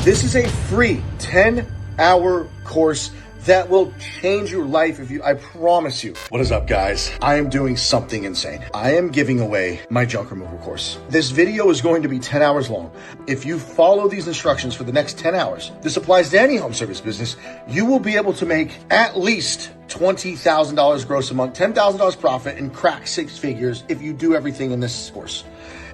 This is a free 10-hour course that will change your life I promise you. What is up, guys? I am doing something insane. I am giving away my junk removal course. This video is going to be 10 hours long. If you follow these instructions for the next 10 hours, this applies to any home service business, you will be able to make at least $20,000 gross a month, $10,000 profit, and crack six figures if you do everything in this course.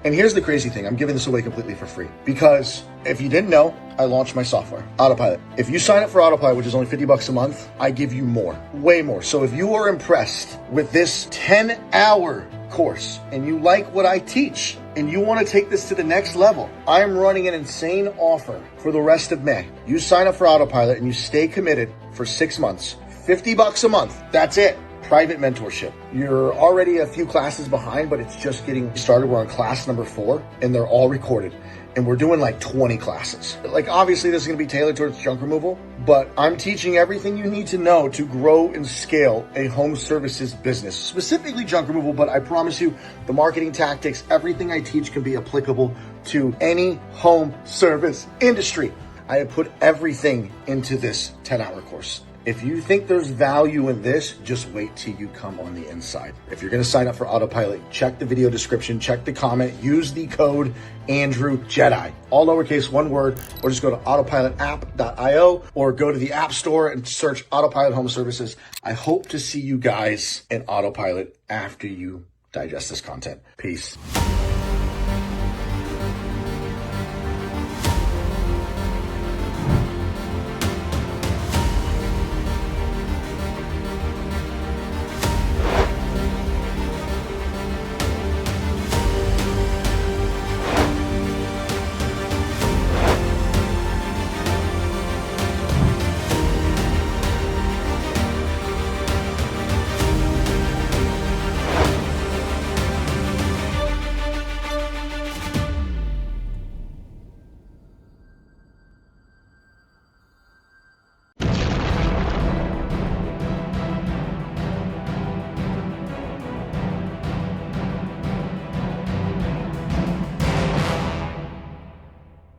And here's the crazy thing. I'm giving this away completely for free because if you didn't know, I launched my software, Autopilot. If you sign up for Autopilot, which is only $50 a month, I give you more, way more. So if you are impressed with this 10-hour course and you like what I teach and you want to take this to the next level, I'm running an insane offer for the rest of May. You sign up for Autopilot and you stay committed for 6 months, $50 a month. That's it. Private mentorship. You're already a few classes behind, but it's just getting started. We're on class number 4 and they're all recorded. And we're doing like 20 classes. Like obviously this is gonna be tailored towards junk removal, but I'm teaching everything you need to know to grow and scale a home services business, specifically junk removal, but I promise you the marketing tactics, everything I teach can be applicable to any home service industry. I have put everything into this 10-hour course. If you think there's value in this, just wait till you come on the inside. If you're gonna sign up for Autopilot, check the video description, check the comment, use the code AndrewJedi, all lowercase, one word, or just go to autopilotapp.io or go to the App Store and search Autopilot Home Services. I hope to see you guys in Autopilot after you digest this content. Peace.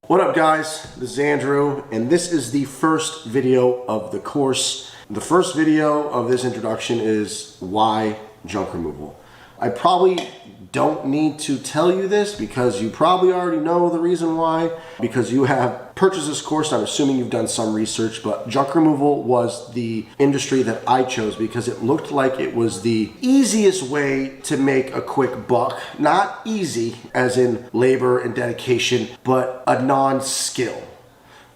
What up, guys? This is Andrew, and this is the first video of the course. The first video of this introduction is why junk removal. I probably don't need to tell you this because you probably already know the reason why, because you have purchased this course. I'm assuming you've done some research, but junk removal was the industry that I chose because it looked like it was the easiest way to make a quick buck. Not easy as in labor and dedication, but a non-skill.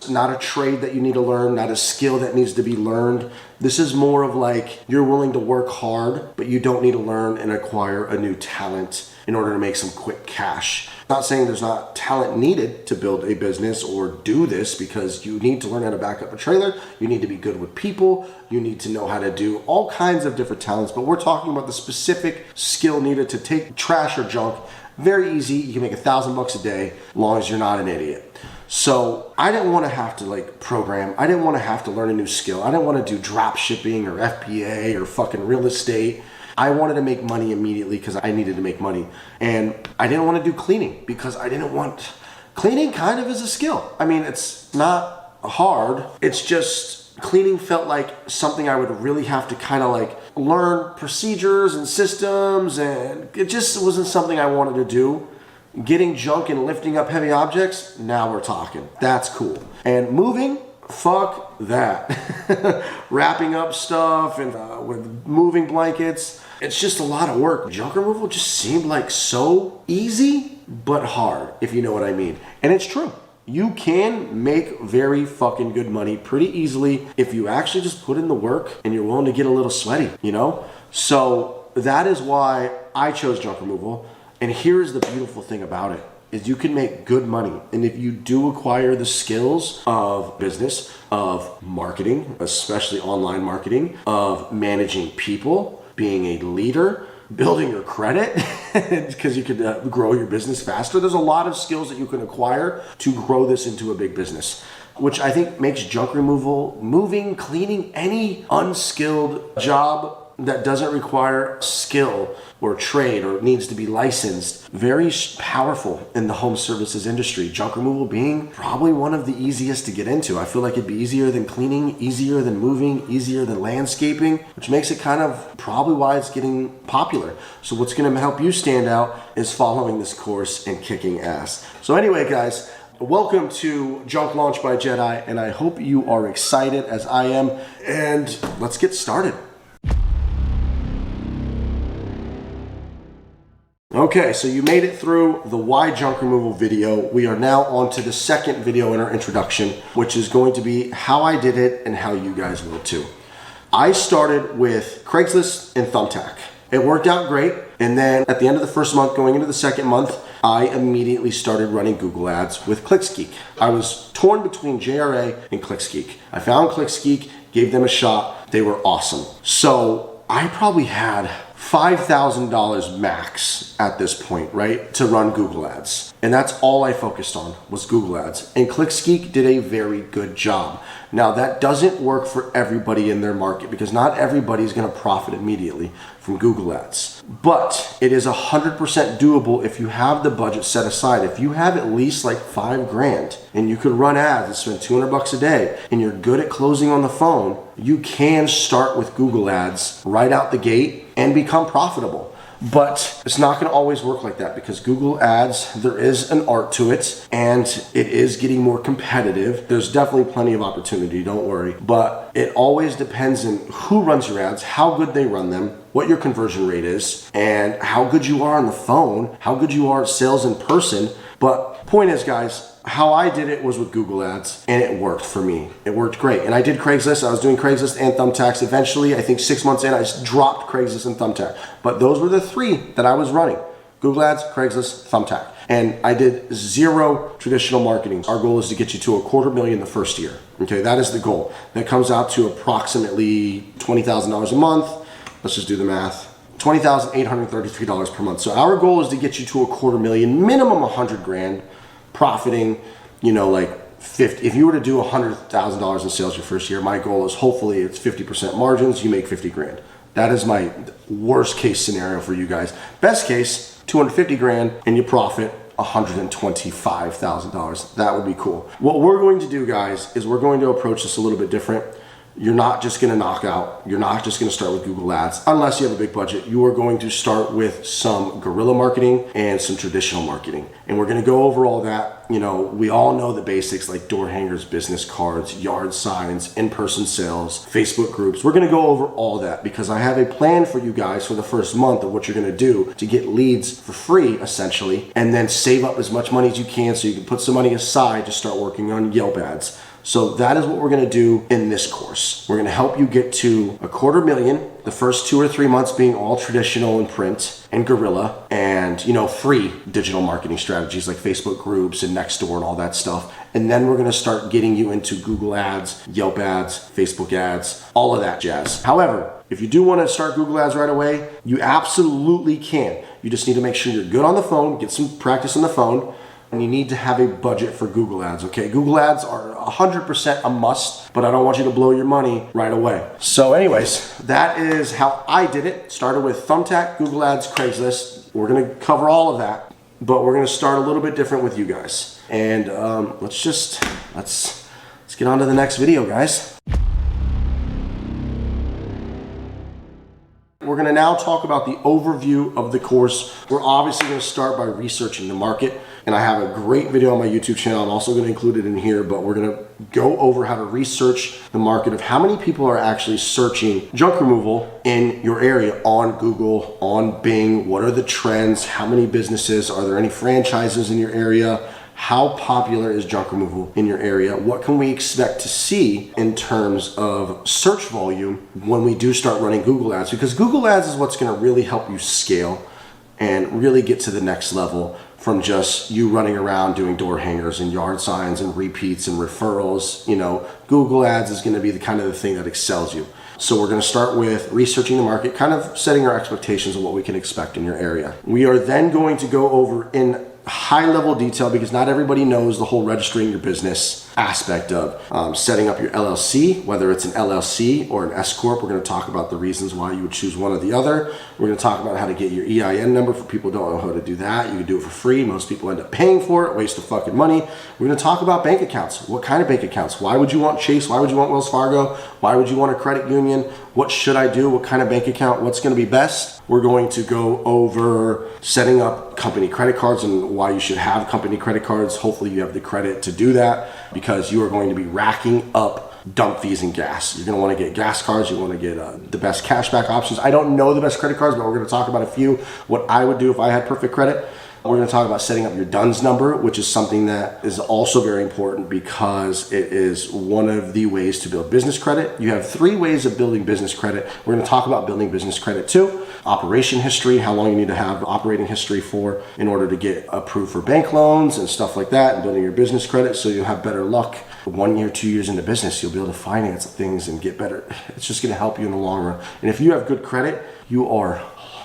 Not a trade that you need to learn, not a skill that needs to be learned. This is more of like you're willing to work hard, but you don't need to learn and acquire a new talent in order to make some quick cash. I'm not saying there's not talent needed to build a business or do this, because you need to learn how to back up a trailer, you need to be good with people, you need to know how to do all kinds of different talents, but we're talking about the specific skill needed to take trash or junk. Very easy, you can make $1,000 a day as long as you're not an idiot. So I didn't want to have to like program. I didn't want to have to learn a new skill. I didn't want to do drop shipping or FBA or fucking real estate. I wanted to make money immediately because I needed to make money. And I didn't want to do cleaning because I didn't want, cleaning kind of is a skill. I mean, it's not hard. It's just cleaning felt like something I would really have to kind of like learn procedures and systems, and it just wasn't something I wanted to do. Getting junk and lifting up heavy objects, now we're talking. That's cool. And moving, fuck that. Wrapping up stuff and with moving blankets, it's just a lot of work. Junk removal just seemed like so easy, but hard, if you know what I mean. And it's true. You can make very fucking good money pretty easily if you actually just put in the work and you're willing to get a little sweaty, you know? So that is why I chose junk removal. And here's the beautiful thing about it, is you can make good money. And if you do acquire the skills of business, of marketing, especially online marketing, of managing people, being a leader, building your credit, because you could grow your business faster. There's a lot of skills that you can acquire to grow this into a big business, which I think makes junk removal, moving, cleaning, any unskilled job that doesn't require skill or trade or needs to be licensed. Very powerful in the home services industry. Junk removal being probably one of the easiest to get into. I feel like it'd be easier than cleaning, easier than moving, easier than landscaping, which makes it kind of probably why it's getting popular. So what's gonna help you stand out is following this course and kicking ass. So anyway, guys, welcome to Junk Launch by Jedi, and I hope you are excited as I am, and let's get started. Okay, so you made it through the why junk removal video. We are now on to the second video in our introduction, which is going to be how I did it and how you guys will too. I started with Craigslist and Thumbtack. It worked out great, and then at the end of the first month, going into the second month, I immediately started running Google Ads with ClickSkeek. I was torn between JRA and ClickSkeek. I found ClickSkeek, gave them a shot. They were awesome. So I probably had $5,000 max at this point, right, to run Google Ads. And that's all I focused on was Google Ads. And ClickSkeek did a very good job. Now that doesn't work for everybody in their market because not everybody is gonna profit immediately from Google Ads. But it is 100% doable if you have the budget set aside. If you have at least like $5,000 and you could run ads and spend $200 a day and you're good at closing on the phone, you can start with Google Ads right out the gate and become profitable. But it's not going to always work like that because Google Ads, there is an art to it and it is getting more competitive. There's definitely plenty of opportunity, don't worry. But it always depends on who runs your ads, how good they run them, what your conversion rate is, and how good you are on the phone, how good you are at sales in person. But point is, guys, how I did it was with Google Ads and it worked for me. It worked great. And I did Craigslist. I was doing Craigslist and Thumbtacks. Eventually, I think 6 months in, I just dropped Craigslist and Thumbtack. But those were the three that I was running. Google Ads, Craigslist, Thumbtack. And I did 0 traditional marketing. Our goal is to get you to $250,000 the first year. Okay, that is the goal. That comes out to approximately $20,000 a month. Let's just do the math. $20,833 per month. So our goal is to get you to $250,000, minimum $100,000, profiting, you know, like 50. If you were to do $100,000 in sales your first year, my goal is hopefully it's 50% margins, you make $50,000. That is my worst case scenario for you guys. Best case, $250,000 and you profit $125,000. That would be cool. What we're going to do, guys, is we're going to approach this a little bit different. You're not just gonna knock out, you're not just gonna start with Google Ads, unless you have a big budget. You are going to start with some guerrilla marketing and some traditional marketing. And we're gonna go over all that. You know, we all know the basics like door hangers, business cards, yard signs, in-person sales, Facebook groups. We're gonna go over all that because I have a plan for you guys for the first month of what you're gonna do to get leads for free, essentially, and then save up as much money as you can so you can put some money aside to start working on Yelp Ads. So that is what we're gonna do in this course. We're gonna help you get to $250,000, the first 2 or 3 months being all traditional and print and guerrilla and, you know, free digital marketing strategies like Facebook groups and Nextdoor and all that stuff. And then we're gonna start getting you into Google Ads, Yelp Ads, Facebook Ads, all of that jazz. However, if you do wanna start Google Ads right away, you absolutely can. You just need to make sure you're good on the phone, get some practice on the phone, and you need to have a budget for Google Ads, okay? Google Ads are 100% a must, but I don't want you to blow your money right away. So anyways, that is how I did it. Started with Thumbtack, Google Ads, Craigslist. We're gonna cover all of that, but we're gonna start a little bit different with you guys. And let's get on to the next video, guys. We're gonna now talk about the overview of the course. We're obviously gonna start by researching the market, and I have a great video on my YouTube channel. I'm also gonna include it in here, but we're gonna go over how to research the market of how many people are actually searching junk removal in your area on Google, on Bing. What are the trends? How many businesses? Are there any franchises in your area? How popular is junk removal in your area? What can we expect to see in terms of search volume when we do start running Google Ads? Because Google Ads is what's gonna really help you scale and really get to the next level from just you running around doing door hangers and yard signs and repeats and referrals. You know, Google Ads is gonna be the kind of the thing that excels you. So we're gonna start with researching the market, kind of setting our expectations of what we can expect in your area. We are then going to go over in high level detail because not everybody knows the whole registering your business aspect of setting up your LLC, whether it's an LLC or an S-Corp. We're going to talk about the reasons why you would choose one or the other. We're going to talk about how to get your EIN number for people who don't know how to do that. You can do it for free. Most people end up paying for it, waste of fucking money. We're going to talk about bank accounts. What kind of bank accounts? Why would you want Chase? Why would you want Wells Fargo? Why would you want a credit union? What should I do? What kind of bank account? What's going to be best? We're going to go over setting up company credit cards and why you should have company credit cards. Hopefully you have the credit to do that because you are going to be racking up dump fees and gas. You're going to want to get gas cards. You want to get the best cashback options. I don't know the best credit cards, but we're going to talk about a few. What I would do if I had perfect credit. We're going to talk about setting up your DUNS number, which is something that is also very important because it is one of the ways to build business credit. You have 3 ways of building business credit. We're going to talk about building business credit too. Operation history, how long you need to have operating history for in order to get approved for bank loans and stuff like that, and building your business credit so you'll have better luck. 1 year, 2 years into business, you'll be able to finance things and get better. It's just going to help you in the long run. And if you have good credit, you are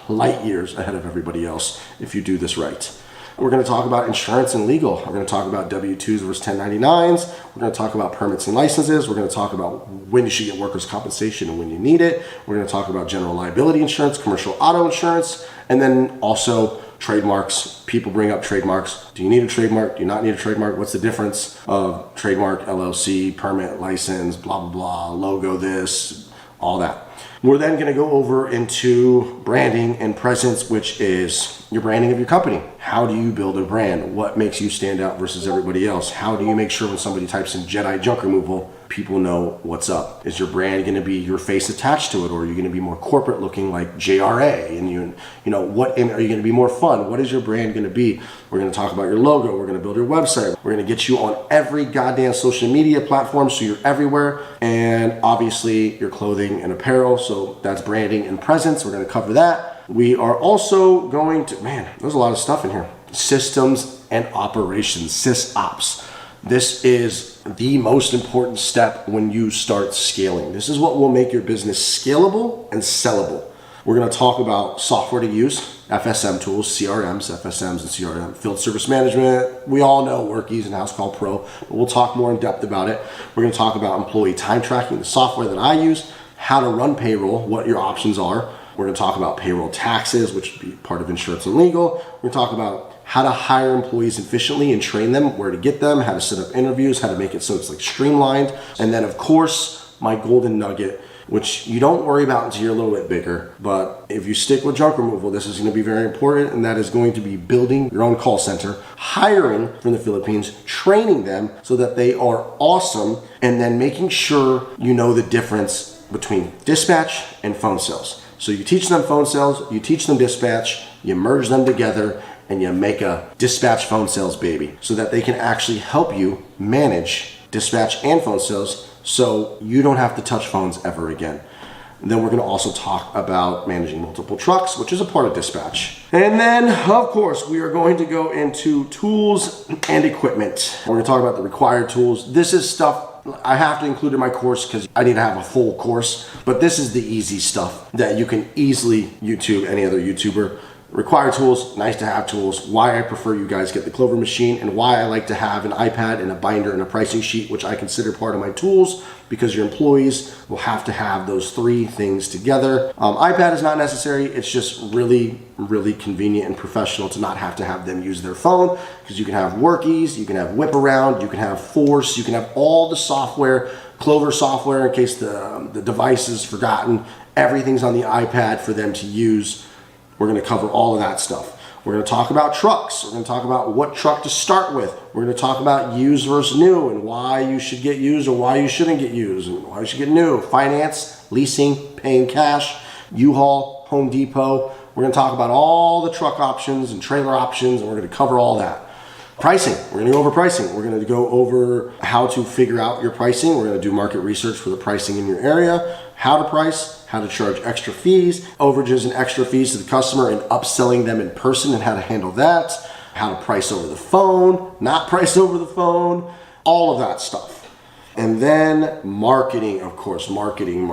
light years ahead of everybody else if you do this right. We're going to talk about insurance and legal. We're going to talk about W-2s versus 1099s. We're going to talk about permits and licenses. We're going to talk about when you should get workers' compensation and when you need it. We're going to talk about general liability insurance, commercial auto insurance, and then also trademarks. People bring up trademarks. Do you need a trademark? Do you not need a trademark? What's the difference of trademark, LLC, permit, license, blah, blah, blah, logo this, all that. We're then going to go over into branding and presence, which is your branding of your company. How do you build a brand? What makes you stand out versus everybody else? How do you make sure when somebody types in Jedi junk removal, people know what's up? Is your brand going to be your face attached to it, or are you going to be more corporate looking like JRA? And you know, what are you going to be more fun? What is your brand going to be? We're going to talk about your logo. We're going to build your website. We're going to get you on every goddamn social media platform so you're everywhere. And obviously your clothing and apparel. So that's branding and presence. We're going to cover that. We are also going to, man, there's a lot of stuff in here. Systems and operations, SysOps. This is the most important step when you start scaling. This is what will make your business scalable and sellable. We're going to talk about software to use, FSM tools, CRMs, FSMs and CRM, field service management. We all know Workies and House Call Pro, but we'll talk more in depth about it. We're going to talk about employee time tracking, the software that I use, how to run payroll, what your options are. We're going to talk about payroll taxes, which would be part of insurance and legal. We're going to talk about how to hire employees efficiently and train them, where to get them, how to set up interviews, how to make it so it's like streamlined. And then of course, my golden nugget, which you don't worry about until you're a little bit bigger. But if you stick with junk removal, this is going to be very important. And that is going to be building your own call center, hiring from the Philippines, training them so that they are awesome, and then making sure you know the difference between dispatch and phone sales. So you teach them phone sales, you teach them dispatch, you merge them together, and you make a dispatch phone sales baby so that they can actually help you manage dispatch and phone sales so you don't have to touch phones ever again. And then we're going to also talk about managing multiple trucks, which is a part of dispatch. And then, of course, we are going to go into tools and equipment. We're going to talk about the required tools. This is stuff I have to include in my course because I need to have a full course, but this is the easy stuff that you can easily YouTube any other YouTuber. Required tools, nice to have tools, why I prefer you guys get the Clover machine, and why I like to have an iPad and a binder and a pricing sheet, which I consider part of my tools, because your employees will have to have those 3 things together. iPad is not necessary. It's just really, really convenient and professional to not have to have them use their phone, because you can have Workies, you can have Whip Around, you can have Force, you can have all the software, Clover software in case the device is forgotten. Everything's on the iPad for them to use. We're going to cover all of that stuff. We're going to talk about trucks. We're going to talk about what truck to start with. We're going to talk about used versus new and why you should get used or why you shouldn't get used and why you should get new. Finance, leasing, paying cash, U-Haul, Home Depot. We're going to talk about all the truck options and trailer options, and we're going to cover all that. Pricing. We're going to go over pricing. We're going to go over how to figure out your pricing. We're going to do market research for the pricing in your area, how to price, how to charge extra fees, overages and extra fees to the customer, and upselling them in person and how to handle that, how to price over the phone, not price over the phone, all of that stuff. And then marketing, of course, marketing.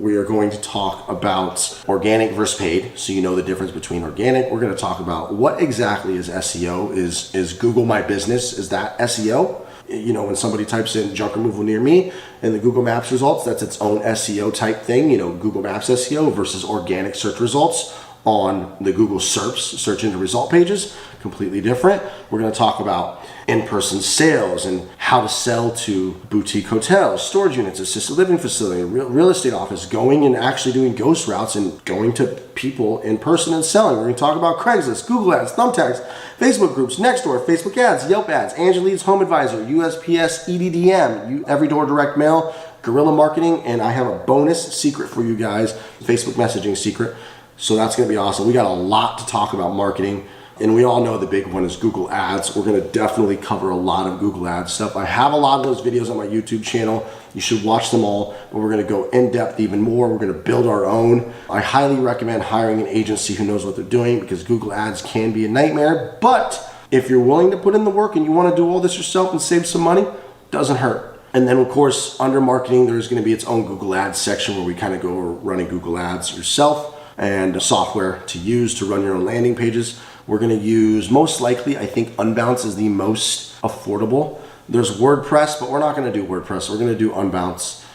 We are going to talk about organic versus paid, so you know the difference between organic. We're going to talk about what exactly is SEO. Is Google My Business, is that SEO? You know, when somebody types in junk removal near me in the Google Maps results, that's its own SEO type thing. You know, Google Maps SEO versus organic search results on the Google SERPs, search engine result pages, completely different. We're going to talk about in-person sales and how to sell to boutique hotels, storage units, assisted living facility, real estate office, going and actually doing ghost routes and going to people in person and selling. We're going to talk about Craigslist, Google Ads, Thumbtacks, Facebook groups, Nextdoor, Facebook Ads, Yelp Ads, Angi Leads, HomeAdvisor, USPS, EDDM, Every Door Direct Mail, Guerrilla Marketing, and I have a bonus secret for you guys, Facebook messaging secret. So that's going to be awesome. We got a lot to talk about marketing, and we all know the big one is Google Ads. We're going to definitely cover a lot of Google Ads stuff. I have a lot of those videos on my YouTube channel. You should watch them all, but we're going to go in depth even more. We're going to build our own. I highly recommend hiring an agency who knows what they're doing, because Google Ads can be a nightmare. But if you're willing to put in the work and you want to do all this yourself and save some money, doesn't hurt. And then of course, under marketing, there's going to be its own Google Ads section where we kind of go over running Google Ads yourself and software to use to run your own landing pages. We're going to use, most likely, I think Unbounce is the most affordable. There's WordPress, but we're not going to do WordPress. We're going to do Unbounce.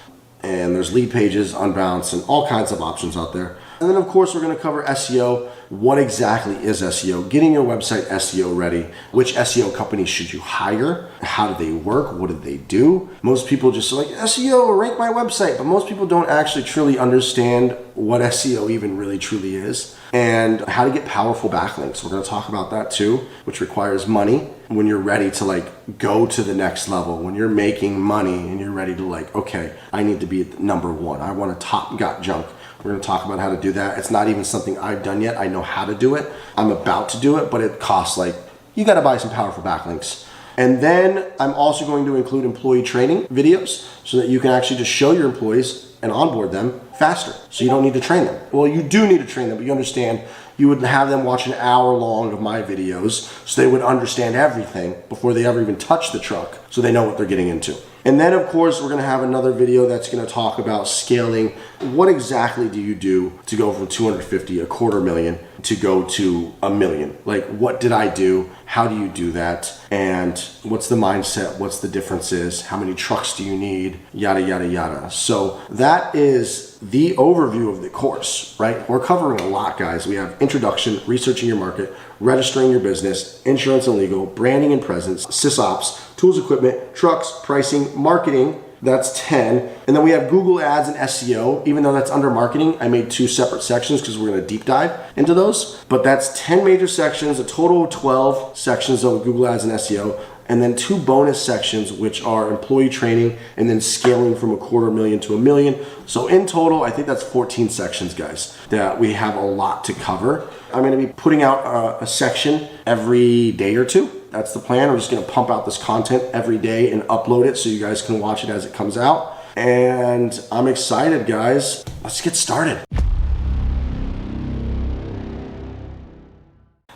And there's lead pages, Unbounce, and all kinds of options out there. And then of course we're going to cover SEO. What exactly is SEO? Getting your website SEO ready. Which SEO companies should you hire? How do they work? What do they do? Most people just are like, SEO, rank my website. But most people don't actually truly understand what SEO even really truly is, and how to get powerful backlinks. We're going to talk about that too, which requires money. When you're ready to like go to the next level, when you're making money and you're ready to like, okay, I need to be at number one. I want to top got junk. We're going to talk about how to do that. It's not even something I've done yet. I know how to do it. I'm about to do it, but it costs like, you got to buy some powerful backlinks. And then I'm also going to include employee training videos so that you can actually just show your employees and onboard them faster. So you don't need to train them. Well, you do need to train them, but you understand you would have them watch an hour long of my videos so they would understand everything before they ever even touch the truck, so they know what they're getting into. And then of course, we're going to have another video that's going to talk about scaling. What exactly do you do to go from 250, $250,000 to go to $1 million? Like, what did I do? How do you do that? And what's the mindset? What's the differences? How many trucks do you need? Yada, yada, yada. So that is the overview of the course, right? We're covering a lot, guys. We have introduction, researching your market, registering your business, insurance and legal, branding and presence, sysops, tools, equipment, trucks, pricing, marketing. That's 10. And then we have Google Ads and SEO. Even though that's under marketing, I made 2 separate sections because we're going to deep dive into those. But that's 10 major sections, a total of 12 sections of Google Ads and SEO. And then 2 bonus sections, which are employee training and then scaling from $250,000 to $1 million. So in total, I think that's 14 sections, guys, that we have a lot to cover. I'm going to be putting out a section every day or 2. That's the plan. We're just going to pump out this content every day and upload it so you guys can watch it as it comes out. And I'm excited, guys. Let's get started.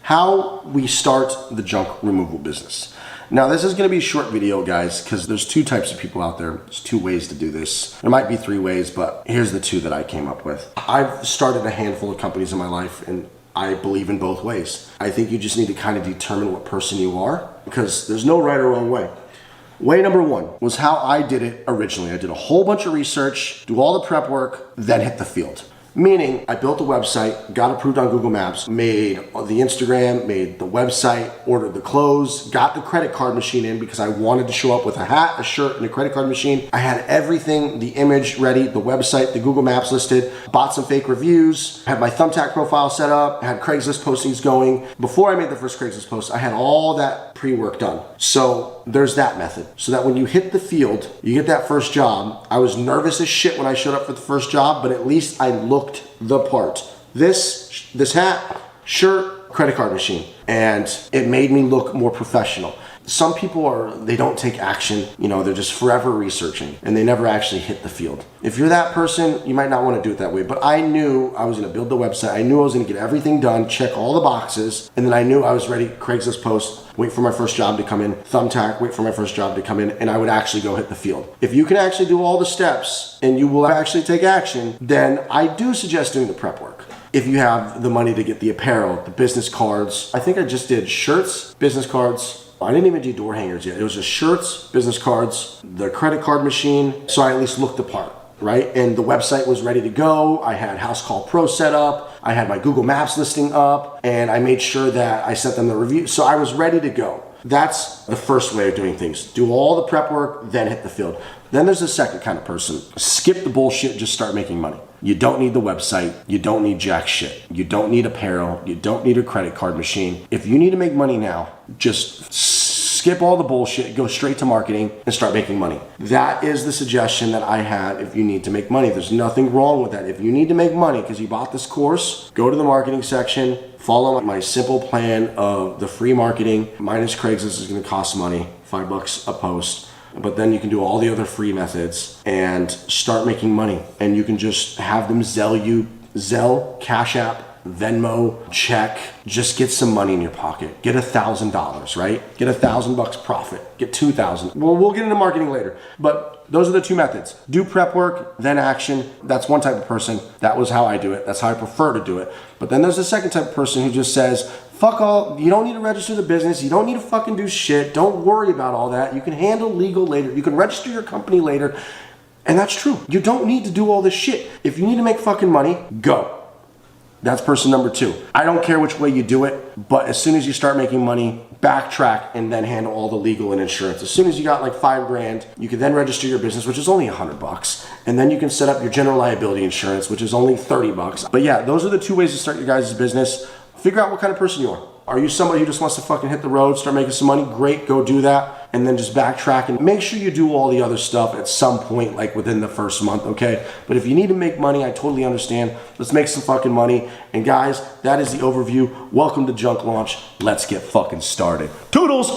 How we start the junk removal business. Now, this is going to be a short video, guys, because there's 2 types of people out there. There's 2 ways to do this. There might be 3 ways, but here's the 2 that I came up with. I've started a handful of companies in my life, and I believe in both ways. I think you just need to kind of determine what person you are, because there's no right or wrong way. Way number 1 was how I did it originally. I did a whole bunch of research, do all the prep work, then hit the field. Meaning, I built a website, got approved on Google Maps, made the Instagram, made the website, ordered the clothes, got the credit card machine in because I wanted to show up with a hat, a shirt, and a credit card machine. I had everything, the image ready, the website, the Google Maps listed, bought some fake reviews, had my Thumbtack profile set up, had Craigslist postings going. Before I made the first Craigslist post, I had all that pre-work done. So there's that method. So that when you hit the field, you get that first job. I was nervous as shit when I showed up for the first job, but at least I looked the part. This hat, shirt, credit card machine, and it made me look more professional. Some people they don't take action. You know, they're just forever researching and they never actually hit the field. If you're that person, you might not want to do it that way. But I knew I was going to build the website. I knew I was going to get everything done, check all the boxes, and then I knew I was ready. Craigslist post, wait for my first job to come in. Thumbtack, wait for my first job to come in, and I would actually go hit the field. If you can actually do all the steps and you will actually take action, then I do suggest doing the prep work. If you have the money to get the apparel, the business cards, I think I just did shirts, business cards. I didn't even do door hangers yet. It was just shirts, business cards, the credit card machine. So I at least looked the part, right? And the website was ready to go. I had House Call Pro set up. I had my Google Maps listing up, and I made sure that I sent them the review. So I was ready to go. That's the first way of doing things. Do all the prep work, then hit the field. Then there's the second kind of person. Skip the bullshit, just start making money. You don't need the website. You don't need jack shit. You don't need apparel. You don't need a credit card machine. If you need to make money now, just skip all the bullshit, go straight to marketing and start making money. That is the suggestion that I have if you need to make money. There's nothing wrong with that. If you need to make money because you bought this course, go to the marketing section, follow my simple plan of the free marketing. Minus Craigslist is going to cost money, $5 a post. But then you can do all the other free methods and start making money. And you can just have them Zelle, Cash App, Venmo, check. Just get some money in your pocket. Get $1,000, right? Get $1,000 profit. Get $2,000. Well, we'll get into marketing later. But those are the two methods. Do prep work, then action. That's one type of person. That was how I do it. That's how I prefer to do it. But then there's the second type of person who just says, fuck all, you don't need to register the business. You don't need to fucking do shit. Don't worry about all that. You can handle legal later. You can register your company later. And that's true. You don't need to do all this shit. If you need to make fucking money, go. That's person number two. I don't care which way you do it, but as soon as you start making money, backtrack and then handle all the legal and insurance. As soon as you got like $5,000, you can then register your business, which is only $100. And then you can set up your general liability insurance, which is only $30. But yeah, those are the two ways to start your guys' business. Figure out what kind of person you are. Are you somebody who just wants to fucking hit the road, start making some money? Great, go do that. And then just backtrack and make sure you do all the other stuff at some point, like within the first month, okay? But if you need to make money, I totally understand. Let's make some fucking money. And guys, that is the overview. Welcome to Junk Launch. Let's get fucking started. Toodles!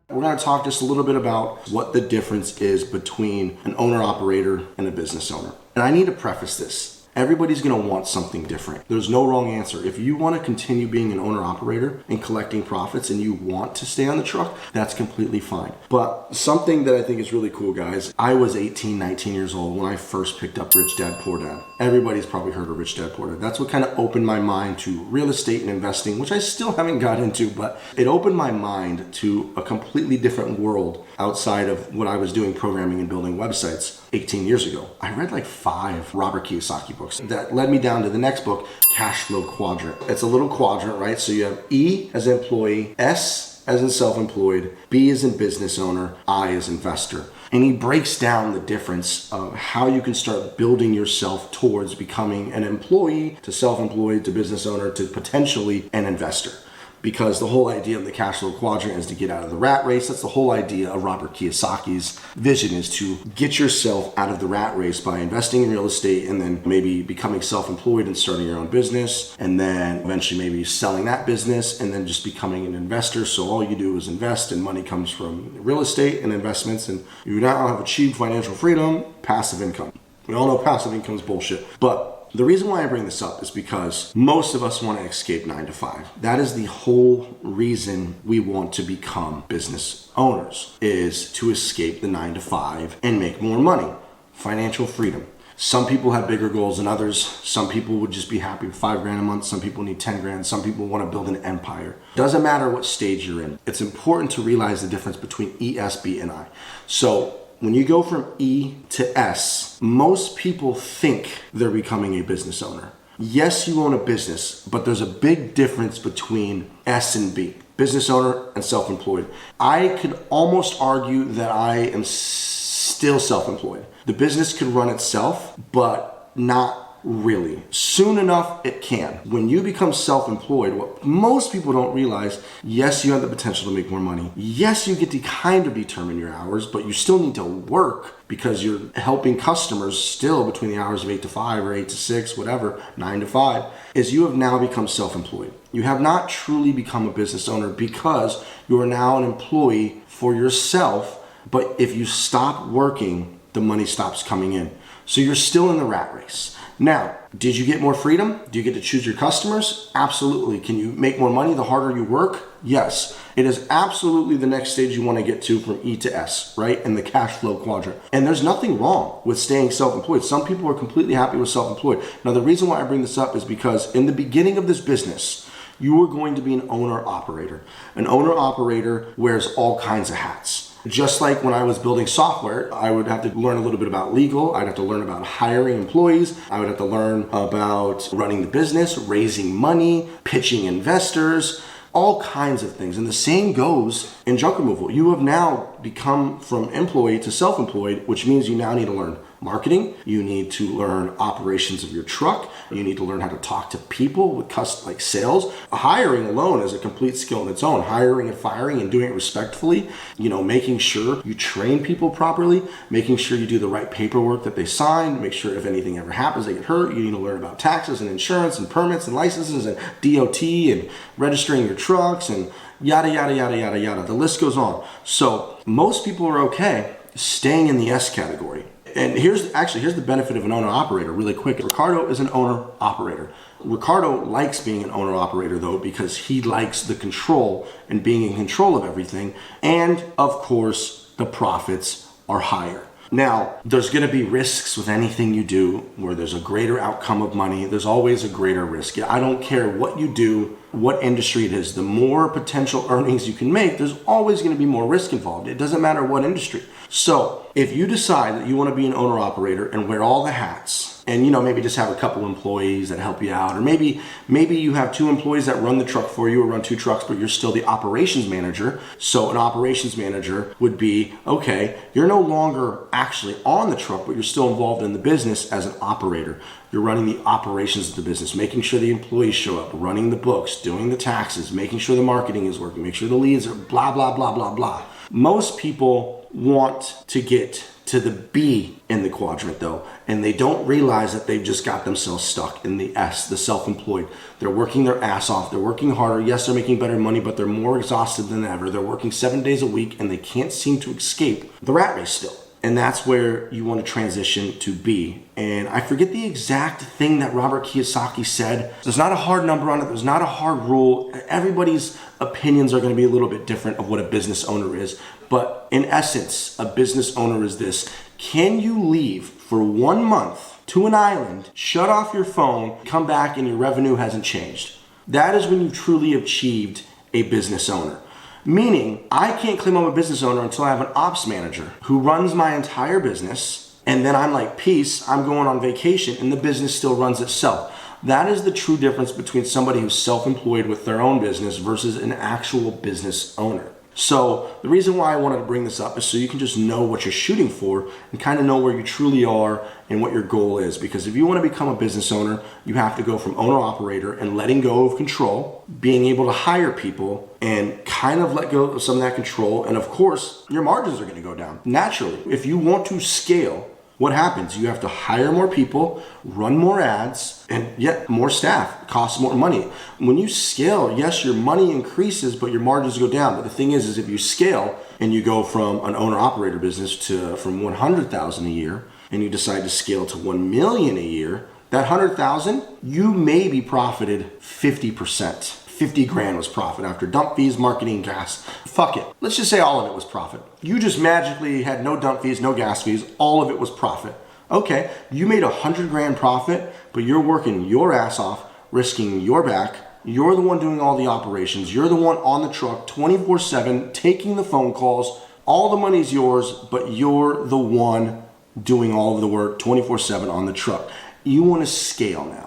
We're going to talk just a little bit about what the difference is between an owner-operator and a business owner. And I need to preface this. Everybody's going to want something different. There's no wrong answer. If you want to continue being an owner-operator and collecting profits and you want to stay on the truck, that's completely fine. But something that I think is really cool, guys, I was 18, 19 years old when I first picked up Rich Dad, Poor Dad. Everybody's probably heard of Rich Dad, Poor Dad. That's what kind of opened my mind to real estate and investing, which I still haven't got into, but it opened my mind to a completely different world outside of what I was doing, programming and building websites 18 years ago. I read like 5 Robert Kiyosaki books that led me down to the next book, Cash Flow Quadrant. It's a little quadrant, right? So you have E as employee, S as in self-employed, B as in business owner, I as investor. And he breaks down the difference of how you can start building yourself towards becoming an employee to self-employed to business owner to potentially an investor. Because the whole idea of the cash flow quadrant is to get out of the rat race. That's the whole idea of Robert Kiyosaki's vision, is to get yourself out of the rat race by investing in real estate and then maybe becoming self-employed and starting your own business, and then eventually maybe selling that business and then just becoming an investor. So all you do is invest and money comes from real estate and investments, and you now have achieved financial freedom, passive income. We all know passive income is bullshit, but the reason why I bring this up is because most of us want to escape 9 to 5. That is the whole reason we want to become business owners, is to escape the 9 to 5 and make more money. Financial freedom. Some people have bigger goals than others. Some people would just be happy with $5,000 a month. Some people need $10,000. Some people want to build an empire. Doesn't matter what stage you're in. It's important to realize the difference between E, S, B, and I. So when you go from E to S, most people think they're becoming a business owner. Yes, you own a business, but there's a big difference between S and B, business owner and self-employed. I could almost argue that I am still self-employed. The business could run itself, but not really. Soon enough, it can. When you become self-employed, what most people don't realize, yes, you have the potential to make more money. Yes, you get to kind of determine your hours, but you still need to work because you're helping customers still between the hours of 8 to 5 or 8 to 6, whatever, 9 to 5, is you have now become self-employed. You have not truly become a business owner because you are now an employee for yourself, but if you stop working, the money stops coming in. So you're still in the rat race. Now, did you get more freedom? Do you get to choose your customers? Absolutely. Can you make more money the harder you work? Yes. It is absolutely the next stage you want to get to from E to S, right? In the cash flow quadrant. And there's nothing wrong with staying self-employed. Some people are completely happy with self-employed. Now, the reason why I bring this up is because in the beginning of this business, you are going to be an owner-operator. An owner-operator wears all kinds of hats. Just like when I was building software, I would have to learn a little bit about legal. I'd have to learn about hiring employees. I would have to learn about running the business, raising money, pitching investors, all kinds of things. And the same goes in junk removal. You have now become from employee to self-employed, which means you now need to learn marketing. You need to learn operations of your truck. You need to learn how to talk to people with like sales. Hiring alone is a complete skill in its own. Hiring and firing and doing it respectfully, making sure you train people properly, making sure you do the right paperwork that they sign, make sure if anything ever happens, they get hurt. You need to learn about taxes and insurance and permits and licenses and DOT and registering your trucks and yada, yada, yada, yada, yada. The list goes on. So most people are okay staying in the S category. And here's the benefit of an owner-operator really quick. Ricardo is an owner-operator. Ricardo likes being an owner-operator though because he likes the control and being in control of everything. And of course, the profits are higher. Now, there's going to be risks with anything you do where there's a greater outcome of money. There's always a greater risk. I don't care what you do, what industry it is. The more potential earnings you can make, there's always going to be more risk involved. It doesn't matter what industry. So if you decide that you want to be an owner operator and wear all the hats, and maybe just have a couple employees that help you out, or maybe you have 2 employees that run the truck for you or run 2 trucks, but you're still the operations manager. So an operations manager would be, okay, you're no longer actually on the truck, but you're still involved in the business as an operator. You're running the operations of the business, making sure the employees show up, running the books, doing the taxes, making sure the marketing is working, make sure the leads are blah, blah, blah, blah, blah. Most people want to get to the B in the quadrant though, and they don't realize that they've just got themselves stuck in the S, the self-employed. They're working their ass off. They're working harder. Yes, they're making better money, but they're more exhausted than ever. They're working 7 days a week and they can't seem to escape the rat race still. And that's where you want to transition to B. And I forget the exact thing that Robert Kiyosaki said. There's not a hard number on it. There's not a hard rule. Everybody's opinions are going to be a little bit different of what a business owner is. But in essence, a business owner is this. Can you leave for 1 month to an island, shut off your phone, come back and your revenue hasn't changed? That is when you truly achieved a business owner. Meaning, I can't claim I'm a business owner until I have an ops manager who runs my entire business, and then I'm like, peace, I'm going on vacation, and the business still runs itself. That is the true difference between somebody who's self-employed with their own business versus an actual business owner. So the reason why I wanted to bring this up is so you can just know what you're shooting for and kind of know where you truly are and what your goal is. Because if you want to become a business owner, you have to go from owner-operator and letting go of control, being able to hire people and kind of let go of some of that control. And of course, your margins are going to go down naturally. If you want to scale, what happens? You have to hire more people, run more ads, and yet more staff. It costs more money. When you scale, yes, your money increases, but your margins go down. But the thing is if you scale and you go from an owner-operator business from $100,000 a year, and you decide to scale to $1 million a year, that $100,000, you maybe profited 50%. 50 grand was profit after dump fees, marketing, gas. Fuck it. Let's just say all of it was profit. You just magically had no dump fees, no gas fees. All of it was profit. Okay, you made 100 grand profit, but you're working your ass off, risking your back. You're the one doing all the operations. You're the one on the truck 24/7, taking the phone calls. All the money's yours, but you're the one doing all of the work 24/7 on the truck. You want to scale now.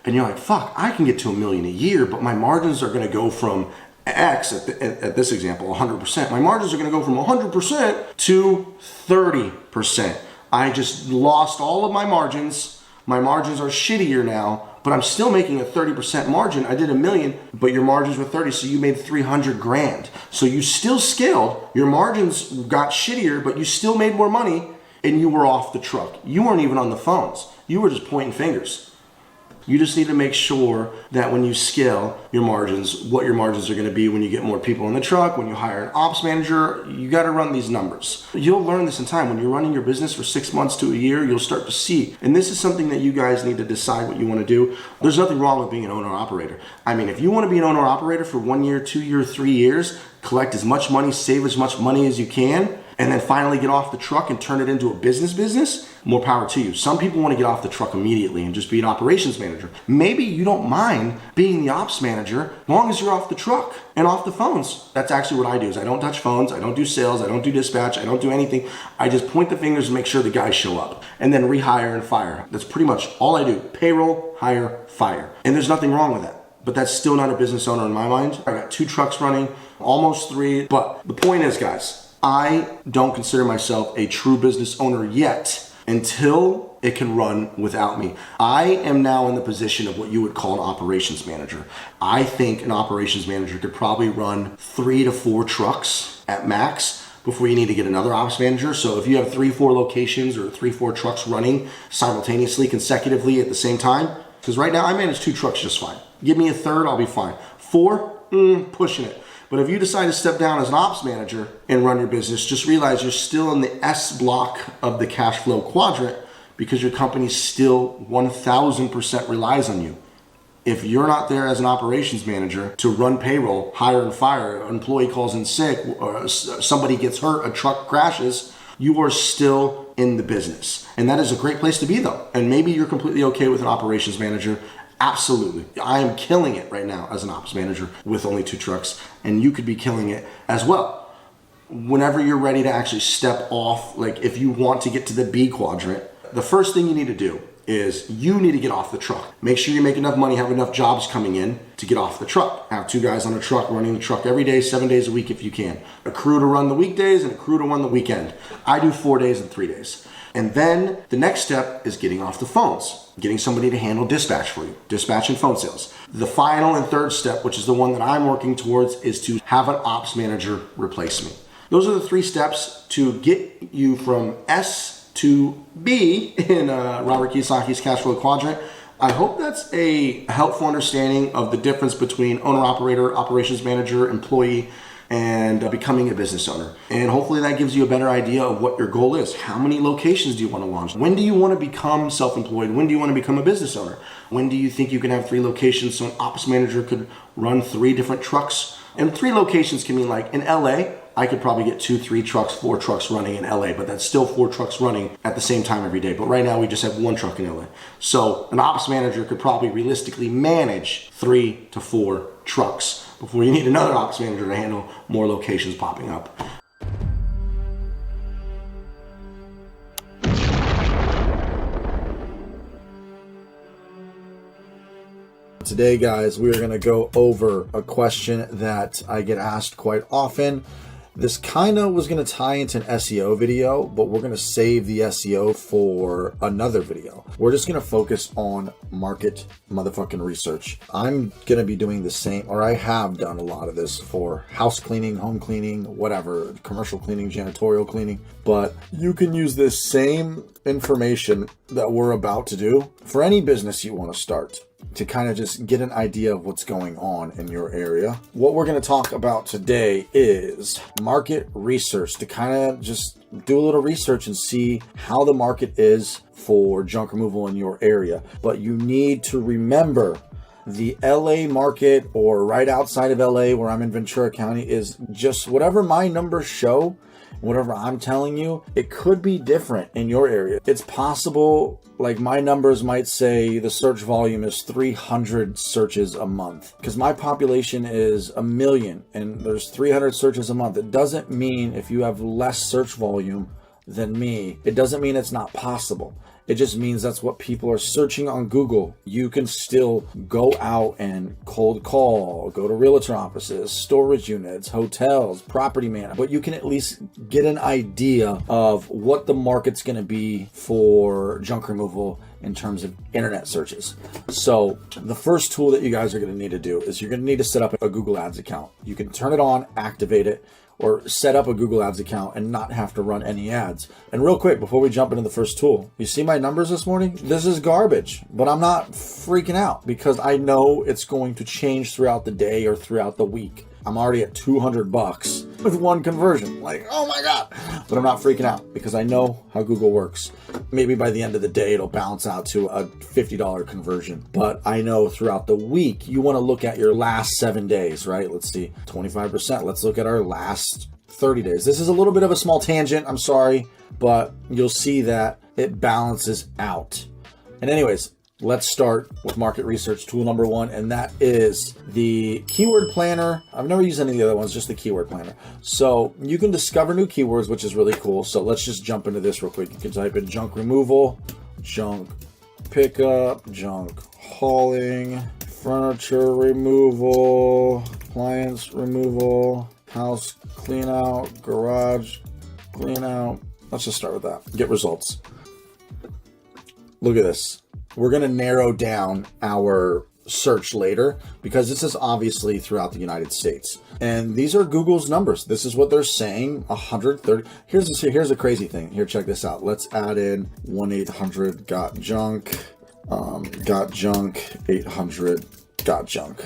And you're like, fuck, I can get to $1 million a year, but my margins are going to go from X, at this example, 100%. My margins are going to go from 100% to 30%. I just lost all of my margins. My margins are shittier now, but I'm still making a 30% margin. I did $1 million, but your margins were 30, so you made 300 grand. So you still scaled, your margins got shittier, but you still made more money, and you were off the truck. You weren't even on the phones. You were just pointing fingers. You just need to make sure that when you scale your margins, what your margins are going to be when you get more people in the truck, when you hire an ops manager, you got to run these numbers. You'll learn this in time. When you're running your business for 6 months to a year, you'll start to see. And this is something that you guys need to decide what you want to do. There's nothing wrong with being an owner-operator. I mean, if you want to be an owner-operator for 1 year, 2 years, 3 years, collect as much money, save as much money as you can, and then finally get off the truck and turn it into a business, more power to you. Some people want to get off the truck immediately and just be an operations manager. Maybe you don't mind being the ops manager as long as you're off the truck and off the phones. That's actually what I do is I don't touch phones, I don't do sales, I don't do dispatch, I don't do anything. I just point the fingers and make sure the guys show up and then rehire and fire. That's pretty much all I do. Payroll, hire, fire. And there's nothing wrong with that. But that's still not a business owner in my mind. I got 2 trucks running, almost 3. But the point is, guys, I don't consider myself a true business owner yet until it can run without me. I am now in the position of what you would call an operations manager. I think an operations manager could probably run 3 to 4 trucks at max before you need to get another ops manager. So if you have 3, 4 locations or 3, 4 trucks running simultaneously, consecutively at the same time, because right now I manage 2 trucks just fine. Give me a third, I'll be fine. 4, pushing it. But if you decide to step down as an ops manager and run your business, just realize you're still in the S block of the cash flow quadrant because your company still 1000% relies on you. If you're not there as an operations manager to run payroll, hire and fire, an employee calls in sick, or somebody gets hurt, a truck crashes, you are still in the business. And that is a great place to be though. And maybe you're completely okay with an operations manager. Absolutely. I am killing it right now as an ops manager with only 2 trucks, and you could be killing it as well. Whenever you're ready to actually step off, like if you want to get to the B quadrant, the first thing you need to do is you need to get off the truck. Make sure you make enough money, have enough jobs coming in to get off the truck. Have 2 guys on a truck running the truck every day, 7 days a week if you can. A crew to run the weekdays and a crew to run the weekend. I do 4 days and 3 days. And then the next step is getting off the phones, getting somebody to handle dispatch for you, dispatch and phone sales. The final and third step, which is the one that I'm working towards, is to have an ops manager replace me. Those are the 3 steps to get you from S to B in Robert Kiyosaki's cash flow quadrant. I hope that's a helpful understanding of the difference between owner-operator, operations manager, employee, and becoming a business owner. And hopefully that gives you a better idea of what your goal is. How many locations do you want to launch? When do you want to become self-employed? When do you want to become a business owner? When do you think you can have 3 locations so an ops manager could run 3 different trucks? And 3 locations can mean like in LA, I could probably get 2, 3 trucks, 4 trucks running in LA, but that's still 4 trucks running at the same time every day. But right now we just have 1 truck in LA. So an ops manager could probably realistically manage 3 to 4 trucks before you need another ops manager to handle more locations popping up. Today, guys, we are going to go over a question that I get asked quite often. This kind of was going to tie into an SEO video, but we're going to save the SEO for another video. We're just going to focus on market motherfucking research. I'm going to be doing the same, or I have done a lot of this for house cleaning, home cleaning, whatever, commercial cleaning, janitorial cleaning, but you can use this same information that we're about to do for any business you want to start, to kind of just get an idea of what's going on in your area. What we're going to talk about today is market research, to kind of just do a little research and see how the market is for junk removal in your area. But you need to remember the LA market, or right outside of LA where I'm in Ventura County, is just whatever my numbers show. Whatever I'm telling you, it could be different in your area. It's possible, like my numbers might say the search volume is 300 searches a month, because my population is 1 million and there's 300 searches a month. It doesn't mean if you have less search volume than me, it doesn't mean it's not possible. It just means that's what people are searching on Google. You can still go out and cold call, go to realtor offices, storage units, hotels, property management, but you can at least get an idea of what the market's going to be for junk removal in terms of internet searches. So the first tool that you guys are going to need to do is you're going to need to set up a Google Ads account. You can turn it on, activate it, or set up a Google Ads account and not have to run any ads. And real quick, before we jump into the first tool, you see my numbers this morning? This is garbage, but I'm not freaking out because I know it's going to change throughout the day or throughout the week. I'm already at $200 with one conversion. Like, oh my God. But I'm not freaking out because I know how Google works. Maybe by the end of the day, it'll balance out to a $50 conversion. But I know throughout the week, you want to look at your last 7 days, right? Let's see, 25%. Let's look at our last 30 days. This is a little bit of a small tangent. I'm sorry, but you'll see that it balances out. And anyways, let's start with market research tool number 1, and that is the keyword planner. I've never used any of the other ones, just the keyword planner. So you can discover new keywords, which is really cool. So let's just jump into this real quick. You can type in junk removal, junk pickup, junk hauling, furniture removal, appliance removal, house clean out, garage clean out. Let's just start with that. Get results. Look at this. We're going to narrow down our search later because this is obviously throughout the United States. And these are Google's numbers. This is what they're saying, 130. Here's a crazy thing. Here, check this out. Let's add in 1-800-GOT-JUNK, got junk, 800 got junk.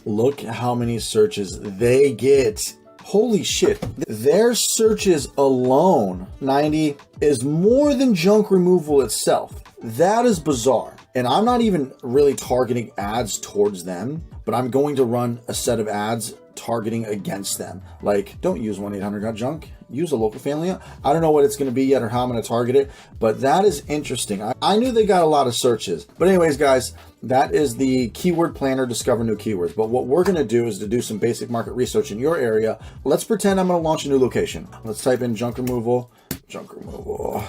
Look how many searches they get. Holy shit. Their searches alone, 90, is more than junk removal itself. That is bizarre. And I'm not even really targeting ads towards them, but I'm going to run a set of ads targeting against them. Like, don't use 1-800-GOT-JUNK. Use a local family. I don't know what it's going to be yet or how I'm going to target it, but that is interesting. I knew they got a lot of searches. But anyways, guys, that is the keyword planner, discover new keywords. But what we're going to do is to do some basic market research in your area. Let's pretend I'm going to launch a new location. Let's type in junk removal, junk removal.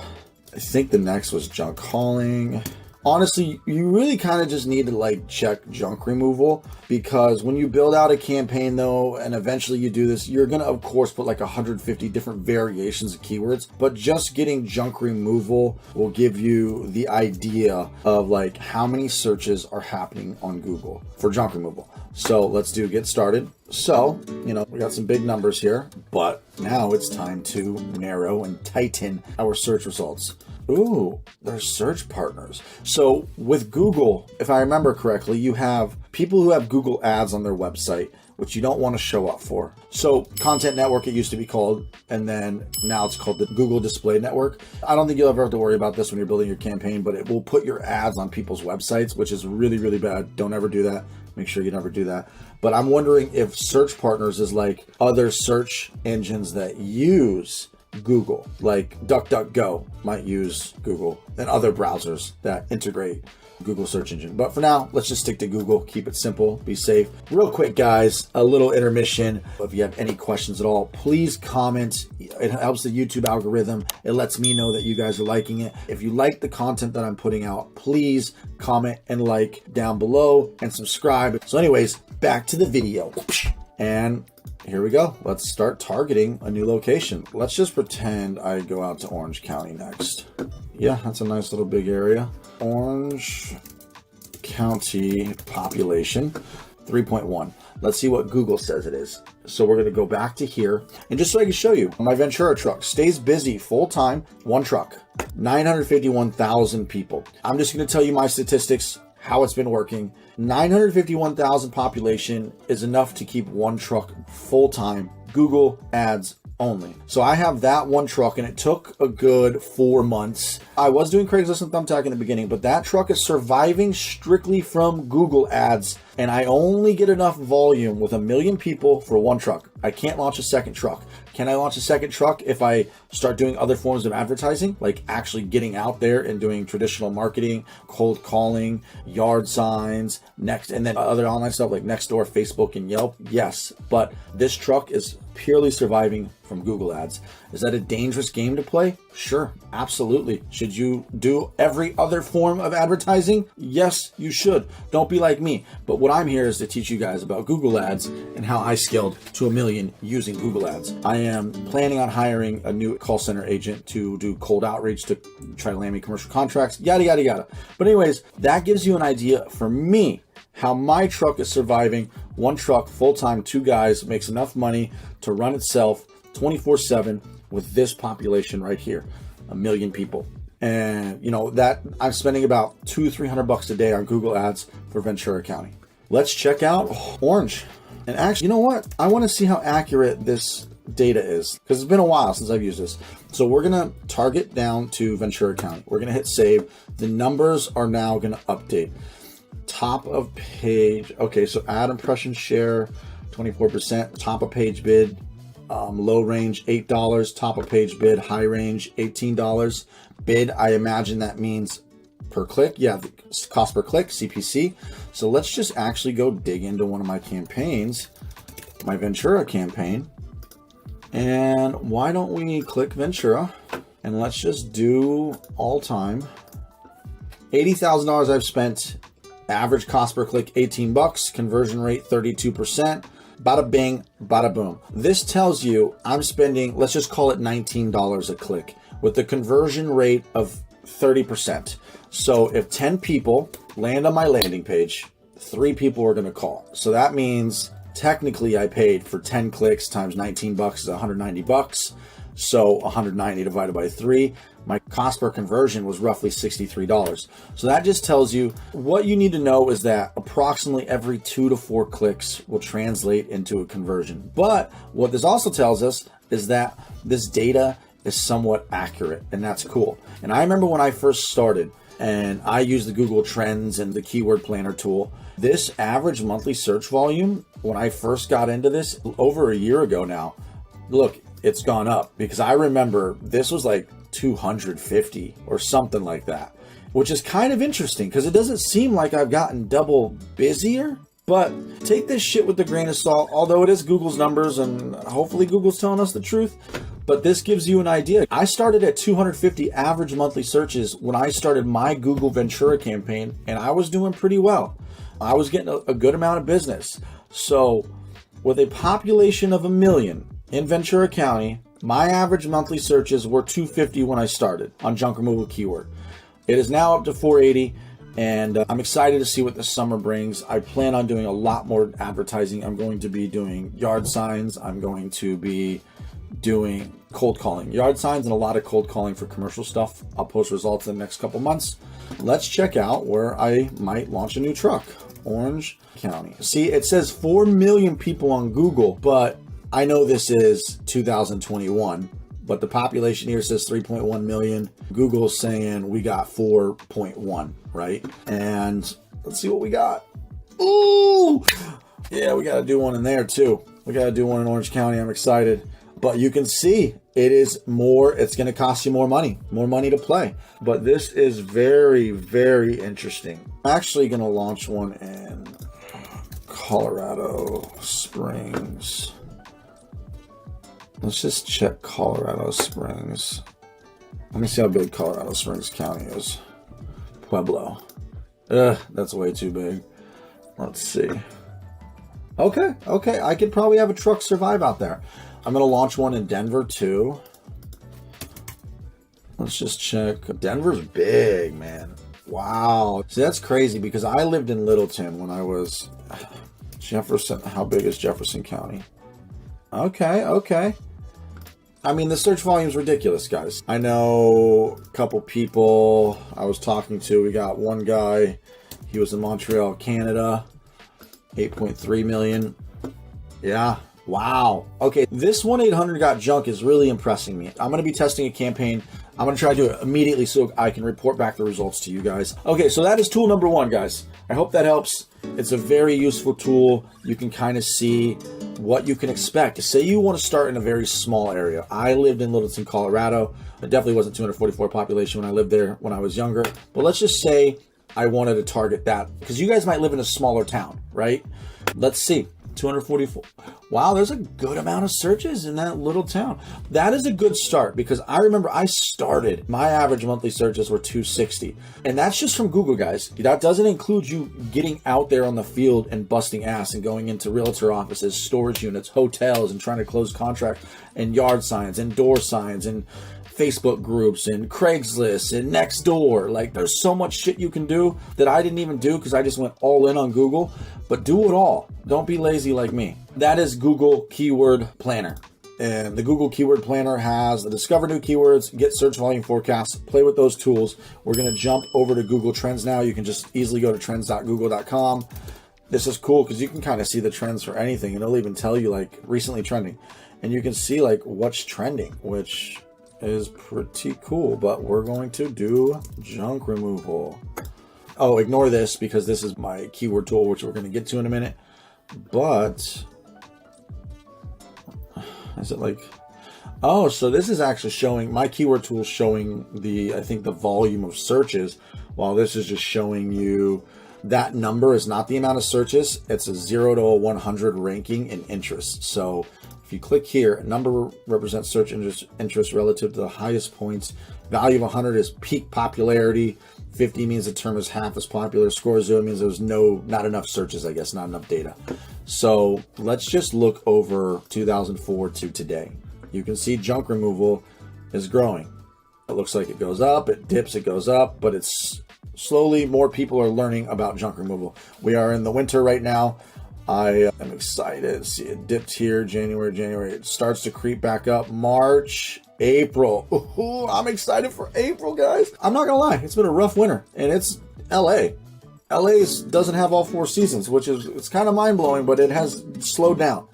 I think the next was junk hauling. Honestly, you really kind of just need to like check junk removal, because when you build out a campaign though, and eventually you do this, you're going to of course put like 150 different variations of keywords, but just getting junk removal will give you the idea of like how many searches are happening on Google for junk removal. So let's do get started. So, we got some big numbers here, but now it's time to narrow and tighten our search results. Ooh, they're search partners. So with Google, if I remember correctly, you have people who have Google Ads on their website, which you don't want to show up for. So Content Network, it used to be called, and then now it's called the Google Display Network. I don't think you'll ever have to worry about this when you're building your campaign, but it will put your ads on people's websites, which is really, really bad. Don't ever do that. Make sure you never do that. But I'm wondering if search partners is like other search engines that use Google, like DuckDuckGo might use Google, and other browsers that integrate Google search engine. But for now, let's just stick to Google. Keep it simple, be safe. Real quick, guys, a little intermission. If you have any questions at all, please comment. It helps the YouTube algorithm. It lets me know that you guys are liking it. If you like the content that I'm putting out, please comment and like down below and subscribe. So anyways, back to the video. And here we go. Let's start targeting a new location. Let's just pretend I go out to Orange County next. Yeah, that's a nice little big area. Orange County population, 3.1. Let's see what Google says it is. So we're going to go back to here. And just so I can show you, my Ventura truck stays busy full time, one truck, 951,000 people. I'm just going to tell you my statistics, how it's been working. 951,000 population is enough to keep one truck full-time, Google Ads only. So I have that one truck, and it took a good 4 months. I was doing Craigslist and Thumbtack in the beginning, but that truck is surviving strictly from Google Ads, and I only get enough volume with 1 million people for one truck. I can't launch a second truck. Can I launch a second truck if I start doing other forms of advertising, like actually getting out there and doing traditional marketing, cold calling, yard signs, and then other online stuff like Nextdoor, Facebook, and Yelp? Yes, but this truck is purely surviving from Google Ads. Is that a dangerous game to play? Sure, absolutely. Should you do every other form of advertising? Yes, you should. Don't be like me. But what I'm here is to teach you guys about Google Ads and how I scaled to 1 million. million using Google Ads. I am planning on hiring a new call center agent to do cold outreach to try to land me commercial contracts, yada, yada, yada. But anyways, that gives you an idea for me how my truck is surviving. One truck, full-time, 2 guys, makes enough money to run itself 24/7 with this population right here, 1 million people. And you know that I'm spending about $200-300 a day on Google Ads for Ventura County. Let's check out Orange. And actually, you know what? I want to see how accurate this data is because it's been a while since I've used this. So we're going to target down to Ventura County. We're going to hit save. The numbers are now going to update. Top of page. Okay, so ad impression share, 24%. Top of page bid, low range, $8. Top of page bid, high range, $18. Bid, I imagine that means per click. Yeah, the cost per click, CPC. So let's just actually go dig into one of my campaigns, my Ventura campaign. And why don't we click Ventura and let's just do all time. $80,000 I've spent. Average cost per click, $18. Conversion rate, 32%. Bada bing, bada boom. This tells you I'm spending, let's just call it $19 a click with the conversion rate of 30%. So if 10 people land on my landing page, 3 people are going to call. So that means technically I paid for 10 clicks times $19 is $190. So 190 divided by 3. My cost per conversion was roughly $63. So that just tells you what you need to know is that approximately every 2 to 4 clicks will translate into a conversion. But what this also tells us is that this data is somewhat accurate, and that's cool. And I remember when I first started and I used the Google Trends and the keyword planner tool, this average monthly search volume, when I first got into this over a year ago now, look, it's gone up because I remember this was like 250 or something like that, which is kind of interesting because it doesn't seem like I've gotten double busier. But take this shit with a grain of salt, although it is Google's numbers and hopefully Google's telling us the truth. But this gives you an idea. I started at 250 average monthly searches when I started my Google Ventura campaign, and I was doing pretty well. I was getting a good amount of business. So with a population of 1 million in Ventura County, my average monthly searches were 250 when I started on junk removal keyword. It is now up to 480. And I'm excited to see what the summer brings. I plan on doing a lot more advertising. I'm going to be doing yard signs. I'm going to be doing cold calling, yard signs, and a lot of cold calling for commercial stuff. I'll post results in the next couple months. Let's check out where I might launch a new truck. Orange County. See, it says 4 million people on Google, but I know this is 2021. But the population here says 3.1 million. Google's saying we got 4.1, right? And let's see what we got. Ooh! Yeah, we got to do one in there too. We got to do one in Orange County. I'm excited. But you can see it is more, it's going to cost you more money to play. But this is very, very interesting. I'm actually going to launch one in Colorado Springs. Let's just check Colorado Springs. Let me see how big Colorado Springs County is. Pueblo. That's way too big. Let's see. Okay. I could probably have a truck survive out there. I'm going to launch one in Denver too. Let's just check. Denver's big, man. Wow. See, that's crazy because I lived in Littleton when I was Jefferson. How big is Jefferson County? Okay. I mean, the search volume is ridiculous, guys. I know a couple people I was talking to. We got one guy. He was in Montreal, Canada. 8.3 million. Yeah. Wow. Okay. This 1-800-GOT-JUNK is really impressing me. I'm going to be testing a campaign. I'm going to try to do it immediately so I can report back the results to you guys. Okay. So that is tool number 1, guys. I hope that helps. It's a very useful tool. You can kind of see what you can expect. Say you want to start in a very small area. I lived in Littleton, Colorado. It definitely wasn't 244 population when I lived there when I was younger. But let's just say I wanted to target that because you guys might live in a smaller town, right? Let's see. 244. Wow, there's a good amount of searches in that little town. That is a good start, because I remember I started, my average monthly searches were 260. And that's just from Google, guys. That doesn't include you getting out there on the field and busting ass and going into realtor offices, storage units, hotels, and trying to close contracts, and yard signs and door signs and Facebook groups and Craigslist and Nextdoor. Like, there's so much shit you can do that I didn't even do because I just went all in on Google. But do it all. Don't be lazy like me. That is Google Keyword Planner. And the Google Keyword Planner has the discover new keywords, get search volume forecasts, play with those tools. We're going to jump over to Google Trends now. You can just easily go to trends.google.com. This is cool because you can kind of see the trends for anything, and it'll even tell you like recently trending. And you can see like what's trending, which is pretty cool. But we're going to do junk removal. Oh, ignore this because this is my keyword tool, which we're going to get to in a minute. But is it like, oh, so this is actually showing, my keyword tool showing the, I think the volume of searches, while this is just showing you that number is not the amount of searches. It's a 0 to a 100 ranking in interest. So if you click here, a number represents search interest relative to the highest points. Value of 100 is peak popularity. 50 means the term is half as popular. Score 0 means there's not enough searches, I guess, not enough data. So let's just look over 2004 to today. You can see junk removal is growing. It looks like it goes up, it dips, it goes up, but it's slowly more people are learning about junk removal. We are in the winter right now. I am excited. See, it dipped here, January. It starts to creep back up. March, April. Ooh, I'm excited for April, guys. I'm not gonna lie, it's been a rough winter, and it's LA. LA doesn't have all 4 seasons, which is, it's kind of mind-blowing, but it has slowed down.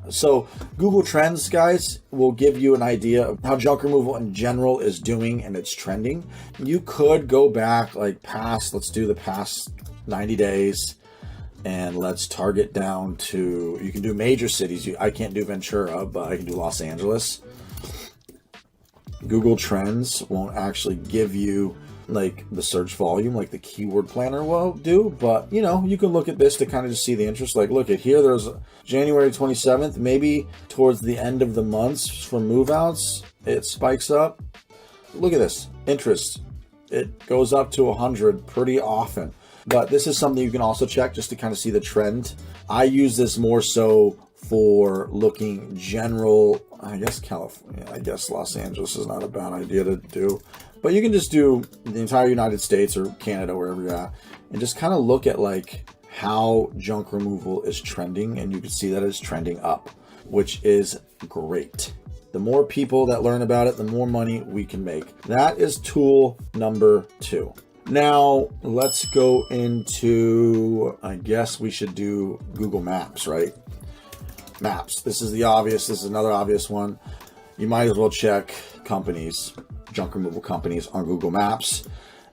So Google Trends, guys, will give you an idea of how junk removal in general is doing and it's trending. You could go back like past, let's do the past 90 days. And let's target down to, you can do major cities. I can't do Ventura, but I can do Los Angeles. Google Trends won't actually give you like the search volume like the keyword planner will do, but you know, you can look at this to kind of just see the interest. Like, look at here, there's January 27th, maybe towards the end of the months for move outs, it spikes up. Look at this interest. It goes up to 100 pretty often. But this is something you can also check just to kind of see the trend. I use this more so for looking general. I guess California, I guess Los Angeles is not a bad idea to do. But you can just do the entire United States or Canada, wherever you're at, and just kind of look at like how junk removal is trending. And you can see that it's trending up, which is great. The more people that learn about it, the more money we can make. That is tool number 2. Now, let's go into, I guess we should do Google Maps, right? Maps. This is the obvious. This is another obvious one. You might as well check companies, junk removal companies on Google Maps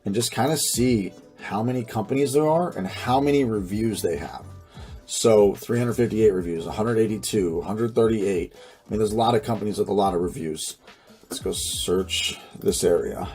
and just kind of see how many companies there are and how many reviews they have. So 358 reviews, 182, 138. I mean, there's a lot of companies with a lot of reviews. Let's go search this area.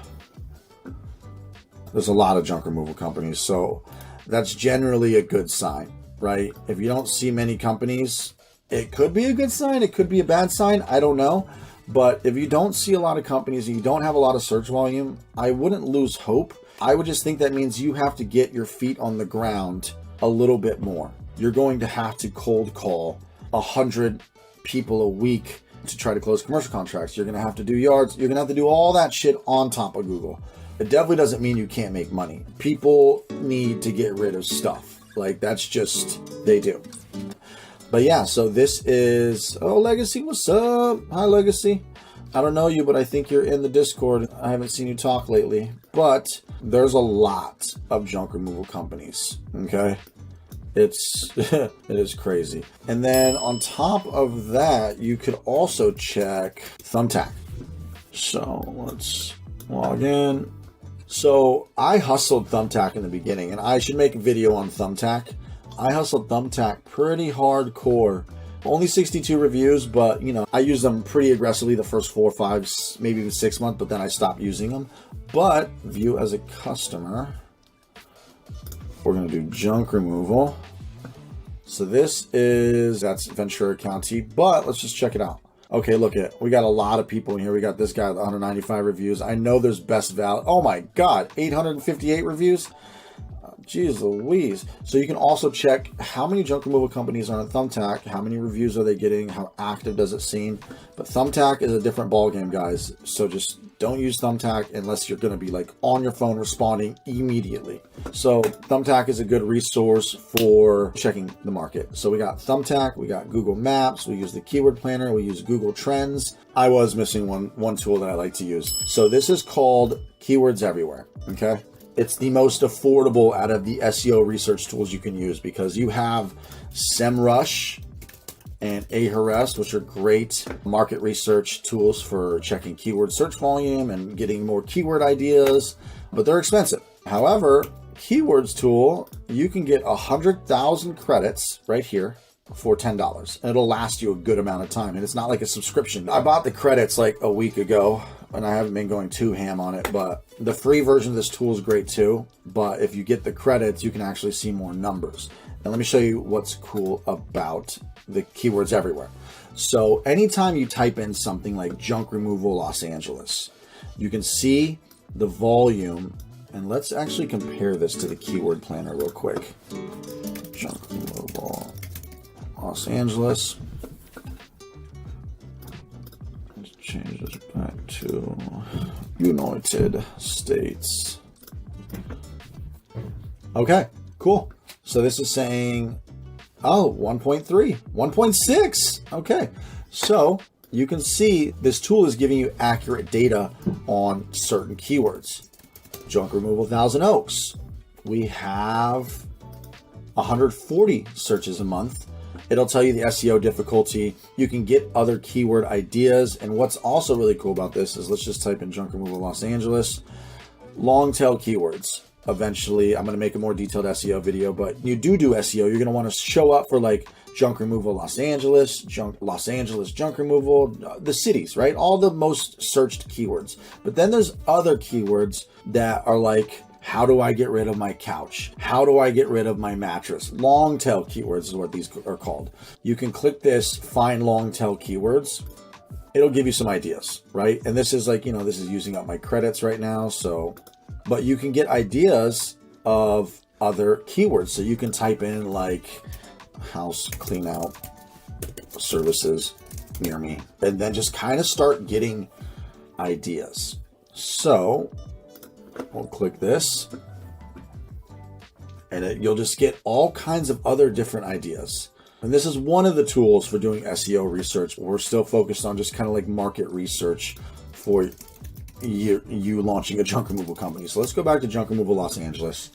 There's a lot of junk removal companies, so that's generally a good sign, right? If you don't see many companies, it could be a good sign, it could be a bad sign, I don't know. But if you don't see a lot of companies and you don't have a lot of search volume, I wouldn't lose hope. I would just think that means you have to get your feet on the ground a little bit more. You're going to have to cold call 100 people a week to try to close commercial contracts. You're going to have to do yards. You're going to have to do all that shit on top of Google. It definitely doesn't mean you can't make money. People need to get rid of stuff. Like, that's just, they do. But yeah, so this is, oh, Legacy, what's up? Hi, Legacy. I don't know you, but I think you're in the Discord. I haven't seen you talk lately. But there's a lot of junk removal companies, okay? It is crazy. And then on top of that, you could also check Thumbtack. So let's log in. So I hustled Thumbtack in the beginning, and I should make a video on Thumbtack. I hustled Thumbtack pretty hardcore. Only 62 reviews, but you know, I used them pretty aggressively the first 4, 5, maybe even 6 months, but then I stopped using them. But view as a customer, we're gonna do junk removal. So that's Ventura County, but let's just check it out. Okay, look at it. We got a lot of people in here. We got this guy with 195 reviews. I know there's best value. Oh my God, 858 reviews. Jeez Louise. So you can also check how many junk removal companies are on Thumbtack, how many reviews are they getting, how active does it seem. But Thumbtack is a different ballgame, guys. So just don't use Thumbtack unless you're going to be like on your phone responding immediately. So Thumbtack is a good resource for checking the market. So we got Thumbtack, we got Google Maps, we use the keyword planner, we use Google Trends. I was missing one tool that I like to use. So this is called Keywords Everywhere. Okay. It's the most affordable out of the SEO research tools you can use because you have SEMrush and Ahrefs, which are great market research tools for checking keyword search volume and getting more keyword ideas, but they're expensive. However, Keywords tool, you can get 100,000 credits right here for $10, and it'll last you a good amount of time. And it's not like a subscription. I bought the credits like a week ago, and I haven't been going too ham on it, but the free version of this tool is great too. But if you get the credits, you can actually see more numbers. Now let me show you what's cool about the Keywords Everywhere. So anytime you type in something like junk removal Los Angeles, you can see the volume. And let's actually compare this to the keyword planner real quick. Junk removal Los Angeles. Let's change this back to United States. Okay, cool. So this is saying, 1.3, 1.6. Okay, so you can see this tool is giving you accurate data on certain keywords. Junk removal Thousand Oaks. We have 140 searches a month. It'll tell you the SEO difficulty. You can get other keyword ideas. And what's also really cool about this is let's just type in junk removal Los Angeles. Long tail keywords. Eventually, I'm going to make a more detailed SEO video, but you do SEO. You're going to want to show up for like junk removal Los Angeles junk removal, the cities, right? All the most searched keywords. But then there's other keywords that are like, how do I get rid of my couch? How do I get rid of my mattress? Long tail keywords is what these are called. You can click this, find long tail keywords. It'll give you some ideas, right? And this is like, this is using up my credits right now. So, but you can get ideas of other keywords. So you can type in like house clean out services near me, and then just kind of start getting ideas. So we'll click this, and you'll just get all kinds of other different ideas. And this is one of the tools for doing SEO research. We're still focused on just kind of like market research for you launching a junk removal company. So let's go back to junk removal Los Angeles,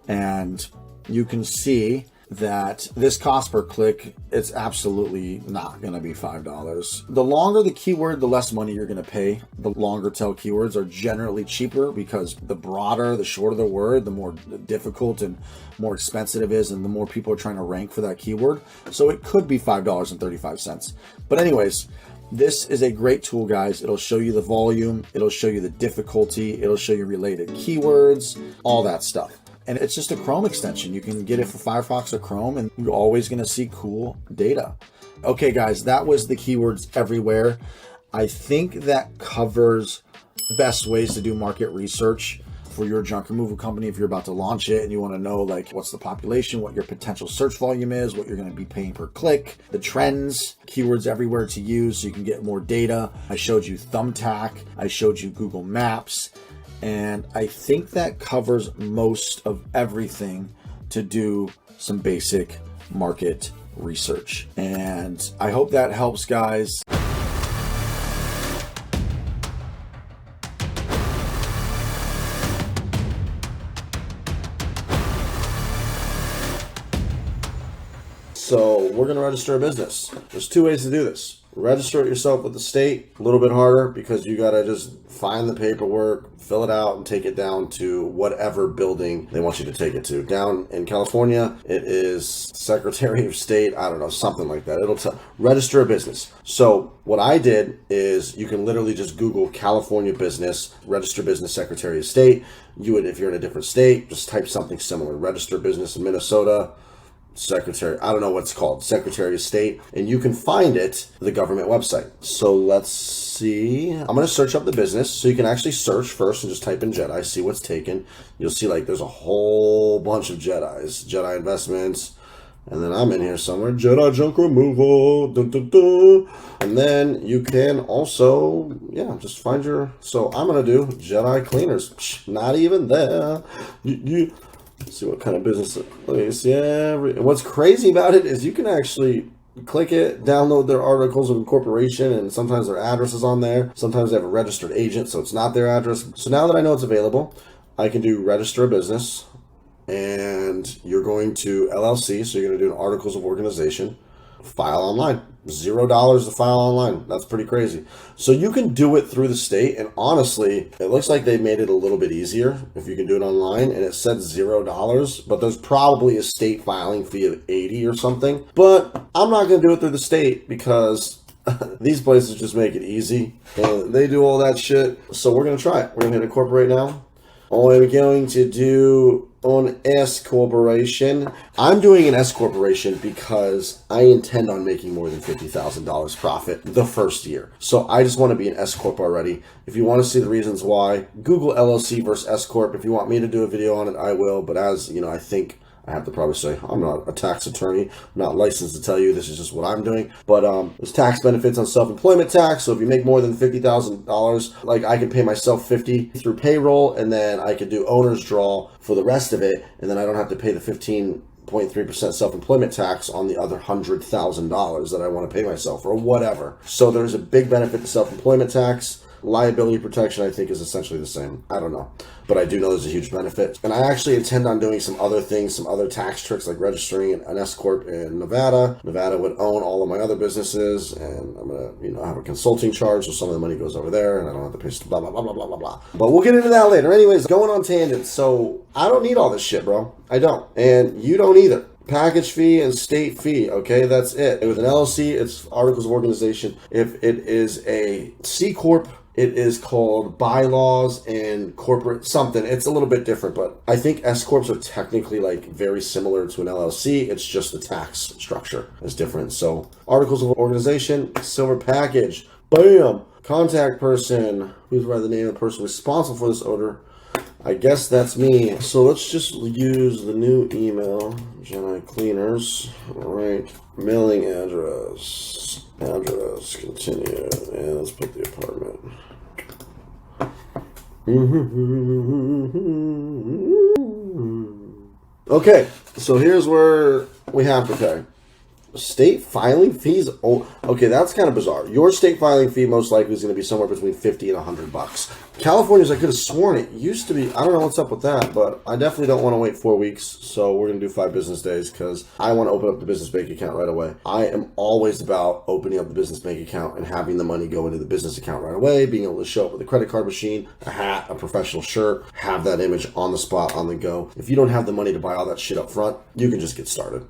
and you can see that this cost per click, it's absolutely not going to be $5. The longer the keyword, the less money you're going to pay. The longer tail keywords are generally cheaper because the broader, the shorter the word, the more difficult and more expensive it is, and the more people are trying to rank for that keyword. So it could be $5.35. But anyways, this is a great tool, guys. It'll show you the volume, it'll show you the difficulty, it'll show you related keywords, all that stuff. And it's just a Chrome extension. You can get it for Firefox or Chrome, and you're always going to see cool data. Okay, guys, that was the Keywords Everywhere. I think that covers the best ways to do market research for your junk removal company if you're about to launch it and you want to know like what's the population, what your potential search volume is, what you're going to be paying per click, the trends, keywords everywhere to use so you can get more data. I showed you Thumbtack. I showed you Google Maps. And I think that covers most of everything to do some basic market research. And I hope that helps, guys. So we're going to register a business. There's two ways to do this. Register it yourself with the state, a little bit harder because you got to just find the paperwork, fill it out, and take it down to whatever building they want you to take it to. Down in California, it is Secretary of State, I don't know, something like that. It'll register a business. So what I did is you can literally just Google California business, register business, Secretary of State. You would, if you're in a different state, just type something similar. Register business in Minnesota. Secretary, I don't know what's called, Secretary of State, and you can find it the government website. So let's see. I'm going to search up the business. So you can actually search first and just type in Jedi, see what's taken. You'll see like there's a whole bunch of Jedi investments. And then I'm in here somewhere, Jedi junk removal, dun, dun, dun. And then you can also, just find your, so I'm going to do Jedi cleaners. Psh, not even there. Let's see what kind of business it is. Yeah, what's crazy about it is you can actually click it, download their articles of incorporation, and sometimes their address is on there. Sometimes they have a registered agent, so it's not their address. So now that I know it's available, I can do register a business. And you're going to LLC, so you're going to do an articles of organization, file online. $0 to file online. That's pretty crazy. So you can do it through the state, and honestly, it looks like they made it a little bit easier if you can do it online, and it said $0, but there's probably a state filing fee of $80 or something. But I'm not going to do it through the state because these places just make it easy, and they do all that shit. So we're going to try it. We're going to hit incorporate now. We're going to do an S corporation. I'm doing an S corporation because I intend on making more than $50,000 profit the first year. So I just want to be an S Corp already. If you want to see the reasons why, Google LLC versus S Corp. If you want me to do a video on it, I will. But as you know, I think I have to probably say I'm not a tax attorney. I'm not licensed to tell you. This is just what I'm doing. But there's tax benefits on self-employment tax. So if you make more than $50,000, like I can pay myself $50 through payroll, and then I could do owner's draw for the rest of it, and then I don't have to pay the 15.3% self-employment tax on the other $100,000 that I want to pay myself or whatever. So there's a big benefit to self-employment tax. Liability protection, I think, is essentially the same. I don't know. But I do know there's a huge benefit. And I actually intend on doing some other things, some other tax tricks, like registering an S-Corp in Nevada. Nevada would own all of my other businesses, and I'm going to, have a consulting charge, so some of the money goes over there, and I don't have to pay blah, blah, blah, blah, blah, blah, blah. But we'll get into that later. Anyways, going on tangents. So I don't need all this shit, bro. I don't. And you don't either. Package fee and state fee, okay, that's it. With an LLC, it's articles of organization. If it is a C Corp, it is called bylaws and corporate something. It's a little bit different, but I think S Corps are technically like very similar to an LLC. It's just the tax structure is different. So articles of organization, silver package, bam, contact person, who's by the name of the person responsible for this order. I guess that's me. So let's just use the new email, Jedi Cleaners. All right, mailing address, continue, and let's put the apartment. Okay, so here's where we have to pay. State filing fees? Oh, okay, that's kind of bizarre. Your state filing fee most likely is going to be somewhere between $50 and $100. California's, I could have sworn it used to be, I don't know what's up with that, but I definitely don't want to wait 4 weeks, so we're going to do 5 business days because I want to open up the business bank account right away. I am always about opening up the business bank account and having the money go into the business account right away, being able to show up with a credit card machine, a hat, a professional shirt, have that image on the spot, on the go. If you don't have the money to buy all that shit up front, you can just get started,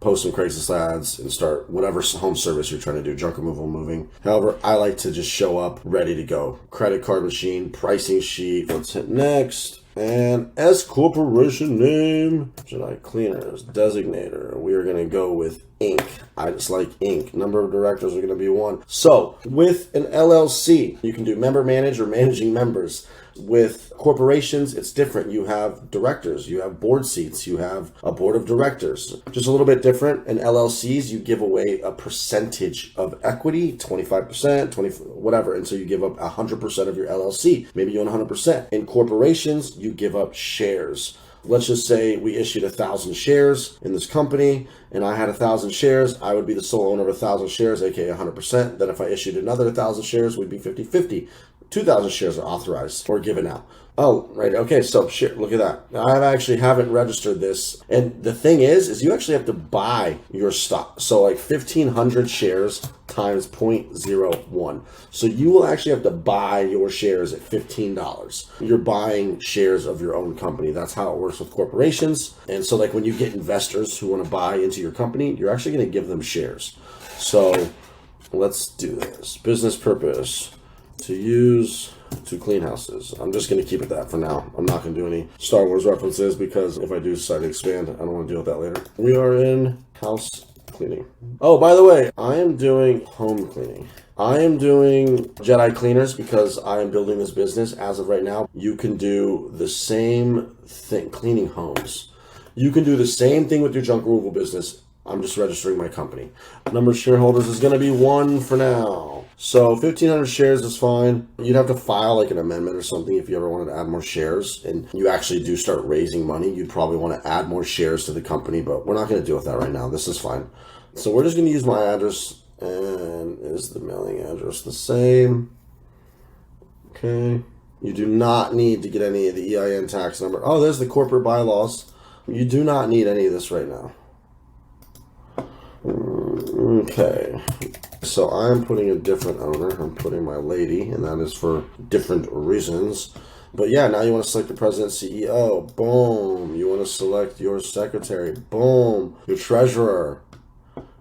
post some Craigslist ads and start whatever home service you're trying to do, junk removal, moving. However, I like to just show up ready to go. Credit card machine, pricing sheet. Let's hit next. And S corporation name, Jedi Cleaners, designator. We are going to go with Inc. I just like Inc. Number of directors are going to be 1. So with an LLC, you can do member manage or managing members. With corporations, it's different. You have directors, you have board seats, you have a board of directors. Just a little bit different. In LLCs, you give away a percentage of equity, 25%, 20, whatever. And so you give up 100% of your LLC. Maybe you own 100%. In corporations, you give up shares. Let's just say we issued 1,000 shares in this company and I had 1,000 shares. I would be the sole owner of 1,000 shares, aka 100%. Then if I issued another 1,000 shares, we'd be 50-50. 2,000 shares are authorized or given out. Oh, right. Okay. So shit, look at that. I actually haven't registered this. And the thing is you actually have to buy your stock. So like 1,500 shares times 0.01. So you will actually have to buy your shares at $15. You're buying shares of your own company. That's how it works with corporations. And so like when you get investors who want to buy into your company, you're actually going to give them shares. So let's do this. Business purpose. to use to clean houses. I'm just going to keep it that for now. I'm not going to do any Star Wars references because if I do decide to expand, I don't want to deal with that later. We are in house cleaning. Oh, by the way, I am doing home cleaning. I am doing Jedi cleaners because I am building this business. As of right now, you can do the same thing, cleaning homes. You can do the same thing with your junk removal business. I'm just registering my company. Number of shareholders is going to be 1 for now. So 1,500 shares is fine. You'd have to file like an amendment or something if you ever wanted to add more shares and you actually do start raising money. You'd probably want to add more shares to the company, but we're not going to deal with that right now. This is fine. So we're just going to use my address. And is the mailing address the same? Okay. You do not need to get any of the EIN tax number. Oh, there's the corporate bylaws. You do not need any of this right now. Okay. So I'm putting a different owner. I'm putting my lady, and that is for different reasons. But yeah, now you want to select the president, CEO. Boom. You want to select your secretary. Boom. Your treasurer.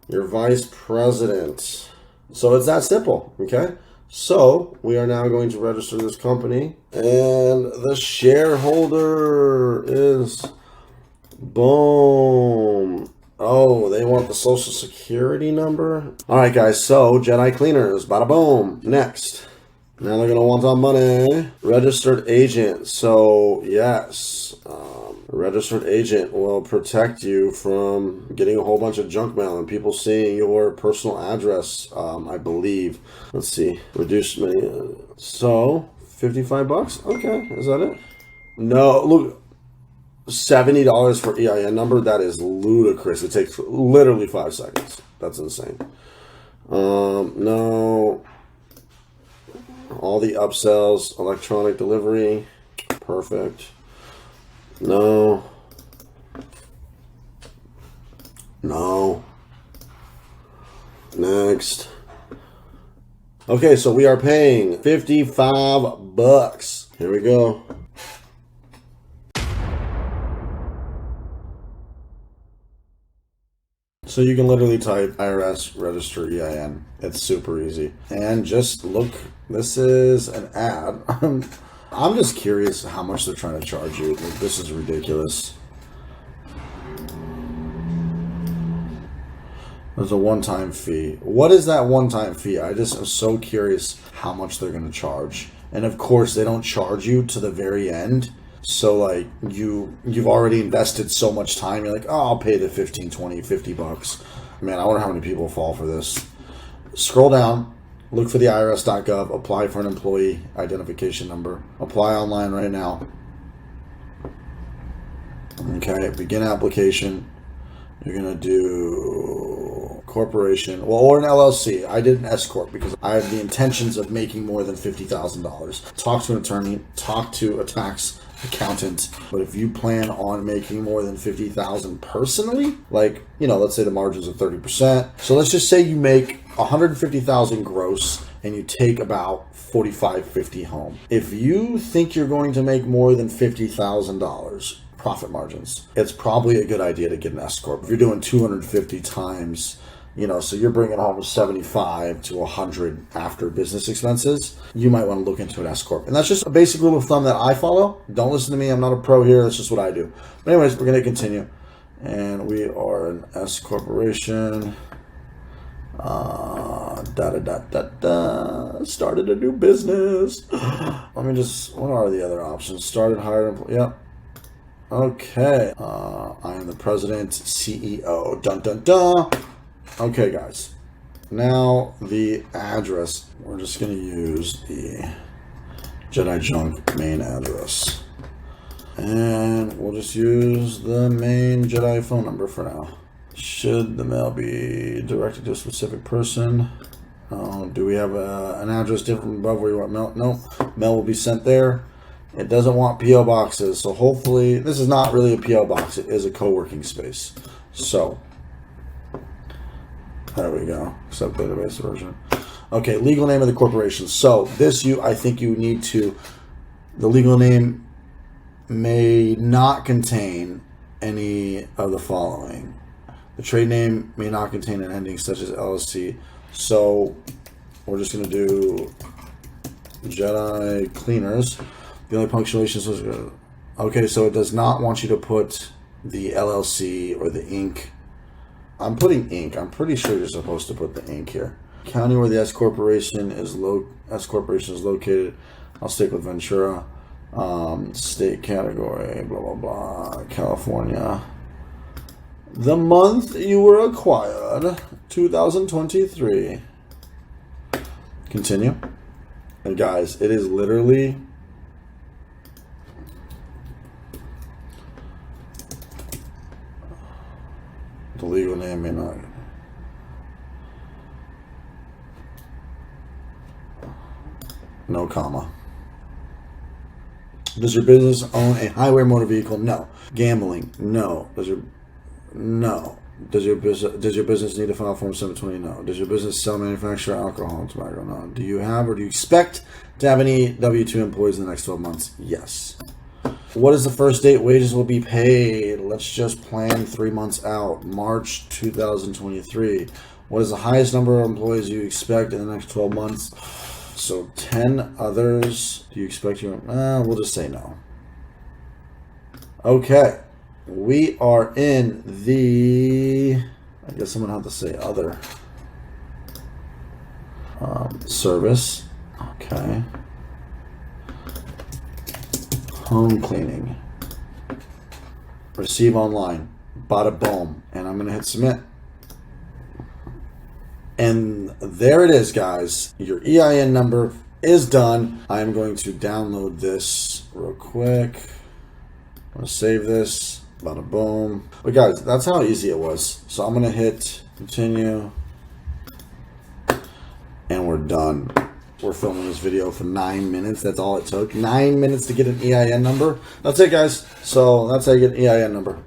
Your vice president. So it's that simple, okay? So we are now going to register this company, and the shareholder is boom. Oh, they want the social security number. All right, guys. So Jedi cleaners, bada boom. Next. Now they're gonna want our money. Registered agent. So yes. Registered agent will protect you from getting a whole bunch of junk mail and people seeing your personal address, I believe. Let's see. Reduced many. So, $55? Okay. Is that it? No. Look. $70 for EIN number? That is ludicrous. It takes literally 5 seconds. That's insane. No. All the upsells. Electronic delivery. Perfect. No. No. Next. Okay, so we are paying $55. Here we go. So you can literally type IRS register EIN. It's super easy. And just look, this is an ad. I'm just curious how much they're trying to charge you. Like, this is ridiculous. There's a one-time fee. What is that one-time fee? I just am so curious how much they're going to charge. And of course, they don't charge you to the very end. So like you've already invested so much time. You're like, oh, I'll pay the 15, 20, $50. Man, I wonder how many people fall for this. Scroll down. Look for the irs.gov, apply for an employee identification number. Apply online right now. Okay, begin application. You're gonna do corporation, well, or an LLC. I did an S-Corp because I have the intentions of making more than $50,000. Talk to an attorney, talk to a tax accountant. But if you plan on making more than $50,000 personally, like, you know, let's say the margins are 30%. So let's just say you make $150,000 gross and you take about 45, 50 home. If you think you're going to make more than $50,000 profit margins, it's probably a good idea to get an S-Corp. If you're doing 250 times, you know, so you're bringing home 75 to 100 after business expenses, you might want to look into an S-Corp. And that's just a basic rule of thumb that I follow. Don't listen to me. I'm not a pro here. That's just what I do. But anyways, we're going to continue. And we are an S corporation. Started a new business. Let me just, what are the other options? Started, hired, yep. Okay. I am the president, CEO. Dun, dun, dun. Okay, guys. Now the address. We're just going to use the Jedi Junk main address. And we'll just use the main Jedi phone number for now. Should the mail be directed to a specific person? Do we have an address different above where you want mail? No. Mail will be sent there. It doesn't want P.O. boxes. So hopefully, this is not really a P.O. box. It is a co-working space. So, there we go. Accept database version. Okay, legal name of the corporation. So this, I think you need to, the legal name may not contain any of the following. The trade name may not contain an ending such as LLC. So we're just going to do Jedi Cleaners. The only punctuation is... Okay, so it does not want you to put the LLC or the Inc. I'm putting Inc. I'm pretty sure you're supposed to put the Inc. here. County where the S-Corporation is located. I'll stick with Ventura. State category, blah, blah, blah. California. The month you were acquired, 2023. Continue. And guys, it is literally... The legal name may not... No comma. Does your business own a highway motor vehicle? No. Gambling? No. Does your business need to file Form 720? No. Does your business sell, manufacture alcohol and tobacco? No. Do you have or do you expect to have any W-2 employees in the next 12 months? Yes. What is the first date wages will be paid? Let's just plan 3 months out. March 2023. What is the highest number of employees you expect in the next 12 months? So 10 others. Do you expect your... we'll just say no. Okay. We are in the... I guess I'm going to have to say other. Service. Okay. Home cleaning. Receive online. Bada boom. And I'm going to hit submit. And there it is, guys. Your EIN number is done. I'm going to download this real quick. I'm going to save this. Bada boom. But guys, that's how easy it was. So I'm going to hit continue. And we're done. We're filming this video for 9 minutes. That's all it took. 9 minutes to get an EIN number. That's it, guys. So that's how you get an EIN number.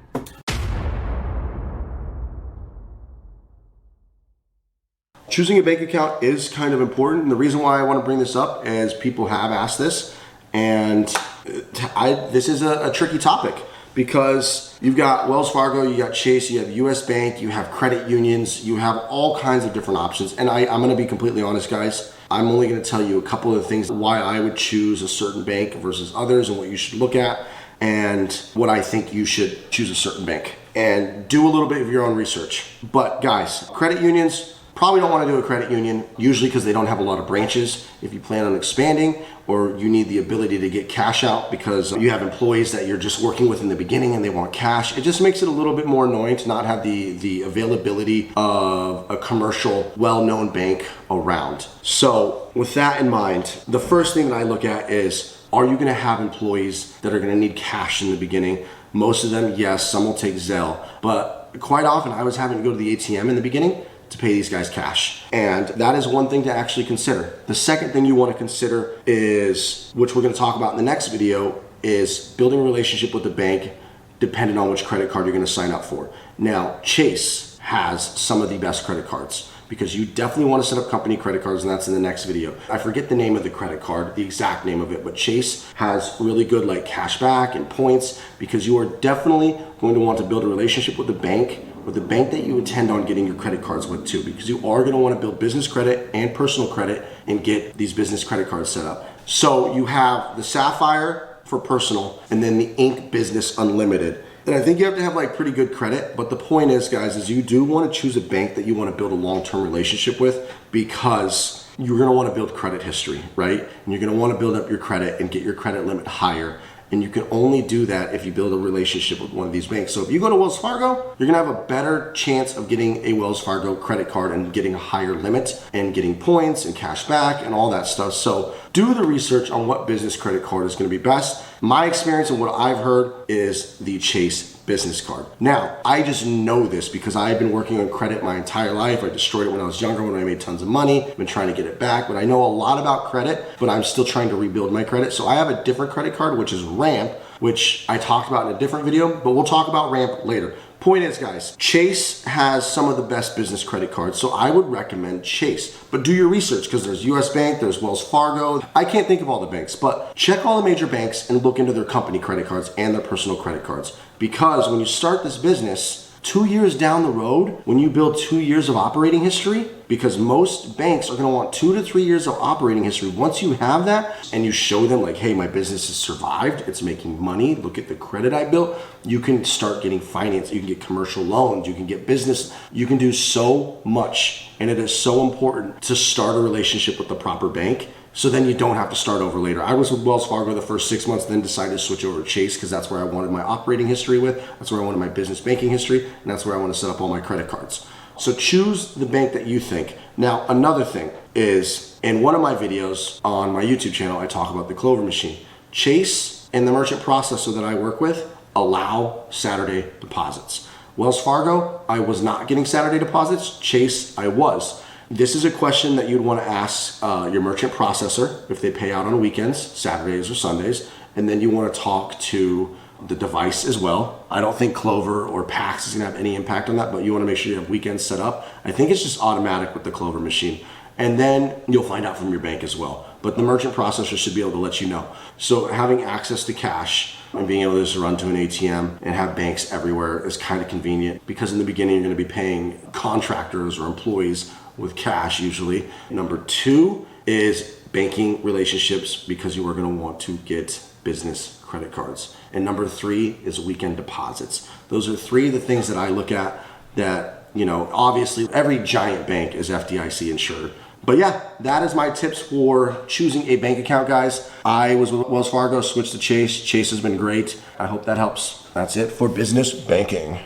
Choosing a bank account is kind of important. And the reason why I want to bring this up is people have asked this. And this is a tricky topic because you've got Wells Fargo, you got Chase, you have US Bank, you have credit unions, you have all kinds of different options. And I'm going to be completely honest, guys. I'm only going to tell you a couple of things why I would choose a certain bank versus others and what you should look at and what I think you should choose a certain bank. And do a little bit of your own research. But guys, credit unions, probably don't want to do a credit union, usually because they don't have a lot of branches. If you plan on expanding or you need the ability to get cash out because you have employees that you're just working with in the beginning and they want cash, it just makes it a little bit more annoying to not have the availability of a commercial, well-known bank around. So with that in mind, the first thing that I look at is, are you going to have employees that are going to need cash in the beginning? Most of them, yes, some will take Zelle, but quite often I was having to go to the ATM in the beginning to pay these guys cash. And that is one thing to actually consider. The second thing you want to consider is, which we're going to talk about in the next video, is building a relationship with the bank depending on which credit card you're going to sign up for. Now, Chase has some of the best credit cards because you definitely want to set up company credit cards, and that's in the next video. I forget the name of the credit card, the exact name of it, but Chase has really good like cash back and points because you are definitely going to want to build a relationship with the bank that you intend on getting your credit cards with too, because you are going to want to build business credit and personal credit and get these business credit cards set up. So you have the Sapphire for personal and then the Inc Business Unlimited. And I think you have to have like pretty good credit, but the point is, guys, is you do want to choose a bank that you want to build a long-term relationship with because you're going to want to build credit history, right? And you're going to want to build up your credit and get your credit limit higher. And you can only do that if you build a relationship with one of these banks. So if you go to Wells Fargo, you're gonna have a better chance of getting a Wells Fargo credit card and getting a higher limit and getting points and cash back and all that stuff. So do the research on what business credit card is gonna be best. My experience and what I've heard is the Chase business card. Now, I just know this because I've been working on credit my entire life. I destroyed it when I was younger, when I made tons of money. I've been trying to get it back, but I know a lot about credit, but I'm still trying to rebuild my credit. So I have a different credit card, which is Ramp, which I talked about in a different video, but we'll talk about Ramp later. Point is, guys, Chase has some of the best business credit cards, so I would recommend Chase. But do your research because there's US Bank, there's Wells Fargo. I can't think of all the banks, but check all the major banks and look into their company credit cards and their personal credit cards. Because when you start this business, 2 years down the road, when you build 2 years of operating history, because most banks are going to want 2 to 3 years of operating history. Once you have that and you show them like, hey, my business has survived, it's making money, look at the credit I built, you can start getting finance, you can get commercial loans, you can get business, you can do so much. And it is so important to start a relationship with the proper bank, so then you don't have to start over later. I was with Wells Fargo the first 6 months, then decided to switch over to Chase because that's where I wanted my operating history with, that's where I wanted my business banking history, and that's where I want to set up all my credit cards. So choose the bank that you think. Now, another thing is, in one of my videos on my YouTube channel, I talk about the Clover machine. Chase and the merchant processor that I work with allow Saturday deposits. Wells Fargo, I was not getting Saturday deposits. Chase, I was. This is a question that you'd want to ask your merchant processor if they pay out on weekends, Saturdays or Sundays, and then you want to talk to the device as well. I don't think Clover or Pax is gonna have any impact on that, but you wanna make sure you have weekends set up. I think it's just automatic with the Clover machine. And then you'll find out from your bank as well. But the merchant processor should be able to let you know. So having access to cash and being able to just run to an ATM and have banks everywhere is kind of convenient, because in the beginning you're gonna be paying contractors or employees with cash usually. Number 2 is banking relationships, because you are gonna want to get business credit cards. And number 3 is weekend deposits. Those are 3 of the things that I look at that, obviously every giant bank is FDIC insured. But yeah, that is my tips for choosing a bank account, guys. I was with Wells Fargo, switched to Chase. Chase has been great. I hope that helps. That's it for business banking.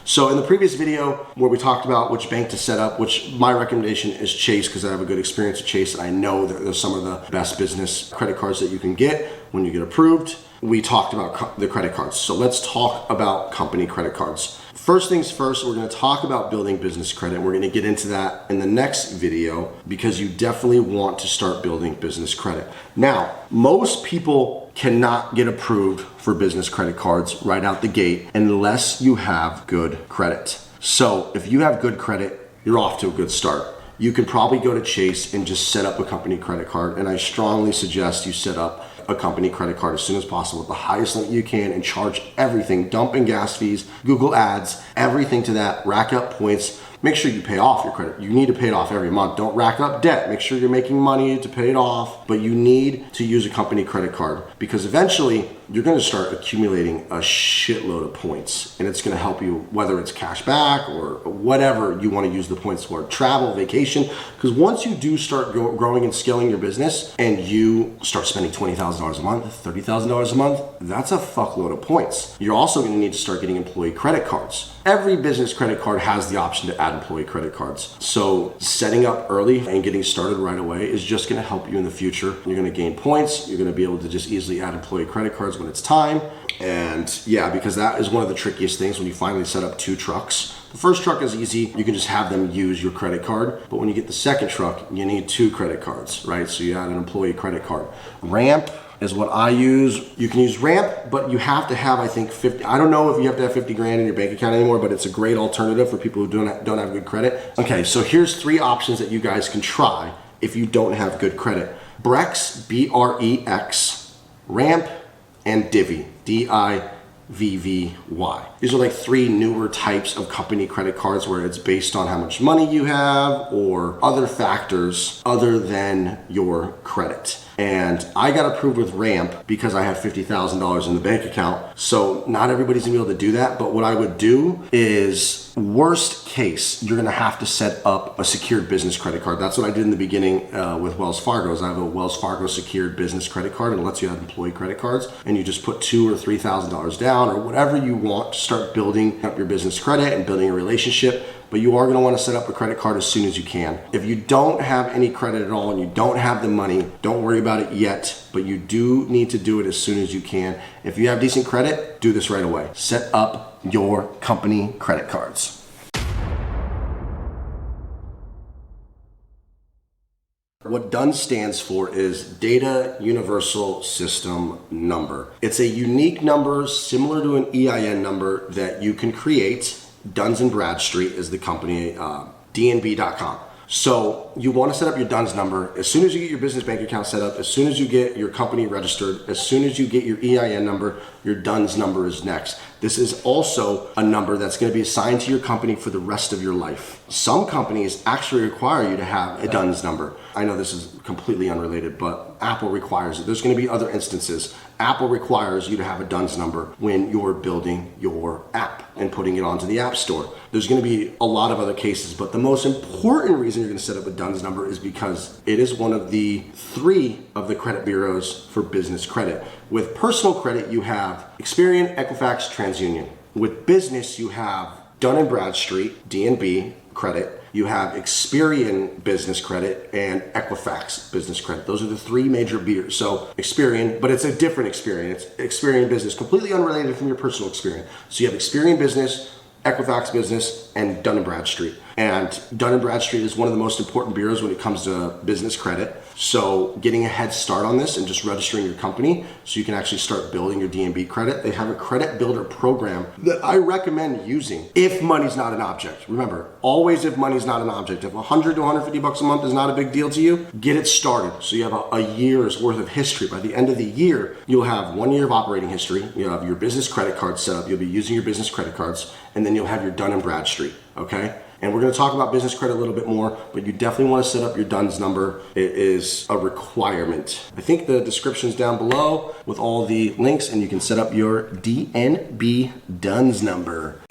So in the previous video where we talked about which bank to set up, which my recommendation is Chase, because I have a good experience with Chase and I know that there's some of the best business credit cards that you can get when you get approved. We talked about the credit cards. So let's talk about company credit cards. First things first, we're going to talk about building business credit. We're going to get into that in the next video, because you definitely want to start building business credit. Now, most people cannot get approved for business credit cards right out the gate unless you have good credit. So if you have good credit, you're off to a good start. You can probably go to Chase and just set up a company credit card, and I strongly suggest you set up a company credit card as soon as possible at the highest limit you can and charge everything, dumping gas fees, Google ads, everything to that, rack up points. Make sure you pay off your credit. You need to pay it off every month. Don't rack up debt. Make sure you're making money to pay it off, but you need to use a company credit card, because eventually you're going to start accumulating a shitload of points, and it's going to help you, whether it's cash back or whatever you want to use the points for, travel, vacation. Because once you do start growing and scaling your business and you start spending $20,000 a month, $30,000 a month, that's a fuckload of points. You're also going to need to start getting employee credit cards. Every business credit card has the option to add employee credit cards. So setting up early and getting started right away is just going to help you in the future. You're going to gain points. You're going to be able to just easily add employee credit cards when it's time. And yeah, because that is one of the trickiest things when you finally set up 2 trucks. The first truck is easy. You can just have them use your credit card. But when you get the second truck, you need 2 credit cards, right? So you add an employee credit card. Ramp is what I use. You can use Ramp, but you have to have, I think, 50. I don't know if you have to have 50 grand in your bank account anymore, but it's a great alternative for people who don't have good credit. Okay, so here's 3 options that you guys can try if you don't have good credit. Brex, B-R-E-X, Ramp, and Divvy, D-I-V-V-Y. These are like 3 newer types of company credit cards where it's based on how much money you have or other factors other than your credit. And I got approved with Ramp because I had $50,000 in the bank account. So not everybody's gonna be able to do that. But what I would do is, worst case, you're gonna have to set up a secured business credit card. That's what I did in the beginning with Wells Fargo. Is I have a Wells Fargo secured business credit card, and it lets you have employee credit cards. And you just put $2,000 or $3,000 down or whatever you want to start building up your business credit and building a relationship. But you are going to want to set up a credit card as soon as you can. If you don't have any credit at all and you don't have the money, don't worry about it yet, but you do need to do it as soon as you can. If you have decent credit, do this right away. Set up your company credit cards. What DUN stands for is Data Universal System Number. It's a unique number similar to an EIN number that you can create. Duns & Bradstreet is the company, dnb.com. So you want to set up your DUNS number as soon as you get your business bank account set up, as soon as you get your company registered, as soon as you get your EIN number, your DUNS number is next. This is also a number that's going to be assigned to your company for the rest of your life. Some companies actually require you to have a DUNS number. I know this is completely unrelated, but Apple requires it. There's going to be other instances. Apple requires you to have a DUNS number when you're building your app and putting it onto the App Store. There's going to be a lot of other cases, but the most important reason you're going to set up a DUNS number is because it is one of the 3 of the credit bureaus for business credit. With personal credit, you have Experian, Equifax, TransUnion. With business, you have Dun & Bradstreet, D&B credit. You have Experian business credit and Equifax business credit. Those are the 3 major bureaus. So Experian, but it's a different Experian. It's Experian business, completely unrelated from your personal Experian. So you have Experian business, Equifax business, and Dun & Bradstreet. And Dun & Bradstreet is one of the most important bureaus when it comes to business credit. So getting a head start on this and just registering your company so you can actually start building your D&B credit. They have a credit builder program that I recommend using if money's not an object. Remember, always if money's not an object. If 100 to 150 bucks a month is not a big deal to you, get it started. So you have a year's worth of history. By the end of the year, you'll have 1 year of operating history. You'll have your business credit card set up. You'll be using your business credit cards, and then you'll have your Dun & Bradstreet, okay? And we're going to talk about business credit a little bit more, but you definitely want to set up your DUNS number. It is a requirement. I think the description's down below with all the links, and you can set up your DNB DUNS number.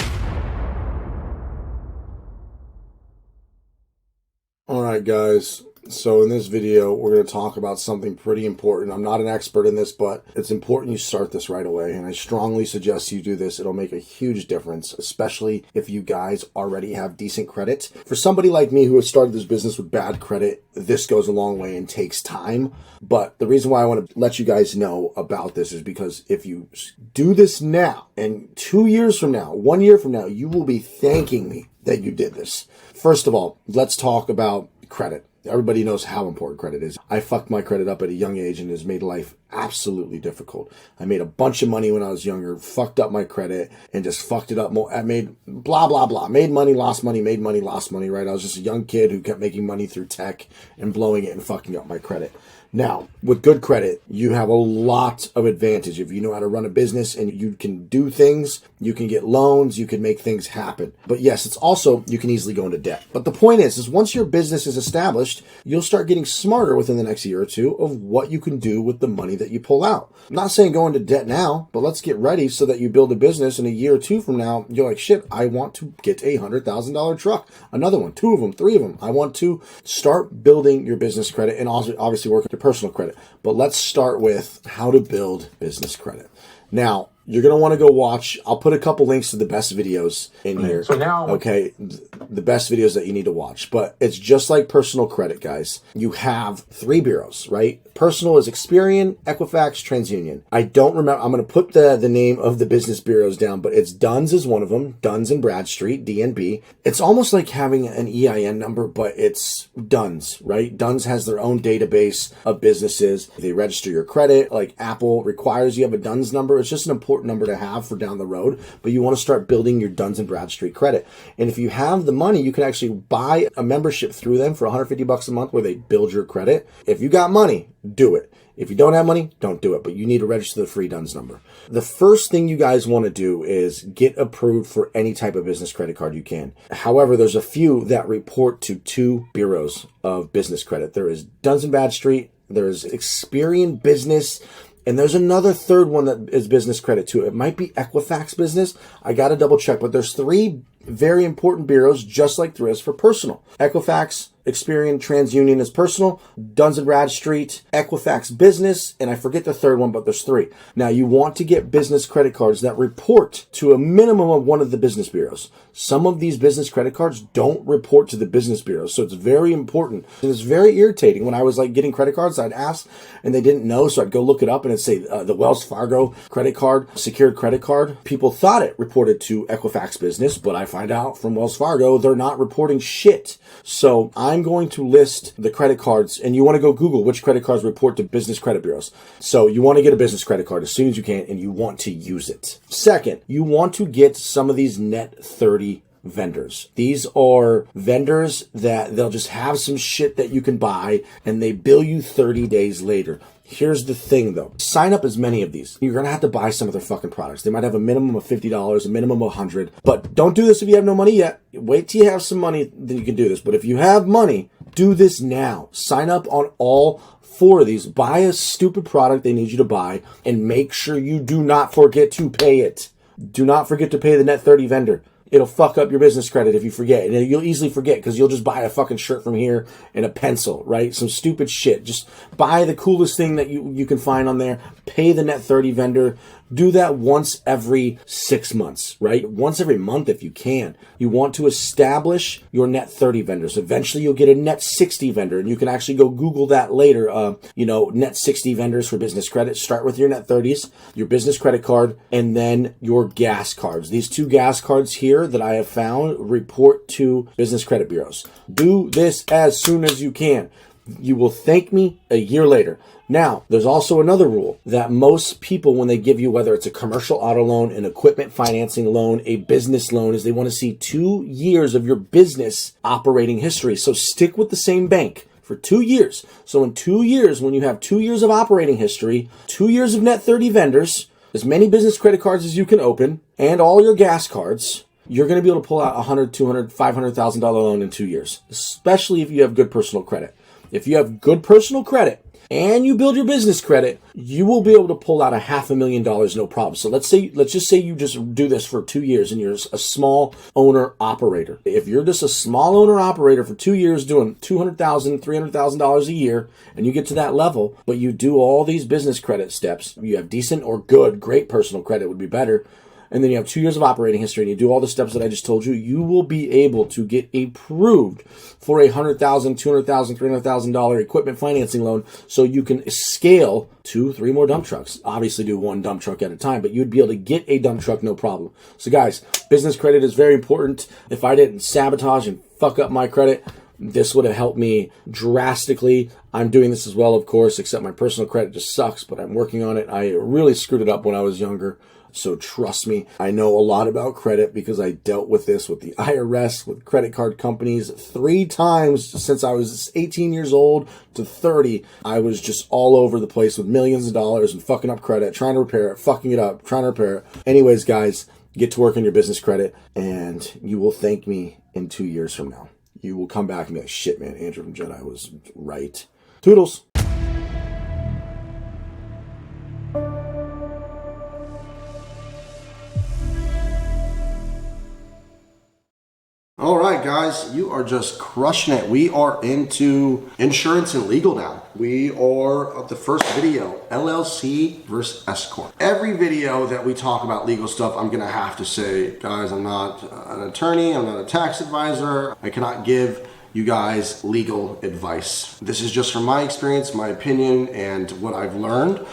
All right, guys. So in this video, we're going to talk about something pretty important. I'm not an expert in this, but it's important you start this right away. And I strongly suggest you do this. It'll make a huge difference, especially if you guys already have decent credit. For somebody like me who has started this business with bad credit, this goes a long way and takes time. But the reason why I want to let you guys know about this is because if you do this now, and 2 years from now, 1 year from now, you will be thanking me that you did this. First of all, let's talk about credit. Everybody knows how important credit is. I fucked my credit up at a young age and has made life absolutely difficult. I made a bunch of money when I was younger, fucked up my credit, and just fucked it up more. I made blah, blah, blah. Made money, lost money, made money, lost money, right? I was just a young kid who kept making money through tech and blowing it and fucking up my credit. Now, with good credit, you have a lot of advantage. If you know how to run a business and you can do things, you can get loans, you can make things happen. But yes, it's also, you can easily go into debt. But the point is once your business is established, you'll start getting smarter within the next year or two of what you can do with the money that you pull out. I'm not saying go into debt now, but let's get ready so that you build a business and a year or two from now, you're like, shit, I want to get a $100,000 truck. Another one, 2 of them, 3 of them. I want to start building your business credit and also obviously work your personal credit. But let's start with how to build business credit. Now, you're going to want to go watch. I'll put a couple links to the best videos in here. So now, okay, the best videos that you need to watch. But it's just like personal credit, guys. You have 3 bureaus, right? Personal is Experian, Equifax, TransUnion. I don't remember. I'm going to put the name of the business bureaus down, but it's DUNS is one of them. DUNS and Bradstreet, DNB. It's almost like having an EIN number, but it's DUNS, right? DUNS has their own database of businesses. They register your credit. Like Apple requires you have a DUNS number. It's just an important number to have for down the road, but you want to start building your DUNS and Bradstreet credit. And if you have the money, you can actually buy a membership through them for $150 a month where they build your credit. If you got money, do it. If you don't have money, don't do it, but you need to register the free DUNS number. The first thing you guys want to do is get approved for any type of business credit card you can. However, there's a few that report to 2 bureaus of business credit. There is DUNS and Bradstreet, there is Experian Business, and there's another 3rd one that is business credit too. It might be Equifax Business. I got to double check, but there's 3 very important bureaus, just like there is for personal. Equifax, Experian, TransUnion is personal, Dun & Bradstreet, Equifax Business, and I forget the 3rd one, but there's 3. Now, you want to get business credit cards that report to a minimum of one of the business bureaus. Some of these business credit cards don't report to the business bureaus, so it's very important. And it's very irritating. When I was like getting credit cards, I'd ask, and they didn't know, so I'd go look it up, and it'd say the Wells Fargo credit card, secured credit card. People thought it reported to Equifax Business, but I find out from Wells Fargo, they're not reporting shit. So I'm going to list the credit cards, and you want to go Google which credit cards report to business credit bureaus. So you want to get a business credit card as soon as you can, and you want to use it. Second, you want to get some of these net 30 vendors. These are vendors that they'll just have some shit that you can buy and they bill you 30 days later. Here's the thing though. Sign up as many of these. You're going to have to buy some of their fucking products. They might have a minimum of $50, a minimum of $100. But don't do this if you have no money yet. Wait till you have some money, then you can do this. But if you have money, do this now. Sign up on all 4 of these. Buy a stupid product they need you to buy and make sure you do not forget to pay it. Do not forget to pay the net 30 vendor. It'll fuck up your business credit if you forget. And you'll easily forget because you'll just buy a fucking shirt from here and a pencil, right? Some stupid shit. Just buy the coolest thing that you can find on there. Pay the net 30 vendor. Do that once every 6 months, right? Once every month if you can. You want to establish your net 30 vendors. Eventually you'll get a net 60 vendor, and you can actually go Google that later. Net 60 vendors for business credit. Start with your net 30s, your business credit card, and then your gas cards. These 2 gas cards here that I have found report to business credit bureaus. Do this as soon as you can. You will thank me a year later. Now, there's also another rule that most people, when they give you, whether it's a commercial auto loan, an equipment financing loan, a business loan, is they want to see 2 years of your business operating history. So stick with the same bank for 2 years. So in 2 years, when you have 2 years of operating history, 2 years of net 30 vendors, as many business credit cards as you can open, and all your gas cards, you're going to be able to pull out $100,000, $200,000, $500,000 loan in 2 years, especially if you have good personal credit. If you have good personal credit and you build your business credit, you will be able to pull out $500,000 no problem. So let's just say you just do this for 2 years and you're a small owner operator. If you're just a small owner operator for 2 years doing $200,000, $300,000 a year, and you get to that level, but you do all these business credit steps, you have decent or good, great personal credit would be better, and then you have 2 years of operating history and you do all the steps that I just told you, you will be able to get approved for a $100,000, $200,000, $300,000 equipment financing loan so you can scale 2-3 more dump trucks. Obviously do 1 dump truck at a time, but you'd be able to get a dump truck no problem. So guys, business credit is very important. If I didn't sabotage and fuck up my credit, this would have helped me drastically. I'm doing this as well, of course, except my personal credit just sucks, but I'm working on it. I really screwed it up when I was younger. So trust me, I know a lot about credit because I dealt with this with the IRS, with credit card companies 3 times since I was 18 years old to 30. I was just all over the place with millions of dollars and fucking up credit, trying to repair it, fucking it up, trying to repair it. Anyways, guys, get to work on your business credit and you will thank me in 2 years from now. You will come back and be like, shit, man, Andrew from Jedi was right. Toodles. All right, guys, you are just crushing it. We are into insurance and legal now. We are the first video, LLC versus S-Corp. Every video that we talk about legal stuff, I'm gonna have to say, guys, I'm not an attorney, I'm not a tax advisor. I cannot give you guys legal advice. This is just from my experience, my opinion, and what I've learned.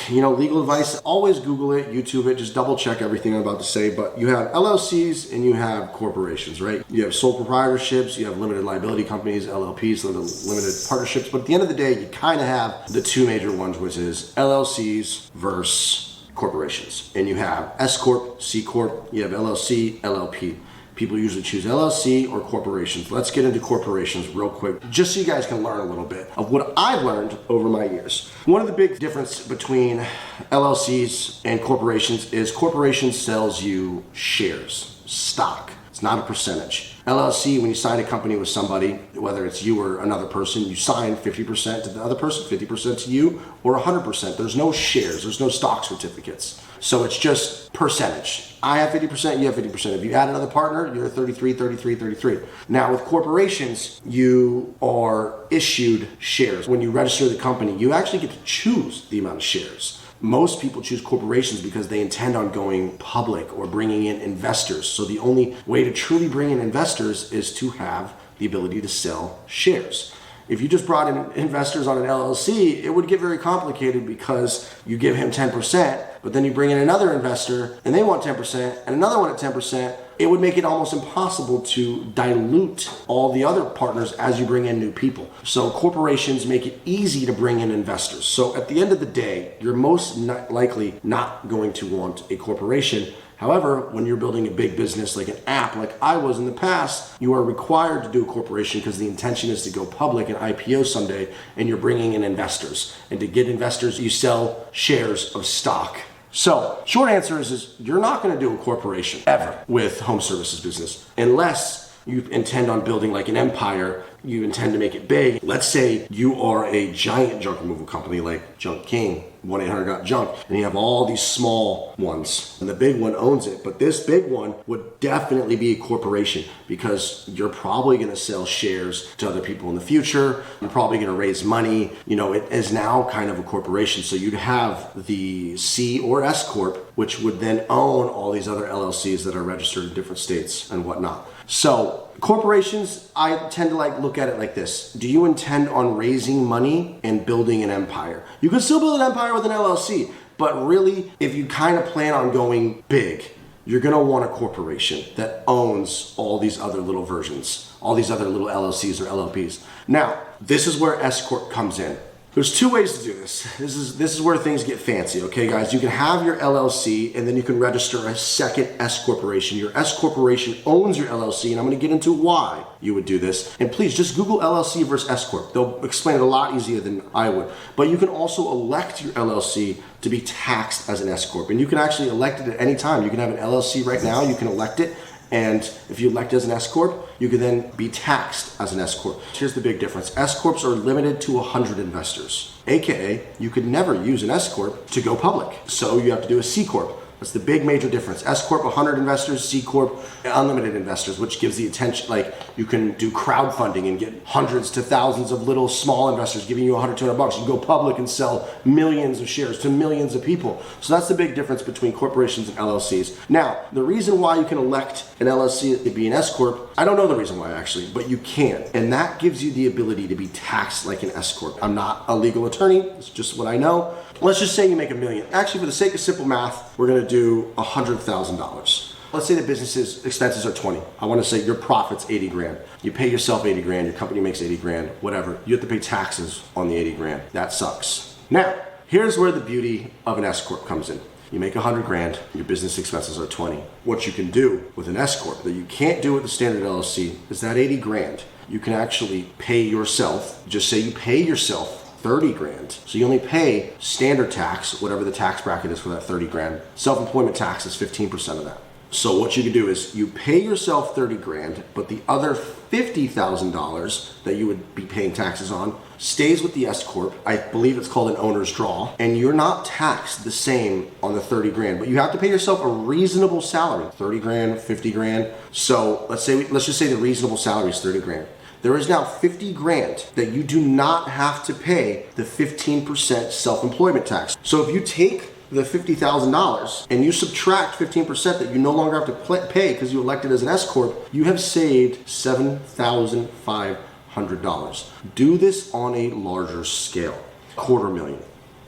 Legal advice, always Google it, YouTube it, just double check everything I'm about to say. But you have LLCs and you have corporations, right? You have sole proprietorships, you have limited liability companies, LLPs, limited partnerships. But at the end of the day, you kind of have the 2 major ones, which is LLCs versus corporations. And you have S-Corp, C-Corp, you have LLC, LLP. People usually choose LLC or corporations. Let's get into corporations real quick, just so you guys can learn a little bit of what I've learned over my years. One of the big differences between LLCs and corporations is corporations sells you shares, stock. It's not a percentage. LLC, when you sign a company with somebody, whether it's you or another person, you sign 50% to the other person, 50% to you, or 100%. There's no shares, there's no stock certificates. So it's just percentage. I have 50%, you have 50%. If you add another partner, you're 33, 33, 33. Now with corporations, you are issued shares. When you register the company, you actually get to choose the amount of shares. Most people choose corporations because they intend on going public or bringing in investors. So the only way to truly bring in investors is to have the ability to sell shares. If you just brought in investors on an LLC, it would get very complicated because you give him 10%, but then you bring in another investor and they want 10% and another one at 10%. It would make it almost impossible to dilute all the other partners as you bring in new people. So corporations make it easy to bring in investors. So at the end of the day, you're most likely not going to want a corporation However, when you're building a big business like an app, like I was in the past, you are required to do a corporation because the intention is to go public and IPO someday, and you're bringing in investors. And to get investors, you sell shares of stock. So short answer is you're not going to do a corporation ever with home services business unless you intend on building like an empire, you intend to make it big. Let's say you are a giant junk removal company like Junk King, 1-800-GOT-JUNK, and you have all these small ones, and the big one owns it. But this big one would definitely be a corporation because you're probably going to sell shares to other people in the future. You're probably going to raise money. You know, it is now kind of a corporation. So you'd have the C or S-Corp, which would then own all these other LLCs that are registered in different states and whatnot. So corporations, I tend to look at it like this. Do you intend on raising money and building an empire? You can still build an empire with an LLC, but really, if you kind of plan on going big, you're gonna want a corporation that owns all these other little versions, all these other little LLCs or LLPs. Now, this is where S-Corp comes in. There's two ways to do this. This is where things get fancy, okay, guys? You can have your LLC, and then you can register a second S corporation. Your S corporation owns your LLC, and I'm going to get into why you would do this. And please just Google LLC versus S corp. They'll explain it a lot easier than I would. But you can also elect your LLC to be taxed as an S corp, and you can actually elect it at any time. You can have an LLC right now. You can elect it. And if you elect as an S-Corp, you can then be taxed as an S-Corp. Here's the big difference. S-Corps are limited to 100 investors. AKA, you could never use an S-Corp to go public. So you have to do a C-Corp. That's the big major difference. S-Corp, 100 investors, C-Corp, unlimited investors, which gives the attention, like you can do crowdfunding and get hundreds to thousands of little small investors giving you 100, 200 bucks. You can go public and sell millions of shares to millions of people. So that's the big difference between corporations and LLCs. Now, the reason why you can elect an LLC to be an S-Corp, I don't know the reason why actually, but you can. And that gives you the ability to be taxed like an S-Corp. I'm not a legal attorney, it's just what I know. Let's just say you make $1 million. Actually, for the sake of simple math, we're gonna do $100,000. Let's say the business's expenses are 20. I wanna say your profit's 80 grand. You pay yourself 80 grand, your company makes 80 grand, whatever. You have to pay taxes on the 80 grand. That sucks. Now, here's where the beauty of an S-Corp comes in. You make 100 grand, your business expenses are 20. What you can do with an S-Corp that you can't do with the standard LLC is that 80 grand, you can actually pay yourself. Just say you pay yourself 30 grand. So you only pay standard tax, whatever the tax bracket is for that 30 grand. Self-employment tax is 15% of that. So what you can do is you pay yourself 30 grand, but the other $50,000 that you would be paying taxes on stays with the S-Corp. I believe it's called an owner's draw, and you're not taxed the same on the 30 grand, but you have to pay yourself a reasonable salary, 30 grand, 50 grand. So let's just say the reasonable salary is 30 grand. There is now 50 grand that you do not have to pay the 15% self-employment tax. So if you take the $50,000 and you subtract 15% that you no longer have to pay because you elected as an S-Corp, you have saved $7,500. Do this on a larger scale, $250,000.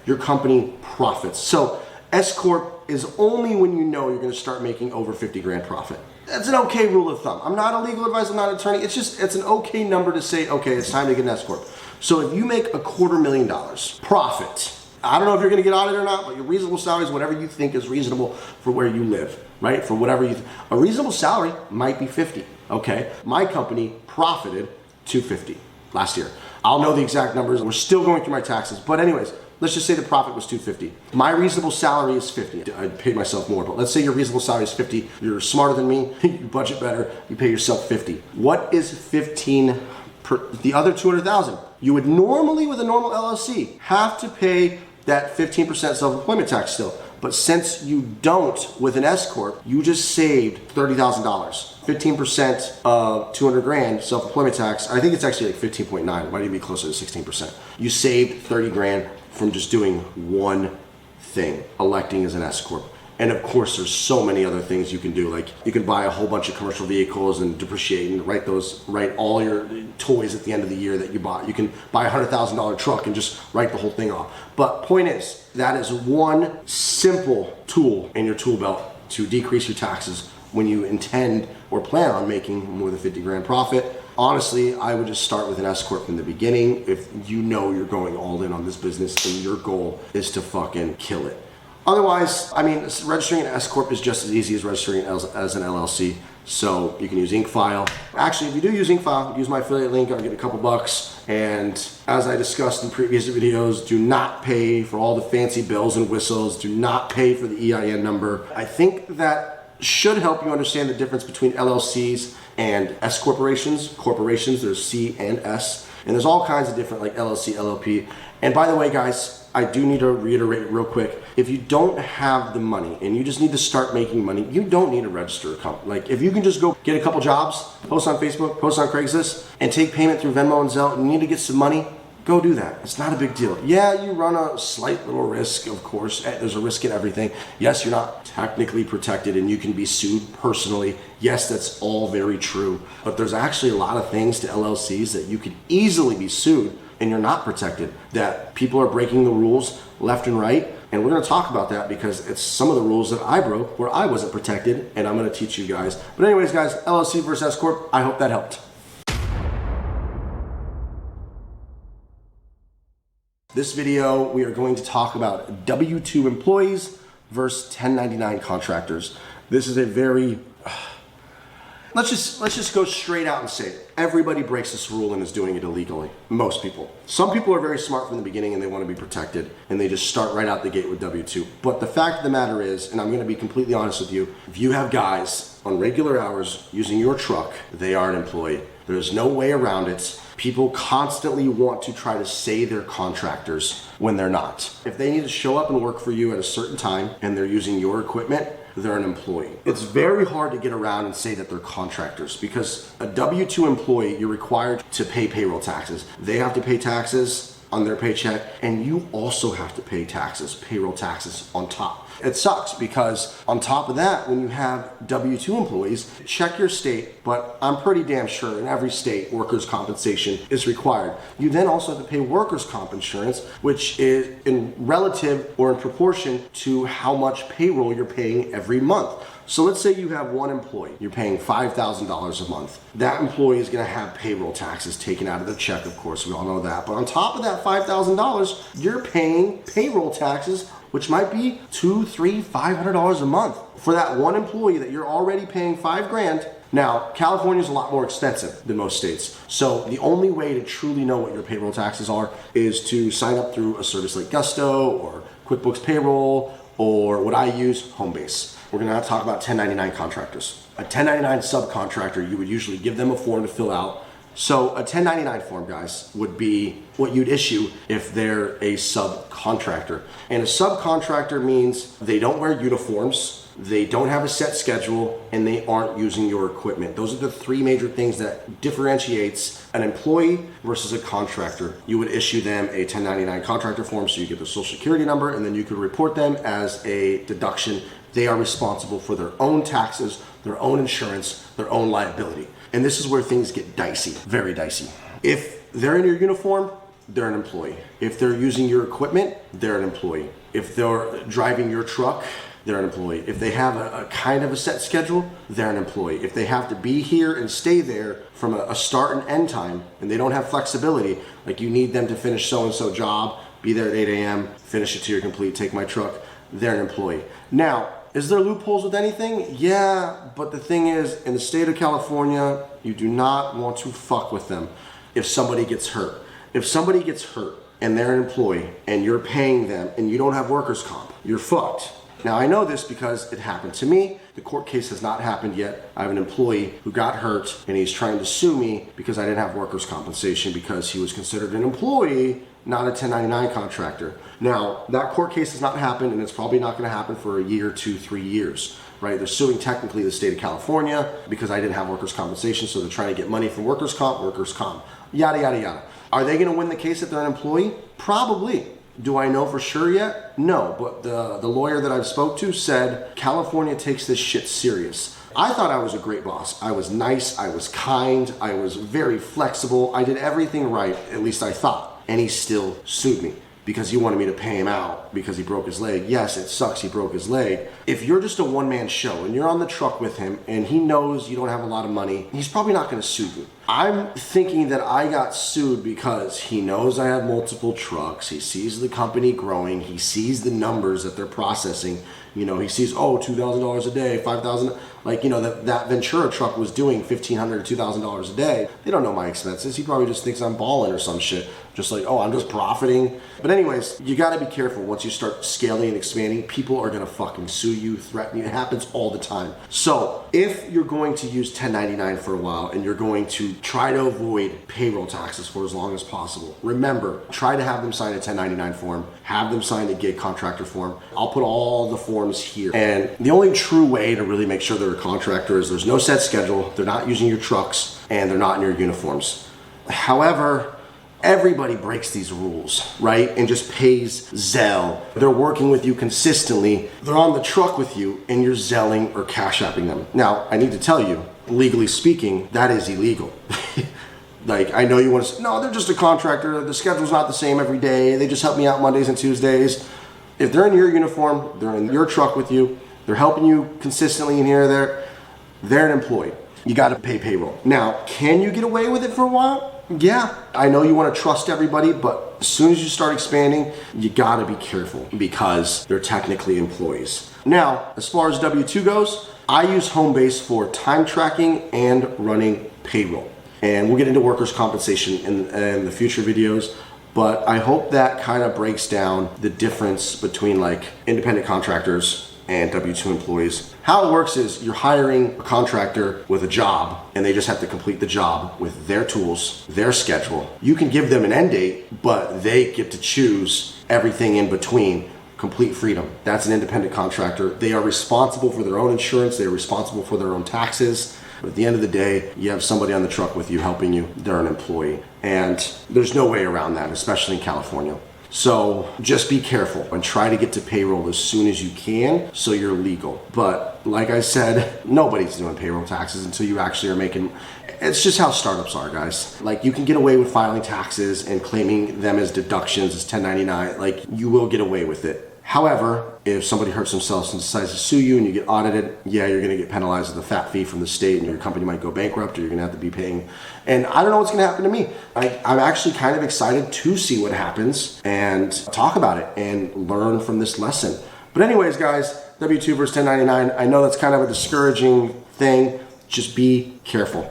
Your company profits. So S-Corp is only when you know you're gonna start making over 50 grand profit. That's an okay rule of thumb. I'm not a legal advisor, I'm not an attorney. It's an okay number to say, okay, it's time to get an S-Corp. So if you make $250,000 profit, I don't know if you're gonna get audited or not, but your reasonable salary is whatever you think is reasonable for where you live, right? For whatever a reasonable salary might be 50, okay? My company profited $250 last year. I'll know the exact numbers. We're still going through my taxes, but anyways, let's just say the profit was $250. My reasonable salary is $50. I paid myself more, but let's say your reasonable salary is $50. You're smarter than me, you budget better, you pay yourself $50. What is 15 per the other $200,000? You would normally, with a normal LLC, have to pay that 15% self-employment tax still. But since you don't with an S-Corp, you just saved $30,000. 15% of 200 grand self-employment tax, I think it's actually like 15.9, it might even be closer to 16%. You saved 30 grand from just doing one thing, electing as an S-Corp. And of course, there's so many other things you can do. Like you can buy a whole bunch of commercial vehicles and depreciate and write all your toys at the end of the year that you bought. You can buy a $100,000 truck and just write the whole thing off. But point is, that is one simple tool in your tool belt to decrease your taxes when you intend or plan on making more than 50 grand profit. Honestly, I would just start with an S-Corp from the beginning. If you know you're going all in on this business and your goal is to fucking kill it. Otherwise, I mean, registering an S-Corp is just as easy as registering as an LLC. So you can use InkFile. Actually, if you do use InkFile, use my affiliate link, I'll get a couple bucks. And as I discussed in previous videos, do not pay for all the fancy bells and whistles. Do not pay for the EIN number. I think that should help you understand the difference between LLCs and S corporations. Corporations, there's C and S. And there's all kinds of different like LLC, LLP. And by the way, guys, I do need to reiterate real quick. If you don't have the money and you just need to start making money, you don't need to register a company. Like if you can just go get a couple jobs, post on Facebook, post on Craigslist, and take payment through Venmo and Zelle, and you need to get some money, go do that. It's not a big deal. Yeah, you run a slight little risk, of course. There's a risk in everything. Yes, you're not technically protected and you can be sued personally. Yes, that's all very true. But there's actually a lot of things to LLCs that you could easily be sued and you're not protected, that people are breaking the rules left and right. And we're gonna talk about that because it's some of the rules that I broke where I wasn't protected, and I'm gonna teach you guys. But anyways, guys, LLC versus S-Corp, I hope that helped. This video, we are going to talk about W-2 employees versus 1099 contractors. This is a very, let's just go straight out and say it. Everybody breaks this rule and is doing it illegally. Most people. Some people are very smart from the beginning and they want to be protected and they just start right out the gate with W-2. But the fact of the matter is, and I'm going to be completely honest with you, if you have guys on regular hours using your truck, they are an employee. There's no way around it. People constantly want to try to say they're contractors when they're not. If they need to show up and work for you at a certain time and they're using your equipment, they're an employee. It's very hard to get around and say that they're contractors because a W-2 employee, you're required to pay payroll taxes. They have to pay taxes on their paycheck, and you also have to pay taxes, payroll taxes on top. It sucks because on top of that, when you have W-2 employees, check your state, but I'm pretty damn sure in every state workers' compensation is required. You then also have to pay workers' comp insurance, which is in relative or in proportion to how much payroll you're paying every month. So let's say you have one employee, you're paying $5,000 a month. That employee is gonna have payroll taxes taken out of their check, of course, we all know that. But on top of that $5,000, you're paying payroll taxes, which might be $200, $300, $500 a month for that one employee that you're already paying $5,000. Now, California is a lot more expensive than most states. So the only way to truly know what your payroll taxes are is to sign up through a service like Gusto or QuickBooks Payroll or what I use, Homebase. We're gonna talk about 1099 contractors. A 1099 subcontractor, you would usually give them a form to fill out. So a 1099 form, guys, would be what you'd issue if they're a subcontractor. And a subcontractor means they don't wear uniforms, they don't have a set schedule, and they aren't using your equipment. Those are the three major things that differentiates an employee versus a contractor. You would issue them a 1099 contractor form so you get their social security number, and then you could report them as a deduction. They are responsible for their own taxes, their own insurance, their own liability. And this is where things get dicey, very dicey. If they're in your uniform, they're an employee. If they're using your equipment, they're an employee. If they're driving your truck, they're an employee. If they have a kind of a set schedule, they're an employee. If they have to be here and stay there from a start and end time, and they don't have flexibility, like you need them to finish so-and-so job, be there at 8 a.m., finish it to your complete, take my truck, they're an employee. Now, is there loopholes with anything? Yeah, but the thing is, in the state of California, you do not want to fuck with them if somebody gets hurt. If somebody gets hurt and they're an employee and you're paying them and you don't have workers' comp, you're fucked. Now, I know this because it happened to me. The court case has not happened yet. I have an employee who got hurt and he's trying to sue me because I didn't have workers' compensation because he was considered an employee, not a 1099 contractor. Now, that court case has not happened and it's probably not gonna happen for a year, 2, 3 years, right? They're suing technically the state of California because I didn't have workers' compensation, so they're trying to get money from workers' comp, yada, yada, yada. Are they gonna win the case if they're an employee? Probably. Do I know for sure yet? No, but the lawyer that I've spoke to said California takes this shit serious. I thought I was a great boss. I was nice, I was kind, I was very flexible. I did everything right, at least I thought. And he still sued me because he wanted me to pay him out because he broke his leg. Yes, it sucks he broke his leg. If you're just a one-man show and you're on the truck with him and he knows you don't have a lot of money, he's probably not gonna sue you. I'm thinking that I got sued because he knows I have multiple trucks. He sees the company growing. He sees the numbers that they're processing. You know, he sees, oh, $2,000 a day, $5,000. Like, you know, that Ventura truck was doing $1,500 to $2,000 a day. They don't know my expenses. He probably just thinks I'm balling or some shit. Just like, oh, I'm just profiting. But anyways, you got to be careful. Once you start scaling and expanding, people are going to fucking sue you, threaten you. It happens all the time. So if you're going to use 1099 for a while and you're going to try to avoid payroll taxes for as long as possible, remember, try to have them sign a 1099 form, have them sign a gig contractor form. I'll put all the forms here. And the only true way to really make sure they're a contractor is there's no set schedule, they're not using your trucks, and they're not in your uniforms. However, everybody breaks these rules, right? And just pays Zelle. They're working with you consistently. They're on the truck with you and you're Zelling or Cash Apping them. Now, I need to tell you, legally speaking, that is illegal. Like, I know you want to say, no, they're just a contractor. The schedule's not the same every day. They just help me out Mondays and Tuesdays. If they're in your uniform, they're in your truck with you, they're helping you consistently in here or there, they're an employee. You got to pay payroll. Now, can you get away with it for a while? Yeah, I know you want to trust everybody, but as soon as you start expanding, you got to be careful because they're technically employees. Now, as far as W-2 goes, I use Homebase for time tracking and running payroll. And we'll get into workers' compensation in the future videos, but I hope that kind of breaks down the difference between like independent contractors and W-2 employees. How it works is you're hiring a contractor with a job and they just have to complete the job with their tools, their schedule. You can give them an end date, but they get to choose everything in between. Complete freedom. That's an independent contractor. They are responsible for their own insurance. They are responsible for their own taxes. But at the end of the day, you have somebody on the truck with you helping you. They're an employee. And there's no way around that, especially in California. So just be careful and try to get to payroll as soon as you can so you're legal. But like I said, nobody's doing payroll taxes until you actually are making. It's just how startups are, guys. Like, you can get away with filing taxes and claiming them as deductions as 1099. Like, you will get away with it. However, if somebody hurts themselves and decides to sue you and you get audited, yeah, you're gonna get penalized with a fat fee from the state and your company might go bankrupt or you're gonna have to be paying. And I don't know what's gonna happen to me. I'm actually kind of excited to see what happens and talk about it and learn from this lesson. But anyways, guys, W-2 versus 1099, I know that's kind of a discouraging thing. Just be careful.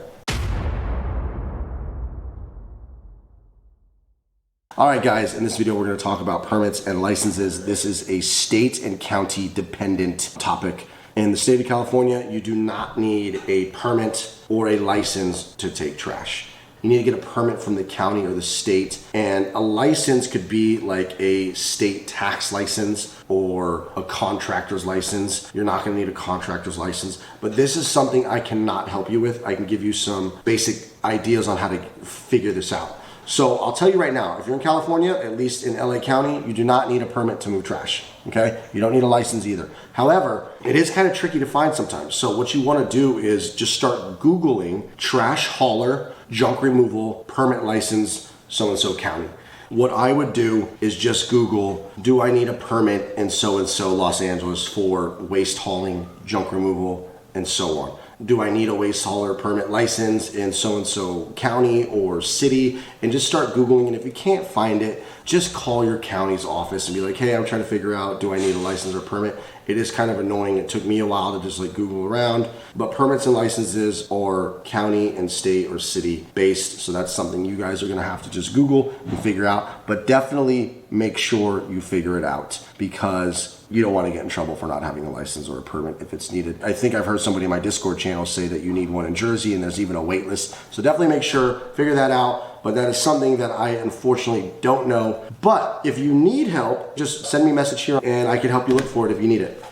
All right, guys, in this video, we're going to talk about permits and licenses. This is a state and county dependent topic. In the state of California, you do not need a permit or a license to take trash. You need to get a permit from the county or the state, and a license could be like a state tax license or a contractor's license. You're not going to need a contractor's license, but this is something I cannot help you with. I can give you some basic ideas on how to figure this out. So I'll tell you right now, if you're in California, at least in LA County, you do not need a permit to move trash, okay? You don't need a license either. However, it is kind of tricky to find sometimes. So what you want to do is just start Googling trash hauler, junk removal, permit license, so-and-so county. What I would do is just Google, do I need a permit in so-and-so Los Angeles for waste hauling, junk removal, and so on. Do I need a waste hauler permit license in so-and-so county or city? And just start Googling, and if you can't find it, just call your county's office and be like, hey, I'm trying to figure out, do I need a license or permit? It is kind of annoying. It took me a while to just like Google around, but permits and licenses are county and state or city based. So that's something you guys are gonna have to just Google and figure out, but definitely make sure you figure it out because you don't want to get in trouble for not having a license or a permit if it's needed. I think I've heard somebody in my Discord channel say that you need one in Jersey and there's even a wait list. So definitely make sure, figure that out. But that is something that I unfortunately don't know. But if you need help, just send me a message here and I can help you look for it if you need it.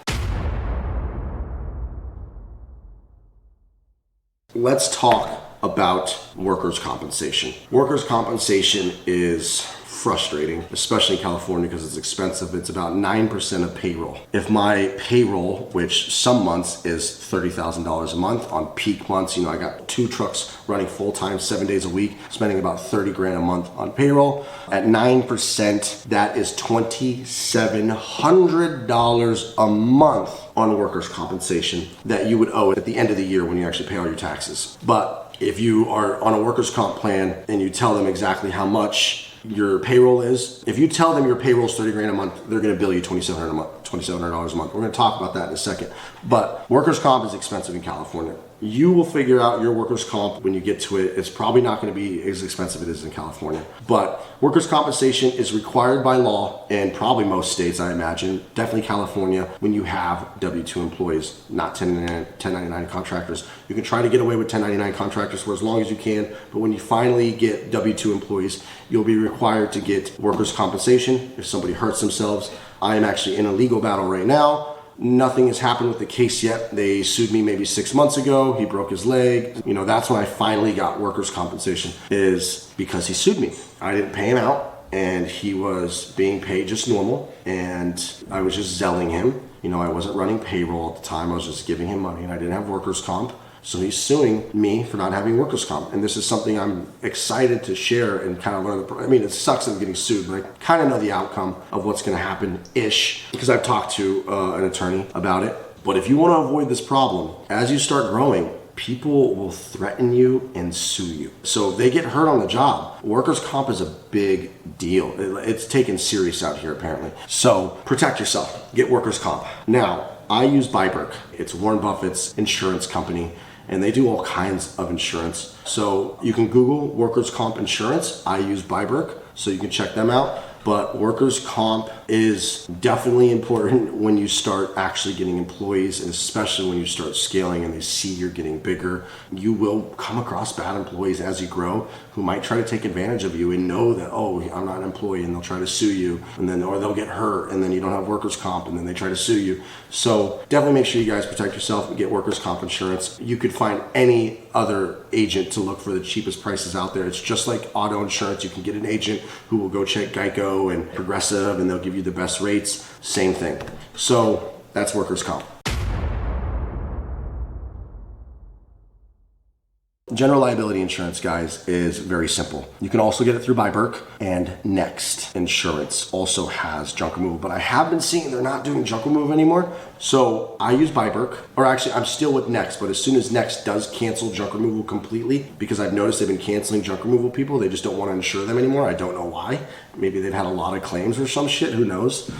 Let's talk about workers' compensation. Workers' compensation is frustrating, especially in California because it's expensive. It's about 9% of payroll. If my payroll, which some months is $30,000 a month, on peak months, you know, I got 2 trucks running full-time 7 days a week, spending about 30 grand a month on payroll. At 9%, that is $2,700 a month on workers' compensation that you would owe at the end of the year when you actually pay all your taxes. But if you are on a workers' comp plan and you tell them exactly how much your payroll is, if you tell them your payroll is 30 grand a month, they're going to bill you $2,700 a month, $2,700 a month. We're going to talk about that in a second. But workers' comp is expensive in California. You will figure out your workers' comp when you get to it. It's probably not going to be as expensive as it is in California. But workers' compensation is required by law in probably most states, I imagine. Definitely California, when you have W-2 employees, not 1099 contractors. You can try to get away with 1099 contractors for as long as you can, but when you finally get W-2 employees, you'll be required to get workers' compensation if somebody hurts themselves. I am actually in a legal battle right now. Nothing has happened with the case yet. They sued me maybe 6 months ago. He broke his leg. You know, that's when I finally got workers' compensation, is because he sued me. I didn't pay him out, and he was being paid just normal, and I was just zelling him. You know, I wasn't running payroll at the time. I was just giving him money, and I didn't have workers' comp. So he's suing me for not having workers' comp. And this is something I'm excited to share and kind of learn. I mean, it sucks that I'm getting sued, but I kind of know the outcome of what's going to happen-ish because I've talked to an attorney about it. But if you want to avoid this problem, as you start growing, people will threaten you and sue you. So if they get hurt on the job, workers' comp is a big deal. It's taken serious out here, apparently. So protect yourself. Get workers' comp. Now, I use Byberg. It's Warren Buffett's insurance company, and they do all kinds of insurance. So you can Google workers' comp insurance. I use Byberg, so you can check them out. But workers' comp is definitely important when you start actually getting employees, and especially when you start scaling and they see you're getting bigger. You will come across bad employees as you grow who might try to take advantage of you and know that, oh, I'm not an employee, and they'll try to sue you, and then, or they'll get hurt, and then you don't have workers' comp, and then they try to sue you. So definitely make sure you guys protect yourself and get workers' comp insurance. You could find any other agent to look for the cheapest prices out there. It's just like auto insurance. You can get an agent who will go check Geico and Progressive, and they'll give you the best rates. Same thing. So that's workers' comp. General liability insurance, guys, is very simple. You can also get it through Byberg, and Next Insurance also has junk removal, but I have been seeing they're not doing junk removal anymore. So I use Byberg, or actually I'm still with Next, but as soon as Next does cancel junk removal completely, because I've noticed they've been canceling junk removal people, they just don't want to insure them anymore. I don't know why. Maybe they've had a lot of claims or some shit, who knows?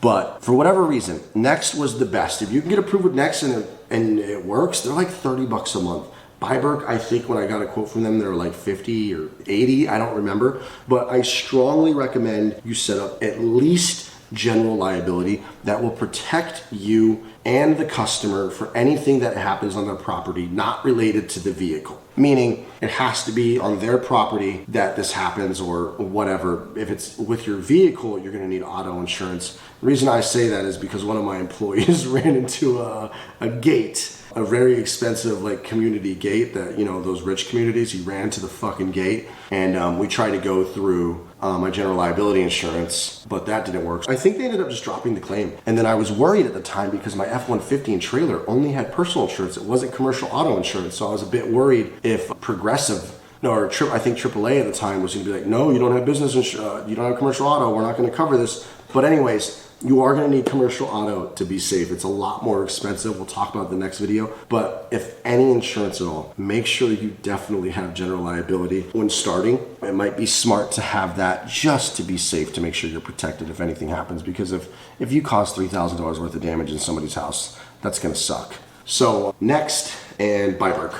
But for whatever reason, Next was the best. If you can get approved with Next and it works, they're like $30 a month. Byberg, I think when I got a quote from them, they were like 50 or 80, I don't remember. But I strongly recommend you set up at least general liability that will protect you and the customer for anything that happens on their property not related to the vehicle. Meaning it has to be on their property that this happens or whatever. If it's with your vehicle, you're gonna need auto insurance. The reason I say that is because one of my employees ran into a gate, a very expensive like community gate that, you know, those rich communities. He ran to the fucking gate, and we tried to go through my general liability insurance, but that didn't work. I think they ended up just dropping the claim. And then I was worried at the time because my F-150 and trailer only had personal insurance. It wasn't commercial auto insurance. So I was a bit worried if Progressive, no, or I think AAA at the time was gonna be like, no, you don't have business insurance, you don't have commercial auto, we're not gonna cover this. But anyways, you are going to need commercial auto to be safe. It's a lot more expensive. We'll talk about it in the next video. But if any insurance at all, make sure you definitely have general liability when starting. It might be smart to have that just to be safe, to make sure you're protected if anything happens. Because if you cause $3,000 worth of damage in somebody's house, that's going to suck. So Next and Byberg.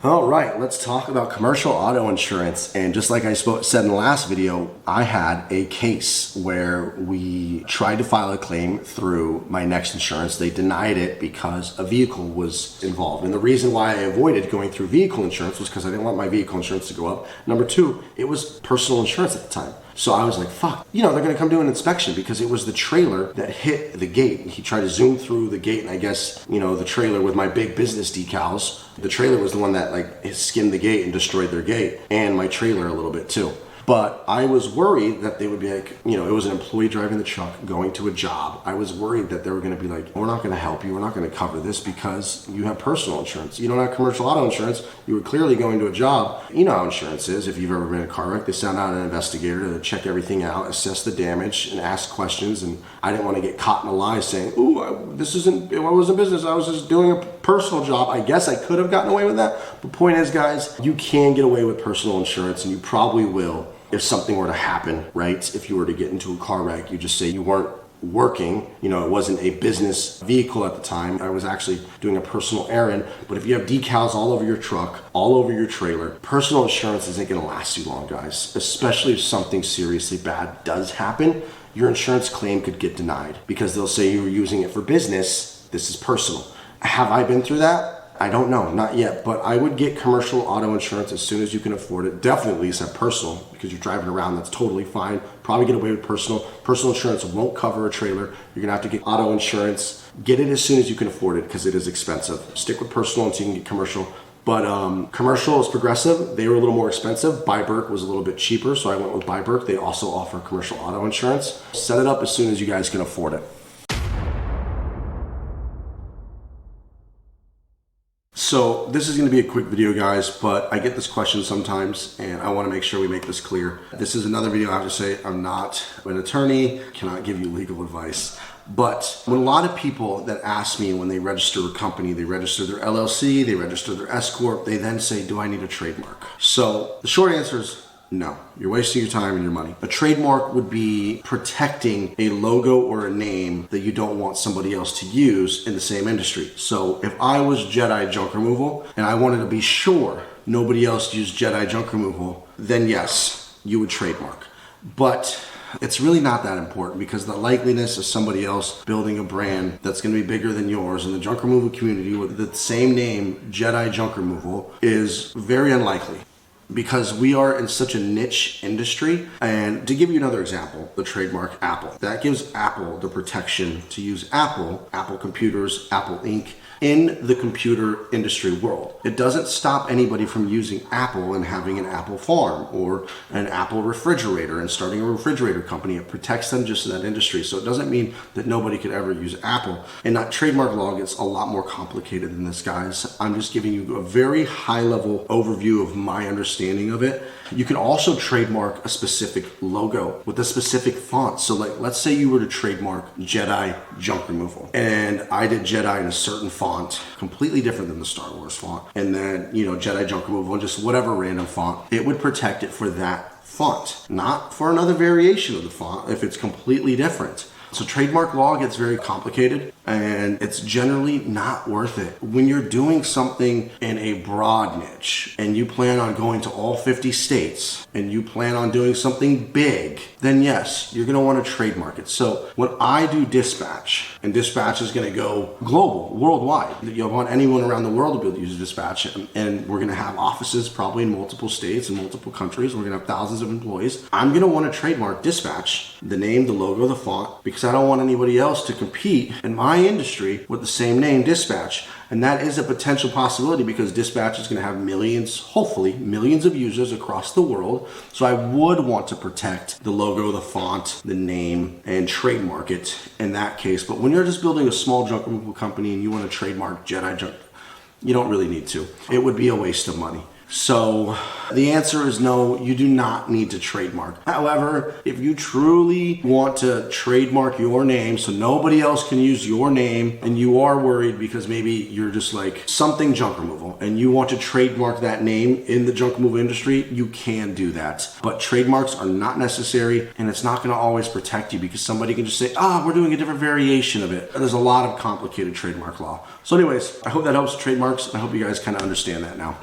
All right, let's talk about commercial auto insurance. And just like I said in the last video, I had a case where we tried to file a claim through my Next Insurance. They denied it because a vehicle was involved. And the reason why I avoided going through vehicle insurance was because I didn't want my vehicle insurance to go up. Number two, it was personal insurance at the time. So I was like, fuck, you know, they're gonna come do an inspection because it was the trailer that hit the gate. He tried to zoom through the gate, and I guess, you know, the trailer with my big business decals, the trailer was the one that like skinned the gate and destroyed their gate, and my trailer a little bit too. But I was worried that they would be like, you know, it was an employee driving the truck going to a job. I was worried that they were going to be like, we're not going to help you. We're not going to cover this because you have personal insurance. You don't have commercial auto insurance. You were clearly going to a job. You know how insurance is. If you've ever been in a car wreck, they send out an investigator to check everything out, assess the damage, and ask questions. And I didn't want to get caught in a lie saying, ooh, I wasn't business. I was just doing a personal job. I guess I could have gotten away with that. The point is, guys, you can get away with personal insurance, and you probably will if something were to happen, right? If you were to get into a car wreck, you just say you weren't working, you know, it wasn't a business vehicle at the time. I was actually doing a personal errand. But if you have decals all over your truck, all over your trailer, personal insurance isn't going to last you long, guys, especially if something seriously bad does happen. Your insurance claim could get denied because they'll say you were using it for business. This is personal. Have I been through that? I don't know, not yet, but I would get commercial auto insurance as soon as you can afford it. Definitely at least have personal because you're driving around. That's totally fine. Probably get away with personal. Personal insurance won't cover a trailer. You're gonna have to get auto insurance. Get it as soon as you can afford it because it is expensive. Stick with personal until you can get commercial. But commercial is Progressive. They were a little more expensive. Byberk was a little bit cheaper, so I went with Byberk. They also offer commercial auto insurance. Set it up as soon as you guys can afford it. So this is going to be a quick video, guys, but I get this question sometimes and I want to make sure we make this clear. This is another video. I have to say I'm not an attorney, cannot give you legal advice. But when a lot of people that ask me when they register a company, they register their LLC, they register their S-Corp, they then say, do I need a trademark? So the short answer is no. You're wasting your time and your money. A trademark would be protecting a logo or a name that you don't want somebody else to use in the same industry. So if I was Jedi Junk Removal and I wanted to be sure nobody else used Jedi Junk Removal, then yes, you would trademark. But it's really not that important because the likeliness of somebody else building a brand that's going to be bigger than yours in the junk removal community with the same name, Jedi Junk Removal, is very unlikely. Because we are in such a niche industry. And to give you another example, the trademark Apple. That gives Apple the protection to use Apple computers, Apple Inc. in the computer industry world. It doesn't stop anybody from using Apple and having an Apple farm or an Apple refrigerator and starting a refrigerator company. It protects them just in that industry. So it doesn't mean that nobody could ever use Apple. And that trademark law gets a lot more complicated than this, guys. I'm just giving you a very high level overview of my understanding of it. You can also trademark a specific logo with a specific font. So like, let's say you were to trademark Jedi Junk Removal and I did Jedi in a certain font, completely different than the Star Wars font. And then, you know, Jedi Junk Removal and just whatever random font, it would protect it for that font, not for another variation of the font if it's completely different. So trademark law gets very complicated and it's generally not worth it. When you're doing something in a broad niche and you plan on going to all 50 states and you plan on doing something big, then yes, you're gonna wanna trademark it. So when I do dispatch, and dispatch is gonna go global, worldwide. You want anyone around the world to be able to use dispatch, and we're gonna have offices probably in multiple states and multiple countries. We're gonna have thousands of employees. I'm gonna wanna trademark dispatch, the name, the logo, the font, because I don't want anybody else to compete in my industry with the same name, dispatch. And that is a potential possibility because dispatch is going to have millions, hopefully millions of users across the world. So I would want to protect the logo, the font, the name, and trademark it in that case. But when you're just building a small junk removal company and you want to trademark Jedi Junk, you don't really need to. It would be a waste of money. So the answer is no, you do not need to trademark. However, if you truly want to trademark your name so nobody else can use your name and you are worried because maybe you're just like something junk removal and you want to trademark that name in the junk removal industry, you can do that. But trademarks are not necessary and it's not going to always protect you because somebody can just say, we're doing a different variation of it. There's a lot of complicated trademark law. So anyways, I hope that helps with trademarks. I hope you guys kind of understand that now.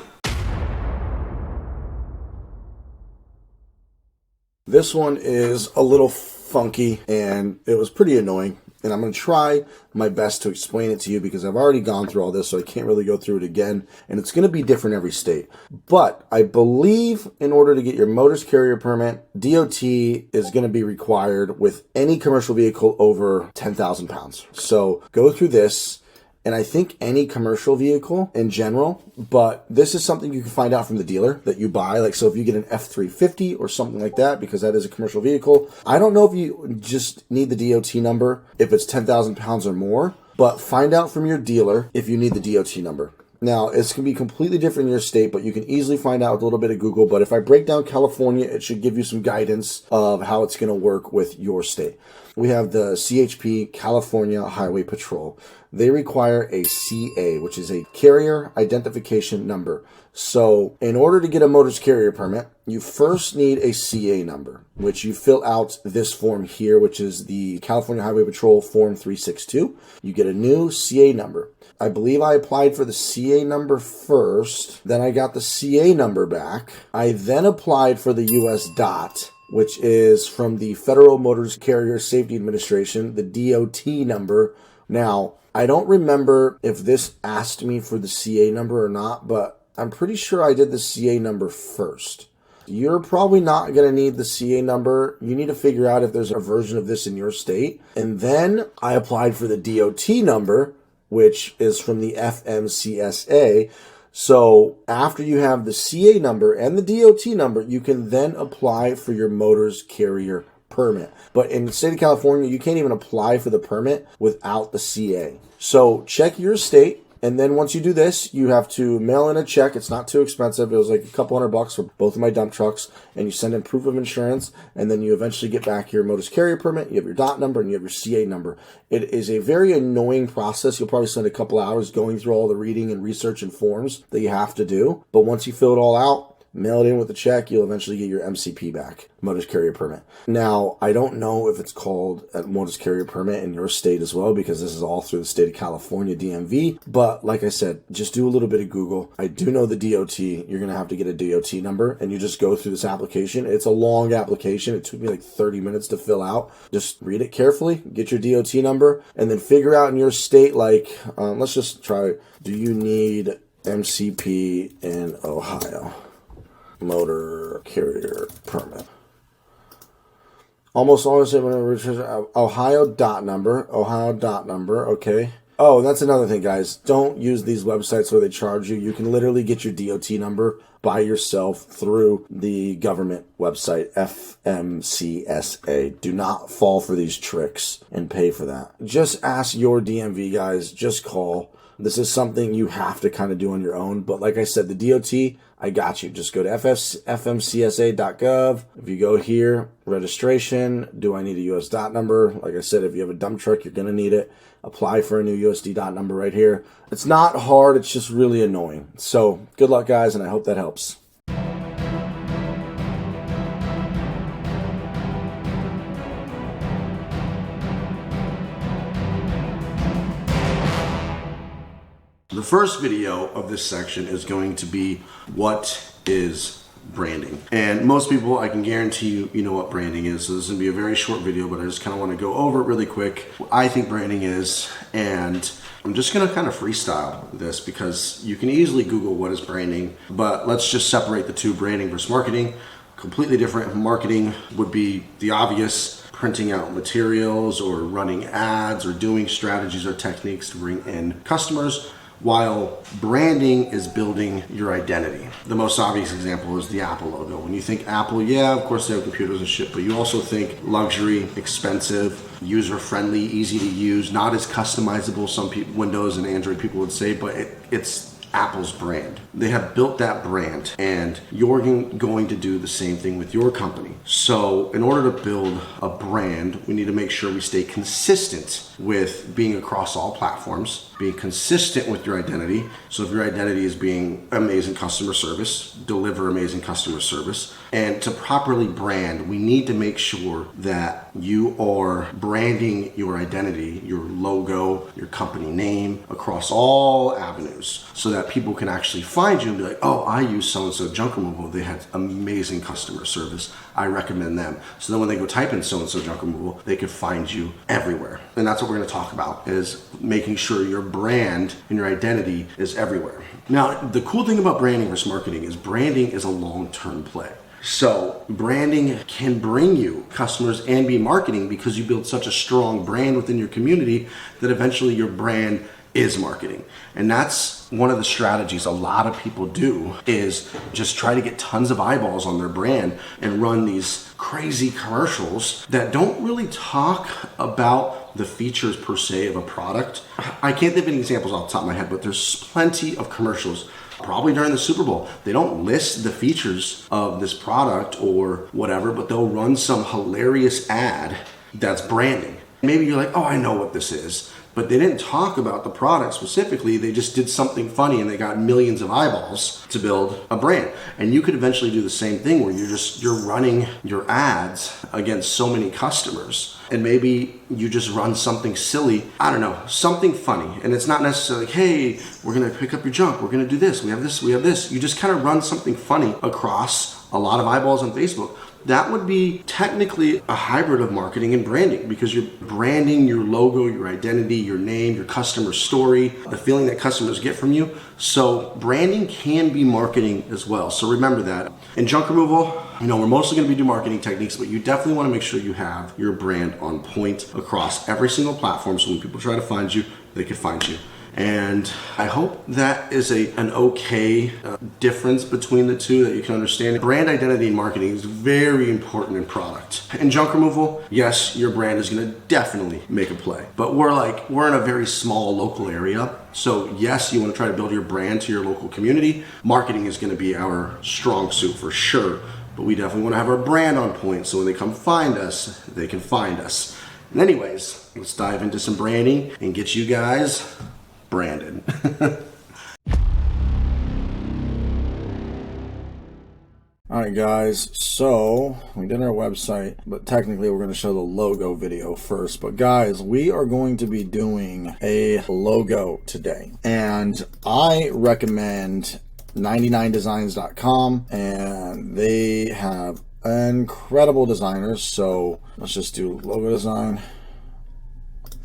This one is a little funky and it was pretty annoying. And I'm going to try my best to explain it to you because I've already gone through all this, so I can't really go through it again. And it's going to be different every state. But I believe in order to get your motorist carrier permit, DOT is going to be required with any commercial vehicle over 10,000 pounds. So go through this. and I think any commercial vehicle in general, but this is something you can find out from the dealer that you buy. Like, so if you get an F-350 or something like that, because that is a commercial vehicle, I don't know if you just need the DOT number if it's 10,000 pounds or more, but find out from your dealer if you need the DOT number. Now, it's going to be completely different in your state, but you can easily find out with a little bit of Google. But if I break down California, it should give you some guidance of how it's going to work with your state. We have the CHP, California Highway Patrol. They require a CA, which is a carrier identification number. So in order to get a motor's carrier permit, you first need a CA number, which you fill out this form here, which is the California Highway Patrol Form 362. You get a new CA number. I believe I applied for the CA number first, then I got the CA number back. I then applied for the US DOT, which is from the Federal Motor Carrier Safety Administration, the DOT number. Now, I don't remember if this asked me for the CA number or not, but I'm pretty sure I did the CA number first. You're probably not going to need the CA number. You need to figure out if there's a version of this in your state. And then I applied for the DOT number, which is from the FMCSA. So after you have the CA number and the DOT number, you can then apply for your motor's carrier permit. But in the state of California, you can't even apply for the permit without the CA. So check your state. And then once you do this, you have to mail in a check. It's not too expensive. It was like a couple $100 for both of my dump trucks. And you send in proof of insurance. And then you eventually get back your motor's carrier permit. You have your DOT number and you have your CA number. It is a very annoying process. You'll probably spend a couple hours going through all the reading and research and forms that you have to do. But once you fill it all out, mail it in with a check, you'll eventually get your MCP back, motor's carrier permit. Now, I don't know if it's called a motor's carrier permit in your state as well, because this is all through the state of California, DMV. But like I said, just do a little bit of Google. I do know the DOT. You're going to have to get a DOT number, and you just go through this application. It's a long application. It took me like 30 minutes to fill out. Just read it carefully, get your DOT number, and then figure out in your state, like, let's just try, do you need MCP in Ohio? Motor carrier permit. Almost always Ohio dot number. Okay. Oh, that's another thing, guys. Don't use these websites where they charge you. You can literally get your DOT number by yourself through the government website, FMCSA. Do not fall for these tricks and pay for that. Just ask your DMV, guys. Just call. This is something you have to kind of do on your own. But like I said, the DOT, I got you. Just go to fmcsa.gov. If you go here, registration, do I need a US DOT number? Like I said, if you have a dump truck, you're going to need it. Apply for a new USD DOT number right here. It's not hard. It's just really annoying. So good luck, guys, and I hope that helps. The first video of this section is going to be what is branding. And most people, I can guarantee you, you know what branding is. So this is going to be a very short video, but I just kind of want to go over it really quick. What I think branding is, and I'm just going to kind of freestyle this because you can easily Google what is branding, but let's just separate the two, branding versus marketing. Completely different. Marketing would be the obvious, printing out materials or running ads or doing strategies or techniques to bring in customers, while branding is building your identity. The most obvious example is the Apple logo. When you think Apple, yeah, of course they have computers and shit, but you also think luxury, expensive, user-friendly, easy to use, not as customizable, some people, Windows and Android people would say, but it's Apple's brand. They have built that brand, and you're going to do the same thing with your company. So in order to build a brand, we need to make sure we stay consistent with being across all platforms, being consistent with your identity. So if your identity is being amazing customer service, deliver amazing customer service. And to properly brand, we need to make sure that you are branding your identity, your logo, your company name across all avenues so that people can actually find you and be like, oh, I use so-and-so junk removal. They had amazing customer service. I recommend them. So then when they go type in so-and-so junk removal, they can find you everywhere. And that's what we're going to talk about, is making sure your brand and your identity is everywhere. Now, the cool thing about branding versus marketing is branding is a long-term play. So branding can bring you customers and be marketing because you build such a strong brand within your community that eventually your brand is marketing. And that's one of the strategies a lot of people do, is just try to get tons of eyeballs on their brand and run these crazy commercials that don't really talk about the features per se of a product. I can't think of any examples off the top of my head, but there's plenty of commercials, probably during the Super Bowl. They don't list the features of this product or whatever, but they'll run some hilarious ad that's branding. Maybe you're like, oh, I know what this is. But they didn't talk about the product specifically. They just did something funny and they got millions of eyeballs to build a brand. And you could eventually do the same thing where you're running your ads against so many customers. And maybe you just run something silly, I don't know, something funny. And it's not necessarily like, hey, we're gonna pick up your junk, we're gonna do this, we have this, we have this. You just kind of run something funny across a lot of eyeballs on Facebook. That would be technically a hybrid of marketing and branding, because you're branding your logo, your identity, your name, your customer story, the feeling that customers get from you. So branding can be marketing as well. So remember that. In junk removal, we're mostly going to be doing marketing techniques, but you definitely want to make sure you have your brand on point across every single platform, so when people try to find you, they can find you. And I hope that is an okay difference between the two that you can understand. Brand identity and marketing is very important in product. In junk removal, yes, your brand is going to definitely make a play. But we're in a very small local area. So yes, you want to try to build your brand to your local community. Marketing is going to be our strong suit for sure. But we definitely want to have our brand on point, so when they come find us, they can find us. And anyways, let's dive into some branding and get you guys branded. All right, guys, so we did our website, but technically we're going to show the logo video first. But guys, we are going to be doing a logo today, and I recommend 99designs.com, and they have incredible designers. So let's just do logo design.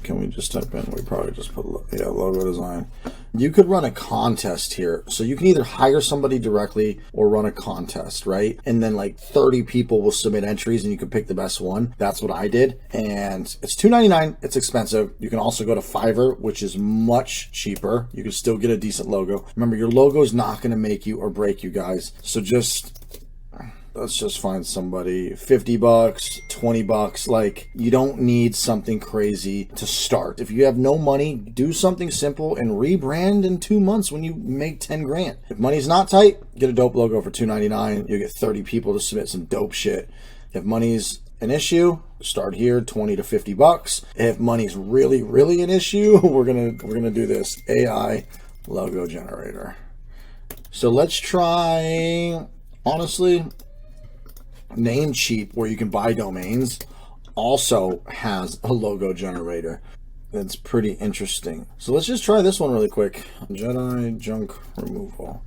Can we just type in, we probably just put, logo design. You could run a contest here. So you can either hire somebody directly or run a contest, right? And then like 30 people will submit entries and you can pick the best one. That's what I did. And it's $2.99. It's expensive. You can also go to Fiverr, which is much cheaper. You can still get a decent logo. Remember, your logo is not going to make you or break you, guys. So let's just find somebody. $50, $20. Like, you don't need something crazy to start. If you have no money, do something simple and rebrand in 2 months when you make 10 grand. If money's not tight, get a dope logo for $2.99. You get 30 people to submit some dope shit. If money's an issue, start here, $20 to $50. If money's really, really an issue, we're gonna do this AI logo generator. So let's try, honestly, Namecheap, where you can buy domains, also has a logo generator. That's pretty interesting. So let's just try this one really quick. Jedi junk removal.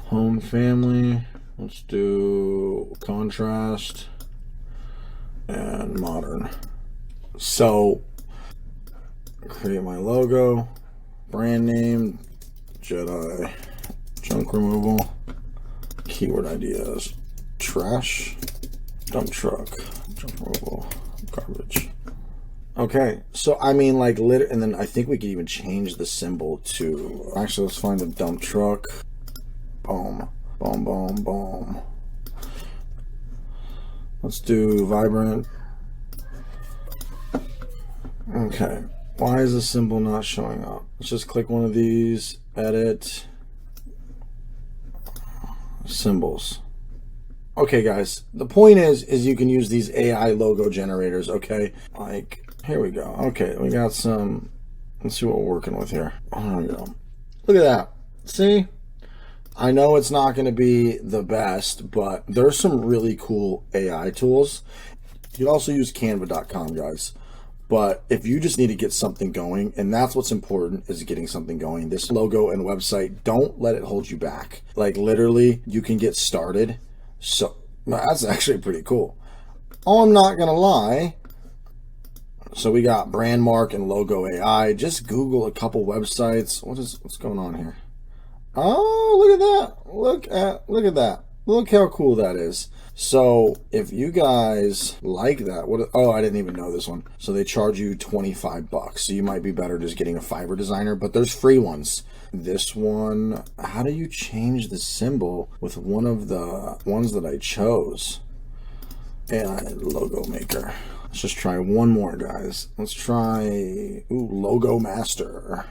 Home family. Let's do contrast and modern. So create my logo, brand name, Jedi junk removal. Keyword ideas: trash, dump truck, junk removal, garbage. Okay, so I mean, like, and then I think we could even change the symbol to, actually, let's find a dump truck. Boom, boom, boom, boom. Let's do vibrant. Okay, why is the symbol not showing up? Let's just click one of these, edit. Symbols. Okay, guys, the point is you can use these AI logo generators. Okay, like, here we go. Okay, we got some, let's see what we're working with here. There we go. Look at that. See, I know it's not going to be the best, but there's some really cool AI tools. You can also use canva.com, guys. But if you just need to get something going, and that's what's important, is getting something going, this logo and website, don't let it hold you back. Like, literally, you can get started. So that's actually pretty cool. Oh, I'm not gonna lie. So we got Brandmark and Logo AI. Just Google a couple websites. What's going on here? Oh, look at that. Look at that. Look how cool that is. So if you guys like that, oh, I didn't even know this one. So they charge you $25. So you might be better just getting a Fiverr designer, but there's free ones. This one, how do you change the symbol with one of the ones that I chose? AI logo maker. Let's just try one more, guys. Let's try, logo master.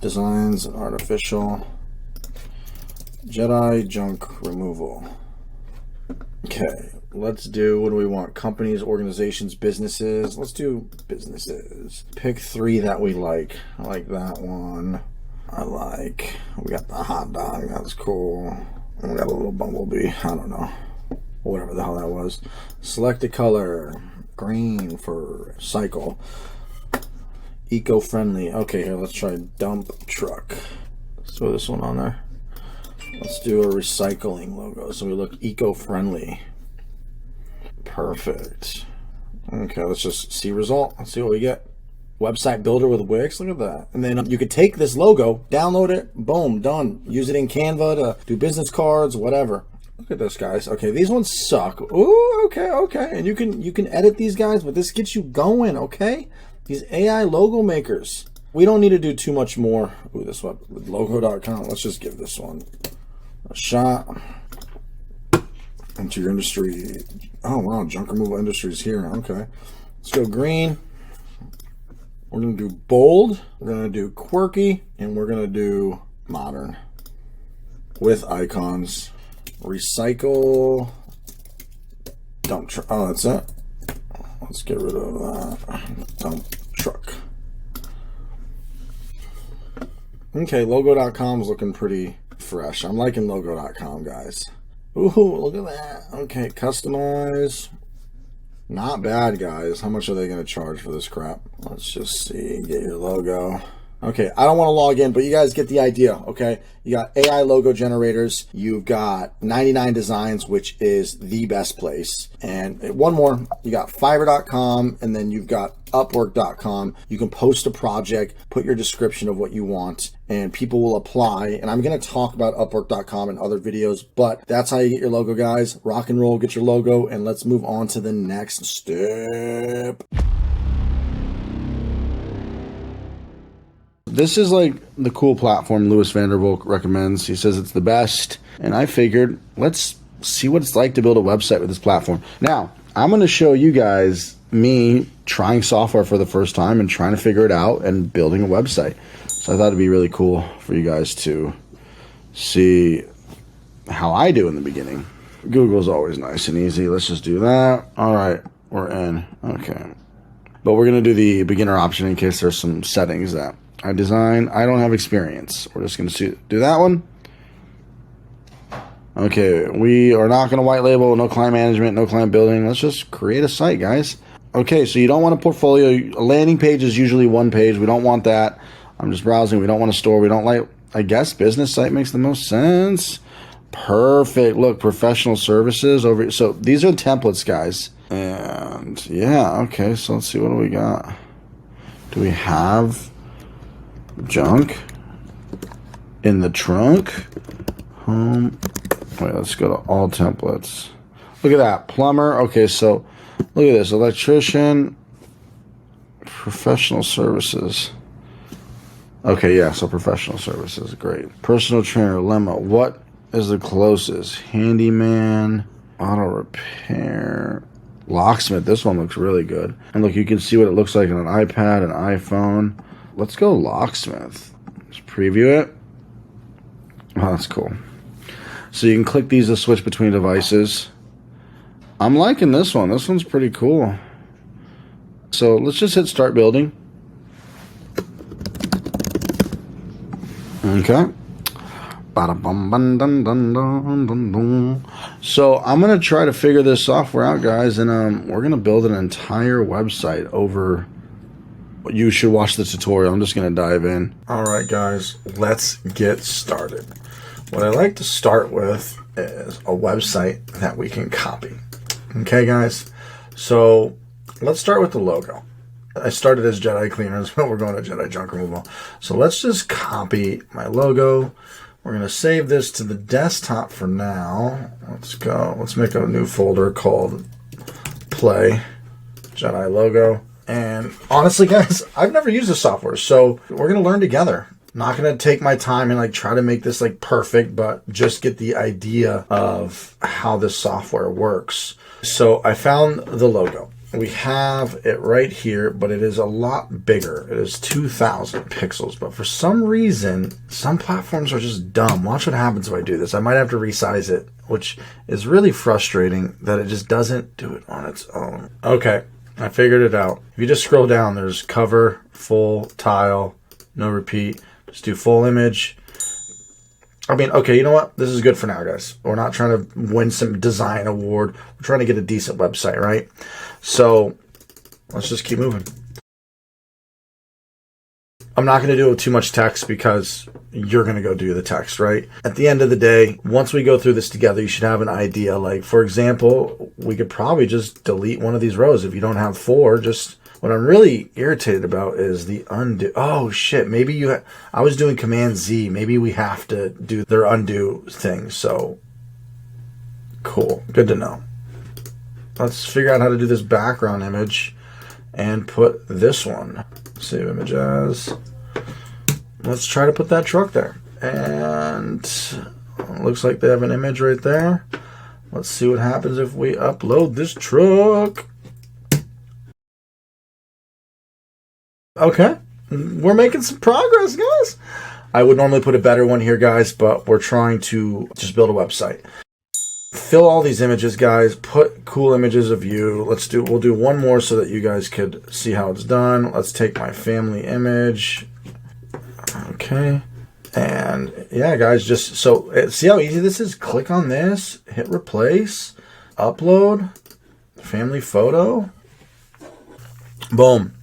Designs and artificial. Jedi junk removal. Okay, let's do, what do we want? Companies, organizations, businesses. Let's do businesses. Pick 3 that we like. I like that one. We got the hot dog. That's cool. And we got a little bumblebee. I don't know. Whatever the hell that was. Select a color. Green for cycle. Eco-friendly. Okay, here, let's try dump truck. Let's throw this one on there. Let's do a recycling logo so we look eco-friendly. Perfect. Okay, let's just see result. Let's see what we get. Website builder with Wix. Look at that. And then you could take this logo, download it, boom, done. Use it in Canva to do business cards, whatever. Look at this, guys. Okay, these ones suck. Ooh, okay. And you can edit these guys, but this gets you going, okay? These AI logo makers. We don't need to do too much more. Ooh, this one, logo.com. Let's just give this one a shot. Into your industry. Oh wow, junk removal industry is here. Okay, let's go green. We're gonna do bold. We're gonna do quirky, and we're gonna do modern with icons. Recycle. Dump truck. Oh, that's it. Let's get rid of that. Dump truck. Okay, logo.com is looking pretty fresh. I'm liking logo.com, guys. Ooh, look at that. Okay, customize. Not bad, guys. How much are they going to charge for this crap? Let's just see. Get your logo. Okay, I don't want to log in, but you guys get the idea, okay? You got AI logo generators. You've got 99 Designs, which is the best place. And one more, you got Fiverr.com, and then you've got Upwork.com. You can post a project, put your description of what you want, and people will apply. And I'm going to talk about Upwork.com in other videos, but that's how you get your logo, guys. Rock and roll, get your logo, and let's move on to the next step. This is like the cool platform Louis Vandervolk recommends. He says it's the best. And I figured, let's see what it's like to build a website with this platform. Now, I'm going to show you guys me trying software for the first time and trying to figure it out and building a website. So I thought it'd be really cool for you guys to see how I do in the beginning. Google's always nice and easy. Let's just do that. All right, we're in. Okay. But we're going to do the beginner option in case there's some settings that I design. I don't have experience. We're just going to do that one. Okay, we are not going to white label, no client management, no client building. Let's just create a site, guys. Okay, so you don't want a portfolio. A landing page is usually one page. We don't want that. I'm just browsing. We don't want a store. We don't like, I guess business site makes the most sense. Perfect. Look, professional services over. So these are templates, guys. And yeah, okay, so let's see, what do we got? Do we have junk in the trunk? Home. Wait, let's go to all templates. Look at that. Plumber. Okay, so look at this. Electrician. Professional services. Okay, yeah, so professional services. Great. Personal trainer. Limo. What is the closest? Handyman. Auto repair. Locksmith. This one looks really good. And look, you can see what it looks like on an iPad, an iPhone. Let's go locksmith. Let's preview it. Oh, that's cool. So you can click these to switch between devices. I'm liking this one. This one's pretty cool. So let's just hit start building. Okay. So I'm going to try to figure this software out, guys, and we're going to build an entire website over. You should watch the tutorial. I'm just going to dive in. All right, guys, let's get started. What I like to start with is a website that we can copy. Okay, guys? So let's start with the logo. I started as Jedi Cleaners, but we're going to Jedi Junk Removal. So let's just copy my logo. We're going to save this to the desktop for now. Let's go. Let's make a new folder called Play, Jedi logo. And honestly, guys, I've never used this software, so we're going to learn together. Not going to take my time and like try to make this like perfect, but just get the idea of how this software works. So I found the logo. We have it right here, but it is a lot bigger. It is 2,000 pixels, but for some reason, some platforms are just dumb. Watch what happens if I do this. I might have to resize it, which is really frustrating that it just doesn't do it on its own. Okay, I figured it out. If you just scroll down, there's cover, full, tile, no repeat. Just do full image. I mean, okay, you know what? This is good for now, guys. We're not trying to win some design award. We're trying to get a decent website, right? So let's just keep moving. I'm not going to do too much text because you're going to go do the text, right? At the end of the day, once we go through this together, you should have an idea. Like, for example, we could probably just delete one of these rows. If you don't have 4, just... What I'm really irritated about is the undo. Oh shit, maybe I was doing Command Z. Maybe we have to do their undo thing. So cool, good to know. Let's figure out how to do this background image and put this one. Save image as. Let's try to put that truck there. And looks like they have an image right there. Let's see what happens if we upload this truck. Okay, we're making some progress, guys. I would normally put a better one here, guys, but we're trying to just build a website. Fill all these images, guys. Put cool images of you. We'll do one more so that you guys could see how it's done. Let's take my family image. Okay. And yeah, guys, just so see how easy this is. Click on this, hit replace, upload, family photo. Boom.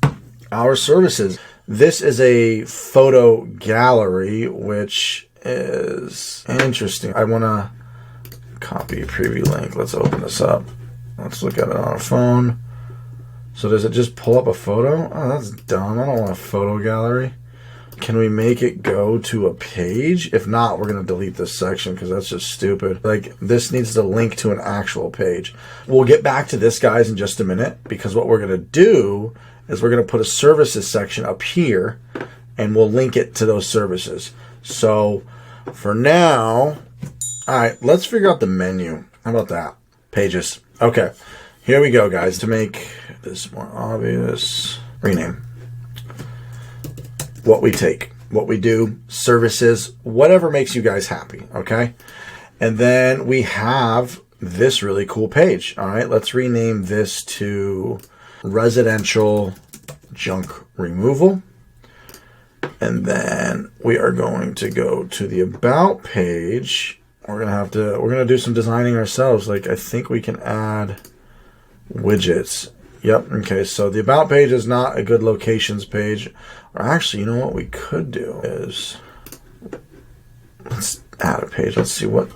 Our services. This is a photo gallery, which is interesting. I want to copy preview link. Let's open this up. Let's look at it on a phone. So does it just pull up a photo? Oh, that's dumb. I don't want a photo gallery. Can we make it go to a page? If not, we're going to delete this section because that's just stupid. Like, this needs to link to an actual page. We'll get back to this, guys, in just a minute, because what we're going to do is we're going to put a services section up here and we'll link it to those services. So for now, all right, let's figure out the menu. How about that? Pages. Okay, here we go, guys. To make this more obvious, rename. What we take, what we do, services, whatever makes you guys happy, okay? And then we have this really cool page. All right, let's rename this to residential junk removal. And then we are going to go to the about page. We're going to do some designing ourselves. Like, I think we can add widgets. Yep. Okay. So the about page is not a good locations page. Or actually, you know what we could do is let's add a page. Let's see what.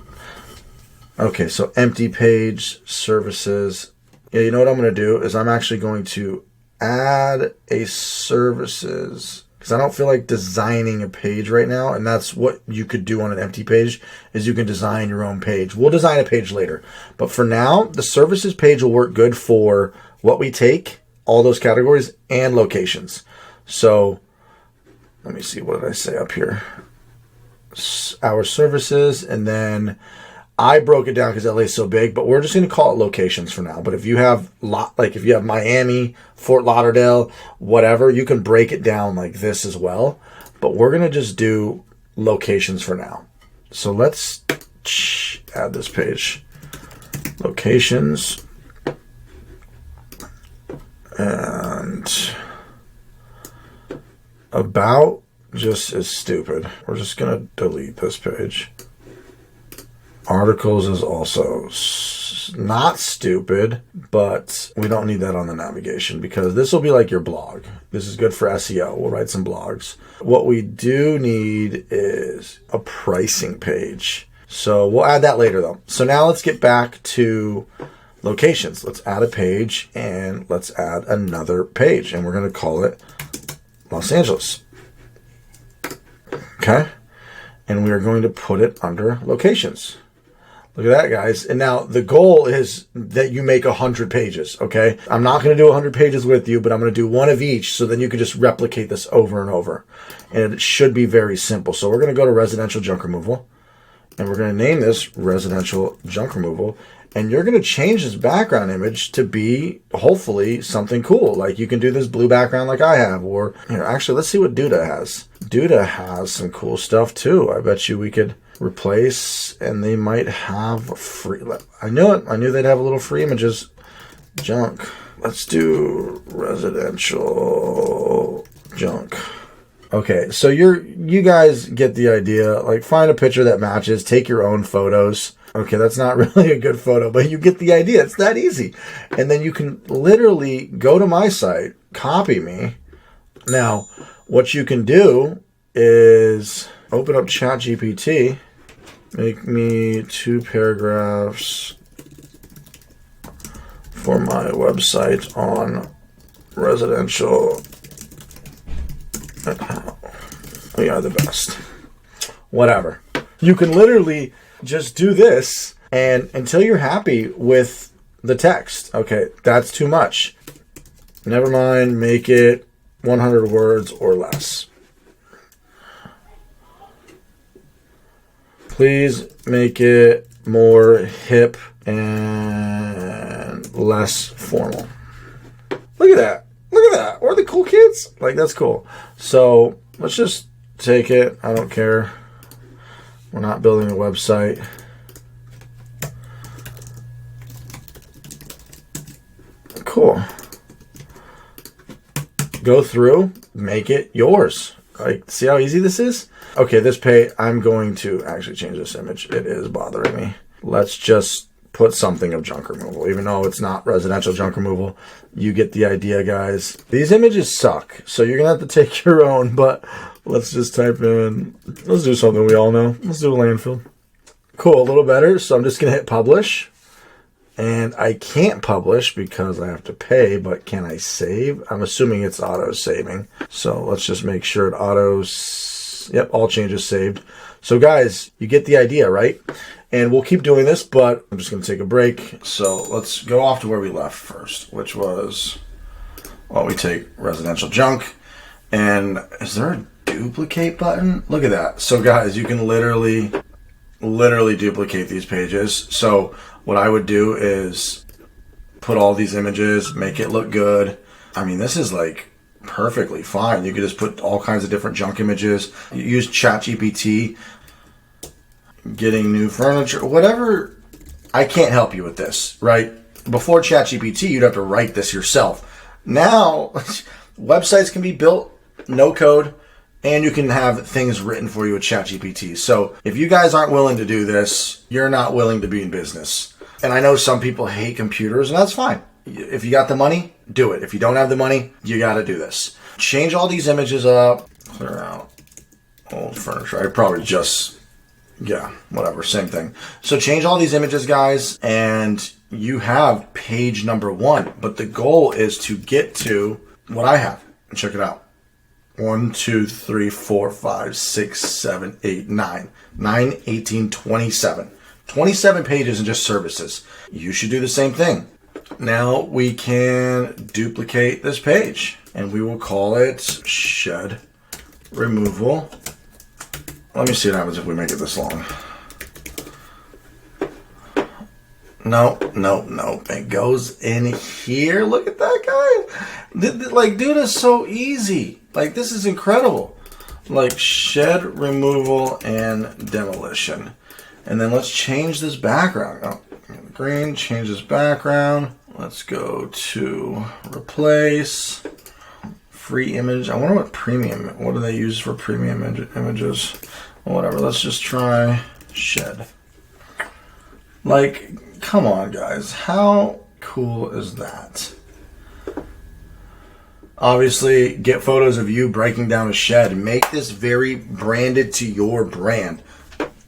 Okay. So empty page, services. Yeah. You know what I'm going to do is I'm actually going to add a services, because I don't feel like designing a page right now. And that's what you could do on an empty page, is you can design your own page. We'll design a page later. But for now, the services page will work good for what we take, all those categories, and locations. So let me see, what did I say up here? Our services, and then I broke it down because LA is so big, but we're just going to call it locations for now. But if you have if you have Miami, Fort Lauderdale, whatever, you can break it down like this as well. But we're going to just do locations for now. So let's add this page. Locations. And about just is stupid. We're just going to delete this page. Articles is also not stupid, but we don't need that on the navigation because this will be like your blog. This is good for SEO. We'll write some blogs. What we do need is a pricing page. So we'll add that later though. So now let's get back to locations. Let's add a page and let's add another page, and we're going to call it Los Angeles. Okay. and we are going to put it under locations. Look at that, guys. And now the goal is that you make 100 pages, okay? I'm not going to do 100 pages with you, but I'm going to do one of each, so then you can just replicate this over and over. And it should be very simple. So we're going to go to residential junk removal, and we're going to name this residential junk removal. And you're going to change this background image to be, hopefully, something cool. Like you can do this blue background like I have. Or, here, actually, let's see what Duda has. Duda has some cool stuff, too. I bet you we could replace, and they might have free. I knew it. I knew they'd have a little free images. Junk. Let's do residential junk. Okay, so you guys get the idea. Like, find a picture that matches. Take your own photos. Okay, that's not really a good photo, but you get the idea. It's that easy. And then you can literally go to my site, copy me. Now, what you can do is open up ChatGPT, make me 2 paragraphs for my website on residential. We are the best. Whatever. You can literally just do this, and until you're happy with the text. Okay, that's too much. Never mind, make it 100 words or less. Please make it more hip and less formal. Look at that. Look at that. Or the cool kids. Like, that's cool. So let's just take it. I don't care. We're not building a website. Cool. Go through, make it yours. Like, see how easy this is? Okay, this page, I'm going to actually change this image. It is bothering me. Let's just put something of junk removal, even though it's not residential junk removal. You get the idea, guys. These images suck, so you're going to have to take your own, but let's just type in, let's do something we all know. Let's do a landfill. Cool, a little better. So I'm just going to hit publish. And I can't publish because I have to pay, but can I save? I'm assuming it's auto saving. So let's just make sure it autos. Yep, all changes saved. So guys, you get the idea, right? And we'll keep doing this, but I'm just going to take a break. So let's go off to where we left first, which was, well, we take residential junk. And is there a duplicate button? Look at that. So guys, you can literally duplicate these pages. So what I would do is put all these images, make it look good. I mean, this is like perfectly fine. You could just put all kinds of different junk images. You use ChatGPT, getting new furniture, whatever. I can't help you with this, right? Before ChatGPT, you'd have to write this yourself. Now, websites can be built, no code, and you can have things written for you with ChatGPT. So if you guys aren't willing to do this, you're not willing to be in business. And I know some people hate computers, and that's fine. If you got the money, do it. If you don't have the money, you got to do this. Change all these images up. Clear out old furniture. I probably just, yeah, whatever, same thing. So change all these images, guys, and you have page number 1. But the goal is to get to what I have. Check it out. 1, 2, 3, 4, 5, 6, 7, 8, 9. 9, 18, 27. 27 pages in just services. You should do the same thing. Now we can duplicate this page, and we will call it shed removal. Let me see what happens if we make it this long. No. It goes in here. Look at that, guy. Like, dude, it's so easy. Like, this is incredible. Like, shed removal and demolition. And then let's change this background. Oh, green, change this background. Let's go to replace. Free image. I wonder what premium, what do they use for premium images? Whatever, let's just try shed. Like, come on, guys. How cool is that? Obviously, get photos of you breaking down a shed. Make this very branded to your brand.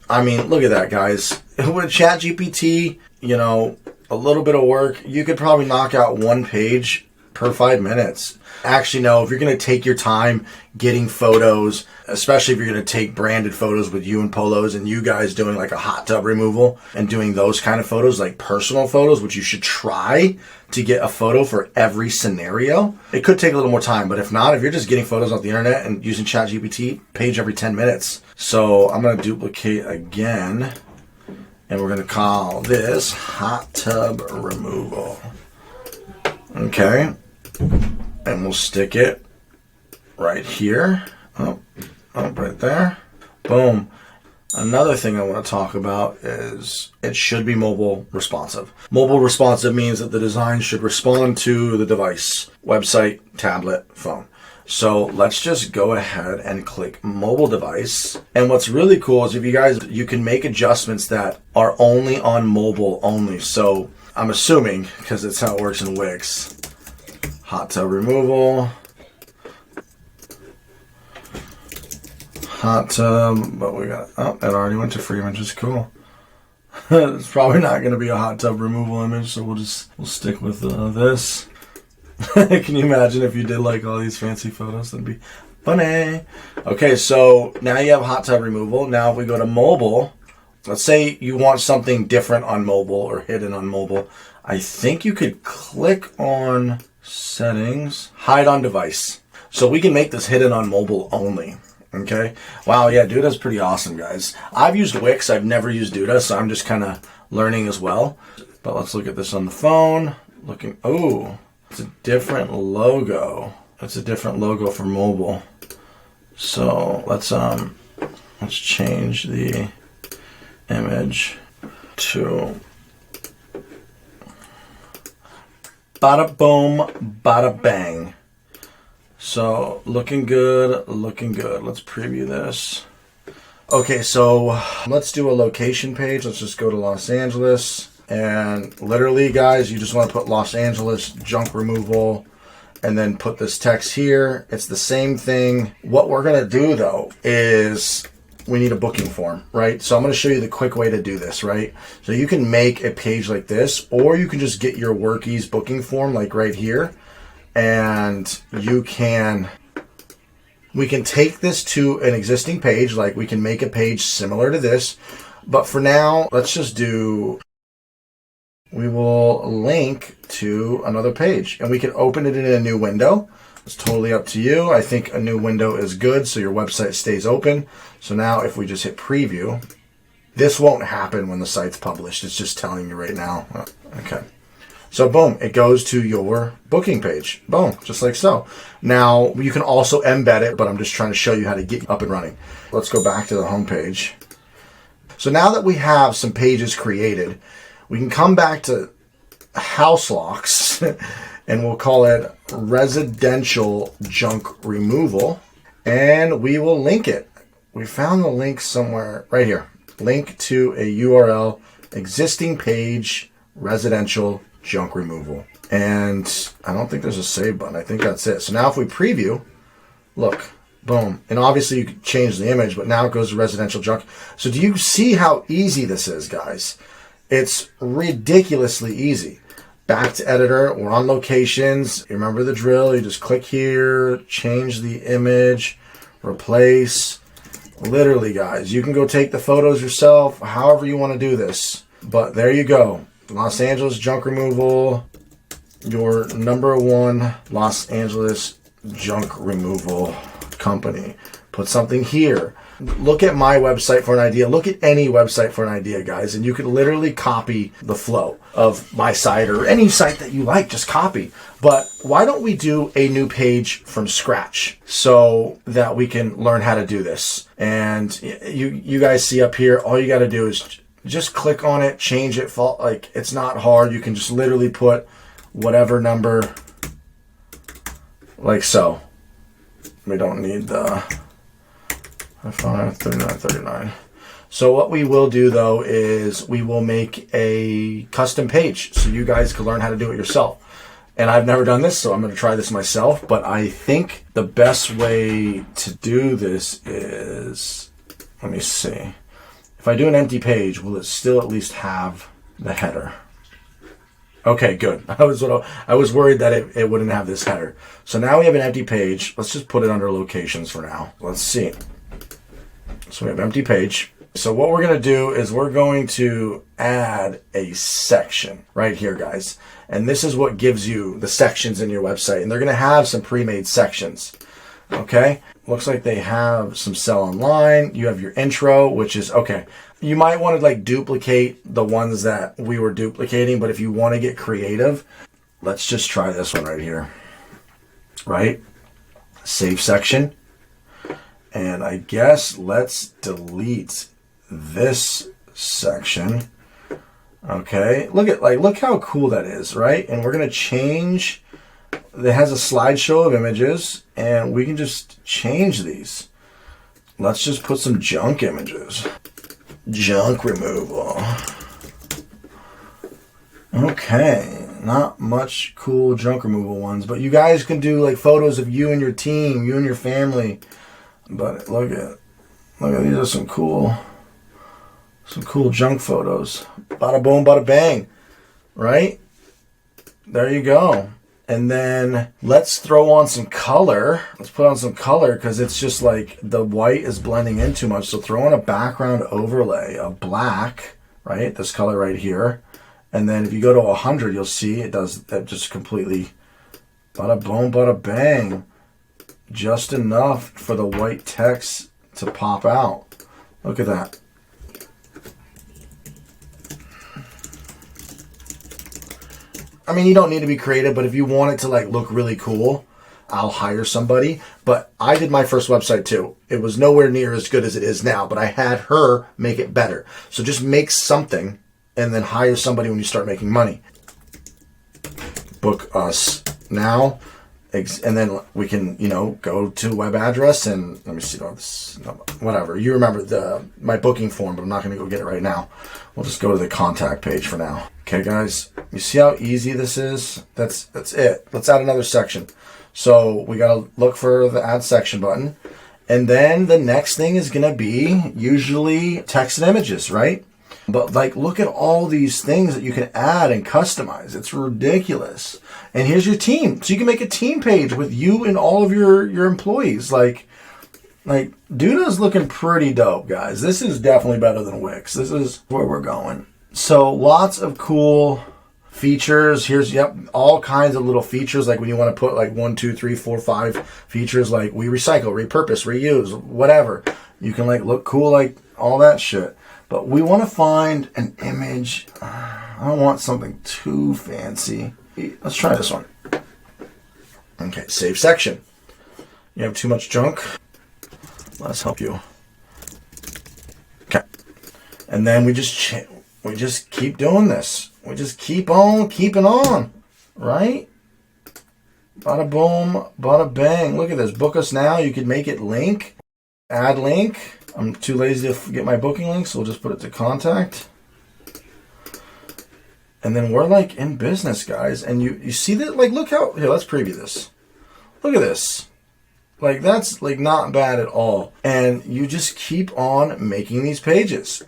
I mean, look at that, guys. With ChatGPT, you know, a little bit of work, you could probably knock out one page per 5 minutes. Actually, no, if you're going to take your time getting photos, especially if you're going to take branded photos with you and polos and you guys doing like a hot tub removal and doing those kind of photos, like personal photos, which you should try to get a photo for every scenario. It could take a little more time, but if not, if you're just getting photos off the internet and using ChatGPT, page every 10 minutes. So I'm going to duplicate again, and we're going to call this hot tub removal. Okay. And we'll stick it right here. Oh, right there. Boom. Another thing I want to talk about is it should be mobile responsive. Mobile responsive means that the design should respond to the device, website, tablet, phone. So let's just go ahead and click mobile device. And what's really cool is you can make adjustments that are only on mobile only. So I'm assuming, because it's how it works in Wix, hot tub removal, hot tub, but we got, oh, it already went to free images, cool. It's probably not going to be a hot tub removal image, so we'll stick with this. Can you imagine if you did like all these fancy photos? That'd be funny. Okay, so now you have hot tub removal. Now if we go to mobile, let's say you want something different on mobile or hidden on mobile. I think you could click on settings, hide on device. So we can make this hidden on mobile only. Okay. Wow. Yeah. Duda's pretty awesome, guys. I've used Wix. I've never used Duda, so I'm just kind of learning as well. But let's look at this on the phone. Oh, it's a different logo. It's a different logo for mobile. So let's change the image to bada boom, bada bang. So looking good, looking good. Let's preview this. Okay, so let's do a location page. Let's just go to Los Angeles. And literally, guys, you just want to put Los Angeles junk removal and then put this text here. It's the same thing. What we're going to do, though, is we need a booking form, right? So I'm going to show you the quick way to do this, right? So you can make a page like this, or you can just get your Workies booking form like right here. And we can take this to an existing page, like we can make a page similar to this. But for now, let's just we will link to another page and we can open it in a new window. It's totally up to you. I think a new window is good so your website stays open. So now if we just hit preview, this won't happen when the site's published. It's just telling you right now. Okay. So boom, it goes to your booking page. Boom, just like so. Now you can also embed it, but I'm just trying to show you how to get up and running. Let's go back to the home page. So now that we have some pages created, we can come back to house locks and we'll call it residential junk removal and we will link it. We found the link somewhere right here. Link to a URL, existing page, residential junk removal. And I don't think there's a save button. I think that's it. So now if we preview, look, boom. And obviously you could change the image, but now it goes to residential junk. So do you see how easy this is, guys? It's ridiculously easy. Back to editor, we're on locations. You remember the drill. You just click here, change the image, replace. Literally, guys, you can go take the photos yourself, however you want to do this. But there you go. Los Angeles junk removal, your #1 Los Angeles junk removal company. Put something here. Look at my website for an idea. Look at any website for an idea, guys. And you can literally copy the flow of my site or any site that you like. Just copy. But why don't we do a new page from scratch so that we can learn how to do this? And you guys see up here, all you got to do is just click on it, change it. Like, it's not hard. You can just literally put whatever number, like so. We don't need the 39. So what we will do, though, is we will make a custom page so you guys can learn how to do it yourself. And I've never done this, so I'm going to try this myself. But I think the best way to do this is, let me see. If I do an empty page, will it still at least have the header? Okay, good. I was worried that it wouldn't have this header. So now we have an empty page. Let's just put it under locations for now. Let's see. So we have empty page. So what we're going to do is we're going to add a section right here, guys. And this is what gives you the sections in your website. And they're going to have some pre-made sections. Okay. Looks like they have some sell online. You have your intro, which is okay. You might want to like duplicate the ones that we were duplicating, but if you want to get creative, let's just try this one right here. Right? Save section. And I guess let's delete this section. Okay. Look how cool that is, right? And we're going to change. It has a slideshow of images and we can just change these. Let's just put some junk images. Junk removal. Okay, not much cool junk removal ones, but you guys can do like photos of you and your team, you and your family. But look at these are some cool junk photos. Bada boom, bada bang, right? There you go. And then let's throw on some color. Let's put on some color because it's just like the white is blending in too much. So throw in a background overlay of black, right? This color right here. And then if you go to 100, you'll see it does that just completely bada boom, bada bang. Just enough for the white text to pop out. Look at that. I mean, you don't need to be creative, but if you want it to like look really cool, I'll hire somebody. But I did my first website too. It was nowhere near as good as it is now, but I had her make it better. So just make something and then hire somebody when you start making money. Book us now. And then we can, go to web address and let me see whatever. You remember my booking form, but I'm not going to go get it right now. We'll just go to the contact page for now. Okay, guys, you see how easy this is? That's it. Let's add another section. So we got to look for the add section button. And then the next thing is going to be usually text and images, right? But like, look at all these things that you can add and customize. It's ridiculous. And here's your team. So you can make a team page with you and all of your employees. Like Duda's looking pretty dope, guys. This is definitely better than Wix. This is where we're going. So lots of cool features. Here's, all kinds of little features. Like when you want to put like 1, 2, 3, 4, 5 features, like we recycle, repurpose, reuse, whatever. You can like look cool, like all that shit. But we want to find an image. I don't want something too fancy. Let's try this one. Okay, save section. You have too much junk? Let's help you. Okay. And then we just keep doing this. We just keep on keeping on, right? Bada boom, bada bang. Look at this. Book us now. You could make it link. Add link. I'm too lazy to get my booking link, so we'll just put it to contact. And then we're like in business, guys. And you see that? Like, look how, here, let's preview this. Look at this. Like, that's like not bad at all. And you just keep on making these pages.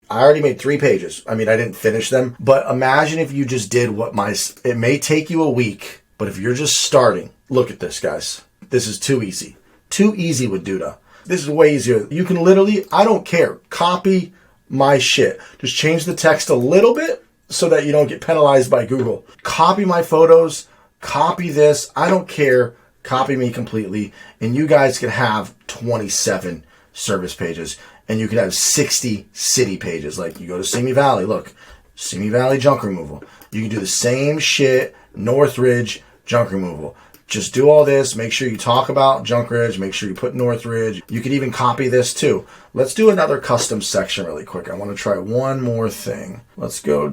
I already made 3 pages. I mean, I didn't finish them, but imagine if you just did it may take you a week, but if you're just starting, look at this, guys. This is too easy. Too easy with Duda. This is way easier. You can literally, I don't care, copy my shit. Just change the text a little bit so that you don't get penalized by Google. Copy my photos, copy this. I don't care. Copy me completely. And you guys can have 27 service pages. And you could have 60 city pages. Like you go to Simi Valley, look, Simi Valley junk removal. You can do the same shit, Northridge junk removal. Just do all this. Make sure you talk about Junkridge. Make sure you put Northridge. You could even copy this too. Let's do another custom section really quick. I want to try one more thing. Let's go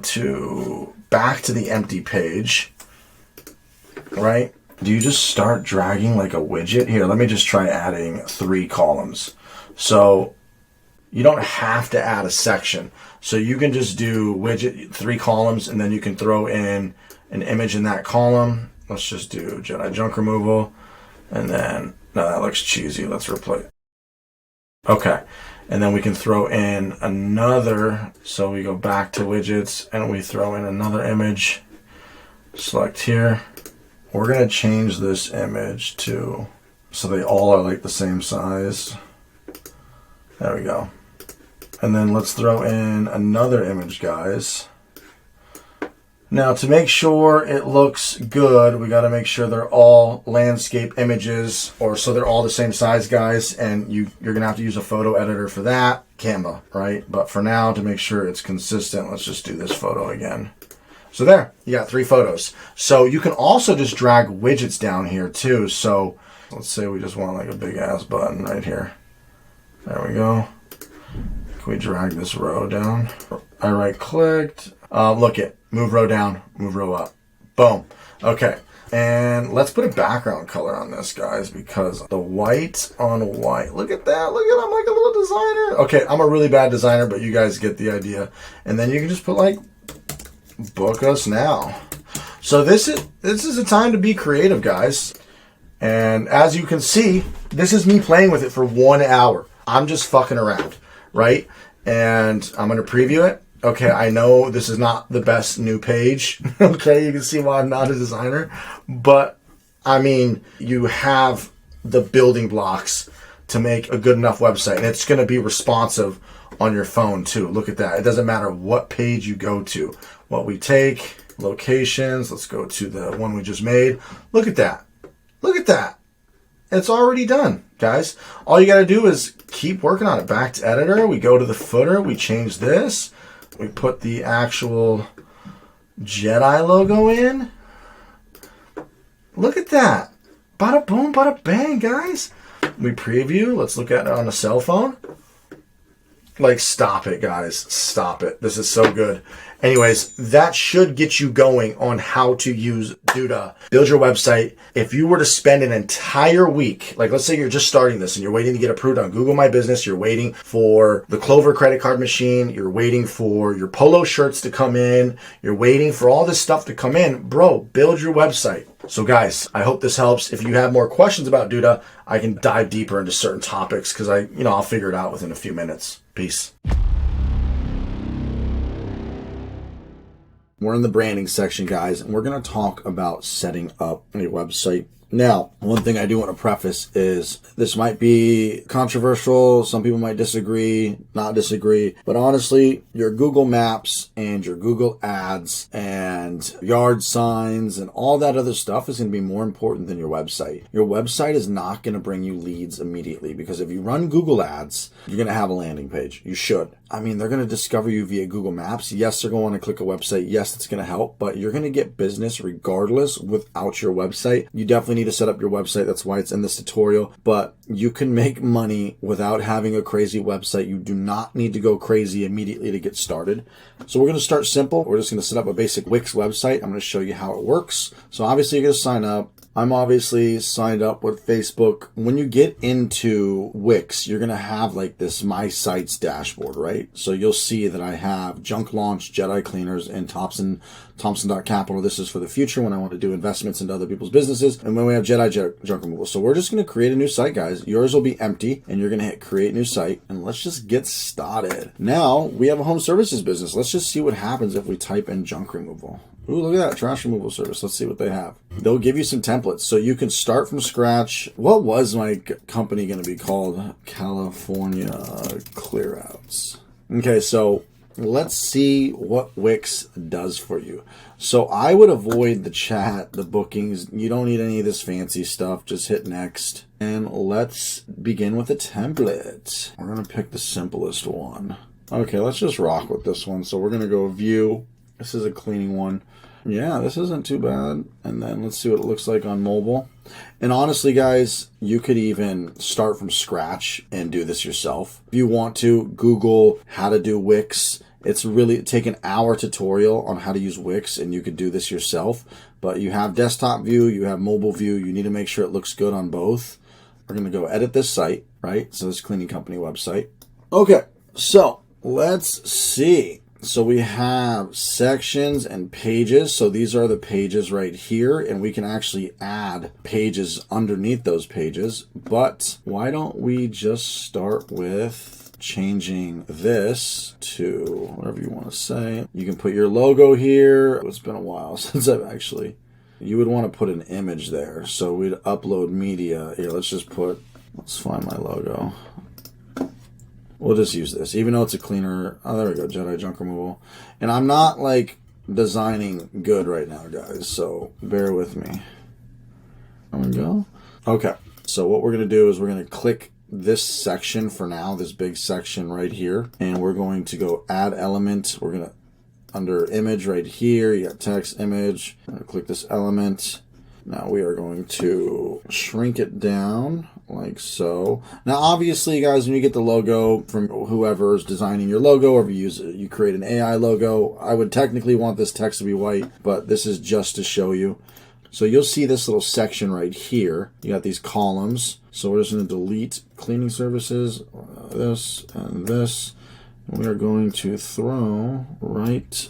back to the empty page, right? Do you just start dragging like a widget? Here, let me just try adding 3 columns. So you don't have to add a section. So you can just do widget 3 columns and then you can throw in an image in that column. Let's just do Jedi junk removal. And then, no, that looks cheesy. Let's replace. Okay. And then we can throw in another, so we go back to widgets and we throw in another image. Select here. We're gonna change this image to, so they all are like the same size. There we go. And then let's throw in another image, guys. Now to make sure it looks good, we gotta make sure they're all landscape images, or so they're all the same size, guys, and you're gonna have to use a photo editor for that, Canva, right? But for now, to make sure it's consistent, let's just do this photo again. So there, you got 3 photos. So you can also just drag widgets down here too. So let's say we just want like a big ass button right here. There we go. Can we drag this row down? I right clicked. Look it, move row down, move row up. Boom. Okay. And let's put a background color on this, guys, because the white on white, look at that. Look at, I'm like a little designer. Okay, I'm a really bad designer, but you guys get the idea. And then you can just put like, book us now. So this is a time to be creative, guys. And as you can see, this is me playing with it for 1 hour. I'm just fucking around, right? And I'm going to preview it. Okay, I know this is not the best new page. Okay, you can see why I'm not a designer. But, I mean, you have the building blocks to make a good enough website. And it's going to be responsive on your phone, too. Look at that. It doesn't matter what page you go to. What we take, locations. Let's go to the one we just made. Look at that. Look at that. It's already done, guys. All you got to do is keep working on it. Back to editor. We go to the footer. We change this. We put the actual Jedi logo in. Look at that. Bada boom, bada bang, guys. We preview. Let's look at it on a cell phone. Like, stop it, guys. Stop it. This is so good. Anyways, that should get you going on how to use Duda. Build your website. If you were to spend an entire week, like let's say you're just starting this and you're waiting to get approved on Google My Business, you're waiting for the Clover credit card machine, you're waiting for your polo shirts to come in, you're waiting for all this stuff to come in, bro, build your website. So guys, I hope this helps. If you have more questions about Duda, I can dive deeper into certain topics because I'll figure it out within a few minutes. Peace. We're in the branding section, guys, and we're going to talk about setting up a website. Now, one thing I do want to preface is this might be controversial. Some people might disagree, not disagree. But honestly, your Google Maps and your Google Ads and yard signs and all that other stuff is going to be more important than your website. Your website is not going to bring you leads immediately because if you run Google Ads, you're going to have a landing page. You should. I mean, they're going to discover you via Google Maps. Yes, they're going to want to click a website. Yes, it's going to help, but you're going to get business regardless without your website. You definitely need to set up your website. That's why it's in this tutorial, but you can make money without having a crazy website. You do not need to go crazy immediately to get started. So we're going to start simple. We're just going to set up a basic Wix website. I'm going to show you how it works. So obviously you're going to sign up. I'm obviously signed up with Facebook. When you get into Wix, you're going to have like this My Sites dashboard, right? So you'll see that I have Junk Launch, Jedi Cleaners, and Thompson.capital. This is for the future when I want to do investments into other people's businesses. And when we have Jedi Junk Removal. So we're just going to create a new site, guys. Yours will be empty and you're going to hit create new site. And let's just get started. Now we have a home services business. Let's just see what happens if we type in junk removal. Ooh, look at that, trash removal service. Let's see what they have. They'll give you some templates. So you can start from scratch. What was my company going to be called? California Clearouts. Okay, so let's see what Wix does for you. So I would avoid the chat, the bookings. You don't need any of this fancy stuff. Just hit next. And let's begin with a template. We're going to pick the simplest one. Okay, let's just rock with this one. So we're going to go view. This is a cleaning one. Yeah, this isn't too bad. And then let's see what it looks like on mobile. And honestly, guys, you could even start from scratch and do this yourself. If you want to, Google how to do Wix. It's really take an hour tutorial on how to use Wix and you could do this yourself. But you have desktop view, you have mobile view. You need to make sure it looks good on both. We're going to go edit this site, right? So this cleaning company website. Okay, so let's see. So we have sections and pages. So these are the pages right here, and we can actually add pages underneath those pages. But why don't we just start with changing this to whatever you want to say. You can put your logo here. It's been a while since I've actually, you would want to put an image there. So we'd upload media. Here, let's find my logo. We'll just use this, even though it's a cleaner. Oh, there we go, Jedi junk removal. And I'm not like designing good right now, guys, so bear with me. There we go. Okay, so what we're gonna do is we're gonna click this section for now, this big section right here, and we're going to go add element. We're gonna, under image right here, you got text, image. I'm gonna click this element. Now we are going to shrink it down like so. Now, obviously, guys, when you get the logo from whoever is designing your logo, or if you create an AI logo, I would technically want this text to be white, but this is just to show you. So you'll see this little section right here. You got these columns. So we're just going to delete cleaning services, this and this. And we are going to throw right.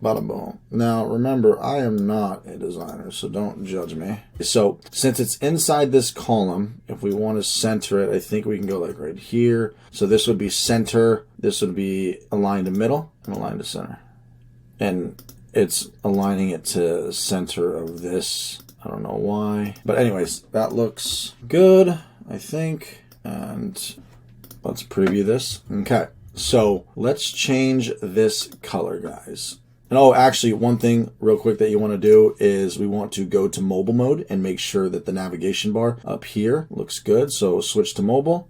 Bada boom. Now, remember, I am not a designer, so don't judge me. So, since it's inside this column, if we want to center it, I think we can go like right here. So this would be center. This would be aligned to middle and aligned to center. And it's aligning it to center of this. I don't know why. But anyways, that looks good, I think. And let's preview this. Okay. So, let's change this color, guys. And oh, actually, one thing real quick that you want to do is we want to go to mobile mode and make sure that the navigation bar up here looks good. So switch to mobile.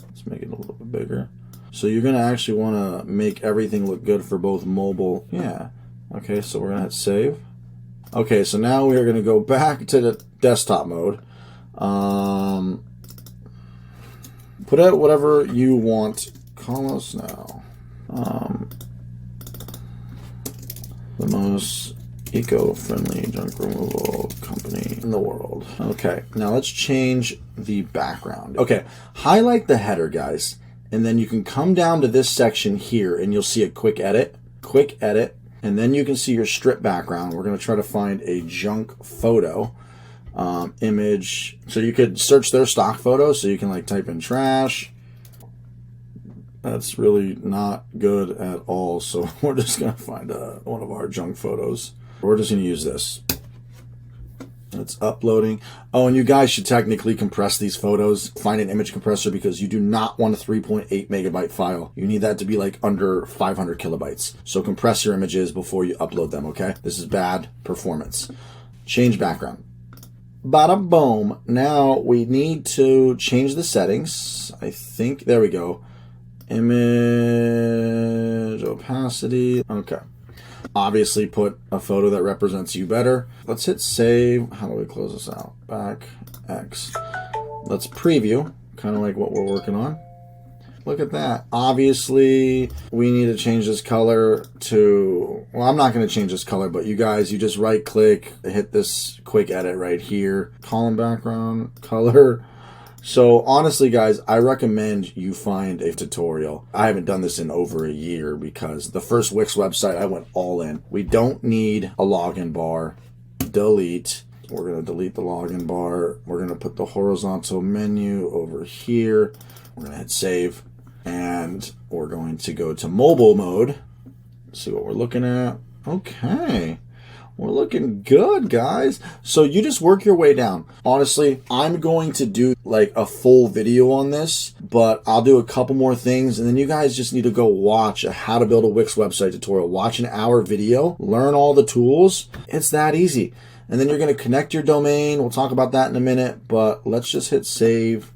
Let's make it a little bit bigger. So you're going to actually want to make everything look good for both mobile. Yeah. Okay, so we're going to hit save. Okay, so now we are going to go back to the desktop mode. Put out whatever you want. Call us now. The most eco-friendly junk removal company in the world. Okay, now let's change the background. Okay, highlight the header, guys, and then you can come down to this section here and you'll see a quick edit, and then you can see your strip background. We're going to try to find a junk photo image. So you could search their stock photos, so you can like type in trash. That's really not good at all, so we're just going to find one of our junk photos. We're just going to use this. It's uploading. Oh, and you guys should technically compress these photos. Find an image compressor because you do not want a 3.8 megabyte file. You need that to be like under 500 kilobytes. So compress your images before you upload them, okay? This is bad performance. Change background. Bada boom. Now we need to change the settings. I think, there we go. Image opacity. Okay. Obviously put a photo that represents you better. Let's hit save. How do we close this out? Back X. Let's preview, kind of like what we're working on. Look at that. Obviously, we need to change this color to, well, I'm not going to change this color, but you guys, you just right click, hit this quick edit right here. Column background, color. So honestly, guys, I recommend you find a tutorial. I haven't done this in over a year because the first Wix website, I went all in. We don't need a login bar. Delete. We're going to delete the login bar. We're going to put the horizontal menu over here. We're going to hit save. And we're going to go to mobile mode. See what we're looking at. Okay. We're looking good, guys. So you just work your way down. Honestly, I'm going to do like a full video on this, but I'll do a couple more things. And then you guys just need to go watch a how to build a Wix website tutorial. Watch an hour video, learn all the tools. It's that easy. And then you're going to connect your domain. We'll talk about that in a minute, but let's just hit save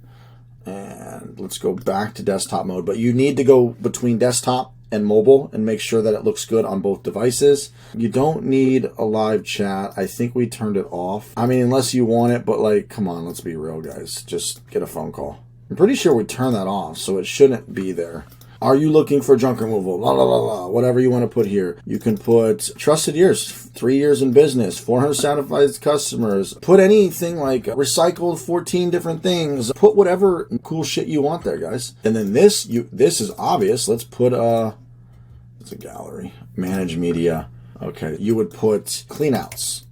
and let's go back to desktop mode. But you need to go between desktop and mobile and make sure that it looks good on both devices. You don't need a live chat. I think we turned it off. I mean, unless you want it, but like, come on, let's be real, guys. Just get a phone call. I'm pretty sure we turned that off, so it shouldn't be there. Are you looking for junk removal? La, la, la, la. Whatever you want to put here. You can put trusted years, 3 years in business, 400 satisfied customers. Put anything like recycled 14 different things. Put whatever cool shit you want there, guys. And then this is obvious. Let's put it's a gallery. Manage media. Okay, you would put cleanouts.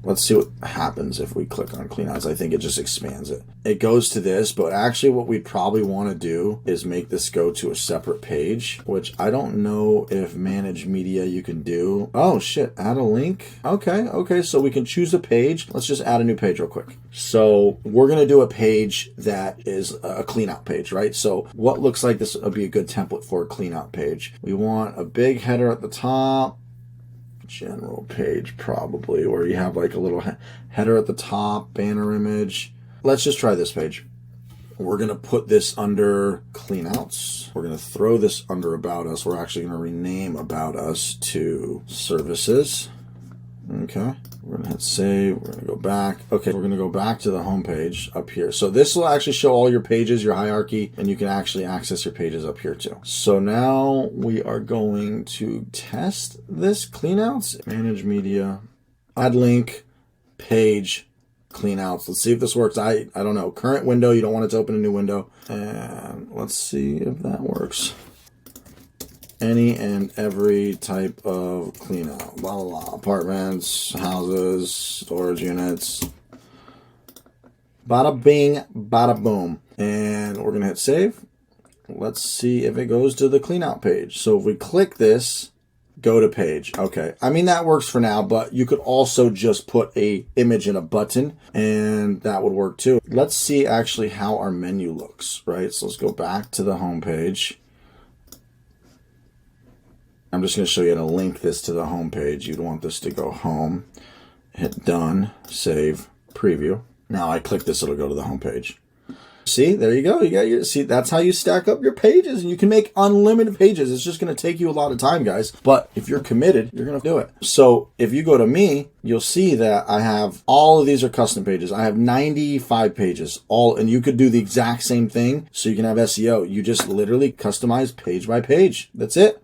Let's see what happens if we click on clean outs. I think it just expands it. It goes to this, but actually what we'd probably want to do is make this go to a separate page, which I don't know if manage media you can do. Oh shit, add a link. Okay, so we can choose a page. Let's just add a new page real quick. So we're going to do a page that is a clean out page, right? So what looks like this would be a good template for a clean out page? We want a big header at the top. General page probably, where you have like a little header at the top, banner image. Let's just try this page. We're going to put this under clean outs. We're going to throw this under about us. We're actually going to rename about us to services. Okay. We're going to hit save. We're going to go back. Okay. We're going to go back to the home page up here. So this will actually show all your pages, your hierarchy, and you can actually access your pages up here too. So now we are going to test this cleanouts, manage media, add link, page, cleanouts. Let's see if this works. I don't know. Current window. You don't want it to open a new window. And let's see if that works. Any and every type of clean out, blah, blah, blah, apartments, houses, storage units, bada bing, bada boom. And we're going to hit save. Let's see if it goes to the clean out page. So if we click this, go to page. Okay. I mean, that works for now, but you could also just put a image and a button and that would work too. Let's see actually how our menu looks, right? So let's go back to the home page. I'm just going to show you how to link this to the home page. You'd want this to go home, hit done, save, preview. Now I click this, it'll go to the home page. See, there you go. You got your, see, that's how you stack up your pages, and you can make unlimited pages. It's just going to take you a lot of time, guys. But if you're committed, you're going to do it. So if you go to me, you'll see that I have all of these are custom pages. I have 95 pages, all, and you could do the exact same thing. So you can have SEO. You just literally customize page by page. That's it.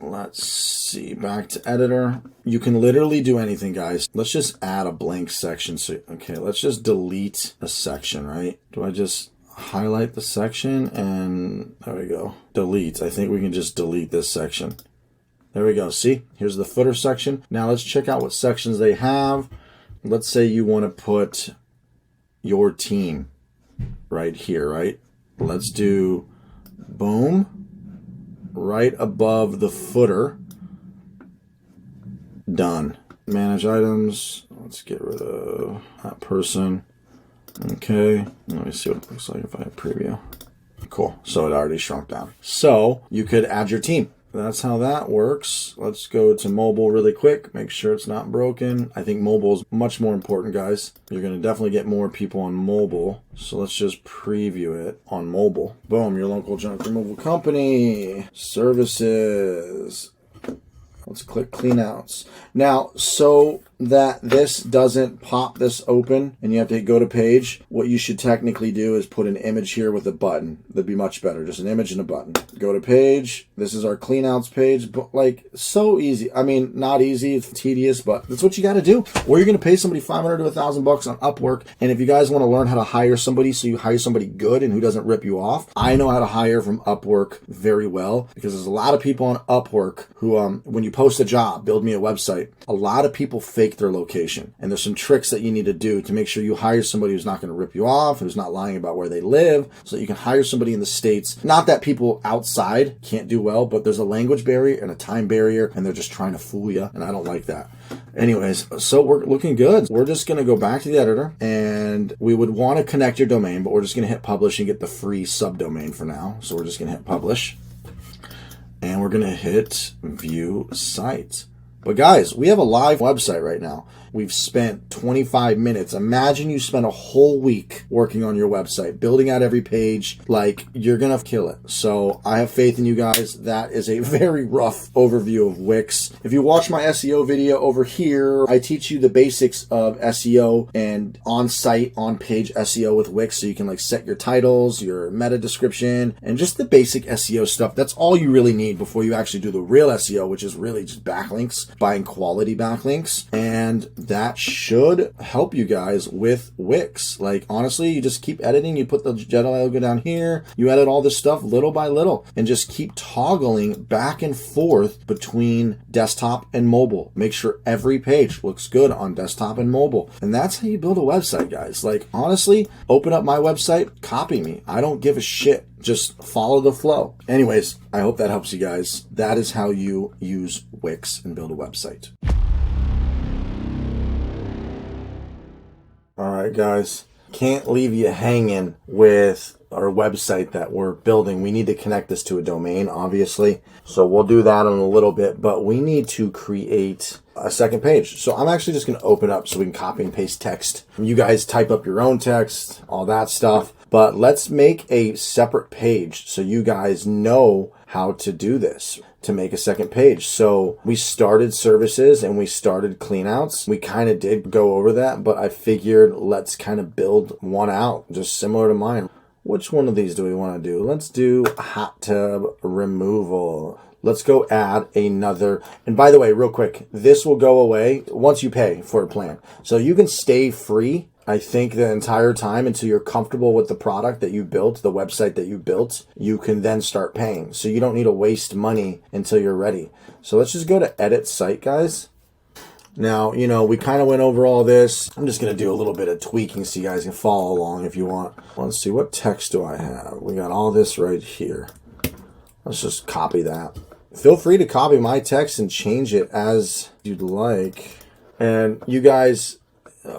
Let's see, back to editor. You can literally do anything, guys. Let's just add a blank section. So, okay, let's just delete a section, right? Do I just highlight the section and there we go. Delete. I think we can just delete this section. There we go. See, here's the footer section. Now let's check out what sections they have. Let's say you want to put your team right here, right? Let's do boom. Right above the footer. Done. Manage items. Let's get rid of that person. Okay. Let me see what it looks like if I hit preview. Cool. So it already shrunk down. So you could add your team. That's how that works. Let's go to mobile really quick. Make sure it's not broken. I think mobile is much more important, guys. You're going to definitely get more people on mobile. So let's just preview it on mobile. Boom, your local junk removal company. Services. Let's click cleanouts. Now, so that this doesn't pop this open and you have to go to page, what you should technically do is put an image here with a button. That'd be much better. Just an image and a button. Go to page. This is our cleanouts page. But like, so easy. I mean, not easy. It's tedious, but that's what you got to do. Or you're going to pay somebody $500 to $1,000 on Upwork. And if you guys want to learn how to hire somebody so you hire somebody good and who doesn't rip you off, I know how to hire from Upwork very well because there's a lot of people on Upwork who, when you post a job, build me a website, a lot of people fake their location. And there's some tricks that you need to do to make sure you hire somebody who's not going to rip you off, who's not lying about where they live, so that you can hire somebody in the States. Not that people outside can't do well, but there's a language barrier and a time barrier, and they're just trying to fool you, and I don't like that. Anyways, so we're looking good. We're just going to go back to the editor, and we would want to connect your domain, but we're just going to hit publish and get the free subdomain for now. So we're just going to hit publish. And we're going to hit view site. But guys, we have a live website right now. We've spent 25 minutes. Imagine you spent a whole week working on your website, building out every page. Like, you're going to kill it. So I have faith in you guys. That is a very rough overview of Wix. If you watch my SEO video over here, I teach you the basics of SEO and on-site, on-page SEO with Wix. So you can like set your titles, your meta description, and just the basic SEO stuff. That's all you really need before you actually do the real SEO, which is really just backlinks, buying quality backlinks. And that should help you guys with Wix. Like, honestly, you just keep editing. You put the Jedi logo down here. You edit all this stuff little by little and just keep toggling back and forth between desktop and mobile. Make sure every page looks good on desktop and mobile. And that's how you build a website, guys. Like, honestly, open up my website, copy me. I don't give a shit. Just follow the flow. Anyways, I hope that helps you guys. That is how you use Wix and build a website. All right, guys. Can't leave you hanging with our website that we're building. We need to connect this to a domain, obviously. So we'll do that in a little bit, but we need to create a second page. So I'm actually just going to open up so we can copy and paste text. You guys type up your own text, all that stuff. But let's make a separate page so you guys know how to do this, to make a second page. So we started services and we started cleanouts. We kind of did go over that, but I figured let's kind of build one out just similar to mine. Which one of these do we want to do? Let's do hot tub removal. Let's go add another. And by the way, real quick, this will go away once you pay for a plan. So you can stay free, I think, the entire time until you're comfortable with the product that you built, the website that you built. You can then start paying. So you don't need to waste money until you're ready. So let's just go to edit site, guys. Now, you know, we kind of went over all this. I'm just going to do a little bit of tweaking so you guys can follow along if you want. Let's see, what text do I have? We got all this right here. Let's just copy that. Feel free to copy my text and change it as you'd like. And you guys,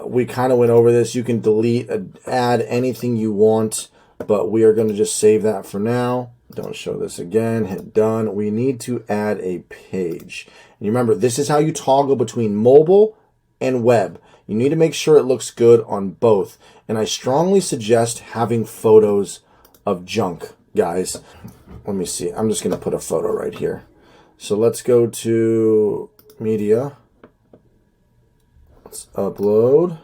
we kind of went over this. You can delete, add anything you want, but we are going to just save that for now. Don't show this again. Hit done. We need to add a page. And remember, this is how you toggle between mobile and web. You need to make sure it looks good on both. And I strongly suggest having photos of junk, guys. Let me see. I'm just going to put a photo right here. So let's go to media. Let's upload.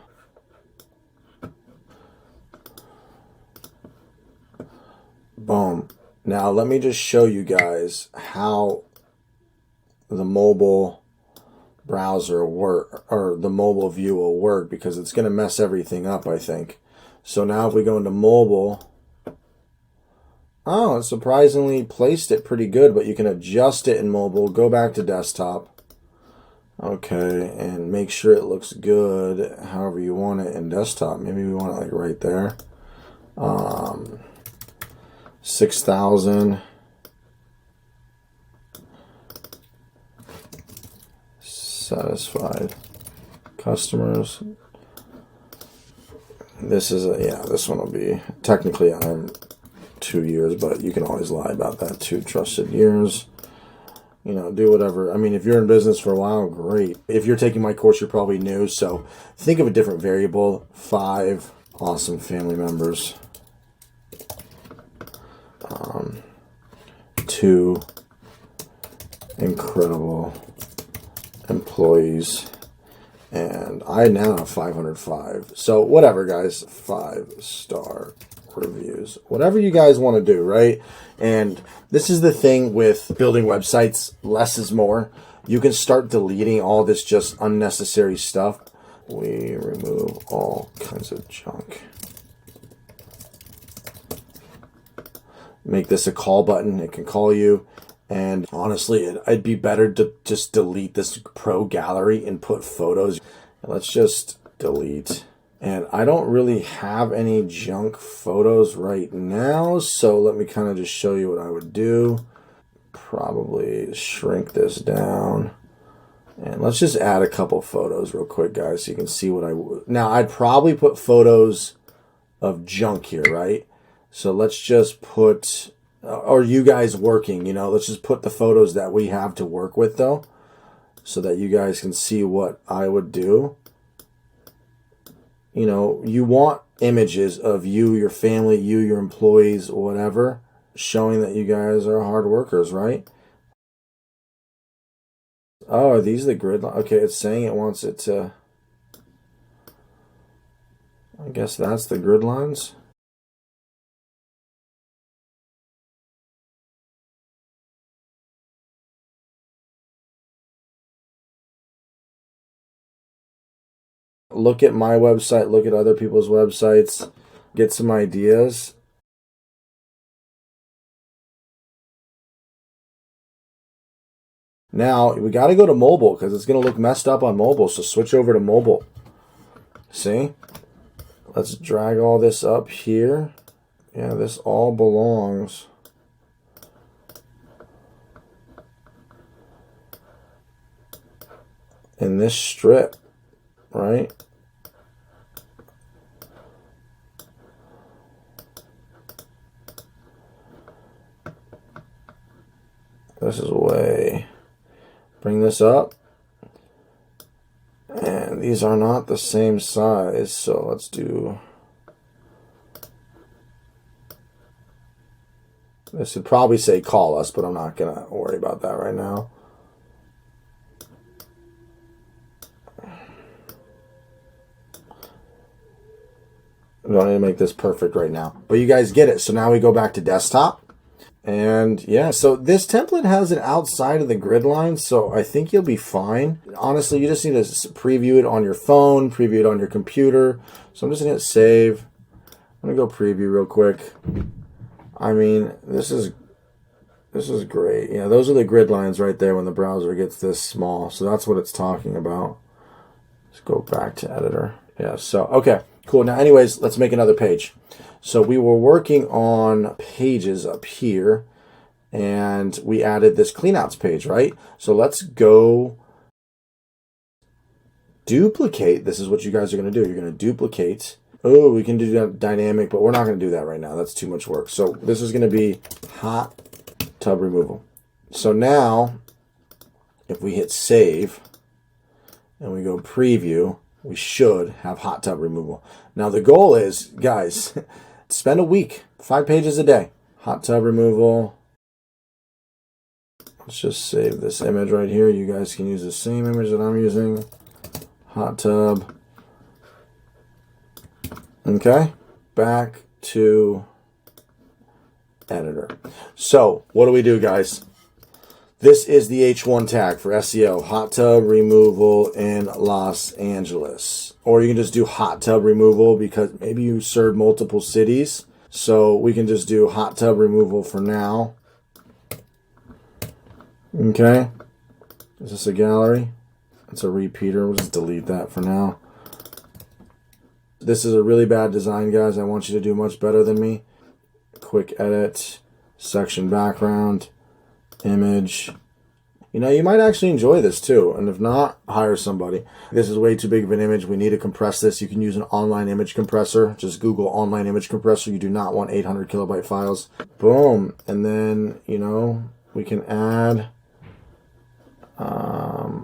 Boom. Now let me just show you guys how the mobile browser work, or the mobile view will work, because it's going to mess everything up, I think. So now if we go into mobile, oh, it surprisingly placed it pretty good, but you can adjust it in mobile. Go back to desktop. Okay, and make sure it looks good however you want it in desktop. Maybe we want it like right there. 6,000. Satisfied customers. This is this one will be technically 2 years, but you can always lie about that. 2 trusted years. You know, do whatever. I mean, if you're in business for a while, great. If you're taking my course, you're probably new, so think of a different variable. 5 awesome family members. 2 incredible employees. And I now have 505. So whatever, guys. 5-star reviews. Whatever you guys want to do, right? And this is the thing with building websites. Less is more. You can start deleting all this just unnecessary stuff. We remove all kinds of junk. Make this a call button. It can call you. And honestly, it'd be better to just delete this pro gallery and put photos. Let's just delete. And I don't really have any junk photos right now, so let me kind of just show you what I would do. Probably shrink this down. And let's just add a couple photos real quick, guys, so you can see what I would. Now, I'd probably put photos of junk here, right? So let's just put, or you guys working, you know, let's just put the photos that we have to work with, though, so that you guys can see what I would do. You know, you want images of you, your family, you, your employees, whatever, showing that you guys are hard workers, right? Oh, are these the grid lines? Okay, it's saying it wants it to, I guess that's the grid lines. look at my website, look at other people's websites, get some ideas. Now, we got to go to mobile because it's going to look messed up on mobile, so switch over to mobile. See? Let's drag all this up here. Yeah, this all belongs. In this strip, right? This is way. Bring this up. And these are not the same size, so let's do. This would probably say call us, but I'm not going to worry about that right now. I don't need to make this perfect right now. But you guys get it. So now we go back to desktop. And yeah, so this template has it outside of the grid line, so I think you'll be fine. Honestly, you just need to preview it on your phone, preview it on your computer. So I'm just going to hit save. I'm going to go preview real quick. I mean, this is great. Yeah, those are the grid lines right there when the browser gets this small. So that's what it's talking about. Let's go back to editor. Yeah, so, okay, cool. Now, anyways, let's make another page. So we were working on pages up here, and we added this cleanouts page, right? So let's go duplicate. This is what you guys are going to do. You're going to duplicate. Oh, we can do dynamic, but we're not going to do that right now. That's too much work. So this is going to be hot tub removal. So now, if we hit save and we go preview, we should have hot tub removal. Now the goal is, guys, spend a week, 5 pages a day. Hot tub removal. Let's just save this image right here. You guys can use the same image that I'm using. Hot tub. Okay, back to editor. So what do we do, guys? This is the H1 tag for SEO, hot tub removal in Los Angeles. Or you can just do hot tub removal because maybe you serve multiple cities. So we can just do hot tub removal for now. Okay. Is this a gallery? It's a repeater. We'll just delete that for now. This is a really bad design, guys. I want you to do much better than me. Quick edit, section background, image. You know, you might actually enjoy this too. And if not, hire somebody. This is way too big of an image. We need to compress this. You can use an online image compressor. Just Google online image compressor. You do not want 800 kilobyte files. Boom. And then, you know, we can add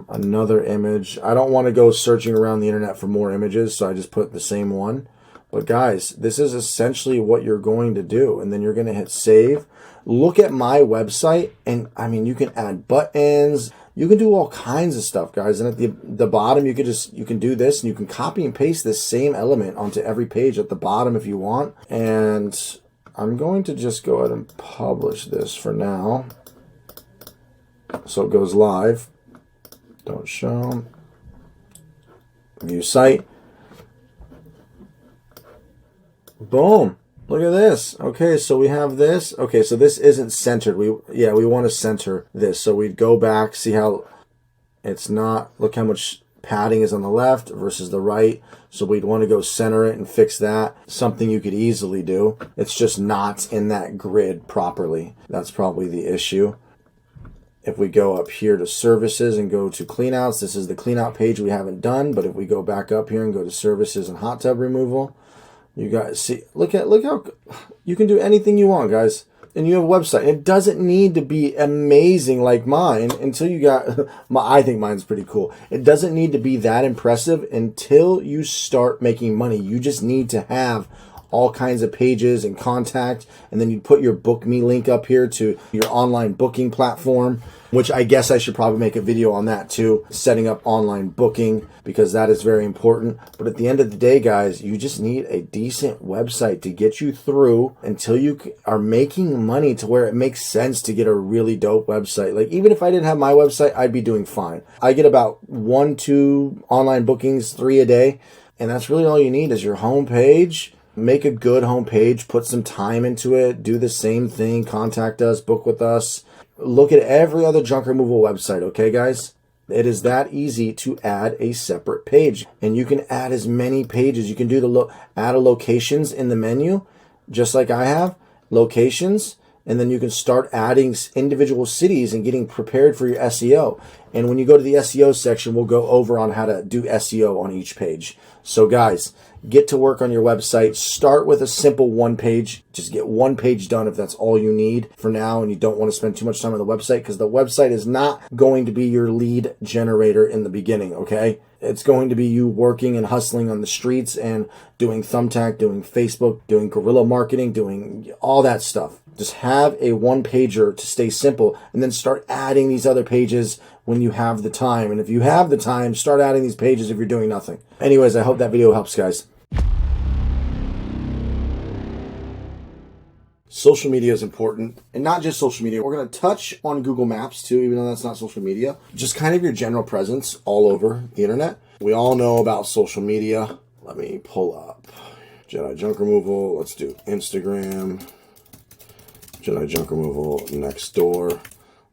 another image. I don't want to go searching around the internet for more images, so I just put the same one. But guys, this is essentially what you're going to do. And then you're going to hit save. Look at my website, and I mean, you can add buttons. You can do all kinds of stuff, guys. And at the bottom, you can do this, and you can copy and paste this same element onto every page at the bottom if you want. And I'm going to just go ahead and publish this for now, so it goes live. Don't show. View site. Boom. Look at this. Okay, so we have this. Okay, so this isn't centered. We want to center this. So we'd go back, see how it's not. Look how much padding is on the left versus the right. So we'd want to go center it and fix that. Something you could easily do. It's just not in that grid properly. That's probably the issue. If we go up here to services and go to cleanouts, this is the cleanout page we haven't done. But if we go back up here and go to services and hot tub removal, you guys see, look how you can do anything you want, guys. And you have a website. It doesn't need to be amazing like mine until you got, I think mine's pretty cool. It doesn't need to be that impressive until you start making money. You just need to have all kinds of pages and contact, and then you'd put your Book Me link up here to your online booking platform, which I guess I should probably make a video on that too, setting up online booking, because that is very important. But at the end of the day, guys, you just need a decent website to get you through until you are making money to where it makes sense to get a really dope website. Like, even if I didn't have my website, I'd be doing fine. I get about 1-2 online bookings, 3 a day, and that's really all you need is your homepage. Make a good homepage, put some time into it, do the same thing, contact us, book with us. Look at every other junk removal website, okay, guys? It is that easy to add a separate page, and you can add as many pages. You can do add a locations in the menu, just like I have, locations, and then you can start adding individual cities and getting prepared for your SEO. And when you go to the SEO section, we'll go over on how to do SEO on each page. So guys, get to work on your website. Start with a simple one page. Just get one page done if that's all you need for now, and you don't want to spend too much time on the website, because the website is not going to be your lead generator in the beginning, okay? It's going to be you working and hustling on the streets and doing Thumbtack, doing Facebook, doing Guerrilla Marketing, doing all that stuff. Just have a one pager to stay simple, and then start adding these other pages when you have the time. And if you have the time, start adding these pages if you're doing nothing. Anyways, I hope that video helps, guys. Social media is important, and not just social media. We're going to touch on Google Maps too, even though that's not social media. Just kind of your general presence all over the internet. We all know about social media. Let me pull up Jedi Junk Removal. Let's do Instagram, Jedi Junk Removal, Nextdoor. Let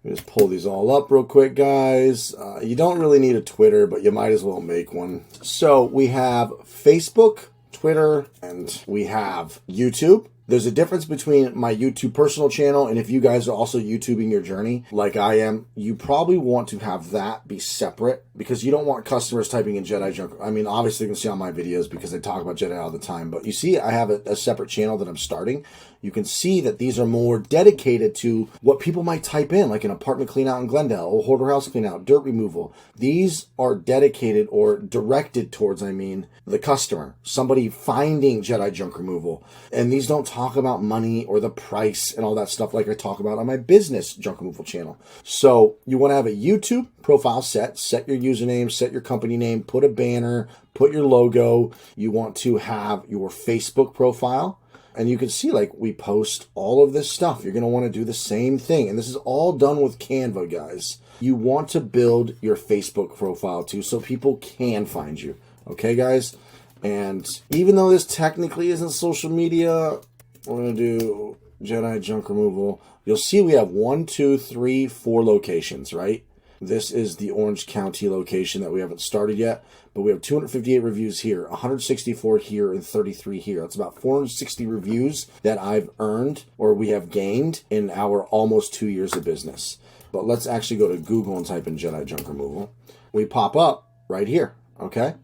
me just pull these all up real quick, guys. You don't really need a Twitter, but you might as well make one. So we have Facebook, Twitter, and we have YouTube. There's a difference between my YouTube personal channel, and if you guys are also YouTubing your journey like I am, you probably want to have that be separate, because you don't want customers typing in Jedi Junk. I mean, obviously you can see on my videos because I talk about Jedi all the time, but you see I have a separate channel that I'm starting. You can see that these are more dedicated to what people might type in, like an apartment clean out in Glendale, or hoarder house clean out, dirt removal. These are dedicated or directed towards, the customer, somebody finding Jedi Junk Removal. And these don't talk about money or the price and all that stuff like I talk about on my business junk removal channel. So you want to have a YouTube profile set your username, set your company name, put a banner, put your logo. You want to have your Facebook profile. And you can see, like, we post all of this stuff. You're going to want to do the same thing. And this is all done with Canva, guys. You want to build your Facebook profile, too, so people can find you. Okay, guys? And even though this technically isn't social media, we're going to do Jedi Junk Removal. You'll see we have 1, 2, 3, 4 locations, right? This is the Orange County location that we haven't started yet, but we have 258 reviews here, 164 here, and 33 here. That's about 460 reviews that I've earned, or we have gained, in our almost 2 years of business. But let's actually go to Google and type in Jedi Junk Removal. We pop up right here, okay?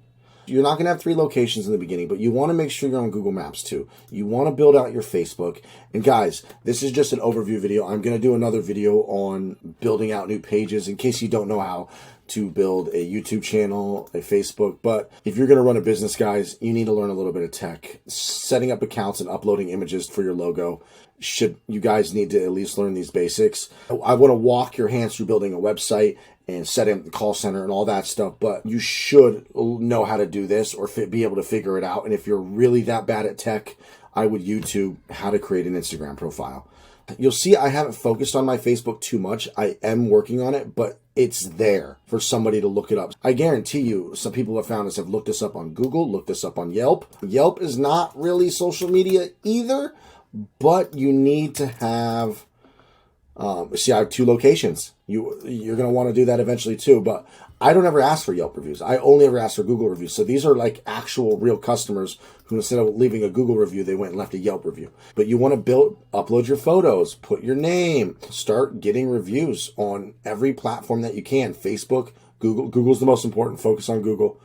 You're not going to have 3 locations in the beginning, but you want to make sure you're on Google Maps too. You want to build out your Facebook. And guys, this is just an overview video. I'm going to do another video on building out new pages in case you don't know how to build a YouTube channel, a Facebook. But if you're going to run a business, guys, you need to learn a little bit of tech. Setting up accounts and uploading images for your logo. You guys need to at least learn these basics. I want to walk your hands through building a website and setting up the call center and all that stuff, but you should know how to do this or be able to figure it out. And if you're really that bad at tech, I would YouTube how to create an Instagram profile. You'll see I haven't focused on my Facebook too much. I am working on it, but it's there for somebody to look it up. I guarantee you, some people have found us have looked us up on Google, looked us up on Yelp. Yelp is not really social media either, but you need to have, see, I have 2 locations. You're going to want to do that eventually too, but I don't ever ask for Yelp reviews. I only ever ask for Google reviews. So these are like actual real customers who, instead of leaving a Google review, they went and left a Yelp review. But you want to upload your photos, put your name, start getting reviews on every platform that you can. Facebook, Google. Google's the most important. Focus on Google.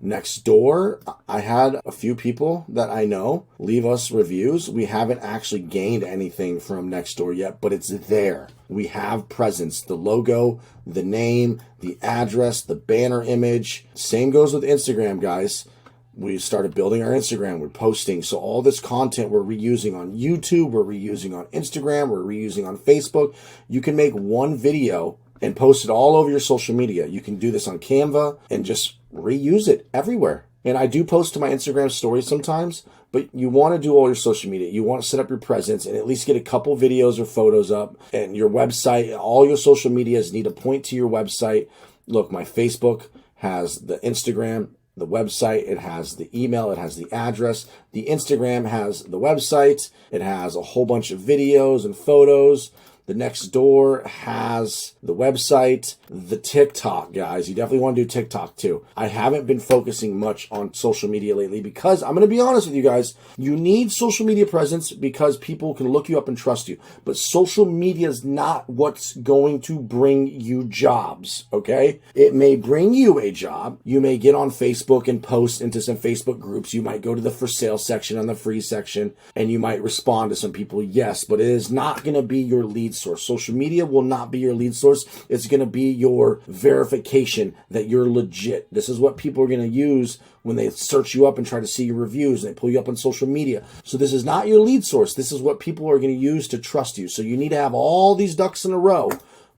Nextdoor, I had a few people that I know leave us reviews. We haven't actually gained anything from Nextdoor yet, but it's there. We have presence, the logo, the name, the address, the banner image. Same goes with Instagram, guys. We started building our Instagram. We're posting. So all this content we're reusing on YouTube, we're reusing on Instagram, we're reusing on Facebook. You can make one video and post it all over your social media. You can do this on Canva and just reuse it everywhere. And I do post to my Instagram stories sometimes, but you want to do all your social media. You want to set up your presence and at least get a couple videos or photos up, and your website. All your social medias need to point to your website. Look, my Facebook has the Instagram, the website, it has the email, it has the address. The Instagram has the website, it has a whole bunch of videos and photos. The Nextdoor has the website, the TikTok, guys. You definitely want to do TikTok too. I haven't been focusing much on social media lately because I'm going to be honest with you guys. You need social media presence because people can look you up and trust you. But social media is not what's going to bring you jobs, okay? It may bring you a job. You may get on Facebook and post into some Facebook groups. You might go to the for sale section on the free section and you might respond to some people, yes, but it is not going to be your lead source. Social media will not be your lead source. It's going to be your verification that you're legit. This is what people are going to use when they search you up and try to see your reviews. They pull you up on social media. So this is not your lead source. This is what people are going to use to trust you. So you need to have all these ducks in a row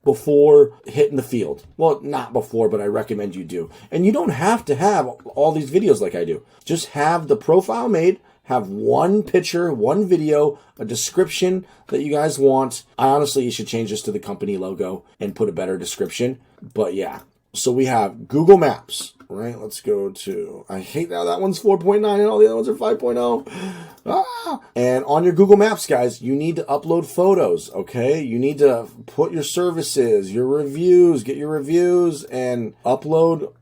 before hitting the field. Well, not before, but I recommend you do. And you don't have to have all these videos like I do. Just have the profile made, have one picture, one video, a description that you guys want. Honestly, you should change this to the company logo and put a better description. But yeah, so we have Google Maps, right? Let's go to, I hate now that one's 4.9 and all the other ones are 5.0. And on your Google Maps, guys, you need to upload photos, okay? You need to put your services, your reviews, get your reviews and upload.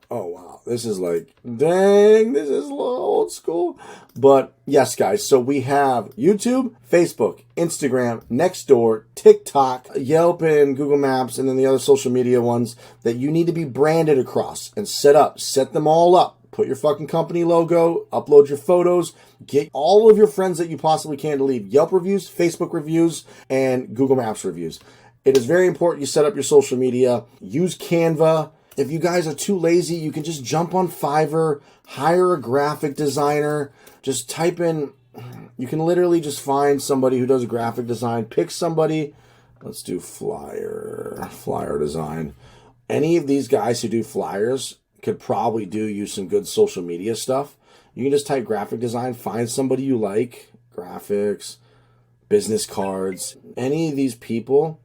Oh, wow. This is like, dang, this is old school. But yes, guys, so we have YouTube, Facebook, Instagram, Nextdoor, TikTok, Yelp, and Google Maps, and then the other social media ones that you need to be branded across and set up. Set them all up. Put your fucking company logo, upload your photos, get all of your friends that you possibly can to leave Yelp reviews, Facebook reviews, and Google Maps reviews. It is very important you set up your social media. Use Canva. If you guys are too lazy, you can just jump on Fiverr, hire a graphic designer, just type in, you can literally just find somebody who does graphic design, pick somebody, let's do flyer design. Any of these guys who do flyers could probably do you some good social media stuff. You can just type graphic design, find somebody you like, graphics, business cards, any of these people.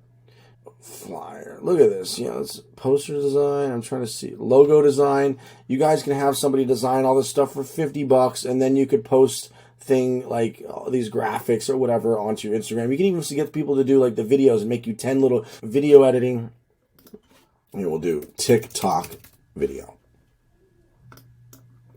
Flyer. Look at this. You know, it's poster design. I'm trying to see. Logo design. You guys can have somebody design all this stuff for $50 and then you could post thing like these graphics or whatever onto your Instagram. You can even get people to do like the videos and make you 10 little video editing. Here we'll do TikTok video.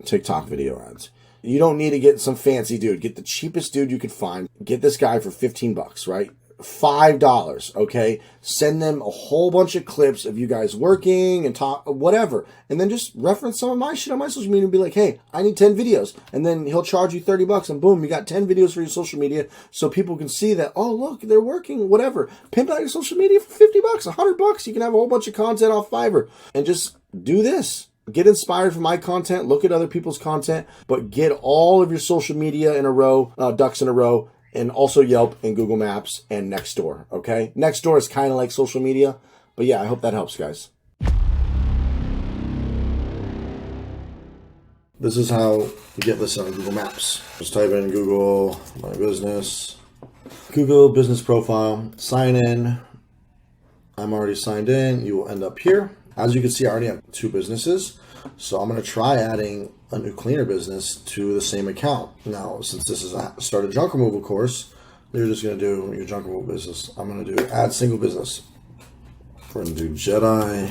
TikTok video ads. You don't need to get some fancy dude. Get the cheapest dude you could find. Get this guy for $15, right? $5, okay? Send them a whole bunch of clips of you guys working and talk, whatever. And then just reference some of my shit on my social media and be like, hey, I need 10 videos. And then he'll charge you $30 and boom, you got 10 videos for your social media so people can see that, oh, look, they're working, whatever. Pimp out your social media for $50, $100. You can have a whole bunch of content off Fiverr and just do this. Get inspired from my content, look at other people's content, but get all of your social media in a row, ducks in a row, and also Yelp and Google Maps and Nextdoor, okay? Nextdoor is kind of like social media, but yeah, I hope that helps, guys. This is how you get this on Google Maps. Just type in Google My Business, Google Business Profile, sign in. I'm already signed in. You will end up here. As you can see, I already have 2 businesses. So I'm going to try adding a new cleaner business to the same account. Now, since this is a start a junk removal course, you're just going to do your junk removal business. I'm going to do add single business. We're going to do Jedi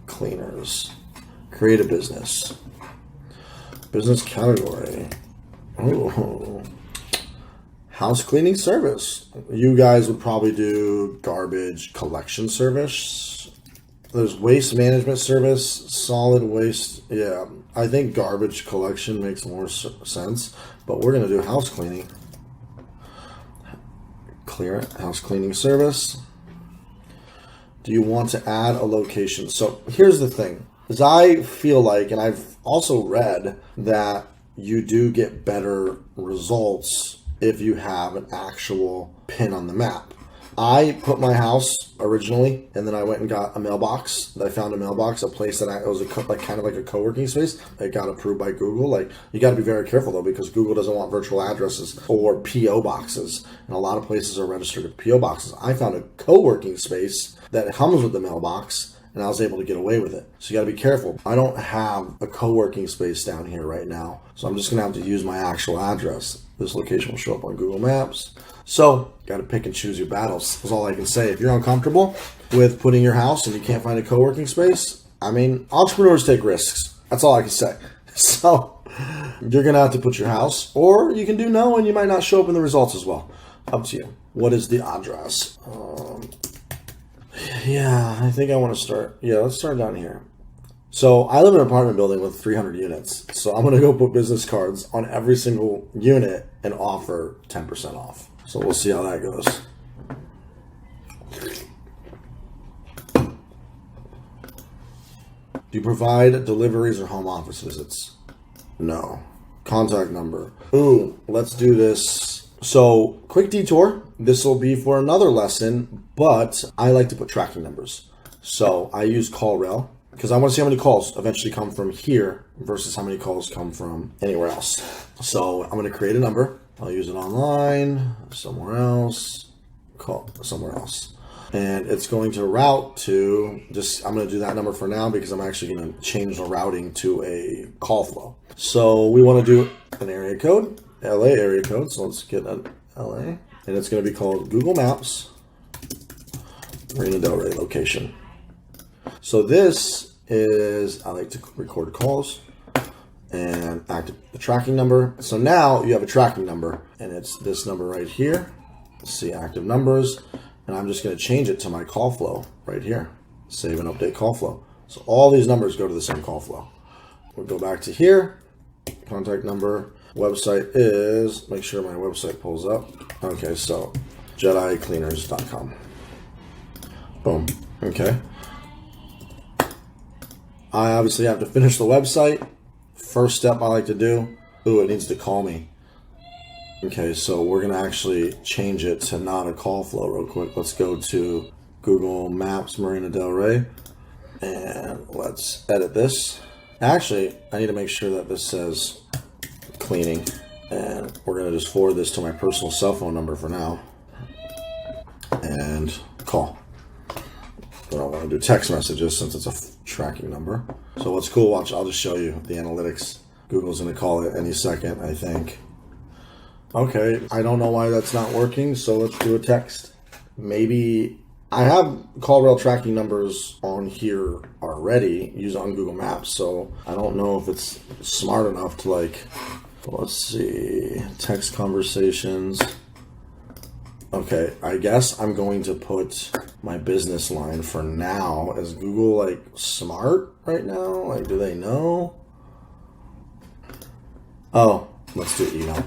Cleaners. Create a business. Business category. Oh. House cleaning service. You guys would probably do garbage collection service. There's waste management service, solid waste. Yeah, I think garbage collection makes more sense, but we're going to do house cleaning. Clear it, house cleaning service. Do you want to add a location? So here's the thing. is I feel like, and I've also read that you do get better results if you have an actual pin on the map. I put my house originally, and then I went and got a mailbox. I found a mailbox, a place that it was kind of like a co-working space. It got approved by Google. Like, you got to be very careful though, because Google doesn't want virtual addresses or PO boxes, and a lot of places are registered with PO boxes. I found a co-working space that comes with the mailbox, and I was able to get away with it. So you got to be careful. I don't have a co-working space down here right now, so I'm just gonna have to use my actual address. This location will show up on Google Maps. So, got to pick and choose your battles, is all I can say. If you're uncomfortable with putting your house and you can't find a co-working space, I mean, entrepreneurs take risks. That's all I can say. So, you're going to have to put your house, or you can do no, and you might not show up in the results as well. Up to you. What is the address? Yeah, I think I want to start. Yeah, let's start down here. So I live in an apartment building with 300 units. So I'm going to go put business cards on every single unit and offer 10% off. So we'll see how that goes. Do you provide deliveries or home office visits? No. Contact number. Ooh, let's do this. So quick detour. This will be for another lesson, but I like to put tracking numbers. So I use CallRail, because I want to see how many calls eventually come from here versus how many calls come from anywhere else. So I'm going to create a number. I'll use it online, somewhere else, call somewhere else. And it's going to route to I'm going to do that number for now, because I'm actually going to change the routing to a call flow. So we want to do an area code, LA area code. So let's get an LA, and it's going to be called Google Maps, Marina Del Rey location. So this is, I like to record calls and active the tracking number. So now you have a tracking number, and it's this number right here. See active numbers, and I'm just going to change it to my call flow right here. Save and update call flow. So all these numbers go to the same call flow. We'll go back to here. Contact number. Website is, make sure my website pulls up. Okay, so JediCleaners.com. Boom. Okay. I obviously have to finish the website. First step I like to do, it needs to call me. Okay, so we're going to actually change it to not a call flow real quick. Let's go to Google Maps, Marina Del Rey, and let's edit this. Actually, I need to make sure that this says cleaning, and we're going to just forward this to my personal cell phone number for now, and call. I don't want to do text messages since it's a tracking number. So what's cool, watch, I'll just show you the analytics. Google's going to call it any second, I think. Okay, I don't know why that's not working, so let's do a text. Maybe I have CallRail tracking numbers on here already, used on Google Maps, so I don't know if it's smart enough to let's see, text conversations. Okay, I guess I'm going to put my business line for now. Is Google smart right now? Do they know? Oh, let's do email.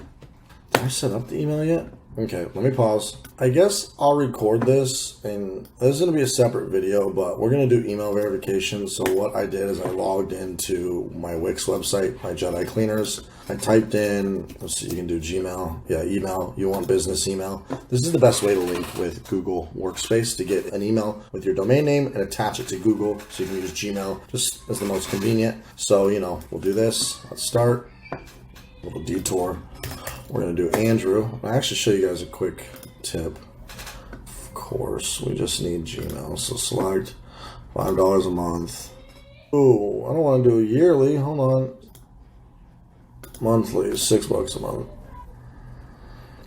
Did I set up the email yet? Okay, let me pause. I guess I'll record this, and this is going to be a separate video, but we're going to do email verification. So what I did is I logged into my Wix website, my Jedi Cleaners. I typed in, let's see, you can do Gmail. Yeah, email. You want business email. This is the best way to link with Google Workspace, to get an email with your domain name and attach it to Google, so you can use Gmail just as the most convenient. So, we'll do this. Let's start. A little detour. We're going to do Andrew. I'll actually show you guys a quick tip. Of course, we just need Gmail. So select $5 a month. Ooh, I don't want to do a yearly. Hold on. Monthly is $6 a month.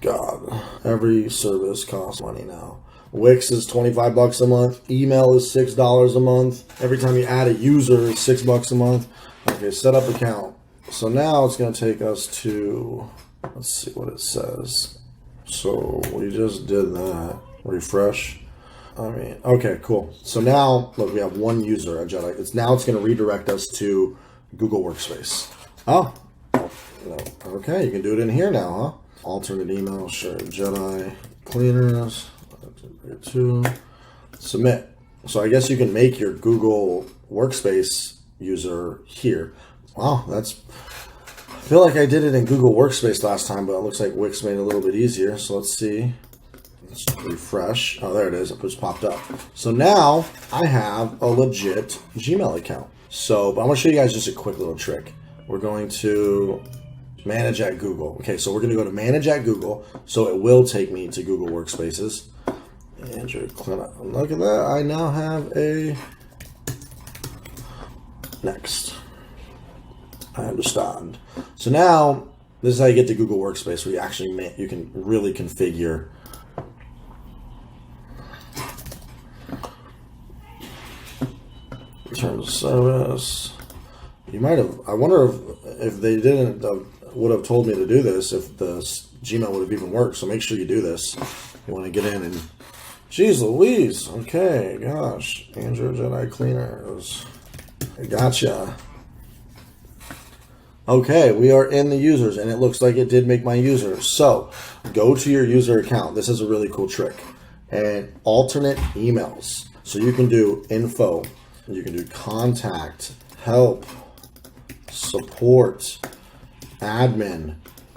God, every service costs money now. Wix is $25 a month. Email is $6 a month. Every time you add a user, it's $6 a month. Okay, set up account. So now it's going to take us to, let's see what it says. So we just did that. Refresh. Okay, cool. So now, look, we have one user at Jedi. It's going to redirect us to Google Workspace. Oh, no. Okay, you can do it in here now, huh? Alternate email, sure. Jedi Cleaners. Submit. So I guess you can make your Google Workspace user here. Wow, I feel like I did it in Google Workspace last time, but it looks like Wix made it a little bit easier. So let's see. Let's refresh. Oh, there it is. It just popped up. So now I have a legit Gmail account. So, but I'm going to show you guys just a quick little trick. We're going to manage at Google. Okay, so we're going to go to manage at Google. So it will take me to Google Workspaces. Andrew, look at that. I now have a next. I understand. So now this is how you get to Google Workspace, where you can really configure terms of service. You might have. I wonder if they didn't would have told me to do this, if the Gmail would have even worked. So make sure you do this. You want to get in and. Jeez Louise. Okay, gosh. Andrew Jedi Cleaners. I gotcha. Okay, we are in the users, and it looks like it did make my user. So go to your user account. This is a really cool trick. And alternate emails. So you can do info, you can do contact, help, support, admin.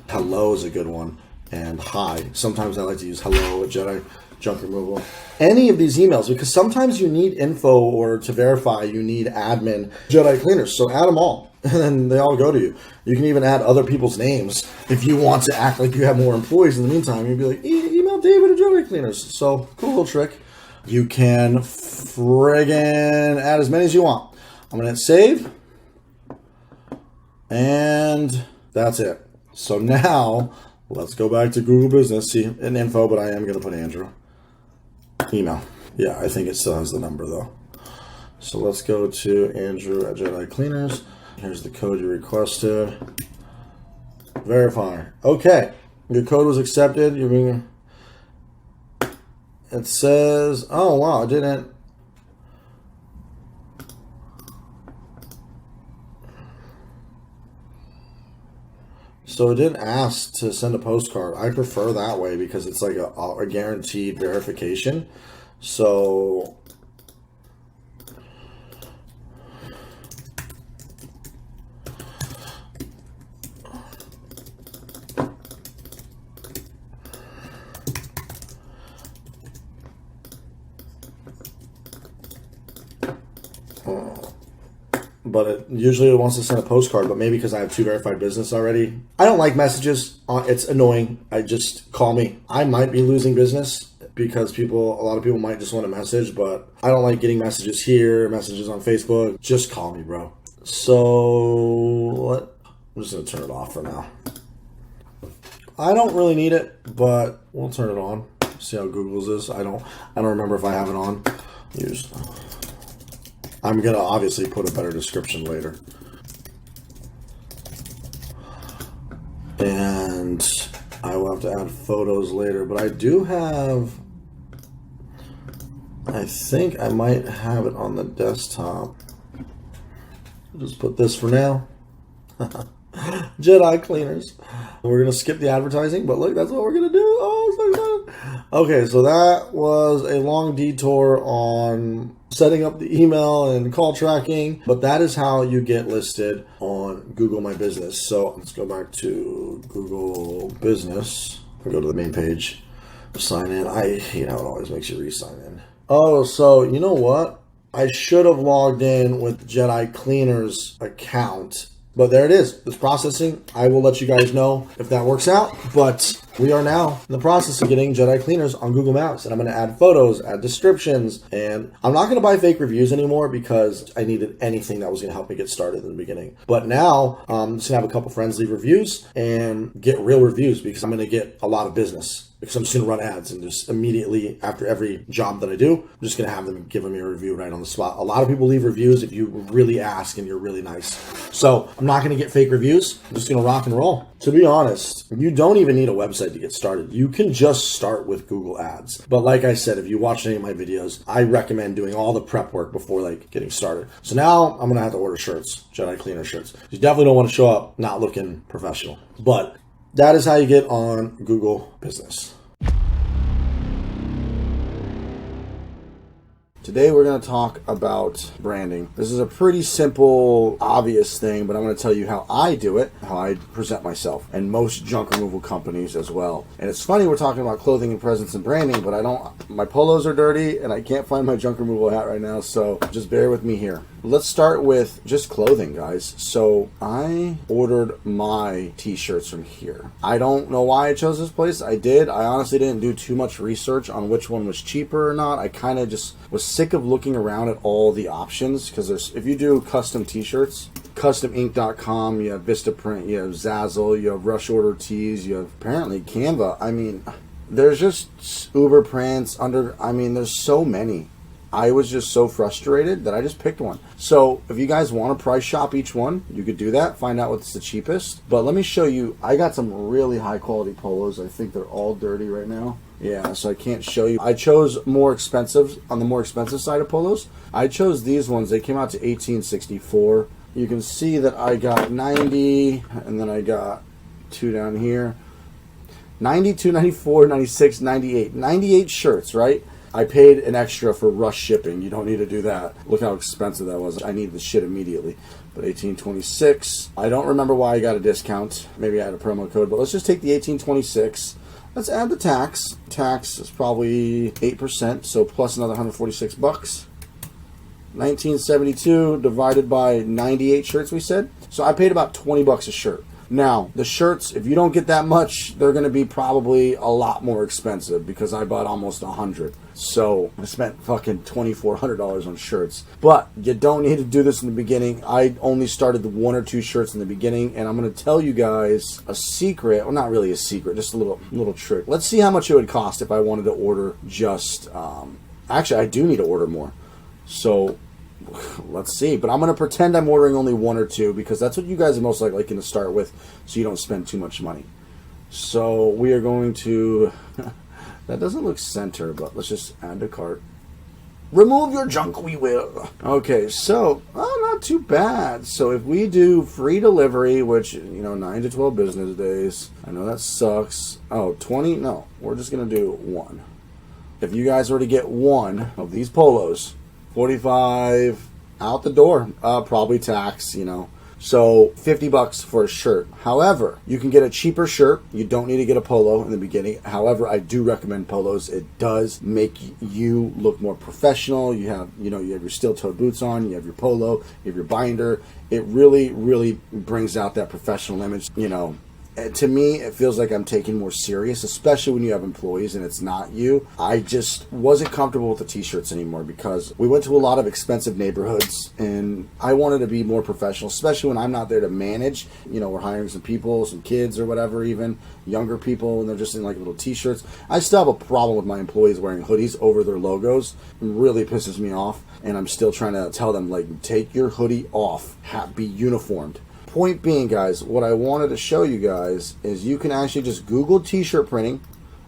Hello is a good one. And hi. Sometimes I like to use hello at Jedi Junk Removal. Any of these emails, because sometimes you need info, or to verify you need admin Jedi Cleaners. So add them all, and then they all go to you. You can even add other people's names if you want to act like you have more employees in the meantime. You'd be like, email David at Jedi Cleaners. So cool little trick. You can friggin' add as many as you want. I'm gonna hit save, and that's it. So now let's go back to Google Business. See, an info, but I am gonna put Andrew. Email. Yeah, I think it still has the number though. So let's go to Andrew at Jedi Cleaners. Here's the code you requested. Verify. Okay, your code was accepted. It says, oh wow, it didn't. So it didn't ask to send a postcard. I prefer that way because it's like a guaranteed verification. So but it usually wants to send a postcard, but maybe because I have 2 verified business already. I don't like messages. It's annoying. Call me. I might be losing business because a lot of people might just want a message, but I don't like getting messages here, messages on Facebook. Just call me, bro. So I'm just gonna turn it off for now. I don't really need it, but we'll turn it on. See how Google's is. I don't remember if I have it on. I'm going to obviously put a better description later. And I will have to add photos later, but I think I might have it on the desktop. I'll just put this for now. Jedi Cleaners. We're going to skip the advertising, but look, that's what we're going to do. Oh, so fun. Okay, so that was a long detour on setting up the email and call tracking, but that is how you get listed on Google My Business. So let's go back to Google Business. I'll go to the main page, sign in. I hate how it always makes you re-sign in. Oh, so you know what? I should have logged in with Jedi Cleaners account. But there it is. It's processing. I will let you guys know if that works out. But we are now in the process of getting Jedi Cleaners on Google Maps. And I'm going to add photos, add descriptions. And I'm not going to buy fake reviews anymore because I needed anything that was going to help me get started in the beginning. But now I'm just going to have a couple friends leave reviews and get real reviews because I'm going to get a lot of business. Because I'm just going to run ads and just immediately after every job that I do, I'm just going to have them give me a review right on the spot. A lot of people leave reviews if you really ask and you're really nice. So I'm not going to get fake reviews. I'm just going to rock and roll. To be honest, you don't even need a website to get started. You can just start with Google Ads. But like I said, if you watch any of my videos, I recommend doing all the prep work before getting started. So now I'm going to have to order shirts, Jedi Cleaner shirts. You definitely don't want to show up not looking professional. But that is how you get on Google Business. Today we're going to talk about branding. This is a pretty simple, obvious thing, but I'm going to tell you how I do it, how I present myself, and most junk removal companies as well. And it's funny we're talking about clothing and presence and branding, but my polos are dirty and I can't find my junk removal hat right now, so just bear with me here. Let's start with just clothing, guys. So I ordered my t-shirts from here. I don't know why I chose this place. I honestly didn't do too much research on which one was cheaper or not. I kind of just was sick of looking around at all the options, because if you do custom t-shirts, customink.com, you have Vistaprint, you have Zazzle, you have Rush Order Tees, you have apparently Canva. I mean, there's just Uber prints there's so many. I was just so frustrated that I just picked one. So if you guys want to price shop each one, you could do that, find out what's the cheapest. But let me show you, I got some really high quality polos. I think they're all dirty right now. Yeah, so I can't show you. I chose more expensive, on the more expensive side of polos. I chose these ones. They came out to $18.64. You can see that I got 90, and then I got two down here. 92, 94, 96, 98. 98 shirts, right? I paid an extra for rush shipping. You don't need to do that. Look how expensive that was. I needed the shit immediately. But $18.26. I don't remember why I got a discount. Maybe I had a promo code, but let's just take the $18.26. Let's add the tax. Tax is probably 8%, so plus another $146. $19.72 divided by 98 shirts, we said. So I paid about $20 a shirt. Now, the shirts, if you don't get that much, they're going to be probably a lot more expensive, because I bought almost 100. So I spent fucking $2,400 on shirts. But you don't need to do this in the beginning. I only started the 1 or 2 shirts in the beginning, and I'm going to tell you guys a secret. Well, not really a secret, just a little trick. Let's see how much it would cost if I wanted to order just... actually, I do need to order more. So... let's see, but I'm going to pretend I'm ordering only 1 or 2, because that's what you guys are most likely going to start with, so you don't spend too much money. So we are going to, that doesn't look center, but let's just add to cart. Remove your junk, we will. Okay, so, not too bad. So if we do free delivery, which, 9 to 12 business days, I know that sucks. Oh, 20? No, we're just going to do 1. If you guys were to get 1 of these polos, 45 out the door, probably tax, so $50 for a shirt. However, you can get a cheaper shirt. You don't need to get a polo in the beginning. However, I do recommend polos. It does make you look more professional. You have your steel-toed boots on, you have your polo, you have your binder. It really, really brings out that professional image, To me, it feels like I'm taken more serious, especially when you have employees and it's not you. I just wasn't comfortable with the t-shirts anymore, because we went to a lot of expensive neighborhoods and I wanted to be more professional, especially when I'm not there to manage. We're hiring some people, some kids or whatever, even younger people, and they're just in like little t-shirts. I still have a problem with my employees wearing hoodies over their logos. It really pisses me off, and I'm still trying to tell them, like, take your hoodie off, be uniformed. Point being, guys, what I wanted to show you guys is you can actually just Google t-shirt printing,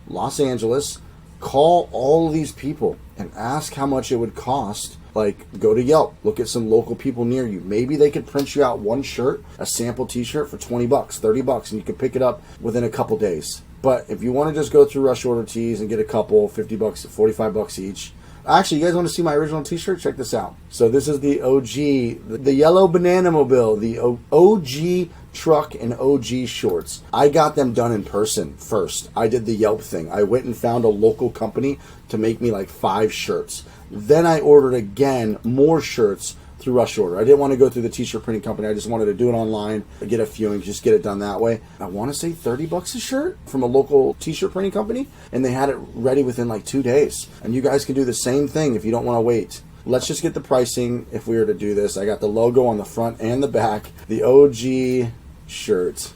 Los Angeles, call all of these people and ask how much it would cost. Like, go to Yelp, look at some local people near you. Maybe they could print you out one shirt, a sample t-shirt for $20, $30, and you could pick it up within a couple days. But if you want to just go through Rush Order Tees and get a couple, $50, $45 each. Actually, you guys want to see my original t-shirt? Check this out. So this is the OG, the yellow banana mobile, the OG truck and OG shorts. I got them done in person first. I did the Yelp thing. I went and found a local company to make me like 5 shirts. Then I ordered again more shirts through Rush Order. I didn't want to go through the t-shirt printing company. I just wanted to do it online, get a few and just get it done that way. I want to say $30 a shirt from a local t-shirt printing company, and they had it ready within like 2 days. And you guys can do the same thing if you don't want to wait. Let's just get the pricing if we were to do this. I got the logo on the front and the back. The OG shirt.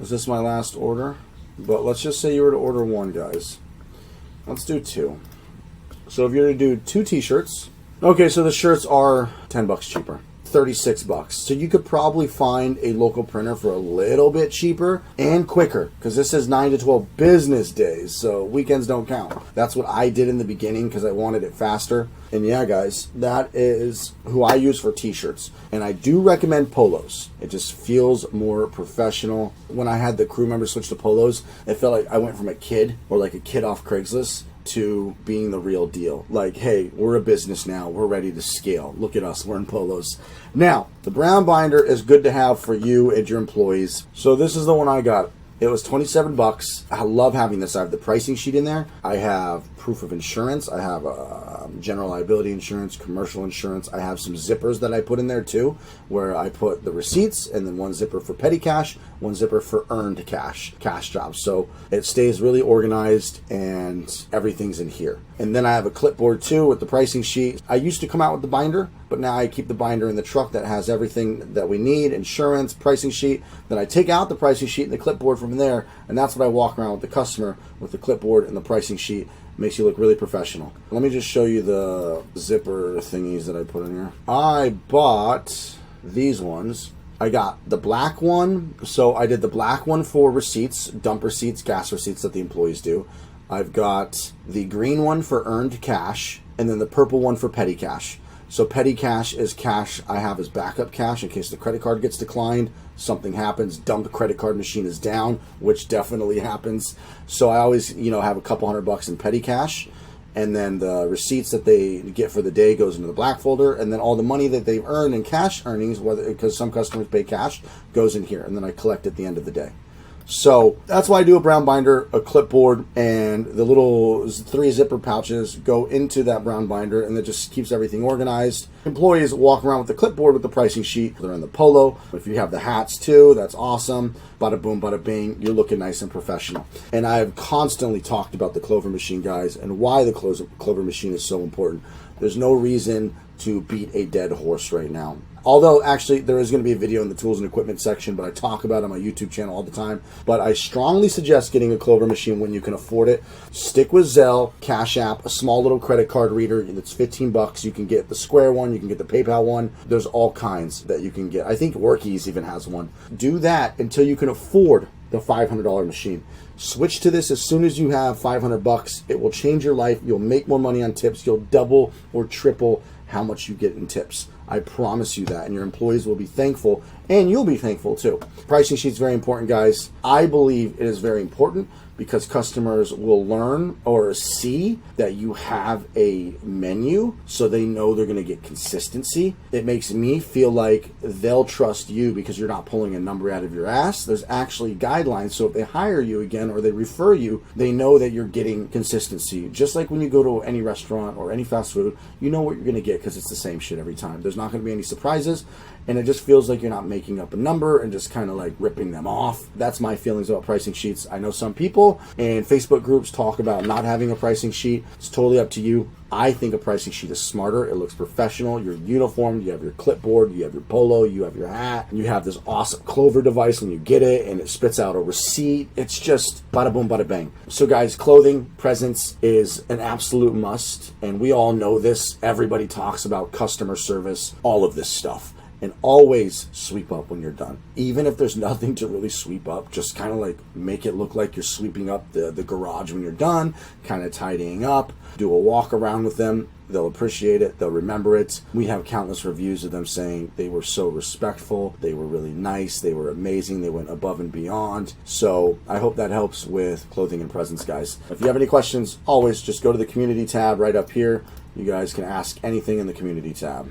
Is this my last order? But let's just say you were to order 1, guys. Let's do 2. So if you're to do 2 t-shirts, okay, so the shirts are $10 cheaper, $36. So you could probably find a local printer for a little bit cheaper and quicker, because this is 9 to 12 business days, so weekends don't count. That's what I did in the beginning because I wanted it faster. And yeah, guys, that is who I use for t-shirts. And I do recommend polos. It just feels more professional. When I had the crew members switch to polos, it felt like I went from a kid, or like a kid off Craigslist, to being the real deal. Like, hey, we're a business now. We're ready to scale. Look at us. We're in polos. Now, the brown binder is good to have for you and your employees. So this is the one I got. It was 27 bucks. I love having this. I have the pricing sheet in there. I have proof of insurance. I have general liability insurance, commercial insurance. I have some zippers that I put in there too, where I put the receipts and then one zipper for petty cash, one zipper for earned cash jobs. So it stays really organized and everything's in here. And then I have a clipboard too with the pricing sheet. I used to come out with the binder, but now I keep the binder in the truck that has everything that we need, insurance, pricing sheet. Then I take out the pricing sheet and the clipboard from there, and that's what I walk around with the customer with the clipboard and the pricing sheet. Makes you look really professional. Let me just show you the zipper thingies that I put in here. I bought these ones. I got the black one. So I did the black one for receipts, dump receipts, gas receipts that the employees do. I've got the green one for earned cash, and then the purple one for petty cash. So petty cash is cash I have as backup cash in case the credit card gets declined, something happens, dump credit card machine is down, which definitely happens. So I always, have a couple $100 in petty cash, and then the receipts that they get for the day goes into the black folder, and then all the money that they've earned in cash earnings, whether because some customers pay cash, goes in here, and then I collect at the end of the day. So that's why I do a brown binder, a clipboard, and the little 3 zipper pouches go into that brown binder, and that just keeps everything organized. Employees walk around with the clipboard with the pricing sheet. They're in the polo. If you have the hats too, that's awesome. Bada boom, bada bing. You're looking nice and professional. And I've constantly talked about the Clover machine, guys, and why the Clover machine is so important. There's no reason to beat a dead horse right now. Although, actually, there is going to be a video in the tools and equipment section, but I talk about it on my YouTube channel all the time. But I strongly suggest getting a Clover machine when you can afford it. Stick with Zelle, Cash App, a small little credit card reader. It's 15 bucks. You can get the Square one. You can get the PayPal one. There's all kinds that you can get. I think Workies even has one. Do that until you can afford the $500 machine. Switch to this as soon as you have 500 bucks. It will change your life. You'll make more money on tips. You'll double or triple how much you get in tips. I promise you that, and your employees will be thankful, and you'll be thankful too. Pricing sheet's very important, guys. I believe it is very important because customers will learn or see that you have a menu, so they know they're going to get consistency. It makes me feel like they'll trust you because you're not pulling a number out of your ass. There's actually guidelines, so if they hire you again or they refer you, they know that you're getting consistency. Just like when you go to any restaurant or any fast food, you know what you're going to get because it's the same shit every time. There's not going to be any surprises, and it just feels like you're not making up a number and just kind of like ripping them off. That's my feelings about pricing sheets. I know some people and Facebook groups talk about not having a pricing sheet. It's totally up to you. I think a pricing sheet is smarter. It looks professional. You're uniformed. You have your clipboard. You have your polo. You have your hat. You have this awesome Clover device when you get it, and it spits out a receipt. It's just bada boom, bada bang. So guys, clothing, presence is an absolute must, and we all know this. Everybody talks about customer service, all of this stuff. And always sweep up when you're done. Even if there's nothing to really sweep up, just kind of like make it look like you're sweeping up the garage when you're done, kind of tidying up, do a walk around with them. They'll appreciate it. They'll remember it. We have countless reviews of them saying they were so respectful. They were really nice. They were amazing. They went above and beyond. So I hope that helps with clothing and presence, guys. If you have any questions, always just go to the community tab right up here. You guys can ask anything in the community tab.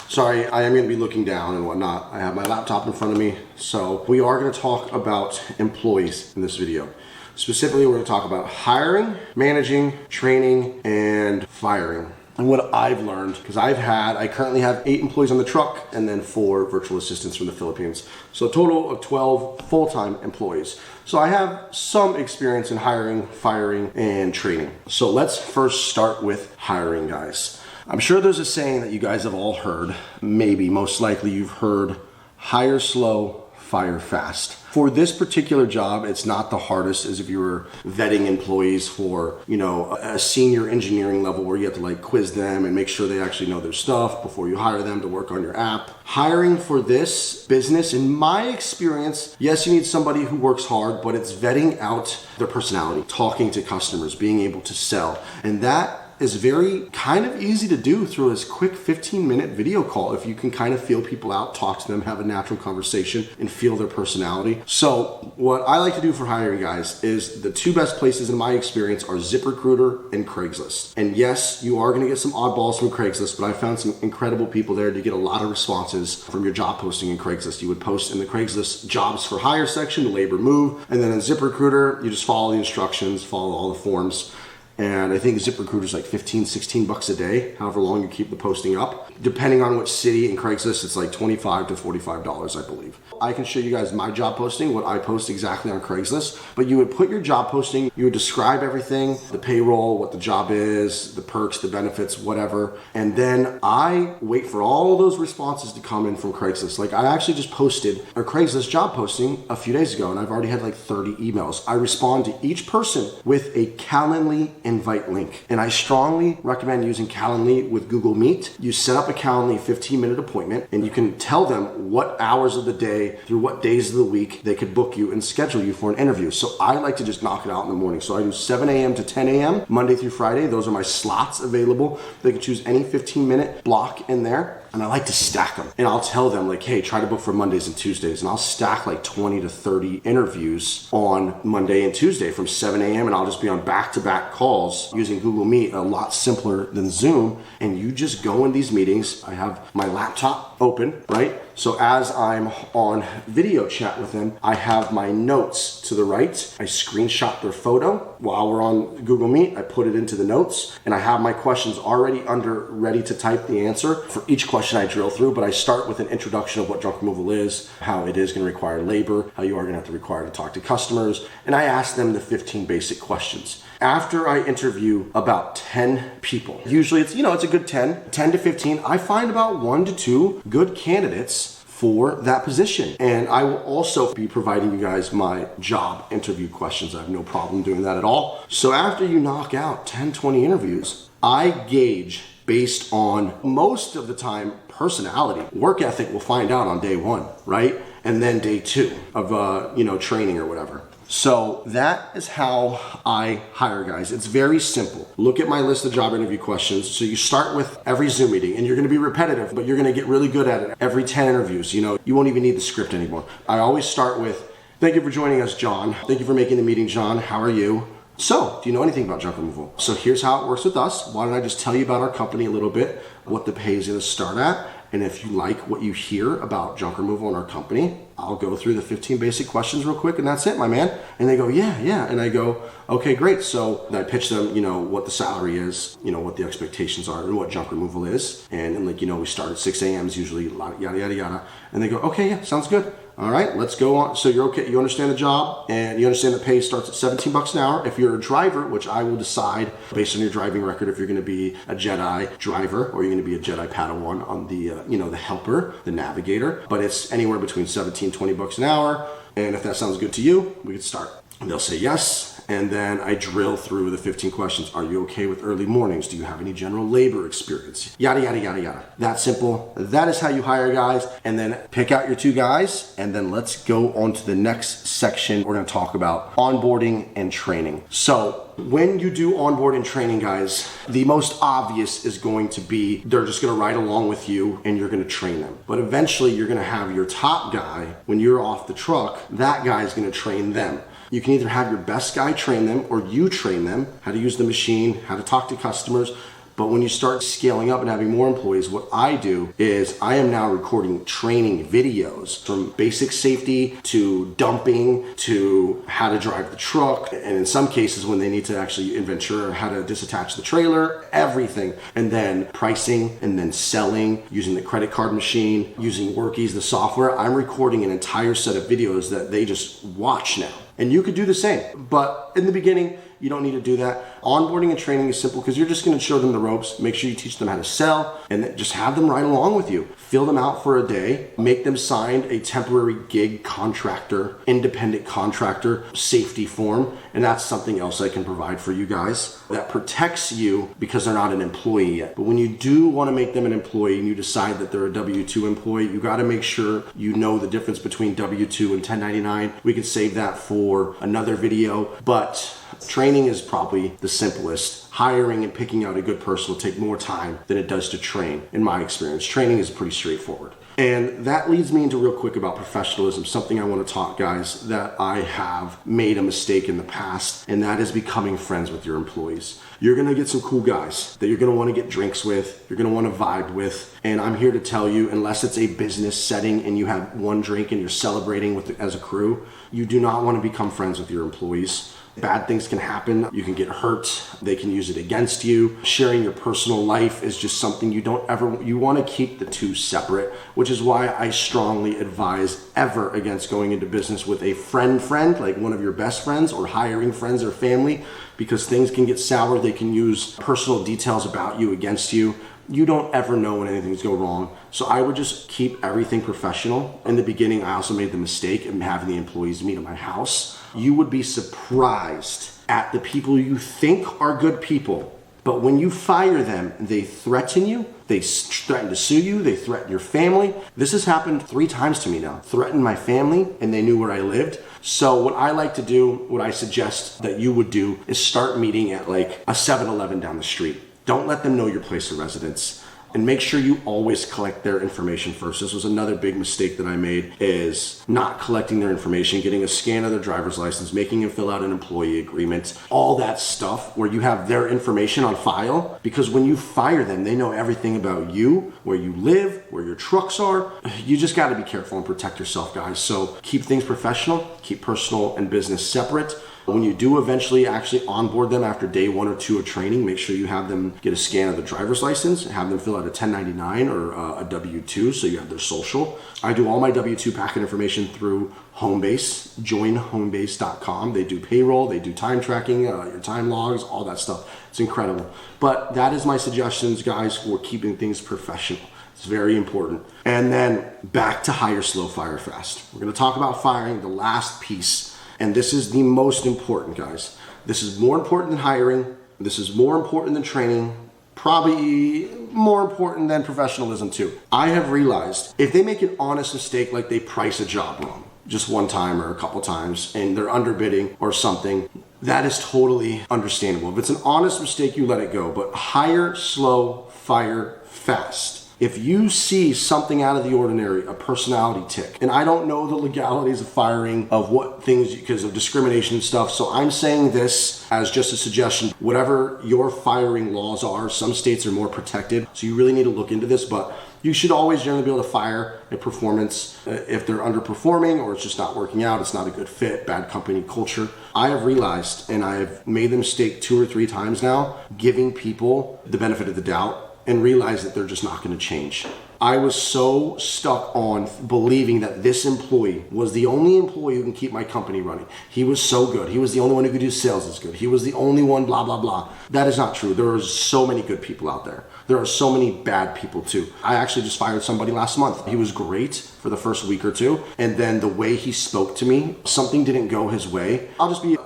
Sorry, I am going to be looking down and whatnot. I have my laptop in front of me. So we are going to talk about employees in this video. Specifically, we're going to talk about hiring, managing, training, and firing. And what I've learned, because I currently have 8 employees on the truck and then 4 virtual assistants from the Philippines. So a total of 12 full-time employees. So I have some experience in hiring, firing, and training. So let's first start with hiring, guys. I'm sure there's a saying that you guys have all heard. Maybe, most likely you've heard, hire slow, fire fast. For this particular job, it's not the hardest as if you were vetting employees for, a senior engineering level where you have to like quiz them and make sure they actually know their stuff before you hire them to work on your app. Hiring for this business, in my experience, yes, you need somebody who works hard, but it's vetting out their personality, talking to customers, being able to sell. And that is very kind of easy to do through this quick 15-minute video call if you can kind of feel people out, talk to them, have a natural conversation, and feel their personality. So what I like to do for hiring guys is the two best places in my experience are ZipRecruiter and Craigslist. And yes, you are going to get some oddballs from Craigslist, but I found some incredible people there to get a lot of responses from your job posting in Craigslist. You would post in the Craigslist jobs for hire section, labor move, and then in ZipRecruiter, you just follow the instructions, follow all the forms. And I think ZipRecruiter is like 15, 16 bucks a day, however long you keep the posting up. Depending on which city in Craigslist, it's like $25 to $45, I believe. I can show you guys my job posting, what I post exactly on Craigslist, but you would put your job posting, you would describe everything, the payroll, what the job is, the perks, the benefits, whatever. And then I wait for all those responses to come in from Craigslist. Like I actually just posted a Craigslist job posting a few days ago and I've already had like 30 emails. I respond to each person with a Calendly invite link. And I strongly recommend using Calendly with Google Meet. You set up a Calendly 15-minute appointment and you can tell them what hours of the day through what days of the week they could book you and schedule you for an interview. So I like to just knock it out in the morning. So I do 7 a.m. to 10 a.m. Monday through Friday. Those are my slots available. They can choose any 15-minute block in there. And I like to stack them. And I'll tell them like, hey, try to book for Mondays and Tuesdays. And I'll stack like 20 to 30 interviews on Monday and Tuesday from 7 a.m. And I'll just be on back-to-back calls using Google Meet, a lot simpler than Zoom. And you just go in these meetings. I have my laptop open, right? So as I'm on video chat with them, I have my notes to the right. I screenshot their photo while we're on Google Meet. I put it into the notes and I have my questions already ready to type the answer. For each question I drill through, but I start with an introduction of what junk removal is, how it is going to require labor, how you are going to have to require to talk to customers, and I ask them the 15 basic questions. After I interview about 10 people, usually it's a good 10 to 15, I find about 1 to 2 good candidates for that position. And I will also be providing you guys my job interview questions. I have no problem doing that at all. So after you knock out 10, 20 interviews, I gauge based on most of the time personality. Work ethic we'll find out on day 1, right? And then day 2 of training or whatever. So that is how I hire guys. It's very simple. Look at my list of job interview questions. So you start with every Zoom meeting and you're going to be repetitive, but you're going to get really good at it. Every 10 interviews, you won't even need the script anymore. I always start with, thank you for joining us, John. Thank you for making the meeting, John. How are you? So, do you know anything about junk removal? So here's how it works with us. Why don't I just tell you about our company a little bit, what the pay is going to start at, and if you like what you hear about junk removal in our company, I'll go through the 15 basic questions real quick and that's it, my man. And they go, yeah. And I go, okay, great. So I pitch them, what the salary is, what the expectations are and what junk removal is. And we start at 6 a.m. is usually yada, yada, yada. And they go, okay, yeah, sounds good. All right, let's go on. So you're okay, you understand the job and you understand the pay starts at 17 bucks an hour. If you're a driver, which I will decide based on your driving record, if you're gonna be a Jedi driver or you're gonna be a Jedi Padawan on the helper, the navigator, but it's anywhere between 17, 20 bucks an hour. And if that sounds good to you, we can start. And they'll say yes. And then I drill through the 15 questions. Are you okay with early mornings? Do you have any general labor experience? Yada, yada, yada, yada. That simple. That is how you hire guys. And then pick out your 2 guys. And then let's go on to the next section. We're going to talk about onboarding and training. So when you do onboard and training, guys, the most obvious is going to be they're just going to ride along with you and you're going to train them. But eventually you're going to have your top guy, when you're off the truck, that guy is going to train them. You can either have your best guy train them or you train them how to use the machine, how to talk to customers. But when you start scaling up and having more employees, what I do is I am now recording training videos from basic safety to dumping to how to drive the truck. And in some cases when they need to actually venture how to disattach the trailer, everything. And then pricing and then selling, using the credit card machine, using Workies, the software. I'm recording an entire set of videos that they just watch now. And you could do the same. But in the beginning, you don't need to do that. Onboarding and training is simple because you're just going to show them the ropes, make sure you teach them how to sell, and then just have them ride along with you. Fill them out for a day, make them sign a temporary gig contractor, independent contractor safety form, and that's something else I can provide for you guys that protects you because they're not an employee yet. But when you do want to make them an employee and you decide that they're a W-2 employee, you got to make sure you know the difference between W-2 and 1099. We could save that for another video, but training is probably the simplest. Hiring and picking out a good person will take more time than it does to train, in my experience. Training is pretty straightforward. And that leads me into real quick about professionalism, something I want to talk, guys, that I have made a mistake in the past, and that is becoming friends with your employees. You're going to get some cool guys that you're going to want to get drinks with, you're going to want to vibe with, and I'm here to tell you, unless it's a business setting and you have one drink and you're celebrating with as a crew, you do not want to become friends with your employees. Bad things can happen. You can get hurt. They can use it against you. Sharing your personal life is just something you want to keep the two separate, which is why I strongly advise ever against going into business with a friend, like one of your best friends, or hiring friends or family, because things can get sour. They can use personal details about you against you. You don't ever know when anything's go wrong. So I would just keep everything professional. In the beginning, I also made the mistake of having the employees meet at my house. You would be surprised at the people you think are good people, but when you fire them, they threaten you, they threaten to sue you, they threaten your family. This has happened 3 times to me now. Threatened my family, and they knew where I lived. So what I like to do, what I suggest that you would do, is start meeting at like a 7-Eleven down the street. Don't let them know your place of residence. And make sure you always collect their information first. This was another big mistake that I made, is not collecting their information, getting a scan of their driver's license, making them fill out an employee agreement, all that stuff where you have their information on file. Because when you fire them, they know everything about you, where you live, where your trucks are. You just got to be careful and protect yourself, guys. So keep things professional, keep personal and business separate. When you do eventually actually onboard them after day 1 or 2 of training, make sure you have them get a scan of the driver's license, have them fill out a 1099 or a W-2 so you have their social. I do all my W-2 packet information through Homebase, joinhomebase.com. They do payroll, they do time tracking, your time logs, all that stuff. It's incredible. But that is my suggestions, guys, for keeping things professional. It's very important. And then back to hire slow, fire fast. We're going to talk about firing, the last piece. And this is the most important, guys. This is more important than hiring. This is more important than training. Probably more important than professionalism too. I have realized if they make an honest mistake, like they price a job wrong, just one time or a couple times, and they're underbidding or something, that is totally understandable. If it's an honest mistake, you let it go. But hire slow, fire fast. If you see something out of the ordinary, a personality tick, and I don't know the legalities of firing, of what things, because of discrimination and stuff, so I'm saying this as just a suggestion. Whatever your firing laws are, some states are more protected, so you really need to look into this, but you should always generally be able to fire a performance if they're underperforming or it's just not working out, it's not a good fit, bad company culture. I have realized, and I have made the mistake 2 or 3 times now, giving people the benefit of the doubt and realize that they're just not going to change. I was so stuck on believing that this employee was the only employee who can keep my company running. He was so good. He was the only one who could do sales as good. He was the only one, blah, blah, blah. That is not true. There are so many good people out there. There are so many bad people too. I actually just fired somebody last month. He was great for the first week or 2. And then the way he spoke to me, something didn't go his way. I'll just be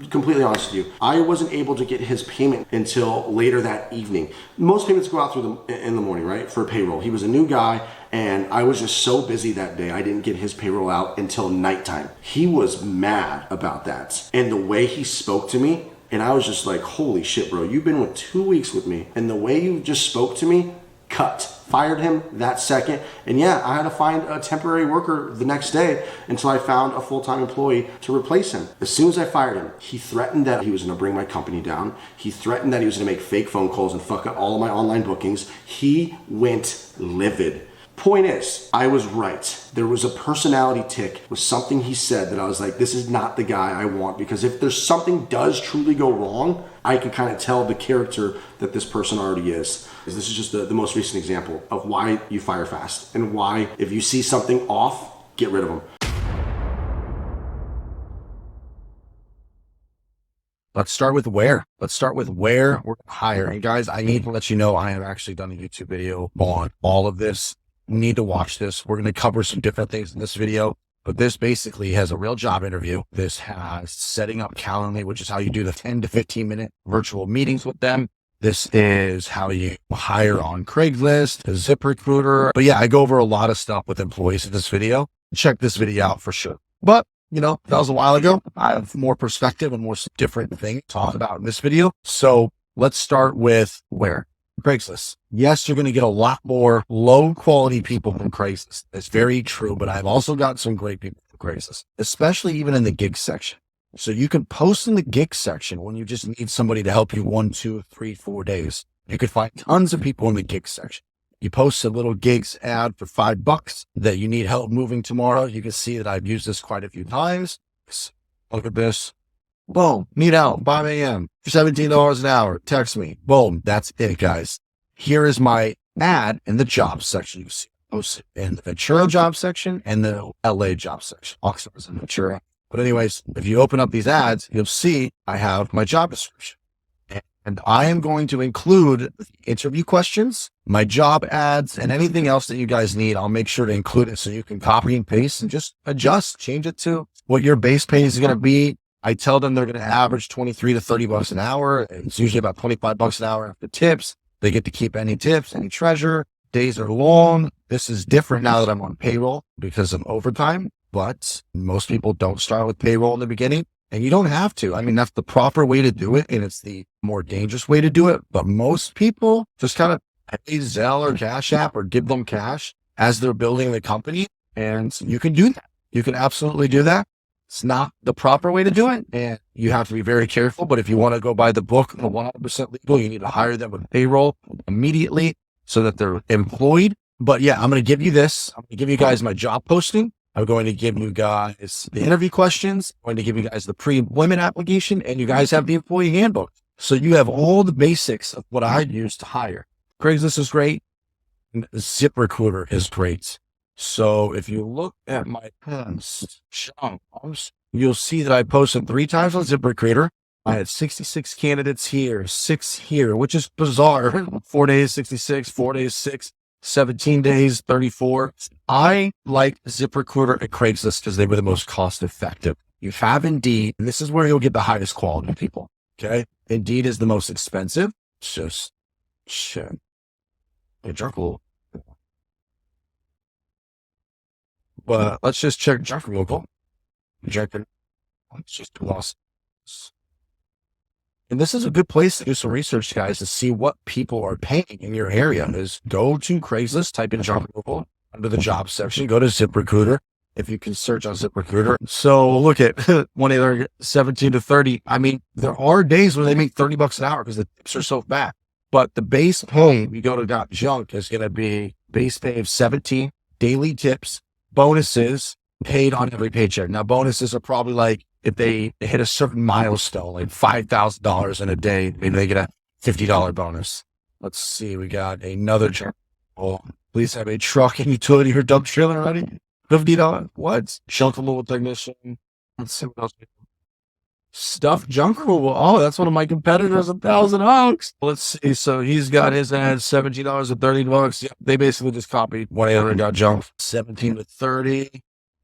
completely honest with you. I wasn't able to get his payment until later that evening. Most payments go out in the morning, right? For payroll. He was a new guy and I was just so busy that day. I didn't get his payroll out until nighttime. He was mad about that. And the way he spoke to me, and I was just like, holy shit, bro, you've been with 2 weeks with me. And the way you just spoke to me, cut. Fired him that second. And yeah, I had to find a temporary worker the next day until I found a full-time employee to replace him. As soon as I fired him, he threatened that he was going to bring my company down. He threatened that he was going to make fake phone calls and fuck up all of my online bookings. He went livid. Point is, I was right. There was a personality tick with something he said that I was like, this is not the guy I want, because if there's something does truly go wrong, I can kind of tell the character that this person already is. This is just the most recent example of why you fire fast and why if you see something off, get rid of them. Let's start with where. Let's start with where we're hiring. Guys, I need to let you know I have actually done a YouTube video on all of this. You need to watch this. We're going to cover some different things in this video, but this basically has a real job interview. This has setting up Calendly, which is how you do the 10 to 15 minute virtual meetings with them. This is how you hire on Craigslist, ZipRecruiter. But yeah, I go over a lot of stuff with employees in this video. Check this video out for sure. But that was a while ago. I have more perspective and more different things to talk about in this video. So let's start with where? Craigslist. Yes, you're going to get a lot more low quality people from Craigslist. That's very true, but I've also got some great people from Craigslist, especially even in the gig section. So you can post in the gig section when you just need somebody to help you 1, 2, 3, 4 days. You could find tons of people in the gig section. You post a little gigs ad for $5 that you need help moving tomorrow. You can see that I've used this quite a few times. Look at this. Boom, meet out 5 a.m. for $17 an hour. Text me. Boom, that's it, guys. Here is my ad in the job section. You see posted in the Ventura job section and the LA job section. Oxford is in Ventura. But anyways, if you open up these ads, you'll see I have my job description. And I am going to include interview questions, my job ads, and anything else that you guys need. I'll make sure to include it so you can copy and paste and just adjust, change it to what your base pay is going to be. I tell them they're going to average 23 to 30 bucks an hour. It's usually about 25 bucks an hour after tips. They get to keep any tips, any treasure. Days are long. This is different now that I'm on payroll because of overtime, but most people don't start with payroll in the beginning. And you don't have to. I mean, that's the proper way to do it. And it's the more dangerous way to do it. But most people just kind of pay Zelle or Cash App or give them cash as they're building the company. And you can do that. You can absolutely do that. It's not the proper way to do it. And you have to be very careful. But if you want to go by the book, the 100% legal, you need to hire them with payroll immediately so that they're employed. But yeah, I'm going to give you this. I'm going to give you guys my job posting. I'm going to give you guys the interview questions. I'm going to give you guys the pre-employment application, and you guys have the employee handbook. So you have all the basics of what I use to hire. Craigslist is great. ZipRecruiter is great. So if you look at my past jobs, you'll see that I posted 3 times on ZipRecruiter. I had 66 candidates here, 6 here, which is bizarre. 4 days, 66, 4 days, 6. 17 days, 34. I like ZipRecruiter and Craigslist because they were the most cost effective. You have Indeed, and this is where you'll get the highest quality people. Okay. Indeed is the most expensive. It's just shit. Hey, Jerkle. But let's just check Jerkle local. Jerkle. Let's just do loss. And this is a good place to do some research, guys, to see what people are paying in your area. Is go to Craigslist, type in job local under the job section, go to ZipRecruiter. If you can search on ZipRecruiter. So look at when they're 17 to 30. I mean, there are days where they make 30 bucks an hour because the tips are so fat. But the base pay, we go to .junk, is going to be base pay of 17, daily tips, bonuses paid on every paycheck. Now, bonuses are probably like, if they hit a certain milestone, like $5,000 in a day, maybe they get a $50 bonus. Let's see. We got another truck. Oh, please have a truck and utility or dump trailer ready. $50. What? Junk removal technician. Let's see what else. Stuff junk removal. Oh, that's one of my competitors, $1,000. Let's see. So he's got his ad $17 and $30. Yeah, they basically just copied 1-800-JUNK. 17 to 30.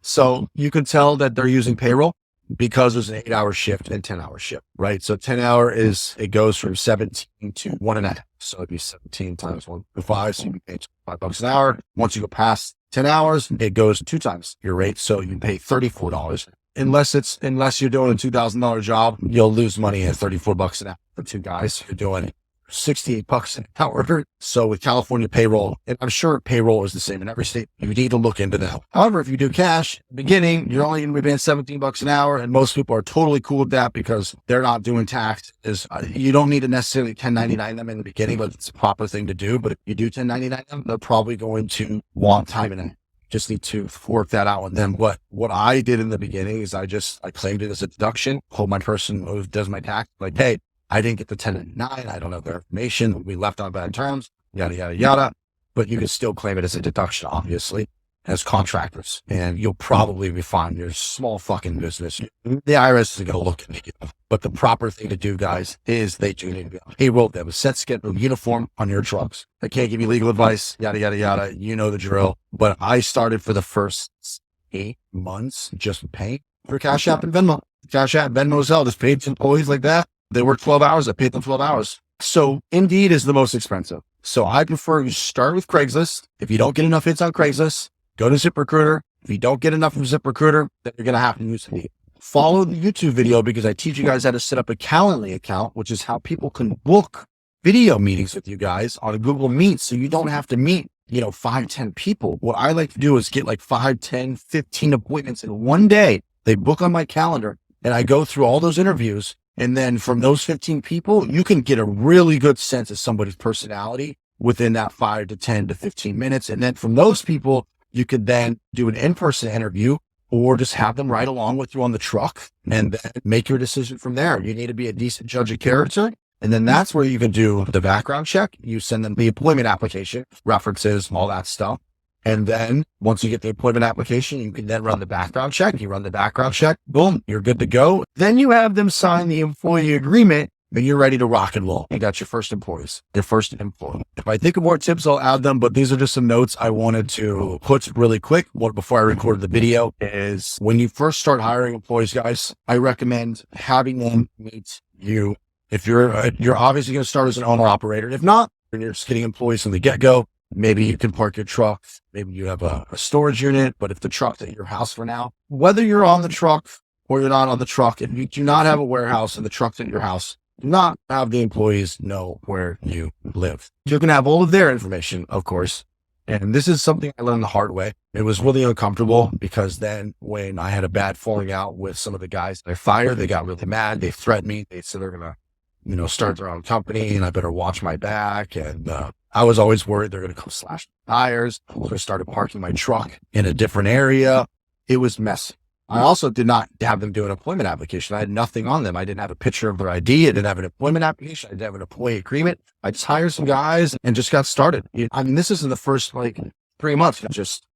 So you can tell that they're using payroll, because there's an 8-hour shift and 10-hour shift, right? So 10-hour it goes from 17 to 1.5. So it'd be 17 times 1.5. So you can pay $5 an hour. Once you go past 10 hours, it goes 2 times your rate. So you pay $34. Unless you're doing a $2,000 job, you'll lose money at $34 an hour for 2 guys. You're doing 68 bucks an hour. So with California payroll, and I'm sure payroll is the same in every state, you need to look into that. However, if you do cash, in the beginning, you're only going to be paying 17 bucks an hour. And most people are totally cool with that because they're not doing taxes. You don't need to necessarily 1099 them in the beginning, but it's a proper thing to do. But if you do 1099 them, they're probably going to want time in it. Just need to work that out with them. What I did in the beginning is I claimed it as a deduction, told my person who does my tax, like, hey, I didn't get the 1099. I don't have their information. We left on bad terms, yada, yada, yada. But you can still claim it as a deduction, obviously, as contractors. And you'll probably be fine. You're a small fucking business. The IRS is going to look at you. But the proper thing to do, guys, is they do need to be on payroll. They have a set schedule, uniform on your trucks. I can't give you legal advice, yada, yada, yada. You know the drill. But I started for the first 8 months just paying for Cash App and Venmo. Cash App, Venmo, Zelle, just paid to employees like that. They work 12 hours. I paid them 12 hours. So Indeed is the most expensive. So I prefer you start with Craigslist. If you don't get enough hits on Craigslist, go to ZipRecruiter. If you don't get enough from ZipRecruiter, then you're going to have to use me. Follow the YouTube video because I teach you guys how to set up a Calendly account, which is how people can book video meetings with you guys on a Google Meet. So you don't have to meet, 5, 10 people. What I like to do is get like 5, 10, 15 appointments in one day. They book on my calendar and I go through all those interviews. And then from those 15 people, you can get a really good sense of somebody's personality within that 5 to 10 to 15 minutes. And then from those people, you could then do an in-person interview or just have them ride along with you on the truck and then make your decision from there. You need to be a decent judge of character. And then that's where you can do the background check. You send them the employment application, references, all that stuff. And then once you get the employment application, you can then run the background check. You run the background check, boom, you're good to go. Then you have them sign the employee agreement and you're ready to rock and roll. You got your first employees, your first employee. If I think of more tips, I'll add them, but these are just some notes I wanted to put really quick before I recorded the video is when you first start hiring employees, guys, I recommend having them meet you. If you're obviously going to start as an owner operator. If not, and you're just getting employees from the get-go, maybe you can park your truck. Maybe you have a storage unit, but if the truck's at your house for now, whether you're on the truck or you're not on the truck, if you do not have a warehouse and the truck's at your house, do not have the employees know where you live. You can have all of their information, of course. And this is something I learned the hard way. It was really uncomfortable because then when I had a bad falling out with some of the guys I fired, they got really mad. They threatened me. They said they're going to start their own company and I better watch my back. And I was always worried they're going to come slash tires. So I started parking my truck in a different area. It was messy. I also did not have them do an employment application. I had nothing on them. I didn't have a picture of their ID. I didn't have an employment application. I didn't have an employee agreement. I just hired some guys and just got started. I mean, this is in the first 3 months, just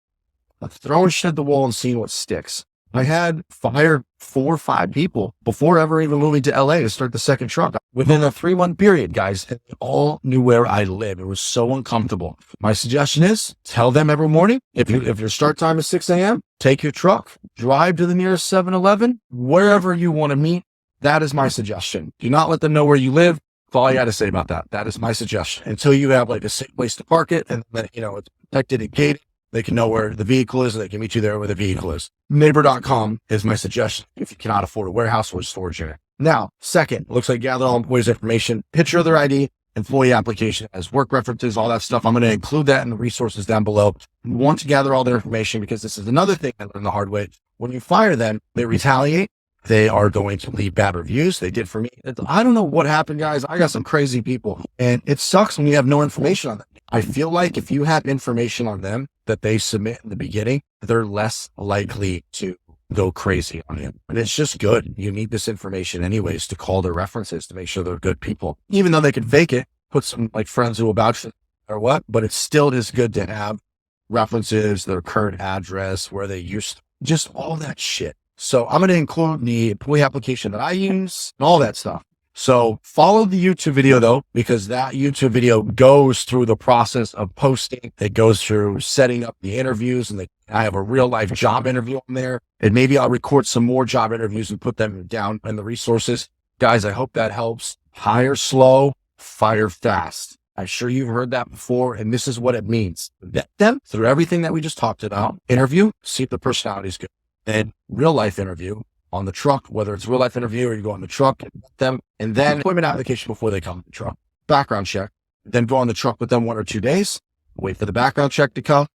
throwing shit at the wall and seeing what sticks. I had fired 4 or 5 people before ever even moving to LA to start the second truck within a 3-month period, guys. And they all knew where I live. It was so uncomfortable. My suggestion is tell them every morning, if your start time is 6 a.m., take your truck, drive to the nearest 7-Eleven, wherever you want to meet. That is my suggestion. Do not let them know where you live. That's all I got to say about that. That is my suggestion until you have a safe place to park it and then, it's protected and gated. They can know where the vehicle is and they can meet you there where the vehicle is. Neighbor.com is my suggestion if you cannot afford a warehouse or a storage unit. Now, second, looks like gather all employees' information, picture of their ID, employee application as work references, all that stuff. I'm going to include that in the resources down below. You want to gather all their information because this is another thing I learned the hard way. When you fire them, they retaliate. They are going to leave bad reviews. They did for me. I don't know what happened, guys. I got some crazy people and it sucks when you have no information on them. I feel like if you have information on them that they submit in the beginning, they're less likely to go crazy on you. And it's just good. You need this information anyways to call their references to make sure they're good people. Even though they can fake it, put some friends who will vouch for or what, but it still is good to have references, their current address, where they used to, just all that shit. So I'm going to include the employee application that I use and all that stuff. So follow the YouTube video though, because that YouTube video goes through the process of posting. It goes through setting up the interviews and I have a real life job interview on there and maybe I'll record some more job interviews and put them down in the resources. Guys, I hope that helps. Hire slow, fire fast. I'm sure you've heard that before. And this is what it means. Vet them through everything that we just talked about. Interview, see if the personality is good. And real life interview. On the truck, whether it's real life interview or you go on the truck and meet them, and then employment application before they come to the truck, background check, then go on the truck with them 1 or 2 days, wait for the background check to come.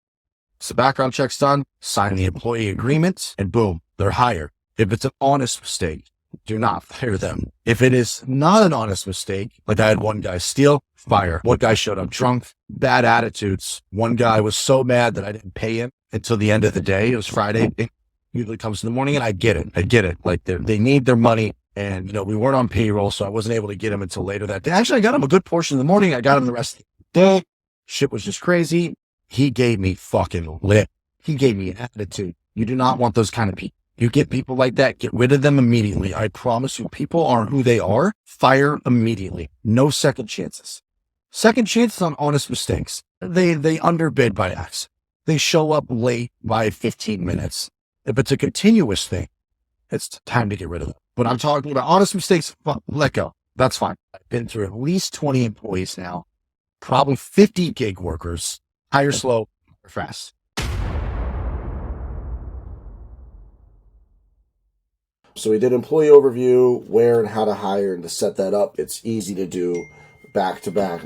So the background check's done, sign the employee agreement, and boom, they're hired. If it's an honest mistake, do not fire them. If it is not an honest mistake, like I had one guy steal, fire. One guy showed up drunk, bad attitudes. One guy was so mad that I didn't pay him until the end of the day. It was Friday. Usually comes in the morning and I get it. Like they need their money and, we weren't on payroll. So I wasn't able to get him until later that day. Actually, I got him a good portion of the morning. I got him the rest of the day. Shit was just crazy. He gave me fucking lit. He gave me attitude. You do not want those kind of people. You get people like that, get rid of them immediately. I promise you, people are who they are. Fire immediately. No second chances. Second chances on honest mistakes. They underbid by accident. They show up late by 15 minutes. If it's a continuous thing, it's time to get rid of them. But I'm talking about honest mistakes, let go. That's fine. I've been through at least 20 employees now, probably 50 gig workers. Hire slow, hire fast. So we did employee overview, where and how to hire, and to set that up, it's easy to do back-to-back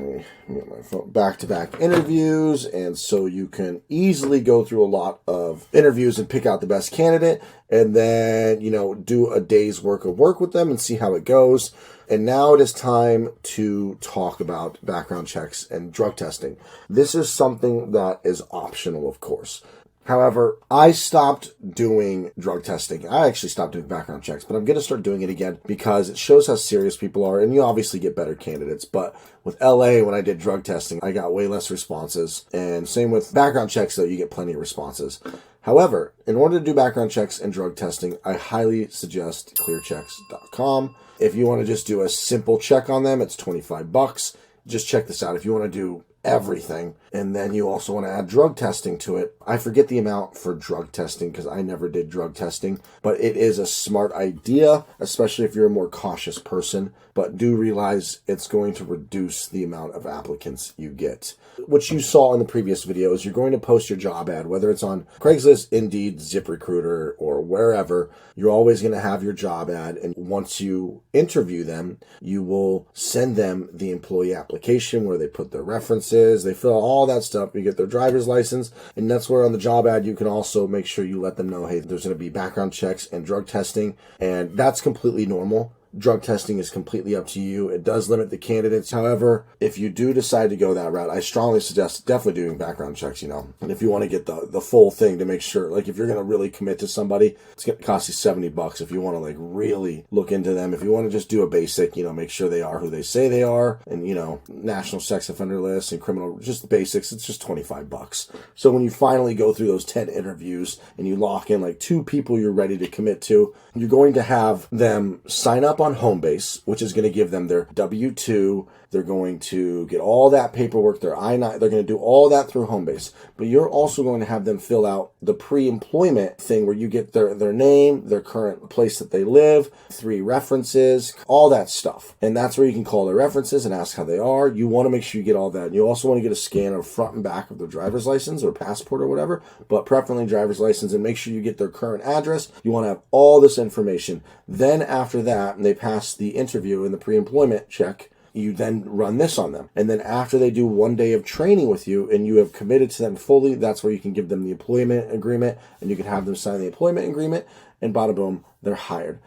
interviews, and so you can easily go through a lot of interviews and pick out the best candidate, and then, you know, do a day's work of work with them and see how it goes. And now it is time to talk about background checks and drug testing. This is something that is optional, of course. However, I stopped doing drug testing. I actually stopped doing background checks, but I'm going to start doing it again because it shows how serious people are, and you obviously get better candidates. But with LA, when I did drug testing, I got way less responses. And same with background checks, though, you get plenty of responses. However, in order to do background checks and drug testing, I highly suggest clearchecks.com. If you want to just do a simple check on them, it's $25. Just check this out. If you want to do everything, and then you also want to add drug testing to it. I forget the amount for drug testing because I never did drug testing, but it is a smart idea, especially if you're a more cautious person. But do realize it's going to reduce the amount of applicants you get. What you saw in the previous video is you're going to post your job ad, whether it's on Craigslist, Indeed, ZipRecruiter, or wherever. You're always going to have your job ad, and once you interview them, you will send them the employee application where they put their references, they fill out all that stuff, you get their driver's license, and that's where on the job ad you can also make sure you let them know, hey, there's going to be background checks and drug testing, and that's completely normal. Drug testing is completely up to you. It does limit the candidates. However, if you do decide to go that route, I strongly suggest definitely doing background checks, you know. And if you want to get the full thing to make sure, like if you're going to really commit to somebody, it's going to cost you $70 if you want to like really look into them. If you want to just do a basic, you know, make sure they are who they say they are, and, you know, national sex offender list and criminal, just the basics, it's just $25. So when you finally go through those 10 interviews and you lock in like 2 people you're ready to commit to, you're going to have them sign up on Homebase, which is going to give them their W-2. They're going to get all that paperwork, their I-9. They're going to do all that through Homebase. But you're also going to have them fill out the pre-employment thing where you get their name, their current place that they live, 3 references, all that stuff. And that's where you can call their references and ask how they are. You want to make sure you get all that. And you also want to get a scan of front and back of their driver's license or passport or whatever, but preferably driver's license, and make sure you get their current address. You want to have all this information. Then after that, and they pass the interview and the pre-employment check, you then run this on them. And then after they do 1 day of training with you and you have committed to them fully, that's where you can give them the employment agreement, and you can have them sign the employment agreement, and bada boom, they're hired.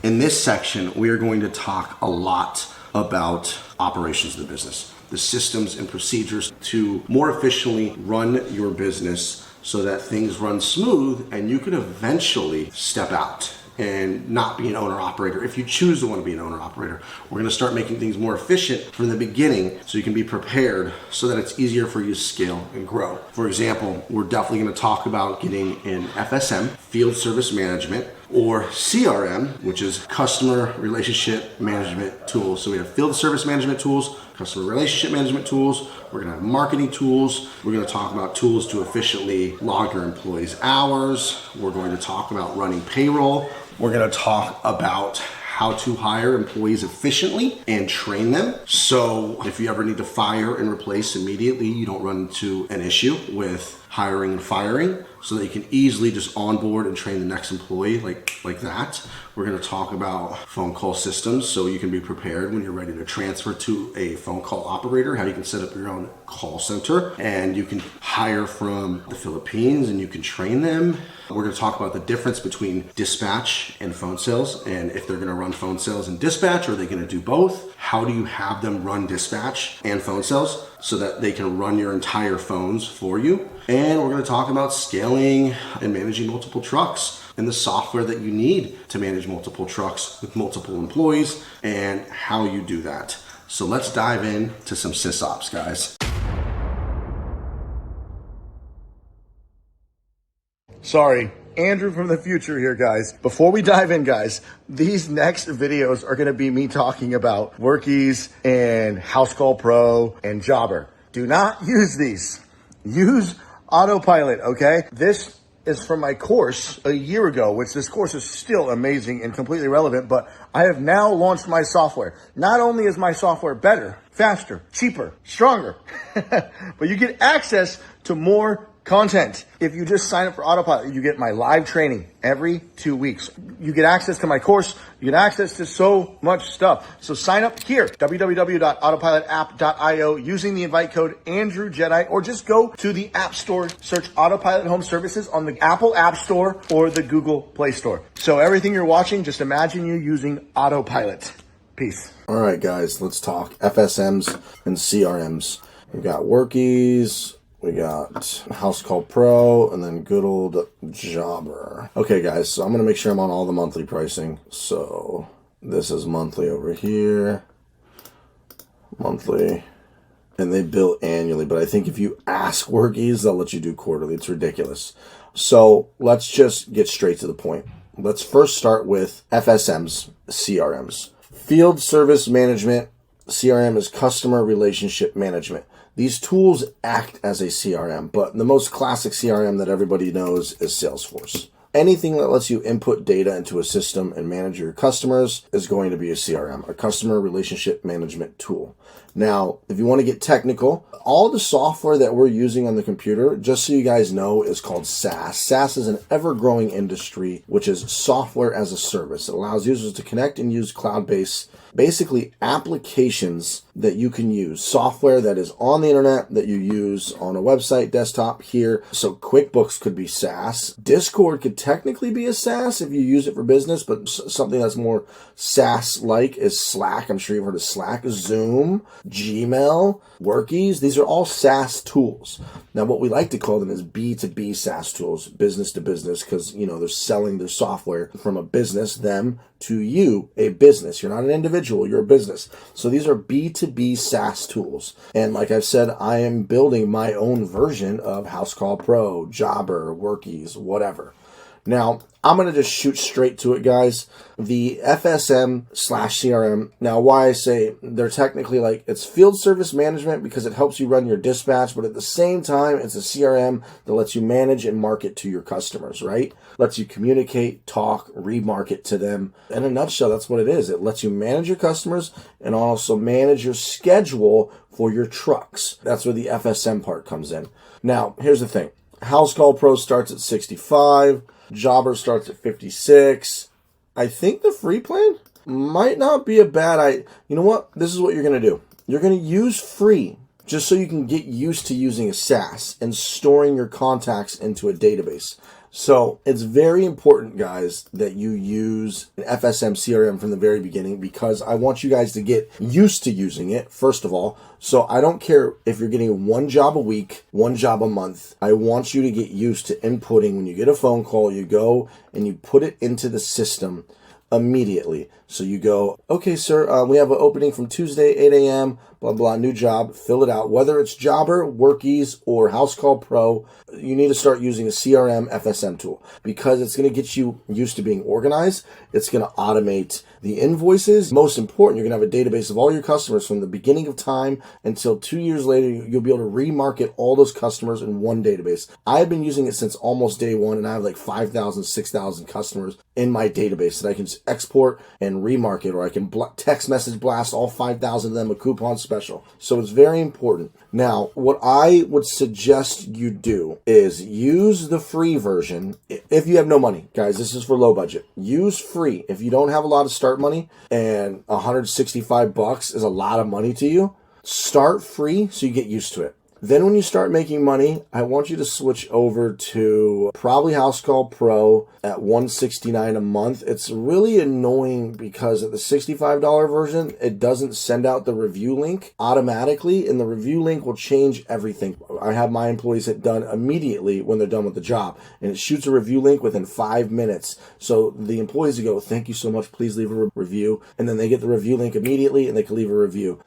In this section, we are going to talk a lot about operations of the business, the systems and procedures to more efficiently run your business so that things run smooth and you can eventually step out and not be an owner-operator if you choose to want to be an owner-operator. We're going to start making things more efficient from the beginning so you can be prepared so that it's easier for you to scale and grow. For example, we're definitely going to talk about getting an FSM, Field Service Management, or CRM, which is Customer Relationship Management Tools. So we have Field Service Management Tools, Customer Relationship Management Tools, we're going to have marketing tools, we're going to talk about tools to efficiently log your employees' hours, we're going to talk about running payroll, we're going to talk about how to hire employees efficiently and train them. So if you ever need to fire and replace immediately, you don't run into an issue with hiring and firing, so that you can easily just onboard and train the next employee like that. We're going to talk about phone call systems so you can be prepared when you're ready to transfer to a phone call operator, how you can set up your own call center, and you can hire from the Philippines and you can train them. We're going to talk about the difference between dispatch and phone sales, and if they're going to run phone sales and dispatch, or are they going to do both? How do you have them run dispatch and phone sales so that they can run your entire phones for you? And we're going to talk about scaling and managing multiple trucks and the software that you need to manage multiple trucks with multiple employees and how you do that. So let's dive into some sysops, guys. Sorry, Andrew from the future here, guys. Before we dive in, guys, these next videos are going to be me talking about Workies and House Call Pro and Jobber. Do not use these. Use Autopilot, okay? This is from my course a year ago, which this course is still amazing and completely relevant, but I have now launched my software. Not only is my software better, faster, cheaper, stronger, but you get access to more content. If you just sign up for Autopilot, you get my live training every 2 weeks. You get access to my course. You get access to so much stuff. So sign up here, www.autopilotapp.io, using the invite code Andrew Jedi, or just go to the App Store, search Autopilot Home Services on the Apple App Store or the Google Play Store. So everything you're watching, just imagine you using Autopilot. Peace. All right, guys, let's talk FSMs and CRMs. We got Workies, we got House Call Pro, and then good old Jobber. Okay, guys, so I'm going to make sure I'm on all the monthly pricing. So this is monthly over here. Monthly. And they bill annually, but I think if you ask Workies, they'll let you do quarterly. It's ridiculous. So let's just get straight to the point. Let's first start with FSMs, CRMs. Field Service Management, CRM is Customer Relationship Management. These tools act as a CRM, but the most classic CRM that everybody knows is Salesforce. Anything that lets you input data into a system and manage your customers is going to be a CRM, a Customer Relationship Management tool. Now, if you want to get technical, all the software that we're using on the computer, just so you guys know, is called SaaS. SaaS is an ever-growing industry, which is software as a service. It allows users to connect and use cloud-based, basically applications that you can use. Software that is on the internet that you use on a website, desktop, here. So QuickBooks could be SaaS. Discord could technically be a SaaS if you use it for business, but something that's more SaaS-like is Slack. I'm sure you've heard of Slack. Zoom, Gmail, Workies. These are all SaaS tools. Now, what we like to call them is B2B SaaS tools, business to business, because, you know, they're selling their software from a business, them, to you, a business. You're not an individual, you're a business. So these are B2B SaaS tools. And like I've said, I am building my own version of House Call Pro, Jobber, Workies, whatever. Now, I'm going to just shoot straight to it, guys. The FSM/CRM. Now, why I say they're technically like, it's field service management because it helps you run your dispatch, but at the same time, it's a CRM that lets you manage and market to your customers, right? Lets you communicate, talk, remarket to them. In a nutshell, that's what it is. It lets you manage your customers and also manage your schedule for your trucks. That's where the FSM part comes in. Now, here's the thing. House Call Pro starts at $65. Jobber starts at $56. I think the free plan might not be a bad idea. You know what? This is what you're going to do. You're going to use free just so you can get used to using a SaaS and storing your contacts into a database. So it's very important, guys, that you use an FSM CRM from the very beginning, because I want you guys to get used to using it, first of all. So I don't care if you're getting one job a week, one job a month. I want you to get used to inputting. When you get a phone call, you go and you put it into the system immediately. So you go, okay, sir, we have an opening from Tuesday, 8 a.m., blah, blah, new job, fill it out. Whether it's Jobber, Workies, or House Call Pro, you need to start using a CRM FSM tool, because it's going to get you used to being organized. It's going to automate the invoices. Most important, you're going to have a database of all your customers from the beginning of time until 2 years later. You'll be able to remarket all those customers in one database. I've been using it since almost day one, and I have like 5,000, 6,000 customers in my database that I can just export and remarket, or I can text message blast all 5,000 of them a coupon special. So it's very important. Now, what I would suggest you do is use the free version. If you have no money, guys, this is for low budget. Use free. If you don't have a lot of start money, and $165 is a lot of money to you, start free so you get used to it. Then when you start making money, I want you to switch over to probably House Call Pro at $169 a month. It's really annoying because at the $65 version, it doesn't send out the review link automatically, and the review link will change everything. I have my employees hit done immediately when they're done with the job, and it shoots a review link within 5 minutes. So the employees go, thank you so much, please leave a review, and then they get the review link immediately and they can leave a review.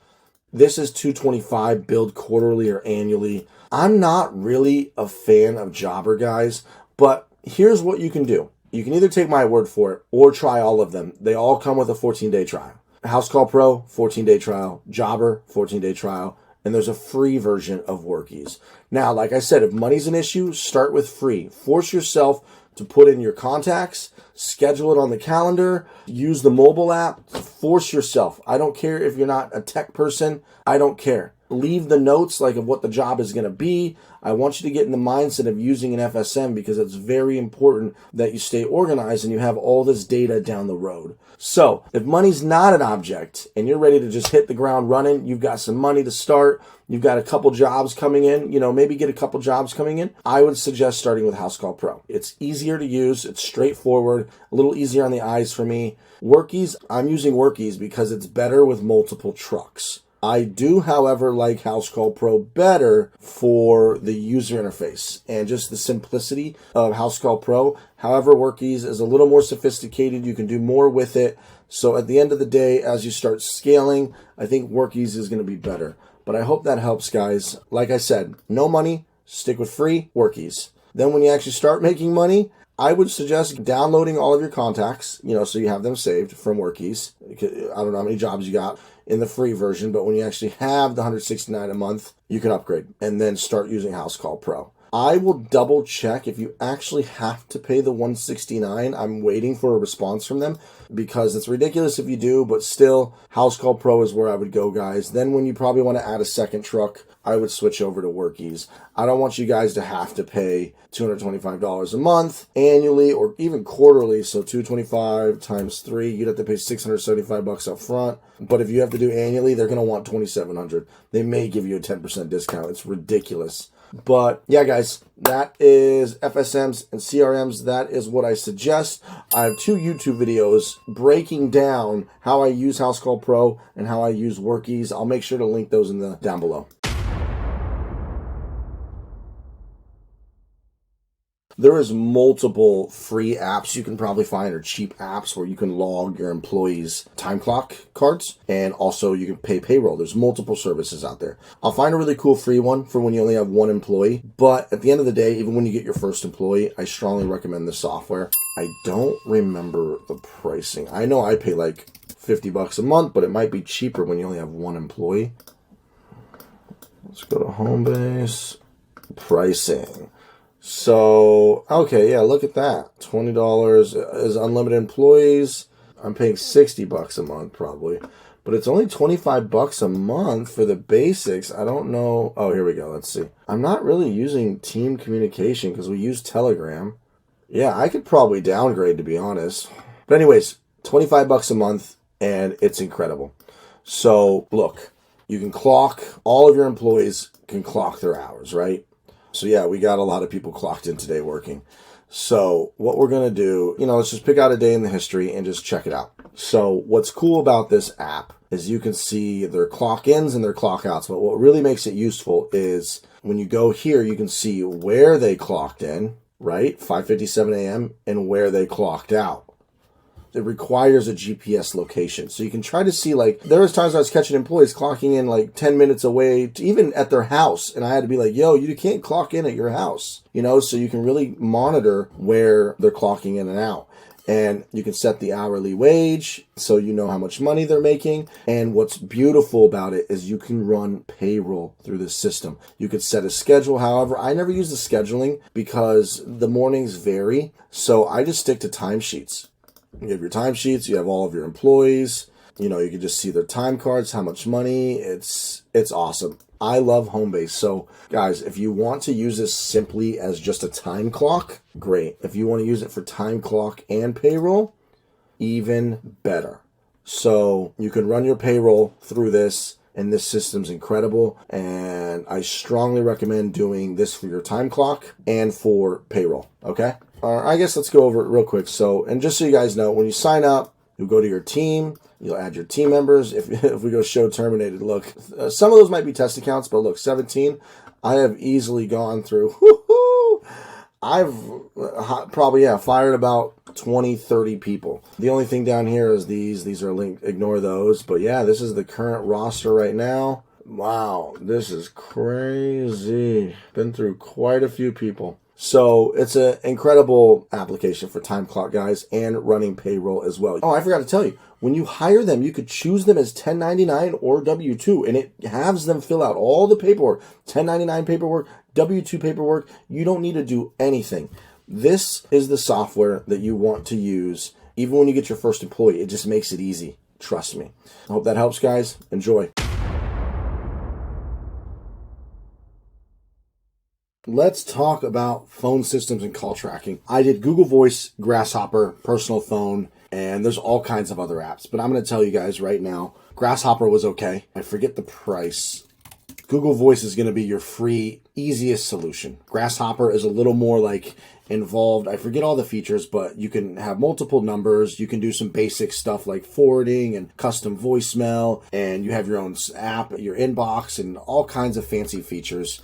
This is $225, billed quarterly or annually. I'm not really a fan of Jobber, guys, but here's what you can do. You can either take my word for it or try all of them. They all come with a 14-day trial. House Call Pro, 14-day trial. Jobber, 14-day trial. and there's a free version of Workies. Now, like I said, if money's an issue, start with free. Force yourself to put in your contacts, schedule it on the calendar, use the mobile app, force yourself. I don't care if you're not a tech person. I don't care. Leave the notes like of what the job is going to be. I want you to get in the mindset of using an FSM because it's very important that you stay organized and you have all this data down the road. So if money's not an object and you're ready to just hit the ground running, you've got some money to start, you've got a couple jobs coming in, maybe get a couple jobs coming in, I would suggest starting with House Call Pro. It's easier to use, it's straightforward, a little easier on the eyes for me. Workies, I'm using Workies because it's better with multiple trucks. I do, however, like House Call Pro better for the user interface and just the simplicity of House Call Pro. However, Workies is a little more sophisticated. You can do more with it. So at the end of the day, as you start scaling, I think Workies is going to be better. But I hope that helps, guys. Like I said, no money, stick with free Workies. Then when you actually start making money, I would suggest downloading all of your contacts, so you have them saved from Workies. I don't know how many jobs you got in the free version, but when you actually have the $169 a month, you can upgrade and then start using House Call Pro. I will double check if you actually have to pay the $169. I'm waiting for a response from them because it's ridiculous if you do, but still, House Call Pro is where I would go, guys. Then when you probably want to add a second truck, I would switch over to Workies. I don't want you guys to have to pay $225 a month annually or even quarterly. So $225 times 3, you'd have to pay $675 up front. But if you have to do annually, they're going to want $2,700. They may give you a 10% discount. It's ridiculous. But yeah, guys, that is FSMs and CRMs. That is what I suggest. I have 2 YouTube videos breaking down how I use House Call Pro and how I use Workies. I'll make sure to link those in the down below. There is multiple free apps you can probably find, or cheap apps where you can log your employees' time clock cards, and also you can pay payroll. There's multiple services out there. I'll find a really cool free one for when you only have one employee, but at the end of the day, even when you get your first employee, I strongly recommend this software. I don't remember the pricing. I know I pay like $50 a month, but it might be cheaper when you only have one employee. Let's go to Homebase. Pricing. So, okay, yeah, look at that. $20 is unlimited employees. I'm paying $60 a month probably, but it's only $25 a month for the basics. I don't know. Oh, here we go. Let's see. I'm not really using team communication because we use Telegram. Yeah, I could probably downgrade, to be honest. But anyways, $25 a month, and it's incredible. So, look, you can clock, all of your employees can clock their hours, right? So yeah, we got a lot of people clocked in today working. So what we're going to do, let's just pick out a day in the history and just check it out. So what's cool about this app is you can see their clock ins and their clock outs. But what really makes it useful is when you go here, you can see where they clocked in, right? 5:57 a.m. and where they clocked out. It requires a GPS location. So you can try to see, there was times I was catching employees clocking in 10 minutes away, even at their house. And I had to be like, yo, you can't clock in at your house, so you can really monitor where they're clocking in and out. And you can set the hourly wage so you know how much money they're making. And what's beautiful about it is you can run payroll through the system. You could set a schedule. However, I never use the scheduling because the mornings vary. So I just stick to timesheets. You have your timesheets, you have all of your employees, you can just see their time cards, how much money. It's awesome. I love Homebase. So guys, if you want to use this simply as just a time clock, great. If you want to use it for time clock and payroll, even better. So you can run your payroll through this, and this system's incredible. And I strongly recommend doing this for your time clock and for payroll. Okay. I guess let's go over it real quick. So, and just so you guys know, when you sign up, you'll go to your team, you'll add your team members. If we go show terminated, look, some of those might be test accounts, but look, 17, I have easily gone through. I've probably, fired about 20, 30 people. The only thing down here is these are linked, ignore those. But yeah, this is the current roster right now. Wow, this is crazy. Been through quite a few people. So it's an incredible application for time clock guys and running payroll as well. Oh, I forgot to tell you, when you hire them, you could choose them as 1099 or W-2, and it has them fill out all the paperwork, 1099 paperwork, W-2 paperwork. You don't need to do anything. This is the software that you want to use even when you get your first employee. It just makes it easy. Trust me. I hope that helps, guys. Enjoy. Let's talk about phone systems and call tracking. I did Google Voice, Grasshopper, Personal Phone, and there's all kinds of other apps. But I'm going to tell you guys right now, Grasshopper was okay. I forget the price. Google Voice is going to be your free, easiest solution. Grasshopper is a little more like involved. I forget all the features, but you can have multiple numbers. You can do some basic stuff like forwarding and custom voicemail, and you have your own app, your inbox, and all kinds of fancy features.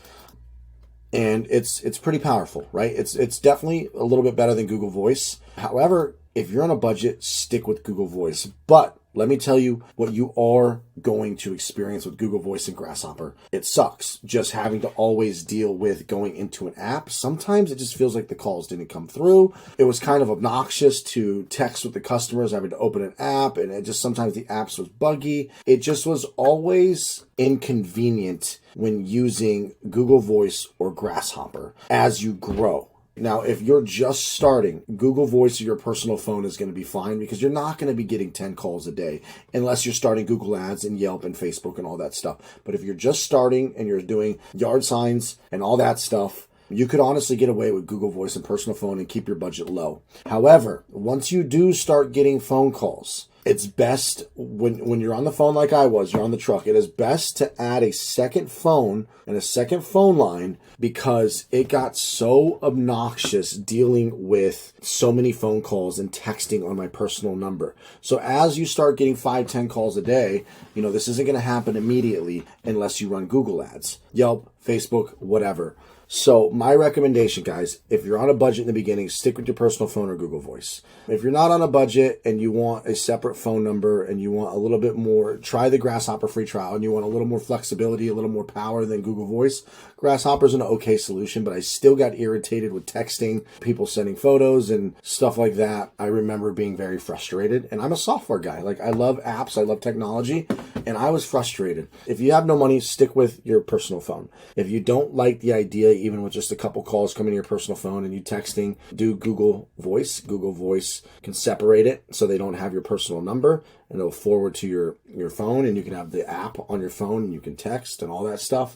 And it's pretty powerful, right? It's definitely a little bit better than Google Voice. However, if you're on a budget, stick with Google Voice. But let me tell you what you are going to experience with Google Voice and Grasshopper. It sucks just having to always deal with going into an app. Sometimes it just feels like the calls didn't come through. It was kind of obnoxious to text with the customers, having to open an app, and it just sometimes the apps was buggy. It just was always inconvenient when using Google Voice or Grasshopper as you grow. Now, if you're just starting, Google Voice or your personal phone is going to be fine because you're not going to be getting 10 calls a day unless you're starting Google Ads and Yelp and Facebook and all that stuff. But if you're just starting and you're doing yard signs and all that stuff, you could honestly get away with Google Voice and personal phone and keep your budget low. However, once you do start getting phone calls, it's best when you're on the phone like I was, you're on the truck, it is best to add a second phone and a second phone line because it got so obnoxious dealing with so many phone calls and texting on my personal number. So as you start getting 5-10 calls a day, this isn't going to happen immediately unless you run Google Ads, Yelp, Facebook, whatever. So my recommendation, guys, if you're on a budget in the beginning, stick with your personal phone or Google Voice. If you're not on a budget and you want a separate phone number and you want a little bit more, try the Grasshopper free trial and you want a little more flexibility, a little more power than Google Voice. Grasshopper's an okay solution, but I still got irritated with texting, people sending photos and stuff like that. I remember being very frustrated, and I'm a software guy. Like, I love apps, I love technology, and I was frustrated. If you have no money, stick with your personal phone. If you don't like the idea, even with just a couple calls coming to your personal phone and you texting, do Google Voice. Google Voice can separate it so they don't have your personal number, and it'll forward to your phone, and you can have the app on your phone and you can text and all that stuff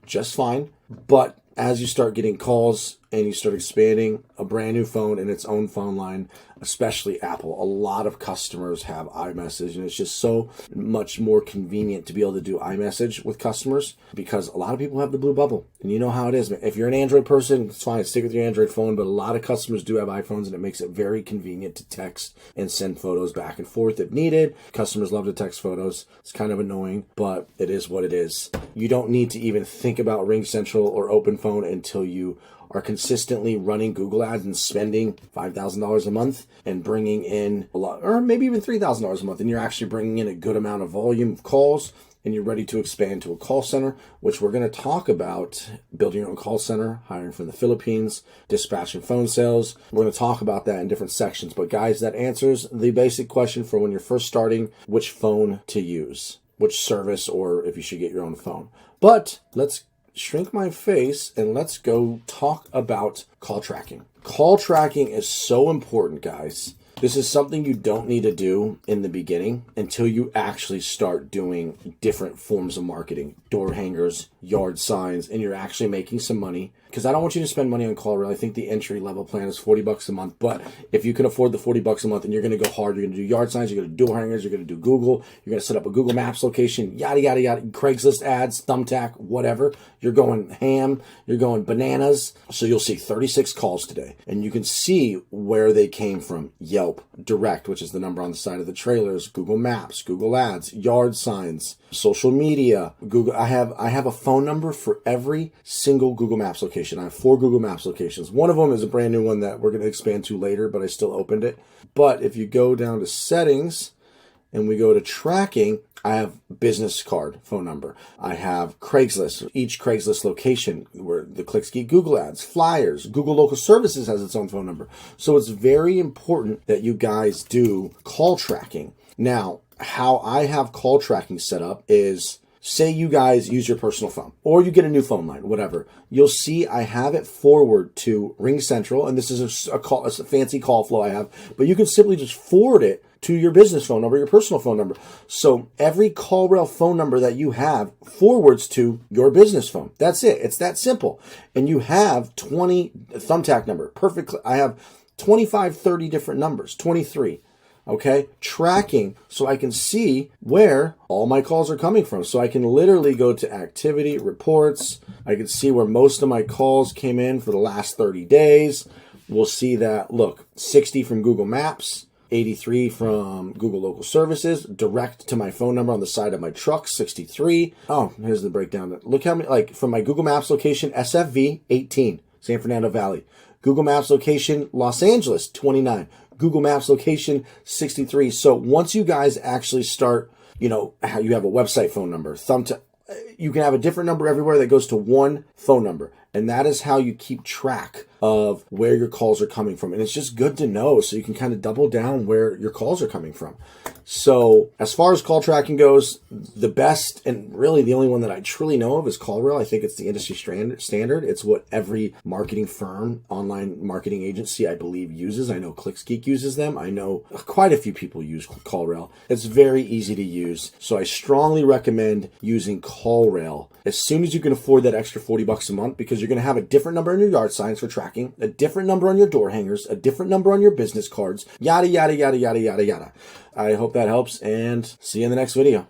just fine. But as you start getting calls and you start expanding, a brand new phone and its own phone line, especially Apple, a lot of customers have iMessage, and it's just so much more convenient to be able to do iMessage with customers because a lot of people have the blue bubble, and you know how it is. If you're an Android person, it's fine, stick with your Android phone, but a lot of customers do have iPhones, and it makes it very convenient to text and send photos back and forth if needed. Customers love to text photos. It's kind of annoying, but it is what it is. You don't need to even think about RingCentral or OpenPhone until you are consistently running Google Ads and spending $5,000 a month and bringing in a lot, or maybe even $3,000 a month, and you're actually bringing in a good amount of volume of calls, and you're ready to expand to a call center, which we're going to talk about building your own call center, hiring from the Philippines, dispatching phone sales. We're going to talk about that in different sections. But guys, that answers the basic question for when you're first starting, which phone to use, which service, or if you should get your own phone. But let's shrink my face and let's go talk about call tracking. Call tracking is so important, guys. This is something you don't need to do in the beginning until you actually start doing different forms of marketing, door hangers, yard signs, and you're actually making some money. Because I don't want you to spend money on Clover. I think the entry level plan is $40 a month. But if you can afford the $40 a month and you're going to go hard, you're going to do yard signs, you're going to do door hangers, you're going to do Google, you're going to set up a Google Maps location, yada, yada, yada, Craigslist ads, Thumbtack, whatever. You're going ham, you're going bananas. So you'll see 36 calls today. And you can see where they came from. Yelp, Direct, which is the number on the side of the trailers, Google Maps, Google Ads, yard signs, social media, Google. I have a phone number for every single Google Maps location. I have 4 Google Maps locations. One of them is a brand new one that we're going to expand to later, but I still opened it. But if you go down to settings and we go to tracking, I have business card phone number. I have Craigslist, each Craigslist location where the Clicksgeek Google ads, flyers, Google Local Services has its own phone number. So it's very important that you guys do call tracking. Now, how I have call tracking set up is, say you guys use your personal phone or you get a new phone line, whatever. You'll see I have it forward to Ring Central, and this is a fancy call flow I have, but you can simply just forward it to your business phone number, your personal phone number. So every CallRail phone number that you have forwards to your business phone. That's it. It's that simple. And you have 20 Thumbtack number. Perfect. I have 25, 30 different numbers, 23. Okay, tracking so I can see where all my calls are coming from. So I can literally go to activity reports. I can see where most of my calls came in for the last 30 days. We'll see that, look, 60 from Google Maps, 83 from Google Local Services, direct to my phone number on the side of my truck, 63. Oh, here's the breakdown. Look how many, like from my Google Maps location, SFV, 18, San Fernando Valley. Google Maps location, Los Angeles, 29. Google Maps location, 63. So once you guys actually start, how you have a website phone number, Thumbtack, you can have a different number everywhere that goes to one phone number. And that is how you keep track of where your calls are coming from. And it's just good to know so you can kind of double down where your calls are coming from. So as far as call tracking goes, the best and really the only one that I truly know of is CallRail. I think it's the industry standard. It's what every marketing firm, online marketing agency, I believe uses. I know Clicksgeek uses them. I know quite a few people use CallRail. It's very easy to use. So I strongly recommend using CallRail as soon as you can afford that extra $40 a month, because you're going to have a different number on your yard signs for tracking, a different number on your door hangers, a different number on your business cards, yada, yada, yada, yada, yada, yada. I hope that helps, and see you in the next video.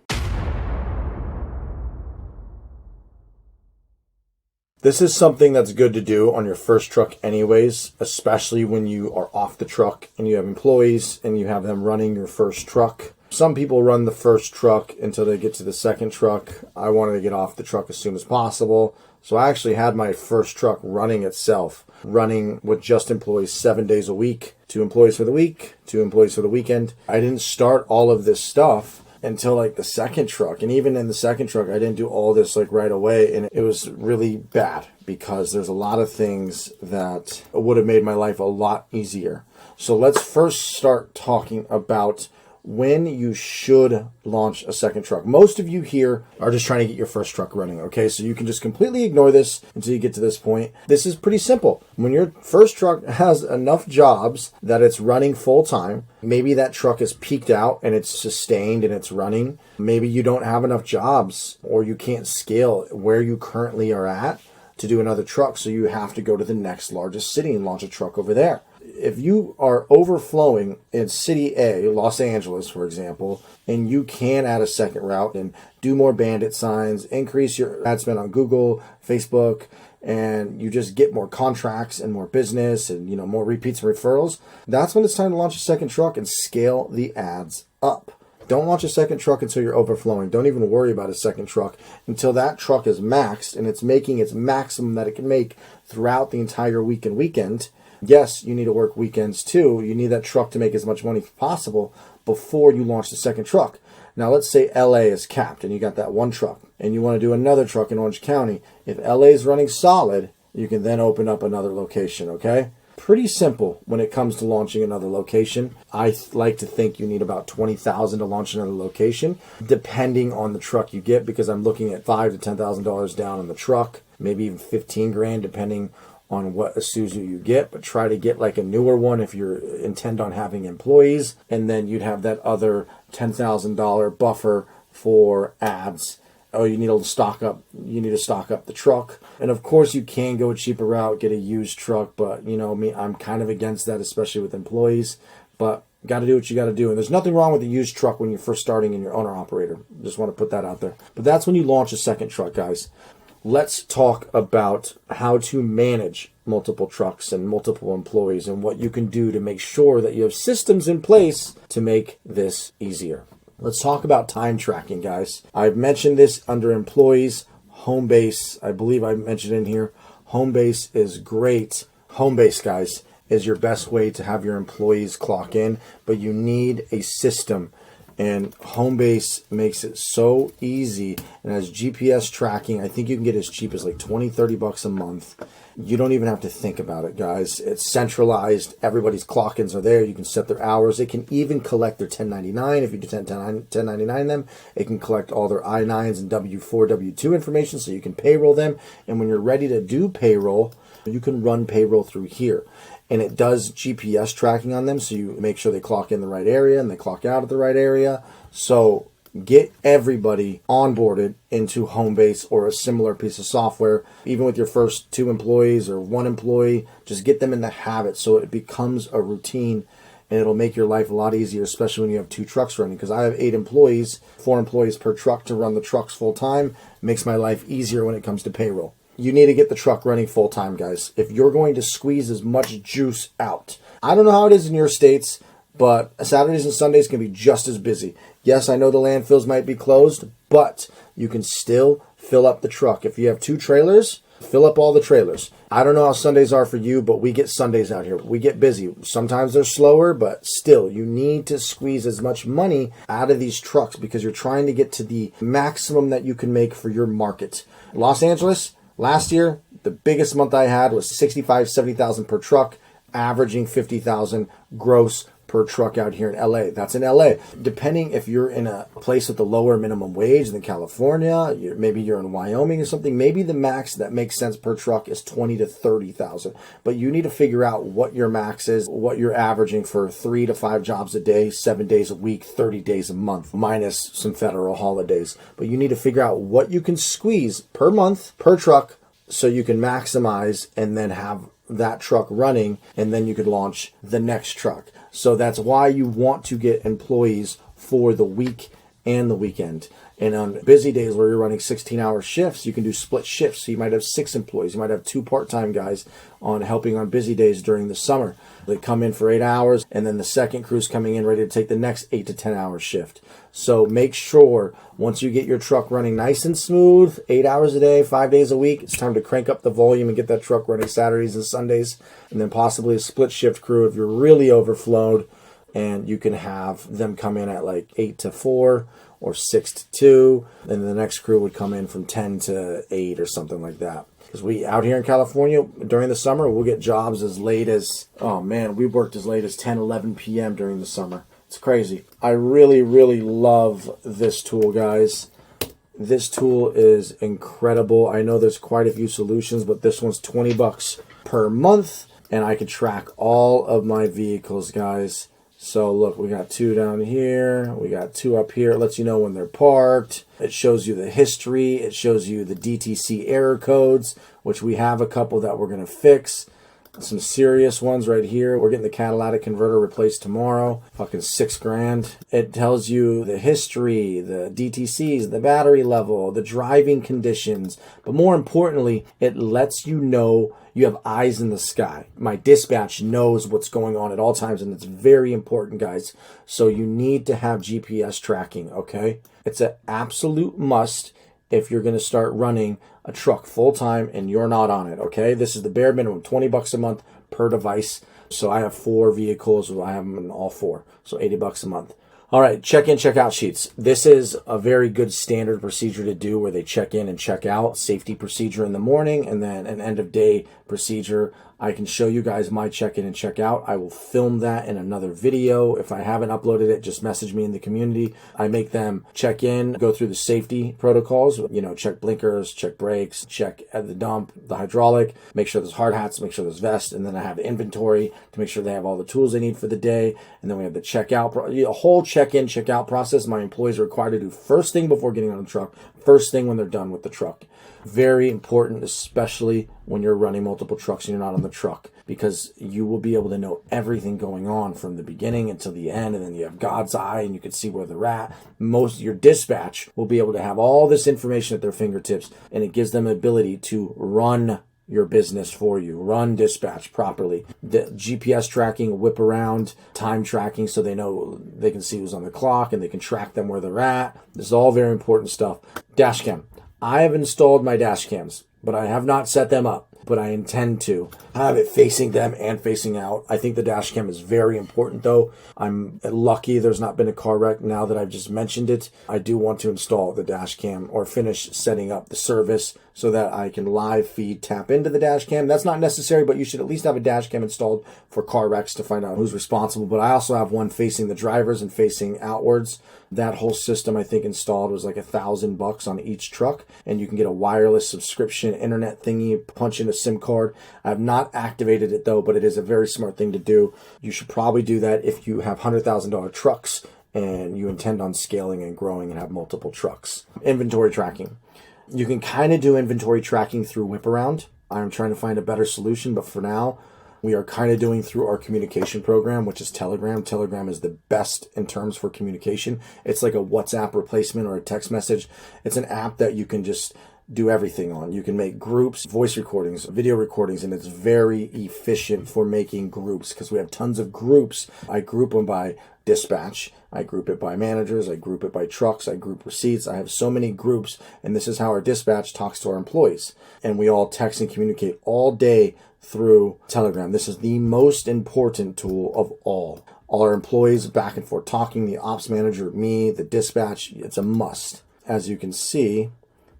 This is something that's good to do on your first truck anyways, especially when you are off the truck and you have employees and you have them running your first truck. Some people run the first truck until they get to the second truck. I wanted to get off the truck as soon as possible. So I actually had my first truck running itself, running with just employees 7 days a week, 2 employees for the week, 2 employees for the weekend. I didn't start all of this stuff until like the second truck. And even in the second truck, I didn't do all this like right away. And it was really bad because there's a lot of things that would have made my life a lot easier. So let's first start talking about when you should launch a second truck. Most of you here are just trying to get your first truck running, okay? So you can just completely ignore this until you get to this point. This is pretty simple. When your first truck has enough jobs that it's running full time, maybe that truck is peaked out and it's sustained and it's running. Maybe you don't have enough jobs or you can't scale where you currently are at to do another truck. So you have to go to the next largest city and launch a truck over there. If you are overflowing in City A, Los Angeles, for example, and you can add a second route and do more bandit signs, increase your ad spend on Google, Facebook, and you just get more contracts and more business and, more repeats and referrals, that's when it's time to launch a second truck and scale the ads up. Don't launch a second truck until you're overflowing. Don't even worry about a second truck until that truck is maxed and it's making its maximum that it can make throughout the entire week and weekend. Yes, you need to work weekends too. You need that truck to make as much money as possible before you launch the second truck. Now, let's say LA is capped and you got that one truck and you want to do another truck in Orange County. If LA is running solid, you can then open up another location, okay? Pretty simple when it comes to launching another location. I like to think you need about $20,000 to launch another location, depending on the truck you get, because I'm looking at $5,000 to $10,000 down on the truck, maybe even $15,000, depending on what Isuzu you get, but try to get like a newer one if you intend on having employees, and then you'd have that other $10,000 buffer for ads. Oh, you need to stock up the truck. And of course you can go a cheaper route, get a used truck, but me, I'm kind of against that, especially with employees, but got to do what you got to do. And there's nothing wrong with a used truck when you're first starting and you're owner operator. Just want to put that out there. But that's when you launch a second truck, guys. Let's talk about how to manage multiple trucks and multiple employees and what you can do to make sure that you have systems in place to make this easier. Let's talk about time tracking, guys. I've mentioned this under employees. Homebase, I believe I mentioned in here. Homebase is great. Homebase, guys, is your best way to have your employees clock in, but you need a system. And Homebase makes it so easy and has GPS tracking. I think you can get as cheap as like 20, 30 bucks a month. You don't even have to think about it, guys. It's centralized. Everybody's clock-ins are there. You can set their hours. It can even collect their 1099. If you do 1099 them, it can collect all their I-9s and W-4, W-2 information so you can payroll them. And when you're ready to do payroll, you can run payroll through here. And it does GPS tracking on them, so you make sure they clock in the right area and they clock out at the right area. So get everybody onboarded into Homebase or a similar piece of software. Even with your first 2 employees or 1 employee, just get them in the habit so it becomes a routine, and it'll make your life a lot easier, especially when you have 2 trucks running. Because I have 8 employees, 4 employees per truck to run the trucks full time. It makes my life easier when it comes to payroll. You need to get the truck running full time, guys. If you're going to squeeze as much juice out. I don't know how it is in your states, but Saturdays and Sundays can be just as busy. Yes, I know the landfills might be closed, but you can still fill up the truck. If you have 2 trailers, fill up all the trailers. I don't know how Sundays are for you, but we get Sundays out here. We get busy. Sometimes they're slower, but still, you need to squeeze as much money out of these trucks because you're trying to get to the maximum that you can make for your market. Los Angeles, last year, the biggest month I had was 65, 70,000 per truck, averaging 50,000 gross per truck out here in LA. That's in LA. Depending if you're in a place with a lower minimum wage than California, maybe you're in Wyoming or something, maybe the max that makes sense per truck is 20 to 30,000. But you need to figure out what your max is, what you're averaging for 3 to 5 jobs a day, 7 days a week, 30 days a month, minus some federal holidays. But you need to figure out what you can squeeze per month, per truck, so you can maximize and then have that truck running, and then you could launch the next truck. So that's why you want to get employees for the week and the weekend. And on busy days where you're running 16-hour shifts, you can do split shifts. So you might have 6 employees. You might have 2 part-time guys on helping on busy days during the summer. They come in for 8 hours, and then the second crew's coming in ready to take the next 8 to 10-hour shift. So make sure once you get your truck running nice and smooth, 8 hours a day, 5 days a week, it's time to crank up the volume and get that truck running Saturdays and Sundays, and then possibly a split shift crew if you're really overflowed, and you can have them come in at like 8 to 4 or 6 to 2, and the next crew would come in from 10 to 8 or something like that. Because we out here in California during the summer, we'll get jobs as late as, oh man, we worked as late as 10, 11 p.m. during the summer. It's crazy. I really, really love this tool, guys. This tool is incredible. I know there's quite a few solutions, but this one's 20 bucks per month, and I can track all of my vehicles, guys. So look, we got 2 down here. We got 2 up here. It lets you know when they're parked. It shows you the history. It shows you the DTC error codes, which we have a couple that we're going to fix. Some serious ones right here. We're getting the catalytic converter replaced tomorrow. Fucking $6,000. It tells you the history, the DTCs, the battery level, the driving conditions. But more importantly, it lets you know you have eyes in the sky. My dispatch knows what's going on at all times, and it's very important, guys. So you need to have GPS tracking, okay? It's an absolute must if you're going to start running a truck full time and you're not on it, okay? This is the bare minimum, 20 bucks a month per device. So I have 4 vehicles. I have them in all 4. So 80 bucks a month. All right, check-in, check-out sheets. This is a very good standard procedure to do where they check in and check out. Safety procedure in the morning and then an end-of-day procedure. I can show you guys my check-in and check-out. I will film that in another video. If I haven't uploaded it, just message me in the community. I make them check in, go through the safety protocols, you know, check blinkers, check brakes, check at the dump, the hydraulic, make sure there's hard hats, make sure there's vests, and then I have the inventory to make sure they have all the tools they need for the day. And then we have the checkout, a whole check-in, check-out process. My employees are required to do first thing before getting on the truck, first thing when they're done with the truck. Very important, especially when you're running multiple trucks and you're not on the truck, because you will be able to know everything going on from the beginning until the end, and then you have God's eye and you can see where they're at. Most of your dispatch will be able to have all this information at their fingertips, and it gives them the ability to run your business for you, run dispatch properly. The GPS tracking, whip around, time tracking, so they know they can see who's on the clock and they can track them where they're at. This is all very important stuff. Dash cam. I have installed my dash cams. but I have not set them up. But I intend to have it facing them and facing out. I think the dash cam is very important though. I'm lucky there's not been a car wreck now that I've just mentioned it. I do want to install the dash cam or finish setting up the service so that I can live feed tap into the dash cam. That's not necessary, but you should at least have a dash cam installed for car wrecks to find out who's responsible. But I also have one facing the drivers and facing outwards. That whole system I think installed was like $1,000 on each truck, and you can get a wireless subscription internet thingy, punch in a SIM card. I have not activated it though, but it is a very smart thing to do. You should probably do that if you have $100,000 trucks and you intend on scaling and growing and have multiple trucks. Inventory tracking. You can kind of do inventory tracking through Whip Around. I'm trying to find a better solution, but for now, we are kind of doing through our communication program, which is Telegram. Telegram is the best in terms for communication. It's like a WhatsApp replacement or a text message. It's an app that you can just do everything on. You can make groups, voice recordings, video recordings, and it's very efficient for making groups because we have tons of groups. I group them by dispatch. I group it by managers. I group it by trucks. I group receipts. I have so many groups, and this is how our dispatch talks to our employees. And we all text and communicate all day through Telegram. This is the most important tool of all. All our employees back and forth talking, the ops manager, me, the dispatch, it's a must. As you can see,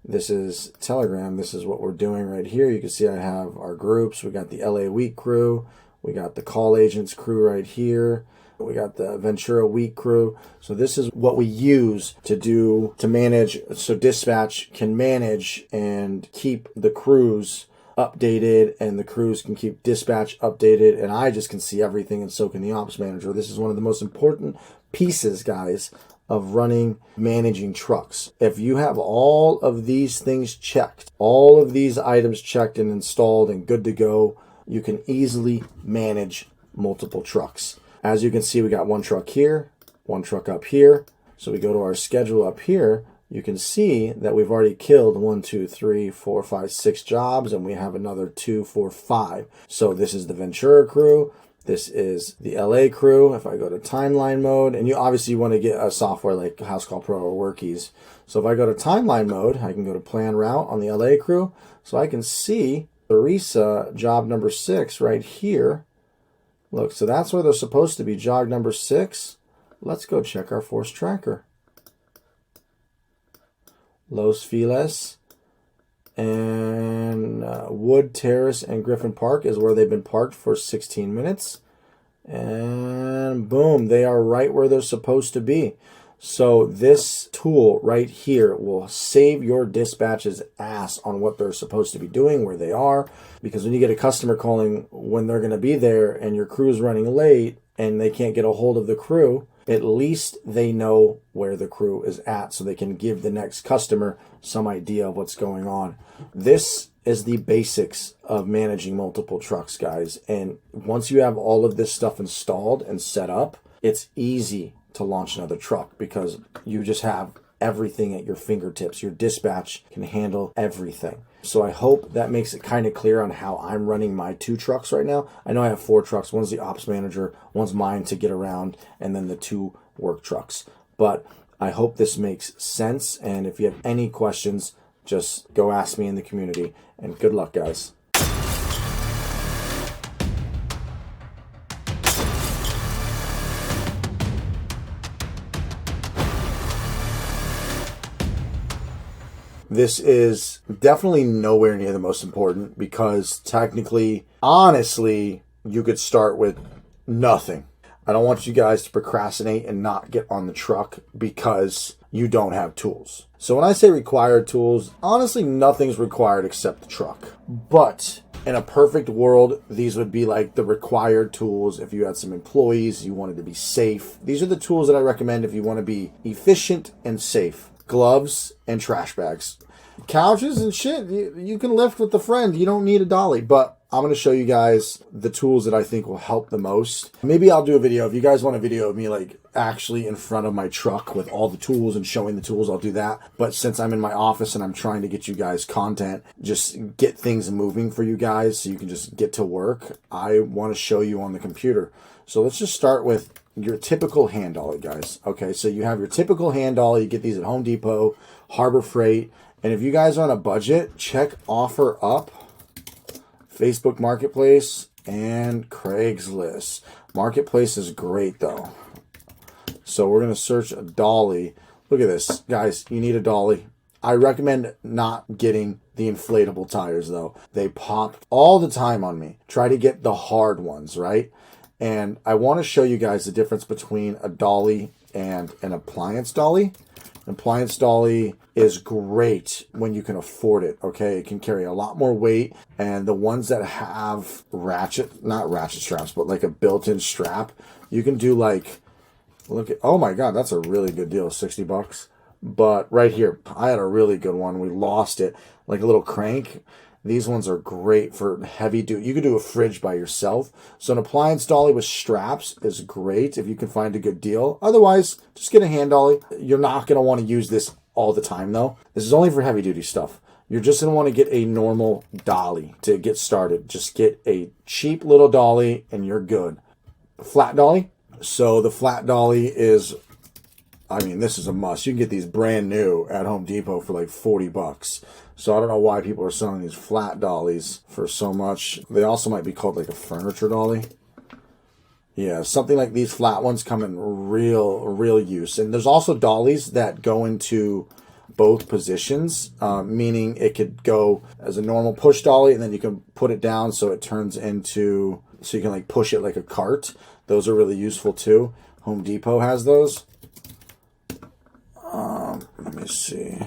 this is Telegram. This is what we're doing right here. You can see I have our groups. We got the LA Week crew. We got the call agents crew right here. We got the Ventura Week crew. So this is what we use to manage, so dispatch can manage and keep the crews updated, and the crews can keep dispatch updated, and I just can see everything, and so can the ops manager. This is one of the most important pieces, guys, of managing trucks. If you have all of these things checked, all of these items checked and installed and good to go, you can easily manage multiple trucks. As you can see, we got one truck here, one truck up here. So we go to our schedule up here. You can see that we've already killed 1, 2, 3, 4, 5, 6 jobs, and we have another 2, 4, 5. So this is the Ventura crew. This is the LA crew. If I go to timeline mode, and you obviously want to get a software like House Call Pro or Workies. So if I go to timeline mode, I can go to plan route on the LA crew. So I can see Larissa job number 6 right here. Look, so that's where they're supposed to be, job number 6. Let's go check our force tracker. Los Feliz and Wood Terrace and Griffin Park is where they've been parked for 16 minutes. And boom, they are right where they're supposed to be. So this tool right here will save your dispatch's ass on what they're supposed to be doing, where they are. Because when you get a customer calling when they're going to be there and your crew's running late and they can't get a hold of the crew, at least they know where the crew is at so they can give the next customer some idea of what's going on. This is the basics of managing multiple trucks, guys. And once you have all of this stuff installed and set up, it's easy to launch another truck because you just have everything at your fingertips. Your dispatch can handle everything. So I hope that makes it kind of clear on how I'm running my 2 trucks right now. I know I have 4 trucks. One's the ops manager, one's mine to get around, and then the 2 work trucks. But I hope this makes sense. And if you have any questions, just go ask me in the community. And good luck, guys. This is definitely nowhere near the most important because technically, honestly, you could start with nothing. I don't want you guys to procrastinate and not get on the truck because you don't have tools. So when I say required tools, honestly, nothing's required except the truck. But in a perfect world, these would be like the required tools if you had some employees, you wanted to be safe. These are the tools that I recommend if you want to be efficient and safe. Gloves and trash bags. Couches and shit, you can lift with a friend. You don't need a dolly, but I'm going to show you guys the tools that I think will help the most. Maybe I'll do a video. If you guys want a video of me like actually in front of my truck with all the tools and showing the tools, I'll do that. But since I'm in my office and I'm trying to get you guys content, just get things moving for you guys so you can just get to work, I want to show you on the computer. So let's just start with your typical hand dolly, guys. Okay, so you have your typical hand dolly. You get these at Home Depot, Harbor Freight, And if you guys are on a budget, check OfferUp, Facebook Marketplace, and Craigslist. Marketplace is great though. So we're going to search a dolly. Look at this. Guys, you need a dolly. I recommend not getting the inflatable tires though. They pop all the time on me. Try to get the hard ones, right? And I want to show you guys the difference between a dolly and an appliance dolly. An appliance dolly is great when you can afford it, okay? It can carry a lot more weight, and the ones that have not ratchet straps, but like a built-in strap, you can do like, look at, oh my God, that's a really good deal, 60 bucks. But right here, I had a really good one. We lost it, like a little crank. These ones are great for heavy duty. You can do a fridge by yourself. So an appliance dolly with straps is great if you can find a good deal. Otherwise, just get a hand dolly. You're not going to want to use this all the time though. This is only for heavy duty stuff. You're just going to want to get a normal dolly to get started. Just get a cheap little dolly and you're good. Flat dolly. So the flat dolly is, I mean, this is a must. You can get these brand new at Home Depot for like 40 bucks. So I don't know why people are selling these flat dollies for so much. They also might be called like a furniture dolly. Yeah, something like these flat ones come in real use. And there's also dollies that go into both positions, meaning it could go as a normal push dolly and then you can put it down so it turns into, so you can like push it like a cart. Those are really useful too. Home Depot has those. Let me see.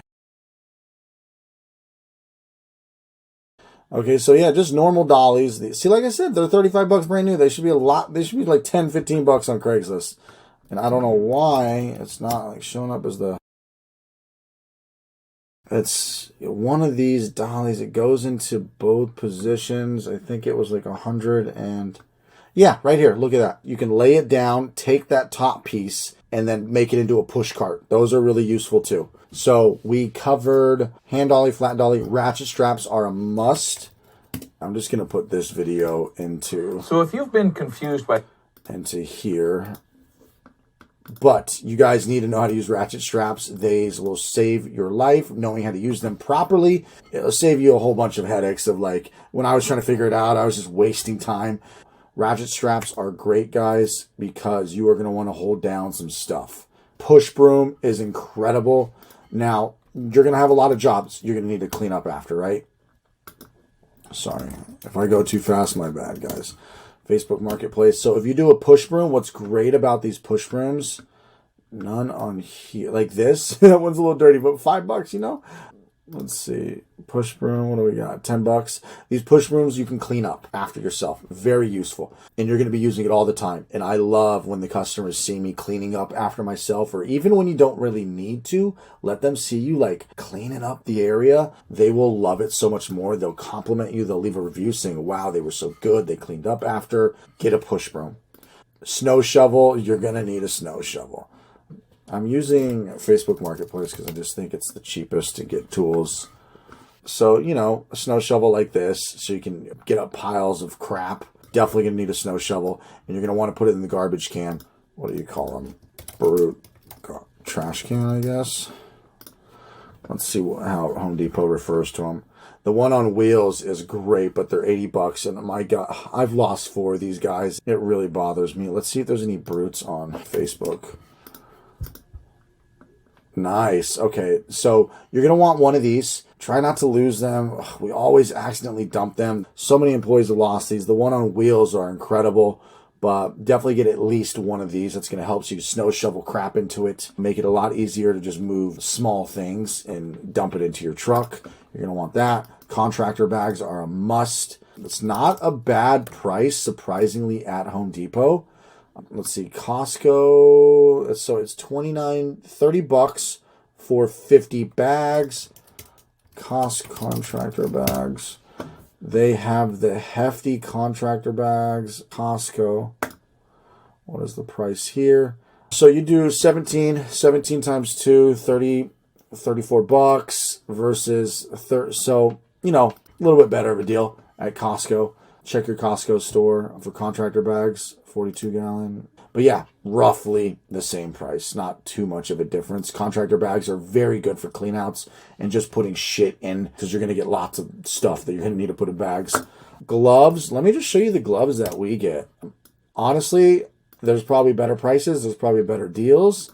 Okay, so yeah, just normal dollies. See, like I said, they're 35 bucks brand new. They should be a lot. They should be like 10, 15 bucks on Craigslist. And I don't know why it's not like showing up as the... It's one of these dollies. It goes into both positions. I think it was like 100 and... Yeah, right here. Look at that. You can lay it down, take that top piece, and then make it into a push cart. Those are really useful too. So we covered hand dolly, flat dolly. Ratchet straps are a must. I'm just going to put this video into... So if you've been confused by... into here. But you guys need to know how to use ratchet straps. These will save your life. Knowing how to use them properly, it'll save you a whole bunch of headaches of like, when I was trying to figure it out, I was just wasting time. Ratchet straps are great, guys, because you are going to want to hold down some stuff. Push broom is incredible. Now, you're going to have a lot of jobs you're going to need to clean up after, right? Sorry. If I go too fast, my bad, guys. Facebook Marketplace. So if you do a push broom, what's great about these push brooms, none on here. Like this. That one's a little dirty, but $5, you know? Let's see. Push broom. What do we got? 10 bucks. These push brooms you can clean up after yourself. Very useful. And you're going to be using it all the time. And I love when the customers see me cleaning up after myself, or even when you don't really need to, let them see you like cleaning up the area. They will love it so much more. They'll compliment you. They'll leave a review saying, wow, they were so good. They cleaned up after. Get a push broom. Snow shovel. You're going to need a snow shovel. I'm using Facebook Marketplace because I just think it's the cheapest to get tools. So, you know, a snow shovel like this, so you can get up piles of crap. Definitely going to need a snow shovel. And you're going to want to put it in the garbage can. What do you call them? Brute. Trash can, I guess. Let's see how Home Depot refers to them. The one on wheels is great, but they're 80 bucks. And my God, I've lost 4 of these guys. It really bothers me. Let's see if there's any brutes on Facebook. Nice. Okay, so you're going to want one of these. Try not to lose them. We always accidentally dump them. So many employees have lost these. The one on wheels are incredible, but definitely get at least one of these. That's going to help you snow shovel crap into it. Make it a lot easier to just move small things and dump it into your truck. You're going to want that. Contractor bags are a must. It's not a bad price, surprisingly, at Home Depot. Let's see, Costco, so it's $30 bucks for 50 bags. Contractor bags. They have the hefty contractor bags. Costco. What is the price here? So you do 17 times 2, 34 bucks versus, so, you know, a little bit better of a deal at Costco. Check your Costco store for contractor bags. 42 gallon. But yeah, roughly the same price. Not too much of a difference. Contractor bags are very good for cleanouts and just putting shit in, because you're going to get lots of stuff that you're going to need to put in bags. Gloves. Let me just show you the gloves that we get. Honestly, there's probably better prices. There's probably better deals.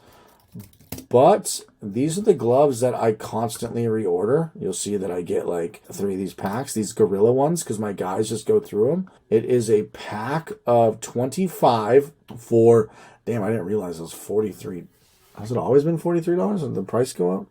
But these are the gloves that I constantly reorder. You'll see that I get like 3 of these packs, these Guerrilla ones, because my guys just go through them. It is a pack of 25 for, damn, I didn't realize it was 43. Has it always been $43? Did the price go up?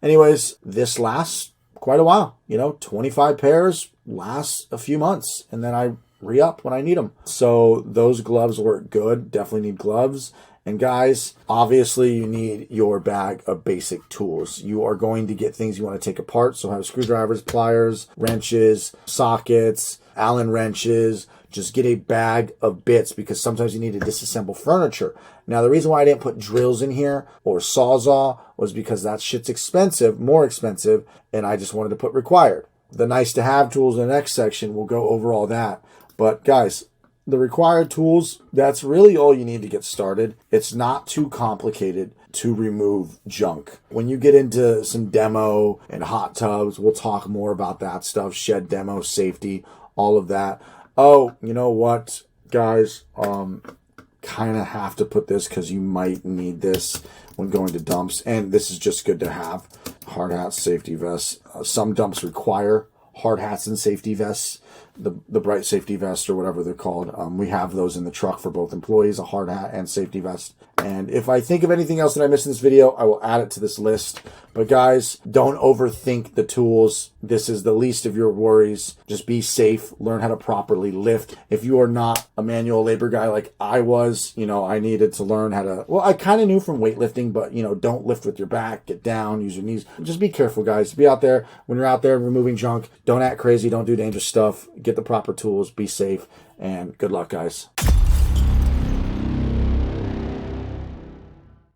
Anyways, this lasts quite a while. 25 pairs lasts a few months, and then I re-up when I need them. So those gloves work good. Definitely need gloves. And guys, obviously you need your bag of basic tools. You are going to get things you want to take apart. So have screwdrivers, pliers, wrenches, sockets, Allen wrenches. Just get a bag of bits, because sometimes you need to disassemble furniture. Now, the reason why I didn't put drills in here or Sawzall was because that shit's expensive, more expensive, and I just wanted to put required. The nice to have tools in the next section will go over all that. But guys, the required tools, that's really all you need to get started. It's not too complicated to remove junk. When you get into some demo and hot tubs, we'll talk more about that stuff, shed demo, safety, all of that. Oh, you know what, guys? Kind of have to put this because you might need this when going to dumps. And this is just good to have. Hard hats, safety vests. Some dumps require hard hats and safety vests. The bright safety vest or whatever they're called. We have those in the truck for both employees, a hard hat and safety vest. And if I think of anything else that I missed in this video, I will add it to this list. But guys, don't overthink the tools. This is the least of your worries. Just be safe. Learn how to properly lift. If you are not a manual labor guy like I was, I needed to learn how to, well, I kind of knew from weightlifting, but don't lift with your back, get down, use your knees. Just be careful, guys. Be out there. When you're out there removing junk, don't act crazy. Don't do dangerous stuff. Get the proper tools. Be safe. And good luck, guys.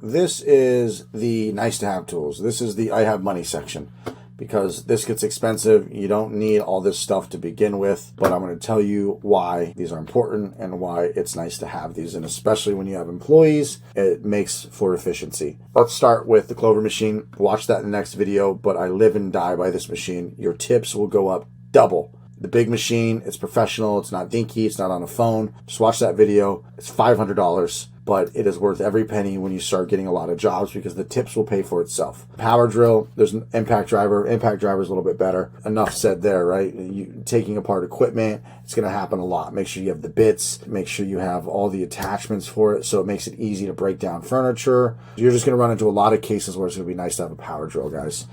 This is the nice to have tools. This is the I have money section, because this gets expensive. You don't need all this stuff to begin with, but I'm going to tell you why these are important and why it's nice to have these. And especially when you have employees, it makes for efficiency. Let's start with the Clover machine. Watch that in the next video, but I live and die by this machine. Your tips will go up double. The big machine, it's professional. It's not dinky. It's not on a phone. Just watch that video. It's $500. But it is worth every penny when you start getting a lot of jobs, because the tips will pay for itself. Power drill, there's an impact driver. Impact driver is a little bit better. Enough said there, right? You taking apart equipment, it's going to happen a lot. Make sure you have the bits. Make sure you have all the attachments for it, so it makes it easy to break down furniture. You're just going to run into a lot of cases where it's going to be nice to have a power drill, guys.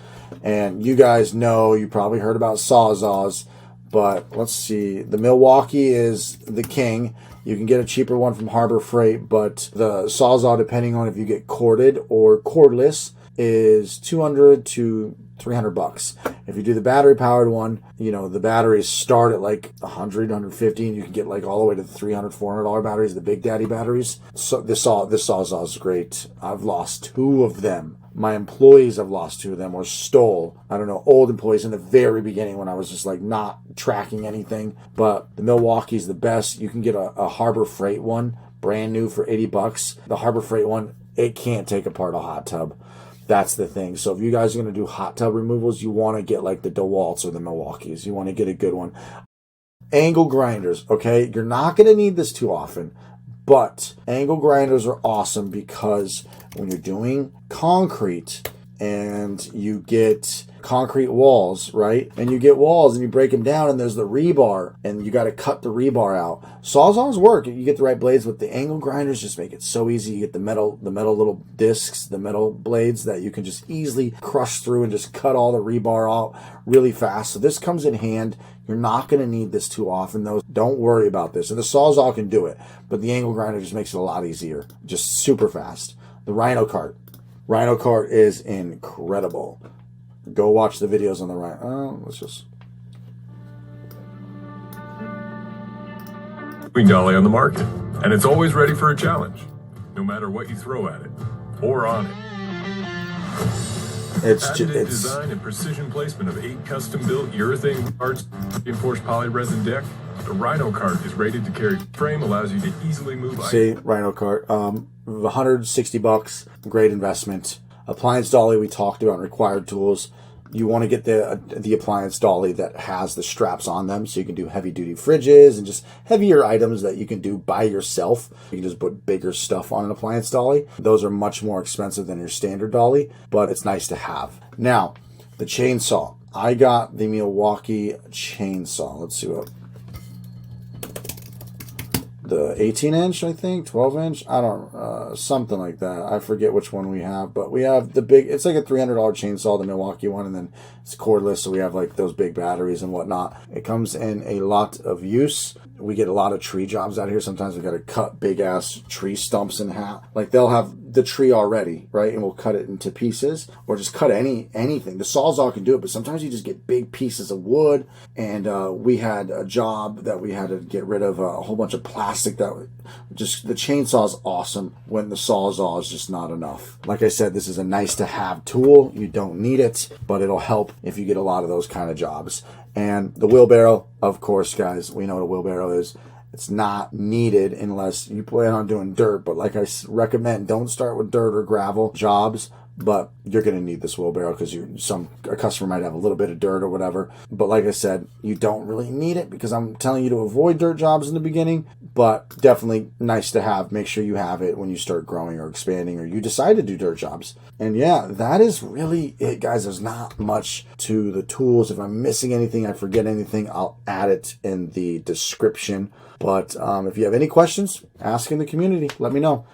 And you guys know, you probably heard about Sawzalls, but let's see. The Milwaukee is the king. You can get a cheaper one from Harbor Freight, but the Sawzall, depending on if you get corded or cordless, is $200 to $300. If you do the battery powered one, the batteries start at like $100, $150, and you can get like all the way to the $300, $400 batteries, the Big Daddy batteries. So this Sawzall is great. I've lost 2 of them. My employees have lost 2 of them, or stole. I don't know, old employees in the very beginning when I was just like not tracking anything. But the Milwaukee's the best. You can get a Harbor Freight one, brand new, for $80. The Harbor Freight one, it can't take apart a hot tub. That's the thing. So if you guys are going to do hot tub removals, you want to get like the DeWalt's or the Milwaukee's. You want to get a good one. Angle grinders, okay? You're not going to need this too often. But angle grinders are awesome, because when you're doing concrete and you get concrete walls, right? And you get walls and you break them down and there's the rebar and you got to cut the rebar out. Sawzalls work. You get the right blades, but the angle grinders just make it so easy. You get the metal little discs, the metal blades that you can just easily crush through and just cut all the rebar out really fast. So this comes in hand. You're not going to need this too often, though. Don't worry about this. And the Sawzall can do it, but the angle grinder just makes it a lot easier. Just super fast. The Rhino cart. Rhino cart is incredible. Go watch the videos on the Rhino. Let's just... Dolly on the market, and it's always ready for a challenge, no matter what you throw at it or on it. It's design and precision placement of 8 custom-built urethane parts, reinforced polyresin deck, The Rhino cart is rated to carry. Frame allows you to easily move See, Rhino cart, $160, great investment. Appliance dolly we talked about, required tools. You want to get the appliance dolly that has the straps on them, so you can do heavy duty fridges and just heavier items that you can do by yourself. You can just put bigger stuff on an appliance dolly. Those are much more expensive than your standard dolly, but it's nice to have. Now, the chainsaw. I got the Milwaukee chainsaw. Let's see what. The 18-inch, I think, 12-inch. I don't, something like that. I forget which one we have, but we have the big. It's like a $300 chainsaw, the Milwaukee one, and then it's cordless, so we have like those big batteries and whatnot. It comes in a lot of use. We get a lot of tree jobs out here. Sometimes we got to cut big ass tree stumps in half. Like they'll have the tree already, right? And we'll cut it into pieces, or just cut anything. The Sawzall can do it, but sometimes you just get big pieces of wood. And we had a job that we had to get rid of a whole bunch of plastic. That just, the chainsaw's awesome when the Sawzall is just not enough. Like I said, this is a nice to have tool. You don't need it, but it'll help if you get a lot of those kind of jobs. And the wheelbarrow, of course, guys, we know what a wheelbarrow is. It's not needed unless you plan on doing dirt. But like I recommend, don't start with dirt or gravel jobs. But you're going to need this wheelbarrow because a customer might have a little bit of dirt or whatever. But like I said, you don't really need it because I'm telling you to avoid dirt jobs in the beginning. But definitely nice to have. Make sure you have it when you start growing or expanding or you decide to do dirt jobs. And yeah, that is really it, guys. There's not much to the tools. If I'm missing anything, I forget anything, I'll add it in the description. But if you have any questions, ask in the community. Let me know.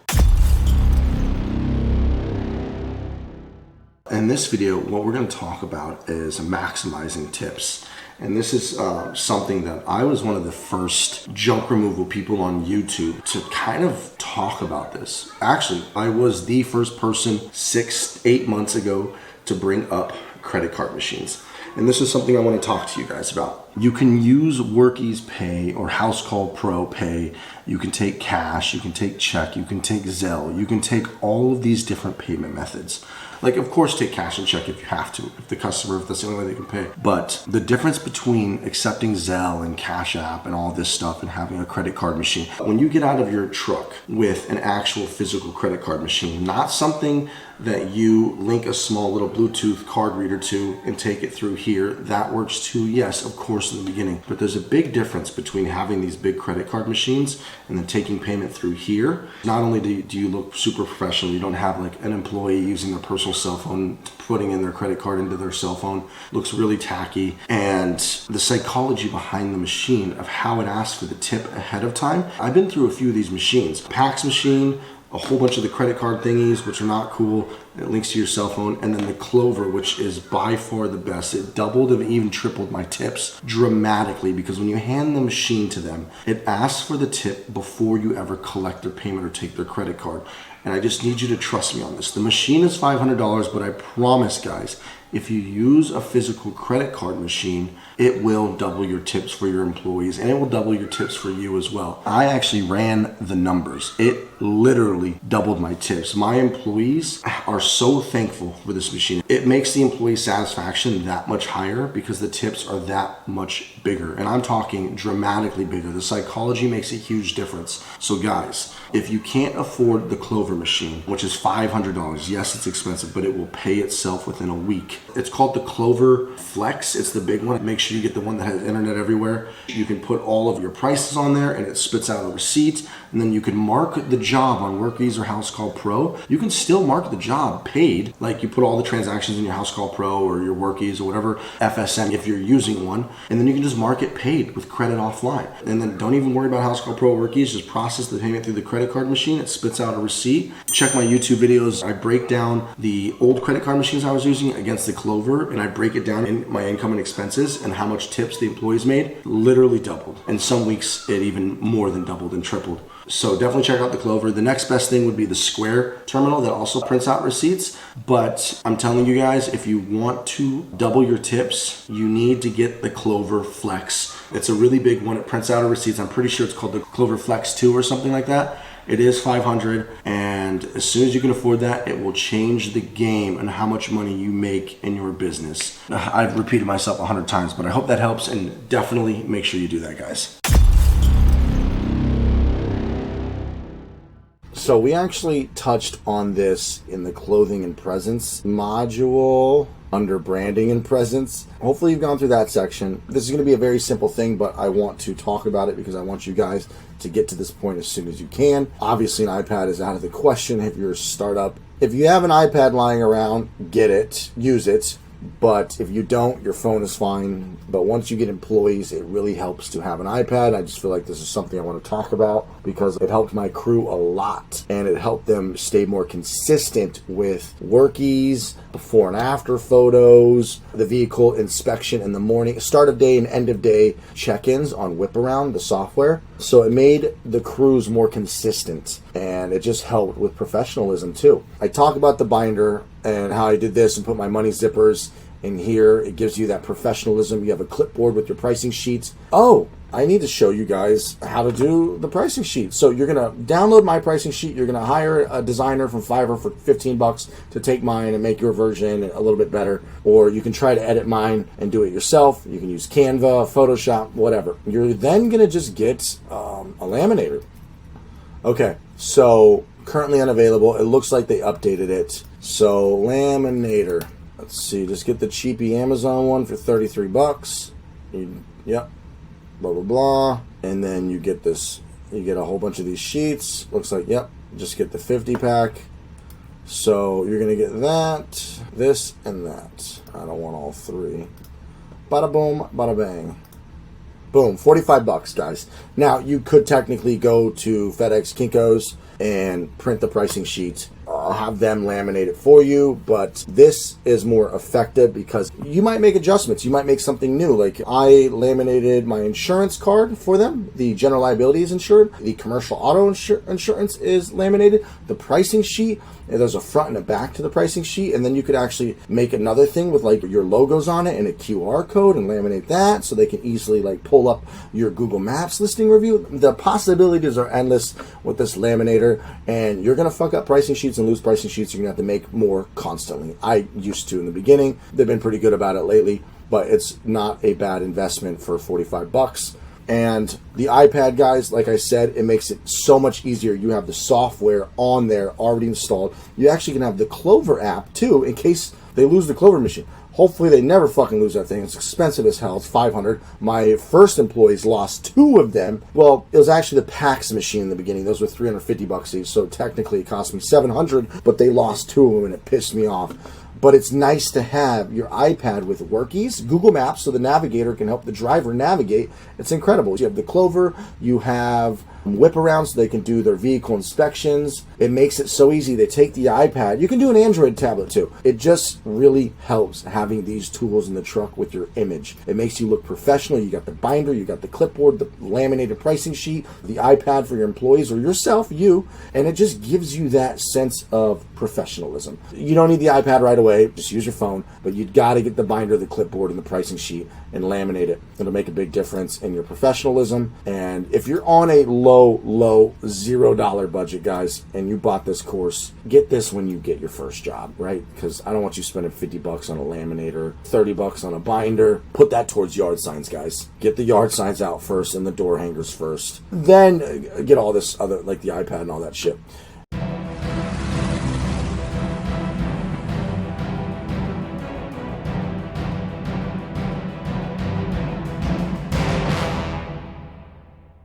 In this video, what we're going to talk about is maximizing tips. And this is something that I was one of the first junk removal people on YouTube to kind of talk about this. Actually, I was the first person 6-8 months ago to bring up credit card machines. And this is something I want to talk to you guys about. You can use Workies Pay or House Call Pro Pay. You can take cash, you can take check, you can take Zelle, you can take all of these different payment methods. Like, of course, take cash and check if you have to, if that's the only way they can pay. But the difference between accepting Zelle and Cash App and all this stuff and having a credit card machine, when you get out of your truck with an actual physical credit card machine, not something that you link a small little Bluetooth card reader to and take it through here, that works too, yes, of course, in the beginning. But there's a big difference between having these big credit card machines and then taking payment through here. Not only do you look super professional, you don't have like an employee using their personal cell phone, putting in their credit card into their cell phone, looks really tacky. And the psychology behind the machine of how it asks for the tip ahead of time. I've been through a few of these machines. Pax machine, a whole bunch of the credit card thingies, which are not cool. It links to your cell phone. And then the Clover, which is by far the best. It doubled and even tripled my tips dramatically because when you hand the machine to them, it asks for the tip before you ever collect their payment or take their credit card. And I just need you to trust me on this. The machine is $500, but I promise, guys, if you use a physical credit card machine, it will double your tips for your employees and it will double your tips for you as well. I actually ran the numbers. It literally doubled my tips. My employees are so thankful for this machine. It makes the employee satisfaction that much higher because the tips are that much bigger. And I'm talking dramatically bigger. The psychology makes a huge difference. So guys, if you can't afford the Clover machine, which is $500, yes, it's expensive, but it will pay itself within a week. It's called the Clover Flex. It's the big one. Make sure you get the one that has internet everywhere. You can put all of your prices on there and it spits out a receipt. And then you can mark the job on Workies or House Call Pro. You can still mark the job paid. Like you put all the transactions in your House Call Pro or your Workies or whatever, FSM if you're using one. And then you can just mark it paid with credit offline. And then don't even worry about House Call Pro or Workies. Just process the payment through the credit card machine. It spits out a receipt. Check my YouTube videos. I break down the old credit card machines I was using against the Clover, and I break it down in my income and expenses and how much tips the employees made. Literally doubled. And some weeks it even more than doubled and tripled. So definitely check out the Clover. The next best thing would be the Square terminal that also prints out receipts. But I'm telling you guys, if you want to double your tips, you need to get the Clover Flex. It's a really big one. It prints out receipts. I'm pretty sure it's called the Clover Flex 2 or something like that. It is $500, and as soon as you can afford that, it will change the game on how much money you make in your business. I've repeated myself 100 times, but I hope that helps, and definitely make sure you do that, guys. So we actually touched on this in the clothing and presence module under branding and presence. Hopefully you've gone through that section. This is going to be a very simple thing, but I want to talk about it because I want you guys to get to this point as soon as you can. Obviously an iPad is out of the question if you're a startup. If you have an iPad lying around, get it, use it. But if you don't, your phone is fine. But once you get employees, it really helps to have an iPad. I just feel like this is something I want to talk about because it helped my crew a lot. And it helped them stay more consistent with workies, before and after photos, the vehicle inspection in the morning, start of day and end of day check-ins on Whip Around, the software. So it made the crews more consistent. And it just helped with professionalism too. I talk about the binder and how I did this and put my money zippers in here. It gives you that professionalism. You have a clipboard with your pricing sheets. Oh, I need to show you guys how to do the pricing sheet. So you're going to download my pricing sheet. You're going to hire a designer from Fiverr for $15 to take mine and make your version a little bit better. Or you can try to edit mine and do it yourself. You can use Canva, Photoshop, whatever. You're then going to just get a laminator. Okay, so currently unavailable. It looks like they updated it. So laminator. Let's see. Just get the cheapy Amazon one for $33. Yep. Blah blah blah. And then you get this. You get a whole bunch of these sheets. Looks like yep. Just get the 50 pack. So you're gonna get that, this, and that. I don't want all three. Bada boom, bada bang. Boom, $45, guys. Now, you could technically go to FedEx, Kinko's, and print the pricing sheet. Have them laminate it for you, but this is more effective because you might make adjustments. You might make something new. Like I laminated my insurance card for them. The general liability is insured. The commercial auto insurance is laminated. The pricing sheet, there's a front and a back to the pricing sheet, and then you could actually make another thing with like your logos on it and a QR code and laminate that so they can easily like pull up your Google Maps listing review. The possibilities are endless with this laminator, and you're gonna fuck up pricing sheets and lose pricing sheets. You're gonna have to make more constantly. I used to in the beginning. They've been pretty good about it lately, but it's not a bad investment for $45. And the iPad, guys, like I said, it makes it so much easier. You have the software on there already installed. You actually can have the Clover app too in case they lose the Clover machine. Hopefully they never fucking lose that thing. It's expensive as hell. It's $500. My first employees lost 2 of them. Well, it was actually the PAX machine in the beginning. Those were $350 each. So technically it cost me $700, but they lost 2 of them and it pissed me off. But it's nice to have your iPad with Workies, Google Maps, so the navigator can help the driver navigate. It's incredible. You have the Clover, you have Whip Around so they can do their vehicle inspections. It makes it so easy. They take the iPad. You can do an Android tablet too. It just really helps having these tools in the truck with your image. It makes you look professional. You got the binder, you got the clipboard, the laminated pricing sheet, the iPad for your employees or yourself, and it just gives you that sense of professionalism. You don't need the iPad right away. Just use your phone, but you got to get the binder, the clipboard, and the pricing sheet and laminate it. It'll make a big difference in your professionalism. And if you're on a low $0 budget, guys, and you bought this course, get this when you get your first job, right? Because I don't want you spending $50 on a laminator, $30 on a binder. Put that towards yard signs, guys. Get the yard signs out first and the door hangers first. Then get all this other, like the iPad and all that shit.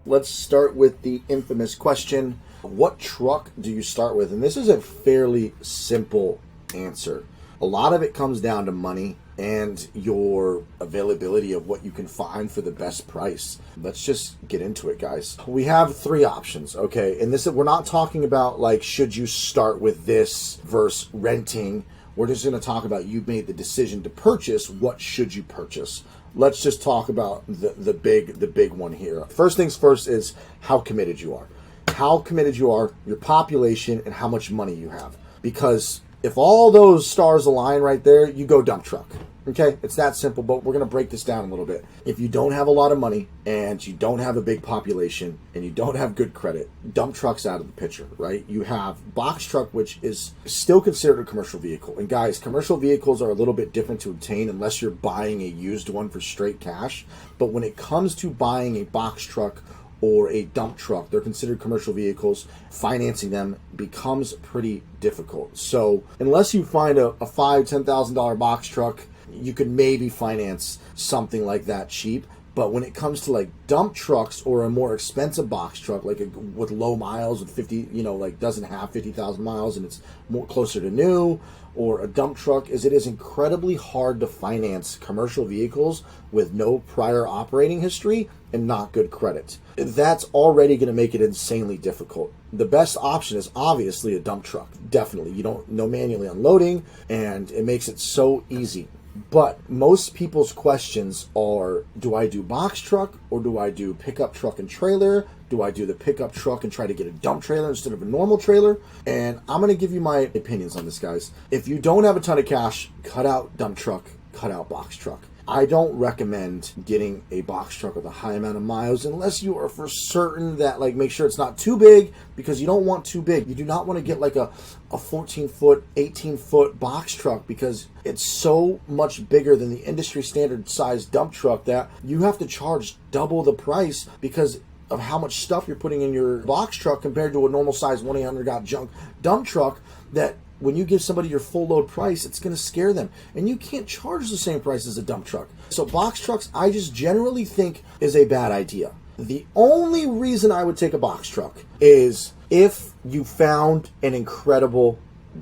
Let's start with the infamous question. What truck do you start with? And this is a fairly simple answer. A lot of it comes down to money and your availability of what you can find for the best price. Let's just get into it, guys. We have 3 options, okay? And this, we're not talking about like, should you start with this versus renting. We're just gonna talk about you made the decision to purchase, what should you purchase? Let's just talk about the big one here. First things first is how committed you are. How committed you are, your population, and how much money you have. Because if all those stars align right there, you go dump truck. Okay, it's that simple, but we're going to break this down a little bit. If you don't have a lot of money and you don't have a big population and you don't have good credit, dump truck's out of the picture, right? You have box truck, which is still considered a commercial vehicle. And guys, commercial vehicles are a little bit different to obtain unless you're buying a used one for straight cash. But when it comes to buying a box truck or a dump truck, they're considered commercial vehicles. Financing them becomes pretty difficult. So unless you find a $5,000, $10,000 box truck, you could maybe finance something like that cheap. But when it comes to like dump trucks or a more expensive box truck, like with low miles, with 50, like doesn't have 50,000 miles and it's more closer to new, or a dump truck, it is incredibly hard to finance commercial vehicles with no prior operating history and not good credit. That's already going to make it insanely difficult. The best option is obviously a dump truck. Definitely. You don't know manually unloading, and it makes it so easy. But most people's questions are, do I do box truck or do I do pickup truck and trailer? Do I do the pickup truck and try to get a dump trailer instead of a normal trailer? And I'm going to give you my opinions on this, guys. If you don't have a ton of cash, cut out dump truck, cut out box truck. I don't recommend getting a box truck with a high amount of miles unless you are for certain that, like, make sure it's not too big, because you don't want too big. You do not want to get like a 14-foot, 18-foot box truck, because it's so much bigger than the industry standard size dump truck that you have to charge double the price because of how much stuff you're putting in your box truck compared to a normal size 1-800-GOT-JUNK dump truck, that when you give somebody your full load price, it's going to scare them. And you can't charge the same price as a dump truck. So box trucks, I just generally think is a bad idea. The only reason I would take a box truck is if you found an incredible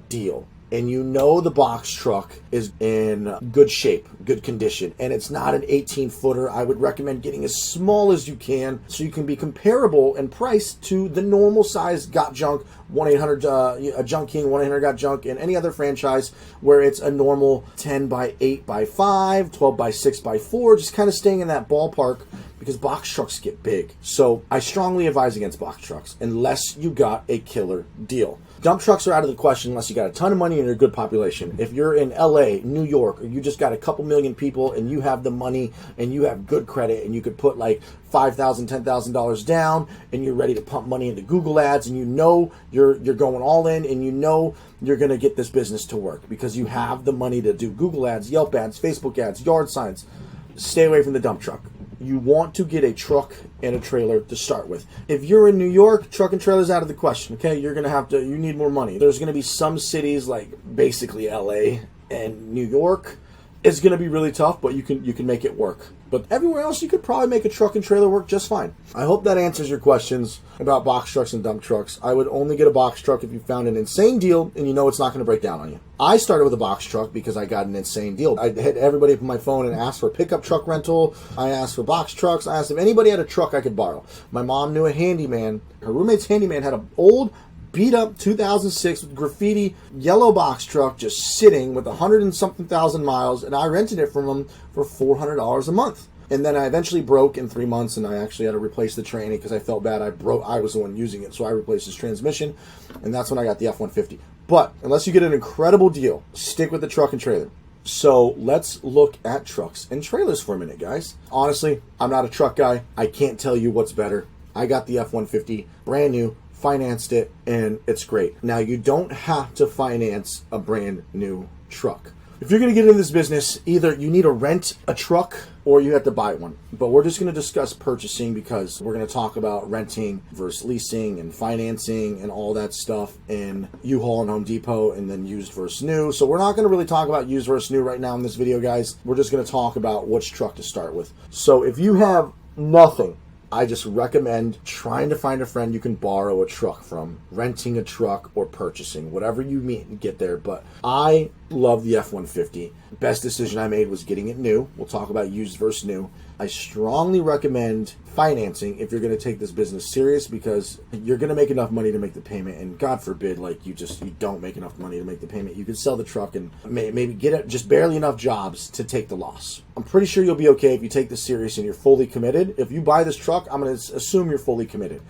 deal and you know the box truck is in good shape, good condition, and it's not an 18-footer, I would recommend getting as small as you can so you can be comparable in price to the normal size Got Junk, 1-800 King, 1-800-GOT-JUNK, and any other franchise where it's a normal 10 by 8 by 5, 12 by 6 by 4, just kind of staying in that ballpark, because box trucks get big. So I strongly advise against box trucks unless you got a killer deal. Dump trucks are out of the question unless you got a ton of money and you're a good population. If you're in LA, New York, or you just got a couple million people and you have the money and you have good credit and you could put like $5,000, $10,000 down and you're ready to pump money into Google Ads, and you know you're going all in, and you know you're going to get this business to work because you have the money to do Google Ads, Yelp Ads, Facebook Ads, yard signs, stay away from the dump truck. You want to get a truck and a trailer to start with. If you're in New York, truck and trailer's out of the question, okay? You're going to you need more money. There's going to be some cities like basically LA and New York. It's going to be really tough, but you can make it work. But everywhere else, you could probably make a truck and trailer work just fine. I hope that answers your questions about box trucks and dump trucks. I would only get a box truck if you found an insane deal and you know it's not going to break down on you. I started with a box truck because I got an insane deal. I hit everybody up on my phone and asked for a pickup truck rental. I asked for box trucks. I asked if anybody had a truck I could borrow. My mom knew a handyman. Her roommate's handyman had an old beat up 2006 with graffiti yellow box truck just sitting with 100 and something thousand miles, and I rented it from him for $400 a month. And then I eventually broke in 3 months, and I actually had to replace the tranny because I felt bad. I was the one using it, so I replaced his transmission, and that's when I got the F-150. But unless you get an incredible deal, stick with the truck and trailer. So let's look at trucks and trailers for a minute, guys. Honestly, I'm not a truck guy. I can't tell you what's better. I got the F-150, brand new, financed it, and it's great. Now, you don't have to finance a brand new truck. If you're going to get into this business, either you need to rent a truck or you have to buy one. But we're just going to discuss purchasing because we're going to talk about renting versus leasing and financing and all that stuff in U-Haul and Home Depot, and then used versus new. So we're not going to really talk about used versus new right now in this video, guys. We're just going to talk about which truck to start with. So if you have nothing, I just recommend trying to find a friend you can borrow a truck from, renting a truck, or purchasing, whatever you get there. But I love the F-150. Best decision I made was getting it new. We'll talk about used versus new. I strongly recommend financing if you're going to take this business serious, because you're going to make enough money to make the payment, and God forbid, like you don't make enough money to make the payment. You could sell the truck and maybe get it just barely enough jobs to take the loss. I'm pretty sure you'll be okay if you take this serious and you're fully committed. If you buy this truck, I'm going to assume you're fully committed.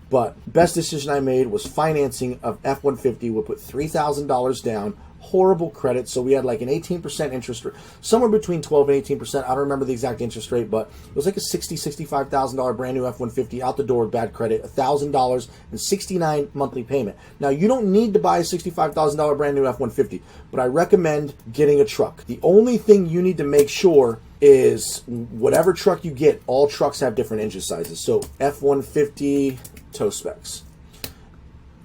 But best decision I made was financing of F-150. We'll put $3,000 down. Horrible credit, so we had like an 18% interest rate, somewhere between 12 and 18%. I don't remember the exact interest rate, but it was like a $65,000 brand new F-150 out the door with bad credit, $1,000 and 69 monthly payment. Now, you don't need to buy a $65,000 brand new F-150, but I recommend getting a truck. The only thing you need to make sure is whatever truck you get, all trucks have different engine sizes. So F-150 tow specs.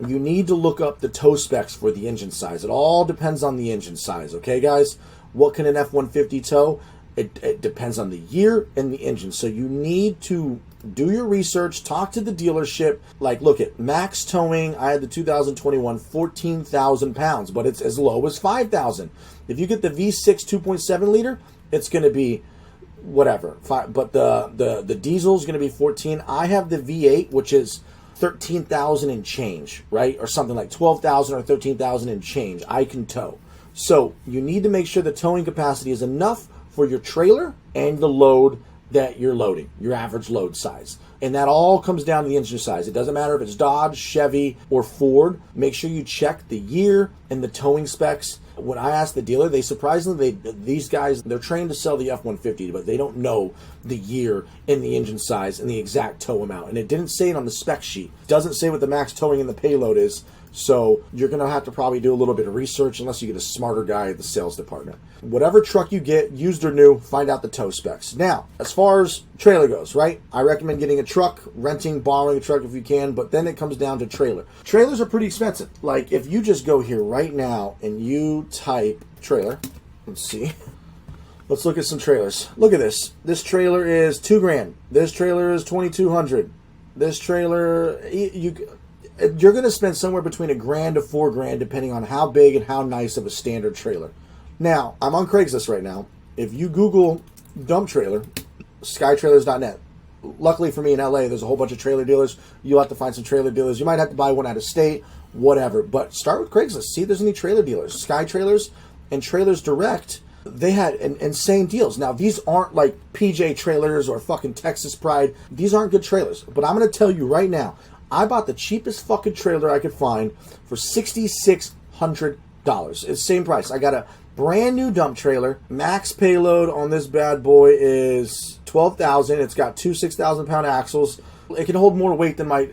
You need to look up the tow specs for the engine size. It all depends on the engine size, okay, guys? What can an F-150 tow? It depends on the year and the engine. So you need to do your research, talk to the dealership. Like, look at Max Towing. I had the 2021, 14,000 pounds, but it's as low as 5,000. If you get the V6 2.7 liter, it's going to be whatever. But the diesel is going to be 14. I have the V8, which is 13,000 and change, right? Or something like 12,000 or 13,000 and change. I can tow. So you need to make sure the towing capacity is enough for your trailer and the load that you're loading, your average load size. And that all comes down to the engine size. It doesn't matter if it's Dodge, Chevy, or Ford. Make sure you check the year and the towing specs. When I asked the dealer, these guys, they're trained to sell the F-150, but they don't know the year and the engine size and the exact tow amount. And it didn't say it on the spec sheet. It doesn't say what the max towing and the payload is. So you're going to have to probably do a little bit of research unless you get a smarter guy at the sales department. Whatever truck you get, used or new, find out the tow specs. Now, as far as trailer goes, right? I recommend getting a truck, renting, borrowing a truck if you can, but then it comes down to trailer. Trailers are pretty expensive. Like, if you just go here right now and you type trailer, let's see. Let's look at some trailers. Look at this. This trailer is $2,000. This trailer is $2,200. This trailer, you're going to spend somewhere between $1,000 to $4,000 depending on how big and how nice of a standard trailer. Now, I'm on Craigslist right now. If you Google dump trailer, skytrailers.net. Luckily for me in LA, there's a whole bunch of trailer dealers. You'll have to find some trailer dealers. You might have to buy one out of state, whatever. But start with Craigslist. See if there's any trailer dealers. Sky Trailers and Trailers Direct, they had insane deals. Now, these aren't like PJ Trailers or fucking Texas Pride. These aren't good trailers. But I'm going to tell you right now, I bought the cheapest fucking trailer I could find for $6,600. It's the same price. I got a brand new dump trailer. Max payload on this bad boy is 12,000. It's got two 6,000 pound axles. It can hold more weight than my,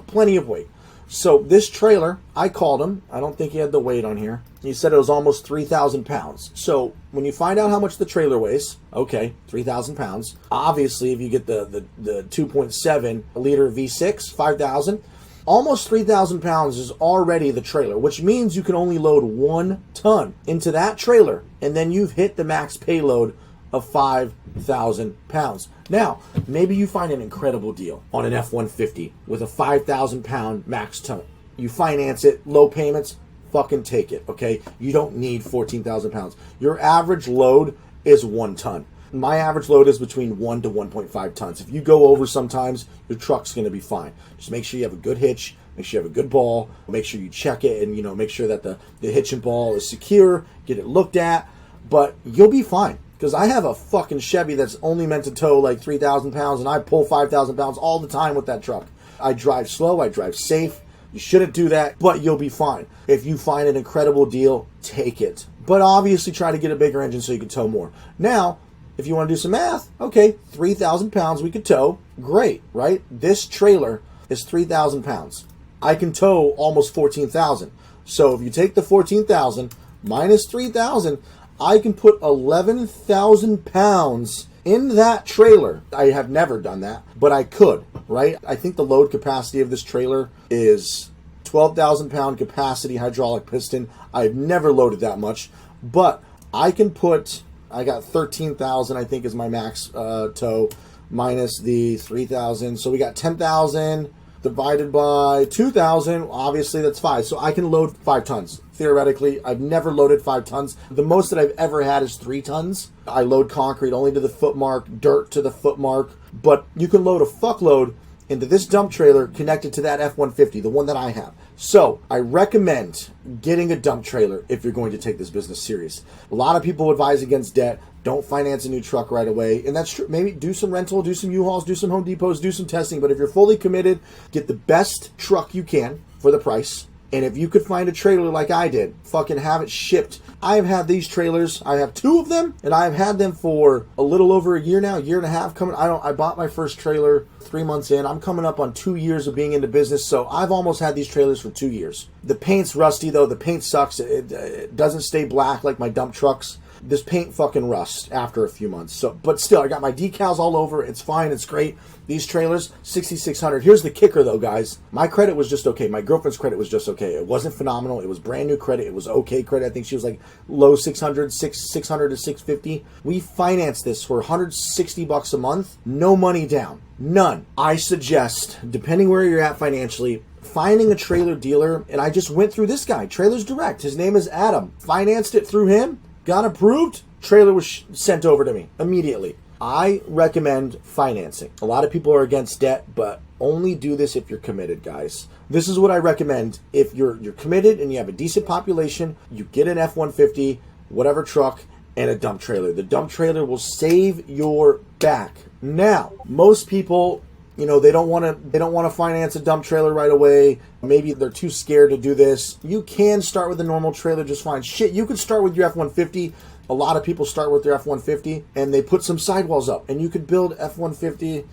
plenty of weight. So this trailer, I called him. I don't think he had the weight on here. He said it was almost 3,000 pounds. So when you find out how much the trailer weighs, okay, 3,000 pounds. Obviously, if you get the 2.7 liter V6, 5,000, almost 3,000 pounds is already the trailer, which means you can only load 1 ton into that trailer, and then you've hit the max payload of 5,000 pounds. Now, maybe you find an incredible deal on an F-150 with a 5,000 pound max ton. You finance it, low payments, fucking take it, okay? You don't need 14,000 pounds. Your average load is 1 ton. My average load is between 1 to 1.5 tons. If you go over sometimes, your truck's going to be fine. Just make sure you have a good hitch, make sure you have a good ball, make sure you check it, and make sure that the hitch and ball is secure, get it looked at, but you'll be fine. Because I have a fucking Chevy that's only meant to tow like 3,000 pounds, and I pull 5,000 pounds all the time with that truck. I drive slow, I drive safe. You shouldn't do that, but you'll be fine. If you find an incredible deal, take it. But obviously try to get a bigger engine so you can tow more. Now, if you want to do some math, okay, 3,000 pounds we could tow. Great, right? This trailer is 3,000 pounds. I can tow almost 14,000. So if you take the 14,000 minus 3,000, I can put 11,000 pounds in that trailer. I have never done that, but I could, right? I think the load capacity of this trailer is 12,000 pound capacity hydraulic piston. I've never loaded that much, but I can put, I got 13,000, I think is my max tow, minus the 3,000. So we got 10,000 divided by 2,000. Obviously that's 5. So I can load 5 tons. Theoretically, I've never loaded 5 tons. The most that I've ever had is 3 tons. I load concrete only to the foot mark, dirt to the foot mark, but you can load a fuckload into this dump trailer connected to that F-150, the one that I have. So I recommend getting a dump trailer if you're going to take this business serious. A lot of people advise against debt. Don't finance a new truck right away. And that's true. Maybe do some rental, do some U-Hauls, do some Home Depots, do some testing. But if you're fully committed, get the best truck you can for the price. And if you could find a trailer like I did, fucking have it shipped. I have had these trailers. I have 2 of them, and I have had them for a little over a year now, year and a half. I bought my first trailer 3 months in. I'm coming up on 2 years of being into business, so I've almost had these trailers for 2 years. The paint's rusty, though. The paint sucks. It doesn't stay black like my dump trucks. This paint fucking rusts after a few months. So, but still, I got my decals all over. It's fine. It's great. These trailers, $6,600. Here's the kicker though, guys. My credit was just okay. My girlfriend's credit was just okay. It wasn't phenomenal. It was brand new credit. It was okay credit. I think she was like low 600, 600 to 650. We financed this for $160 a month. No money down. None. I suggest, depending where you're at financially, finding a trailer dealer. And I just went through this guy, Trailers Direct. His name is Adam. Financed it through him. Got approved. Trailer was sent over to me immediately. I recommend financing. A lot of people are against debt, but only do this if you're committed, guys. This is what I recommend. If you're committed and you have a decent population, you get an F-150, whatever truck, and a dump trailer. The dump trailer will save your back. Now, most people, you know, they don't want to finance a dump trailer right away. Maybe they're too scared to do this. You can start with a normal trailer just fine. Shit, you could start with your F-150. A lot of people start with their F-150 and they put some sidewalls up, and you could build F-150.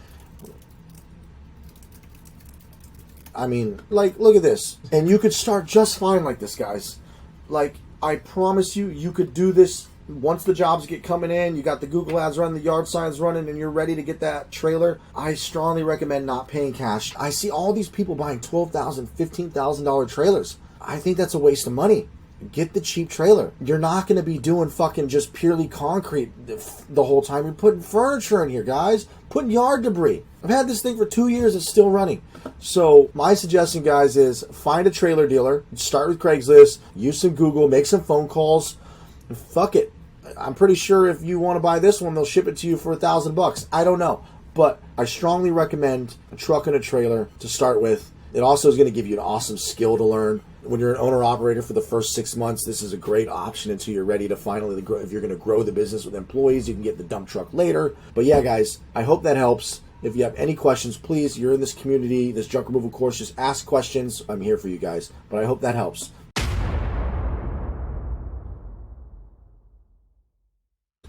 I mean, like, look at this. And you could start just fine like this, guys. Like, I promise you, you could do this once the jobs get coming in. You got the Google ads running, the yard signs running, and you're ready to get that trailer. I strongly recommend not paying cash. I see all these people buying $12,000, $15,000 trailers. I think that's a waste of money. Get the cheap trailer. You're not going to be doing fucking just purely concrete the whole time. You're putting furniture in here, guys. Putting yard debris. I've had this thing for 2 years. It's still running. So my suggestion, guys, is find a trailer dealer. Start with Craigslist. Use some Google. Make some phone calls. And fuck it. I'm pretty sure if you want to buy this one, they'll ship it to you for $1,000. I don't know. But I strongly recommend a truck and a trailer to start with. It also is going to give you an awesome skill to learn. When you're an owner-operator for the first 6 months, this is a great option until you're ready to finally grow. If you're going to grow the business with employees, you can get the dump truck later. But yeah, guys, I hope that helps. If you have any questions, please, you're in this community, this junk removal course, just ask questions. I'm here for you guys. But I hope that helps.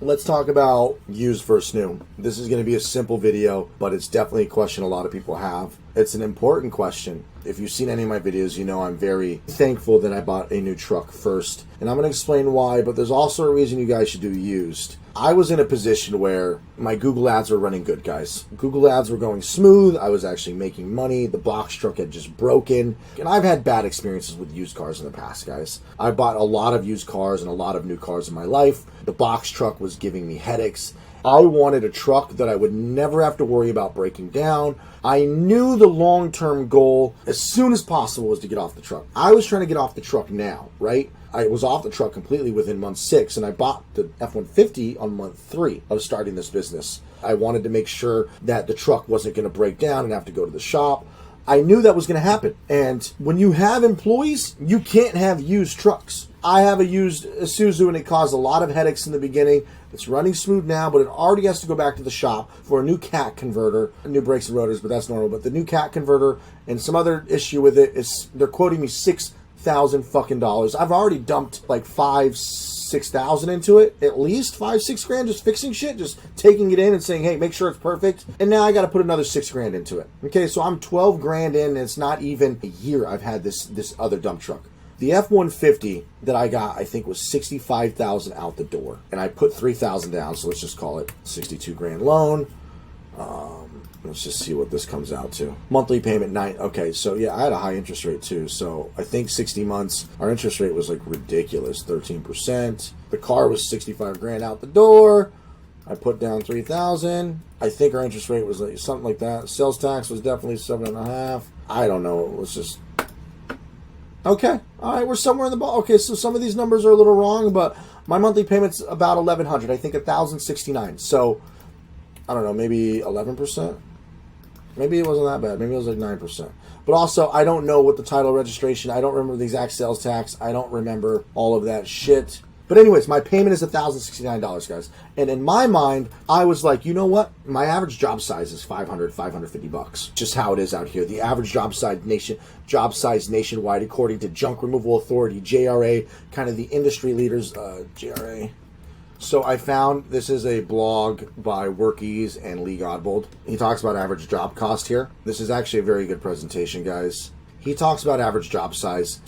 Let's talk about used versus new. This is going to be a simple video, but it's definitely a question a lot of people have. It's an important question. If you've seen any of my videos, you know I'm very thankful that I bought a new truck first. And I'm going to explain why, but there's also a reason you guys should do used. I was in a position where my Google ads were running good, guys. Google ads were going smooth. I was actually making money. The box truck had just broken. And I've had bad experiences with used cars in the past, guys. I bought a lot of used cars and a lot of new cars in my life. The box truck was giving me headaches. I wanted a truck that I would never have to worry about breaking down. I knew the long-term goal as soon as possible was to get off the truck. I was trying to get off the truck now, right? I was off the truck completely within month 6, and I bought the F-150 on month 3 of starting this business. I wanted to make sure that the truck wasn't going to break down and have to go to the shop. I knew that was going to happen. And when you have employees, you can't have used trucks. I have a used Isuzu, and it caused a lot of headaches in the beginning. It's running smooth now, but it already has to go back to the shop for a new cat converter, new brakes and rotors, but that's normal. But the new cat converter and some other issue with it is they're quoting me $6,000 fucking dollars. I've already dumped like $5,000-6,000 into it, at least $5-6 grand, just fixing shit, just taking it in and saying, hey, make sure it's perfect. And now I got to put another $6 grand into it. Okay, so I'm 12 grand in, and it's not even a year I've had this other dump truck. The F-150 that I got, I think, was $65,000 out the door, and I put $3,000 down. So let's just call it 62 grand loan. Let's just see what this comes out to. Monthly payment 9. Okay, so yeah, I had a high interest rate too. So I think 60 months, our interest rate was like ridiculous, 13%. The car was 65 grand out the door. I put down 3,000. I think our interest rate was like something like that. Sales tax was definitely 7.5. I don't know. Let's just. Okay, all right, we're somewhere in the ball. Okay, so some of these numbers are a little wrong, but my monthly payment's about $1,100. I think $1,069. So I don't know, maybe 11%. Maybe it wasn't that bad. Maybe it was like 9%. But also, I don't know what the title registration. I don't remember the exact sales tax. I don't remember all of that shit. But anyways, my payment is $1,069, guys. And in my mind, I was like, you know what? My average job size is $550. Just how it is out here. The average job size nationwide, according to Junk Removal Authority, JRA, kind of the industry leaders, JRA. So I found, this is a blog by Workies and Lee Godbold. He talks about average job cost here. This is actually a very good presentation, guys. He talks about average job size.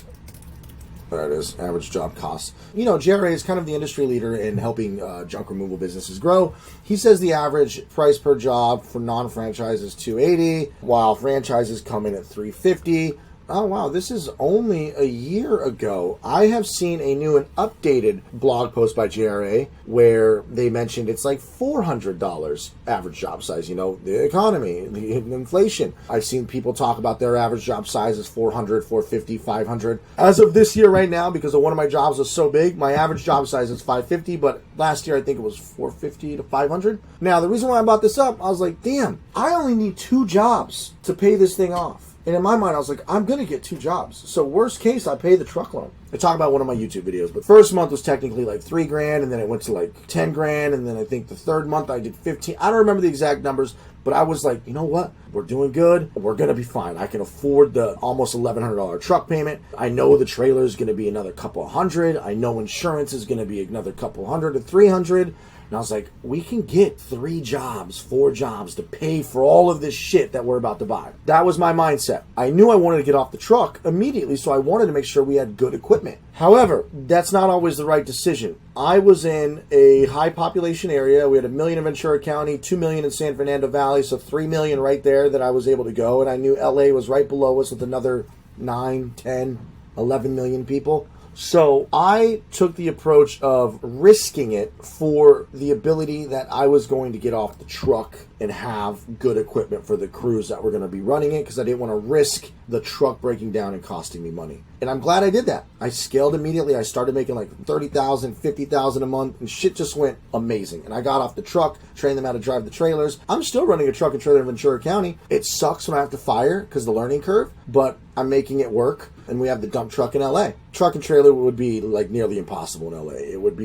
There it is, average job cost. You know, JRA is kind of the industry leader in helping junk removal businesses grow. He says the average price per job for non-franchise is $280, while franchises come in at $350. Oh, wow, this is only a year ago. I have seen a new and updated blog post by JRA where they mentioned it's like $400 average job size. You know, the economy, the inflation. I've seen people talk about their average job size is $400, $450, $500. As of this year right now, because of one of my jobs was so big, my average job size is $550, but last year I think it was $450 to $500. Now, the reason why I brought this up, I was like, damn, I only need 2 jobs to pay this thing off. And in my mind, I was like, I'm going to get 2 jobs. So worst case, I pay the truck loan. I talk about one of my YouTube videos, but first month was technically like $3,000, and then it went to like $10,000, and then I think the third month I did 15. I don't remember the exact numbers, but I was like, you know what? We're doing good. We're going to be fine. I can afford the almost $1,100 truck payment. I know the trailer is going to be another couple hundred. I know insurance is going to be another couple hundred to $300. And I was like, we can get 3 jobs, 4 jobs to pay for all of this shit that we're about to buy. That was my mindset. I knew I wanted to get off the truck immediately, so I wanted to make sure we had good equipment. However, that's not always the right decision. I was in a high population area. We had $1 million in Ventura County, $2 million in San Fernando Valley, so $3 million right there that I was able to go. And I knew LA was right below us with another 9, 10, 11 million people. So I took the approach of risking it for the ability that I was going to get off the truck and have good equipment for the crews that were going to be running it, because I didn't want to risk the truck breaking down and costing me money. And I'm glad I did that. I scaled immediately. I started making like $30,000, $50,000 a month, and shit just went amazing. And I got off the truck, trained them how to drive the trailers. I'm still running a truck and trailer in Ventura County. It sucks when I have to fire because of the learning curve, but I'm making it work. And we have the dump truck in LA. Truck and trailer would be like nearly impossible in LA. It'd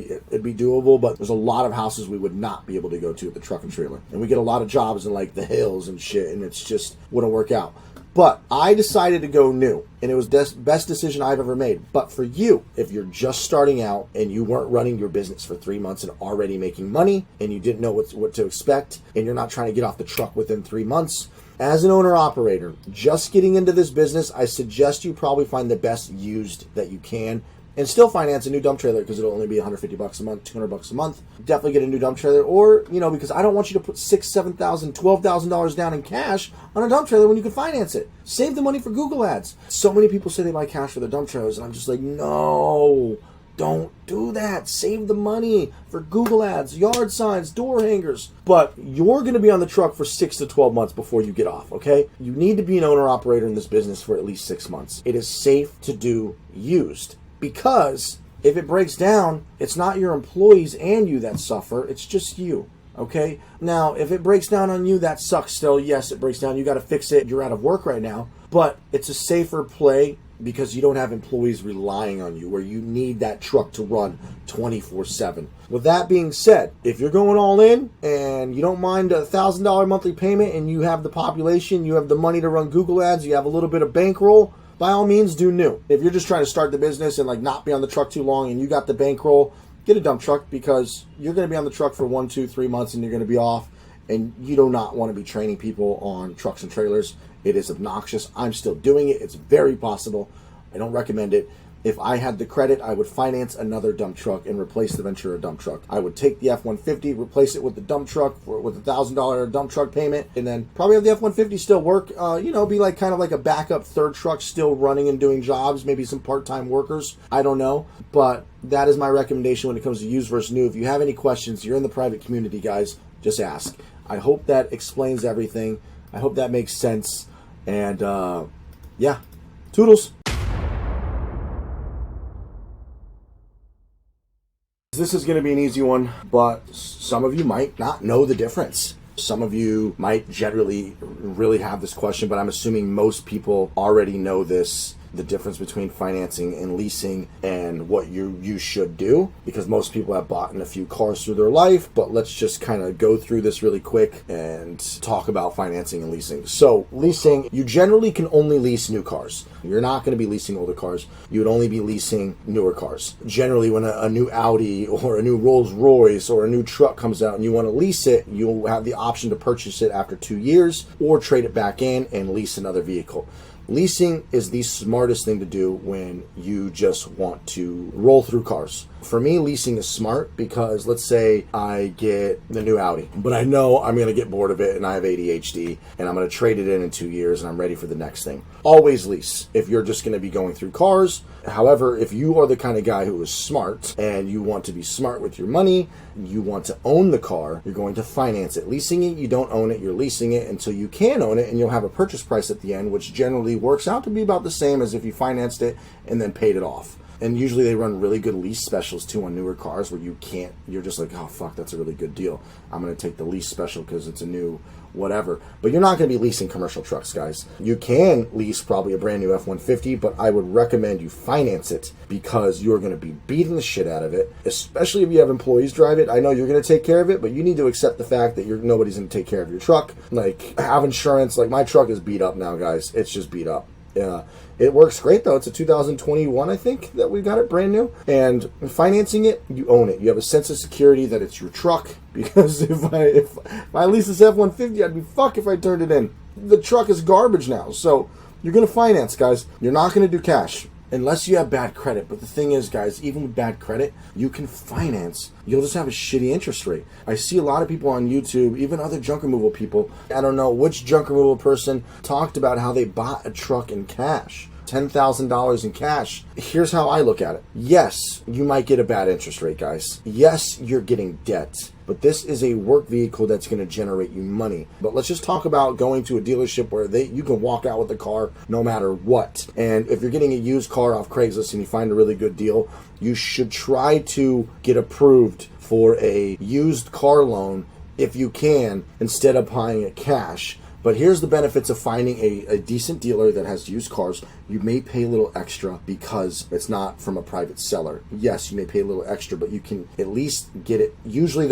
be doable, but there's a lot of houses we would not be able to go to with the truck and trailer. And we get a lot of jobs in like the hills and shit, and it's just wouldn't work out. But I decided to go new, and it was the best decision I've ever made. But for you, if you're just starting out and you weren't running your business for 3 months and already making money, and you didn't know what to expect, and you're not trying to get off the truck within 3 months, as an owner-operator, just getting into this business, I suggest you probably find the best used that you can and still finance a new dump trailer, because it'll only be $150 a month, $200 a month. Definitely get a new dump trailer, or, you know, because I don't want you to put $6,000, $7,000, $12,000 down in cash on a dump trailer when you can finance it. Save the money for Google Ads. So many people say they buy cash for their dump trailers, and I'm just like, no. Don't do that. Save the money for Google Ads, yard signs, door hangers. But you're going to be on the truck for 6 to 12 months before you get off, okay? You need to be an owner-operator in this business for at least 6 months. It is safe to do used, because if it breaks down, it's not your employees and you that suffer. It's just you, okay? Now, if it breaks down on you, that sucks still. Yes, it breaks down. You got to fix it. You're out of work right now. But it's a safer play, because you don't have employees relying on you, where you need that truck to run 24/7. With that being said, if you're going all in and you don't mind a $1,000 monthly payment, and you have the population, you have the money to run Google Ads, you have a little bit of bankroll, by all means, do new. If you're just trying to start the business and like not be on the truck too long and you got the bankroll, get a dump truck, because you're going to be on the truck for 1, 2, 3 months and you're going to be off, and you do not want to be training people on trucks and trailers. It is obnoxious. I'm still doing it. It's very possible. I don't recommend it. If I had the credit, I would finance another dump truck and replace the Ventura dump truck. I would take the F-150, replace it with the dump truck with a $1,000 dump truck payment, and then probably have the F-150 still work, be like kind of like a backup third truck still running and doing jobs, maybe some part-time workers. I don't know. But that is my recommendation when it comes to used versus new. If you have any questions, you're in the private community, guys, just ask. I hope that explains everything. I hope that makes sense. And yeah, toodles. This is going to be an easy one, but some of you might not know the difference. Some of you might generally really have this question, but I'm assuming most people already know this, the difference between financing and leasing and what you should do, because most people have bought in a few cars through their life. But let's just kind of go through this really quick and talk about financing and leasing. So leasing, you generally can only lease new cars. You're not going to be leasing older cars. You would only be leasing newer cars. Generally, when a new Audi or a new Rolls Royce or a new truck comes out and you want to lease it, you'll have the option to purchase it after 2 years or trade it back in and lease another vehicle. Leasing is the smartest thing to do when you just want to roll through cars. For me, leasing is smart because let's say I get the new Audi, but I know I'm going to get bored of it and I have ADHD and I'm going to trade it in 2 years and I'm ready for the next thing. Always lease if you're just going to be going through cars. However, if you are the kind of guy who is smart and you want to be smart with your money, you want to own the car, you're going to finance it. Leasing it, you don't own it, you're leasing it until you can own it, and you'll have a purchase price at the end, which generally works out to be about the same as if you financed it and then paid it off. And usually they run really good lease specials too on newer cars where you're just like, oh fuck, that's a really good deal. I'm going to take the lease special because it's a new whatever. But you're not going to be leasing commercial trucks, guys. You can lease probably a brand new F-150, but I would recommend you finance it because you're going to be beating the shit out of it, especially if you have employees drive it. I know you're going to take care of it, but you need to accept the fact that nobody's going to take care of your truck. Like, have insurance. Like, my truck is beat up now, guys. It's just beat up. Yeah, it works great though. It's a 2021, I think, that we got it brand new. And financing it, you own it. You have a sense of security that it's your truck. Because if I lease this F-150, I'd be fucked if I turned it in. The truck is garbage now. So you're gonna finance, guys. You're not gonna do cash unless you have bad credit. But the thing is, guys, even with bad credit, you can finance. You'll just have a shitty interest rate. I see a lot of people on YouTube, even other junk removal people. I don't know which junk removal person talked about how they bought a truck in cash. $10,000 in cash. Here's how I look at it. Yes, you might get a bad interest rate, guys. Yes, you're getting debt. But this is a work vehicle that's going to generate you money. But let's just talk about going to a dealership where you can walk out with the car no matter what. And if you're getting a used car off Craigslist and you find a really good deal, you should try to get approved for a used car loan if you can, instead of buying it cash. But here's the benefits of finding a decent dealer that has used cars. You may pay a little extra because it's not from a private seller. Yes, you may pay a little extra, but you can at least get it. Usually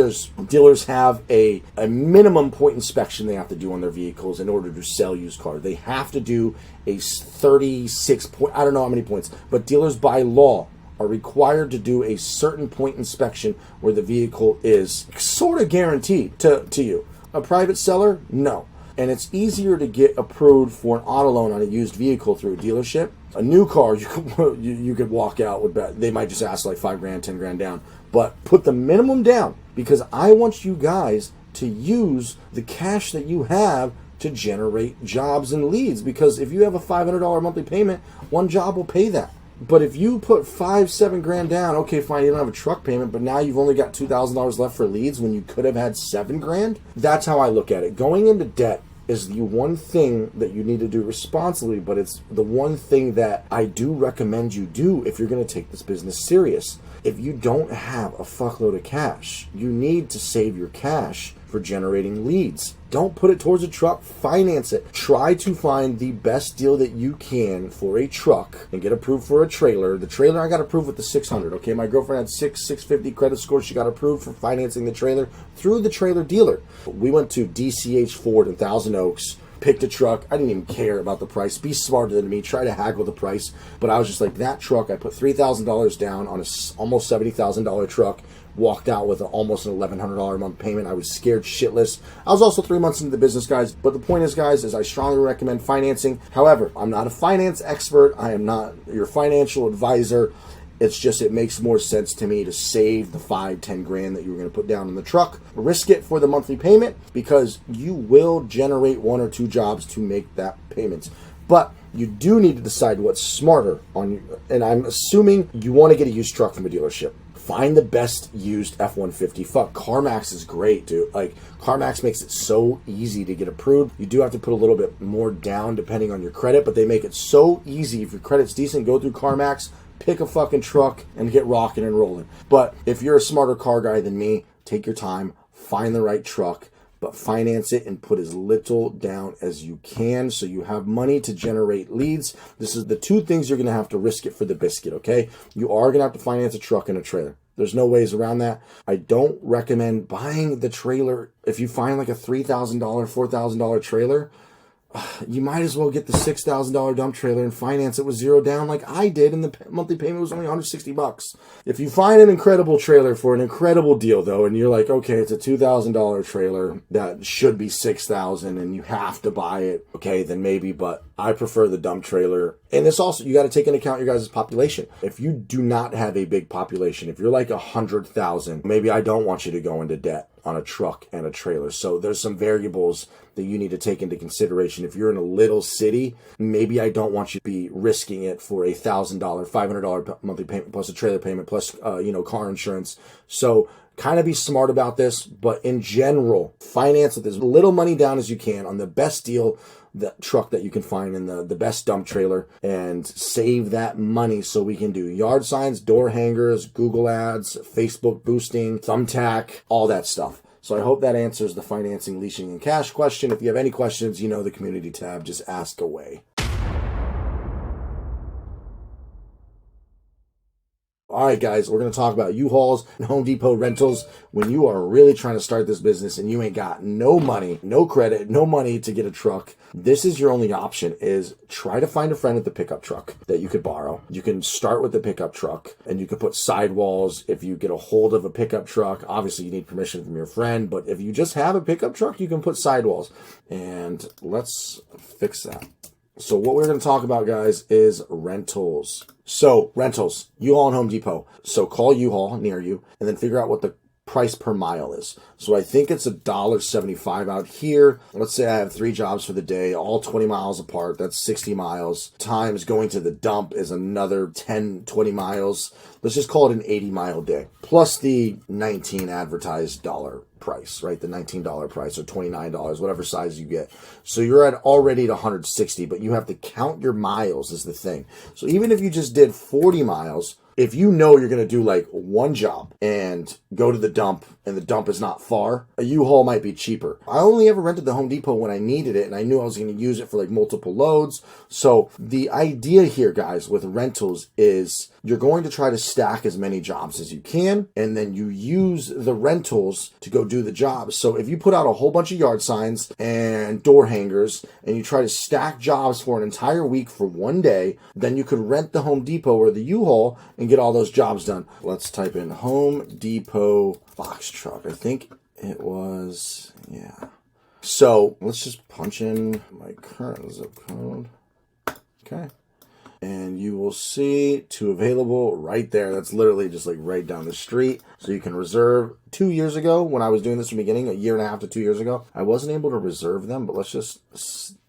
dealers have a minimum point inspection they have to do on their vehicles in order to sell used cars. They have to do a 36 point, I don't know how many points, but dealers by law are required to do a certain point inspection where the vehicle is sort of guaranteed to you. A private seller, no. And it's easier to get approved for an auto loan on a used vehicle through a dealership. A new car, you could walk out with, they might just ask like $5,000, $10,000 down. But put the minimum down, because I want you guys to use the cash that you have to generate jobs and leads. Because if you have a $500 monthly payment, one job will pay that. But if you put $5,000-$7,000 down, okay, fine, you don't have a truck payment, but now you've only got $2,000 left for leads when you could have had $7,000. That's how I look at it. Going into debt is the one thing that you need to do responsibly, but it's the one thing that I do recommend you do if you're going to take this business serious. If you don't have a fuckload of cash, you need to save your cash for generating leads. Don't put it towards a truck, finance it. Try to find the best deal that you can for a truck and get approved for a trailer. The trailer, I got approved with the 600, okay? My girlfriend had 650 credit score. She got approved for financing the trailer through the trailer dealer. We went to DCH Ford in Thousand Oaks, picked a truck. I didn't even care about the price. Be smarter than me. Try to haggle the price. But I was just like, that truck, I put $3,000 down on a almost $70,000 truck. Walked out with almost an $1,100 a month payment. I was scared shitless. I was also 3 months into the business, guys. But the point is, guys, is I strongly recommend financing. However, I'm not a finance expert. I am not your financial advisor. It's just, it makes more sense to me to save the $5-10 that you were going to put down on the truck. Risk it for the monthly payment because you will generate 1 or 2 jobs to make that payment. But you do need to decide what's smarter on you. And I'm assuming you want to get a used truck from a dealership. Find the best used F-150. Fuck, CarMax is great, dude. Like, CarMax makes it so easy to get approved. You do have to put a little bit more down depending on your credit, but they make it so easy. If your credit's decent, go through CarMax, pick a fucking truck, and get rocking and rolling. But if you're a smarter car guy than me, take your time, find the right truck, but finance it and put as little down as you can so you have money to generate leads. This is the 2 things you're going to have to risk it for the biscuit, okay? You are going to have to finance a truck and a trailer. There's no ways around that. I don't recommend buying the trailer. If you find like a $3,000, $4,000 trailer, you might as well get the $6,000 dump trailer and finance it with 0 down like I did, and the monthly payment was only $160. If you find an incredible trailer for an incredible deal though, and you're like, okay, it's a $2,000 trailer that should be $6,000 and you have to buy it, okay, then maybe, but I prefer the dump trailer. And it's also, you got to take into account your guys' population. If you do not have a big population, if you're like 100,000, maybe I don't want you to go into debt on a truck and a trailer. So there's some variables that you need to take into consideration. If you're in a little city, maybe I don't want you to be risking it for a $1,000, $500 monthly payment plus a trailer payment plus, car insurance. So kind of be smart about this, but in general, finance with as little money down as you can on the best deal, the truck that you can find in the best dump trailer, and save that money so we can do yard signs, door hangers, Google ads, Facebook boosting, Thumbtack, all that stuff. So I hope that answers the financing, leasing, and cash question. If you have any questions, you know the community tab, just ask away. All right, guys, we're going to talk about U-Hauls and Home Depot rentals when you are really trying to start this business and you ain't got no money, no credit, no money to get a truck. This is your only option, is try to find a friend with a pickup truck that you could borrow. You can start with the pickup truck and you can put sidewalls. If you get a hold of a pickup truck, obviously you need permission from your friend, but if you just have a pickup truck, you can put sidewalls. And let's fix that. So what we're going to talk about, guys, is rentals. So rentals, U-Haul and Home Depot. So call U-Haul near you and then figure out what the price per mile is. So I think it's $1.75 out here. Let's say I have 3 jobs for the day, all 20 miles apart. That's 60 miles. Times going to the dump is another 10, 20 miles. Let's just call it an 80-mile day. Plus the $19 advertised dollar price, right? The $19 price or $29, whatever size you get. So you're at already at 160, but you have to count your miles is the thing. So even if you just did 40 miles, if you know you're going to do like 1 job and go to the dump and the dump is not far, a U-Haul might be cheaper. I only ever rented the Home Depot when I needed it and I knew I was going to use it for like multiple loads. So the idea here, guys, with rentals is you're going to try to stack as many jobs as you can, and then you use the rentals to go do the jobs. So if you put out a whole bunch of yard signs and door hangers and you try to stack jobs for an entire week for 1 day, then you could rent the Home Depot or the U-Haul and get all those jobs done. Let's type in Home Depot box truck. I think it was, yeah. So let's just punch in my current zip code. Okay. And you will see 2 available right there. That's literally just like right down the street. So you can reserve. 2 years ago, when I was doing this from the beginning, 1.5 years to 2 years ago, I wasn't able to reserve them, but let's just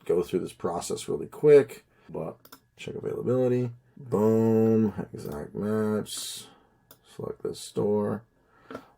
go through this process really quick. But check availability. Boom. Exact match. Select this store.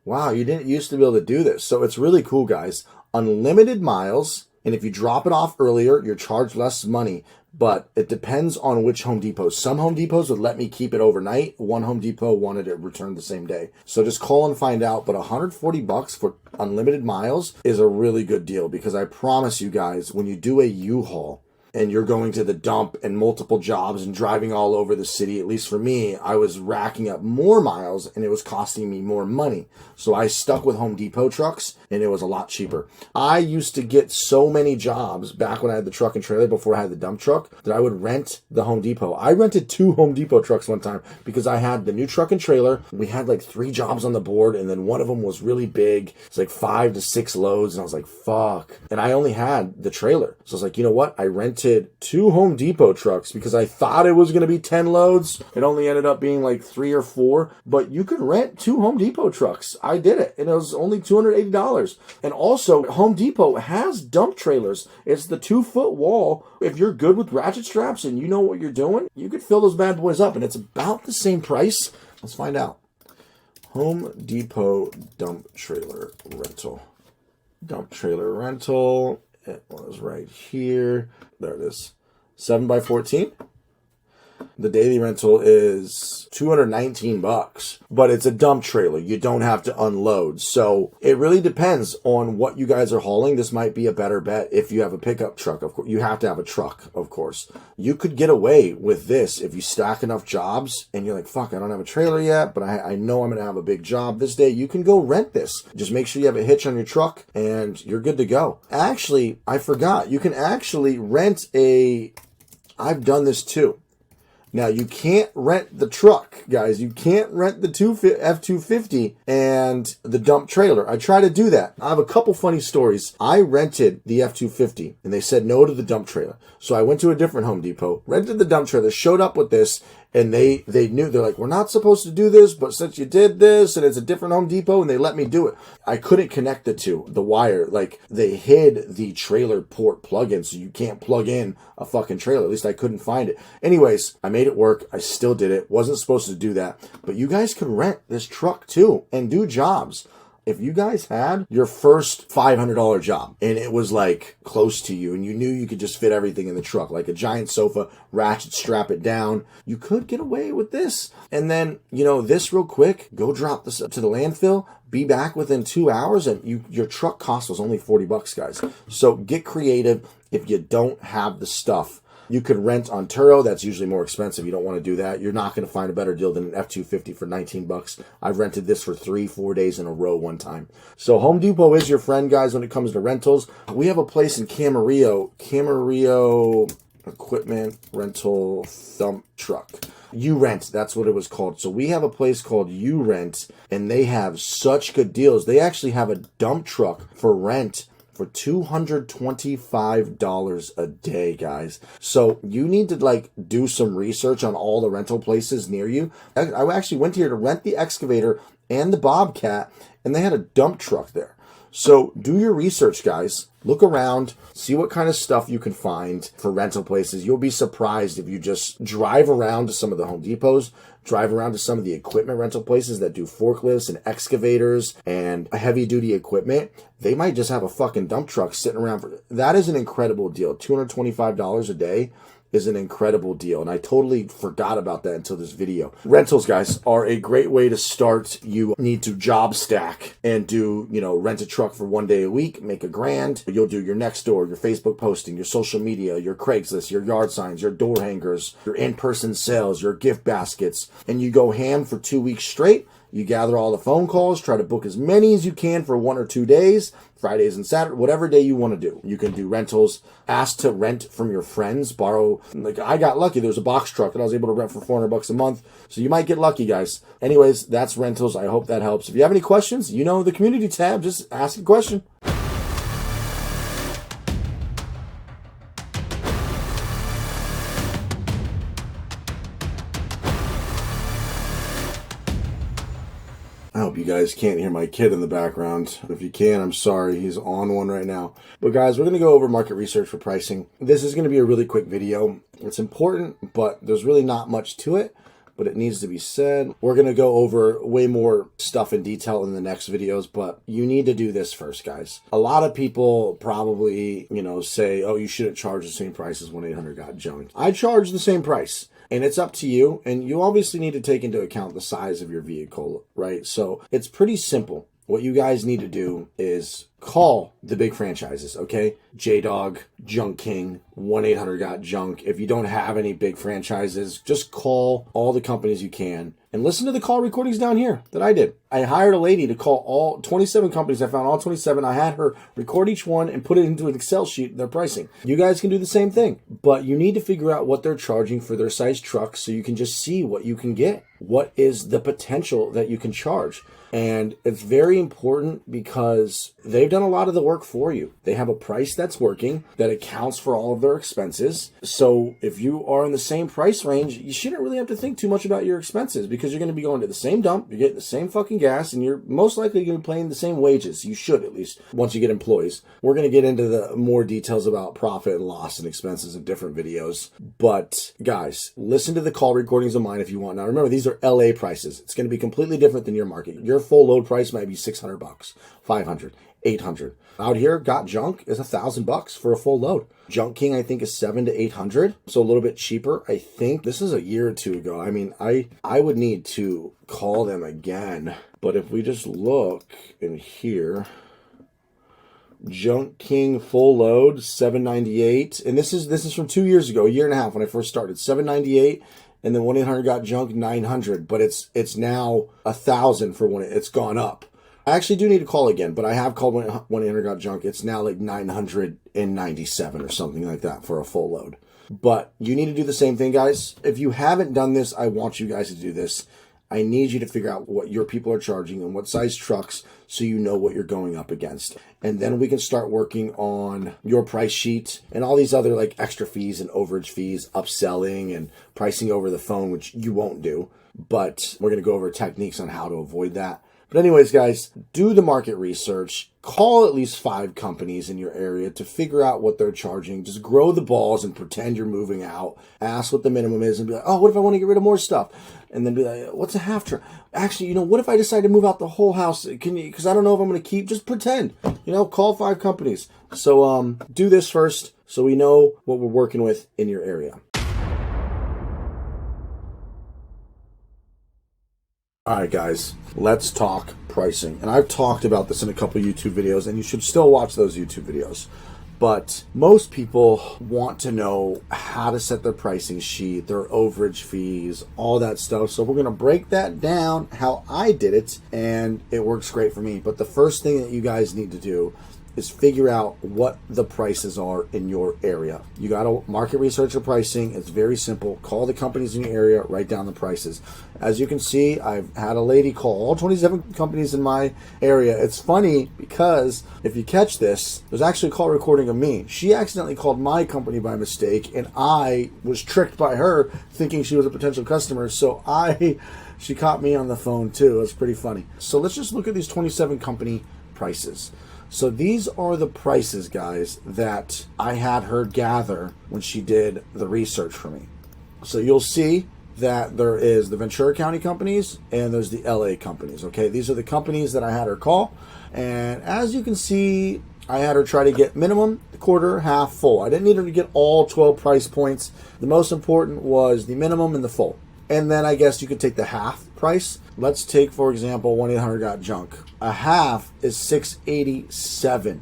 Wow, you didn't used to be able to do this. So it's really cool, guys. Unlimited miles. And if you drop it off earlier, you're charged less money. But it depends on which Home Depot. Some Home Depots would let me keep it overnight. One Home Depot wanted it returned the same day. So just call and find out. But $140 for unlimited miles is a really good deal, because I promise you guys, when you do a U-Haul and you're going to the dump and multiple jobs and driving all over the city, at least for me, I was racking up more miles and it was costing me more money. So I stuck with Home Depot trucks and it was a lot cheaper. I used to get so many jobs back when I had the truck and trailer before I had the dump truck that I would rent the Home Depot. I rented 2 Home Depot trucks one time because I had the new truck and trailer. We had like 3 jobs on the board and then one of them was really big. It's like 5 to 6 loads and I was like, fuck. And I only had the trailer. So I was like, you know what? I rented 2 Home Depot trucks because I thought it was going to be 10 loads. It only ended up being like 3 or 4, but you could rent 2 Home Depot trucks. I did it and it was only $280. And also Home Depot has dump trailers. It's the 2-foot wall. If you're good with ratchet straps and you know what you're doing, you could fill those bad boys up and it's about the same price. Let's find out. Home Depot dump trailer rental. Dump trailer rental. It was right here. There it is. 7x14. the daily rental is $219, but it's a dump trailer. You don't have to unload. So it really depends on what you guys are hauling. This might be a better bet if you have a pickup truck. Of course, you have to have a truck, of course. You could get away with this if you stack enough jobs and you're like, fuck, I don't have a trailer yet, but I know I'm going to have a big job this day. You can go rent this. Just make sure you have a hitch on your truck and you're good to go. Actually, I forgot. You can actually rent I've done this too. Now, you can't rent the truck, guys. You can't rent the F-250 and the dump trailer. I try to do that. I have a couple funny stories. I rented the F-250, and they said no to the dump trailer. So I went to a different Home Depot, rented the dump trailer, showed up with this, and they knew. They're like, we're not supposed to do this, but since you did this, and it's a different Home Depot, and they let me do it. I couldn't connect the two, the wire. Like, they hid the trailer port plug-in, so you can't plug in a fucking trailer. At least I couldn't find it. Anyways, I made it work. I still did it. Wasn't supposed to do that. But you guys could rent this truck too and do jobs. If you guys had your first $500 job and it was like close to you and you knew you could just fit everything in the truck, like a giant sofa, ratchet strap it down, you could get away with this. And then, this real quick, go drop this up to the landfill, be back within 2 hours, and your truck cost was only $40, guys. So get creative if you don't have the stuff. You could rent on Turo. That's usually more expensive. You don't want to do that. You're not going to find a better deal than an F-250 for $19. I've rented this for 3-4 days in a row one time. So Home Depot is your friend, guys, when it comes to rentals. We have a place in Camarillo equipment rental dump truck. U-Rent, that's what it was called. So we have a place called U-Rent, and they have such good deals. They actually have a dump truck for rent for $225 a day, guys. So you need to do some research on all the rental places near you. I actually went here to rent the excavator and the Bobcat, and they had a dump truck there. So do your research, guys. Look around, see what kind of stuff you can find for rental places. You'll be surprised if you just drive around to some of the Home Depots, drive around to some of the equipment rental places that do forklifts and excavators and heavy duty equipment. They might just have a fucking dump truck sitting around. That is an incredible deal. $225 a day is an incredible deal. And I totally forgot about that until this video. Rentals, guys, are a great way to start. You need to job stack and do, rent a truck for 1 day a week, make $1,000. You'll do your Nextdoor, your Facebook posting, your social media, your Craigslist, your yard signs, your door hangers, your in-person sales, your gift baskets, and you go ham for 2 weeks straight. You gather all the phone calls, try to book as many as you can for 1 or 2 days, Fridays and Saturdays, whatever day you want to do. You can do rentals, ask to rent from your friends, borrow. I got lucky. There was a box truck that I was able to rent for $400 a month. So you might get lucky, guys. Anyways, that's rentals. I hope that helps. If you have any questions, the community tab, just ask a question. I hope you guys can't hear my kid in the background. If you can, I'm sorry. He's on one right now. But guys, we're going to go over market research for pricing. This is going to be a really quick video. It's important, but there's really not much to it, but it needs to be said. We're going to go over way more stuff in detail in the next videos, but you need to do this first, guys. A lot of people probably, say, oh, you shouldn't charge the same price as 1-800-GOT-JUNK. I charge the same price. And it's up to you. And you obviously need to take into account the size of your vehicle, right? So it's pretty simple. What you guys need to do is call the big franchises, okay? JDog, Junk King, 1-800-GOT-JUNK. If you don't have any big franchises, just call all the companies you can and listen to the call recordings down here that I did. I hired a lady to call all 27 companies. I found all 27. I had her record each one and put it into an Excel sheet, their pricing. You guys can do the same thing, but you need to figure out what they're charging for their size truck so you can just see what you can get. What is the potential that you can charge? And it's very important because they've done a lot of the work for you. They have a price that's working, that accounts for all of their expenses. So if you are in the same price range, you shouldn't really have to think too much about your expenses because you're going to be going to the same dump, you're getting the same fucking gas, and you're most likely going to be paying the same wages. You should, at least, once you get employees. We're going to get into the more details about profit and loss and expenses in different videos. But guys, listen to the call recordings of mine if you want. Now remember, these are LA prices. It's going to be completely different than your market. Your full load price might be $600, $500, 800. Out here, Got Junk is $1,000 for a full load. Junk King, I think, is 700 to 800, so a little bit cheaper. I think this is a year or two ago. I mean, I would need to call them again, but if we just look in here, Junk King full load, $798, and this is from 2 years ago, a year and a half when I first started. $798, and then 1-800-GOT-JUNK $900, but it's now $1,000 for one. It's gone up. I actually do need to call again, but I have called 1-800-GOT-JUNK. It's now like $997 or something like that for a full load. But you need to do the same thing, guys. If you haven't done this, I want you guys to do this. I need you to figure out what your people are charging and what size trucks so you know what you're going up against. And then we can start working on your price sheet and all these other like extra fees and overage fees, upselling and pricing over the phone, which you won't do. But we're going to go over techniques on how to avoid that. But anyways, guys, do the market research. Call at least 5 companies in your area to figure out what they're charging. Just grow the balls and pretend you're moving out. Ask what the minimum is and be like, oh, what if I want to get rid of more stuff? And then be like, what's a half truck? Actually, you know, what if I decide to move out the whole house? Can you, because I don't know if I'm going to keep, just pretend, you know, call 5 companies. So do this first so we know what we're working with in your area. All right, guys, let's talk pricing. And I've talked about this in a couple YouTube videos, and you should still watch those YouTube videos. But most people want to know how to set their pricing sheet, their overage fees, all that stuff. So we're going to break that down how I did it, and it works great for me. But the first thing that you guys need to do is figure out what the prices are in your area. You got to market research your pricing. It's very simple. Call the companies in your area, write down the prices. As you can see, I've had a lady call all 27 companies in my area. It's funny because if you catch this, there's actually a call recording of me. She accidentally called my company by mistake, and I was tricked by her thinking she was a potential customer. So she caught me on the phone too. It's pretty funny. So let's just look at these 27 company prices. So these are the prices, guys, that I had her gather when she did the research for me. So you'll see that there is the Ventura County companies and there's the LA companies. Okay, these are the companies that I had her call. And as you can see, I had her try to get minimum, quarter, half, full. I didn't need her to get all 12 price points. The most important was the minimum and the full. And then I guess you could take the half price. Let's take, for example, 1-800-GOT-JUNK. A half is $687.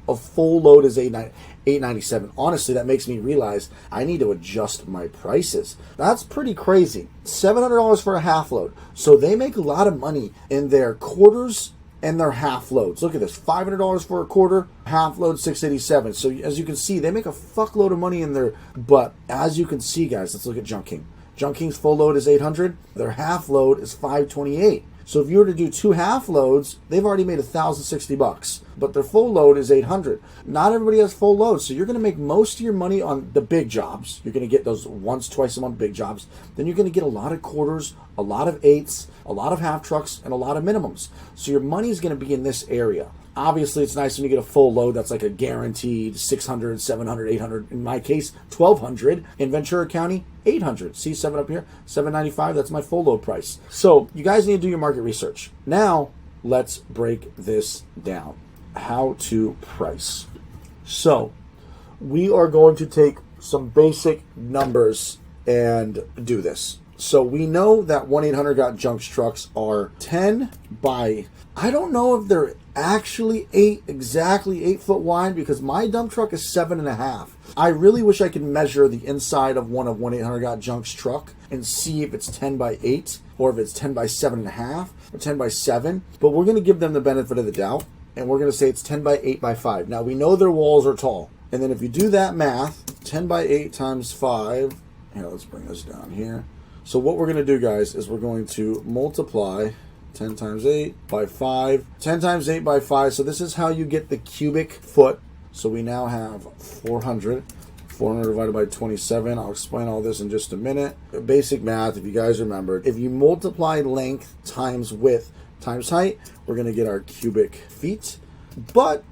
A full load is $897. Honestly, that makes me realize I need to adjust my prices. That's pretty crazy. $700 for a half load. So they make a lot of money in their quarters and their half loads. Look at this, $500 for a quarter, half load $687. So as you can see, they make a fuckload of money in there. But as you can see, guys, let's look at Junk King. Junk King's full load is $800. Their half load is $528. So if you were to do 2 half loads, they've already made $1,060. But their full load is $800. Not everybody has full loads, so you're going to make most of your money on the big jobs. You're going to get those once, twice a month big jobs. Then you're going to get a lot of quarters, a lot of 8s, a lot of half trucks, and a lot of minimums. So your money is going to be in this area. Obviously, it's nice when you get a full load. That's like a guaranteed 600, 700, 800. In my case, 1,200. In Ventura County, 800. See 7 up here, 795. That's my full load price. So you guys need to do your market research. Now, let's break this down. How to price. So we are going to take some basic numbers and do this. So we know that 1-800-GOT-JUNK trucks are 10 by, I don't know if they're actually exactly 8 foot wide, because my dump truck is 7.5. I really wish I could measure the inside of one of 1-800-GOT-JUNK's truck and see if it's 10 by 8 or if it's 10 by 7.5 or 10 by 7. But we're going to give them the benefit of the doubt, and we're going to say it's 10 by 8 by 5. Now we know their walls are tall. And then if you do that math, 10 by 8 times 5, here, let's bring this down here. So what we're going to do, guys, is we're going to multiply 10 times 8 by 5. 10 times 8 by 5. So this is how you get the cubic foot. So we now have 400. 400 divided by 27. I'll explain all this in just a minute. Basic math, if you guys remember. If you multiply length times width times height, we're going to get our cubic feet. But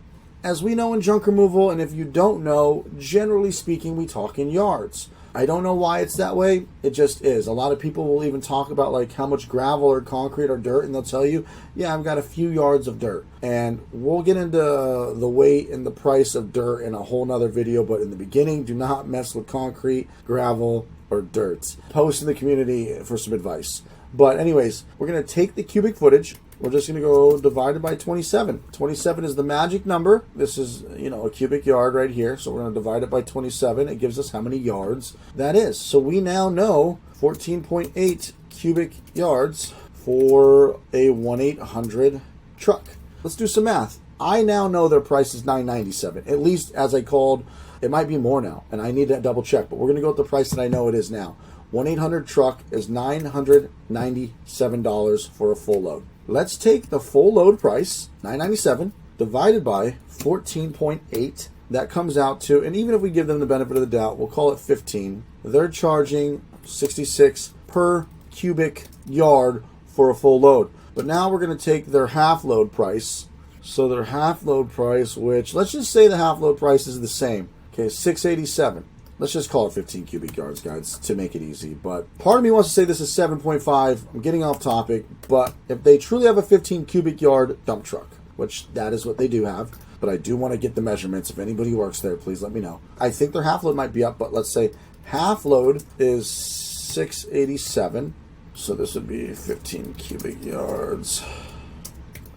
as we know in junk removal, and if you don't know, generally speaking, we talk in yards. I don't know why it's that way. It just is. A lot of people will even talk about like how much gravel or concrete or dirt, and they'll tell you, yeah, I've got a few yards of dirt. And we'll get into the weight and the price of dirt in a whole nother video, but in the beginning, do not mess with concrete, gravel, or dirt. Post in the community for some advice. But anyways, we're going to take the cubic footage. We're just going to go divided by 27. 27 is the magic number. This is, a cubic yard right here. So we're going to divide it by 27. It gives us how many yards that is. So we now know 14.8 cubic yards for a 1-800 truck. Let's do some math. I now know their price is $9.97. At least as I called, it might be more now. And I need to double check. But we're going to go with the price that I know it is now. 1-800 truck is $997 for a full load. Let's take the full load price, $997, divided by 14.8. That comes out to, and even if we give them the benefit of the doubt, we'll call it 15. They're charging $66 per cubic yard for a full load. But now we're going to take their half load price. So their half load price, which let's just say the half load price is the same. Okay, $687. Let's just call it 15 cubic yards, guys, to make it easy. But part of me wants to say this is 7.5. I'm getting off topic. But if they truly have a 15 cubic yard dump truck, which that is what they do have, but I do want to get the measurements. If anybody works there, please let me know. I think their half load might be up, but let's say half load is 687. So this would be 15 cubic yards.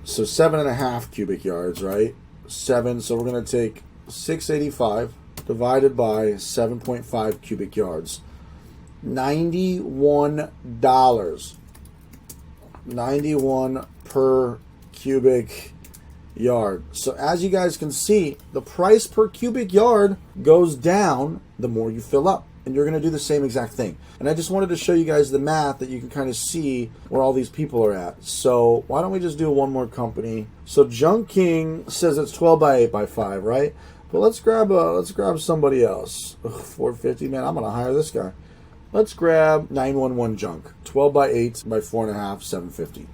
So 7.5 cubic yards, right? 7. So we're going to take 685. Divided by 7.5 cubic yards. $91. 91 per cubic yard. So as you guys can see, the price per cubic yard goes down the more you fill up. And you're going to do the same exact thing. And I just wanted to show you guys the math that you can kind of see where all these people are at. So why don't we just do one more company? So Junk King says it's 12 by 8 by 5, right? But let's grab somebody else. Ugh, 450, man, I'm gonna hire this guy. Let's grab 911 Junk. 12 by 8 by 4.5, 750.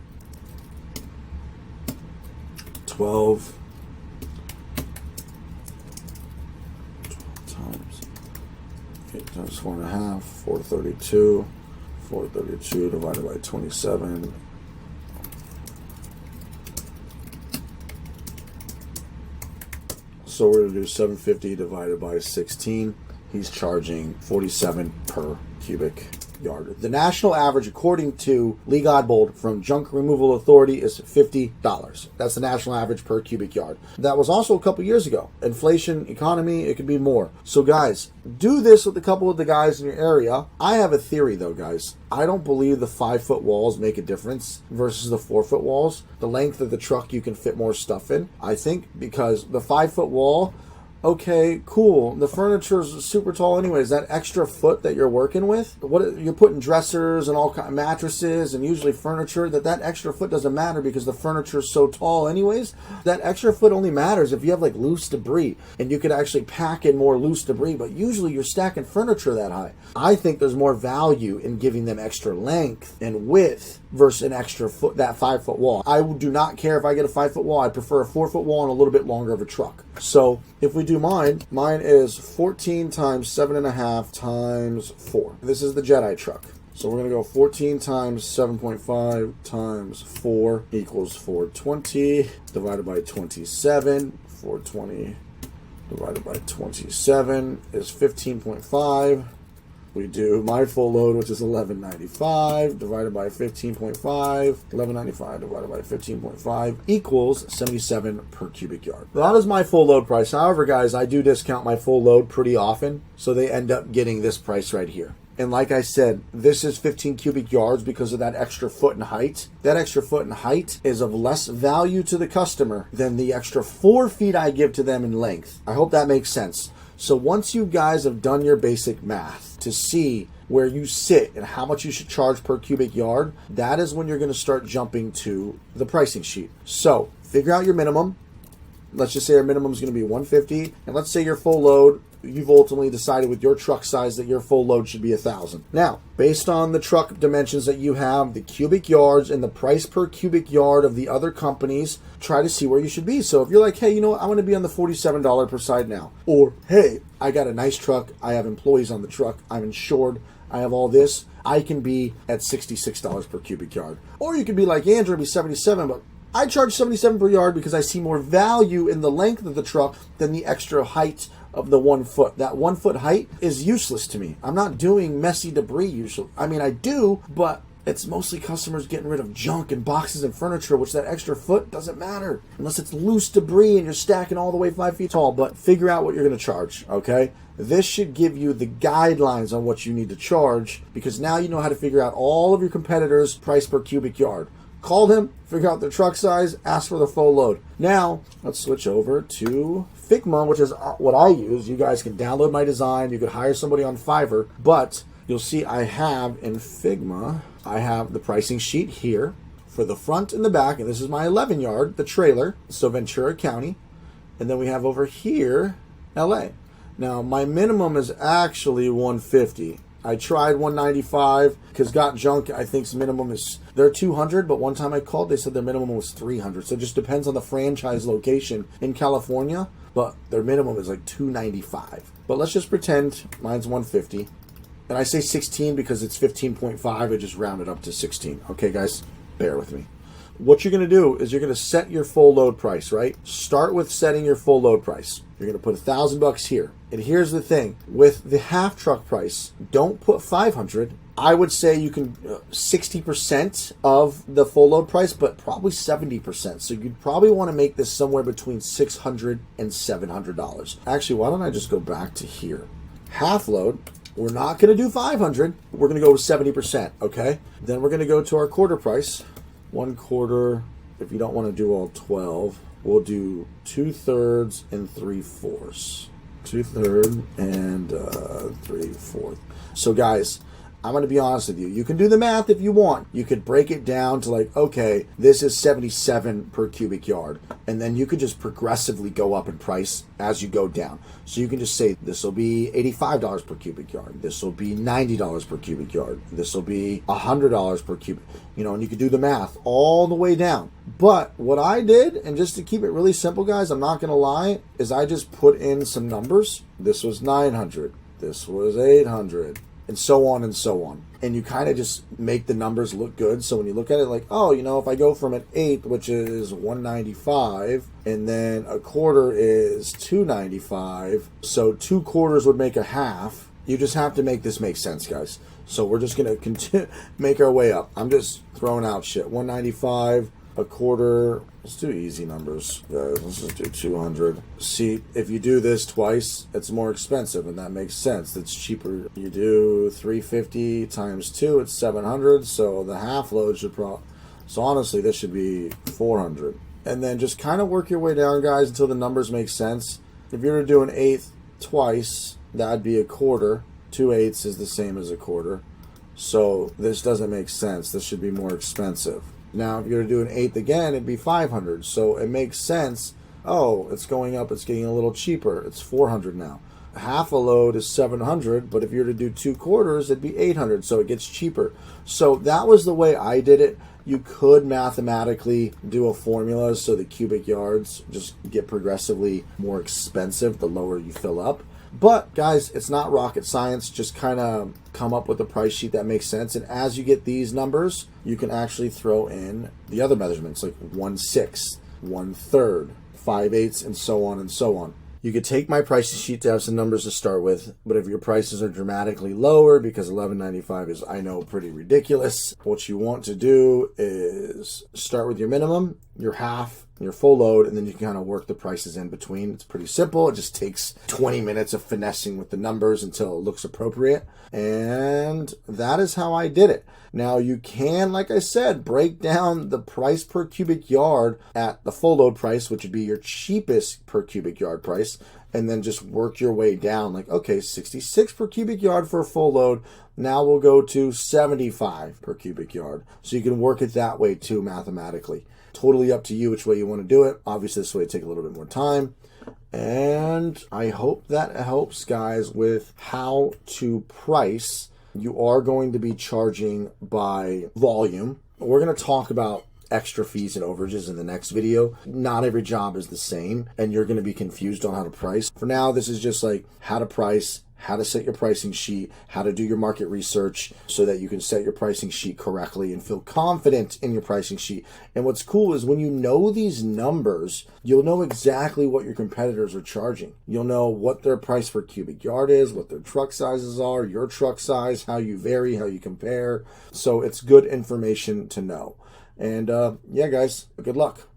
12 times 8 times 4.5, 432. 432 divided by 27. So we're going to do 750 divided by 16. He's charging 47 per cubic yard. The national average, according to Lee Godbold from Junk Removal Authority, is $50. That's the national average per cubic yard. That was also a couple years ago. Inflation, economy, it could be more. So guys, do this with a couple of the guys in your area. I have a theory though, guys. I don't believe the 5-foot walls make a difference versus the 4-foot walls. The length of the truck, you can fit more stuff in. I think because the 5-foot wall, okay, cool. The furniture's super tall anyways. That extra foot that you're working with, what you're putting dressers and all kind of mattresses and usually furniture, that extra foot doesn't matter because the furniture's so tall anyways. That extra foot only matters if you have like loose debris and you could actually pack in more loose debris, but usually you're stacking furniture that high. I think there's more value in giving them extra length and width versus an extra foot, that 5-foot wall. I do not care if I get a 5-foot wall. I prefer a 4-foot wall and a little bit longer of a truck. So if we do mine is 14 times 7.5 times 4. This is the Jedi truck. So we're going to go 14 times 7.5 times 4 equals 420 divided by 27. 420 divided by 27 is 15.5. We do my full load, which is $11.95 divided by 15.5. $11.95 divided by 15.5 equals 77 per cubic yard. That is my full load price. However, guys, I do discount my full load pretty often, so they end up getting this price right here. And like I said, this is 15 cubic yards because of that extra foot in height. That extra foot in height is of less value to the customer than the extra 4 feet I give to them in length. I hope that makes sense. So once you guys have done your basic math to see where you sit and how much you should charge per cubic yard, that is when you're going to start jumping to the pricing sheet. So figure out your minimum, Let's just say our minimum is going to be 150, and let's say your full load, you've ultimately decided with your truck size that your full load should be 1,000. Now, based on the truck dimensions that you have, the cubic yards, and the price per cubic yard of the other companies, try to see where you should be. So if you're like, hey, you know what, I want to be on the $47 per side now. Or, hey, I got a nice truck, I have employees on the truck, I'm insured, I have all this, I can be at $66 per cubic yard. Or you could be like Andrew, be 77, but I charge 77 per yard because I see more value in the length of the truck than the extra height of the 1 foot. That 1 foot height is useless to me. I'm not doing messy debris usually. I mean, I do, but it's mostly customers getting rid of junk and boxes and furniture, which that extra foot doesn't matter unless it's loose debris and you're stacking all the way 5 feet tall. But figure out what you're going to charge, okay? This should give you the guidelines on what you need to charge, because now you know how to figure out all of your competitors' price per cubic yard. Call them, figure out their truck size, ask for the full load. Now, let's switch over to Figma, which is what I use. You guys can download my design. You could hire somebody on Fiverr. But you'll see I have in Figma, I have the pricing sheet here for the front and the back. And this is my 11 yard, the trailer. So Ventura County. And then we have over here, LA. Now, my minimum is actually 150. I tried 195 because Got Junk, I think's minimum is, they're 200, but one time I called, they said their minimum was 300. So it just depends on the franchise location in California, but their minimum is like 295. But let's just pretend mine's 150. And I say 16 because it's 15.5. I just rounded up to 16. Okay, guys, bear with me. What you're going to do is you're going to set your full load price, right? Start with setting your full load price. You're going to put $1,000 here. And here's the thing. With the half truck price, don't put 500. I would say you can 60% of the full load price, but probably 70%. So you'd probably want to make this somewhere between $600 and $700. Actually, why don't I just go back to here? Half load. We're not going to do 500. We're going to go with 70%, okay? Then we're going to go to our quarter price. 1/4, if you don't want to do all 12, we'll do 2/3 and 3/4. 2/3 and 3/4. So guys, I'm going to be honest with you. You can do the math if you want. You could break it down to like, okay, this is 77 per cubic yard. And then you could just progressively go up in price as you go down. So you can just say this will be $85 per cubic yard. This will be $90 per cubic yard. This will be $100 per cubic, and you could do the math all the way down. But what I did, and just to keep it really simple, guys, I'm not going to lie, is I just put in some numbers. This was 900. This was 800. And so on and so on. And you kind of just make the numbers look good. So when you look at it like, oh, if I go from an 8, which is 195, and then 1/4 is 295, so 2/4 would make a half. You just have to make this make sense, guys. So we're just going to continue, make our way up. I'm just throwing out shit. 195, 1/4. Let's do easy numbers, guys. Let's just do 200. See, if you do this twice, it's more expensive, and that makes sense. It's cheaper. You do 350 times 2, it's 700. So the half load should so honestly, this should be 400. And then just kind of work your way down, guys, until the numbers make sense. If you were to do an 1/8 twice, that'd be 1/4. 2/8 is the same as 1/4. So this doesn't make sense. This should be more expensive. Now, if you're going to do an 1/8 again, it'd be 500. So it makes sense. Oh, it's going up. It's getting a little cheaper. It's 400 now. Half a load is 700, but if you were to do 2/4, it'd be 800. So it gets cheaper. So that was the way I did it. You could mathematically do a formula so the cubic yards just get progressively more expensive the lower you fill up. But guys, it's not rocket science. Just kind of come up with a price sheet that makes sense. And as you get these numbers, you can actually throw in the other measurements like 1/6, 1/3, 5/8, and so on and so on. You could take my pricing sheet to have some numbers to start with, but if your prices are dramatically lower, because $11.95 is, I know, pretty ridiculous, what you want to do is start with your minimum, your half, your full load, and then you can kind of work the prices in between. It's pretty simple. It just takes 20 minutes of finessing with the numbers until it looks appropriate. And that is how I did it. Now you can, like I said, break down the price per cubic yard at the full load price, which would be your cheapest per cubic yard price, and then just work your way down. Like, okay, 66 per cubic yard for a full load. Now we'll go to 75 per cubic yard. So you can work it that way too mathematically. Totally up to you which way you want to do it. Obviously, this way it take a little bit more time. And I hope that helps, guys, with how to price. You are going to be charging by volume. We're going to talk about extra fees and overages in the next video. Not every job is the same, and you're going to be confused on how to price. For now, this is just like how to price, how to set your pricing sheet, how to do your market research so that you can set your pricing sheet correctly and feel confident in your pricing sheet. And what's cool is when you know these numbers, you'll know exactly what your competitors are charging. You'll know what their price per cubic yard is, what their truck sizes are, your truck size, how you vary, how you compare. So it's good information to know. And yeah, guys, good luck.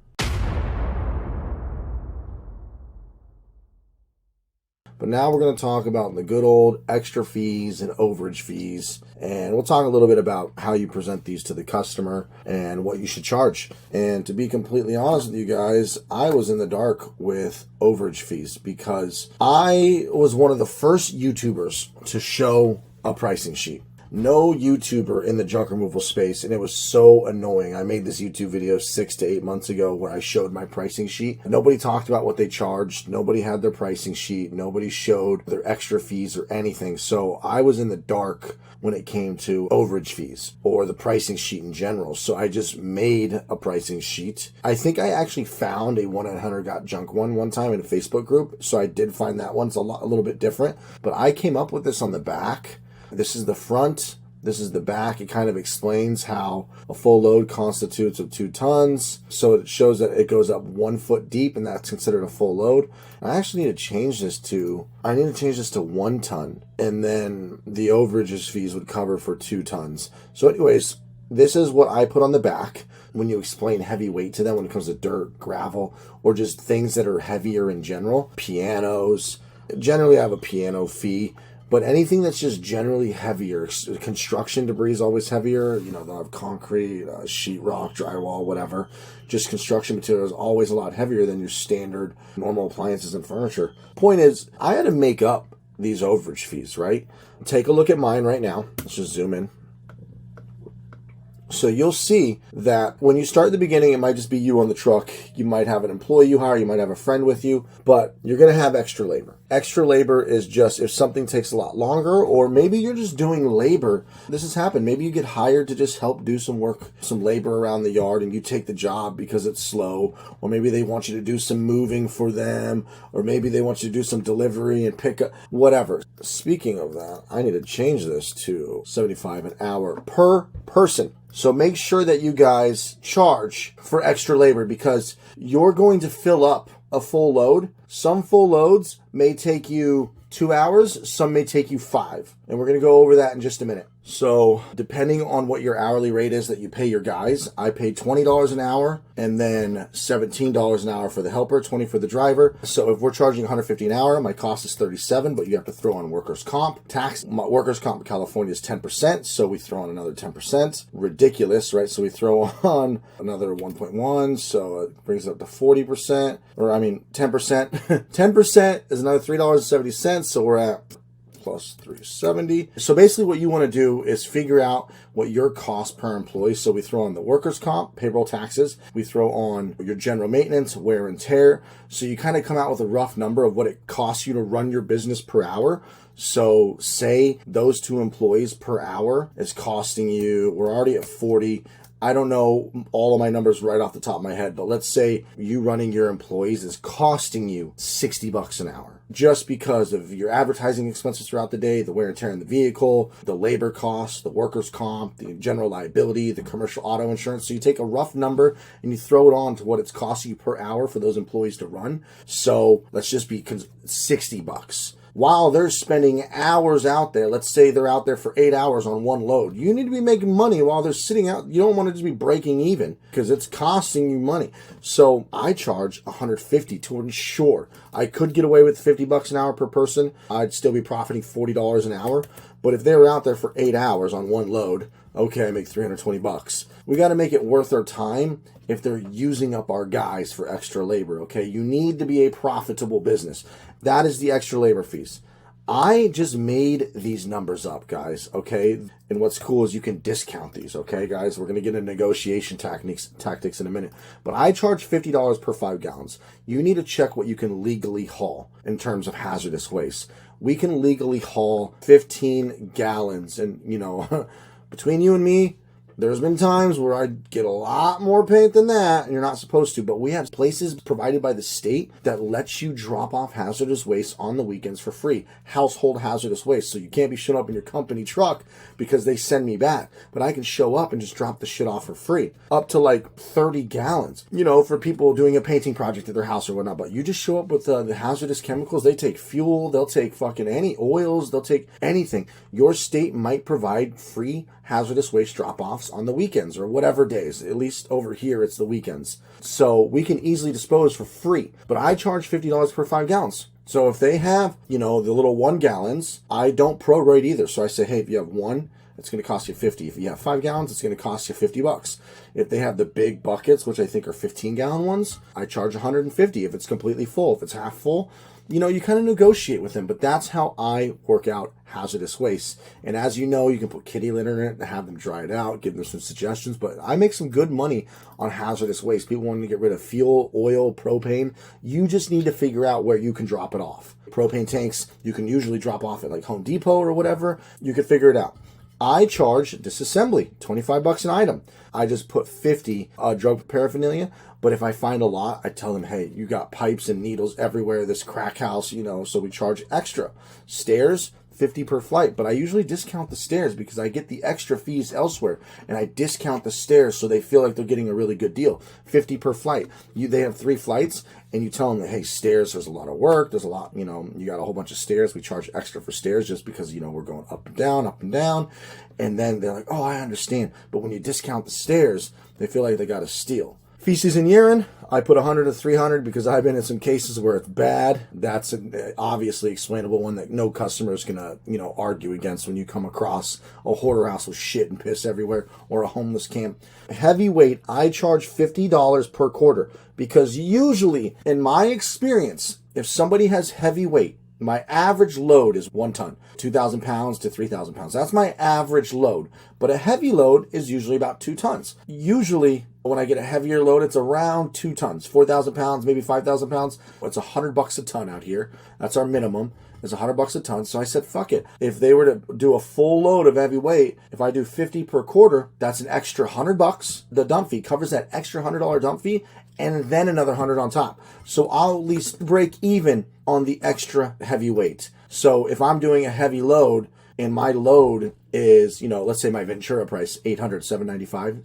But now we're going to talk about the good old extra fees and overage fees. And we'll talk a little bit about how you present these to the customer and what you should charge. And to be completely honest with you guys, I was in the dark with overage fees because I was one of the first YouTubers to show a pricing sheet. No YouTuber in the junk removal space, and it was so annoying. I made this YouTube video 6 to 8 months ago where I showed my pricing sheet. Nobody talked about what they charged. Nobody had their pricing sheet. Nobody showed their extra fees or anything. So I was in the dark when it came to overage fees or the pricing sheet in general. So I just made a pricing sheet. I think I actually found a 1-800-GOT-JUNK one time in a Facebook group. So I did find that one. It's a little bit different, but I came up with this on the back. This is the front, this is the back. It kind of explains how a full load constitutes of 2 tons. So it shows that it goes up 1 foot deep, and that's considered a full load. I actually need to change this to 1 ton. And then the overages fees would cover for 2 tons. So anyways, this is what I put on the back when you explain heavy weight to them when it comes to dirt, gravel, or just things that are heavier in general. Pianos. Generally, I have a piano fee. But anything that's just generally heavier, construction debris is always heavier. You know, they'll have concrete, sheetrock, drywall, whatever. Just construction material is always a lot heavier than your standard normal appliances and furniture. Point is, I had to make up these overage fees, right? Take a look at mine right now. Let's just zoom in. So you'll see that when you start at the beginning, it might just be you on the truck. You might have an employee you hire. You might have a friend with you, but you're going to have extra labor. Extra labor is just if something takes a lot longer, or maybe you're just doing labor. This has happened. Maybe you get hired to just help do some work, some labor around the yard, and you take the job because it's slow, or maybe they want you to do some moving for them, or maybe they want you to do some delivery and pick up, whatever. Speaking of that, I need to change this to $75 an hour per person. So make sure that you guys charge for extra labor because you're going to fill up a full load. Some full loads may take you 2 hours, some may take you 5. And we're going to go over that in just a minute. So depending on what your hourly rate is that you pay your guys, I pay $20 an hour and then $17 an hour for the helper, $20 for the driver. So if we're charging $150 an hour, my cost is $37, but you have to throw on workers' comp. Tax, workers' comp in California is 10%, so we throw on another 10%. Ridiculous, right? So we throw on another 1.1, so it brings it up to 40%, or I mean 10%. 10% is another $3.70, so we're at plus 370. So basically what you want to do is figure out what your cost per employee. So we throw on the workers' comp, payroll taxes. We throw on your general maintenance, wear and tear. So you kind of come out with a rough number of what it costs you to run your business per hour. So say those 2 employees per hour is costing you, we're already at 40. I don't know all of my numbers right off the top of my head, but let's say you running your employees is costing you $60 an hour just because of your advertising expenses throughout the day, the wear and tear in the vehicle, the labor costs, the workers' comp, the general liability, the commercial auto insurance. So you take a rough number and you throw it on to what it's costing you per hour for those employees to run. So let's just be $60. While they're spending hours out there, let's say they're out there for 8 hours on one load. You need to be making money while they're sitting out. You don't want to just be breaking even because it's costing you money. So I charge $150 to ensure. I could get away with $50 an hour per person. I'd still be profiting $40 an hour. But if they were out there for 8 hours on one load, okay, I make $320. We got to make it worth our time if they're using up our guys for extra labor, okay? You need to be a profitable business. That is the extra labor fees. I just made these numbers up, guys, okay? And what's cool is you can discount these, okay, guys? We're going to get into negotiation tactics in a minute. But I charge $50 per 5 gallons. You need to check what you can legally haul in terms of hazardous waste. We can legally haul 15 gallons. And, you know, between you and me, there's been times where I get a lot more paint than that, and you're not supposed to, but we have places provided by the state that lets you drop off hazardous waste on the weekends for free. Household hazardous waste. So you can't be showing up in your company truck because they send me back. But I can show up and just drop the shit off for free. Up to like 30 gallons, you know, for people doing a painting project at their house or whatnot. But you just show up with the hazardous chemicals. They take fuel. They'll take fucking any oils. They'll take anything. Your state might provide free hazardous waste drop-offs on the weekends or whatever days. At least over here, it's the weekends. So we can easily dispose for free. But I charge $50 per 5 gallons. So if they have, you know, the little 1 gallons, I don't prorate either. So I say, hey, if you have 1, it's going to cost you 50. If you have 5 gallons, it's going to cost you $50. If they have the big buckets, which I think are 15-gallon ones, I charge $150 if it's completely full. If it's half full, you know, you kind of negotiate with them, but that's how I work out hazardous waste. And as you know, you can put kitty litter in it and have them dry it out, give them some suggestions, but I make some good money on hazardous waste. People wanting to get rid of fuel, oil, propane. You just need to figure out where you can drop it off. Propane tanks, you can usually drop off at like Home Depot or whatever. You can figure it out. I charge disassembly, $25 an item. I just put 50 drug paraphernalia. But if I find a lot, I tell them, hey, you got pipes and needles everywhere, this crack house, you know, so we charge extra. Stairs, 50 per flight. But I usually discount the stairs because I get the extra fees elsewhere. And I discount the stairs so they feel like they're getting a really good deal. 50 per flight. They have 3 flights, and you tell them that, hey, stairs, there's a lot of work. There's a lot, you know, you got a whole bunch of stairs. We charge extra for stairs just because, you know, we're going up and down, up and down. And then they're like, oh, I understand. But when you discount the stairs, they feel like they got a steal. Feces and urine, I put 100 to 300 because I've been in some cases where it's bad. That's an obviously explainable one that no customer is going to, you know, argue against when you come across a hoarder house with shit and piss everywhere or a homeless camp. Heavyweight, I charge $50 per quarter because usually, in my experience, if somebody has heavyweight, my average load is 1 ton, 2,000 pounds to 3,000 pounds. That's my average load. But a heavy load is usually about 2 tons. Usually, when I get a heavier load, it's around 2 tons, 4,000 pounds, maybe 5,000 pounds. It's $100 a ton out here. That's our minimum. It's $100 a ton. So I said, fuck it. If they were to do a full load of heavy weight, if I do 50 per quarter, that's an extra $100. The dump fee covers that extra $100 dump fee and then another 100 on top. So I'll at least break even on the extra heavy weight. So if I'm doing a heavy load and my load is, you know, let's say my Ventura price, $795,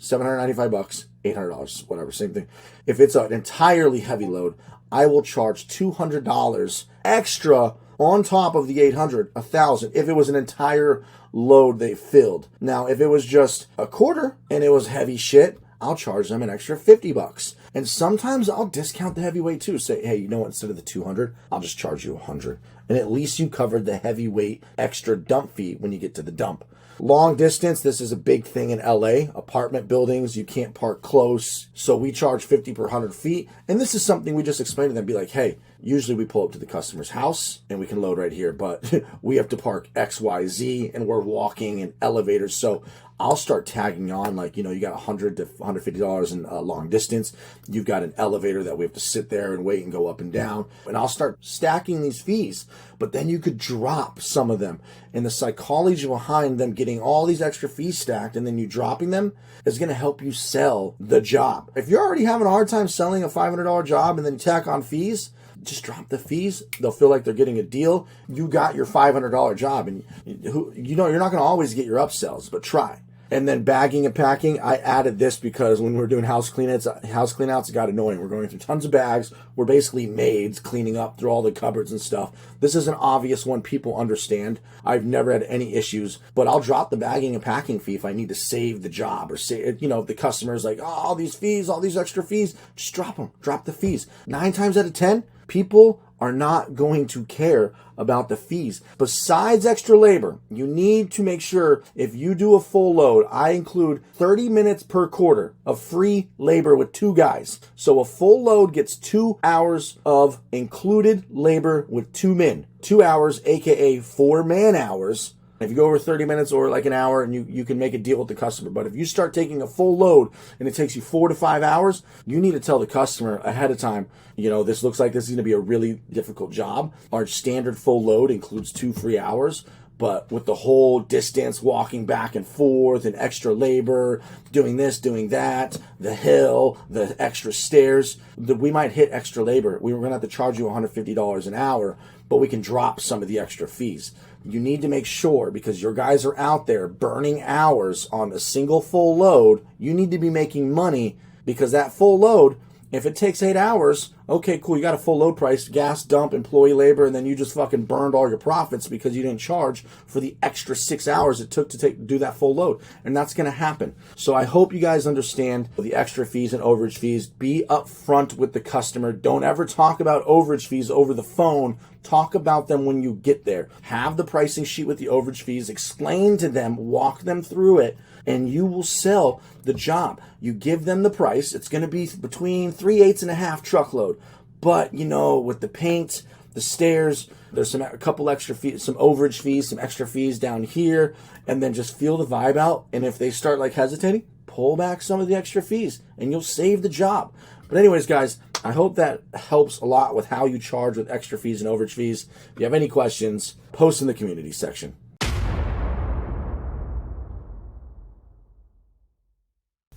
$800, whatever, same thing. If it's an entirely heavy load, I will charge $200 extra on top of the 800, 1,000, if it was an entire load they filled. Now, if it was just a quarter and it was heavy shit, I'll charge them an extra $50. And sometimes I'll discount the heavyweight too. Say, hey, you know what? Instead of the 200, I'll just charge you 100. And at least you covered the heavyweight extra dump fee when you get to the dump. Long distance, this is a big thing in LA. Apartment buildings, you can't park close. So we charge 50 per 100 feet. And this is something we just explain to them. Be like, hey, usually we pull up to the customer's house and we can load right here. But we have to park X, Y, Z, and we're walking in elevators. So I'll start tagging on, like, you know, you got $100 to $150 in long distance. You've got an elevator that we have to sit there and wait and go up and down. And I'll start stacking these fees. But then you could drop some of them. And the psychology behind them getting all these extra fees stacked and then you dropping them is going to help you sell the job. If you're already having a hard time selling a $500 job and then you tack on fees, just drop the fees. They'll feel like they're getting a deal. You got your $500 job, and you know you're not going to always get your upsells, but try. And then bagging and packing, I added this because when we're doing house cleanouts, it got annoying. We're going through tons of bags. We're basically maids cleaning up through all the cupboards and stuff. This is an obvious one people understand. I've never had any issues, but I'll drop the bagging and packing fee if I need to save the job or say, you know, if the customer's like, oh, all these fees, all these extra fees, just drop them. Drop the fees. 9 times out of 10, people are not going to care about the fees. Besides extra labor, you need to make sure if you do a full load, I include 30 minutes per quarter of free labor with 2 guys. So a full load gets 2 hours of included labor with 2 men. 2 hours, aka 4 man hours. If you go over 30 minutes or like an hour, and you can make a deal with the customer. But if you start taking a full load and it takes you 4 to 5 hours, you need to tell the customer ahead of time, this looks like this is going to be a really difficult job. Our standard full load includes 2 free hours. But with the whole distance, walking back and forth and extra labor, doing this, doing that, the hill, the extra stairs, we might hit extra labor. We were going to have to charge you $150 an hour, but we can drop some of the extra fees. You need to make sure, because your guys are out there burning hours on a single full load, you need to be making money, because that full load, if it takes 8 hours, okay, cool, you got a full load price, gas dump, employee labor, and then you just fucking burned all your profits because you didn't charge for the extra 6 hours it took to do that full load. And that's going to happen. So I hope you guys understand the extra fees and overage fees. Be upfront with the customer. Don't ever talk about overage fees over the phone. Talk about them when you get there. Have the pricing sheet with the overage fees. Explain to them, walk them through it, and you will sell the job. You give them the price. It's going to be between 3/8 and a half truckload. But, with the paint, the stairs, there's a couple extra fees, some overage fees, some extra fees down here, and then just feel the vibe out. And if they start hesitating, pull back some of the extra fees and you'll save the job. But anyways, guys, I hope that helps a lot with how you charge with extra fees and overage fees. If you have any questions, post in the community section.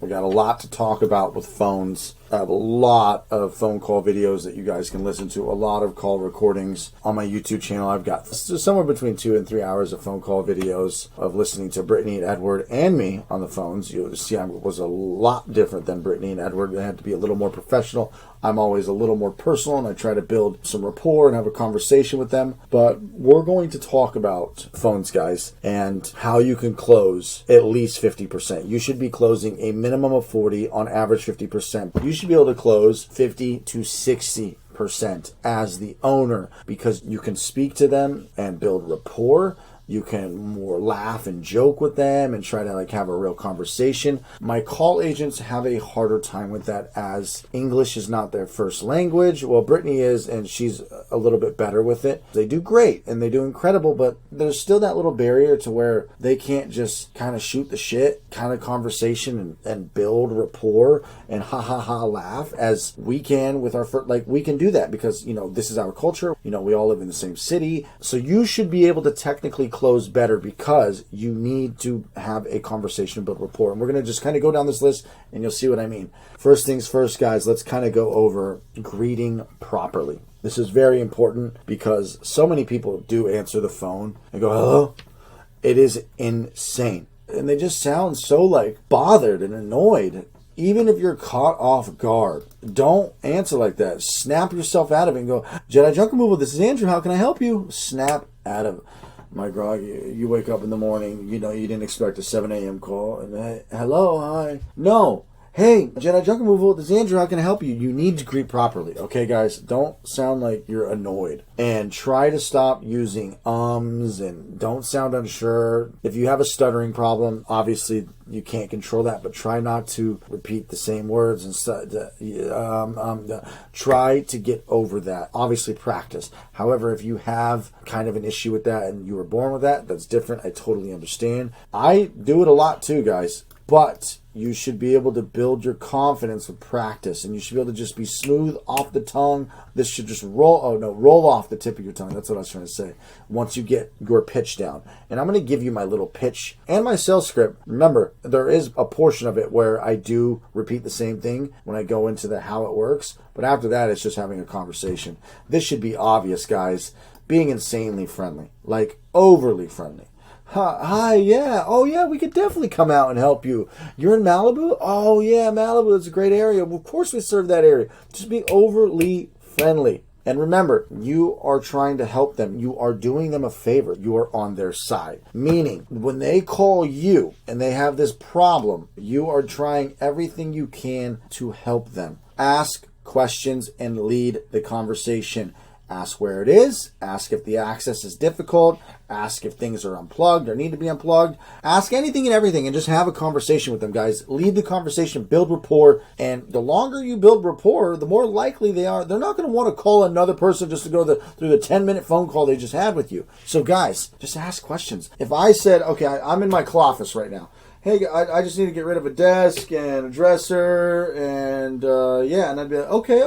We got a lot to talk about with phones. I have a lot of phone call videos that you guys can listen to, a lot of call recordings on my YouTube channel. I've got somewhere between 2 and 3 hours of phone call videos of listening to Brittany and Edward and me on the phones. You'll see I was a lot different than Brittany and Edward. They had to be a little more professional. I'm always a little more personal, and I try to build some rapport and have a conversation with them. But we're going to talk about phones, guys, and how you can close at least 50%. You should be closing a minimum of 40, on average 50%. You should be able to close 50 to 60% as the owner, because you can speak to them and build rapport. You can more laugh and joke with them and try to have a real conversation. My call agents have a harder time with that, as English is not their first language. Well, Brittany is, and she's a little bit better with it. They do great and they do incredible, but there's still that little barrier to where they can't just kind of shoot the shit kind of conversation and build rapport and ha ha ha laugh as we can with our we can do that because, this is our culture. We all live in the same city. So you should be able to technically close better, because you need to have a conversation, build rapport. And we're going to just kind of go down this list and you'll see what I mean. First things first, guys, let's kind of go over greeting properly. This is very important because so many people do answer the phone and go, hello. It is insane. And they just sound so bothered and annoyed. Even if you're caught off guard, don't answer like that. Snap yourself out of it and go, Jedi Junk Removal, this is Andrew. How can I help you? Snap out of it. My grog, you wake up in the morning, you didn't expect a 7 a.m. call. And hey, hello, hi. No. Hey, Jedi Junk Removal, this is Andrew. How can I help you? You need to greet properly. Okay, guys? Don't sound like you're annoyed. And try to stop using ums and don't sound unsure. If you have a stuttering problem, obviously you can't control that, but try not to repeat the same words and try to get over that. Obviously practice. However, if you have kind of an issue with that and you were born with that, that's different. I totally understand. I do it a lot too, guys. But you should be able to build your confidence with practice, and you should be able to just be smooth off the tongue. This should just roll off the tip of your tongue. That's what I was trying to say. Once you get your pitch down. And I'm going to give you my little pitch and my sales script. Remember, there is a portion of it where I do repeat the same thing when I go into the how it works. But after that, it's just having a conversation. This should be obvious, guys. Being insanely friendly, overly friendly. Hi, yeah. Oh, yeah, we could definitely come out and help you. You're in Malibu? Oh, yeah, Malibu is a great area. Well, of course we serve that area. Just be overly friendly. And remember, you are trying to help them. You are doing them a favor. You are on their side. Meaning, when they call you and they have this problem, you are trying everything you can to help them. Ask questions and lead the conversation. Ask where it is. Ask if the access is difficult. Ask if things are unplugged or need to be unplugged. Ask anything and everything and just have a conversation with them, guys. Lead the conversation, build rapport, and the longer you build rapport, the more likely they are. They're not going to want to call another person just to go through the 10-minute phone call they just had with you. So guys, just ask questions. If I said, okay, I'm in my office right now. Hey, I just need to get rid of a desk and a dresser and yeah, and I'd be like, okay.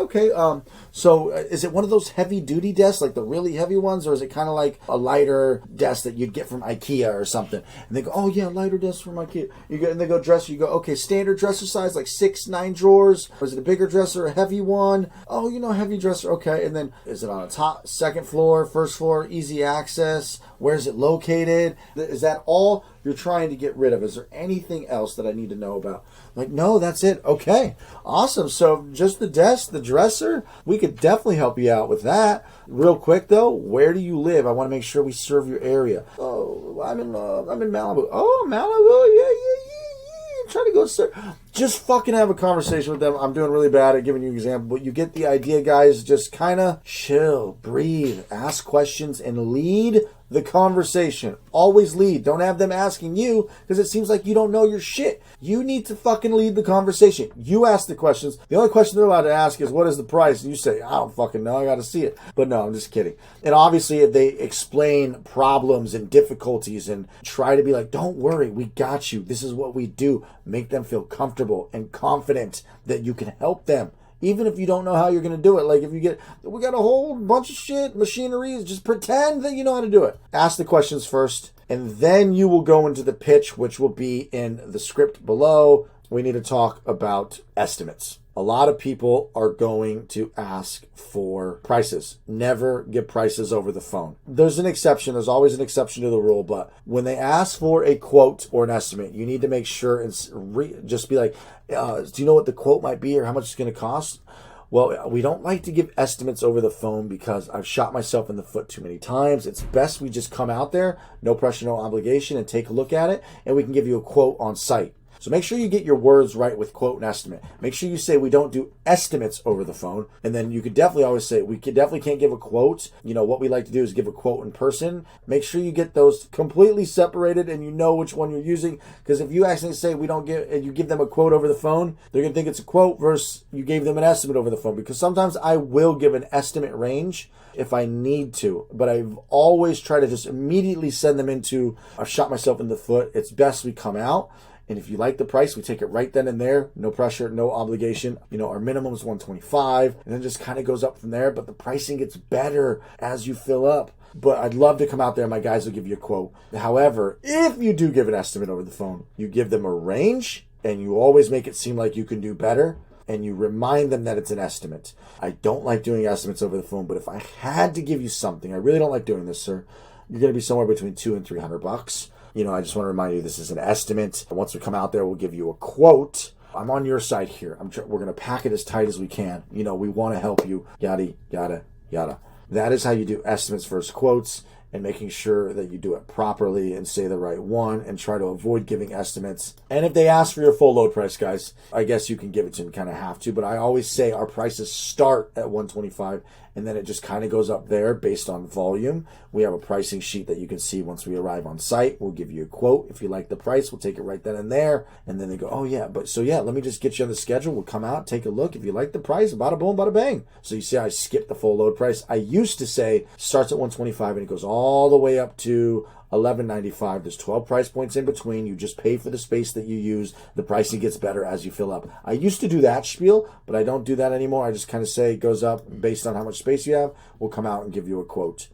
So is it one of those heavy duty desks, like the really heavy ones, or is it kind of like a lighter desk that you'd get from IKEA or something? And they go, oh yeah, lighter desk from IKEA. And they go dresser. You go, okay, standard dresser size, like 6-9 drawers. Or is it a bigger dresser, a heavy one? Oh, heavy dresser. Okay, and then is it on a top, second floor, first floor, easy access? Where is it located? Is that all you're trying to get rid of? Is there anything else that I need to know about? Like, no, that's it. Okay, awesome. So just the desk, the dresser, we could definitely help you out with that. Real quick though, where do you live? I want to make sure we serve your area. Oh, I'm in Malibu. Oh, Malibu, yeah. Try to go sir. Just fucking have a conversation with them. I'm doing really bad at giving you an example, but you get the idea, guys. Just kind of chill, breathe, ask questions, and lead the conversation. Always lead. Don't have them asking you because it seems like you don't know your shit. You need to fucking lead the conversation. You ask the questions. The only question they're allowed to ask is, what is the price? And you say, I don't fucking know. I got to see it. But no, I'm just kidding. And obviously, if they explain problems and difficulties and try to be like, don't worry, we got you. This is what we do. Make them feel comfortable and confident that you can help them. Even if you don't know how you're going to do it. Like if we got a whole bunch of shit, machineries, just pretend that you know how to do it. Ask the questions first, and then you will go into the pitch, which will be in the script below. We need to talk about estimates. A lot of people are going to ask for prices. Never get prices over the phone. There's an exception. There's always an exception to the rule. But when they ask for a quote or an estimate, you need to make sure and just be like, do you know what the quote might be or how much it's going to cost? Well, we don't like to give estimates over the phone because I've shot myself in the foot too many times. It's best we just come out there, no pressure, no obligation, and take a look at it, and we can give you a quote on site. So make sure you get your words right with quote and estimate. Make sure you say we don't do estimates over the phone. And then you could definitely always say we definitely can't give a quote. What we like to do is give a quote in person. Make sure you get those completely separated and you know which one you're using. Because if you actually say we don't give, and you give them a quote over the phone, they're going to think it's a quote versus you gave them an estimate over the phone. Because sometimes I will give an estimate range if I need to, but I've always tried to just immediately send them into, I've shot myself in the foot. It's best we come out. And if you like the price, we take it right then and there. No pressure, no obligation. Our minimum is $125, and then just kind of goes up from there. But the pricing gets better as you fill up. But I'd love to come out there. My guys will give you a quote. However, if you do give an estimate over the phone, you give them a range, and you always make it seem like you can do better. And you remind them that it's an estimate. I don't like doing estimates over the phone, but if I had to give you something, I really don't like doing this, sir. You're going to be somewhere between $200 and $300. I just want to remind you this is an estimate. Once we come out there, we'll give you a quote. I'm on your side here. We're going to pack it as tight as we can. We want to help you. Yada, yada, yada. That is how you do estimates versus quotes, and making sure that you do it properly and say the right one and try to avoid giving estimates. And if they ask for your full load price, guys, I guess you can give it to them, kind of have to, but I always say our prices start at $125 and then it just kind of goes up there based on volume. We have a pricing sheet that you can see once we arrive on site. We'll give you a quote. If you like the price, we'll take it right then and there. And then they go, oh yeah, let me just get you on the schedule. We'll come out, take a look. If you like the price, bada boom, bada bang. So you see, I skipped the full load price. I used to say starts at $125 and it goes all the way up to $11.95. There's 12 price points in between. You just pay for the space that you use. The pricing gets better as you fill up. I used to do that spiel, but I don't do that anymore. I just kind of say it goes up based on how much space you have. We'll come out and give you a quote.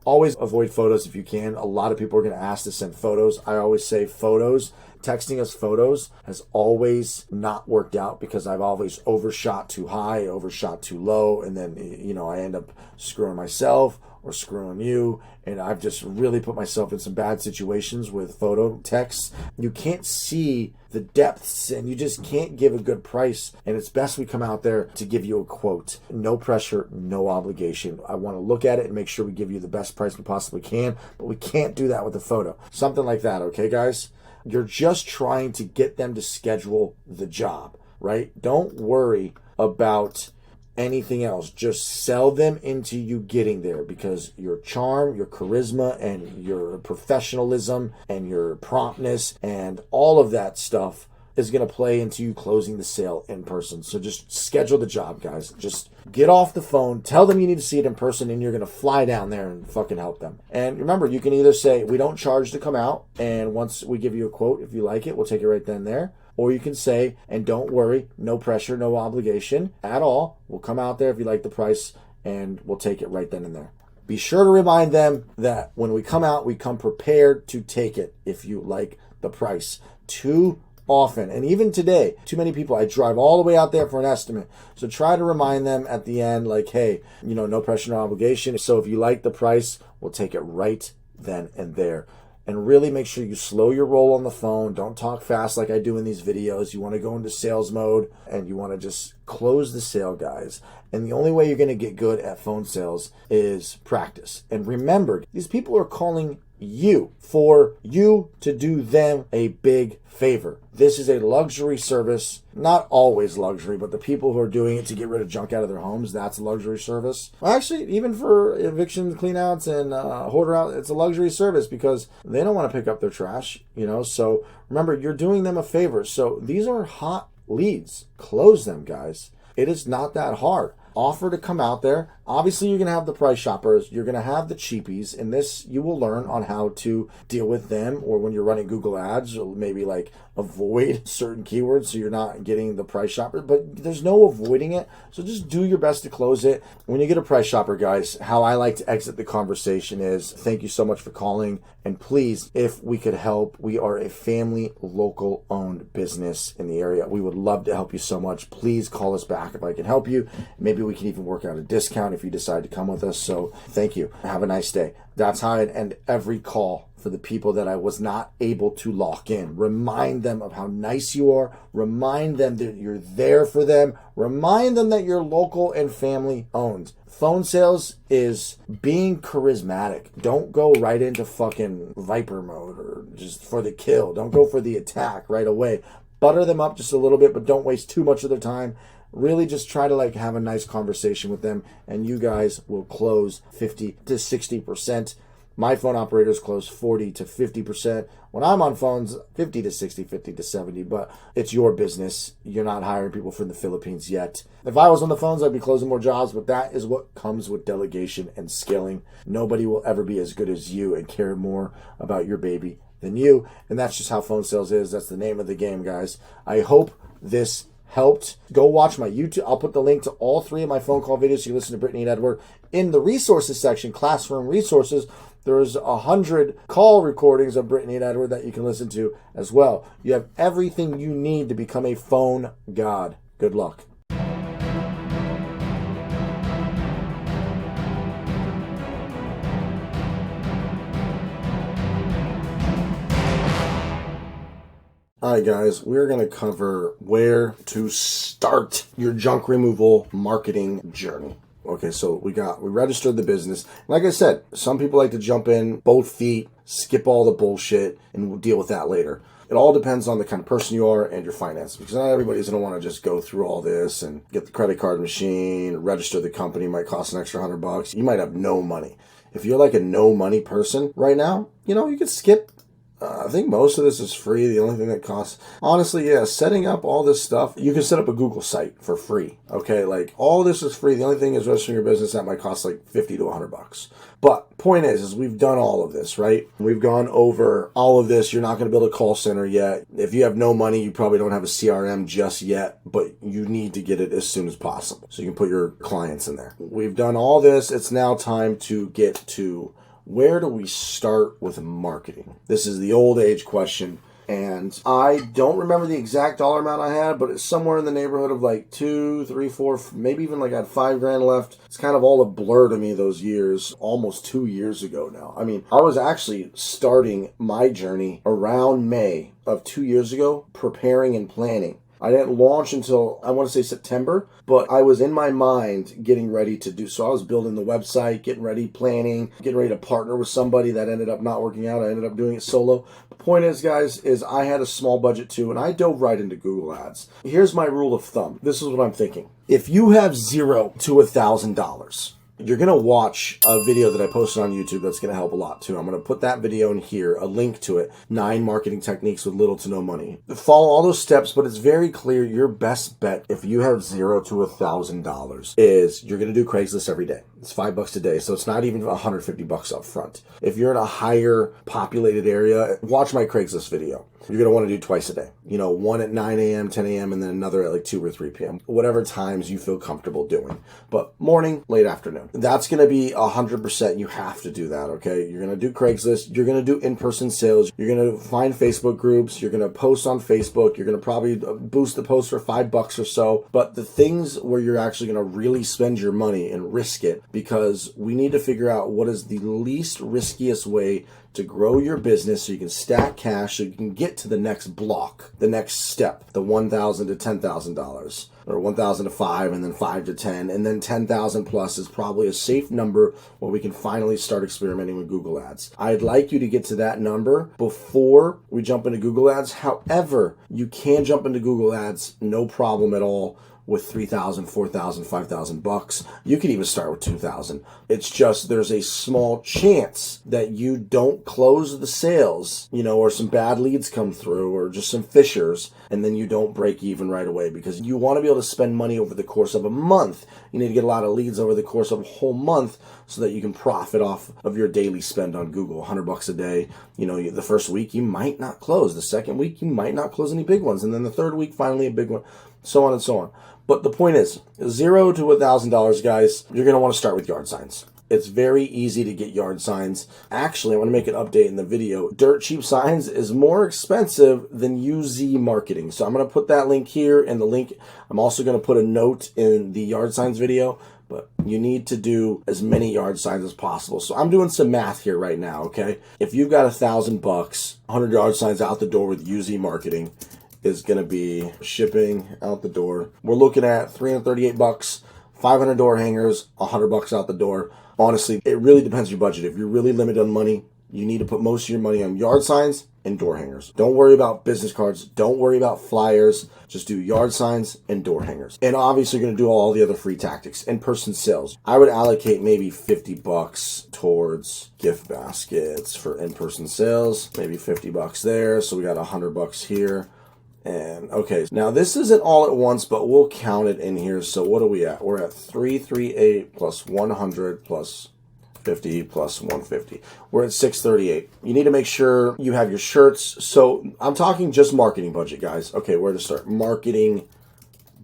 Always avoid photos if you can. A lot of people are going to ask to send photos. I always say photos. Texting us photos has always not worked out because I've always overshot too high, overshot too low, and then I end up screwing myself or screwing you, and I've just really put myself in some bad situations with photo texts. You can't see the depths and you just can't give a good price, and it's best we come out there to give you a quote. No pressure, no obligation. I want to look at it and make sure we give you the best price we possibly can, but we can't do that with a photo. Something like that, okay guys? You're just trying to get them to schedule the job, right? Don't worry about anything else. Just sell them into you getting there, because your charm, your charisma, and your professionalism and your promptness and all of that stuff is going to play into you closing the sale in person. So just schedule the job, guys. Just get off the phone, tell them you need to see it in person, and you're going to fly down there and fucking help them. And remember, you can either say, we don't charge to come out, and once we give you a quote, if you like it, we'll take it right then and there. Or you can say, and don't worry, no pressure, no obligation at all. We'll come out there if you like the price, and we'll take it right then and there. Be sure to remind them that when we come out, we come prepared to take it if you like the price. Too often, and even today, too many people, I drive all the way out there for an estimate. So try to remind them at the end, like, hey, no pressure, no obligation. So if you like the price, we'll take it right then and there. And really make sure you slow your roll on the phone. Don't talk fast like I do in these videos. You want to go into sales mode and you want to just close the sale, guys. And the only way you're going to get good at phone sales is practice. And remember, these people are calling you for you to do them a big favor. This is a luxury service, not always luxury, but the people who are doing it to get rid of junk out of their homes, that's a luxury service. Well, actually, even for eviction cleanouts and hoarder out, it's a luxury service because they don't want to pick up their trash, So remember, you're doing them a favor. So these are hot leads. Close them, guys. It is not that hard. Offer to come out there. Obviously, you're going to have the price shoppers. You're going to have the cheapies. In this, you will learn on how to deal with them, or when you're running Google Ads, or maybe like avoid certain keywords so you're not getting the price shopper. But there's no avoiding it. So just do your best to close it. When you get a price shopper, guys, how I like to exit the conversation is, thank you so much for calling. And please, if we could help, we are a family, local owned business in the area. We would love to help you so much. Please call us back if I can help you. Maybe we can even work out a discount if you decide to come with us. So thank you. Have a nice day. That's how I'd end every call for the people that I was not able to lock in. Remind them of how nice you are. Remind them that you're there for them. Remind them that you're local and family owned. Phone sales is being charismatic. Don't go right into fucking Viper mode or just for the kill. Don't go for the attack right away. Butter them up just a little bit, but don't waste too much of their time. Really just try to have a nice conversation with them, and you guys will close 50 to 60%. My phone operators close 40 to 50%. When I'm on phones, 50 to 60, 50 to 70, but it's your business. You're not hiring people from the Philippines yet. If I was on the phones, I'd be closing more jobs, but that is what comes with delegation and scaling. Nobody will ever be as good as you and care more about your baby than you, and that's just how phone sales is. That's the name of the game, guys. I hope this helped. Go watch my YouTube. I'll put the link to all 3 of my phone call videos so you listen to Brittany and Edward. In the resources section, classroom resources, there's 100 call recordings of Brittany and Edward that you can listen to as well. You have everything you need to become a phone god. Good luck. Alright guys, we're going to cover where to start your junk removal marketing journey. Okay, so we registered the business. Like I said, some people like to jump in both feet, skip all the bullshit, and we'll deal with that later. It all depends on the kind of person you are and your finances, because not everybody's going to want to just go through all this and get the credit card machine, register the company, might cost an extra $100. You might have no money. If you're like a no money person right now, you could skip. I think most of this is free. The only thing that costs, honestly, setting up all this stuff. You can set up a Google site for free. Okay, all this is free. The only thing is registering your business that might cost $50 to $100. But point is we've done all of this, right? We've gone over all of this. You're not going to build a call center yet. If you have no money, you probably don't have a CRM just yet, but you need to get it as soon as possible so you can put your clients in there. We've done all this. It's now time to get to, where do we start with marketing? This is the old age question, and I don't remember the exact dollar amount I had, but it's somewhere in the neighborhood of 2, 3, 4, maybe even I had $5,000 left. It's kind of all a blur to me those years, almost 2 years ago now. I mean, I was actually starting my journey around May of 2 years ago, preparing and planning. I didn't launch until, I want to say September, but I was in my mind getting ready to do, so I was building the website, getting ready, planning, getting ready to partner with somebody. That ended up not working out. I ended up doing it solo. The point is, guys, is I had a small budget too, and I dove right into Google Ads. Here's my rule of thumb. This is what I'm thinking. If you have $0 to $1,000, you're going to watch a video that I posted on YouTube that's going to help a lot too. I'm going to put that video in here, a link to it, 9 marketing techniques with little to no money. Follow all those steps, but it's very clear your best bet if you have $0 to $1,000 is you're going to do Craigslist every day. It's $5 a day, so it's not even $150 up front. If you're in a higher populated area, watch my Craigslist video. You're going to want to do twice a day. You know, one at 9 a.m., 10 a.m., and then another at like 2 or 3 p.m. Whatever times you feel comfortable doing. But morning, late afternoon. That's going to be 100%. You have to do that, okay? You're going to do Craigslist. You're going to do in-person sales. You're going to find Facebook groups. You're going to post on Facebook. You're going to probably boost the post for $5 or so. But the things where you're actually going to really spend your money and risk it, because we need to figure out what is the least riskiest way to grow your business so you can stack cash so you can get to the next block, the next step, the $1,000 to $10,000, or $1,000 to $5,000 and then $5,000 to $10,000, and then $10,000 plus is probably a safe number where we can finally start experimenting with Google Ads. I'd like you to get to that number before we jump into Google Ads. However, you can jump into Google Ads, no problem at all, with $3,000, $4,000, $5,000. You could even start with $2,000. It's just there's a small chance that you don't close the sales, you know, or some bad leads come through, or just some fishers, and then you don't break even right away, because you want to be able to spend money over the course of a month. You need to get a lot of leads over the course of a whole month so that you can profit off of your daily spend on Google. $100 a day. You know, the first week you might not close. The second week you might not close any big ones. And then the third week, finally a big one. So on and so on. But the point is, $0 to $1,000, guys, you're going to want to start with yard signs. It's very easy to get yard signs. Actually, I want to make an update in the video. Dirt cheap signs is more expensive than UZ marketing. So I'm going to put that link here, and the link, I'm also going to put a note in the yard signs video. But you need to do as many yard signs as possible. So I'm doing some math here right now, okay? If you've got $1,000, 100 yard signs out the door with UZ marketing is going to be shipping out the door. We're looking at $338, 500 door hangers, $100 out the door. Honestly, it really depends on your budget. If you're really limited on money, you need to put most of your money on yard signs and door hangers. Don't worry about business cards. Don't worry about flyers. Just do yard signs and door hangers. And obviously, you're going to do all the other free tactics. In-person sales. I would allocate maybe $50 towards gift baskets for in-person sales. Maybe $50 there. So we got $100 here. And okay, now this isn't all at once, but we'll count it in here. So what are we at? We're at 338 plus 100 plus 50 plus 150. We're at 638. You need to make sure you have your shirts. So I'm talking just marketing budget, guys. Okay, where to start? Marketing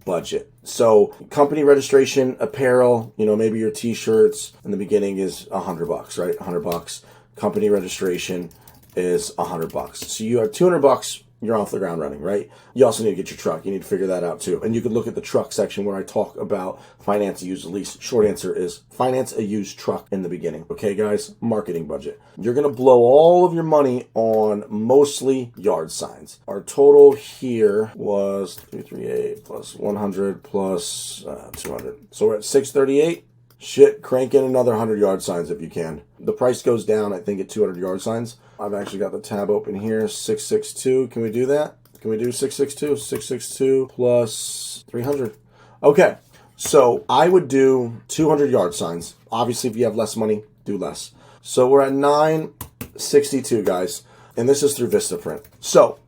budget. So company registration, apparel, you know, maybe your t-shirts in the beginning is $100, right? $100. Company registration is $100. So you have $200. You're off the ground running, right? You also need to get your truck. You need to figure that out too. And you can look at the truck section where I talk about finance a used lease. Short answer is finance a used truck in the beginning. Okay, guys, marketing budget. You're going to blow all of your money on mostly yard signs. Our total here was 338 plus 100 plus 200. So we're at 638. Shit, crank in another 100 yard signs if you can. The price goes down, I think, at 200 yard signs. I've actually got the tab open here, 662. Can we do that? Can we do 662? 662 plus 300. Okay, so I would do 200 yard signs. Obviously, if you have less money, do less. So we're at 962, guys, and this is through Vistaprint. So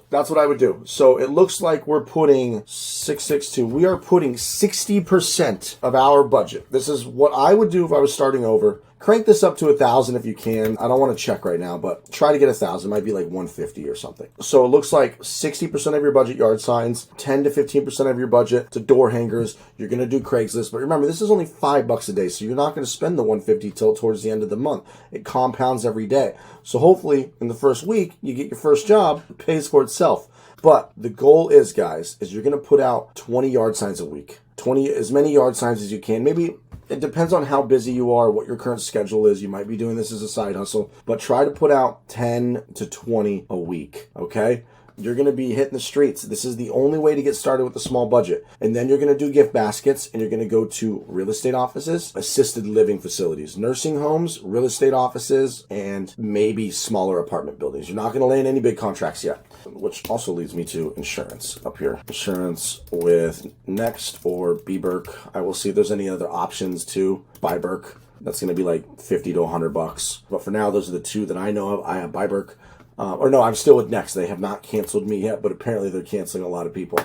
that's what I would do. So it looks like we're putting 662. We are putting 60% of our budget. This is what I would do if I was starting over. Crank this up to 1,000 if you can. I don't want to check right now, but try to get 1,000. It might be like 150 or something. So it looks like 60% of your budget yard signs, 10 to 15% of your budget to door hangers. You're going to do Craigslist, but remember, this is only $5 a day, so you're not going to spend the 150 till towards the end of the month. It compounds every day. So hopefully in the first week, you get your first job, it pays for itself. But the goal is, guys, is you're going to put out 20 yard signs a week. 20, as many yard signs as you can. Maybe it depends on how busy you are, what your current schedule is. You might be doing this as a side hustle, but try to put out 10 to 20 a week, okay? you're going to be hitting the streets. This is the only way to get started with a small budget. And then you're going to do gift baskets, and you're going to go to real estate offices, assisted living facilities, nursing homes, real estate offices, and maybe smaller apartment buildings. You're not going to land any big contracts yet, which also leads me to insurance up here. Insurance with Next or Burke. I will see if there's any other options too. Burke. That's going to be like $50 to $100. But for now, those are the two that I know of. I have Burke. Or no, I'm still with Next. They have not canceled me yet, but apparently they're canceling a lot of people.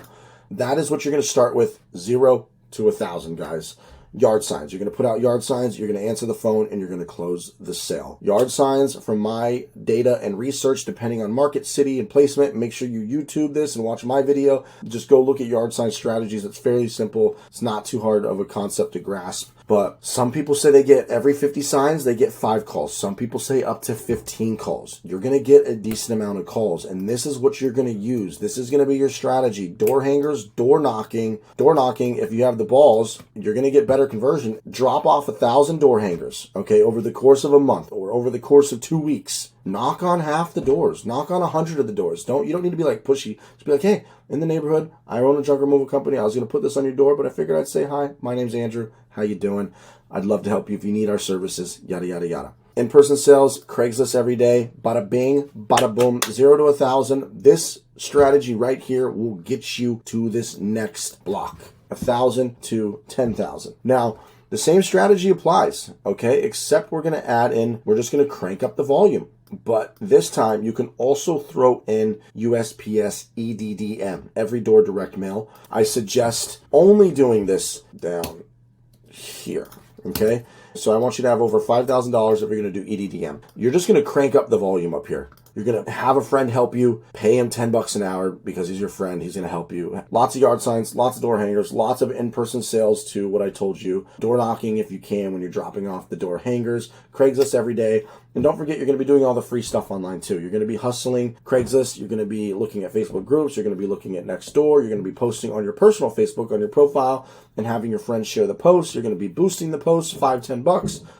That is what you're going to start with, 0 to 1,000, guys. Yard signs. You're going to put out yard signs, you're going to answer the phone, and you're going to close the sale. Yard signs, from my data and research, depending on market, city, and placement, make sure you YouTube this and watch my video. Just go look at yard sign strategies. It's fairly simple. It's not too hard of a concept to grasp. But some people say they get every 50 signs, they get 5 calls. Some people say up to 15 calls. You're going to get a decent amount of calls, and this is what you're going to use. This is going to be your strategy. Door hangers, door knocking. Door knocking, if you have the balls, you're going to get better conversion. Drop off 1,000 door hangers, okay, over the course of a month or over the course of 2 weeks. Knock on half the doors. Knock on 100 of the doors. You don't need to be like pushy. Just be like, hey, in the neighborhood, I own a junk removal company. I was going to put this on your door, but I figured I'd say hi. My name's Andrew. How you doing? I'd love to help you if you need our services. Yada, yada, yada. In-person sales, Craigslist every day. Bada bing, bada boom, 0 to 1,000. This strategy right here will get you to this next block, 1,000 to 10,000. Now, the same strategy applies, okay? Except we're going to add in, we're just going to crank up the volume. But this time, you can also throw in USPS EDDM, every door direct mail. I suggest only doing this down here, okay? So I want you to have over $5,000 if you're going to do EDDM. You're just going to crank up the volume up here. You're going to have a friend help you, pay him $10 an hour because he's your friend. He's going to help you. Lots of yard signs, lots of door hangers, lots of in-person sales to what I told you. Door knocking if you can when you're dropping off the door hangers. Craigslist every day. And don't forget, you're going to be doing all the free stuff online too. You're going to be hustling Craigslist. You're going to be looking at Facebook groups. You're going to be looking at Nextdoor. You're going to be posting on your personal Facebook, on your profile, and having your friends share the posts. You're going to be boosting the posts, $5-10.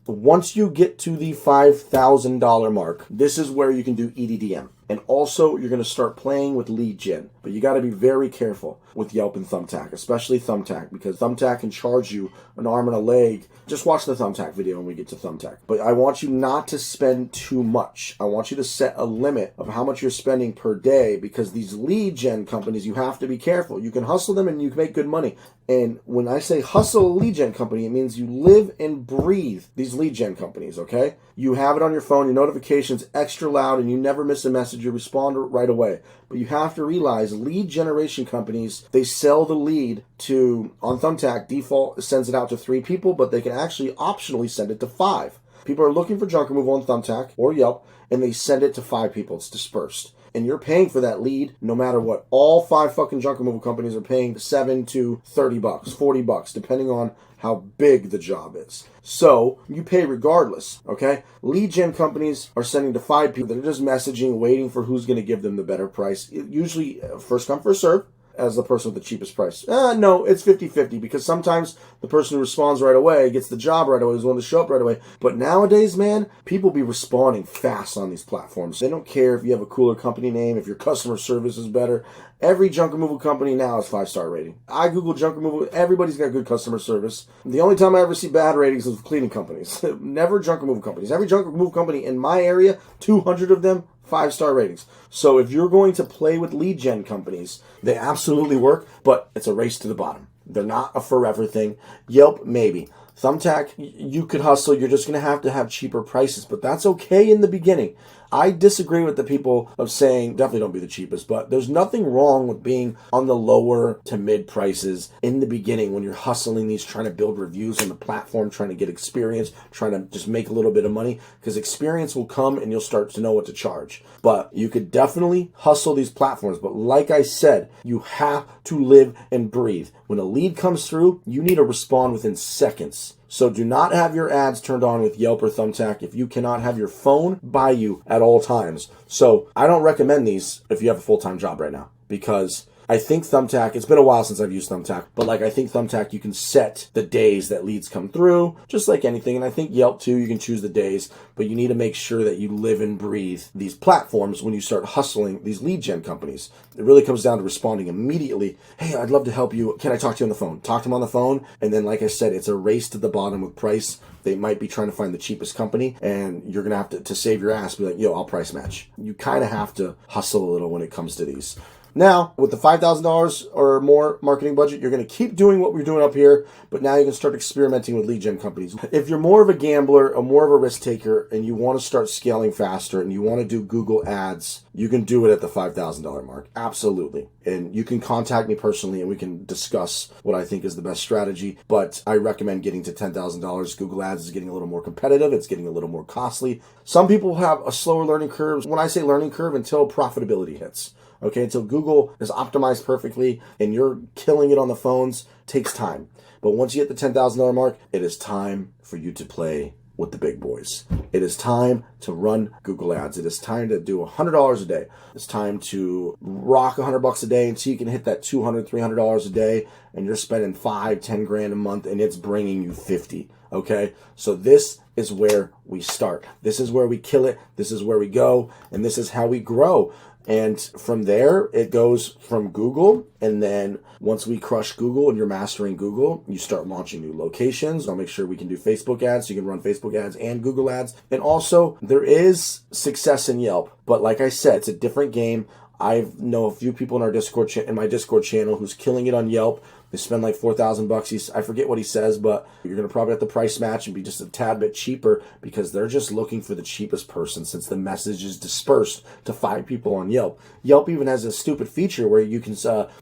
Once you get to the $5,000 mark, this is where you can do EDDM. And also, you're going to start playing with lead gen. But you got to be very careful with Yelp and Thumbtack, especially Thumbtack, because Thumbtack can charge you an arm and a leg. Just watch the Thumbtack video when we get to Thumbtack. But I want you not to spend too much. I want you to set a limit of how much you're spending per day, because these lead gen companies, you have to be careful. You can hustle them and you can make good money. And when I say hustle a lead gen company, it means you live and breathe these lead gen companies, okay? You have it on your phone, your notifications extra loud, and you never miss a message. You respond right away. But you have to realize lead generation companies, they sell the lead to, on Thumbtack, default sends it out to 3 people, but they can actually optionally send it to 5. People are looking for junk removal on Thumbtack or Yelp, and they send it to 5 people. It's dispersed. And you're paying for that lead no matter what. All 5 fucking junk removal companies are paying $7 to $30, $40, depending on how big the job is. So you pay regardless, okay? Lead gen companies are sending to 5 people that are just messaging, waiting for who's going to give them the better price. Usually first come, first serve. As the person with the cheapest price. No, it's 50-50, because sometimes the person who responds right away gets the job right away, is willing to show up right away. But nowadays, man, people be responding fast on these platforms. They don't care if you have a cooler company name, if your customer service is better. Every junk removal company now is 5-star rating. I Google junk removal. Everybody's got good customer service. The only time I ever see bad ratings is with cleaning companies. Never junk removal companies. Every junk removal company in my area, 200 of them, 5-star ratings. So if you're going to play with lead gen companies, they absolutely work, but it's a race to the bottom. They're not a forever thing. Yelp, maybe. Thumbtack, you could hustle. You're just going to have cheaper prices, but that's okay in the beginning. I disagree with the people of saying definitely don't be the cheapest, but there's nothing wrong with being on the lower to mid prices in the beginning when you're hustling these, trying to build reviews on the platform, trying to get experience, trying to just make a little bit of money, because experience will come and you'll start to know what to charge. But you could definitely hustle these platforms. But like I said, you have to live and breathe. When a lead comes through, you need to respond within seconds. So do not have your ads turned on with Yelp or Thumbtack if you cannot have your phone by you at all times. So I don't recommend these if you have a full-time job right now, because I think Thumbtack, it's been a while since I've used Thumbtack, but like I think Thumbtack, you can set the days that leads come through, just like anything. And I think Yelp too, you can choose the days, but you need to make sure that you live and breathe these platforms when you start hustling these lead gen companies. It really comes down to responding immediately. Hey, I'd love to help you. Can I talk to you on the phone? Talk to them on the phone. And then, like I said, it's a race to the bottom with price. They might be trying to find the cheapest company, and you're going to have to save your ass, be like, yo, I'll price match. You kind of have to hustle a little when it comes to these. Now, with the $5,000 or more marketing budget, you're going to keep doing what we're doing up here, but now you can start experimenting with lead gen companies. If you're more of a gambler or more of a risk taker and you want to start scaling faster and you want to do Google Ads, you can do it at the $5,000 mark. Absolutely. And you can contact me personally and we can discuss what I think is the best strategy, but I recommend getting to $10,000. Google Ads is getting a little more competitive. It's getting a little more costly. Some people have a slower learning curve. When I say learning curve, until profitability hits. Okay, until Google is optimized perfectly and you're killing it on the phones, takes time. But once you hit the $10,000 mark, it is time for you to play with the big boys. It is time to run Google Ads. It is time to do $100 a day. It's time to rock $100 a day until you can hit that $200, $300 a day, and you're spending 5, 10 grand a month, and it's bringing you 50. Okay, so this is where we start. This is where we kill it. This is where we go, and this is how we grow. And from there, it goes from Google. And then once we crush Google and you're mastering Google, you start launching new locations. I'll make sure we can do Facebook ads. So you can run Facebook ads and Google ads. And also there is success in Yelp. But like I said, it's a different game. I know a few people in our Discord in my Discord channel who's killing it on Yelp. They spend like $4,000. I forget what he says, but you're going to probably have to price match and be just a tad bit cheaper because they're just looking for the cheapest person since the message is dispersed to 5 people on Yelp. Yelp even has a stupid feature where you can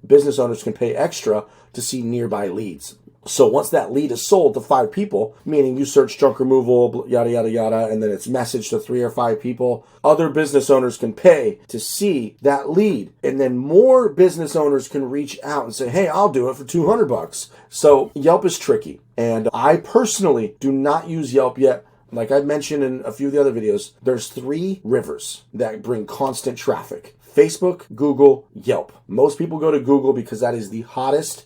business owners can pay extra to see nearby leads. So once that lead is sold to 5 people, meaning you search junk removal, yada, yada, yada, and then it's messaged to 3 or 5 people, other business owners can pay to see that lead. And then more business owners can reach out and say, hey, I'll do it for $200. So Yelp is tricky. And I personally do not use Yelp yet. Like I've mentioned in a few of the other videos, there's 3 rivers that bring constant traffic. Facebook, Google, Yelp. Most people go to Google because that is the hottest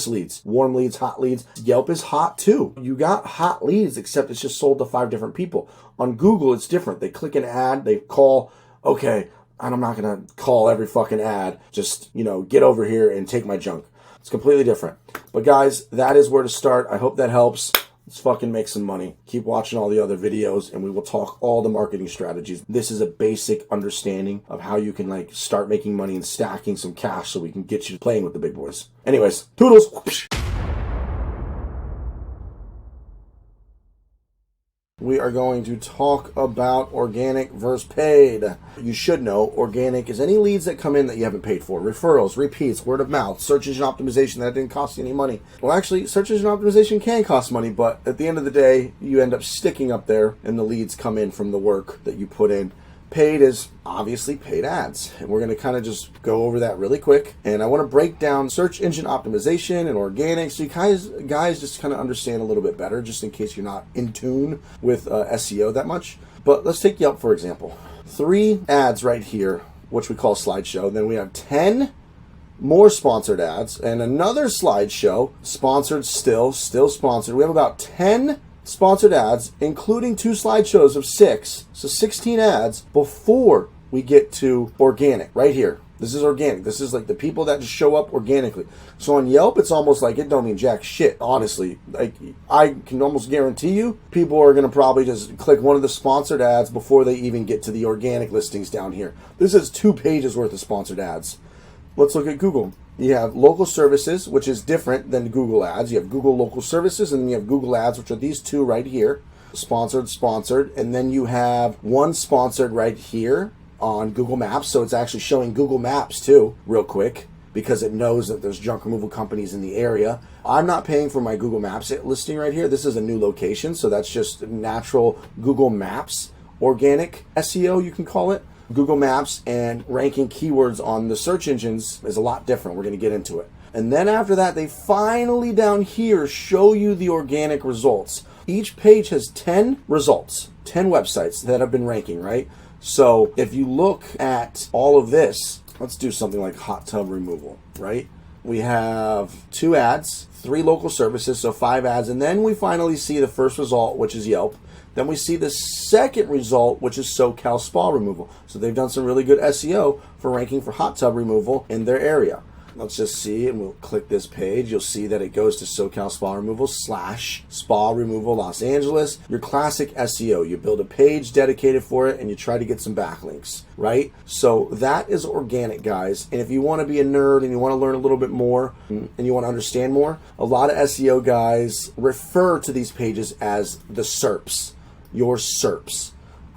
leads, warm leads, hot leads. Yelp is hot too. You got hot leads, except it's just sold to 5 different people. On Google, it's different. They click an ad, they call, okay, and I'm not going to call every fucking ad. Just, get over here and take my junk. It's completely different. But guys, that is where to start. I hope that helps. Let's fucking make some money. Keep watching all the other videos and we will talk all the marketing strategies. This is a basic understanding of how you can start making money and stacking some cash so we can get you playing with the big boys. Anyways, toodles. We are going to talk about organic versus paid. You should know organic is any leads that come in that you haven't paid for. Referrals, repeats, word of mouth, search engine optimization that didn't cost you any money. Well, actually, search engine optimization can cost money, but at the end of the day, you end up sticking up there and the leads come in from the work that you put in. Paid is obviously paid ads. And we're going to kind of just go over that really quick. And I want to break down search engine optimization and organic so you guys just kind of understand a little bit better, just in case you're not in tune with SEO that much. But let's take Yelp, for example. 3 ads right here, which we call slideshow. Then we have 10 more sponsored ads and another slideshow, sponsored still sponsored. We have about 10 sponsored ads, including 2 slideshows of 6, so 16 ads before we get to organic right here. This is organic. This is like the people that just show up organically. So on Yelp, it's almost like it don't mean jack shit, honestly. Like I can almost guarantee you, people are going to probably just click one of the sponsored ads before they even get to the organic listings down here. This is 2 pages worth of sponsored ads. Let's look at Google. You have local services, which is different than Google Ads. You have Google local services, and then you have Google Ads, which are these 2 right here. Sponsored, and then you have 1 sponsored right here on Google Maps. So it's actually showing Google Maps too, real quick, because it knows that there's junk removal companies in the area. I'm not paying for my Google Maps listing right here. This is a new location, so that's just natural Google Maps, organic SEO, you can call it. Google Maps and ranking keywords on the search engines is a lot different. We're going to get into it. And then after that, they finally down here show you the organic results. Each page has 10 results, 10 websites that have been ranking, right? So if you look at all of this, let's do something like hot tub removal, right? We have 2 ads, 3 local services, so 5 ads, and then we finally see the first result, which is Yelp. Then we see the second result, which is SoCal spa removal. So they've done some really good SEO for ranking for hot tub removal in their area. Let's just see, and we'll click this page. You'll see that it goes to SoCal Spa Removal / Spa Removal Los Angeles. Your classic SEO. You build a page dedicated for it, and you try to get some backlinks, right? So that is organic, guys. And if you want to be a nerd and you want to learn a little bit more and you want to understand more, a lot of SEO guys refer to these pages as the SERPs, your SERPs.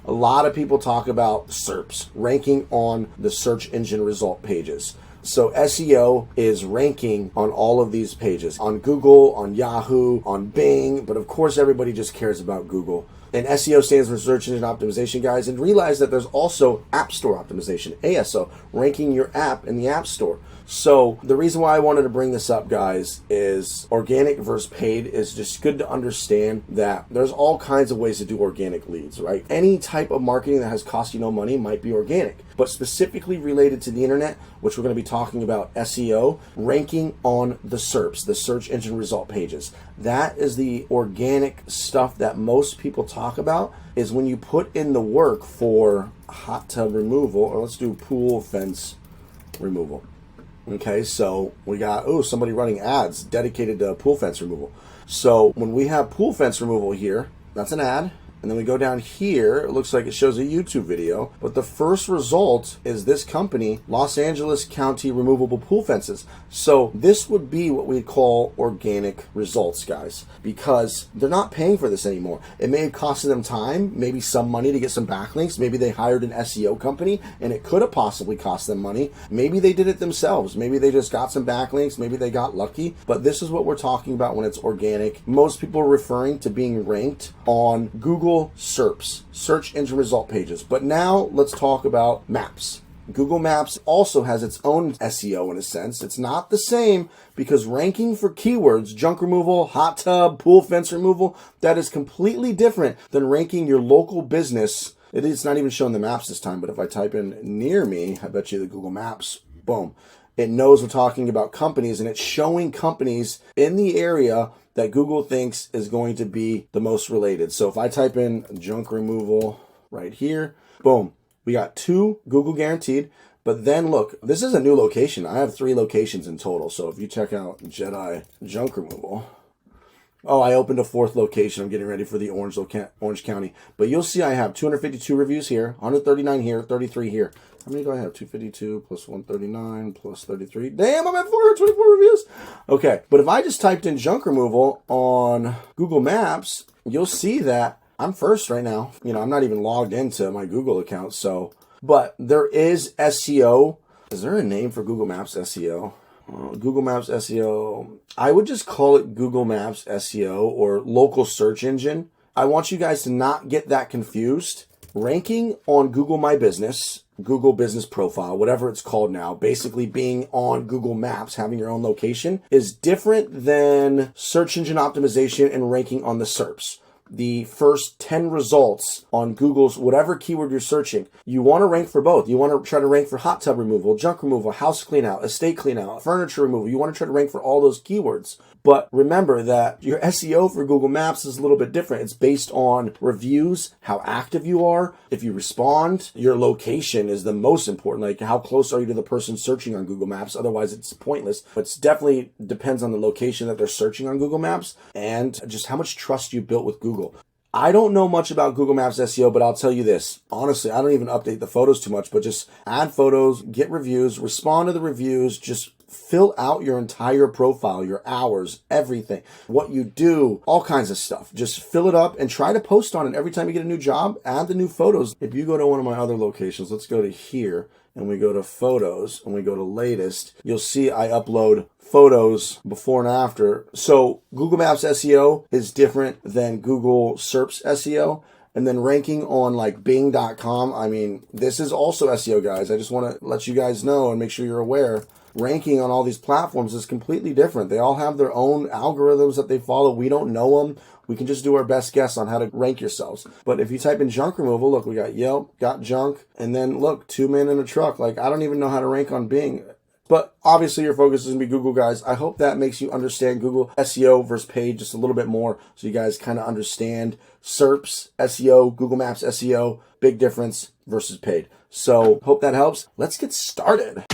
A lot of people talk about SERPs, ranking on the search engine result pages. So SEO is ranking on all of these pages, on Google, on Yahoo, on Bing, but of course everybody just cares about Google. And SEO stands for search engine optimization, guys, and realize that there's also app store optimization, ASO, ranking your app in the app store. So the reason why I wanted to bring this up, guys, is organic versus paid is just good to understand that there's all kinds of ways to do organic leads, right? Any type of marketing that has cost you no money might be organic, but specifically related to the internet, which we're going to be talking about SEO, ranking on the SERPs, the search engine result pages. That is the organic stuff that most people talk about, is when you put in the work for hot tub removal, or let's do pool fence removal. Okay, so we got, somebody running ads dedicated to pool fence removal. So when we have pool fence removal here, that's an ad. And then we go down here, it looks like it shows a YouTube video, but the first result is this company, Los Angeles County Removable Pool Fences. So this would be what we call organic results, guys, because they're not paying for this anymore. It may have costed them time, maybe some money to get some backlinks. Maybe they hired an SEO company and it could have possibly cost them money. Maybe they did it themselves. Maybe they just got some backlinks. Maybe they got lucky, but this is what we're talking about when it's organic. Most people are referring to being ranked on Google SERPs, search engine result pages. But now let's talk about maps. Google Maps also has its own SEO in a sense. It's not the same because ranking for keywords, junk removal, hot tub, pool fence removal, that is completely different than ranking your local business. It's not even showing the maps this time, but if I type in near me, I bet you the Google Maps, boom, it knows we're talking about companies, and it's showing companies in the area that Google thinks is going to be the most related. So if I type in junk removal right here, boom, we got 2 Google guaranteed. But then look, this is a new location. I have 3 locations in total. So if you check out Jedi junk removal, I opened a 4th location. I'm getting ready for the Orange County. But you'll see I have 252 reviews here, 139 here, 33 here. How many do I have? 252 plus 139 plus 33. Damn, I'm at 424 reviews. Okay, but if I just typed in junk removal on Google Maps, you'll see that I'm first right now. I'm not even logged into my Google account. But there is SEO. Is there a name for Google Maps SEO? Google Maps SEO. I would just call it Google Maps SEO or local search engine. I want you guys to not get that confused. Ranking on Google My Business, Google Business Profile, whatever it's called now, basically being on Google Maps, having your own location, is different than search engine optimization and ranking on the SERPs. The first 10 results on Google's whatever keyword you're searching, you want to rank for both. You want to try to rank for hot tub removal, junk removal, house clean out, estate clean out, furniture removal. You want to try to rank for all those keywords. But remember that your SEO for Google Maps is a little bit different. It's based on reviews, how active you are, if you respond. Your location is the most important. Like, how close are you to the person searching on Google Maps? Otherwise, it's pointless. But it definitely depends on the location that they're searching on Google Maps and just how much trust you built with Google. I don't know much about Google Maps SEO, but I'll tell you this. Honestly, I don't even update the photos too much, but just add photos, get reviews, respond to the reviews, just fill out your entire profile, your hours, everything, what you do, all kinds of stuff. Just fill it up and try to post on it every time you get a new job. Add the new photos. If you go to one of my other locations, let's go to here and we go to photos and we go to latest, you'll see I upload photos before and after. So Google Maps SEO is different than Google SERPs SEO. And then ranking on like Bing.com, I mean, this is also SEO, guys. I just want to let you guys know and make sure you're aware ranking on all these platforms is completely different. They all have their own algorithms that they follow. We don't know them. We can just do our best guess on how to rank yourselves. But if you type in junk removal, look, we got Yelp, got junk, and then look, 2 men in a truck. Like, I don't even know how to rank on Bing. But obviously your focus is going to be Google, guys. I hope that makes you understand Google SEO versus paid just a little bit more, so you guys kind of understand SERPs, SEO, Google Maps SEO, big difference versus paid. So hope that helps. Let's get started.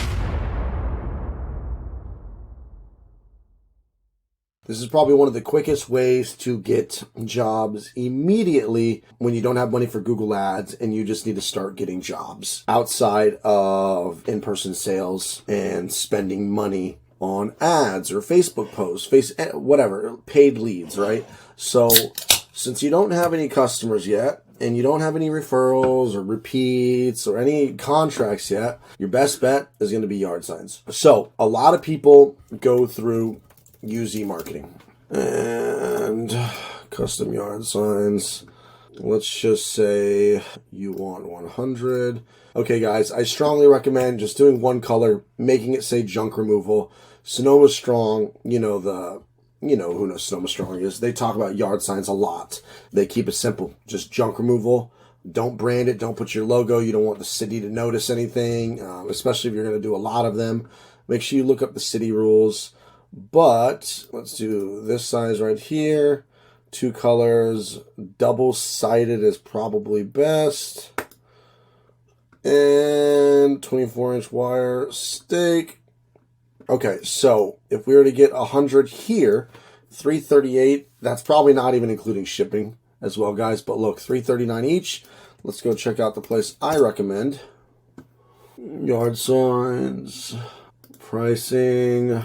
This is probably one of the quickest ways to get jobs immediately when you don't have money for Google Ads and you just need to start getting jobs outside of in-person sales and spending money on ads or Facebook posts, whatever, paid leads, right? So since you don't have any customers yet and you don't have any referrals or repeats or any contracts yet, your best bet is going to be yard signs. So a lot of people go through UZ marketing and custom yard signs. Let's just say you want 100. Okay, guys, I strongly recommend just doing one color, making it say junk removal. Sonoma Strong, who knows Sonoma Strong is. They talk about yard signs a lot. They keep it simple, just junk removal. Don't brand it. Don't put your logo. You don't want the city to notice anything, especially if you're going to do a lot of them. Make sure you look up the city rules. But let's do this size right here. 2 colors. Double-sided is probably best. And 24-inch wire stake. Okay, so if we were to get 100 here, $338. That's probably not even including shipping as well, guys. But look, $339 each. Let's go check out the place I recommend. Yard signs. Pricing.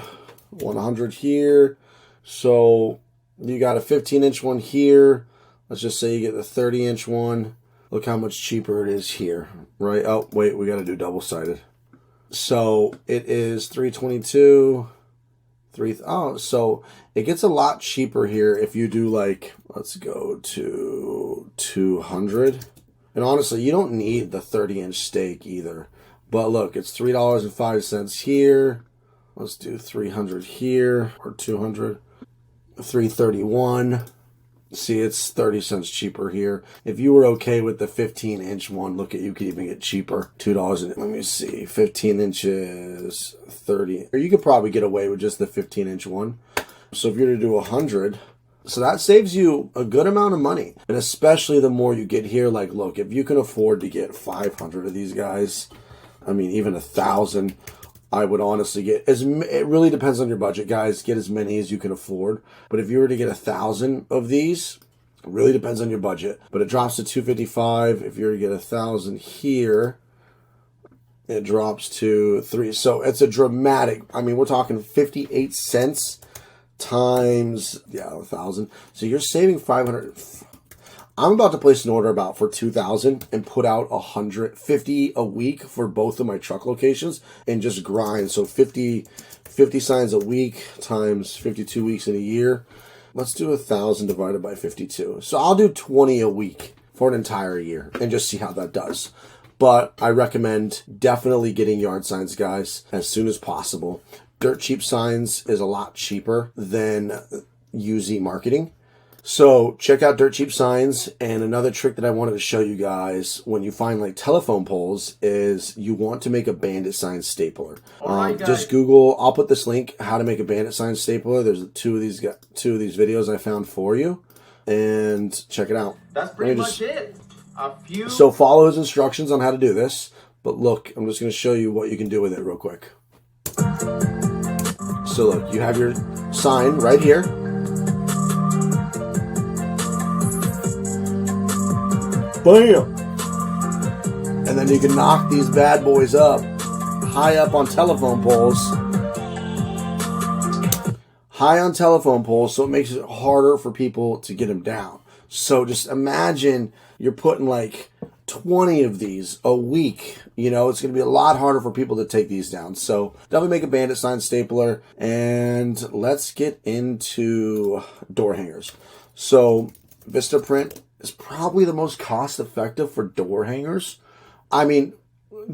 100 here. So you got a 15-inch one here. Let's just say you get the 30-inch one. Look how much cheaper it is here, right? Oh, wait, we got to do double-sided. So it is $322. So it gets a lot cheaper here if you do, like, let's go to 200. And honestly, you don't need the 30-inch stake either. But look, it's $3.05 here. Let's do 300 here, or 200, 331. See, it's 30 cents cheaper here. If you were okay with the 15-inch one, look at, you could even get cheaper. $2. Let me see, 15 inches, 30. Or you could probably get away with just the 15-inch one. So if you're to do 100, so that saves you a good amount of money. And especially the more you get here, like, look, if you can afford to get 500 of these guys, I mean, even 1,000, I would honestly get it really depends on your budget, guys. Get as many as you can afford. But if you were to get 1,000 of these, it really depends on your budget. But it drops to $255. If you were to get 1,000 here, it drops to $3. So it's a dramatic. I mean, we're talking 58 cents times 1,000. So you're saving 500. I'm about to place an order about for 2,000 and put out 150 a week for both of my truck locations and just grind. So 50 signs a week times 52 weeks in a year. Let's do 1,000 divided by 52. So I'll do 20 a week for an entire year and just see how that does. But I recommend definitely getting yard signs, guys, as soon as possible. Dirt cheap signs is a lot cheaper than UZ marketing. So check out Dirt Cheap Signs. And another trick that I wanted to show you guys when you find like telephone poles is you want to make a bandit sign stapler. Just Google, I'll put this link, how to make a bandit sign stapler. There's two of these videos I found for you, and check it out. That's pretty much it. So follow his instructions on how to do this. But look, I'm just going to show you what you can do with it real quick. So look, you have your sign right here. Bam! And then you can knock these bad boys up, high up on telephone poles. High on telephone poles, so it makes it harder for people to get them down. So just imagine you're putting like 20 of these a week. You know, it's going to be a lot harder for people to take these down. So definitely make a bandit sign stapler. And let's get into door hangers. So Vistaprint is probably the most cost effective for door hangers. I mean,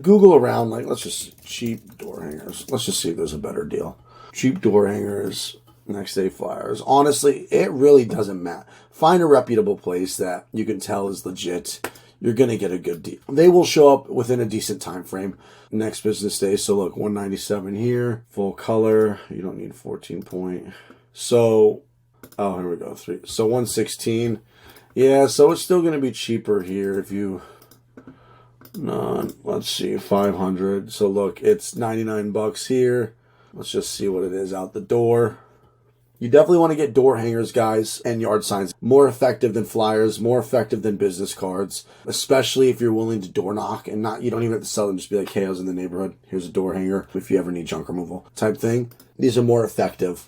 Google around, like, let's just cheap door hangers. Let's just see if there's a better deal. Cheap door hangers, next day flyers. Honestly, it really doesn't matter. Find a reputable place that you can tell is legit. You're going to get a good deal. They will show up within a decent time frame next business day. So look, 197 here, full color. You don't need 14 point. So, oh, here we go. So 116. Yeah, so it's still going to be cheaper here if you, let's see, 500. So look, it's 99 bucks here. Let's just see what it is out the door. You definitely want to get door hangers, guys, and yard signs. More effective than flyers, more effective than business cards, especially if you're willing to door knock and you don't even have to sell them. Just be like, hey, I was in the neighborhood. Here's a door hanger if you ever need junk removal type thing. These are more effective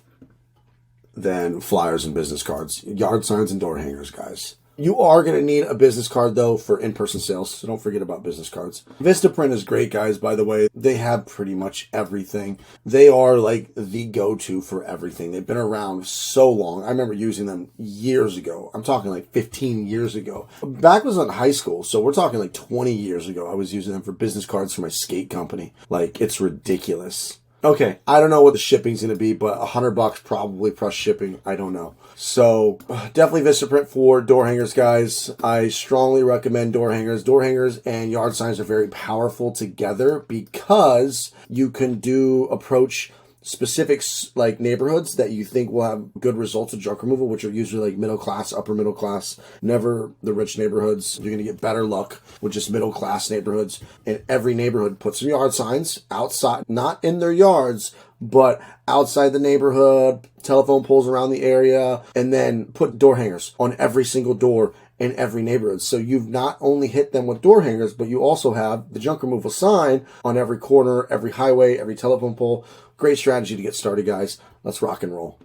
than flyers and business cards. Yard signs and door hangers, guys. You are going to need a business card, though, for in-person sales, so don't forget about business cards. Vistaprint is great, guys, by the way. They have pretty much everything. They are, like, the go-to for everything. They've been around so long. I remember using them years ago. I'm talking, like, 15 years ago. Back was in high school, so we're talking, like, 20 years ago. I was using them for business cards for my skate company. Like, it's ridiculous. Okay, I don't know what the shipping's going to be, but $100 probably plus shipping. I don't know. So definitely Vistaprint for door hangers, guys. I strongly recommend door hangers. Door hangers and yard signs are very powerful together because you can approach specific like neighborhoods that you think will have good results of junk removal, which are usually like middle class, upper middle class, never the rich neighborhoods. You're going to get better luck with just middle class neighborhoods. And every neighborhood puts some yard signs outside, not in their yards, but outside the neighborhood, telephone poles around the area, and then put door hangers on every single door in every neighborhood. So you've not only hit them with door hangers, but you also have the junk removal sign on every corner, every highway, every telephone pole. Great strategy to get started, guys. Let's rock and roll.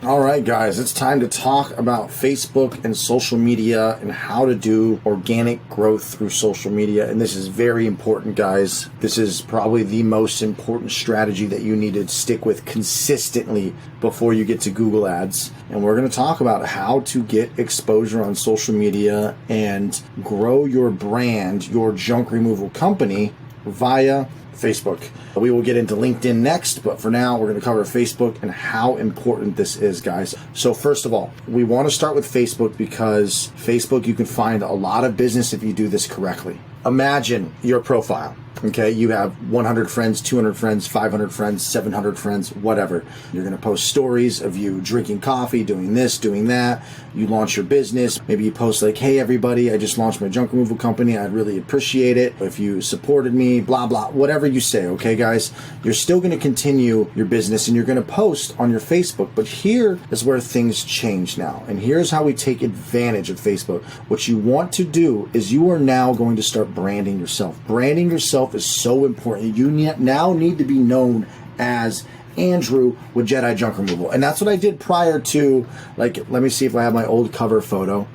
All right, guys, it's time to talk about Facebook and social media and how to do organic growth through social media. And this is very important, guys. This is probably the most important strategy that you need to stick with consistently before you get to Google Ads. And we're going to talk about how to get exposure on social media and grow your brand, your junk removal company via Facebook. We will get into LinkedIn next, but for now, we're going to cover Facebook and how important this is, guys. So first of all, we want to start with Facebook because Facebook, you can find a lot of business if you do this correctly. Imagine your profile. Okay, you have 100 friends, 200 friends, 500 friends, 700 friends, whatever. You're going to post stories of you drinking coffee, doing this, doing that. You launch your business. Maybe you post like, hey, everybody, I just launched my junk removal company. I'd really appreciate it if you supported me, blah, blah, whatever you say. Okay, guys, you're still going to continue your business and you're going to post on your Facebook. But here is where things change now. And here's how we take advantage of Facebook. What you want to do is you are now going to start branding yourself. Branding yourself is so important. You now need to be known as Andrew with Jedi Junk Removal. And that's what I did prior to, like, let me see if I have my old cover photo.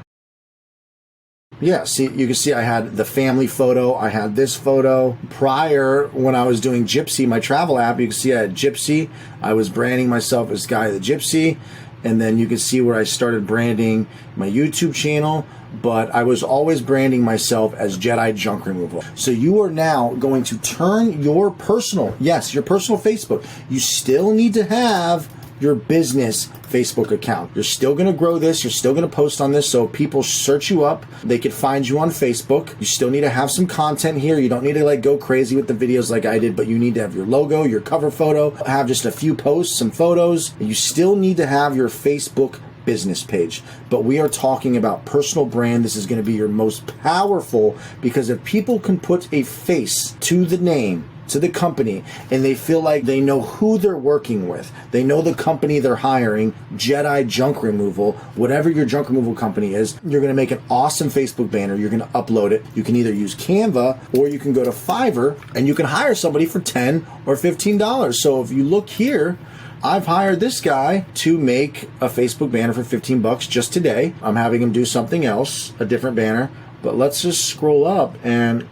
Yeah, see, you can see I had the family photo. I had this photo. Prior, when I was doing Gypsy, my travel app, you can see I had Gypsy. I was branding myself as Guy the Gypsy. And then you can see where I started branding my YouTube channel. But I was always branding myself as Jedi Junk Removal. So you are now going to turn your personal Facebook. You still need to have your business Facebook account. You're still going to grow this. You're still going to post on this. So if people search you up, they could find you on Facebook. You still need to have some content here. You don't need to like go crazy with the videos like I did, but you need to have your logo, your cover photo, have just a few posts, some photos. You still need to have your Facebook business page. But we are talking about personal brand. This is going to be your most powerful because if people can put a face to the name, to the company, and they feel like they know who they're working with, they know the company they're hiring, Jedi Junk Removal, whatever your junk removal company is, you're going to make an awesome Facebook banner. You're going to upload it. You can either use Canva or you can go to Fiverr and you can hire somebody for $10 or $15. So if you look here, I've hired this guy to make a Facebook banner for $15 just today. I'm having him do something else, a different banner. But let's just scroll up and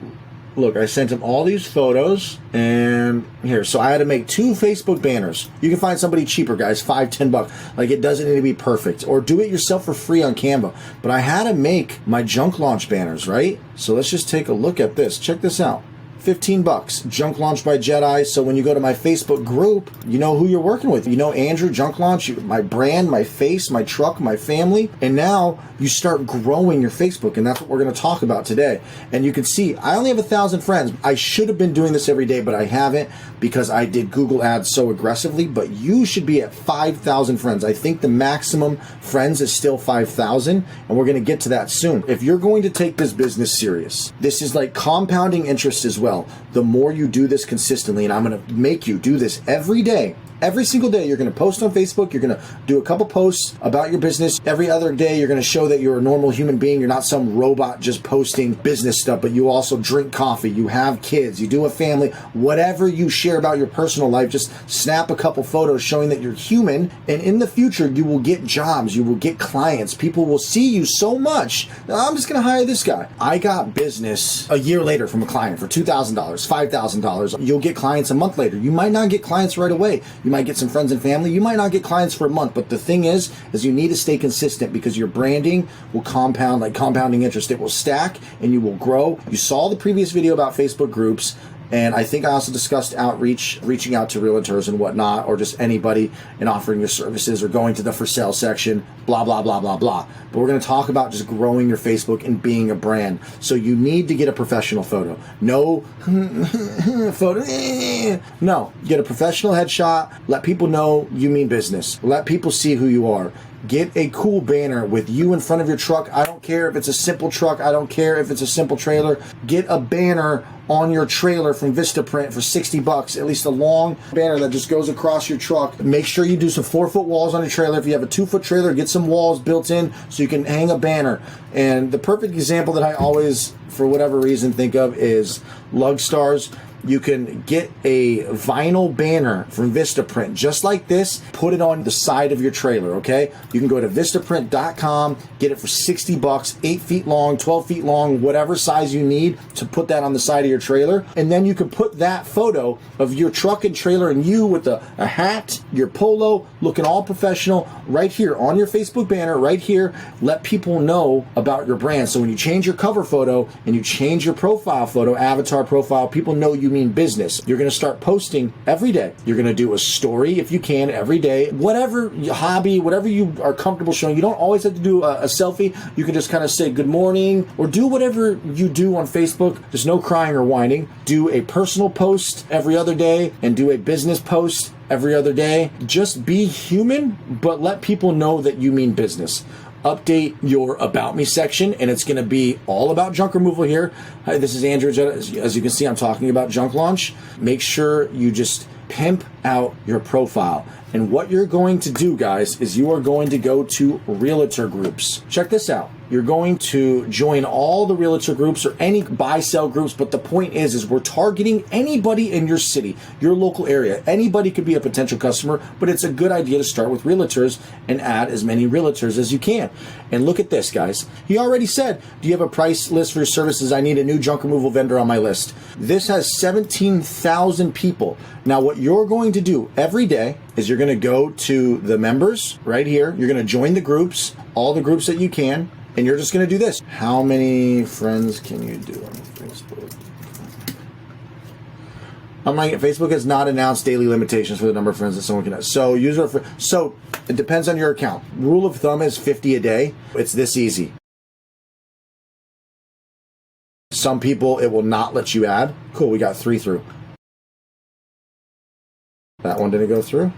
Look, I sent him all these photos, and here. So I had to make 2 Facebook banners. You can find somebody cheaper, guys, $5-10. Like, it doesn't need to be perfect, or do it yourself for free on Canva. But I had to make my junk launch banners, right? So let's just take a look at this. Check this out. $15. Junk Launch by Jedi. So when you go to my Facebook group, you know who you're working with. You know Andrew, Junk Launch, my brand, my face, my truck, my family. And now you start growing your Facebook, and that's what we're going to talk about today. And you can see I only have 1,000 friends. I should have been doing this every day, but I haven't because I did Google Ads so aggressively. But you should be at 5,000 friends. I think the maximum friends is still 5,000, and we're going to get to that soon. If you're going to take this business serious, this is like compounding interest as well. The more you do this consistently, and I'm going to make you do this every day. Every single day, you're going to post on Facebook. You're going to do a couple posts about your business. Every other day, you're going to show that you're a normal human being. You're not some robot just posting business stuff, but you also drink coffee. You have kids. You do a family. Whatever you share about your personal life, just snap a couple photos showing that you're human. And in the future, you will get jobs. You will get clients. People will see you so much. I'm just going to hire this guy. I got business a year later from a client for $2,000, $5,000. You'll get clients a month later. You might not get clients right away. You might get some friends and family. You might not get clients for a month, but the thing is you need to stay consistent because your branding will compound like compounding interest. It will stack and you will grow. You saw the previous video about Facebook groups. And I think I also discussed outreach, reaching out to realtors and whatnot, or just anybody and offering your services or going to the for sale section, blah, blah, blah, blah, blah. But we're going to talk about just growing your Facebook and being a brand. So you need to get a professional photo. No photo. No, get a professional headshot. Let people know you mean business. Let people see who you are. Get a cool banner with you in front of your truck. I don't care if it's a simple truck. I don't care if it's a simple trailer. Get a banner on your trailer from Vistaprint for $60, at least a long banner that just goes across your truck. Make sure you do some 4-foot walls on your trailer. If you have a 2-foot trailer, get some walls built in so you can hang a banner. And the perfect example that I always, for whatever reason, think of is Lugstars. You can get a vinyl banner from Vistaprint just like this, put it on the side of your trailer, okay? You can go to Vistaprint.com, get it for $60, 8 feet long, 12 feet long, whatever size you need to put that on the side of your trailer. And then you can put that photo of your truck and trailer and you with a hat, your polo, looking all professional right here on your Facebook banner, right here. Let people know about your brand. So when you change your cover photo and you change your profile photo, avatar profile, people know you mean business. You're going to start posting every day. You're going to do a story if you can every day. Whatever your hobby, whatever you are comfortable showing. You don't always have to do a selfie. You can just kind of say good morning or do whatever you do on Facebook. There's no crying or whining. Do a personal post every other day and do a business post every other day. Just be human, but let people know that you mean business. Update your About Me section, and it's going to be all about junk removal here. Hi, this is Andrew. As you can see, I'm talking about junk launch. Make sure you just pimp out your profile. And what you're going to do, guys, is you are going to go to realtor groups. Check this out. You're going to join all the realtor groups or any buy-sell groups, but the point is we're targeting anybody in your city, your local area. Anybody could be a potential customer, but it's a good idea to start with realtors and add as many realtors as you can. And look at this, guys. He already said, do you have a price list for your services? I need a new junk removal vendor on my list. This has 17,000 people. Now, what you're going to do every day is you're going to go to the members right here. You're going to join the groups, all the groups that you can. And you're just going to do this. How many friends can you do on Facebook? I'm like, Facebook has not announced daily limitations for the number of friends that someone can have. So so it depends on your account. Rule of thumb is 50 a day. It's this easy. Some people, it will not let you add. Cool, we got 3 through. That one didn't go through.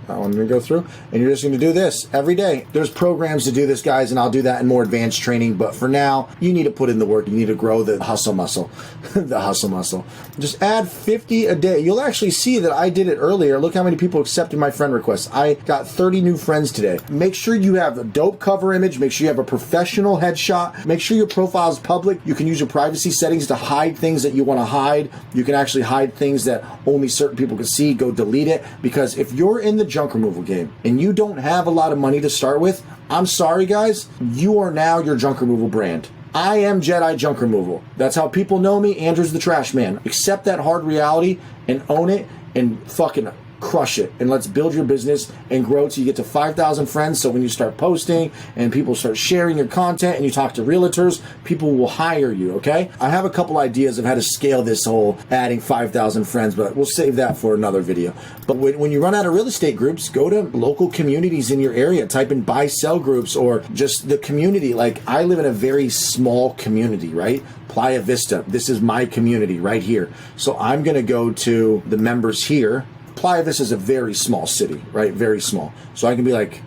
That one didn't go through. And you're just going to do this every day. There's programs to do this, guys, and I'll do that in more advanced training. But for now, you need to put in the work. You need to grow the hustle muscle. The hustle muscle. Just add 50 a day. You'll actually see that I did it earlier. Look how many people accepted my friend requests. I got 30 new friends today. Make sure you have a dope cover image. Make sure you have a professional headshot. Make sure your profile is public. You can use your privacy settings to hide things that you want to hide. You can actually hide things that only certain people can see. Go delete it. Because if you're in the junk removal game and you don't have a lot of money to start with, I'm sorry, guys, you are now your junk removal brand. I am Jedi Junk Removal. That's how people know me. Andrew's the trash man. Accept that hard reality and own it and fucking crush it. And let's build your business and grow till you get to 5,000 friends. So when you start posting and people start sharing your content and you talk to realtors, people will hire you, okay? I have a couple ideas of how to scale this whole adding 5,000 friends, but we'll save that for another video. But when you run out of real estate groups, go to local communities in your area. Type in buy sell groups or just the community. Like, I live in a very small community, right? Playa Vista. This is my community right here. So I'm going to go to the members here. Playa Vista is a very small city, right? Very small. So I can be like,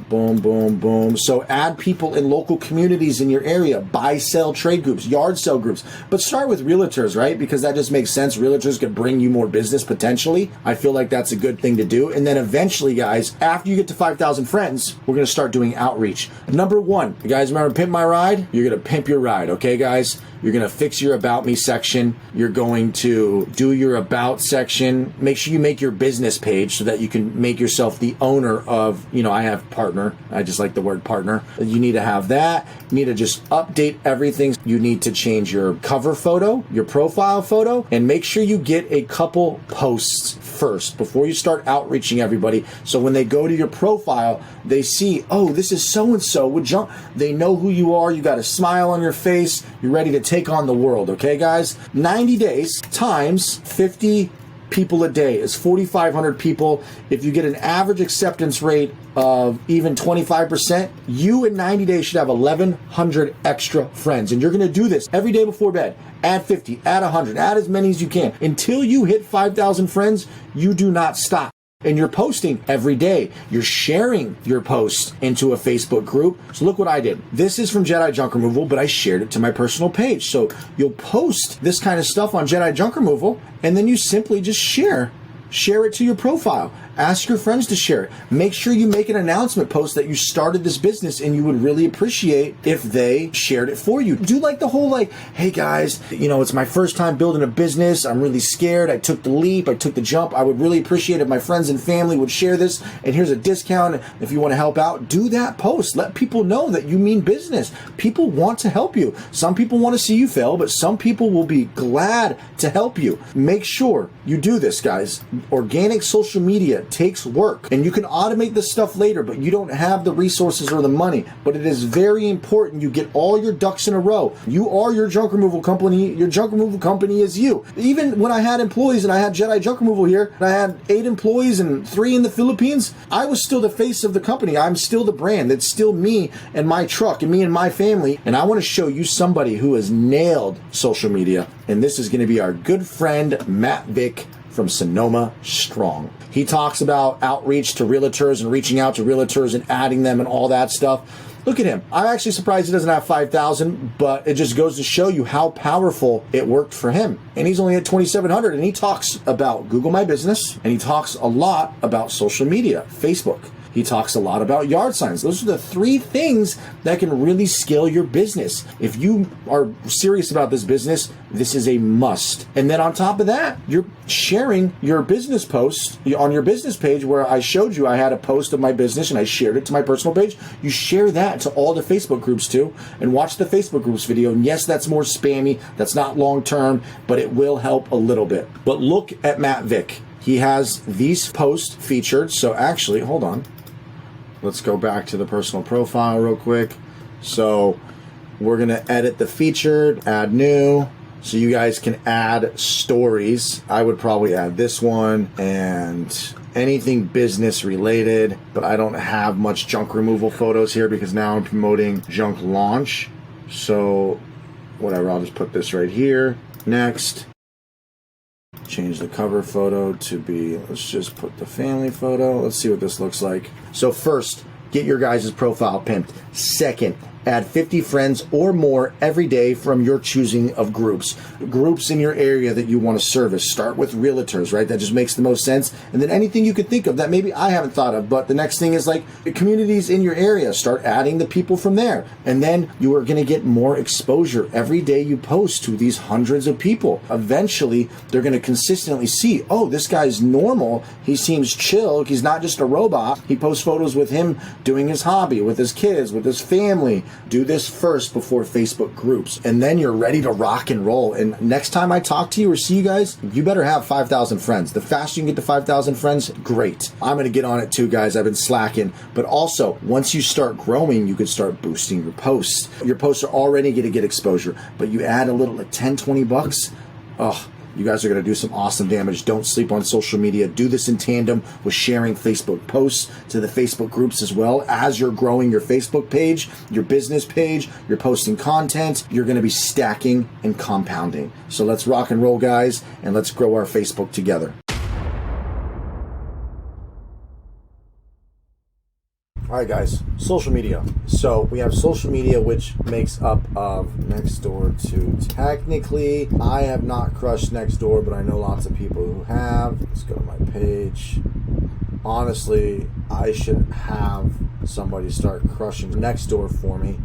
boom, boom, boom. So add people in local communities in your area, buy, sell, trade groups, yard sale groups. But start with realtors, right? Because that just makes sense. Realtors could bring you more business potentially. I feel like that's a good thing to do. And then eventually, guys, after you get to 5,000 friends, we're going to start doing outreach. Number one, you guys remember Pimp My Ride? You're going to pimp your ride, okay, guys? You're going to fix your About Me section. You're going to do your About section. Make sure you make your business page so that you can make yourself the owner of, I have partner. I just like the word partner. You need to have that. You need to just update everything. You need to change your cover photo, your profile photo, and make sure you get a couple posts first before you start outreaching everybody. So when they go to your profile, they see, oh, this is so-and-so with junk. They know who you are. You got a smile on your face. You're ready to take on the world, okay, guys? 90 days times 50 people a day is 4,500 people. If you get an average acceptance rate of even 25%, you in 90 days should have 1,100 extra friends. And you're going to do this every day before bed. Add 50, add 100, add as many as you can. Until you hit 5,000 friends, you do not stop. And you're posting every day. You're sharing your post into a Facebook group. So look what I did. This is from Jedi Junk Removal, but I shared it to my personal page. So you'll post this kind of stuff on Jedi Junk Removal, and then you simply just share it to your profile. Ask your friends to share it. Make sure you make an announcement post that you started this business, and you would really appreciate if they shared it for you. Do like the whole hey guys, it's my first time building a business. I'm really scared. I took the leap. I took the jump. I would really appreciate if my friends and family would share this, and here's a discount if you want to help out. Do that post. Let people know that you mean business. People want to help you. Some people want to see you fail, but some people will be glad to help you. Make sure you do this, guys. Organic social media takes work, and you can automate this stuff later, but you don't have the resources or the money. But it is very important you get all your ducks in a row. You are your junk removal company. Your junk removal company is you. Even when I had employees and I had Jedi Junk Removal here, and I had 8 employees and 3 in the Philippines, I was still the face of the company. I'm still the brand. It's still me and my truck and me and my family. And I want to show you somebody who has nailed social media. And this is going to be our good friend, Matt Vick from Sonoma Strong. He talks about outreach to realtors and reaching out to realtors and adding them and all that stuff. Look at him. I'm actually surprised he doesn't have 5,000, but it just goes to show you how powerful it worked for him. And he's only at 2,700, and he talks about Google My Business, and he talks a lot about social media, Facebook. He talks a lot about yard signs. Those are the 3 things that can really scale your business. If you are serious about this business, this is a must. And then on top of that, you're sharing your business post on your business page, where I showed you I had a post of my business and I shared it to my personal page. You share that to all the Facebook groups too, and watch the Facebook groups video. And yes, that's more spammy. That's not long term, but it will help a little bit. But look at Matt Vick. He has these posts featured. So actually, hold on. Let's go back to the personal profile real quick. So we're going to edit the featured, add new, so you guys can add stories. I would probably add this one and anything business related, but I don't have much junk removal photos here because now I'm promoting junk launch. So whatever, I'll just put this right here. Next. Change the cover photo to be, let's just put the family photo. Let's see what this looks like. So first, get your guys' profile pimped. Second, add 50 friends or more every day from your choosing of groups. Groups in your area that you want to service. Start with realtors, right? That just makes the most sense. And then anything you could think of that maybe I haven't thought of. But the next thing is like the communities in your area. Start adding the people from there. And then you are going to get more exposure every day you post to these hundreds of people. Eventually, they're going to consistently see, oh, this guy's normal. He seems chill. He's not just a robot. He posts photos with him doing his hobby, with his kids, with his family, Do this first before Facebook groups, and then you're ready to rock and roll. And next time I talk to you or see you guys, you better have 5,000 friends. The faster you can get to 5,000 friends, great. I'm going to get on it too, guys. I've been slacking. But also, once you start growing, you can start boosting your posts. Your posts are already going to get exposure, but you add a little, like 10, 20 bucks. Oh, you guys are going to do some awesome damage. Don't sleep on social media. Do this in tandem with sharing Facebook posts to the Facebook groups as well. As you're growing your Facebook page, your business page, you're posting content, you're going to be stacking and compounding. So let's rock and roll, guys, and let's grow our Facebook together. All right, guys, social media. So we have social media, which makes up of Nextdoor too. Technically, I have not crushed Nextdoor, but I know lots of people who have. Let's go to my page. Honestly, I should have somebody start crushing Nextdoor for me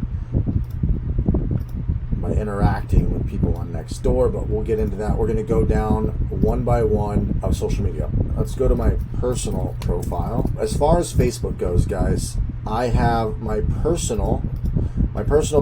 by interacting with people on Nextdoor, but we'll get into that. We're going to go down one by one of social media. Let's go to my personal profile. As far as Facebook goes, guys, I have my personal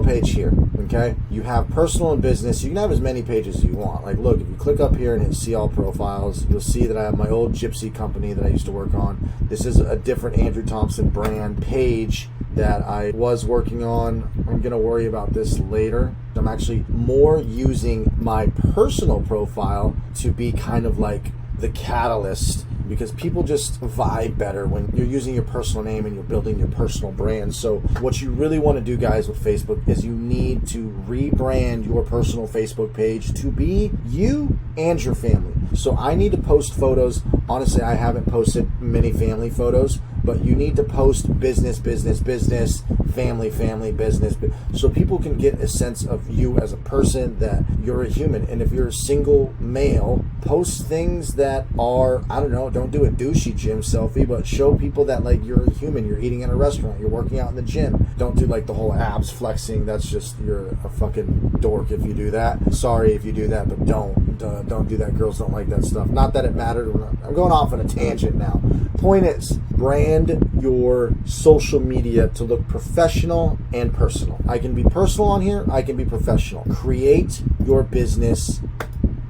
page here, okay? You have personal and business. You can have as many pages as you want. Like, look, if you click up here and hit see all profiles, you'll see that I have my old Gypsy company that I used to work on. This is a different Andrew Thompson brand page that I was working on. I'm gonna worry about this later. I'm actually more using my personal profile to be kind of like the catalyst, because people just vibe better when you're using your personal name and you're building your personal brand. So what you really want to do, guys, with Facebook is you need to rebrand your personal Facebook page to be you and your family. So I need to post photos. Honestly, I haven't posted many family photos, but you need to post business, business, business, family, family, business, so people can get a sense of you as a person, that you're a human. And if you're a single male, post things that are, I don't know, don't do a douchey gym selfie, but show people that, like, you're a human. You're eating at a restaurant, you're working out in the gym. Don't do like the whole abs flexing. That's just, you're a fucking dork if you do that. Sorry if you do that, but don't do that. Girls don't like that stuff. Not that it mattered. I'm going off on a tangent now. Point is, brand your social media to look professional and personal. I can be personal on here, I can be professional. Create your business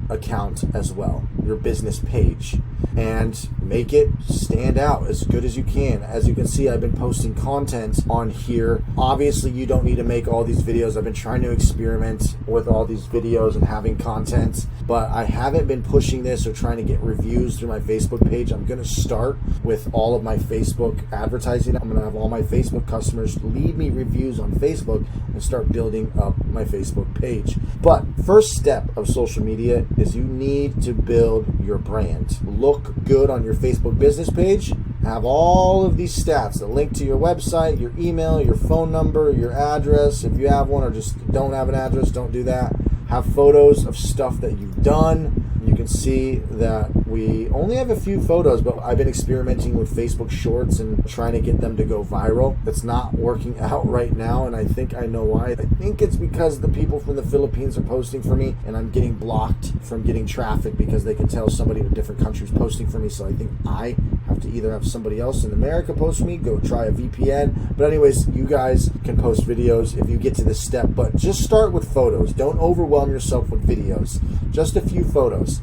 account as well, your business page, and make it stand out as good as you can. As you can see, I've been posting content on here. Obviously, you don't need to make all these videos. I've been trying to experiment with all these videos and having content, but I haven't been pushing this or trying to get reviews through my Facebook page. I'm going to start with all of my Facebook advertising. I'm going to have all my Facebook customers leave me reviews on Facebook and start building up my Facebook page. But first step of social media is you need to build your brand. Look good on your Facebook business page. Have all of these stats, the link to your website, your email, your phone number, your address, if you have one, or just don't have an address, don't do that. Have photos of stuff that you've done. You can see that we only have a few photos, but I've been experimenting with Facebook Shorts and trying to get them to go viral. It's not working out right now, and I think I know why. I think it's because the people from the Philippines are posting for me, and I'm getting blocked from getting traffic because they can tell somebody in a different country is posting for me. So I think I have to either have somebody else in America post for me, go try a VPN. But anyways, you guys can post videos if you get to this step, but just start with photos. Don't overwhelm yourself with videos. Just a few photos.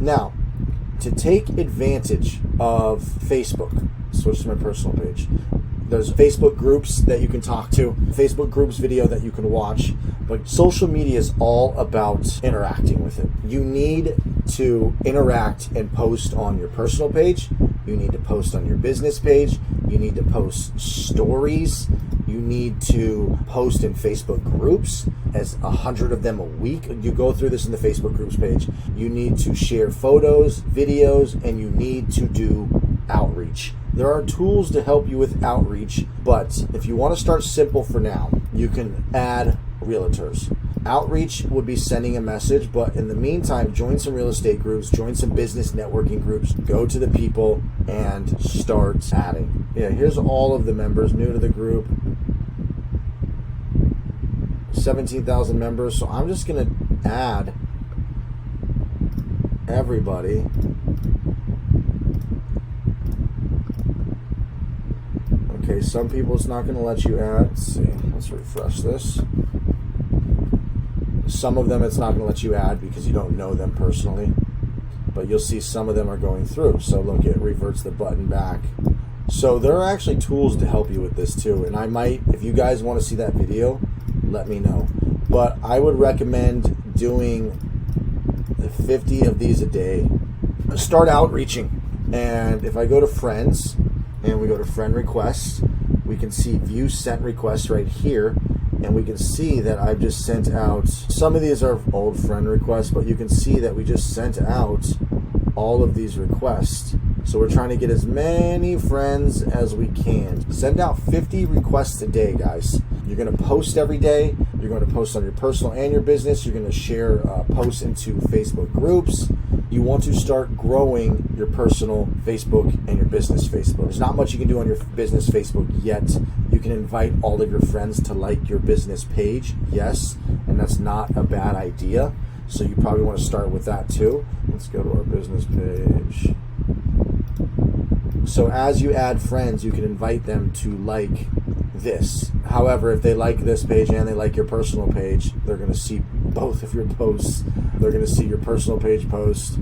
Now, to take advantage of Facebook, switch to my personal page. There's Facebook groups that you can talk to, Facebook groups video that you can watch, but social media is all about interacting with it. You need to interact and post on your personal page. You need to post on your business page. You need to post stories. You need to post in Facebook groups, as 100 of them a week. You go through this in the Facebook groups page. You need to share photos, videos, and you need to do outreach. There are tools to help you with outreach, but if you want to start simple for now, you can add realtors. Outreach would be sending a message, but in the meantime, join some real estate groups, join some business networking groups, go to the people and start adding. Yeah, here's all of the members new to the group. 17,000 members, so I'm just going to add everybody. Okay, some people it's not going to let you add. Let's see. Let's refresh this. Some of them it's not going to let you add because you don't know them personally. But you'll see some of them are going through. So look, it reverts the button back. So there are actually tools to help you with this too. And I might, if you guys want to see that video, let me know. But I would recommend doing 50 of these a day. Start outreaching. And if I go to friends and we go to friend requests, we can see view sent requests right here. And we can see that I've just sent out, some of these are old friend requests, but you can see that we just sent out all of these requests. So we're trying to get as many friends as we can. Send out 50 requests a day, guys. You're going to post every day. You're going to post on your personal and your business. You're going to share posts into Facebook groups. You want to start growing your personal Facebook and your business Facebook. There's not much you can do on your business Facebook yet. You can invite all of your friends to like your business page, yes, and that's not a bad idea. So you probably want to start with that too. Let's go to our business page. So as you add friends, you can invite them to like this. However, if they like this page and they like your personal page, they're going to see both of your posts. They're going to see your personal page post.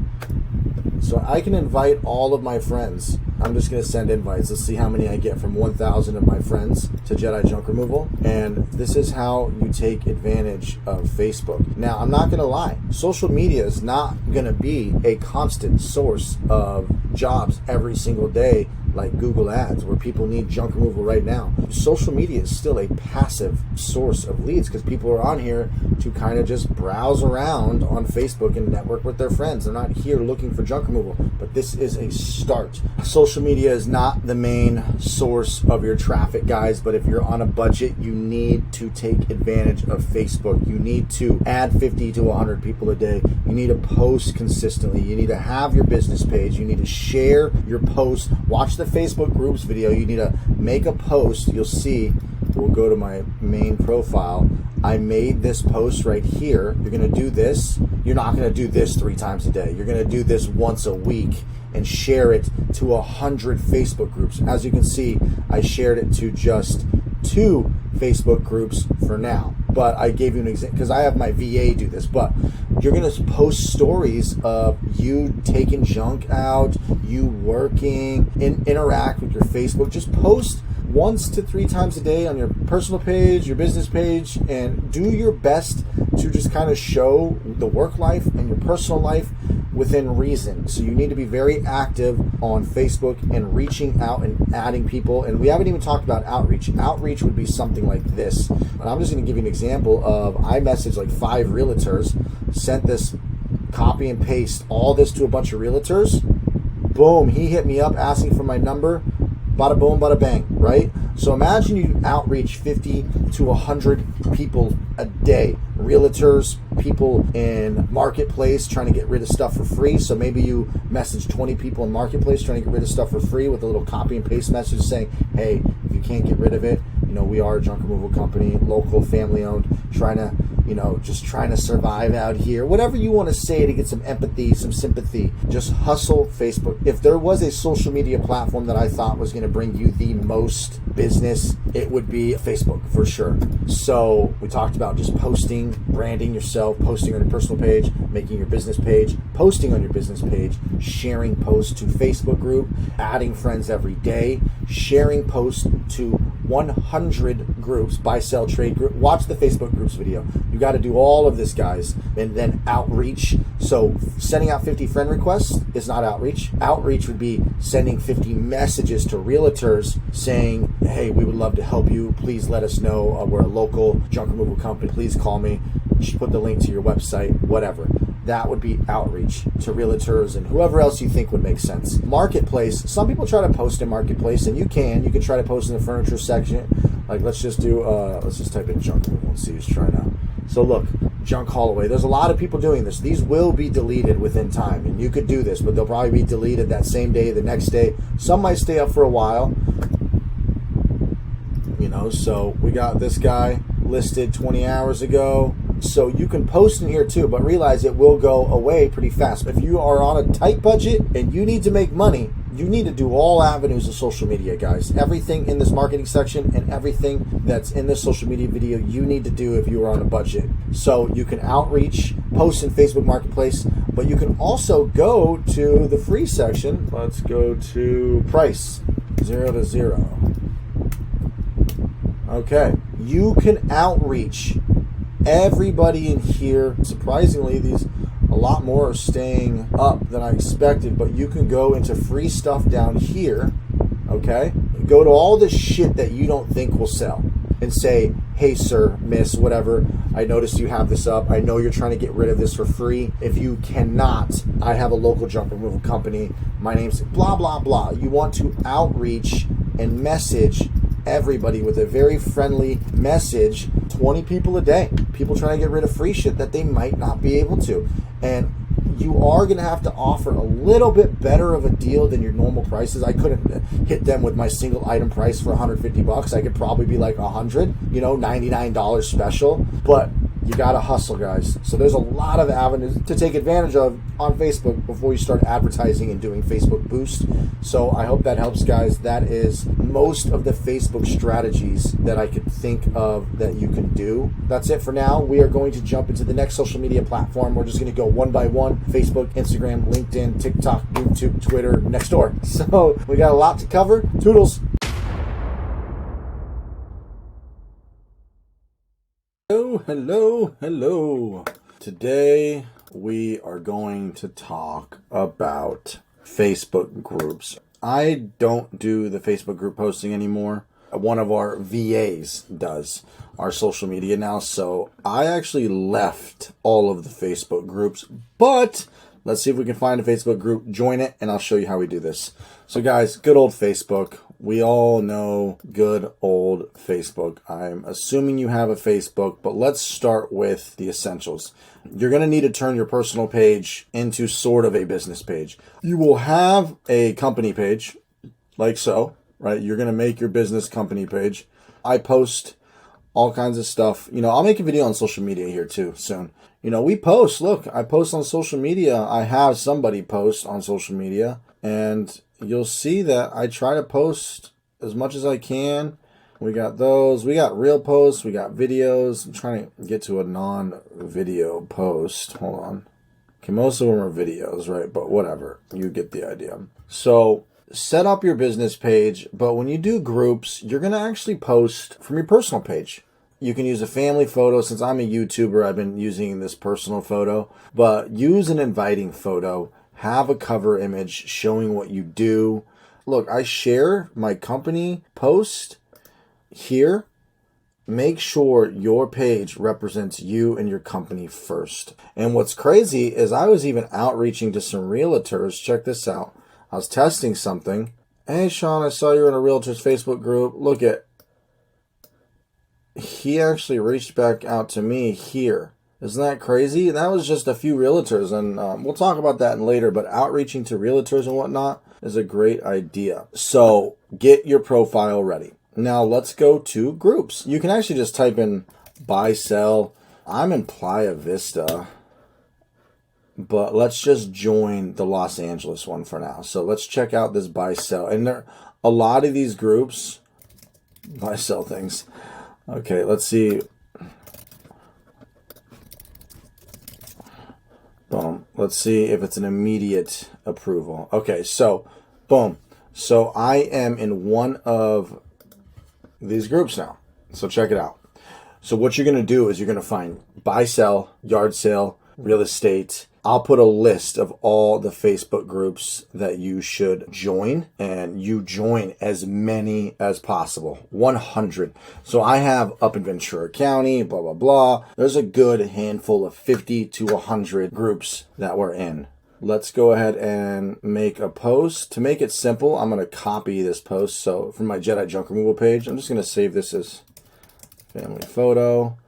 So I can invite all of my friends. I'm just going to send invites. Let's see how many I get from 1,000 of my friends to Jedi Junk Removal. And this is how you take advantage of Facebook. Now, I'm not going to lie. Social media is not going to be a constant source of jobs every single day like Google Ads, where people need junk removal right now. Social media is still a passive source of leads because people are on here to kind of just browse around on Facebook and network with their friends. They're not here looking for junk removal, but this is a start. Social media is not the main source of your traffic, guys, but if you're on a budget, you need to take advantage of Facebook. You need to add 50 to 100 people a day. You need to post consistently. You need to have your business page. You need to share your posts. Watch the Facebook groups video. You need to make a post. You'll see, we'll go to my main profile. I made this post right here. You're going to do this. You're not going to do this 3 times a day. You're going to do this once a week and share it to 100 Facebook groups. As you can see, I shared it to just 2 Facebook groups for now. But I gave you an example because I have my VA do this. But you're going to post stories of you taking junk out, you working, interact with your Facebook. Just post once to 3 times a day on your personal page, your business page, and do your best to just kind of show the work life and your personal life within reason. So you need to be very active on Facebook and reaching out and adding people. And we haven't even talked about outreach. Outreach would be something like this. And I'm just going to give you an example of, I messaged like 5 realtors, sent this copy and paste all this to a bunch of realtors. Boom, he hit me up asking for my number. Bada boom, bada bang, right? So imagine you outreach 50 to 100 people a day. Realtors, people in Marketplace trying to get rid of stuff for free. So maybe you message 20 people in Marketplace trying to get rid of stuff for free with a little copy and paste message saying, hey, if you can't get rid of it, we are a junk removal company, local, family owned, trying to, just trying to survive out here. Whatever you want to say to get some empathy, some sympathy, just hustle Facebook. If there was a social media platform that I thought was going to bring you the most business, it would be Facebook for sure. So we talked about just posting, branding yourself, posting on your personal page, making your business page, posting on your business page, sharing posts to Facebook group, adding friends every day, sharing posts to 100 groups, buy, sell, trade group. Watch the Facebook groups video. You got to do all of this, guys, and then outreach. So sending out 50 friend requests is not outreach. Outreach would be sending 50 messages to realtors saying, hey, we would love to help you. Please let us know. We're a local junk removal company. Please call me. Just put the link to your website, whatever. That would be outreach to realtors and whoever else you think would make sense. Marketplace, some people try to post in Marketplace, and you can try to post in the furniture section. Like let's just type in junk removal and see who's trying to. So look, junk haul away. There's a lot of people doing this. These will be deleted within time, and you could do this, but they'll probably be deleted that same day, the next day. Some might stay up for a while. So we got this guy listed 20 hours ago. So you can post in here too, but realize it will go away pretty fast. If you are on a tight budget and you need to make money, You need to do all avenues of social media, guys. Everything in this marketing section and everything that's in this social media video, you need to do if you are on a budget. So you can outreach, post in Facebook Marketplace, but you can also go to the free section. Let's go to price, 0 to 0. Okay, you can outreach everybody in here. Surprisingly, a lot more are staying up than I expected, but you can go into free stuff down here, okay? Go to all the shit that you don't think will sell and say, hey, sir, miss, whatever, I noticed you have this up. I know you're trying to get rid of this for free. If you cannot, I have a local junk removal company. My name's blah, blah, blah. You want to outreach and message everybody with a very friendly message. 20 people a day, people trying to get rid of free shit that they might not be able to. And you are going to have to offer a little bit better of a deal than your normal prices. I couldn't hit them with my single item price for $150. I could probably be like $100, $99 special, but you got to hustle, guys. So there's a lot of avenues to take advantage of on Facebook before you start advertising and doing Facebook Boost. So I hope that helps, guys. That is most of the Facebook strategies that I could think of that you can do. That's it for now. We are going to jump into the next social media platform. We're just going to go one by one: Facebook, Instagram, LinkedIn, TikTok, YouTube, Twitter, Nextdoor. So we got a lot to cover. Toodles. Hello. Today we are going to talk about Facebook groups. I don't do the Facebook group posting anymore. One of our VAs does our social media now, so I actually left all of the Facebook groups, but let's see if we can find a Facebook group, join it, and I'll show you how we do this. So guys, good old Facebook. We all know good old Facebook. I'm assuming you have a Facebook, but let's start with the essentials. You're going to need to turn your personal page into sort of a business page. You will have a company page, like so, right? You're going to make your business company page. I post all kinds of stuff. I'll make a video on social media here too soon. We post. Look, I post on social media. I have somebody post on social media, and you'll see that I try to post as much as I can. We got those. We got real posts. We got videos. I'm trying to get to a non-video post. Hold on. Okay, most of them are videos, right? But whatever. You get the idea. So set up your business page, but when you do groups, you're going to actually post from your personal page. You can use a family photo. Since I'm a YouTuber, I've been using this personal photo, but use an inviting photo. Have a cover image showing what you do. Look, I share my company post here. Make sure your page represents you and your company first. And what's crazy is I was even outreaching to some realtors. Check this out. I was testing something. Hey, Sean, I saw you're in a realtor's Facebook group. Look at, he actually reached back out to me here. Isn't that crazy? That was just a few realtors, and we'll talk about that later, but outreaching to realtors and whatnot is a great idea. So get your profile ready. Now let's go to groups. You can actually just type in buy, sell. I'm in Playa Vista, but let's just join the Los Angeles one for now. So let's check out this buy, sell. And there, a lot of these groups buy, sell things. Okay, let's see. Boom. Let's see if it's an immediate approval. Okay, so boom. So I am in one of these groups now. So check it out. So what you're going to do is you're going to find buy, sell, yard sale, real estate. I'll put a list of all the Facebook groups that you should join, and you join as many as possible. 100. So I have up in Ventura County, blah, blah, blah. There's a good handful of 50 to 100 groups that we're in. Let's go ahead and make a post. To make it simple, I'm going to copy this post. So from my Jedi junk removal page, I'm just going to save this as family photo.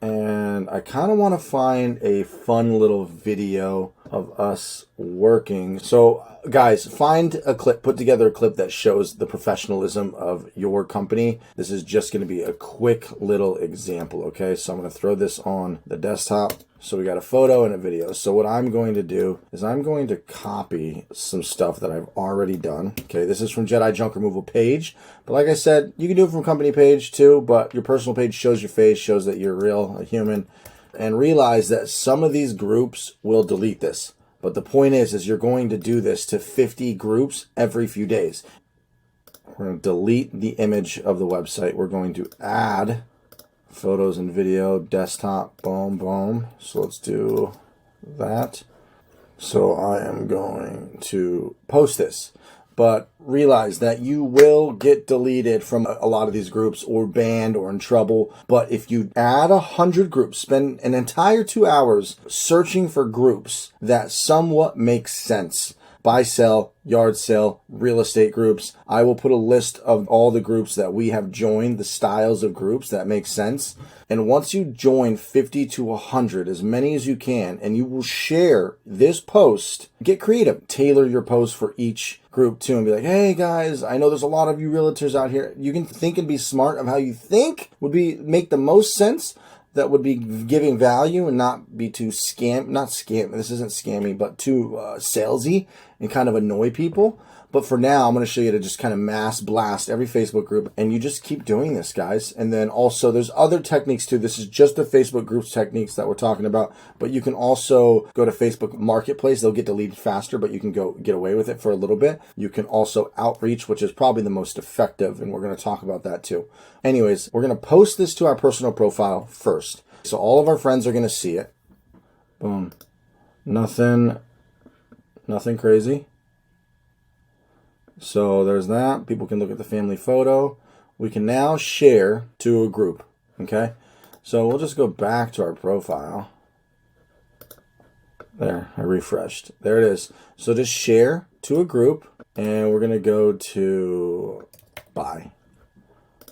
And I kind of want to find a fun little video of us working. So guys, find a clip, put together a clip that shows the professionalism of your company. This is just going to be a quick little example. Okay, so I'm going to throw this on the desktop. So we got a photo and a video. So what I'm going to do is I'm going to copy some stuff that I've already done. Okay, this is from Jedi Junk Removal page. But like I said, you can do it from company page too, but your personal page shows your face, shows that you're real, a human. And realize that some of these groups will delete this. But the point is you're going to do this to 50 groups every few days. We're going to delete the image of the website. We're going to add photos and video, desktop, boom, boom. So let's do that. So I am going to post this. But realize that you will get deleted from a lot of these groups or banned or in trouble. But if you add 100 groups, spend an entire 2 hours searching for groups that somewhat make sense. Buy, sell, yard sale, real estate groups. I will put a list of all the groups that we have joined, the styles of groups that make sense. And once you join 50 to 100, as many as you can, and you will share this post, get creative. Tailor your post for each group too and be like, hey guys, I know there's a lot of you realtors out here. You can think and be smart of how you think would make the most sense, that would be giving value and not be too this isn't scammy, but too salesy and kind of annoy people. But for now, I'm going to show you to just kind of mass blast every Facebook group, and you just keep doing this, guys. And then also there's other techniques too. This is just the Facebook groups techniques that we're talking about, but you can also go to Facebook Marketplace. They'll get deleted faster, but you can go get away with it for a little bit. You can also outreach, which is probably the most effective, and we're going to talk about that too. Anyways, we're going to post this to our personal profile first. So all of our friends are going to see it. Boom. Nothing crazy. So there's that. People can look at the family photo. We can now share to a group. Okay. So we'll just go back to our profile. There, I refreshed. There it is. So just share to a group, and we're going to go to buy.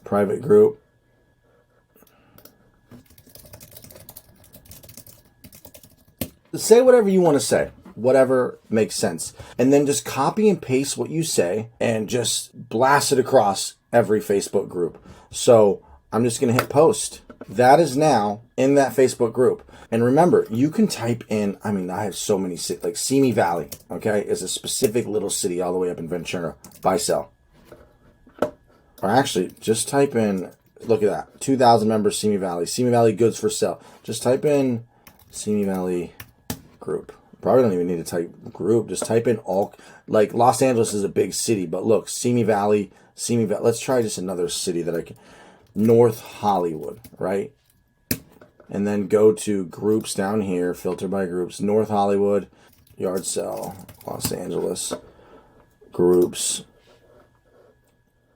Private group. Say whatever you want to say. Whatever makes sense. And then just copy and paste what you say and just blast it across every Facebook group. So I'm just going to hit post. That is now in that Facebook group. And remember, you can type in, I have so many cities, like Simi Valley, okay, is a specific little city all the way up in Ventura. Buy, sell. Or actually, just type in, look at that, 2,000 members, Simi Valley goods for sale. Just type in Simi Valley group. Probably don't even need to type group. Just type in all, like Los Angeles is a big city, but look, Simi Valley. Let's try just another city that I can. North Hollywood, right? And then go to groups down here, filter by groups. North Hollywood, yard sale, Los Angeles, groups.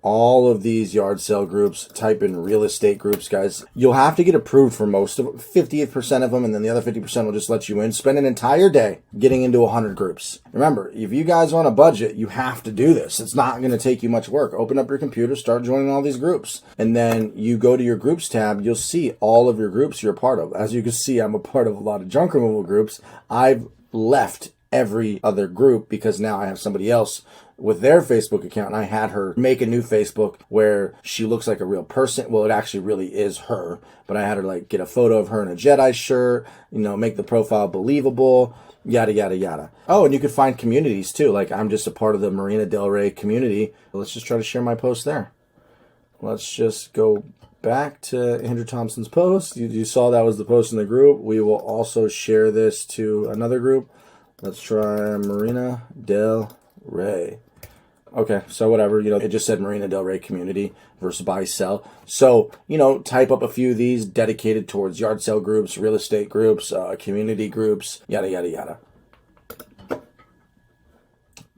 All of these yard sale groups, type in real estate groups, guys. You'll have to get approved for most of them, 50% of them, and then the other 50% will just let you in. Spend an entire day getting into 100 groups. Remember, if you guys want a budget, you have to do this. It's not going to take you much work. Open up your computer, start joining all these groups. And then you go to your groups tab, you'll see all of your groups you're a part of. As you can see, I'm a part of a lot of junk removal groups. I've left every other group because now I have somebody else with their Facebook account, and I had her make a new Facebook where she looks like a real person. Well, it actually really is her, but I had her like get a photo of her in a Jedi shirt, make the profile believable, yada, yada, yada. Oh, and you could find communities too. Like I'm just a part of the Marina Del Rey community. Let's just try to share my post there. Let's just go back to Andrew Thompson's post. You saw that was the post in the group. We will also share this to another group. Let's try Marina Del Rey. Okay, so whatever, it just said Marina Del Rey community versus buy, sell. So, type up a few of these dedicated towards yard sale groups, real estate groups, community groups, yada, yada, yada.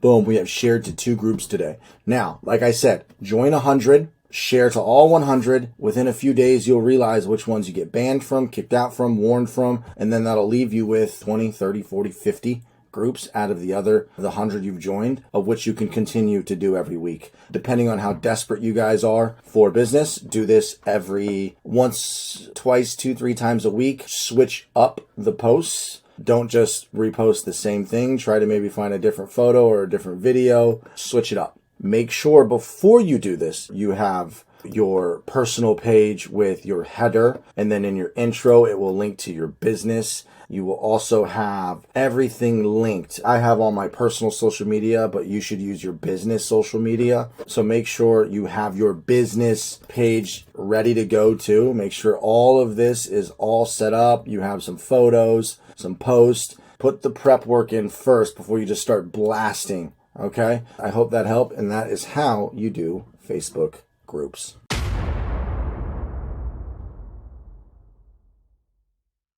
Boom, we have shared to 2 groups today. Now, like I said, join 100, share to all 100. Within a few days, you'll realize which ones you get banned from, kicked out from, warned from, and then that'll leave you with 20, 30, 40, 50 groups out of the 100 you've joined, of which you can continue to do every week. Depending on how desperate you guys are for business, do this every once, twice, 2, 3 times a week. Switch up the posts. Don't just repost the same thing. Try to maybe find a different photo or a different video. Switch it up. Make sure before you do this, you have your personal page with your header, and then in your intro, it will link to your business. You will also have everything linked. I have all my personal social media, but you should use your business social media. So make sure you have your business page ready to go too. Make sure all of this is all set up. You have some photos, some posts. Put the prep work in first before you just start blasting. Okay? I hope that helped, and that is how you do Facebook groups.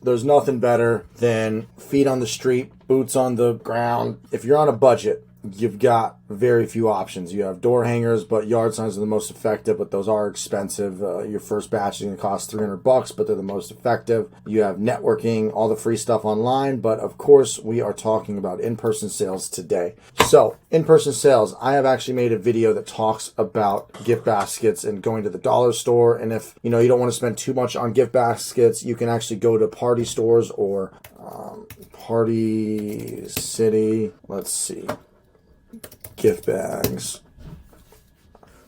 There's nothing better than feet on the street, boots on the ground. If you're on a budget, you've got very few options. You have door hangers, but yard signs are the most effective, but those are expensive. Your first batch is going to cost $300, but they're the most effective. You have networking, all the free stuff online, but of course, we are talking about in-person sales today. So, in-person sales, I have actually made a video that talks about gift baskets and going to the dollar store. And if you don't want to spend too much on gift baskets, you can actually go to party stores or Party City. Let's see. Gift bags.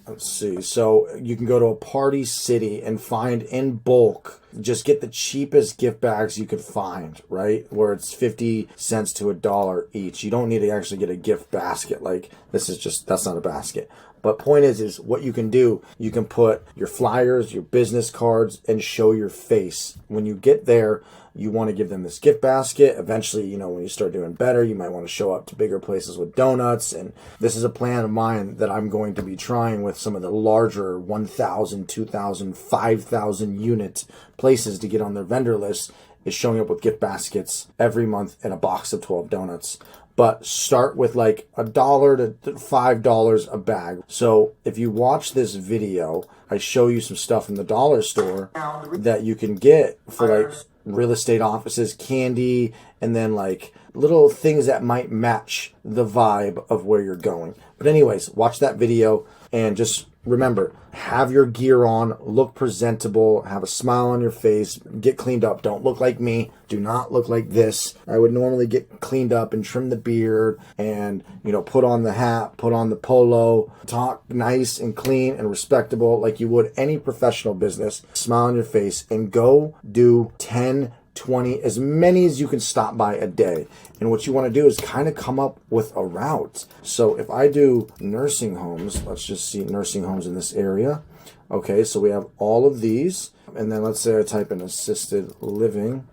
Let's see. So you can go to a Party City and find in bulk, just get the cheapest gift bags you could find, right? Where it's 50 cents to $1 each. You don't need to actually get a gift basket. Like that's not a basket. But point is what you can do, you can put your flyers, your business cards, and show your face. When you get there, you want to give them this gift basket. Eventually, when you start doing better, you might want to show up to bigger places with donuts. And this is a plan of mine that I'm going to be trying with some of the larger 1,000, 2,000, 5,000 unit places to get on their vendor list, is showing up with gift baskets every month and a box of 12 donuts. But start with like $1 to $5 a bag. So if you watch this video, I show you some stuff in the dollar store that you can get for like real estate offices, candy, and then like little things that might match the vibe of where you're going. But anyways, watch that video and just remember, have your gear on, look presentable, have a smile on your face, get cleaned up. Don't look like me. Do not look like this. I would normally get cleaned up and trim the beard and, put on the hat, put on the polo, talk nice and clean and respectable like you would any professional business. Smile on your face and go do 10, 20, as many as you can stop by a day. And what you want to do is kind of come up with a route. So if I do nursing homes, let's just see nursing homes in this area. Okay, so we have all of these. And then let's say I type in assisted living.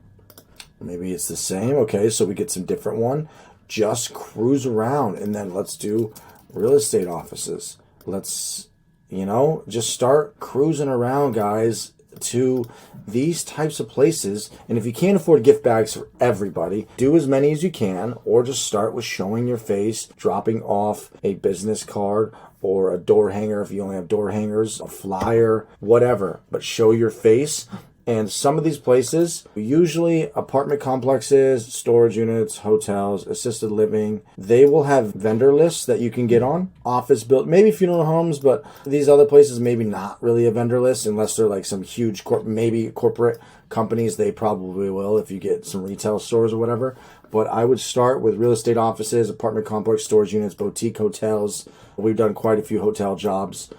Maybe it's the same. Okay, so we get some different one. Just cruise around. And then let's do real estate offices. Let's, just start cruising around, guys, to these types of places. And if you can't afford gift bags for everybody, do as many as you can, or just start with showing your face, dropping off a business card or a door hanger if you only have door hangers, a flyer, whatever, but show your face. And some of these places, usually apartment complexes, storage units, hotels, assisted living, they will have vendor lists that you can get on. Office built, maybe funeral homes, but these other places maybe not really a vendor list unless they're like some huge maybe corporate companies. They probably will if you get some retail stores or whatever. But I would start with real estate offices, apartment complex, storage units, boutique hotels. We've done quite a few hotel jobs.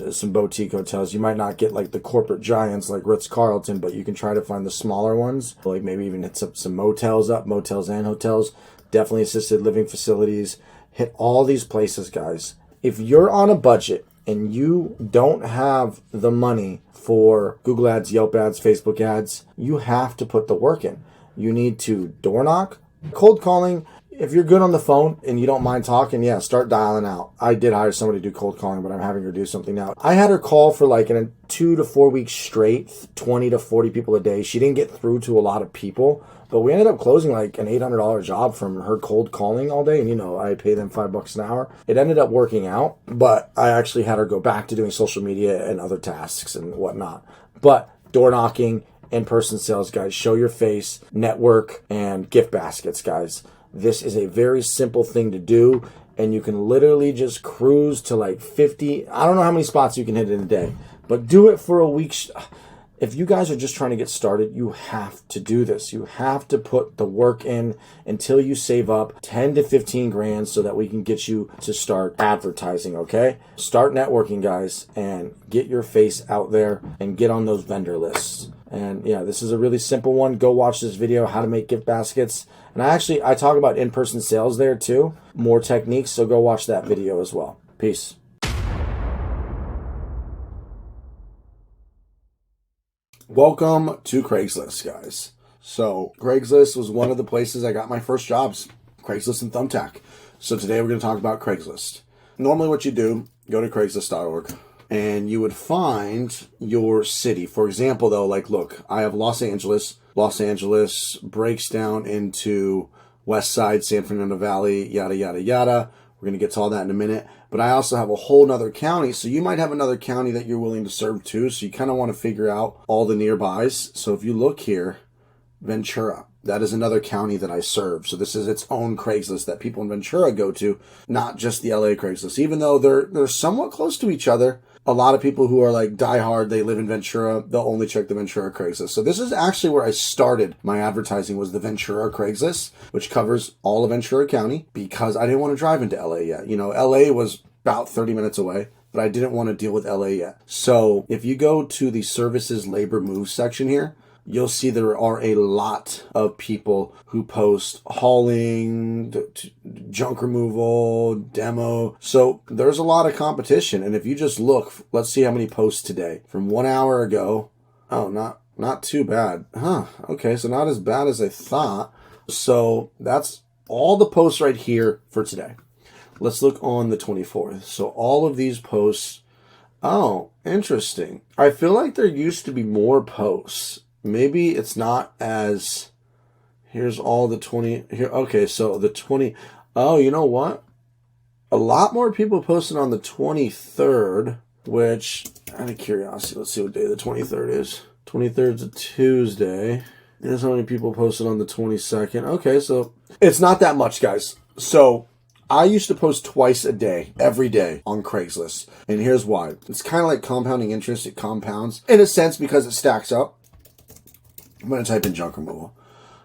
Some boutique hotels. You might not get like the corporate giants like Ritz-Carlton, but you can try to find the smaller ones, like maybe even hit some motels and hotels. Definitely assisted living facilities. Hit all these places, guys. If you're on a budget and you don't have the money for Google Ads, Yelp Ads, Facebook Ads, you have to put the work in. You need to door knock, cold calling. If you're good on the phone and you don't mind talking, yeah, start dialing out. I did hire somebody to do cold calling, but I'm having her do something now. I had her call for like in a 2 to 4 weeks straight, 20 to 40 people a day. She didn't get through to a lot of people, but we ended up closing like an $800 job from her cold calling all day. And I pay them $5 an hour. It ended up working out, but I actually had her go back to doing social media and other tasks and whatnot. But door knocking, in-person sales, guys, show your face, network, and gift baskets, guys. This is a very simple thing to do, and you can literally just cruise to like 50. I don't know how many spots you can hit in a day, but do it for a week. if you guys are just trying to get started, you have to do this. You have to put the work in until you save up 10 to 15 grand so that we can get you to start advertising, okay? Start networking, guys, and get your face out there and get on those vendor lists. And yeah, this is a really simple one. Go watch this video, how to make gift baskets. And I talk about in-person sales there too, more techniques, so go watch that video as well. Peace. Welcome to Craigslist, guys. So Craigslist was one of the places I got my first jobs, Craigslist and Thumbtack. So today we're going to talk about Craigslist. Normally what you do, go to Craigslist.org and you would find your city. For example, though, like, look, I have Los Angeles. Los Angeles breaks down into West Side, San Fernando Valley, yada, yada, yada. We're going to get to all that in a minute. But I also have a whole nother county. So you might have another county that you're willing to serve too. So you kind of want to figure out all the nearbys. So if you look here, Ventura, that is another county that I serve. So this is its own Craigslist that people in Ventura go to, not just the LA Craigslist. Even though they're somewhat close to each other, a lot of people who are like diehard, they live in Ventura, they'll only check the Ventura Craigslist. So this is actually where I started my advertising, was the Ventura Craigslist, which covers all of Ventura County, because I didn't want to drive into LA yet. You know, LA was about 30 minutes away, but I didn't want to deal with LA yet. So if you go to the services labor move section here, you'll see there are a lot of people who post hauling, junk removal, demo. So there's a lot of competition. And if you just look, let's see how many posts today. From 1 hour ago, oh, not too bad. Huh, okay, so not as bad as I thought. So that's all the posts right here for today. Let's look on the 24th. So all of these posts, oh, interesting. I feel like there used to be more posts. Maybe it's not as, here's all the 20 here. Okay, so the 20, oh, you know what? A lot more people posted on the 23rd, which, out of curiosity, let's see what day the 23rd is. 23rd is a Tuesday. Here's how many people posted on the 22nd. Okay, so it's not that much, guys. So I used to post twice a day, every day on Craigslist. And here's why. It's kind of like compounding interest. It compounds in a sense because it stacks up. I'm going to type in junk removal.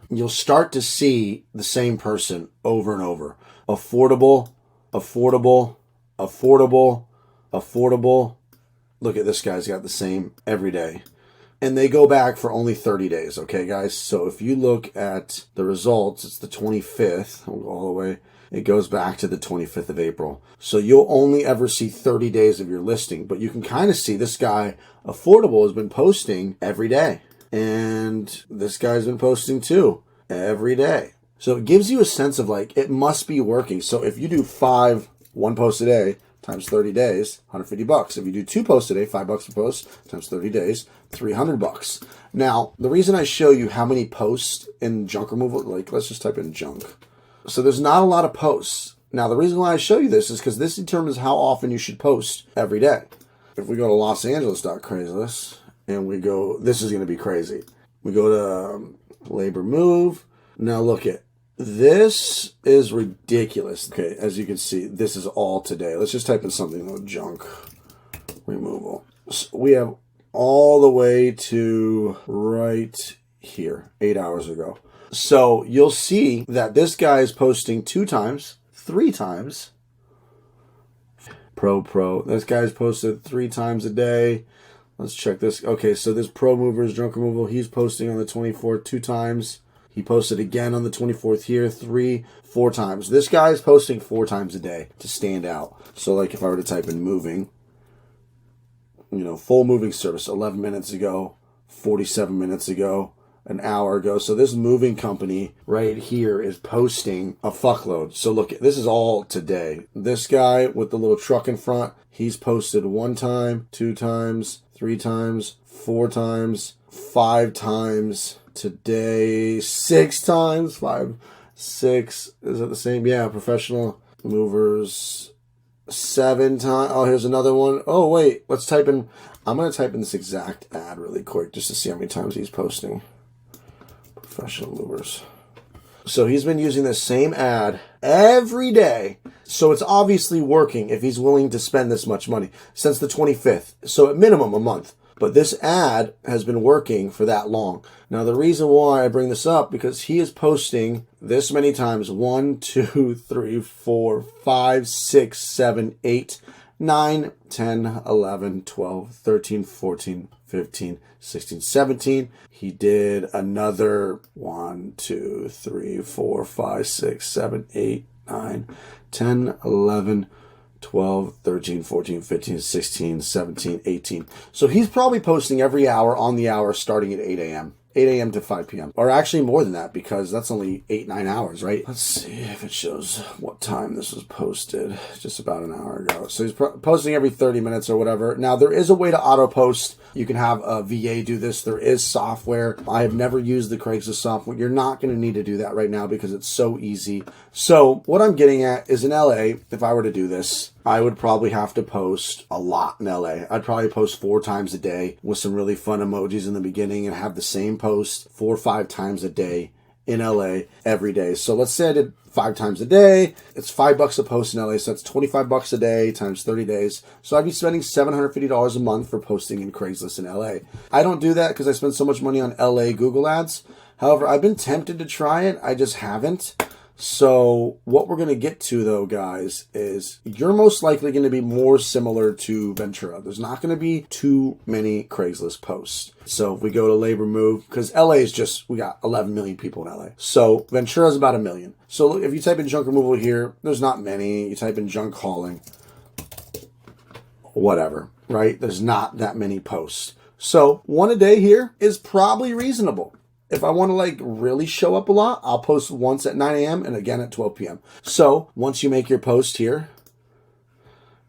You'll start to see the same person over and over. Affordable, affordable, affordable, affordable. Look at this guy's got the same every day. And they go back for only 30 days, okay, guys? So if you look at the results, it's the 25th, I'll go all the way. It goes back to the 25th of April. So you'll only ever see 30 days of your listing. But you can kind of see this guy, Affordable, has been posting every day. And this guy's been posting too, every day. So it gives you a sense of like, it must be working. So if you do one post a day times 30 days, $150. If you do 2 posts a day, $5 a post times 30 days, $300. Now, the reason I show you how many posts in junk removal, like let's just type in junk. So there's not a lot of posts. Now, the reason why I show you this is because this determines how often you should post every day. If we go to losangeles.craigslist, and we go, this is going to be crazy. We go to labor move. Now look at, this is ridiculous. Okay, as you can see, this is all today. Let's just type in something like junk removal. So we have all the way to right here, 8 hours ago. So you'll see that this guy is posting 2 times, 3 times. Pro. This guy's posted 3 times a day. Let's check this. Okay, so this Pro Movers junk removal, he's posting on the 24th 2 times. He posted again on the 24th here, 4 times. This guy is posting 4 times a day to stand out. So like if I were to type in moving, you know, full moving service 11 minutes ago, 47 minutes ago, an hour ago. So this moving company right here is posting a fuckload. So look, this is all today. This guy with the little truck in front, he's posted 1 time, 2 times, 3 times, 4 times, 5 times today, 6 times, 5, 6. Is that the same? Yeah, professional movers, 7 times. Oh, here's another one. Oh, wait, let's type in, I'm going to type in this exact ad really quick just to see how many times he's posting. Professional movers. So he's been using the same ad every day. So it's obviously working if he's willing to spend this much money since the 25th. So at minimum a month. But this ad has been working for that long. Now, the reason why I bring this up, because he is posting this many times: 1, 2, 3, 4, 5, 6, 7, 8, 9, 10, 11, 12, 13, 14, 15, 16, 17. He did another 1, 2, 3, 4, 5, 6, 7, 8, 9, 10, 11, 12, 13, 14, 15, 16, 17, 18. So he's probably posting every hour on the hour starting at 8 a.m. 8 a.m. to 5 p.m. Or actually more than that, because that's only 8-9 hours, right? Let's see if it shows what time this was posted. Just about an hour ago. So he's posting every 30 minutes or whatever. Now, there is a way to auto post. You can have a VA do this. There is software. I have never used the Craigslist software. You're not going to need to do that right now because it's so easy. So what I'm getting at is, in LA, if I were to do this, I would probably have to post a lot in LA. I'd probably post 4 times a day with some really fun emojis in the beginning and have the same post 4 or 5 times a day in LA every day. So let's say I did 5 times a day. It's $5 a post in LA. So that's $25 a day times 30 days. So I'd be spending $750 a month for posting in Craigslist in LA. I don't do that because I spend so much money on LA Google ads. However, I've been tempted to try it. I just haven't. So what we're going to get to, though, guys, is you're most likely going to be more similar to Ventura. There's not going to be too many Craigslist posts. So if we go to labor move, because LA is just, we got 11 million people in LA. So Ventura is about 1 million. So if you type in junk removal here, there's not many. You type in junk hauling, whatever, right? There's not that many posts. So 1 a day here is probably reasonable. If I want to like really show up a lot, I'll post once at 9 a.m. and again at 12 p.m. So once you make your post here,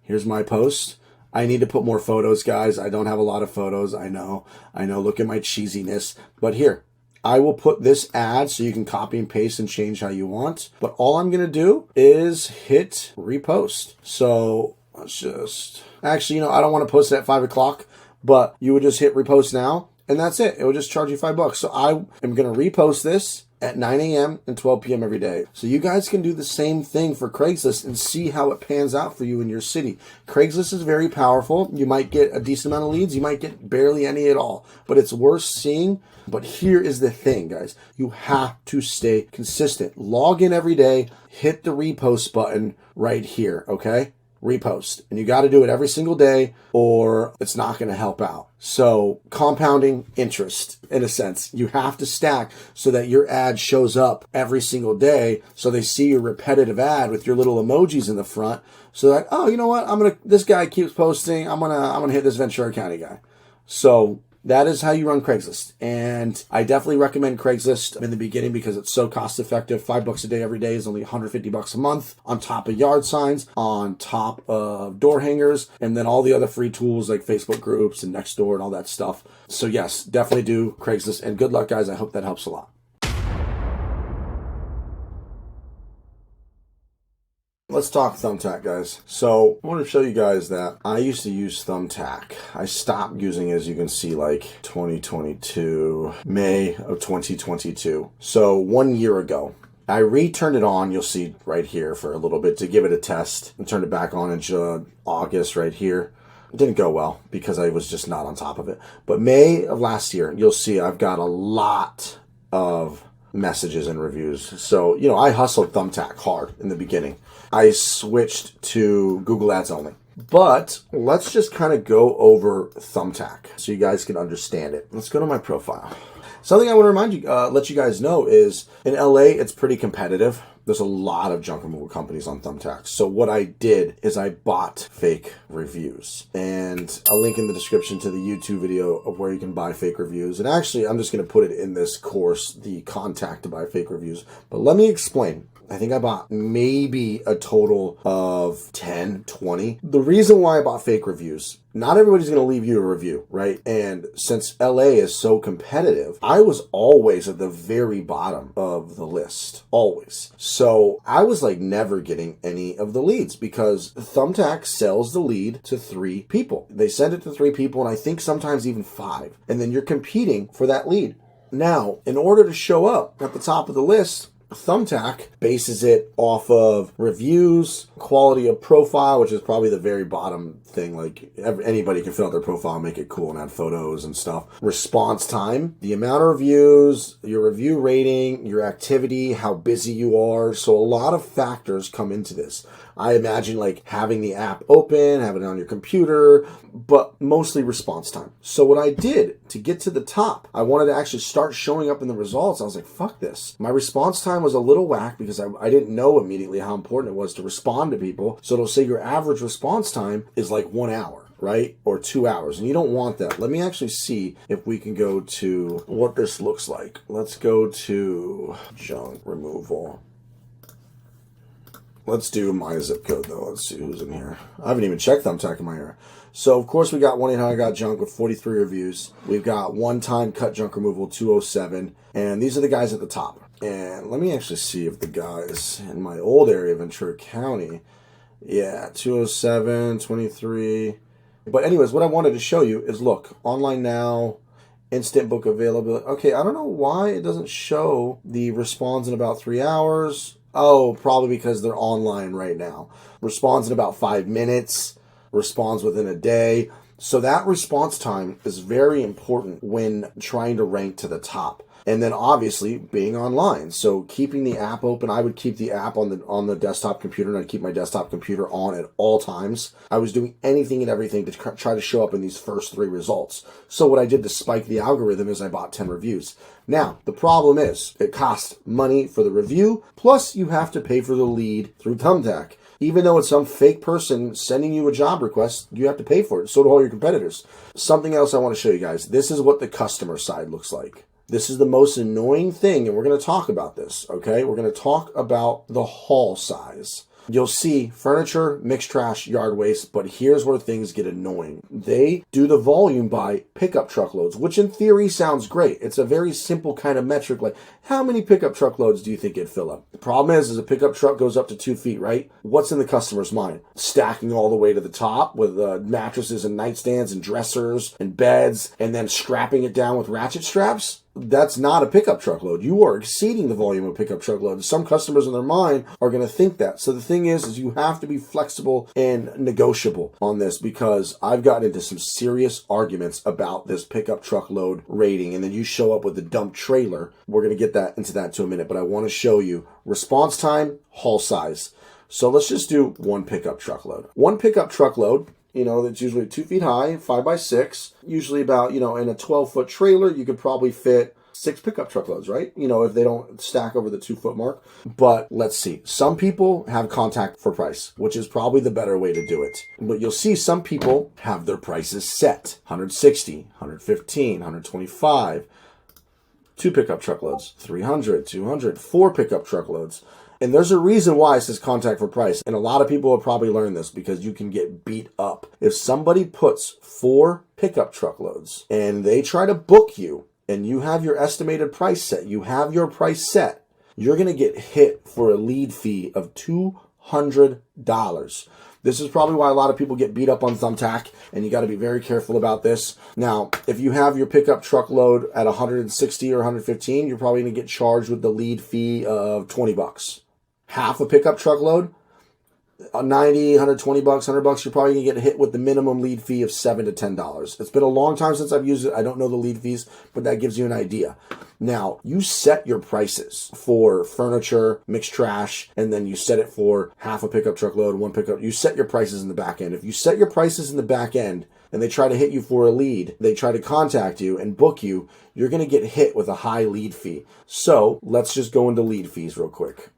here's my post. I need to put more photos, guys. I don't have a lot of photos. I know. Look at my cheesiness. But here, I will put this ad so you can copy and paste and change how you want. But all I'm going to do is hit repost. So let's just, actually, I don't want to post it at 5 o'clock, but you would just hit repost now. And that's it. It will just charge you $5. So I am going to repost this at 9 a.m. and 12 p.m. every day. So you guys can do the same thing for Craigslist and see how it pans out for you in your city. Craigslist is very powerful. You might get a decent amount of leads. You might get barely any at all, but it's worth seeing. But here is the thing, guys. You have to stay consistent. Log in every day. Hit the repost button right here, okay? Repost. And you got to do it every single day or it's not going to help out. So compounding interest, in a sense, you have to stack so that your ad shows up every single day. So they see your repetitive ad with your little emojis in the front. So that, oh, you know what? This guy keeps posting. I'm going to hit this Ventura County guy. So that is how you run Craigslist. And I definitely recommend Craigslist in the beginning because it's so cost effective. $5 a day every day is only $150 a month, on top of yard signs, on top of door hangers, and then all the other free tools like Facebook groups and Nextdoor and all that stuff. So yes, definitely do Craigslist, and good luck, guys. I hope that helps a lot. Let's talk Thumbtack, guys. So I want to show you guys that I used to use Thumbtack. I stopped using it, as you can see, like 2022, May of 2022. So 1 year ago, I returned it on. You'll see right here for a little bit to give it a test, and turned it back on in August right here. It didn't go well because I was just not on top of it. But May of last year, you'll see I've got a lot of messages and reviews. So, I hustled Thumbtack hard in the beginning. I switched to Google Ads only. But let's just kind of go over Thumbtack so you guys can understand it. Let's go to my profile. Something I want to remind you, let you guys know is in LA, it's pretty competitive. There's a lot of junk removal companies on Thumbtack. So what I did is I bought fake reviews. And I'll link in the description to the YouTube video of where you can buy fake reviews. And actually, I'm just going to put it in this course, the contact to buy fake reviews. But let me explain. I think I bought maybe a total of 10, 20. The reason why I bought fake reviews, not everybody's going to leave you a review, right? And since LA is so competitive, I was always at the very bottom of the list, always. So I was like never getting any of the leads because Thumbtack sells the lead to 3 people. They send it to 3 people, and I think sometimes even 5. And then you're competing for that lead. Now, in order to show up at the top of the list, Thumbtack bases it off of reviews, quality of profile, which is probably the very bottom thing. Like anybody can fill out their profile and make it cool and add photos and stuff. Response time, the amount of reviews, your review rating, your activity, how busy you are. So a lot of factors come into this. I imagine like having the app open, having it on your computer, but mostly response time. So what I did to get to the top, I wanted to actually start showing up in the results. I was like, fuck this. My response time was a little whack because I didn't know immediately how important it was to respond to people. So it'll say your average response time is like 1 hour, right? Or 2 hours. And you don't want that. Let me actually see if we can go to what this looks like. Let's go to junk removal. Let's do my zip code though. Let's see who's in here. I haven't even checked Thumbtack in my area. So of course we got 1-800-GOT-JUNK with 43 reviews. We've got one-time cut junk removal 207. And these are the guys at the top. And let me actually see if the guys in my old area of Ventura County, yeah, 207, 23. But anyways, what I wanted to show you is look, online now, instant book availability. Okay, I don't know why it doesn't show the response in about 3 hours. Oh, probably because they're online right now. Responds in about 5 minutes, responds within a day. So that response time is very important when trying to rank to the top. And then obviously being online. So keeping the app open, I would keep the app on the desktop computer, and I'd keep my desktop computer on at all times. I was doing anything and everything to try to show up in these first 3 results. So what I did to spike the algorithm is I bought 10 reviews. Now, the problem is it costs money for the review, plus you have to pay for the lead through Thumbtack. Even though it's some fake person sending you a job request, you have to pay for it. So do all your competitors. Something else I want to show you guys. This is what the customer side looks like. This is the most annoying thing, and we're going to talk about this, okay? We're going to talk about the haul size. You'll see furniture, mixed trash, yard waste, but here's where things get annoying. They do the volume by pickup truckloads, which in theory sounds great. It's a very simple kind of metric, like how many pickup truckloads do you think it'd fill up? The problem is a pickup truck goes up to 2 feet, right? What's in the customer's mind? Stacking all the way to the top with mattresses and nightstands and dressers and beds, and then strapping it down with ratchet straps? That's not a pickup truckload. You are exceeding the volume of pickup truckload. Some customers in their mind are going to think that. So the thing is you have to be flexible and negotiable on this, because I've gotten into some serious arguments about this pickup truckload rating. And then you show up with the dump trailer. We're going to get into that in a minute, but I want to show you response time, haul size. So let's just do one pickup truckload. One pickup truckload, that's usually 2 feet high, 5x6, usually about, in a 12-foot trailer, you could probably fit 6 pickup truckloads, right? If they don't stack over the 2-foot mark. But let's see. Some people have contact for price, which is probably the better way to do it. But you'll see some people have their prices set. 160, 115, 125, 2 pickup truckloads, 300, 200, 4 pickup truckloads. And there's a reason why it says contact for price. And a lot of people have probably learned this because you can get beat up. If somebody puts 4 pickup truckloads and they try to book you and you have your estimated price set, you're going to get hit for a lead fee of $200. This is probably why a lot of people get beat up on Thumbtack, and you got to be very careful about this. Now, if you have your pickup truckload at 160 or 115, you're probably going to get charged with the lead fee of $20. Half a pickup truckload, 90, 120 bucks, 100 bucks, you're probably going to get hit with the minimum lead fee of $7 to $10. It's been a long time since I've used it. I don't know the lead fees, but that gives you an idea. Now, you set your prices for furniture, mixed trash, and then you set it for half a pickup truckload, 1 pickup. You set your prices in the back end. If you set your prices in the back end and they try to hit you for a lead, they try to contact you and book you, you're going to get hit with a high lead fee. So let's just go into lead fees real quick.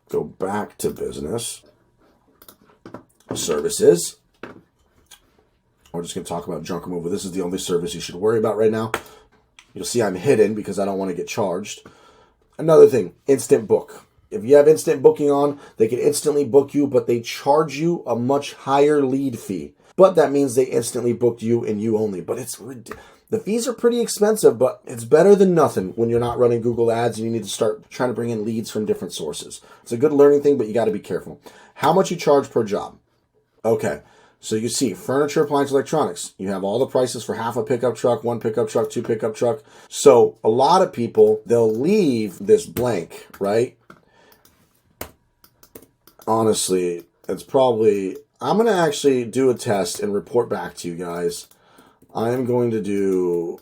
Go back to business. Services. We're just going to talk about junk removal. This is the only service you should worry about right now. You'll see I'm hidden because I don't want to get charged. Another thing, instant book. If you have instant booking on, they can instantly book you, but they charge you a much higher lead fee. But that means they instantly booked you and you only. But the fees are pretty expensive, but it's better than nothing when you're not running Google Ads and you need to start trying to bring in leads from different sources. It's a good learning thing, but you got to be careful. How much you charge per job? Okay, So you see furniture, appliance, electronics. You have all the prices for half a pickup truck, one pickup truck, two pickup truck. So a lot of people, they'll leave this blank, right? Honestly, it's probably, I'm going to actually do a test and report back to you guys. I am going to do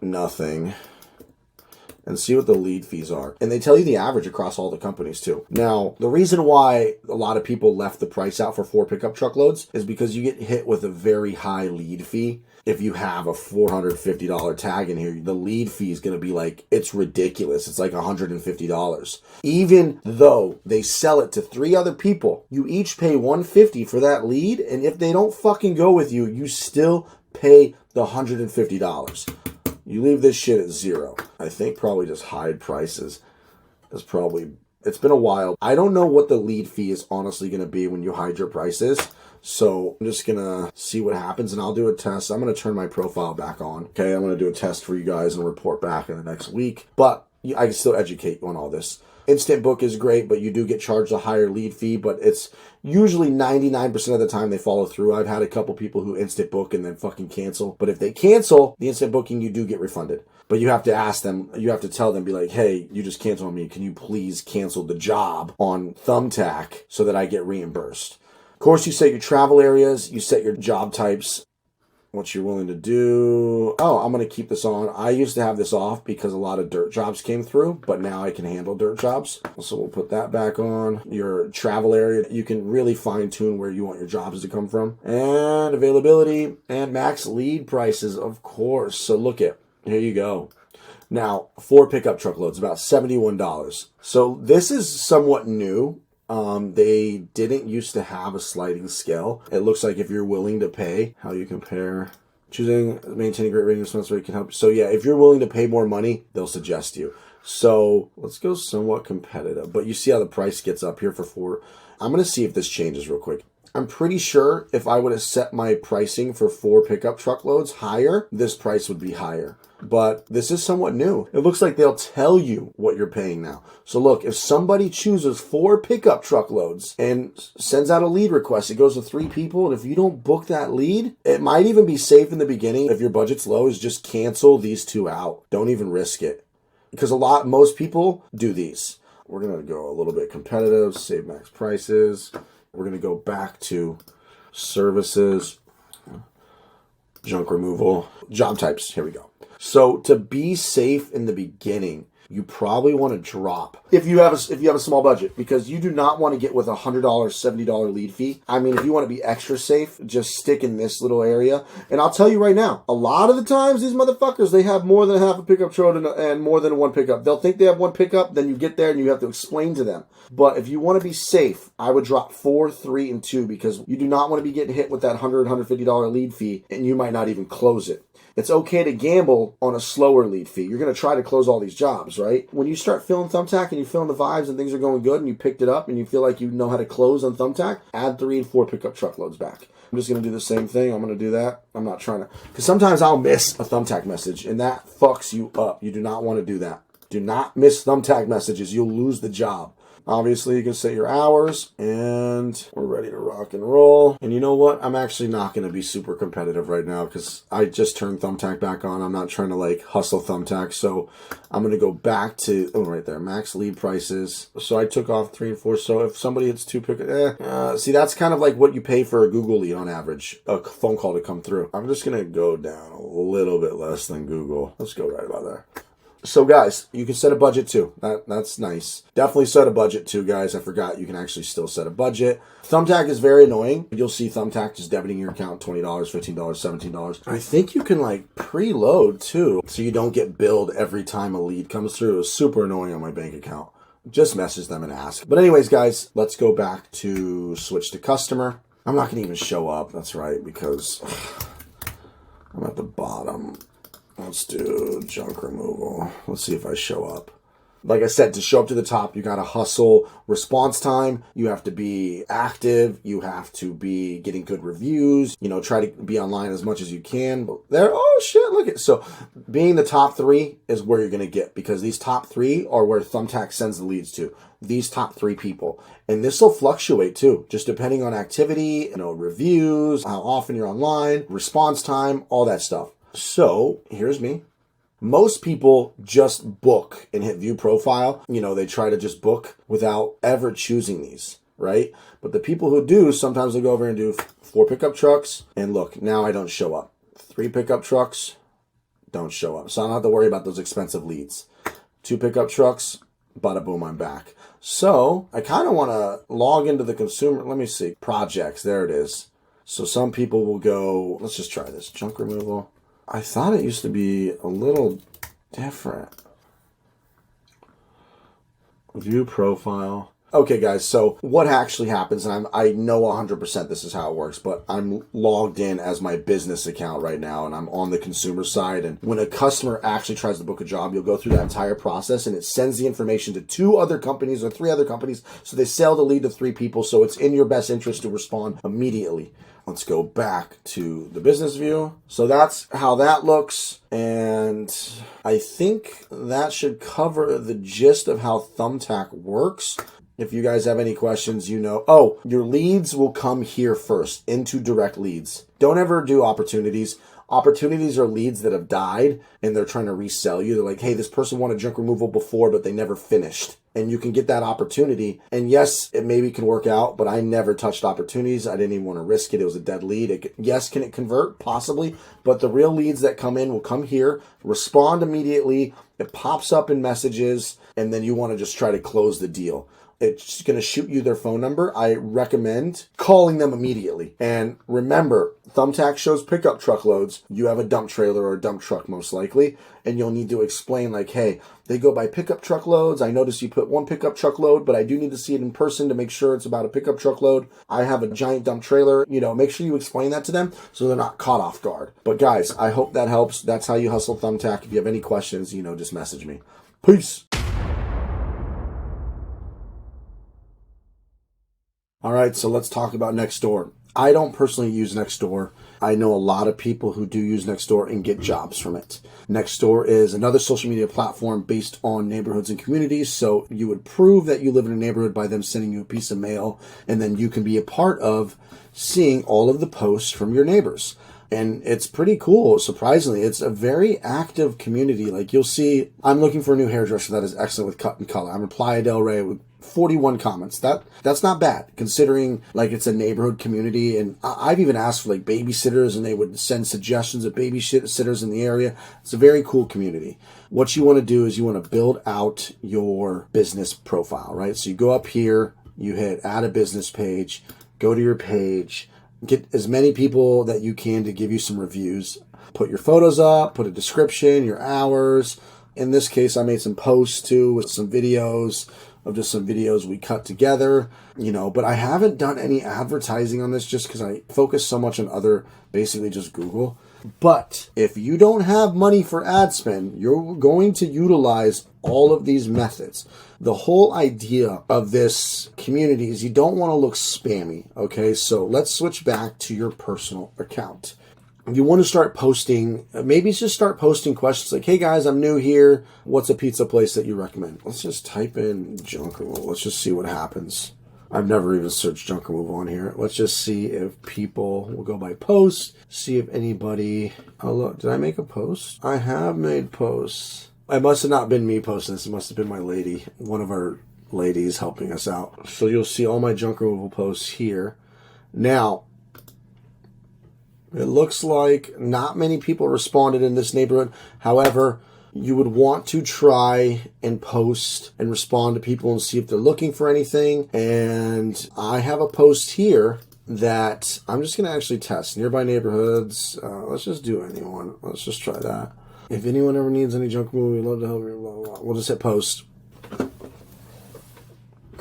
nothing and see what the lead fees are. And they tell you the average across all the companies too. Now, the reason why a lot of people left the price out for 4 pickup truckloads is because you get hit with a very high lead fee. If you have a $450 tag in here, the lead fee is going to be like, it's ridiculous. It's like $150. Even though they sell it to 3 other people, you each pay $150 for that lead. And if they don't fucking go with you, you still pay the $150. You leave this shit at 0. I think probably just hide prices is probably, it's been a while. I don't know what the lead fee is honestly going to be when you hide your prices. So I'm just going to see what happens and I'll do a test. I'm going to turn my profile back on. Okay, I'm going to do a test for you guys and report back in the next week. But I can still educate you on all this. Instant Book is great, but you do get charged a higher lead fee, but it's usually 99% of the time they follow through. I've had a couple people who Instant Book and then fucking cancel. But if they cancel the instant booking, you do get refunded. But you have to ask them, you have to tell them, be like, hey, you just canceled on me. Can you please cancel the job on Thumbtack so that I get reimbursed? Of course, you set your travel areas, you set your job types, what you're willing to do. Oh, I'm going to keep this on. I used to have this off because a lot of dirt jobs came through, but now I can handle dirt jobs. So we'll put that back on. Your travel area, you can really fine tune where you want your jobs to come from. And availability and max lead prices, of course. So look at, here you go. Now, 4 pickup truckloads, about $71. So this is somewhat new. They didn't used to have a sliding scale. It looks like if you're willing to pay, how you compare, choosing, maintaining great rating response rate can help. So yeah, if you're willing to pay more money, they'll suggest you. So let's go somewhat competitive, but you see how the price gets up here for 4. I'm going to see if this changes real quick. I'm pretty sure if I would have set my pricing for 4 pickup truckloads higher, this price would be higher. But this is somewhat new. It looks like they'll tell you what you're paying now. So look, if somebody chooses 4 pickup truckloads and sends out a lead request, it goes to 3 people. And if you don't book that lead, it might even be safe in the beginning. If your budget's low, is just cancel these 2 out. Don't even risk it. Because most people do these. We're going to go a little bit competitive, save max prices. We're going to go back to services, junk removal, job types. Here we go. So to be safe in the beginning, you probably want to drop if you have a small budget, because you do not want to get with $100, $70 lead fee. I mean, if you want to be extra safe, just stick in this little area. And I'll tell you right now, a lot of the times these motherfuckers, they have more than half a pickup truck and more than 1 pickup. They'll think they have 1 pickup, then you get there and you have to explain to them. But if you want to be safe, I would drop 4, 3, and 2, because you do not want to be getting hit with that $100, $150 lead fee, and you might not even close it. It's okay to gamble on a slower lead fee. You're going to try to close all these jobs, right? When you start feeling Thumbtack and you're feeling the vibes and things are going good and you picked it up and you feel like you know how to close on Thumbtack, add 3 and 4 pickup truckloads back. I'm just going to do the same thing. I'm going to do that. I'm not trying to, because sometimes I'll miss a Thumbtack message and that fucks you up. You do not want to do that. Do not miss Thumbtack messages. You'll lose the job. Obviously, you can set your hours, and we're ready to rock and roll. And you know what? I'm actually not going to be super competitive right now because I just turned Thumbtack back on. I'm not trying to like hustle Thumbtack, so I'm going to go back to, right there, max lead prices. So I took off 3 and 4. So if somebody hits 2 see, that's kind of like what you pay for a Google lead on average, a phone call to come through. I'm just going to go down a little bit less than Google. Let's go right about there. So guys, you can set a budget too. That's nice. Definitely set a budget too, guys. I forgot you can actually still set a budget. Thumbtack is very annoying. You'll see Thumbtack just debiting your account $20, $15, $17. I think you can like preload too, so you don't get billed every time a lead comes through. It's super annoying on my bank account. Just message them and ask. But anyways, guys, let's go back to switch to customer. I'm not going to even show up. That's right, because I'm at the bottom. Let's do junk removal. Let's see if I show up. Like I said, to show up to the top, you got to hustle response time. You have to be active. You have to be getting good reviews, you know, try to be online as much as you can. But there, oh shit, look at, so being the top 3 is where you're going to get, because these top 3 are where Thumbtack sends the leads to. These top 3 people. And this will fluctuate too, just depending on activity, you know, reviews, how often you're online, response time, all that stuff. So here's me. Most people just book and hit view profile. You know, they try to just book without ever choosing these, right? But the people who do, sometimes they go over and do 4 pickup trucks. And look, now I don't show up. 3 pickup trucks, don't show up. So I don't have to worry about those expensive leads. 2 pickup trucks, bada boom, I'm back. So I kind of want to log into the consumer. Let me see. Projects, there it is. So some people will go, let's just try this. Junk removal. I thought it used to be a little different. View profile. Okay, guys, so what actually happens, and I know 100% this is how it works, but I'm logged in as my business account right now, and I'm on the consumer side, and when a customer actually tries to book a job, you'll go through that entire process, and it sends the information to 2 other companies or 3 other companies, so they sell the lead to 3 people, so it's in your best interest to respond immediately. Let's go back to the business view. So that's how that looks. And I think that should cover the gist of how Thumbtack works. If you guys have any questions, you know, oh, your leads will come here first into direct leads. Don't ever do opportunities. Opportunities are leads that have died and they're trying to resell you. They're like, hey, this person wanted junk removal before, but they never finished. And you can get that opportunity. And yes, it maybe can work out, but I never touched opportunities. I didn't even want to risk it. It was a dead lead. Yes, can it convert? Possibly. But the real leads that come in will come here, respond immediately. It pops up in messages, and then you want to just try to close the deal. It's going to shoot you their phone number. I recommend calling them immediately. And remember, Thumbtack shows pickup truck loads. You have a dump trailer or a dump truck most likely, and you'll need to explain like, hey, they go by pickup truck loads. I noticed you put 1 pickup truck load, but I do need to see it in person to make sure it's about a pickup truck load. I have a giant dump trailer. You know, make sure you explain that to them so they're not caught off guard. But guys, I hope that helps. That's how you hustle Thumbtack. If you have any questions, you know, just message me. Peace. All right, so let's talk about Nextdoor. I don't personally use Nextdoor. I know a lot of people who do use Nextdoor and get jobs from it. Nextdoor is another social media platform based on neighborhoods and communities. So you would prove that you live in a neighborhood by them sending you a piece of mail, and then you can be a part of seeing all of the posts from your neighbors. And it's pretty cool, surprisingly. It's a very active community. Like you'll see, I'm looking for a new hairdresser that is excellent with cut and color. I'm in Playa del Rey with 41 comments. That's not bad, considering like it's a neighborhood community. And I've even asked for like babysitters, and they would send suggestions of babysitters in the area. It's a very cool community. What you want to do is you want to build out your business profile, right? So you go up here, you hit add a business page, go to your page, get as many people that you can to give you some reviews. Put your photos up, put a description, your hours. In this case, I made some posts too with some videos of just some videos we cut together, you know, but I haven't done any advertising on this just because I focus so much on other, basically just Google. But if you don't have money for ad spend, you're going to utilize all of these methods. The whole idea of this community is you don't want to look spammy, okay? So let's switch back to your personal account. You want to start posting, maybe just start posting questions like, hey guys, I'm new here. What's a pizza place that you recommend? Let's just type in junk removal. Let's just see what happens. I've never even searched junk removal on here. Let's just see if people will go by post, see if anybody, oh look, did I make a post? I have made posts. It must have not been me posting this. It must have been my lady, one of our ladies helping us out. So you'll see all my junk removal posts here. Now, it looks like not many people responded in this neighborhood. However, you would want to try and post and respond to people and see if they're looking for anything. And I have a post here that I'm just going to actually test. Nearby neighborhoods. Let's just do anyone. Let's just try that. If anyone ever needs any junk removal, we'd love to help you. Blah, blah, blah. We'll just hit post.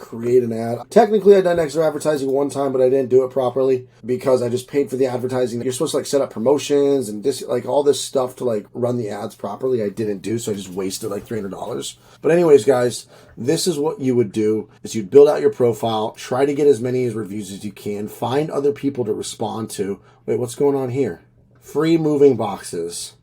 create an ad. Technically, I done Nextdoor advertising one time, but I didn't do it properly because I just paid for the advertising. You're supposed to like set up promotions and this, like all this stuff to like run the ads properly. I didn't do, so I just wasted like $300. But anyways, guys, this is what you would do: is you'd build out your profile, try to get as many reviews as you can, find other people to respond to. Wait, what's going on here? Free moving boxes.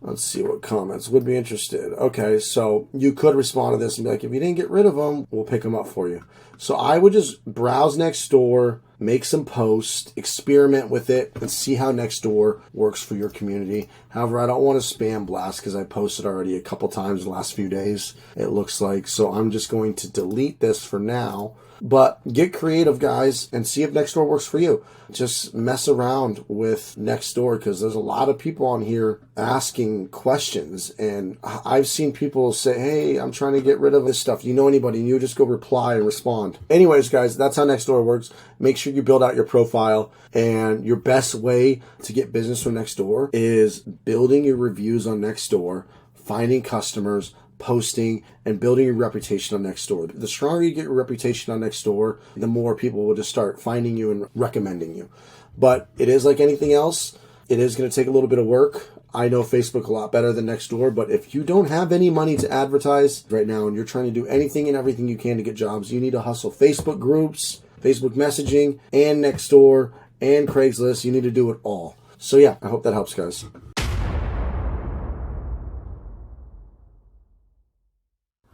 Let's see what comments would be interested. Okay, so you could respond to this and be like, if you didn't get rid of them, we'll pick them up for you. So I would just browse Nextdoor, make some posts, experiment with it, and see how Nextdoor works for your community. However, I don't want to spam blast because I posted already a couple times in the last few days, it looks like. So I'm just going to delete this for now. But get creative, guys, and see if Nextdoor works for you. Just mess around with Nextdoor because there's a lot of people on here asking questions. And I've seen people say, hey, I'm trying to get rid of this stuff. Do you know anybody? And you just go reply and respond. Anyways, guys, that's how Nextdoor works. Make sure you build out your profile. And your best way to get business from Nextdoor is building your reviews on Nextdoor, finding customers, posting, and building your reputation on Nextdoor. The stronger you get your reputation on Nextdoor, the more people will just start finding you and recommending you. But it is like anything else. It is going to take a little bit of work. I know Facebook a lot better than Nextdoor, but if you don't have any money to advertise right now and you're trying to do anything and everything you can to get jobs, you need to hustle Facebook groups, Facebook messaging, and Nextdoor, and Craigslist. You need to do it all. So yeah, I hope that helps, guys.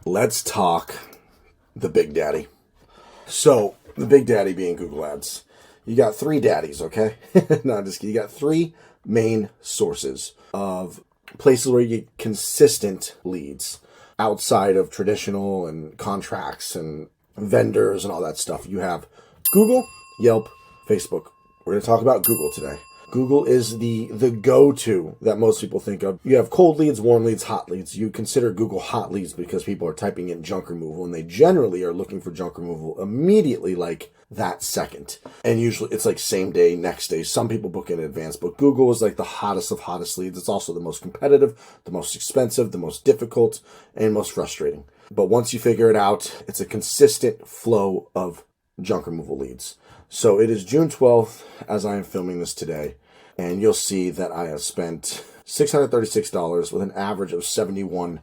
Let's talk the big daddy. So the big daddy being Google Ads. You got three daddies, okay? No, I'm just kidding. You got three main sources of places where you get consistent leads outside of traditional and contracts and vendors and all that stuff. You have Google, Yelp, Facebook. We're going to talk about Google today. Google is the go-to that most people think of. You have cold leads, warm leads, hot leads. You consider Google hot leads because people are typing in junk removal, and they generally are looking for junk removal immediately, like that second. And usually it's like same day, next day. Some people book in advance, but Google is like the hottest of hottest leads. It's also the most competitive, the most expensive, the most difficult, and most frustrating. But once you figure it out, it's a consistent flow of junk removal leads. So it is June 12th as I am filming this today, and you'll see that I have spent $636 with an average of $71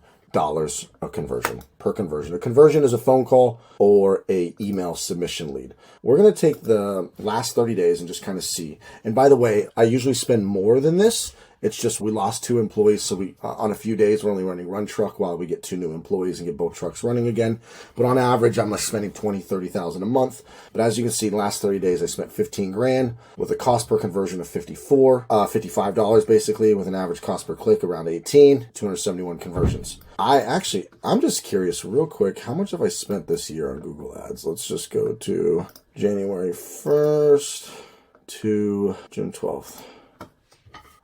a conversion per conversion. A conversion is a phone call or a email submission lead. We're going to take the last 30 days and just kind of see. And by the way, I usually spend more than this. It's just we lost 2 employees, so we on a few days we're only running run truck while we get 2 new employees and get both trucks running again. But on average, I'm spending $20,000-$30,000 a month. But as you can see, the last 30 days I spent $15,000 with a cost per conversion of $55 basically, with an average cost per click around $18, 271 conversions. I'm just curious real quick, how much have I spent this year on Google Ads? Let's just go to January 1st to June 12th.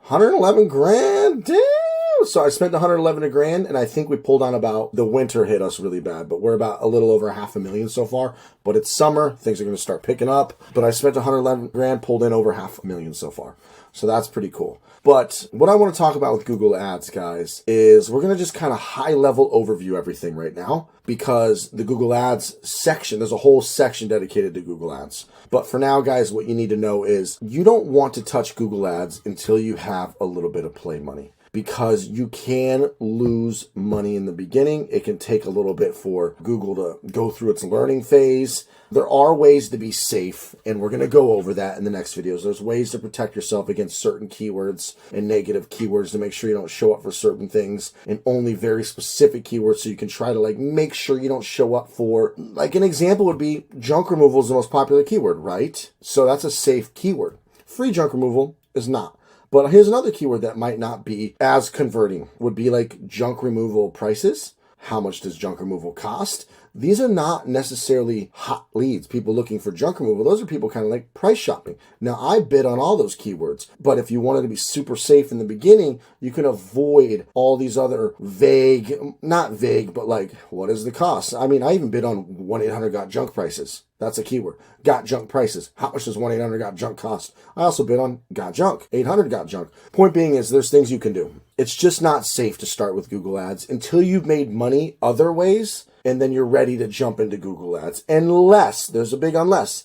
$111,000. Damn. So I spent $111,000, and I think we pulled on about, the winter hit us really bad, but we're about a little over $500,000 so far. But it's summer, things are going to start picking up. But I spent $111,000, pulled in over $500,000 so far. So that's pretty cool. But what I want to talk about with Google Ads, guys, is we're going to just kind of high-level overview everything right now, because the Google Ads section, there's a whole section dedicated to Google Ads. But for now, guys, what you need to know is you don't want to touch Google Ads until you have a little bit of play money, because you can lose money in the beginning. It can take a little bit for Google to go through its learning phase. There are ways to be safe, and we're going to go over that in the next videos. There's ways to protect yourself against certain keywords and negative keywords to make sure you don't show up for certain things, and only very specific keywords, so you can try to like make sure you don't show up for, like an example would be junk removal is the most popular keyword, right? So that's a safe keyword. Free junk removal is not. But here's another keyword that might not be as converting, would be like junk removal prices. How much does junk removal cost? These are not necessarily hot leads, people looking for junk removal. Those are people kind of like price shopping. Now, I bid on all those keywords, but if you wanted to be super safe in the beginning, you can avoid all these other vague, not vague, but like, what is the cost? I mean, I even bid on 1-800-GOT-JUNK prices. That's a keyword. Got junk prices. How much does 1-800-GOT-JUNK cost? I also bid on got junk, 800-GOT-JUNK. Point being is there's things you can do. It's just not safe to start with Google Ads until you've made money other ways. and then you're ready to jump into Google Ads. Unless, there's a big unless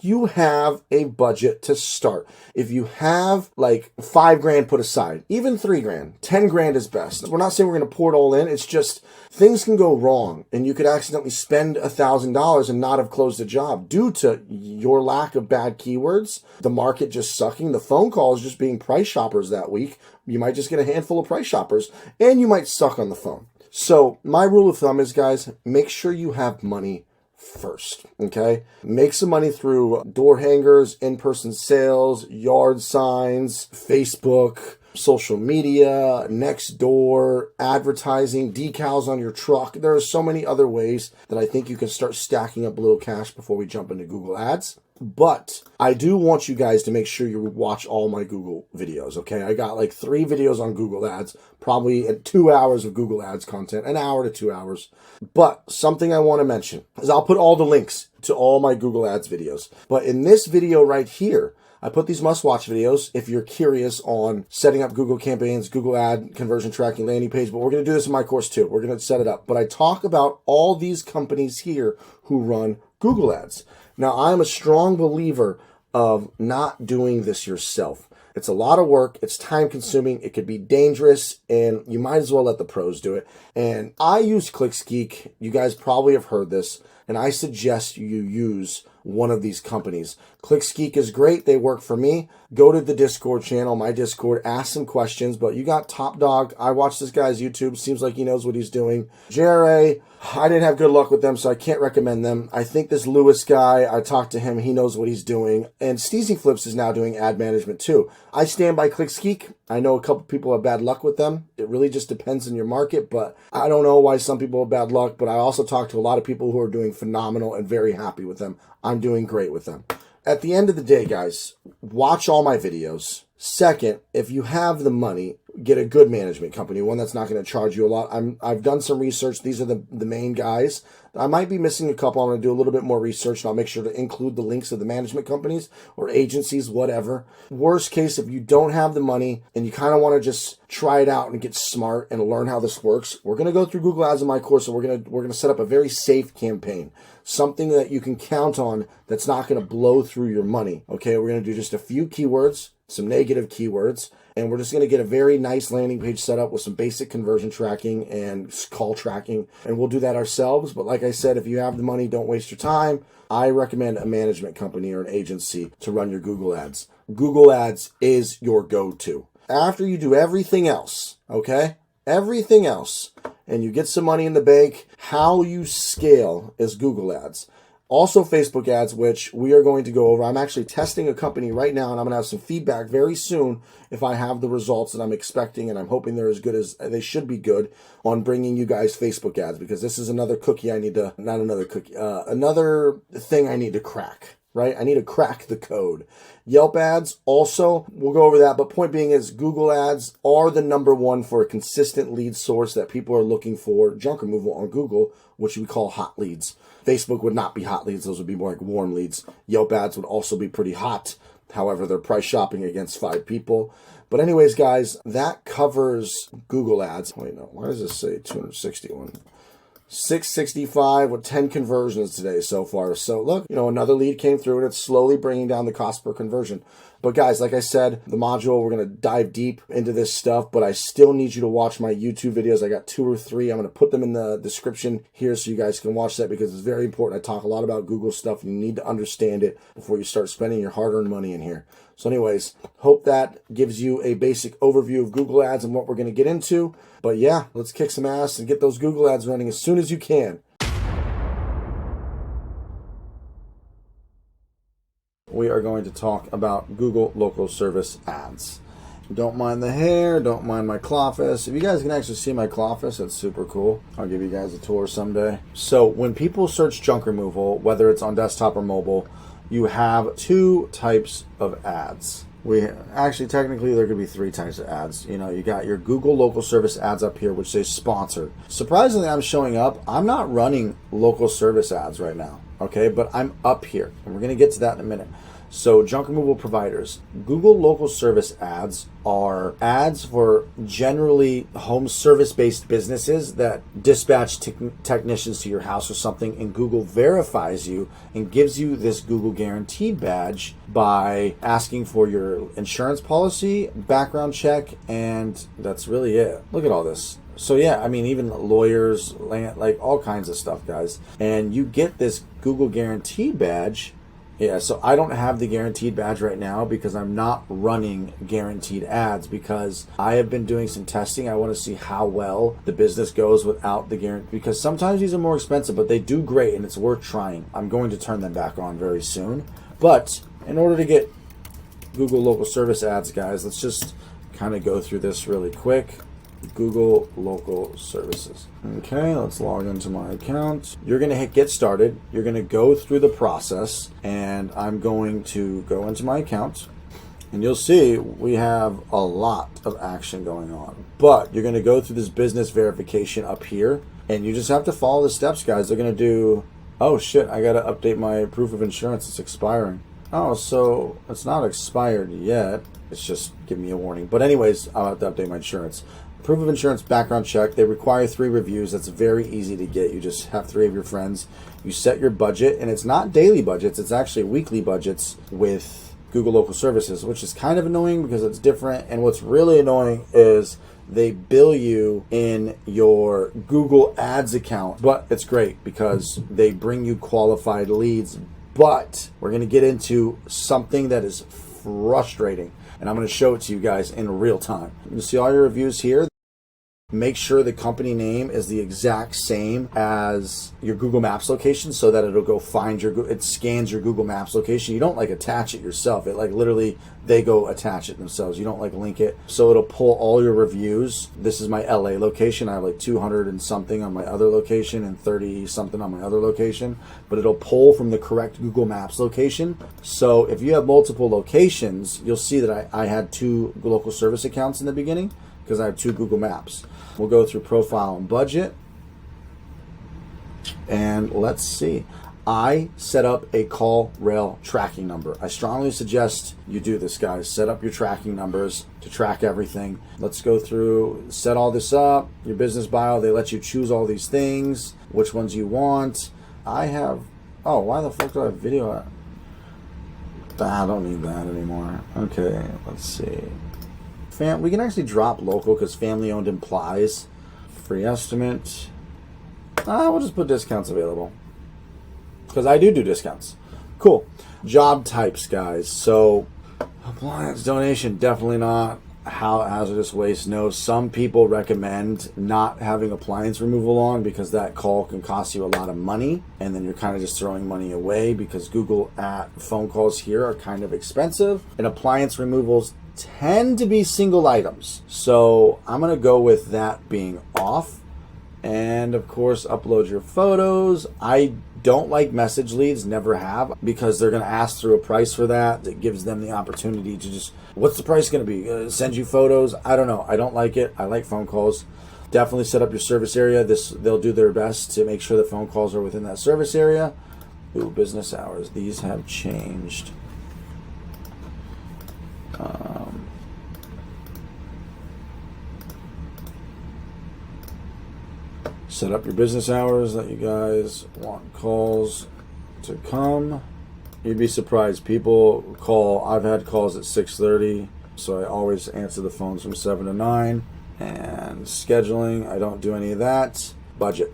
you have a budget to start. If you have like $5,000 put aside, even $3,000, $10,000 is best. We're not saying we're going to pour it all in. It's just things can go wrong and you could accidentally spend $1,000 and not have closed a job due to your lack of bad keywords, the market just sucking, the phone calls just being price shoppers that week. You might just get a handful of price shoppers and you might suck on the phone. So my rule of thumb is, guys, make sure you have money first, okay? Make some money through door hangers, in-person sales, yard signs, Facebook, social media, Nextdoor, advertising, decals on your truck. There are so many other ways that I think you can start stacking up a little cash before we jump into Google Ads. But I do want you guys to make sure you watch all my Google videos, okay? I got like 3 videos on Google Ads, probably 2 hours of Google Ads content, an hour to 2 hours. But something I want to mention is I'll put all the links to all my Google Ads videos. But in this video right here, I put these must-watch videos if you're curious on setting up Google campaigns, Google ad conversion tracking landing page, but we're going to do this in my course too. We're going to set it up. But I talk about all these companies here who run Google Ads. Now, I'm a strong believer of not doing this yourself. It's a lot of work. It's time consuming. It could be dangerous, and you might as well let the pros do it. And I use ClickSkeek. You guys probably have heard this, and I suggest you use one of these companies. ClickSkeek is great. They work for me. Go to the Discord channel, my Discord, ask some questions, but you got Top Dog. I watch this guy's YouTube. Seems like he knows what he's doing. JRA, I didn't have good luck with them, so I can't recommend them. I think this Lewis guy, I talked to him. He knows what he's doing. And Steezy Flips is now doing ad management too. I stand by ClickSkeek. I know a couple people have bad luck with them. It really just depends on your market, but I don't know why some people have bad luck, but I also talk to a lot of people who are doing phenomenal and very happy with them. I'm doing great with them. At the end of the day, guys, watch all my videos. Second, if you have the money, get a good management company, one that's not going to charge you a lot. I've done some research. These are the main guys. I might be missing a couple. I'm going to do a little bit more research, and I'll make sure to include the links of the management companies or agencies, whatever. Worst case, if you don't have the money and you kind of want to just try it out and get smart and learn how this works, we're going to go through Google Ads in my course, and we're going to set up a very safe campaign. Something that you can count on that's not going to blow through your money. Okay, we're going to do just a few keywords, some negative keywords, and we're just going to get a very nice landing page set up with some basic conversion tracking and call tracking, and we'll do that ourselves. But like I said, if you have the money, don't waste your time. I recommend a management company or an agency to run your Google Ads. Google Ads is your go-to. After you do everything else, okay? Everything else, and you get some money in the bank, how you scale is Google Ads. Also Facebook ads, which we are going to go over. I'm actually testing a company right now, and I'm going to have some feedback very soon if I have the results that I'm expecting, and I'm hoping they're as good as they should be good on bringing you guys Facebook ads, because this is another cookie I need to, not another cookie, another thing I need to crack. Right? I need to crack the code. Yelp ads also, we'll go over that, but point being is Google ads are the #1 for a consistent lead source that people are looking for junk removal on Google, which we call hot leads. Facebook would not be hot leads. Those would be more like warm leads. Yelp ads would also be pretty hot. However, they're price shopping against 5 people. But anyways, guys, that covers Google ads. Wait, no, why does this say 261? 665 with 10 conversions today so far. So look, another lead came through, and it's slowly bringing down the cost per conversion. But guys, like I said, the module, we're going to dive deep into this stuff, but I still need you to watch my YouTube videos. I got 2 or 3. I'm going to put them in the description here so you guys can watch that, because it's very important. I talk a lot about Google stuff, and you need to understand it before you start spending your hard-earned money in here. So anyways, hope that gives you a basic overview of Google ads and what we're going to get into. But yeah, let's kick some ass and get those Google ads running as soon as you can. We are going to talk about Google local service ads. Don't mind the hair, don't mind my cloffice. If you guys can actually see my cloffice, that's super cool. I'll give you guys a tour someday. So when people search junk removal, whether it's on desktop or mobile, you have 2 types of ads. Technically, there could be 3 types of ads. You got your Google local service ads up here, which say sponsored. Surprisingly, I'm showing up. I'm not running local service ads right now, okay? But I'm up here, and we're going to get to that in a minute. So junk removal providers, Google local service ads are ads for generally home service based businesses that dispatch technicians to your house or something, and Google verifies you and gives you this Google guaranteed badge by asking for your insurance policy, background check, and that's really it. Look at all this. So yeah, I mean, even lawyers, like all kinds of stuff, guys. And you get this Google guaranteed badge. Yeah, so I don't have the guaranteed badge right now because I'm not running guaranteed ads, because I have been doing some testing. I want to see how well the business goes without the guarantee, because sometimes these are more expensive, but they do great and it's worth trying. I'm going to turn them back on very soon. But in order to get Google local service ads, guys, let's just kind of go through this really quick. Google local services. Okay, let's log into my account. You're going to hit get started. You're going to go through the process, and I'm going to go into my account, and you'll see we have a lot of action going on. But you're going to go through this business verification up here, and you just have to follow the steps, guys. They're going to do, oh shit, I got to update my proof of insurance. It's expiring. Oh, so it's not expired yet. It's just giving me a warning. But anyways, I'll have to update my insurance. Proof of insurance, background check. They require 3 reviews. That's very easy to get. You just have 3 of your friends. You set your budget, and it's not daily budgets. It's actually weekly budgets with Google Local Services, which is kind of annoying because it's different. And what's really annoying is they bill you in your Google Ads account. But it's great because they bring you qualified leads. But we're going to get into something that is frustrating, and I'm going to show it to you guys in real time. You see all your reviews here. Make sure the company name is the exact same as your Google Maps location, so that it'll go find your, it scans your Google Maps location. You don't like attach it yourself. It like literally, they go attach it themselves. You don't like link it. So it'll pull all your reviews. This is my LA location. I have like 200 and something on my other location and 30 something on my other location, but it'll pull from the correct Google Maps location. So if you have multiple locations, you'll see that I had 2 local service accounts in the beginning because I have 2 Google Maps. We'll go through profile and budget. And let's see. I set up a call rail tracking number. I strongly suggest you do this, guys. Set up your tracking numbers to track everything. Let's go through, set all this up. Your business bio, they let you choose all these things, which ones you want. I have, oh, why the fuck do I have video at? I don't need that anymore. Okay, let's see. We can actually drop local because family owned implies. Free estimate. We'll just put discounts available because I do discounts. Cool. Job types, guys. So appliance donation, definitely not. Hazardous waste, no. Some people recommend not having appliance removal on because that call can cost you a lot of money, and then you're kind of just throwing money away because Google phone calls here are kind of expensive, and appliance removals tend to be single items. So I'm going to go with that being off. And of course, upload your photos. I don't like message leads, never have, because they're going to ask through a price for that. That gives them the opportunity to just, what's the price going to be? Send you photos. I don't know. I don't like it. I like phone calls. Definitely set up your service area. They'll do their best to make sure that phone calls are within that service area. Ooh, business hours. These have changed. Set up your business hours that you guys want calls to come. You'd be surprised. People call. I've had calls at 6:30, so I always answer the phones from 7 to 9. And scheduling, I don't do any of that. Budget,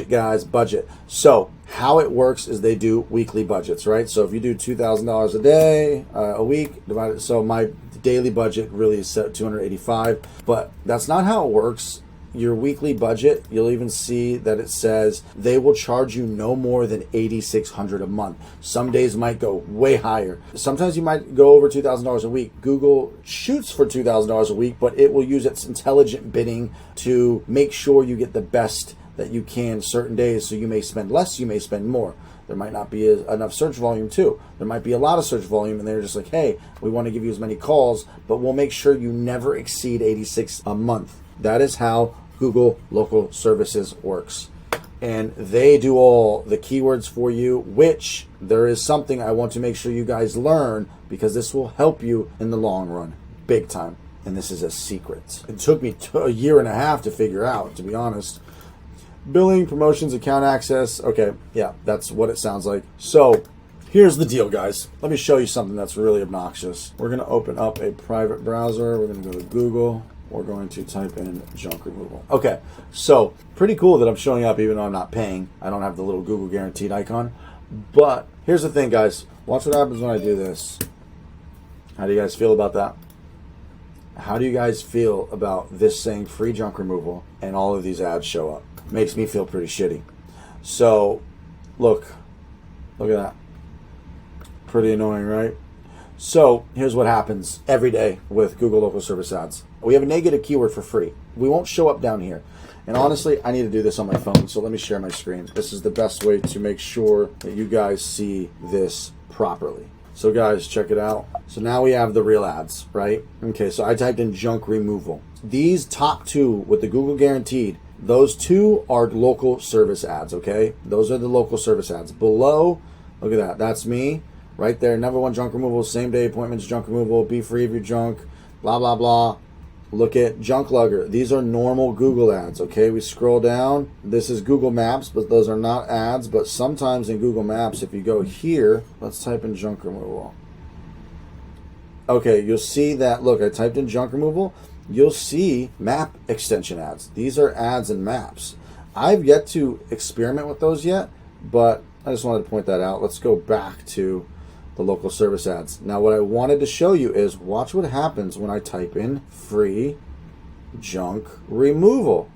guys, budget. So how it works is they do weekly budgets, right? So if you do $2,000 a day, a week, divided. So my daily budget really is set at $285, but that's not how it works. Your weekly budget, you'll even see that it says they will charge you no more than $8,600 a month. Some days might go way higher. Sometimes you might go over $2,000 a week. Google shoots for $2,000 a week, but it will use its intelligent bidding to make sure you get the best that you can certain days. So you may spend less, you may spend more. There might not be enough search volume too. There might be a lot of search volume and they're just like, hey, we want to give you as many calls, but we'll make sure you never exceed $86 a month. That is how Google Local Services works. and they do all the keywords for you, which there is something I want to make sure you guys learn, because this will help you in the long run, big time. And this is a secret. It took me a year and a half to figure out, to be honest. Billing, promotions, account access. Okay, yeah, that's what it sounds like. So here's the deal, guys. Let me show you something that's really obnoxious. We're going to open up a private browser. We're going to go to Google. We're going to type in junk removal. Okay, so pretty cool that I'm showing up even though I'm not paying. I don't have the little Google guaranteed icon. But here's the thing, guys. Watch what happens when I do this. How do you guys feel about that? How do you guys feel about this saying free junk removal and all of these ads show up? Makes me feel pretty shitty. So, look at that. Pretty annoying, right? So, here's what happens every day with Google local service ads. We have a negative keyword for free. We won't show up down here. And honestly, I need to do this on my phone, so let me share my screen. This is the best way to make sure that you guys see this properly. So guys, check it out. So now we have the real ads, right? Okay, so I typed in junk removal. These top two with the Google guaranteed, those two are local service ads, okay? Those are the local service ads. Below, look at that. That's me right there. Number one, junk removal, same day appointments, junk removal, be free of your junk, blah, blah, blah. Look at junk lugger. These are normal Google ads, okay? We scroll down. This is Google Maps, but those are not ads. But sometimes in Google Maps, if you go here, let's type in junk removal. Okay, you'll see that, look, I typed in junk removal. You'll see map extension ads. These are ads and maps. I've yet to experiment with those yet, but I just wanted to point that out. Let's go back to the local service ads. Now what I wanted to show you is watch what happens when I type in free junk removal.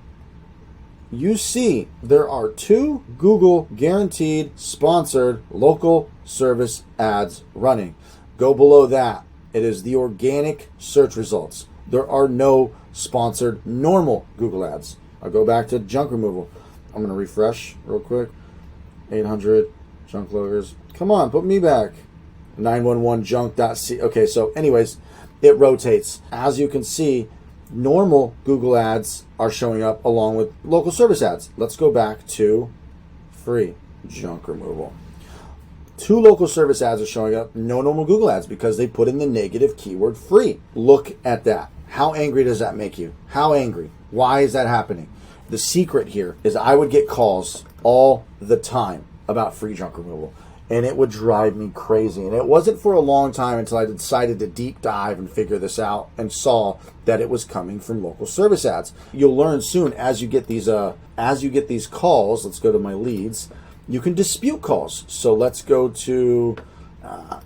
You see there are two Google guaranteed sponsored local service ads running. Go below that. It is the organic search results. There are no sponsored normal Google ads. I'll go back to junk removal. I'm going to refresh real quick. 800 junk loggers. Come on, put me back. 911 junk.c. Okay, so anyways, it rotates. As you can see, normal Google ads are showing up along with local service ads. Let's go back to free junk removal. Two local service ads are showing up, no normal Google ads, because they put in the negative keyword free. Look at that. How angry does that make you? How angry? Why is that happening? The secret here is I would get calls all the time about free junk removal, and it would drive me crazy. And it wasn't for a long time until I decided to deep dive and figure this out and saw that it was coming from local service ads. You'll learn soon as you get these calls. Let's go to my leads. You can dispute calls. So let's go to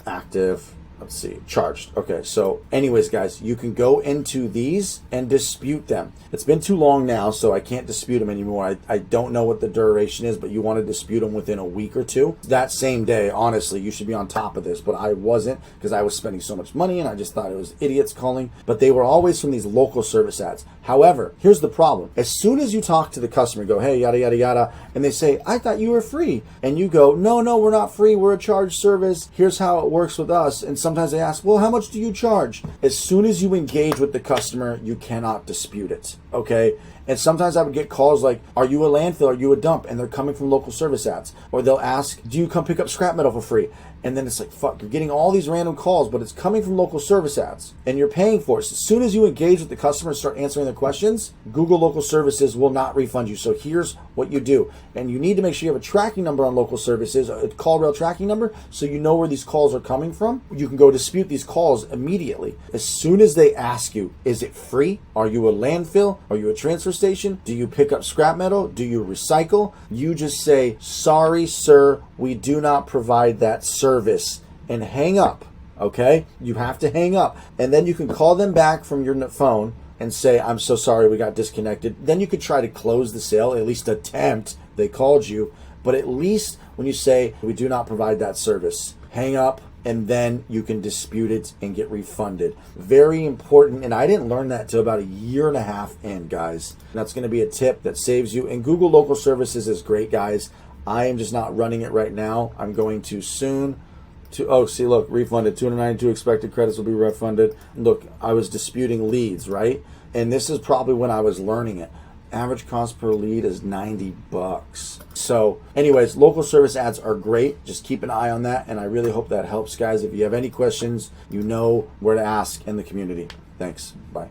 active. Let's see, charged. Okay, so anyways, guys, you can go into these and dispute them. It's been too long now, so I can't dispute them anymore. I don't know what the duration is, but you want to dispute them within a week or two. That same day, honestly, you should be on top of this, but I wasn't because I was spending so much money and I just thought it was idiots calling. But they were always from these local service ads. However, here's the problem. As soon as you talk to the customer, go, hey, yada, yada, yada, and they say, I thought you were free. And you go, no, we're not free. We're a charged service. Here's how it works with us. And sometimes they ask, well, how much do you charge? As soon as you engage with the customer, you cannot dispute it, okay? And sometimes I would get calls like, are you a landfill? Are you a dump? And they're coming from local service ads. Or they'll ask, do you come pick up scrap metal for free? And then it's like, fuck, you're getting all these random calls, but it's coming from local service ads and you're paying for it. So as soon as you engage with the customer and start answering their questions, Google local services will not refund you. So here's what you do. And you need to make sure you have a tracking number on local services, a call rail tracking number, so you know where these calls are coming from. You can go dispute these calls immediately. As soon as they ask you, is it free? Are you a landfill? Are you a transfer station? Do you pick up scrap metal? Do you recycle? You just say, sorry, sir, we do not provide that service, and hang up, okay? You have to hang up. And then you can call them back from your phone and say, I'm so sorry, we got disconnected. Then you could try to close the sale, at least attempt. They called you, but at least when you say, we do not provide that service, hang up, and then you can dispute it and get refunded. Very important, and I didn't learn that till about a year and a half in, guys. That's gonna be a tip that saves you. And Google local services is great, guys. I am just not running it right now. I'm going to soon. See, look, refunded. 292 expected credits will be refunded. Look, I was disputing leads, right? And this is probably when I was learning it. Average cost per lead is 90 bucks. So anyways, local service ads are great. Just keep an eye on that. And I really hope that helps, guys. If you have any questions, you know where to ask in the community. Thanks. Bye.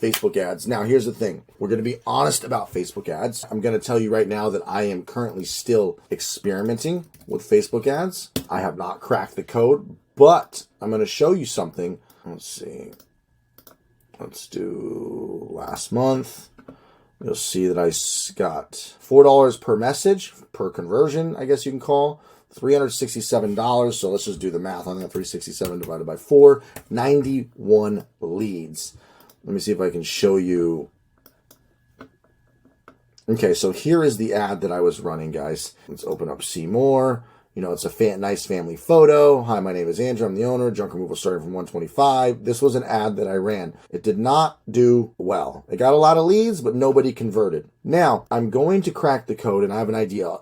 Facebook ads. Now, here's the thing. We're going to be honest about Facebook ads. I'm going to tell you right now that I am currently still experimenting with Facebook ads. I have not cracked the code, but I'm going to show you something. Let's see. Let's do last month. You'll see that I got $4 per message, per conversion, I guess you can call. $367. So let's just do the math on that. 367 divided by 4, 91 leads. Let me see if I can show you. Okay, so here is the ad that I was running, guys. Let's open up See More. You know, it's a nice family photo. Hi, my name is Andrew. I'm the owner. Junk removal starting from 125. This was an ad that I ran. It did not do well. It got a lot of leads, but nobody converted. Now, I'm going to crack the code, and I have an idea.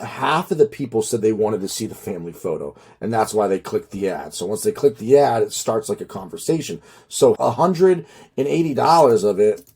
Half of the people said they wanted to see the family photo, and that's why they clicked the ad. So once they click the ad, it starts like a conversation. So $180 of it,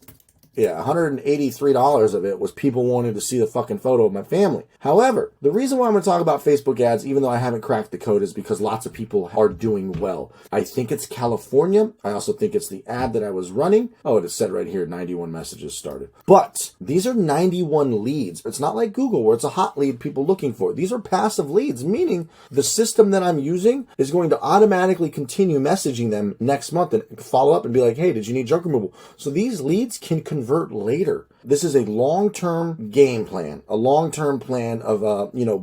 yeah, $183 of it was people wanting to see the fucking photo of my family. However, the reason why I'm going to talk about Facebook ads, even though I haven't cracked the code, is because lots of people are doing well. I think it's California. I also think it's the ad that I was running. Oh, it said right here, 91 messages started. But these are 91 leads. It's not like Google where it's a hot lead people looking for. These are passive leads, meaning the system that I'm using is going to automatically continue messaging them next month and follow up and be like, hey, did you need junk removal? So these leads can convert later. This is a long-term game plan, a long-term plan of,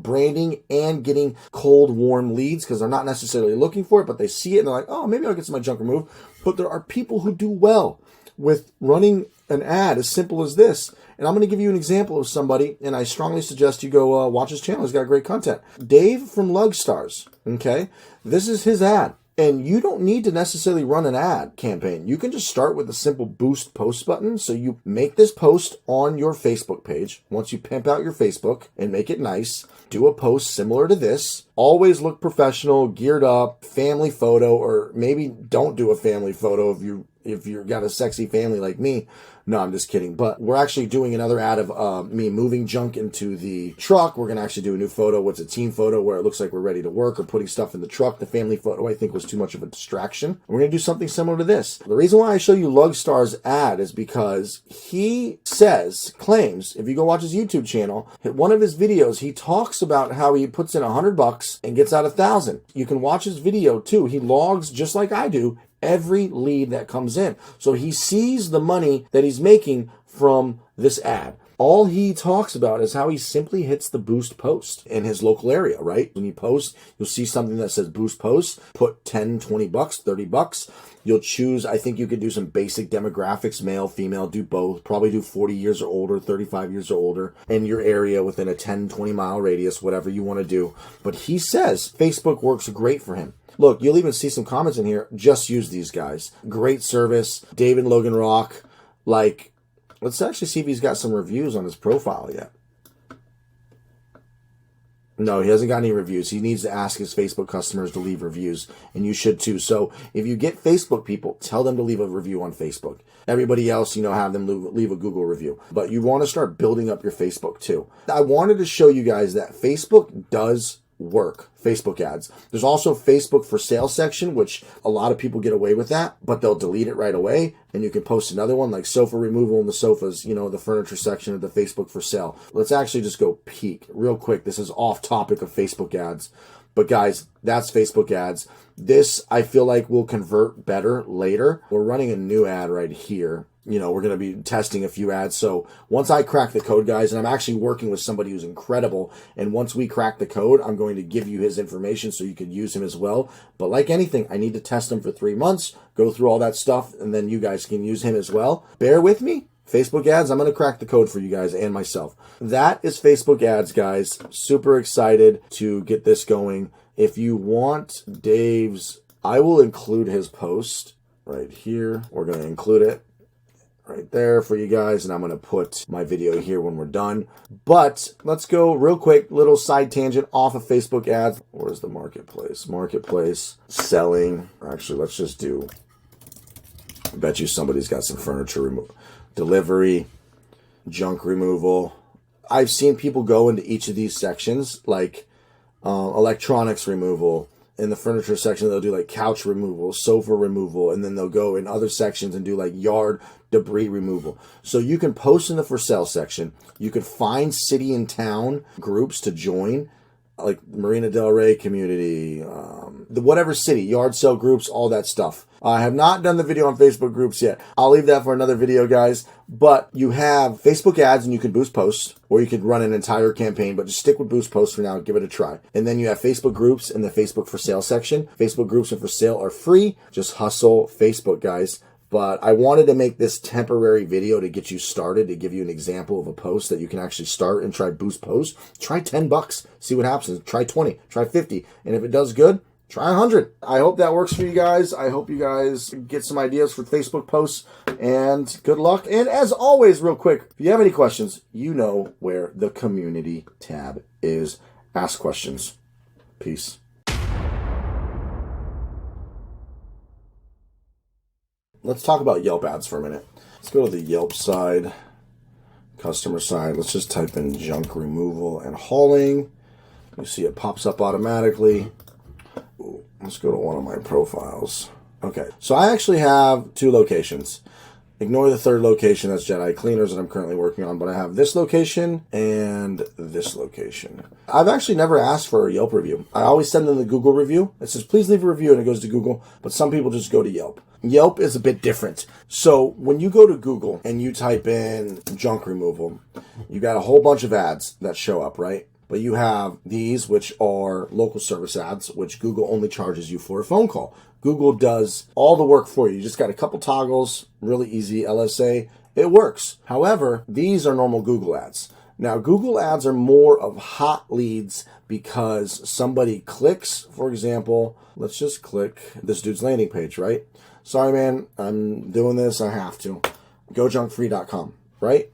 branding and getting cold, warm leads because they're not necessarily looking for it, but they see it and they're like, oh, maybe I'll get some of my junk removed. But there are people who do well with running an ad as simple as this. And I'm going to give you an example of somebody, and I strongly suggest you go watch his channel. He's got great content. Dave from Lugstars, okay? This is his ad. And you don't need to necessarily run an ad campaign. You can just start with a simple boost post button. So you make this post on your Facebook page. Once you pimp out your Facebook and make it nice, do a post similar to this. Always look professional, geared up, family photo, or maybe don't do a family photo if you've got a sexy family like me. No, I'm just kidding. But we're actually doing another ad of me moving junk into the truck. We're going to actually do a new photo. What's a team photo where it looks like we're ready to work or putting stuff in the truck. The family photo, I think, was too much of a distraction. We're going to do something similar to this. The reason why I show you Lugstar's ad is because he claims, if you go watch his YouTube channel, one of his videos, he talks about how he puts in $100 and gets out 1,000. You can watch his video too. He logs just like I do every lead that comes in. So he sees the money that he's making from this ad. All he talks about is how he simply hits the boost post in his local area, right? When you post, you'll see something that says boost post, put 10, 20 bucks, 30 bucks. You'll choose, I think you could do some basic demographics, male, female, do both, probably do 40 years or older, 35 years or older in your area within a 10, 20 mile radius, whatever you want to do. But he says Facebook works great for him. Look, you'll even see some comments in here. Just use these guys. Great service. Dave and Logan Rock. Let's actually see if he's got some reviews on his profile yet. No, he hasn't got any reviews. He needs to ask his Facebook customers to leave reviews, and you should too. So if you get Facebook people, tell them to leave a review on Facebook. Everybody else, have them leave a Google review. But you want to start building up your Facebook too. I wanted to show you guys that Facebook does work. Facebook ads. There's also Facebook for sale section, which a lot of people get away with that, but they'll delete it right away. And you can post another one like sofa removal in the sofas, the furniture section of the Facebook for sale. Let's actually just go peek real quick. This is off topic of Facebook ads, but guys, that's Facebook ads. This I feel like will convert better later. We're running a new ad right here. We're going to be testing a few ads. So once I crack the code, guys, and I'm actually working with somebody who's incredible, and once we crack the code, I'm going to give you his information so you can use him as well. But like anything, I need to test him for 3 months, go through all that stuff, and then you guys can use him as well. Bear with me. Facebook ads, I'm going to crack the code for you guys and myself. That is Facebook ads, guys. Super excited to get this going. If you want Dave's, I will include his post right here. We're going to include it right there for you guys, and I'm going to put my video here when we're done. But let's go real quick, little side tangent off of Facebook ads. Where's the marketplace? Marketplace, selling. Actually, let's just do I bet you somebody's got some furniture removal, delivery, junk removal. I've seen people go into each of these sections, like electronics removal. In the furniture section, they'll do like couch removal, sofa removal, and then they'll go in other sections and do like yard debris removal. So you can post in the for sale section. You can find city and town groups to join, like Marina Del Rey community, whatever city, yard sale groups, all that stuff. I have not done the video on Facebook groups yet. I'll leave that for another video, guys. But you have Facebook ads and you can boost posts, or you could run an entire campaign, but just stick with boost posts for now and give it a try. And then you have Facebook groups in the Facebook for sale section. Facebook groups and for sale are free. Just hustle Facebook, guys. But I wanted to make this temporary video to get you started, to give you an example of a post that you can actually start and try boost posts. Try $10, see what happens. Try 20, try 50. And if it does good, try 100. I hope that works for you guys. I hope you guys get some ideas for Facebook posts, and good luck. And as always, real quick, if you have any questions, you know where the community tab is. Ask questions. Peace. Let's talk about Yelp ads for a minute. Let's go to the Yelp side, customer side. Let's just type in junk removal and hauling. You see it pops up automatically. Ooh, let's go to one of my profiles. Okay, so I actually have 2 locations. Ignore the third location, that's Jedi Cleaners that I'm currently working on, but I have this location and this location. I've actually never asked for a Yelp review. I always send them the Google review. It says, please leave a review, and it goes to Google, but some people just go to Yelp. Yelp is a bit different. So when you go to Google and you type in junk removal, you got a whole bunch of ads that show up, right? But you have these, which are local service ads, which Google only charges you for a phone call. Google does all the work for you. You just got a couple toggles, really easy, LSA. It works. However, these are normal Google ads. Now, Google ads are more of hot leads because somebody clicks, for example, let's just click this dude's landing page, right? Sorry, man, I'm doing this. I have to. GoJunkFree.com, right?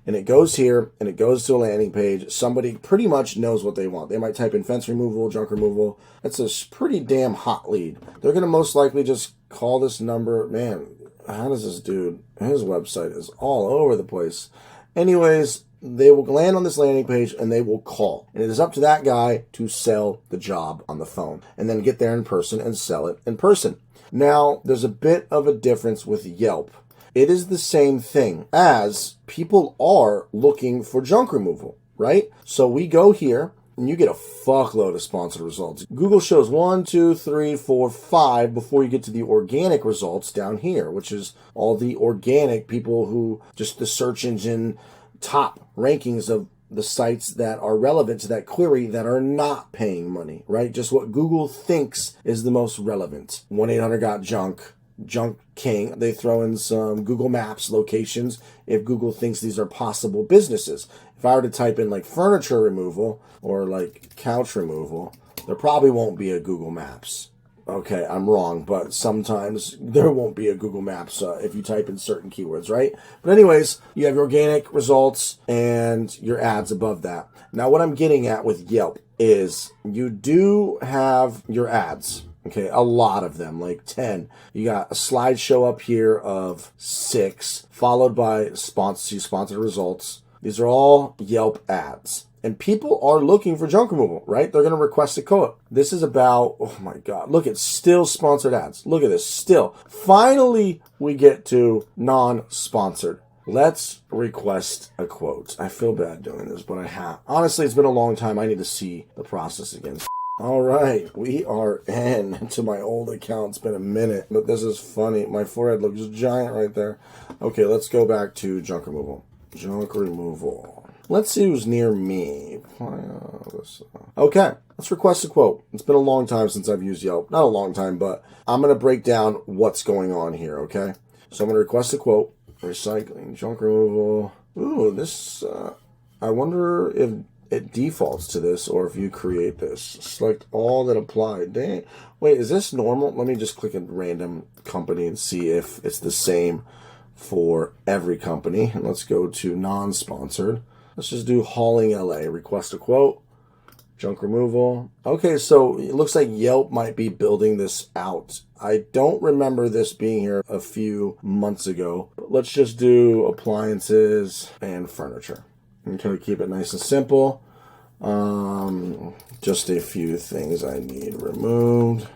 And it goes here, and it goes to a landing page. Somebody pretty much knows what they want. They might type in fence removal, junk removal. That's a pretty damn hot lead. They're going to most likely just call this number. Man, how does this dude, his website is all over the place. Anyways, they will land on this landing page, and they will call. And it is up to that guy to sell the job on the phone, and then get there in person and sell it in person. Now, there's a bit of a difference with Yelp. It is the same thing as people are looking for junk removal, right? So we go here and you get a fuckload of sponsored results. Google shows 1, 2, 3, 4, 5 before you get to the organic results down here, which is all the organic people who just the search engine top rankings of the sites that are relevant to that query that are not paying money, right? Just what Google thinks is the most relevant. 1-800-GOT-JUNK. Junk King. They throw in some Google Maps locations if Google thinks these are possible businesses. If I were to type in like furniture removal or like couch removal, there probably won't be a Google Maps. Okay, I'm wrong, but sometimes there won't be a Google Maps if you type in certain keywords, right? But anyways, you have your organic results and your ads above that. Now, what I'm getting at with Yelp is you do have your ads. Okay, a lot of them, like 10. You got a slideshow up here of 6, followed by sponsored results. These are all Yelp ads. And people are looking for junk removal, right? They're going to request a quote. This is about, oh my God, look, it's still sponsored ads. Look at this, still. Finally, we get to non-sponsored. Let's request a quote. I feel bad doing this, but I have. Honestly, it's been a long time. I need to see the process again. All right, we are in to my old account. It's been a minute, but this is funny. My forehead looks giant right there. Okay, let's go back to junk removal. Junk removal. Let's see who's near me. Okay, let's request a quote. It's been a long time since I've used Yelp. Not a long time, but I'm going to break down what's going on here, okay? So I'm going to request a quote. Recycling, junk removal. Ooh, this, I wonder if it defaults to this or if you create this. Select all that apply. Dang. Wait, is this normal? Let me just click a random company and see if it's the same for every company. And let's go to non-sponsored. Let's just do Hauling LA. Request a quote. Junk removal. Okay, so it looks like Yelp might be building this out. I don't remember this being here a few months ago. But let's just do appliances and furniture. Okay, keep it nice and simple. Just a few things I need removed.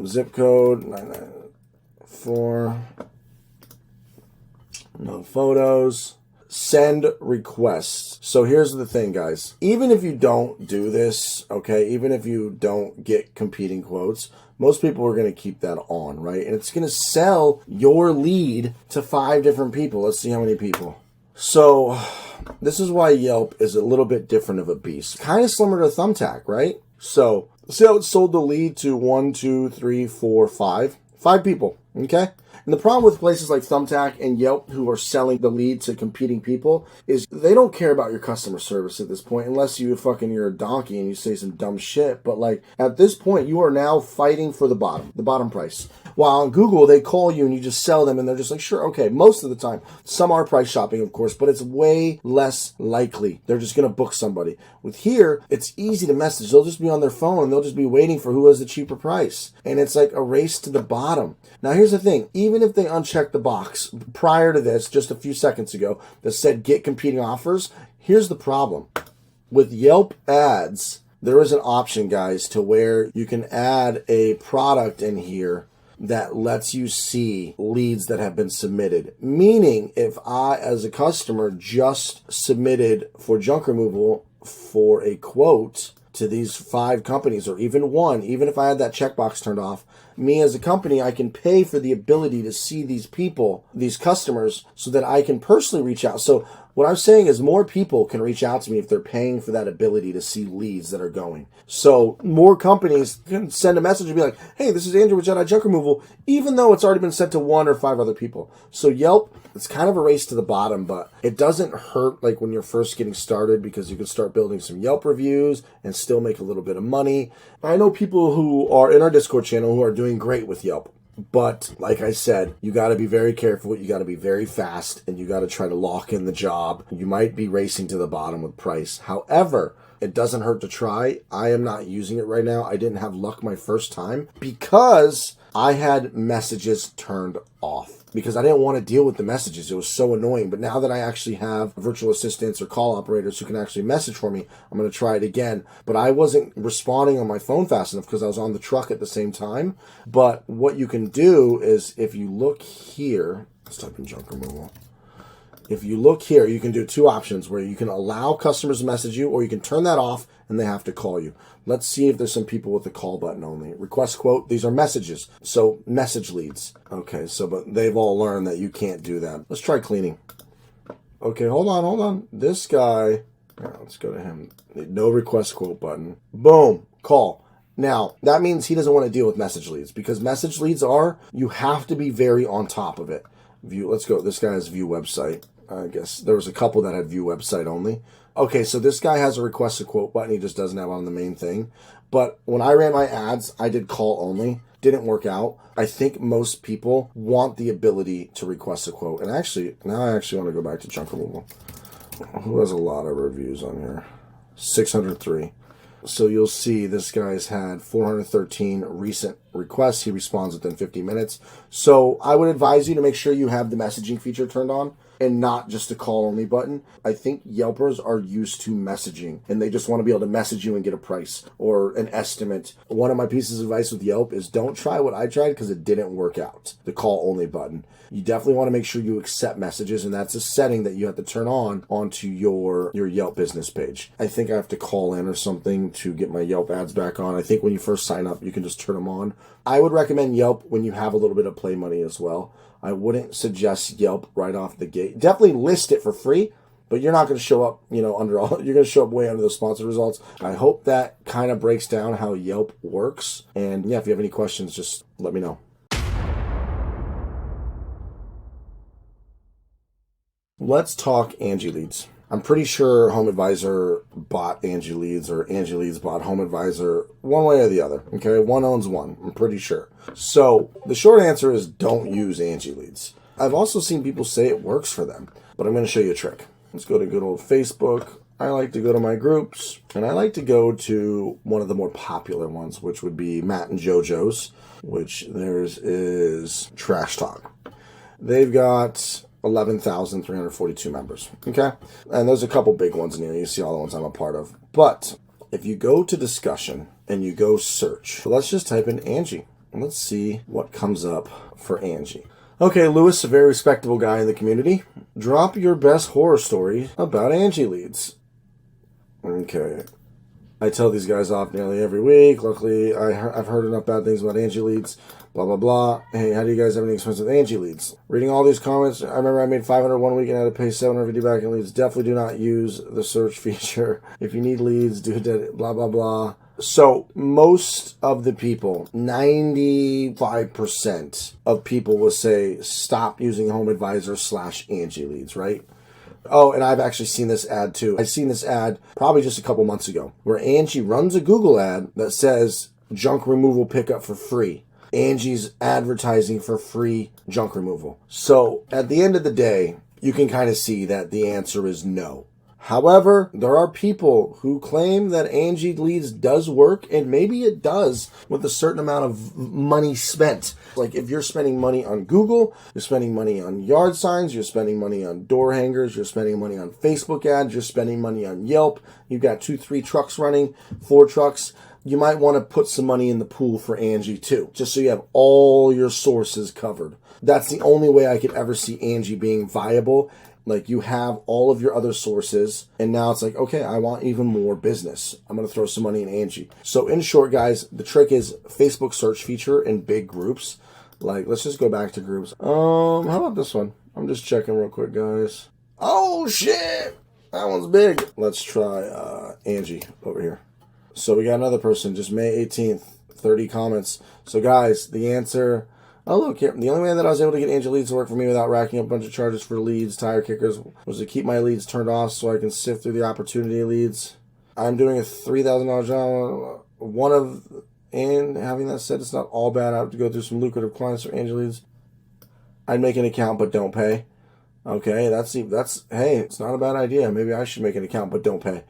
Zip code 994. No photos. Send requests. So here's the thing, guys. Even if you don't do this, okay, even if you don't get competing quotes, most people are going to keep that on, right? And it's going to sell your lead to 5 different people. Let's see how many people. So this is why Yelp is a little bit different of a beast. Kind of similar to Thumbtack, right? So see how it sold the lead to 1, 2, 3, 4, 5. 5 people, okay? And the problem with places like Thumbtack and Yelp who are selling the lead to competing people is they don't care about your customer service at this point unless you're a donkey and you say some dumb shit. But like at this point, you are now fighting for the bottom price. While on Google, they call you and you just sell them and they're just like, sure, okay, most of the time. Some are price shopping, of course, but it's way less likely. They're just going to book somebody. With here, it's easy to message. They'll just be on their phone and they'll just be waiting for who has the cheaper price. And it's like a race to the bottom. Now, here's the thing. Even if they uncheck the box prior to this, just a few seconds ago, that said get competing offers, here's the problem. With Yelp Ads, there is an option, guys, to where you can add a product in here that lets you see leads that have been submitted. Meaning, if I, as a customer, just submitted for junk removal for a quote to these 5 companies, or even one, even if I had that checkbox turned off, me as a company, I can pay for the ability to see these people, these customers, so that I can personally reach out. So what I'm saying is more people can reach out to me if they're paying for that ability to see leads that are going. So more companies can send a message and be like, hey, this is Andrew with Jedi Junk Removal, even though it's already been sent to 1 or 5 other people. So Yelp, it's kind of a race to the bottom, but it doesn't hurt like when you're first getting started because you can start building some Yelp reviews and still make a little bit of money. I know people who are in our Discord channel who are doing great with Yelp. But like I said, you got to be very careful. You got to be very fast and you got to try to lock in the job. You might be racing to the bottom with price. However, it doesn't hurt to try. I am not using it right now. I didn't have luck my first time because I had messages turned off because I didn't want to deal with the messages. It was so annoying. But now that I actually have virtual assistants or call operators who can actually message for me, I'm going to try it again. But I wasn't responding on my phone fast enough because I was on the truck at the same time. But what you can do is if you look here, let's type in junk removal. If you look here, you can do 2 options where you can allow customers to message you or you can turn that off and they have to call you. Let's see if there's some people with the call button only. Request quote, these are messages. So message leads. Okay, so but they've all learned that you can't do that. Let's try cleaning. Okay, hold on. This guy, let's go to him. No request quote button. Boom, call. Now, that means he doesn't want to deal with message leads because message leads you have to be very on top of it. View, let's go. This guy has view website. I guess there was a couple that had view website only. Okay, so this guy has a request a quote button. He just doesn't have it on the main thing. But when I ran my ads, I did call only. Didn't work out. I think most people want the ability to request a quote. And actually, now I actually want to go back to junk removal. Who has a lot of reviews on here? 603. So you'll see this guy's had 413 recent requests. He responds within 50 minutes. So I would advise you to make sure you have the messaging feature turned on and not just a call only button. I think Yelpers are used to messaging and they just want to be able to message you and get a price or an estimate. One of my pieces of advice with Yelp is don't try what I tried because it didn't work out, the call only button. You definitely want to make sure you accept messages, and that's a setting that you have to turn on onto your Yelp business page. I think I have to call in or something to get my Yelp ads back on. I think when you first sign up, you can just turn them on. I would recommend Yelp when you have a little bit of play money as well. I wouldn't suggest Yelp right off the gate. Definitely list it for free, but you're not going to show up, under all. You're going to show up way under the sponsored results. I hope that kind of breaks down how Yelp works. And yeah, if you have any questions, just let me know. Let's talk Angi leads. I'm pretty sure HomeAdvisor bought Angi leads or Angi leads bought HomeAdvisor one way or the other. Okay, one owns one. I'm pretty sure. So the short answer is don't use Angi leads. I've also seen people say it works for them, but I'm going to show you a trick. Let's go to good old Facebook. I like to go to my groups, and I like to go to one of the more popular ones, which would be Matt and JoJo's, which theirs is Trash Talk. They've got 11,342 members, okay? And there's a couple big ones in here. You see all the ones I'm a part of. But if you go to discussion and you go search, let's just type in Angi, and let's see what comes up for Angi. Okay, Lewis, a very respectable guy in the community. Drop your best horror story about Angi leads. Okay. I tell these guys off nearly every week. Luckily, I've heard enough bad things about Angi leads. Blah, blah, blah. Hey, how do you guys have any experience with Angi leads? Reading all these comments, I remember I made 500 one week and I had to pay 750 back in leads. Definitely do not use the search feature. If you need leads, do it. Blah, blah, blah. So most of the people, 95% of people will say, stop using HomeAdvisor / Angi leads, right? Oh, and I've actually seen this ad too. I've seen this ad probably just a couple months ago where Angi runs a Google ad that says junk removal pickup for free. Angi's advertising for free junk removal. So at the end of the day, you can kind of see that the answer is no. However, there are people who claim that Angi leads does work, and maybe it does with a certain amount of money spent. Like if you're spending money on Google, you're spending money on yard signs, you're spending money on door hangers, you're spending money on Facebook ads, you're spending money on Yelp, you've got 2-3 trucks running, 4 trucks. You might want to put some money in the pool for Angi too, just so you have all your sources covered. That's the only way I could ever see Angi being viable. Like you have all of your other sources, and now it's like, okay, I want even more business. I'm going to throw some money in Angi. So in short, guys, the trick is Facebook search feature in big groups. Like, let's just go back to groups. How about this one? I'm just checking real quick, guys. Oh, shit! That one's big. Let's try Angi over here. So we got another person, just May 18th, 30 comments. So guys, the answer... Oh, look here. The only way that I was able to get Angi leads to work for me without racking up a bunch of charges for leads, tire kickers, was to keep my leads turned off so I can sift through the opportunity leads. I'm doing a $3,000 job. And having that said, it's not all bad. I have to go through some lucrative clients for Angi leads. I'd make an account, but don't pay. Okay, hey, it's not a bad idea. Maybe I should make an account, but don't pay.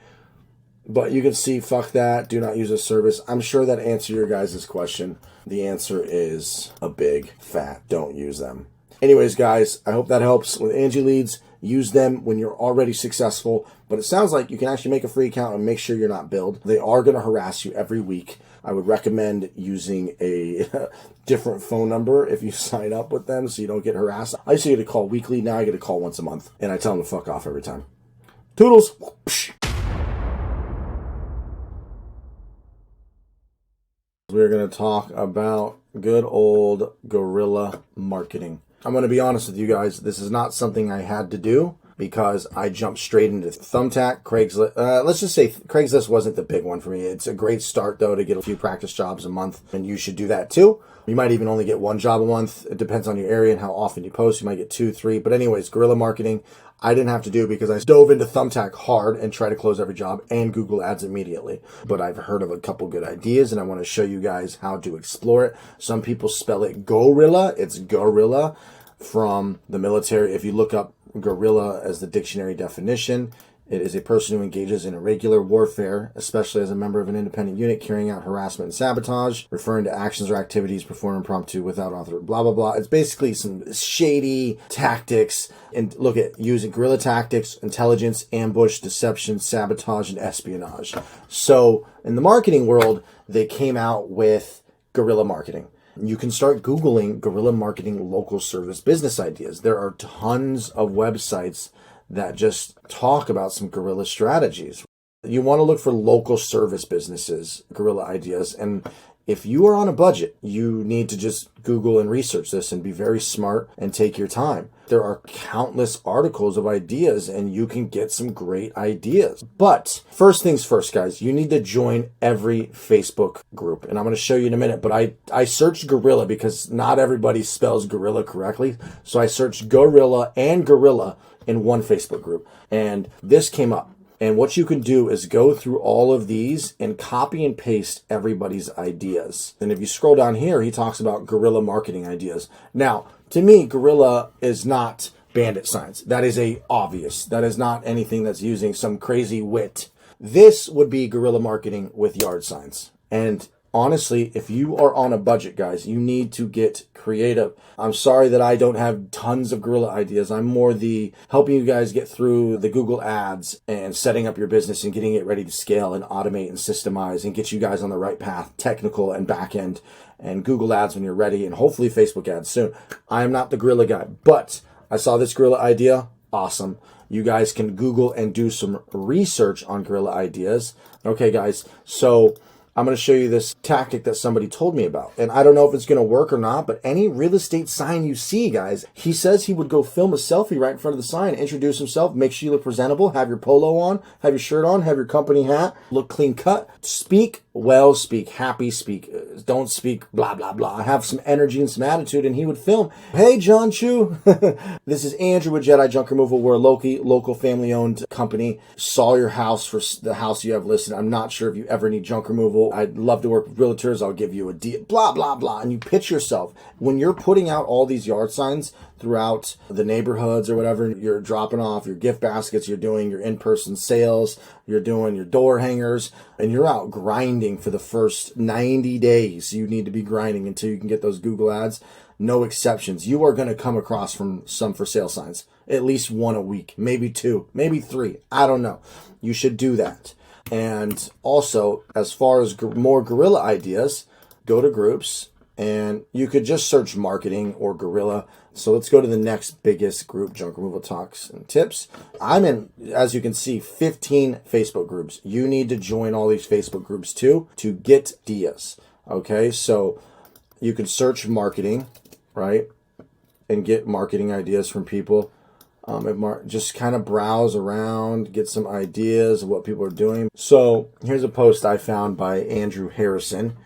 But you can see, fuck that, do not use a service. I'm sure that answered your guys' question. The answer is a big fat don't use them. Anyways, guys, I hope that helps with Angi leads. Use them when you're already successful. But it sounds like you can actually make a free account and make sure you're not billed. They are going to harass you every week. I would recommend using a different phone number if you sign up with them so you don't get harassed. I used to get a call weekly. Now I get a call once a month. And I tell them to fuck off every time. Toodles! We're going to talk about good old guerrilla marketing. I'm going to be honest with you guys. This is not something I had to do because I jumped straight into Thumbtack, Craigslist. Let's just say Craigslist wasn't the big one for me. It's a great start, though, to get a few practice jobs a month, and you should do that, too. You might even only get 1 job a month. It depends on your area and how often you post. You might get 2, 3. But anyways, guerrilla marketing, I didn't have to do because I dove into Thumbtack hard and tried to close every job and Google Ads immediately. But I've heard of a couple good ideas, and I want to show you guys how to explore it. Some people spell it gorilla. It's gorilla from the military. If you look up guerrilla as the dictionary definition, it is a person who engages in irregular warfare, especially as a member of an independent unit carrying out harassment and sabotage, referring to actions or activities performed impromptu without authorization, blah, blah, blah. It's basically some shady tactics, and look at using guerrilla tactics, intelligence, ambush, deception, sabotage, and espionage. So in the marketing world, they came out with guerrilla marketing. You can start Googling guerrilla marketing local service business ideas. There are tons of websites that just talk about some guerrilla strategies. You want to look for local service businesses, guerrilla ideas. And if you are on a budget, you need to just Google and research this and be very smart and take your time. There are countless articles of ideas and you can get some great ideas. But first things first, guys, you need to join every Facebook group. And I'm going to show you in a minute, but I searched guerrilla because not everybody spells guerrilla correctly. So I searched guerrilla and gorilla in one Facebook group, and this came up. And what you can do is go through all of these and copy and paste everybody's ideas. And if you scroll down here, he talks about guerrilla marketing ideas. Now, to me, guerrilla is not bandit signs. That is a obvious. That is not anything that's using some crazy wit. This would be guerrilla marketing with yard signs. And honestly, if you are on a budget, guys, you need to get creative. I'm sorry that I don't have tons of guerrilla ideas. I'm more the helping you guys get through the Google Ads and setting up your business and getting it ready to scale and automate and systemize and get you guys on the right path, technical and back end, and Google Ads when you're ready, and hopefully Facebook Ads soon. I am not the guerrilla guy, but I saw this guerrilla idea. Awesome. You guys can Google and do some research on guerrilla ideas. Okay, guys, so I'm going to show you this tactic that somebody told me about. And I don't know if it's going to work or not, but any real estate sign you see, guys, he says he would go film a selfie right in front of the sign, introduce himself, make sure you look presentable, have your polo on, have your shirt on, have your company hat, look clean cut, speak well, speak happy, speak, don't speak blah, blah, blah. Have some energy and some attitude, and he would film. Hey, John Chu, this is Andrew with Jedi Junk Removal. We're a local family-owned company. Saw your house for the house you have listed. I'm not sure if you ever need junk removal. I'd love to work with realtors. I'll give you a deal, blah, blah, blah. And you pitch yourself. When you're putting out all these yard signs throughout the neighborhoods or whatever, you're dropping off your gift baskets, you're doing your in-person sales, you're doing your door hangers, and you're out grinding for the first 90 days. You need to be grinding until you can get those Google Ads. No exceptions. You are going to come across from some for sale signs. At least one a week, maybe two, maybe three. I don't know. You should do that. And also, as far as more guerrilla ideas, go to groups, and you could just search marketing or guerrilla. So let's go to the next biggest group, Junk Removal Talks and Tips. I'm in, as you can see, 15 Facebook groups. You need to join all these Facebook groups too to get ideas. Okay, so you can search marketing, right, and get marketing ideas from people. Just kind of browse around, get some ideas of what people are doing. So here's a post I found by Andrew Harrison,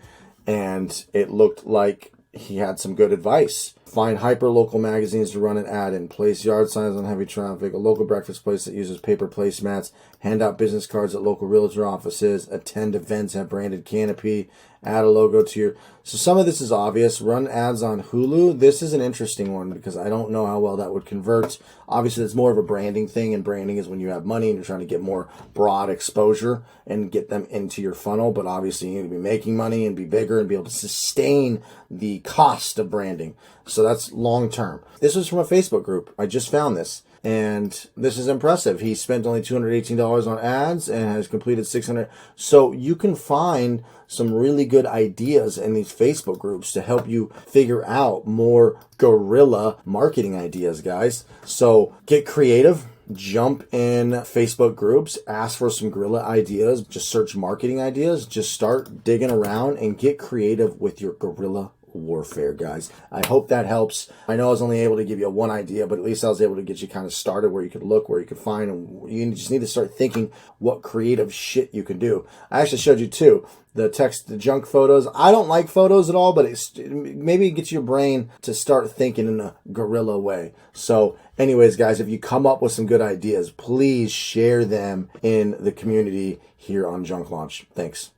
and it looked like he had some good advice. Find hyper-local magazines to run an ad in. Place yard signs on heavy traffic. A local breakfast place that uses paper placemats. Hand out business cards at local realtor offices. Attend events, have branded canopy. Add a logo to your... So some of this is obvious. Run ads on Hulu. This is an interesting one because I don't know how well that would convert. Obviously, it's more of a branding thing, and branding is when you have money and you're trying to get more broad exposure and get them into your funnel. But obviously, you need to be making money and be bigger and be able to sustain the cost of branding. So that's long term. This was from a Facebook group. I just found this. And this is impressive. He spent only $218 on ads and has completed 600. So you can find some really good ideas in these Facebook groups to help you figure out more guerrilla marketing ideas, guys. So get creative. Jump in Facebook groups, ask for some guerrilla ideas, just search marketing ideas, just start digging around and get creative with your guerrilla warfare, guys. I hope that helps. I know I was only able to give you one idea, but at least I was able to get you kind of started where you could look, where you could find, and you just need to start thinking what creative shit you can do. I actually showed you two. The junk photos. I don't like photos at all, but maybe it gets your brain to start thinking in a guerrilla way. So anyways, guys, if you come up with some good ideas, please share them in the community here on Junk Launch. Thanks.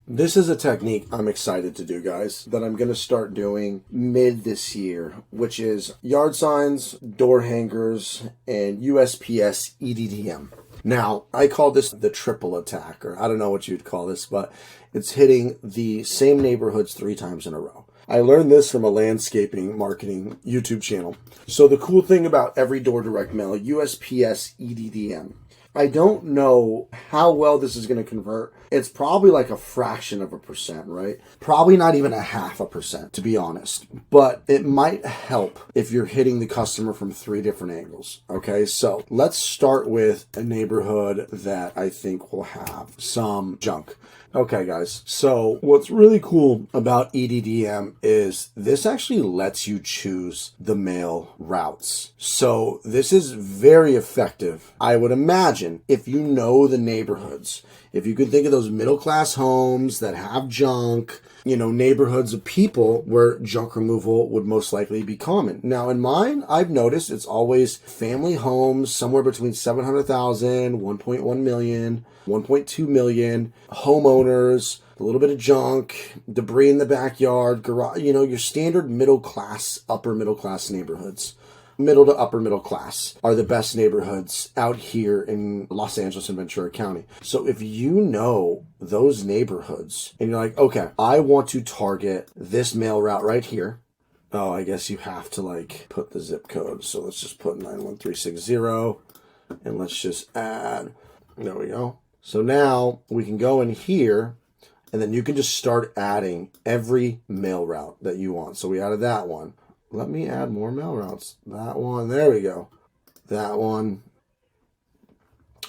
This is a technique I'm excited to do, guys, that I'm going to start doing mid this year, which is yard signs, door hangers, and USPS EDDM. Now, I call this the triple attack, or I don't know what you'd call this, but it's hitting the same neighborhoods 3 times in a row. I learned this from a landscaping marketing YouTube channel. So the cool thing about every door direct mail, USPS EDDM, I don't know how well this is going to convert. It's probably like a fraction of a percent, right? Probably not even 0.5%, to be honest. But it might help if you're hitting the customer from 3 different angles. Okay, so let's start with a neighborhood that I think will have some junk. Okay, guys, so what's really cool about EDDM is this actually lets you choose the mail routes. So this is very effective. I would imagine if you know the neighborhoods, if you could think of those those middle class homes that have junk, you know, neighborhoods of people where junk removal would most likely be common. Now in mine, I've noticed it's always family homes, somewhere between 700,000, 1.1 million, 1.2 million, homeowners, a little bit of junk, debris in the backyard, garage, you know, your standard middle class, upper middle class neighborhoods. Middle to upper middle class are the best neighborhoods out here in Los Angeles and Ventura County. So if you know those neighborhoods and you're like, okay, I want to target this mail route right here. Oh, I guess you have to like put the zip code. So let's just put 91360 and let's just add, there we go. So now we can go in here and then you can just start adding every mail route that you want. So we added that one. Let me add more mail routes. That one, there we go. That one.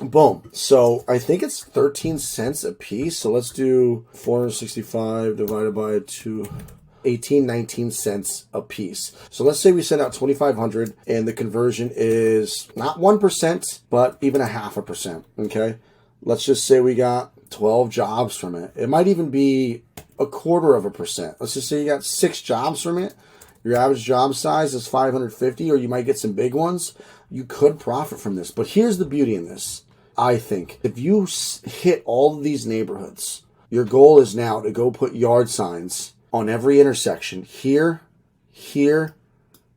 Boom. So I think it's 13 cents a piece. So let's do 465 divided by 2, 18, 19 cents a piece. So let's say we send out 2,500 and the conversion is not 1%, but even 0.5%. Okay. Let's just say we got 12 jobs from it. It might even be 0.25%. Let's just say you got 6 jobs from it. Your average job size is 550, or you might get some big ones. You could profit from this. But here's the beauty in this. I think if you hit all of these neighborhoods, your goal is now to go put yard signs on every intersection. Here, here,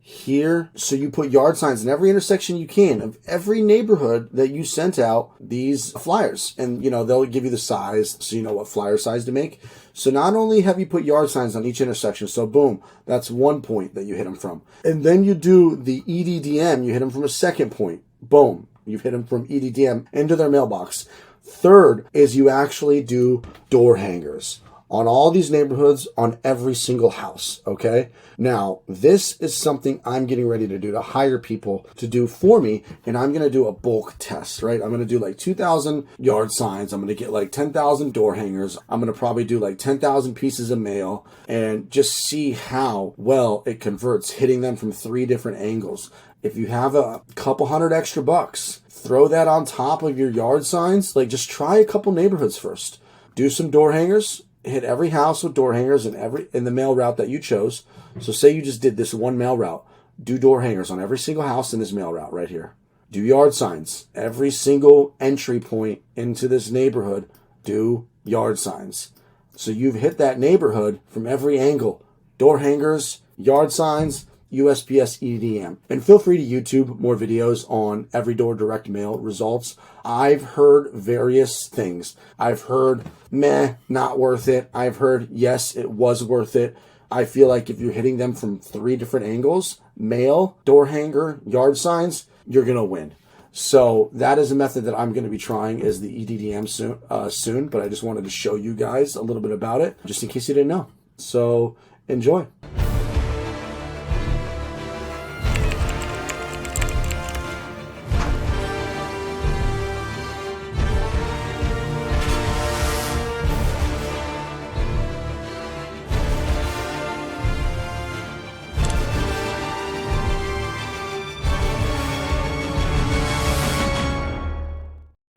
here. So you put yard signs in every intersection you can of every neighborhood that you sent out these flyers. And, you know, they'll give you the size so you know what flyer size to make. So not only have you put yard signs on each intersection, so boom, that's one point that you hit them from. And then you do the EDDM, you hit them from a second point. Boom, you've hit them from EDDM into their mailbox. Third is you actually do door hangers on all these neighborhoods, on every single house, okay? Now, this is something I'm getting ready to do, to hire people to do for me, and I'm gonna do a bulk test, right? I'm gonna do like 2,000 yard signs, I'm gonna get like 10,000 door hangers, I'm gonna probably do like 10,000 pieces of mail, and just see how well it converts, hitting them from 3 different angles. If you have a couple hundred extra bucks, throw that on top of your yard signs, like just try a couple neighborhoods first. Do some door hangers, hit every house with door hangers in the mail route that you chose. So say you just did this one mail route. Do door hangers on every single house in this mail route right here. Do yard signs. Every single entry point into this neighborhood, do yard signs. So you've hit that neighborhood from every angle. Door hangers, yard signs, USPS EDDM. And feel free to YouTube more videos on every door direct mail results. I've heard various things. I've heard, meh, not worth it. I've heard, yes, it was worth it. I feel like if you're hitting them from 3 different angles, mail, door hanger, yard signs, you're going to win. So that is a method that I'm going to be trying, is the EDDM soon, but I just wanted to show you guys a little bit about it, just in case you didn't know. So enjoy.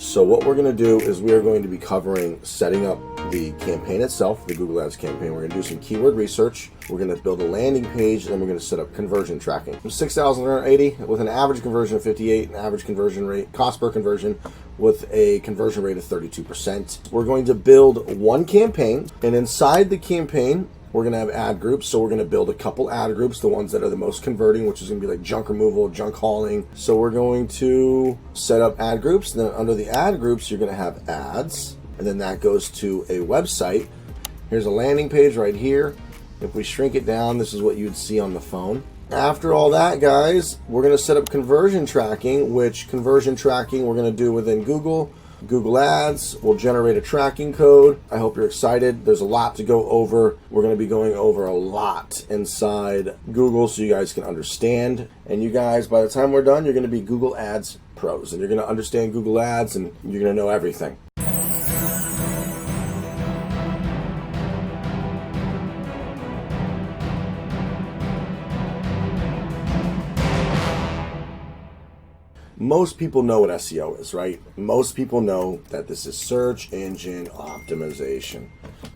So what we're going to do is we are going to be covering setting up the campaign itself, the Google Ads campaign. We're going to do some keyword research. We're going to build a landing page, and then we're going to set up conversion tracking. 6,180 with an average conversion of 58, an average conversion rate, cost per conversion with a conversion rate of 32%. We're going to build one campaign, and inside the campaign, we're going to have ad groups. So we're going to build a couple ad groups, the ones that are the most converting, which is going to be like junk removal, junk hauling. So we're going to set up ad groups. And then under the ad groups, you're going to have ads. And then that goes to a website. Here's a landing page right here. If we shrink it down, this is what you'd see on the phone. After all that, guys, we're going to set up conversion tracking, which conversion tracking we're going to do within Google Ads. Will generate a tracking code. I hope you're excited. There's a lot to go over. We're going to be going over a lot inside Google so you guys can understand. And you guys, by the time we're done, you're going to be Google Ads pros, and you're going to understand Google Ads, and you're going to know everything. Most people know what SEO is, right? Most people know that this is search engine optimization.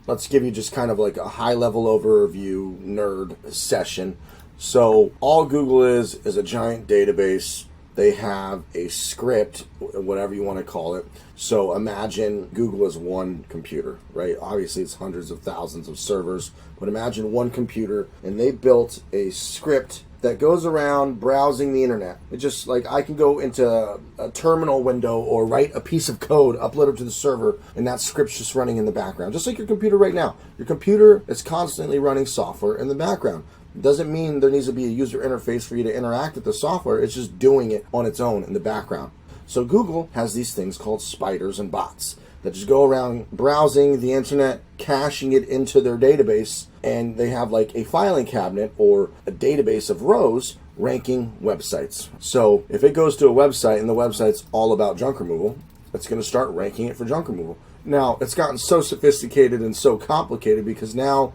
Let's give you just kind of like a high-level overview nerd session. So all Google is a giant database. They have a script, whatever you want to call it. So imagine Google is one computer, right? Obviously it's hundreds of thousands of servers, but imagine one computer, and they built a script that goes around browsing the internet. It's just like I can go into a terminal window or write a piece of code, upload it to the server, and that script's just running in the background. Just like your computer right now. Your computer is constantly running software in the background. Doesn't mean there needs to be a user interface for you to interact with the software. It's just doing it on its own in the background. So Google has these things called spiders and bots that just go around browsing the internet, caching it into their database, and they have like a filing cabinet or a database of rows ranking websites. So if it goes to a website and the website's all about junk removal, it's going to start ranking it for junk removal. Now, it's gotten so sophisticated and so complicated because now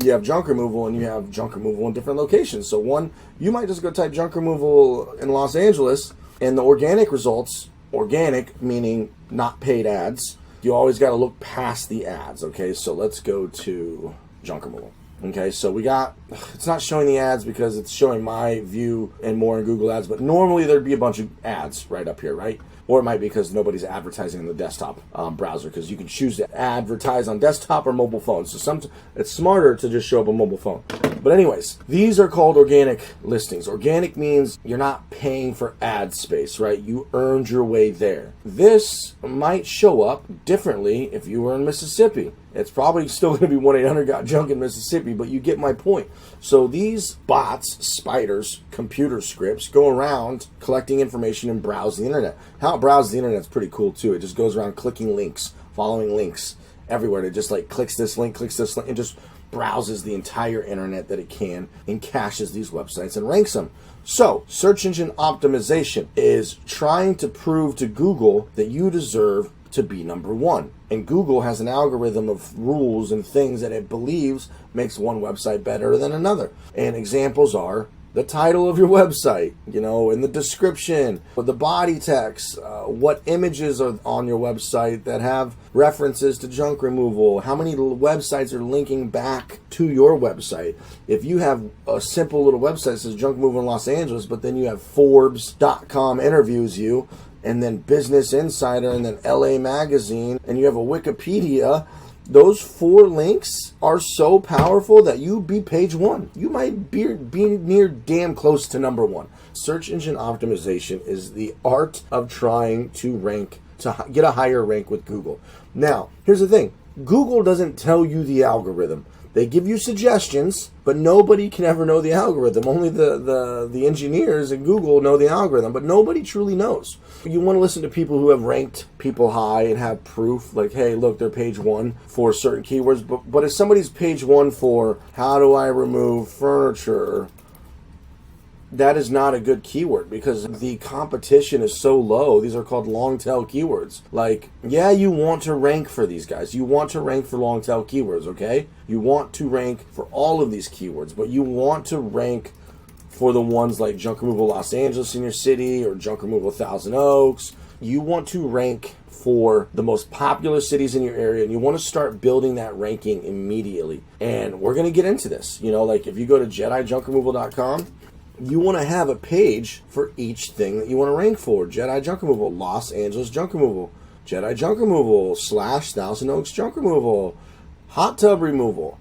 you have junk removal and you have junk removal in different locations. So one, you might just go type junk removal in Los Angeles, and the organic results, organic meaning not paid ads, you always got to look past the ads. Okay, so let's go to junk removal. Okay, so we got, it's not showing the ads because it's showing my view and more in Google Ads, but normally there'd be a bunch of ads right up here, right? Or it might be because nobody's advertising in the desktop browser, because you can choose to advertise on desktop or mobile phone. So it's smarter to just show up on mobile phone. But anyways, these are called organic listings. Organic means you're not paying for ad space, right? You earned your way there. This might show up differently if you were in Mississippi. It's probably still going to be 1-800-GOT-JUNK in Mississippi, but you get my point. So these bots, spiders, computer scripts go around collecting information and browse the internet. How it browses the internet is pretty cool too. It just goes around clicking links, following links everywhere. It just like clicks this link, and just browses the entire internet that it can and caches these websites and ranks them. So search engine optimization is trying to prove to Google that you deserve to be number one. And Google has an algorithm of rules and things that it believes makes one website better than another. And examples are the title of your website, you know, in the description, or the body text, what images are on your website that have references to junk removal, how many websites are linking back to your website. If you have a simple little website that says junk removal in Los Angeles, but then you have Forbes.com interviews you, and then Business Insider, and then LA Magazine, and you have a Wikipedia, those 4 links are so powerful that you be page 1. You might be near damn close to number 1. Search engine optimization is the art of trying to rank, to get a higher rank with Google. Now, here's the thing. Google doesn't tell you the algorithm. They give you suggestions, but nobody can ever know the algorithm. Only the engineers at Google know the algorithm, but nobody truly knows. You want to listen to people who have ranked people high and have proof, like, hey, look, they're page 1 for certain keywords. But if somebody's page 1 for how do I remove furniture, that is not a good keyword because the competition is so low. These are called long tail keywords. Like, yeah, you want to rank for these guys. You want to rank for long tail keywords, okay? You want to rank for all of these keywords, but you want to rank for the ones like junk removal Los Angeles in your city or junk removal Thousand Oaks. You want to rank for the most popular cities in your area, and you want to start building that ranking immediately. And we're going to get into this. You know, like if you go to JediJunkRemoval.com, you want to have a page for each thing that you want to rank for. Jedi junk removal, Los Angeles junk removal, Jedi junk removal / Thousand Oaks junk removal, hot tub removal.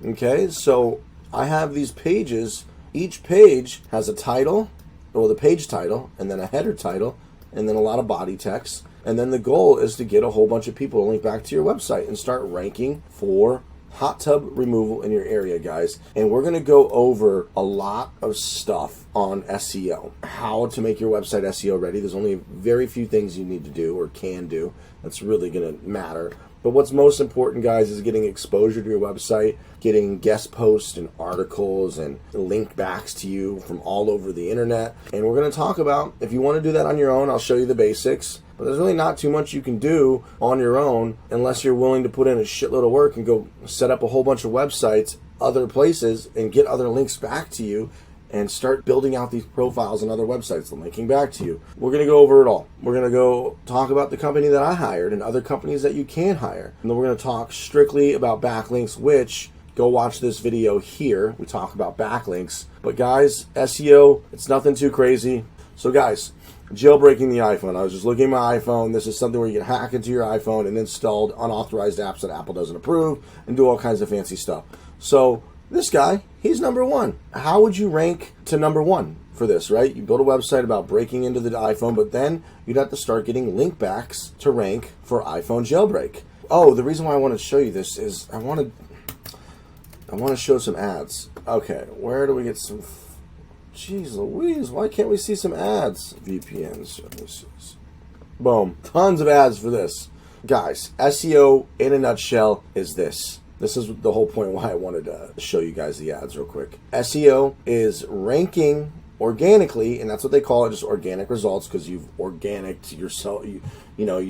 Okay, so I have these pages. Each page has a title, or the page title, and then a header title, and then a lot of body text. And then the goal is to get a whole bunch of people to link back to your website and start ranking for hot tub removal in your area, guys. And we're going to go over a lot of stuff on SEO, how to make your website SEO ready. There's only very few things you need to do or can do that's really going to matter. But what's most important, guys, is getting exposure to your website, getting guest posts and articles and link backs to you from all over the internet. And we're going to talk about, if you want to do that on your own, I'll show you the basics. But there's really not too much you can do on your own unless you're willing to put in a shitload of work and go set up a whole bunch of websites, other places, and get other links back to you and start building out these profiles on other websites, linking back to you. We're going to go over it all. We're going to go talk about the company that I hired and other companies that you can hire. And then we're going to talk strictly about backlinks, which go watch this video here. We talk about backlinks. But guys, SEO, it's nothing too crazy. So guys, jailbreaking the iPhone. I was just looking at my iPhone. This is something where you can hack into your iPhone and install unauthorized apps that Apple doesn't approve and do all kinds of fancy stuff. So this guy, he's number one. How would you rank to number one for this, right? You build a website about breaking into the iPhone, but then you'd have to start getting link backs to rank for iPhone jailbreak. Oh, the reason why I want to show you this is I want to show some ads. Okay, where do we get some... Jeez Louise, why can't we see some ads? VPN services. Boom. Tons of ads for this. Guys, SEO in a nutshell is this. This is the whole point why I wanted to show you guys the ads real quick. SEO is ranking organically, and that's what they call it, just organic results, because you've organicked yourself. You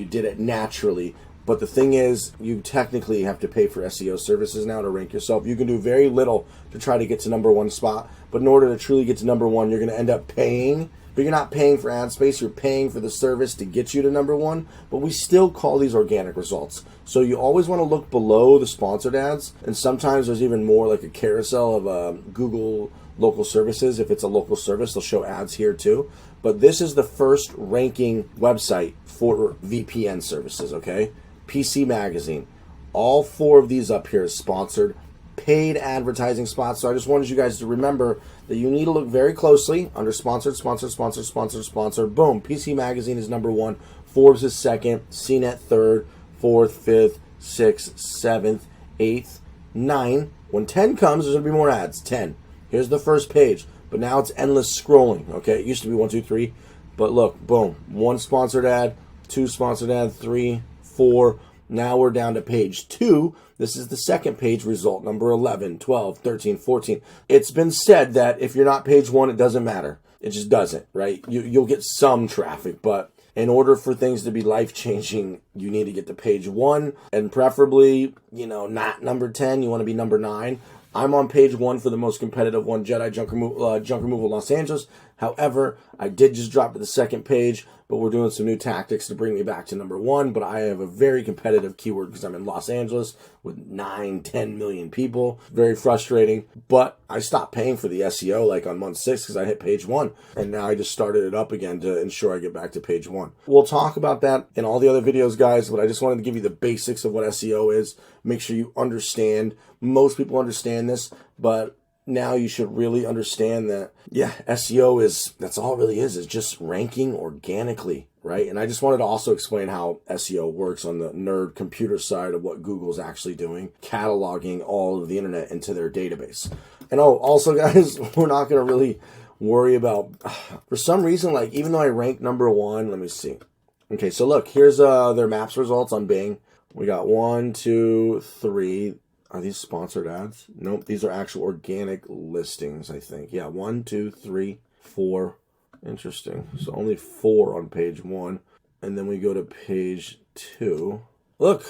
did it naturally. But the thing is, you technically have to pay for SEO services now to rank yourself. You can do very little to try to get to number one spot, but in order to truly get to number one, you're going to end up paying. But you're not paying for ad space, you're paying for the service to get you to number one. But we still call these organic results. So you always want to look below the sponsored ads, and sometimes there's even more like a carousel of Google local services. If it's a local service, they'll show ads here too. But this is the first ranking website for VPN services, okay? PC Magazine. All four of these up here is sponsored paid advertising spots. So I just wanted you guys to remember that you need to look very closely under sponsored. Boom. PC Magazine is number one. Forbes is second. CNET third. Fourth, fifth, sixth, seventh, eighth, 9. When 10 comes, there's going to be more ads. 10. Here's the first page. But now it's endless scrolling. Okay, it used to be 1, 2, 3. But look, boom. 1 sponsored ad, 2 sponsored ad, 3, 4. Now we're down to page 2. This is the second page result, number 11, 12, 13, 14. It's been said that if you're not page 1, it doesn't matter. It just doesn't, right? You'll get some traffic, but in order for things to be life-changing, you need to get to page 1, and preferably, not number 10. You want to be number 9. I'm on page 1 for the most competitive one, Jedi Junk Removal Los Angeles. However, I did just drop to the second page, but we're doing some new tactics to bring me back to number 1. But I have a very competitive keyword because I'm in Los Angeles with 9, 10 million people. Very frustrating. But I stopped paying for the SEO like on month 6 because I hit page 1. And now I just started it up again to ensure I get back to page 1. We'll talk about that in all the other videos, guys. But I just wanted to give you the basics of what SEO is. Make sure you understand. Most people understand this, but now you should really understand that, SEO that's all it really is just ranking organically, right? And I just wanted to also explain how SEO works on the nerd computer side of what Google's actually doing, cataloging all of the internet into their database. And also, guys, we're not going to really worry about, for some reason, like, even though I rank number 1, let me see. Okay, so look, here's their maps results on Bing. We got 1, 2, 3. Are these sponsored ads? Nope, these are actual organic listings, I think. Yeah, 1, 2, 3, 4. Interesting. So only 4 on page 1. And then we go to page 2. Look,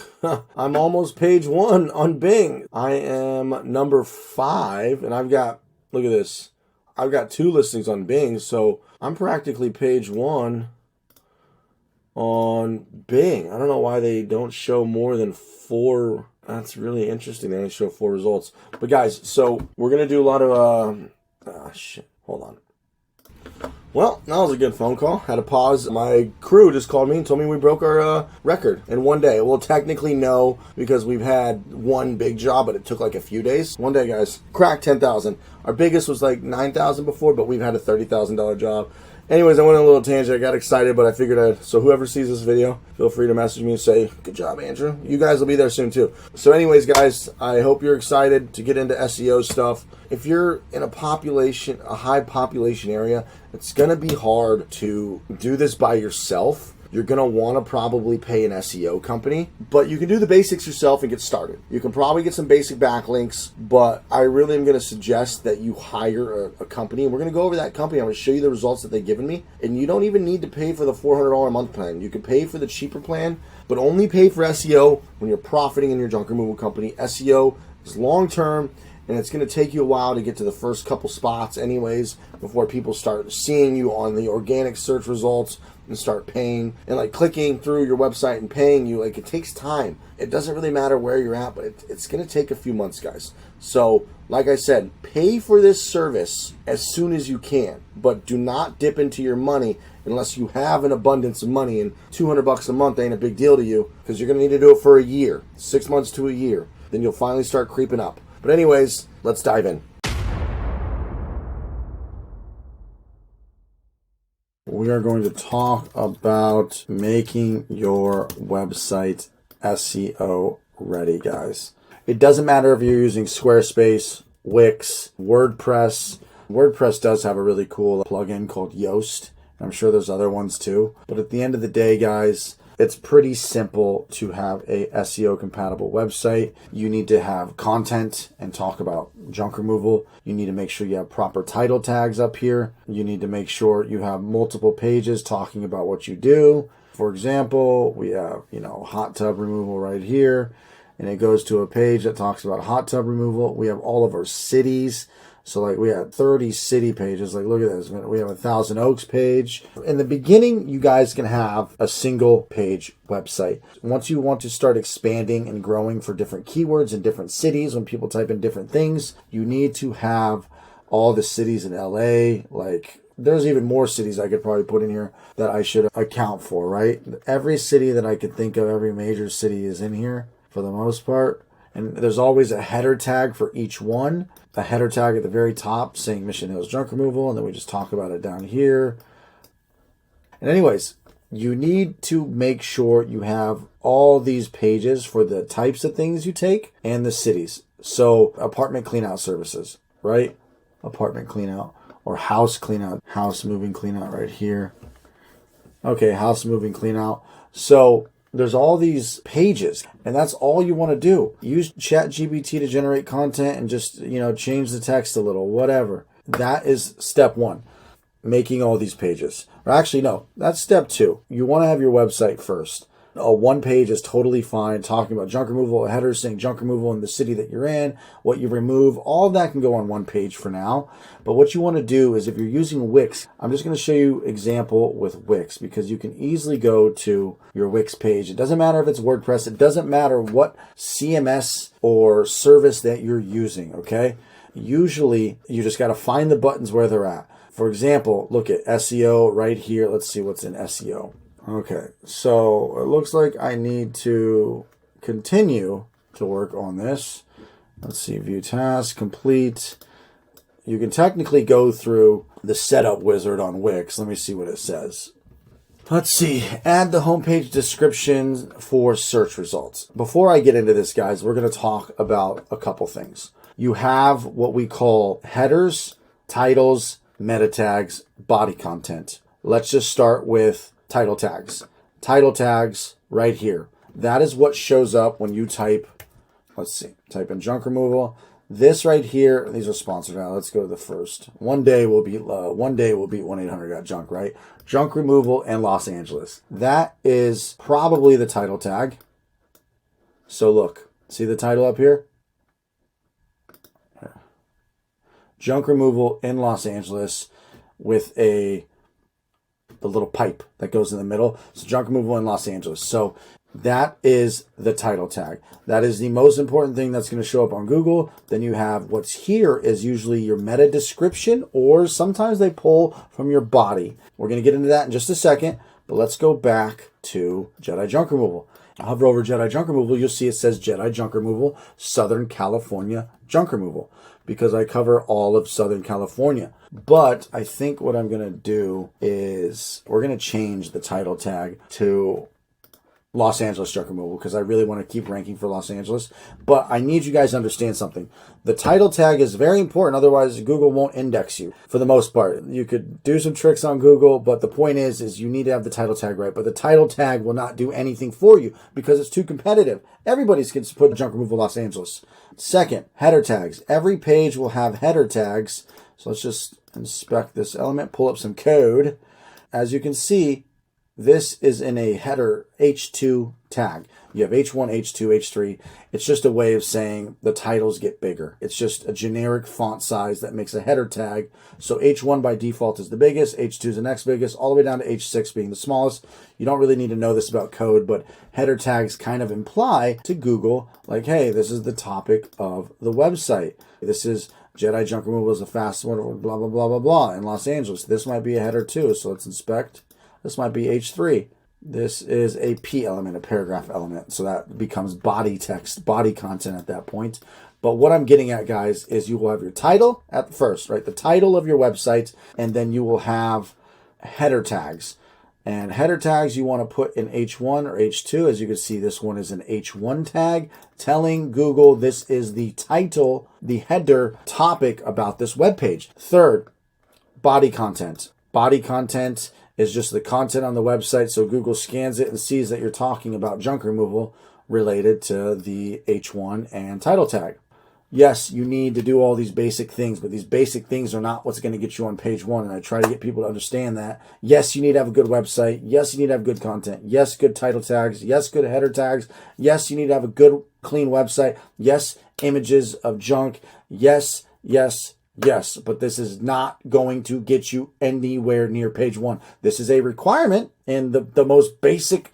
I'm almost page 1 on Bing. I am number 5, and I've got, look at this. I've got 2 listings on Bing, so I'm practically page 1 on Bing. I don't know why they don't show more than 4. That's really interesting. They only show 4 results. But guys, so we're going to do a lot of, hold on. Well, that was a good phone call. Had to pause. My crew just called me and told me we broke our record in one day. Well, technically no, because we've had one big job, but it took like a few days. One day, guys, cracked 10,000. Our biggest was like 9,000 before, but we've had a $30,000 job. Anyways, I went on a little tangent. I got excited, but I figured so whoever sees this video, feel free to message me and say, good job, Andrew. You guys will be there soon, too. So anyways, guys, I hope you're excited to get into SEO stuff. If you're in a high population area, it's going to be hard to do this by yourself. You're going to want to probably pay an SEO company, but you can do the basics yourself and get started. You can probably get some basic backlinks, but I really am going to suggest that you hire a company. And we're going to go over that company. I'm going to show you the results that they've given me. And you don't even need to pay for the $400 a month plan. You can pay for the cheaper plan, but only pay for SEO when you're profiting in your junk removal company. SEO is long-term, and it's going to take you a while to get to the first couple spots anyways before people start seeing you on the organic search results and start paying and like clicking through your website and paying you. Like, it takes time. It doesn't really matter where you're at, but it's going to take a few months, guys. So like I said, pay for this service as soon as you can, but do not dip into your money unless you have an abundance of money, and $200 a month ain't a big deal to you, because you're going to need to do it for a year, 6 months to a year. Then you'll finally start creeping up. But anyways, let's dive in. We are going to talk about making your website SEO ready, guys. It doesn't matter if you're using Squarespace, Wix, WordPress. WordPress does have a really cool plugin called Yoast. I'm sure there's other ones too. But at the end of the day, guys, it's pretty simple to have a SEO compatible website. You need to have content and talk about junk removal. You need to make sure you have proper title tags up here. You need to make sure you have multiple pages talking about what you do. For example, we have, hot tub removal right here, and it goes to a page that talks about hot tub removal. We have all of our cities. So like we had 30 city pages. Like, look at this. We have a Thousand Oaks page. In the beginning, you guys can have a single page website. Once you want to start expanding and growing for different keywords in different cities, when people type in different things, you need to have all the cities in LA. Like, there's even more cities I could probably put in here that I should account for, right? Every city that I could think of, every major city is in here for the most part. And there's always a header tag for each one. A header tag at the very top saying Mission Hills Junk Removal, and then we just talk about it down here. And anyways, you need to make sure you have all these pages for the types of things you take and the cities. So apartment cleanout services, right? Apartment cleanout, or house cleanout, house moving cleanout right here. Okay, house moving cleanout. So there's all these pages, and that's all you want to do. Use ChatGPT to generate content and just, change the text a little, whatever. That is step one, making all these pages. Or actually, no, that's step two. You want to have your website first. A one page is totally fine, talking about junk removal, a header saying junk removal in the city that you're in, what you remove, all of that can go on one page for now. But what you want to do is, if you're using Wix, I'm just going to show you example with Wix, because you can easily go to your Wix page. It doesn't matter if it's WordPress. It doesn't matter what CMS or service that you're using, okay? Usually, you just got to find the buttons where they're at. For example, look at SEO right here. Let's see what's in SEO. Okay, so it looks like I need to continue to work on this. Let's see, view task, complete. You can technically go through the setup wizard on Wix. Let me see what it says. Let's see, add the homepage description for search results. Before I get into this, guys, we're going to talk about a couple things. You have what we call headers, titles, meta tags, body content. Let's just start with title tags. Title tags right here. That is what shows up when you type, type in junk removal. This right here, these are sponsored now. Let's go to the first. One day we'll beat 1-800-GOT-JUNK, right? Junk removal and Los Angeles. That is probably the title tag. So look, see the title up here? Junk removal in Los Angeles with the little pipe that goes in the middle. So junk removal in Los Angeles. So that is the title tag. That is the most important thing that's going to show up on Google. Then you have what's here is usually your meta description, or sometimes they pull from your body. We're going to get into that in just a second, but let's go back to Jedi Junk Removal. Hover over Jedi Junk Removal, you'll see it says Jedi Junk Removal, Southern California Junk Removal, because I cover all of Southern California. But I think what I'm going to do is we're going to change the title tag to Los Angeles Junk Removal, because I really want to keep ranking for Los Angeles. But I need you guys to understand something. The title tag is very important, otherwise Google won't index you for the most part. You could do some tricks on Google, but the point is you need to have the title tag right. But the title tag will not do anything for you because it's too competitive. Everybody's going to put junk removal Los Angeles. Second, header tags. Every page will have header tags. So let's just inspect this element, pull up some code. As you can see, This is in a header H2 tag. You have H1, H2, H3. It's just a way of saying the titles get bigger. It's just a generic font size that makes a header tag. So H1 by default is the biggest, H2 is the next biggest, all the way down to H6 being the smallest. You don't really need to know this about code, but header tags kind of imply to Google, like, hey, this is the topic of the website. This is Jedi junk removal is the fastest one, blah, blah, blah, blah, blah, in Los Angeles. This might be a header too, so let's inspect. This might be H3. This is a P element, a paragraph element. So that becomes body text, body content at that point. But what I'm getting at, guys, is you will have your title at the first, right? The title of your website, and then you will have header tags. And header tags you want to put in H1 or H2. As you can see, this one is an H1 tag telling Google this is the title, the header topic about this web page. Third, body content. Body content is just the content on the website, so Google scans it and sees that you're talking about junk removal related to the H1 and title tag. Yes, you need to do all these basic things, but these basic things are not what's going to get you on page one, and I try to get people to understand that. Yes, you need to have a good website. Yes, you need to have good content. Yes, good title tags. Yes, good header tags. Yes, you need to have a good, clean website. Yes, images of junk. Yes, yes, yes, but this is not going to get you anywhere near page one. This is a requirement in the most basic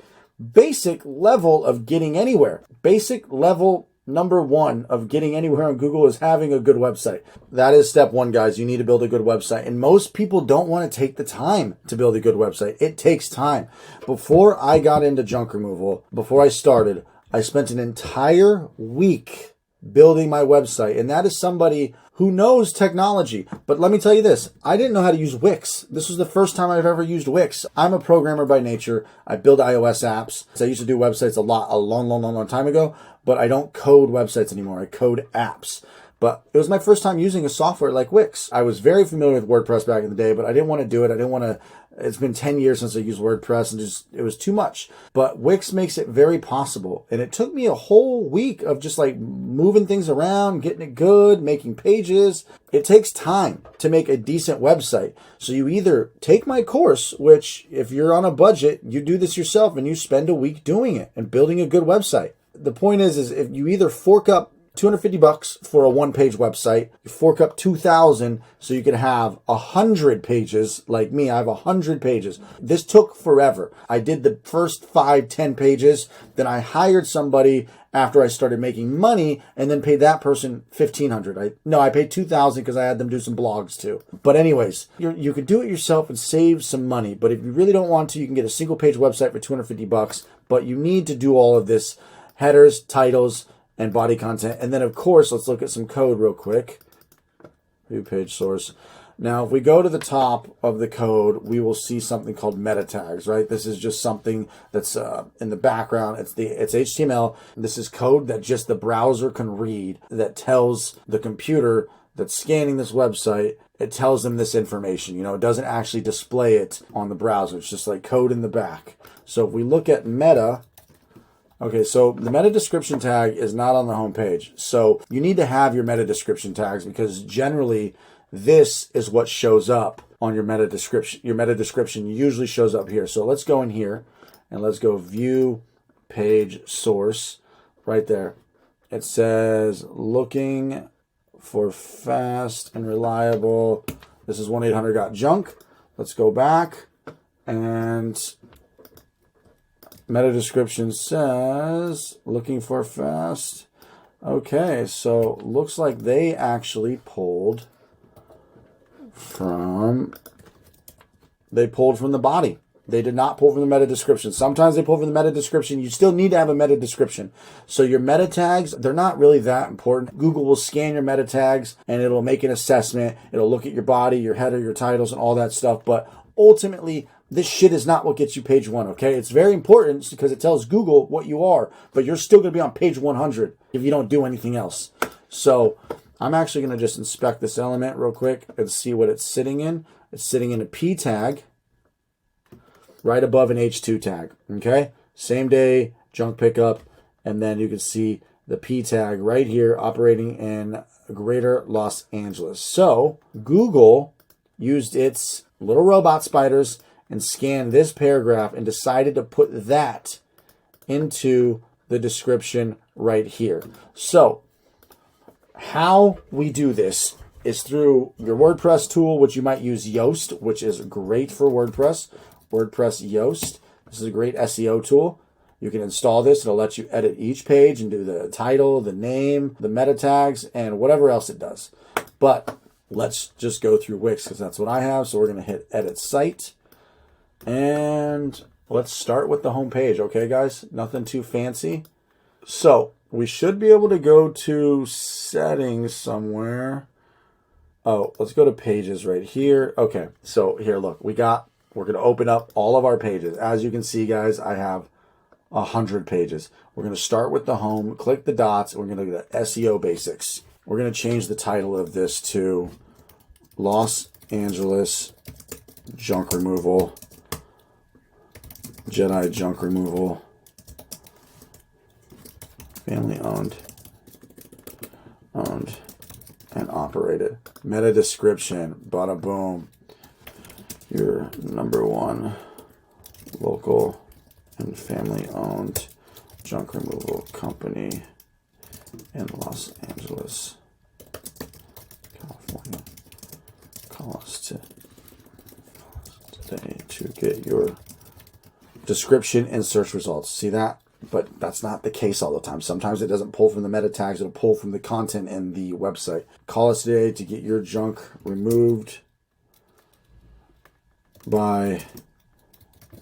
level of getting anywhere. Basic level number one of getting anywhere on Google is having a good website. That is step one, guys. You need to build a good website. And most people don't want to take the time to build a good website. It takes time. Before I got into junk removal, before I started, I spent an entire week building my website. And that is somebody who knows technology. But let me tell you this, I didn't know how to use Wix. This was the first time I've ever used Wix. I'm a programmer by nature. I build iOS apps. I used to do websites a long time ago, but I don't code websites anymore. I code apps. But it was my first time using a software like Wix. I was very familiar with WordPress back in the day, but I didn't want to do it. It's been 10 years since I used WordPress, and it was too much. But Wix makes it very possible. And it took me a whole week of just like moving things around, getting it good, making pages. It takes time to make a decent website. So you either take my course, which if you're on a budget, you do this yourself and you spend a week doing it and building a good website. The point is if you either fork up $250 for a one-page website, you fork up $2,000 so you can have 100 pages. Like me, I have 100 pages. This took forever. I did the first 5-10 pages, then I hired somebody after I started making money, and then paid that person $1,500. I paid $2,000 because I had them do some blogs too. But anyways, you could do it yourself and save some money. But if you really don't want to, you can get a single-page website for $250. But you need to do all of this: headers, titles, and body content. And then, of course, let's look at some code real quick. View page source. Now, if we go to the top of the code, we will see something called meta tags, right? This is just something that's in the background. It's HTML. This is code that just the browser can read that tells the computer that's scanning this website, it tells them this information. It doesn't actually display it on the browser. It's just like code in the back. So if we look at meta, okay, so the meta description tag is not on the home page. So you need to have your meta description tags because generally this is what shows up on your meta description. Your meta description usually shows up here. So let's go in here and let's go view page source right there. It says looking for fast and reliable. This is 1-800-GOT-JUNK. Let's go back and meta description says looking for fast. Okay, so looks like they actually pulled from the body. They did not pull from the meta description. Sometimes they pull from the meta description. You still need to have a meta description. So your meta tags, they're not really that important. Google will scan your meta tags and it'll make an assessment. It'll look at your body, your header, your titles, and all that stuff. But ultimately, this shit is not what gets you page one, okay? It's very important because it tells Google what you are, but you're still going to be on page 100 if you don't do anything else. So I'm actually going to just inspect this element real quick and see what it's sitting in. It's sitting in a P tag right above an H2 tag, okay? Same day, junk pickup, and then you can see the P tag right here operating in Greater Los Angeles. So Google used its little robot spiders and scanned this paragraph and decided to put that into the description right here. So how we do this is through your WordPress tool, which you might use Yoast, which is great for WordPress. WordPress Yoast. This is a great SEO tool. You can install this. It'll let you edit each page and do the title, the name, the meta tags, and whatever else it does. But let's just go through Wix because that's what I have. So we're going to hit Edit Site. And let's start with the home page. Okay, guys? Nothing too fancy. So we should be able to go to settings somewhere. Oh, let's go to pages right here. Okay, so here, look, we're going to open up all of our pages. As you can see, guys, I have 100 pages. We're going to start with the home, click the dots, and we're going to look at SEO basics. We're going to change the title of this to Los Angeles Junk Removal, Jedi Junk Removal, family owned and operated. Meta description, bada boom. Your #1 local and family owned junk removal company in Los Angeles, California. Call us today to get your description and search results. See that? But that's not the case all the time. Sometimes it doesn't pull from the meta tags. It'll pull from the content in the website. Call us today to get your junk removed by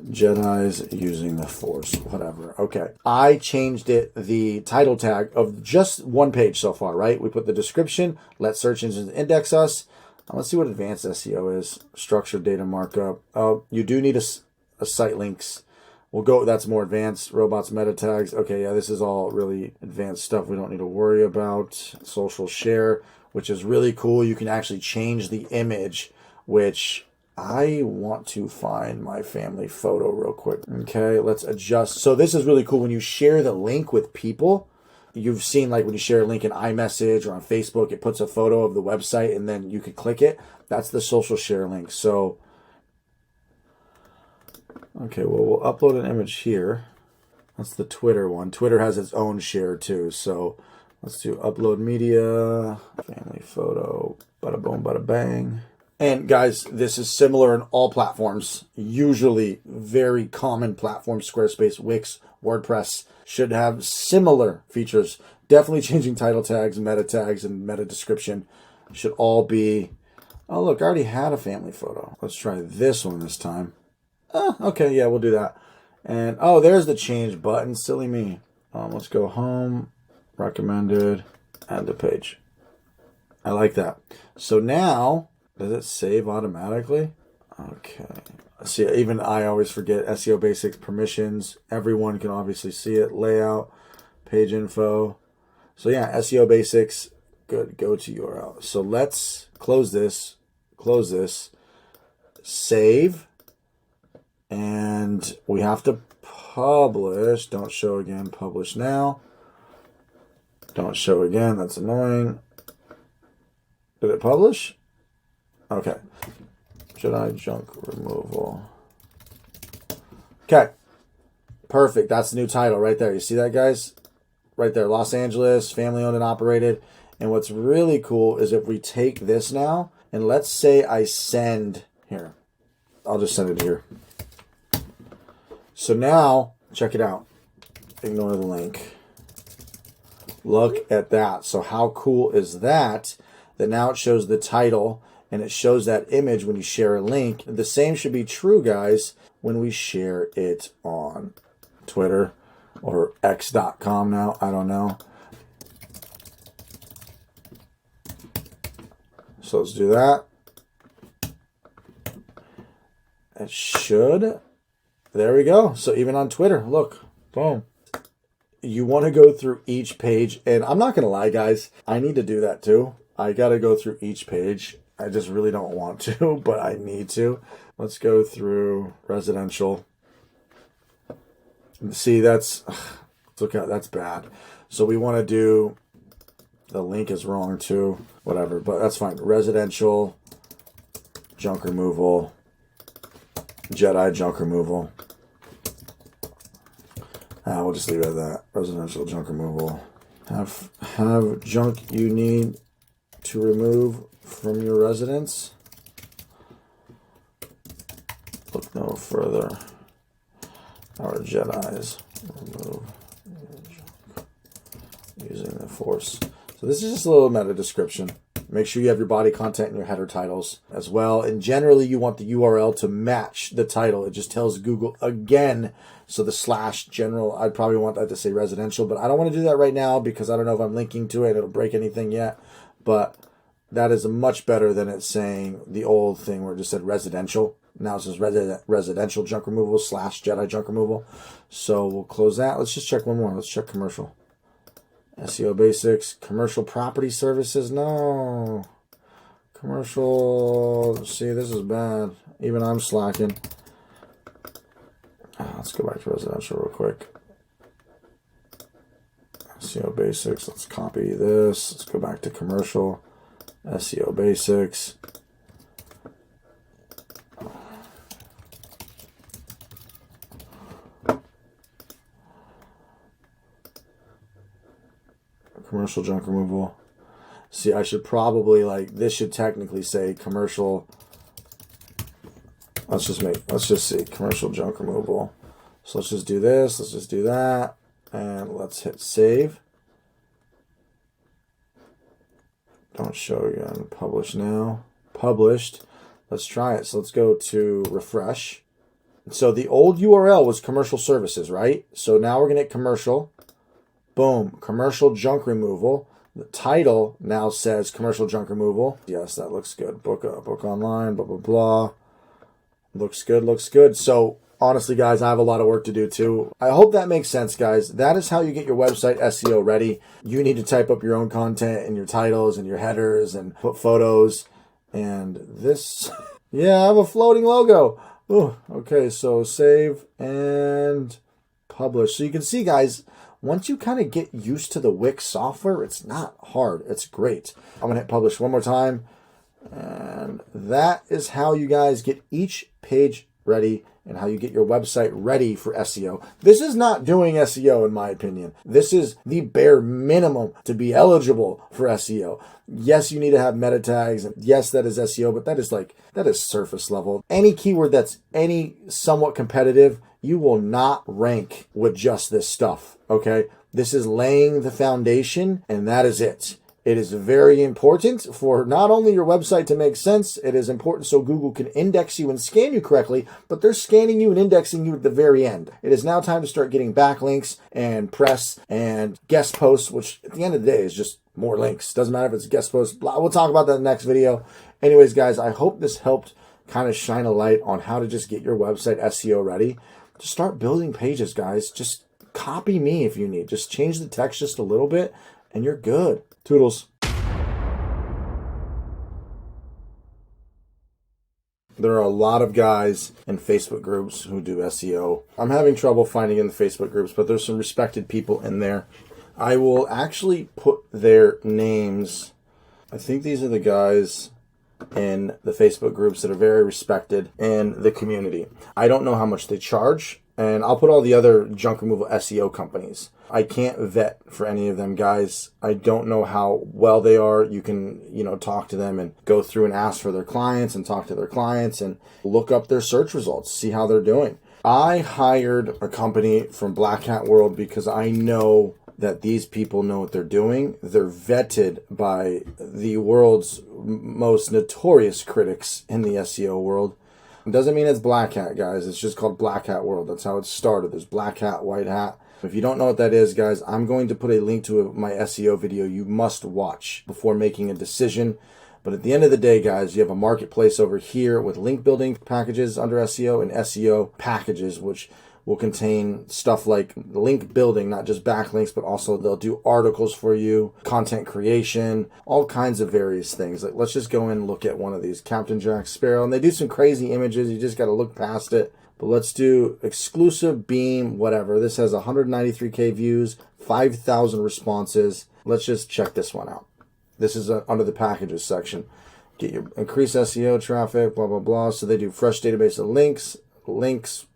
Jedis using the Force, whatever. Okay. I changed the title tag of just one page so far, right? We put the description, let search engines index us. Now let's see what advanced SEO is. Structured data markup. Oh, you do need a site links. We'll go, that's more advanced. Robots, meta tags. Okay, yeah, this is all really advanced stuff we don't need to worry about. Social share, which is really cool. You can actually change the image, which I want to find my family photo real quick. Okay, let's adjust. So this is really cool. When you share the link with people, you've seen like when you share a link in iMessage or on Facebook, it puts a photo of the website and then you can click it. That's the social share link. So, okay, well, we'll upload an image here. That's the Twitter one. Twitter has its own share too. So let's do upload media, family photo, bada boom, bada bang. And guys, this is similar in all platforms. Usually very common platforms, Squarespace, Wix, WordPress should have similar features. Definitely changing title tags, meta tags, and meta description should all be, oh look, I already had a family photo. Let's try this one this time. Okay, yeah, we'll do that. And oh, there's the change button, silly me. Let's go home, recommended, add the page. I like that. So now, does it save automatically? Okay. See, even I always forget SEO basics, permissions. Everyone can obviously see it. Layout, page info. So yeah, SEO basics. Good. Go to URL. So let's close this. Close this. Save. And we have to publish. Don't show again. Publish now. Don't show again. That's annoying. Did it publish? Okay. Jedi junk removal. Okay. Perfect. That's the new title right there. You see that, guys? Right there. Los Angeles, family owned and operated. And what's really cool is if we take this now, and let's say I send here. I'll just send it here. So now, check it out. Ignore the link. Look at that. So how cool is that? That now it shows the title and it shows that image when you share a link. The same should be true, guys, when we share it on Twitter or x.com now. I don't know. So let's do that. It should. There we go. So even on Twitter, look, boom. You want to go through each page. And I'm not going to lie, guys. I need to do that too. I got to go through each page. I just really don't want to, but I need to. Let's go through residential. See, that's, look out, that's bad. So we want to do, the link is wrong too, whatever, but that's fine. Residential, junk removal, Jedi junk removal. We'll just leave it at that. Residential junk removal. Have junk you need to remove from your residence. Look no further. Our Jedis remove junk using the Force. So this is just a little meta description. Make sure you have your body content and your header titles as well. And generally you want the URL to match the title. It just tells Google again. So the / general, I'd probably want that to say residential, but I don't want to do that right now because I don't know if I'm linking to it. It'll break anything yet. But that is much better than it saying the old thing where it just said residential. Now it says residential junk removal / Jedi junk removal. So we'll close that. Let's just check one more. Let's check commercial. SEO basics, commercial property services. No. Commercial. See, this is bad. Even I'm slacking. Let's go back to residential real quick. SEO basics. Let's copy this. Let's go back to commercial. SEO basics. Commercial junk removal. See, I should probably this should technically say commercial. Let's just see commercial junk removal. So let's just do this. Let's just do that. And let's hit save. Don't show again. Publish now. Published. Let's try it. So let's go to refresh. So the old URL was commercial services, right? So now we're going to hit commercial. Boom. Commercial junk removal. The title now says commercial junk removal. Yes, that looks good. Book online, blah, blah, blah. Looks good, looks good. So honestly, guys, I have a lot of work to do too. I hope that makes sense, guys. That is how you get your website SEO ready. You need to type up your own content and your titles and your headers and put photos. And this, yeah, I have a floating logo. Ooh, okay, so save and publish. So you can see, guys, once you kind of get used to the Wix software, it's not hard. It's great. I'm going to hit publish one more time. And that is how you guys get each page ready and how you get your website ready for SEO. This is not doing SEO, in my opinion. This is the bare minimum to be eligible for SEO. Yes, you need to have meta tags, and yes, that is SEO, but that is surface level. Any keyword that's any somewhat competitive, you will not rank with just this stuff, okay? This is laying the foundation, and that is it. It is very important for not only your website to make sense, it is important so Google can index you and scan you correctly, but they're scanning you and indexing you at the very end. It is now time to start getting backlinks and press and guest posts, which at the end of the day is just more links. Doesn't matter if it's guest posts. We'll talk about that in the next video. Anyways, guys, I hope this helped kind of shine a light on how to just get your website SEO ready. Just start building pages, guys. Just copy me if you need. Just change the text just a little bit and you're good. Toodles. There are a lot of guys in Facebook groups who do SEO. I'm having trouble finding in the Facebook groups, but there's some respected people in there. I will actually put their names. I think these are the guys in the Facebook groups that are very respected in the community. I don't know how much they charge, and I'll put all the other junk removal SEO companies. I can't vet for any of them, guys. I don't know how well they are. You can, talk to them and go through and ask for their clients and talk to their clients and look up their search results, see how they're doing. I hired a company from Black Hat World because I know that these people know what they're doing. They're vetted by the world's most notorious critics in the SEO world. It doesn't mean it's Black Hat, guys. It's just called Black Hat World. That's how it started. There's Black Hat, White Hat. If you don't know what that is, guys, I'm going to put a link to my SEO video you must watch before making a decision. But at the end of the day, guys, you have a marketplace over here with link building packages under SEO and SEO packages, which will contain stuff like link building, not just backlinks, but also they'll do articles for you, content creation, all kinds of various things. Like, let's just go in and look at one of these, Captain Jack Sparrow, and they do some crazy images. You just got to look past it. But let's do exclusive beam, whatever. This has 193K views, 5,000 responses. Let's just check this one out. This is under the packages section. Get your increase SEO traffic, blah, blah, blah. So they do fresh database of links. links,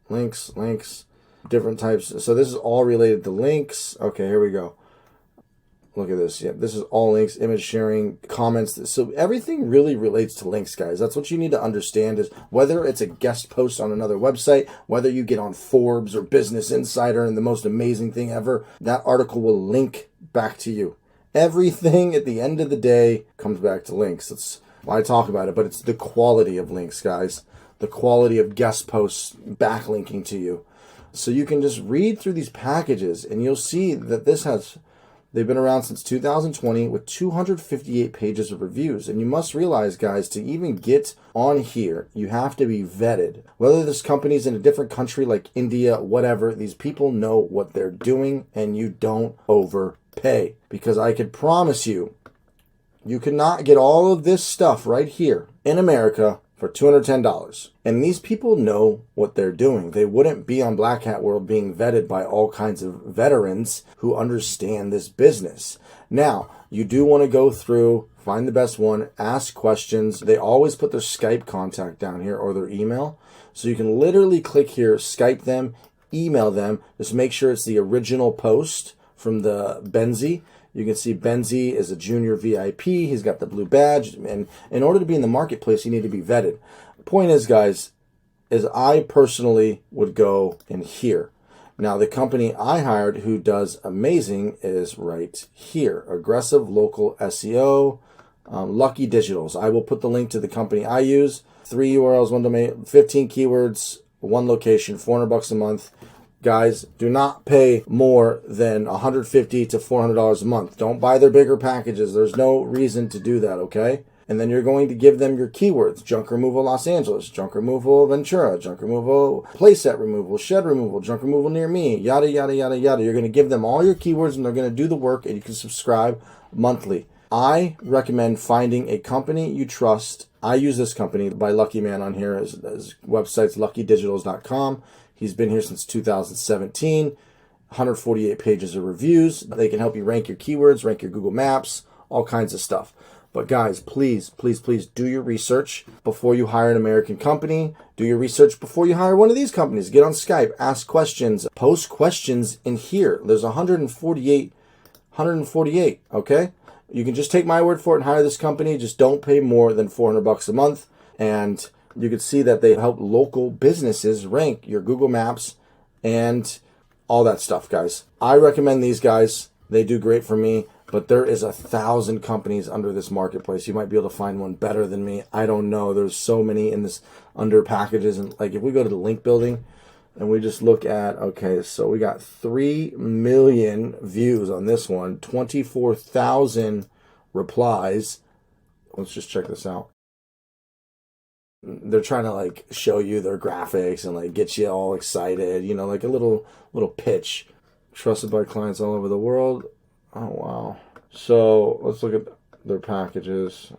different types. So this is all related to links. Okay, here we go. Look at this. Yeah, this is all links, image sharing, comments. So everything really relates to links, guys. That's what you need to understand, is whether it's a guest post on another website, whether you get on Forbes or Business Insider and the most amazing thing ever, that article will link back to you. Everything at the end of the day comes back to links. That's why I talk about it, but it's the quality of links, guys. The quality of guest posts backlinking to you. So you can just read through these packages and you'll see that they've been around since 2020 with 258 pages of reviews. And you must realize, guys, to even get on here, you have to be vetted. Whether this company's in a different country like India, whatever, these people know what they're doing and you don't overpay. Because I could promise you, you cannot get all of this stuff right here in America for $210. And these people know what they're doing. They wouldn't be on Black Hat World being vetted by all kinds of veterans who understand this business. Now, you do want to go through, find the best one, ask questions. They always put their Skype contact down here or their email. So you can literally click here, Skype them, email them. Just make sure it's the original post from the Benzie. You can see Benzie is a junior VIP. He's got the blue badge. And in order to be in the marketplace, you need to be vetted. The point is, guys, is I personally would go in here. Now, the company I hired who does amazing is right here. Aggressive Local SEO, Lucky Digitals. I will put the link to the company I use. 3 URLs, 1 domain, 15 keywords, 1 location, $400 a month. Guys, do not pay more than $150 to $400 a month. Don't buy their bigger packages. There's no reason to do that, okay? And then you're going to give them your keywords. Junk removal Los Angeles, junk removal Ventura, junk removal playset removal, shed removal, junk removal near me, yada, yada, yada, yada. You're going to give them all your keywords and they're going to do the work and you can subscribe monthly. I recommend finding a company you trust. I use this company by Lucky Man on here. His website's luckydigitals.com. He's been here since 2017, 148 pages of reviews. They can help you rank your keywords, rank your Google Maps, all kinds of stuff. But guys, please, please, please do your research before you hire an American company. Do your research before you hire one of these companies. Get on Skype, ask questions, post questions in here. There's 148, okay? You can just take my word for it and hire this company. Just don't pay more than $400 a month. And you can see that they help local businesses rank your Google Maps and all that stuff, guys. I recommend these guys. They do great for me, but there is 1,000 companies under this marketplace. You might be able to find one better than me. I don't know. There's so many in this under packages. And like if we go to the link building and we just look at, okay, so we got 3 million views on this one, 24,000 replies. Let's just check this out. They're trying to like show you their graphics and like get you all excited, you know, like a little pitch. Trusted by clients all over the world. Oh wow. So let's look at their packages.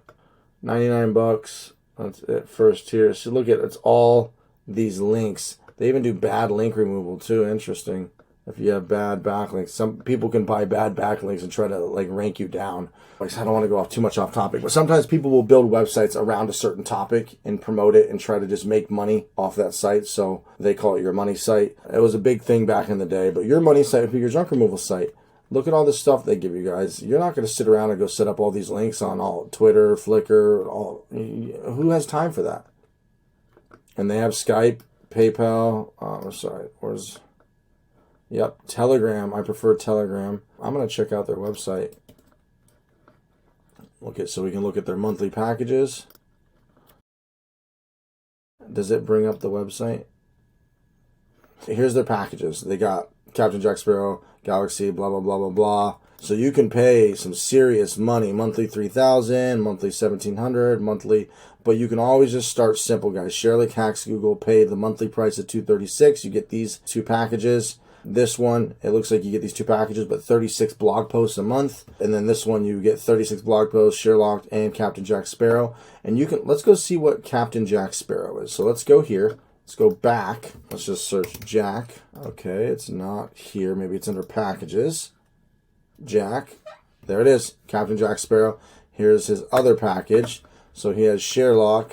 $99. That's it, first tier. So look at, it's all these links. They even do bad link removal too. Interesting. If you have bad backlinks, some people can buy bad backlinks and try to like rank you down. I don't want to go off too much off topic, but sometimes people will build websites around a certain topic and promote it and try to just make money off that site. So they call it your money site. It was a big thing back in the day, but your money site would be your junk removal site. Look at all this stuff they give you guys. You're not going to sit around and go set up all these links on all Twitter, Flickr, who has time for that? And they have Skype, PayPal, Yep, Telegram. I prefer Telegram. I'm going to check out their website. Okay, so we can look at their monthly packages. Does it bring up the website? Here's their packages. They got Captain Jack Sparrow, Galaxy, blah, blah, blah, blah, blah. So you can pay some serious money. Monthly $3,000, monthly $1,700, monthly. But you can always just start simple, guys. ShareLink Hacks Google, pay the monthly price of $236. You get these 2 packages. This one, it looks like you get these 2 packages, but 36 blog posts a month. And then this one, you get 36 blog posts, ShareLocked, and Captain Jack Sparrow. And you can, let's go see what Captain Jack Sparrow is. So let's go here. Let's go back. Let's just search Jack. Okay, it's not here. Maybe it's under packages. Jack. There it is. Captain Jack Sparrow. Here's his other package. So he has ShareLock,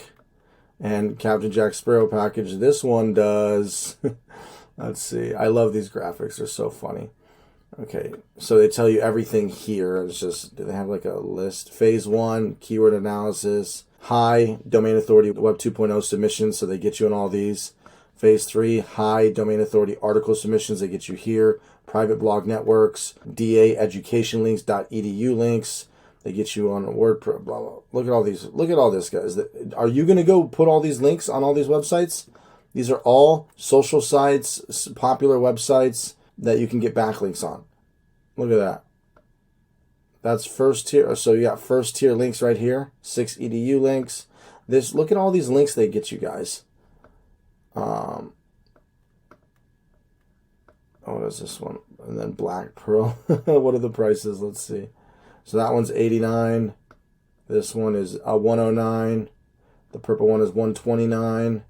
And Captain Jack Sparrow package. This one does, let's see. I love these graphics. They're so funny. Okay, so they tell you everything here. It's just, do they have like a list? Phase 1, keyword analysis. High domain authority Web 2.0 submissions, so they get you on all these. Phase 3, high domain authority article submissions, they get you here. Private blog networks, DA education links, .edu links, they get you on WordPress, blah, blah. Look at all these. Look at all this, guys. Are you going to go put all these links on all these websites? These are all social sites, popular websites that you can get backlinks on. Look at that. That's first tier. So you got first tier links right here. 6 EDU links. Look at all these links they get you guys. What is this one? And then Black Pearl. What are the prices? Let's see. So that one's 89. This one is 109. The purple one is 129.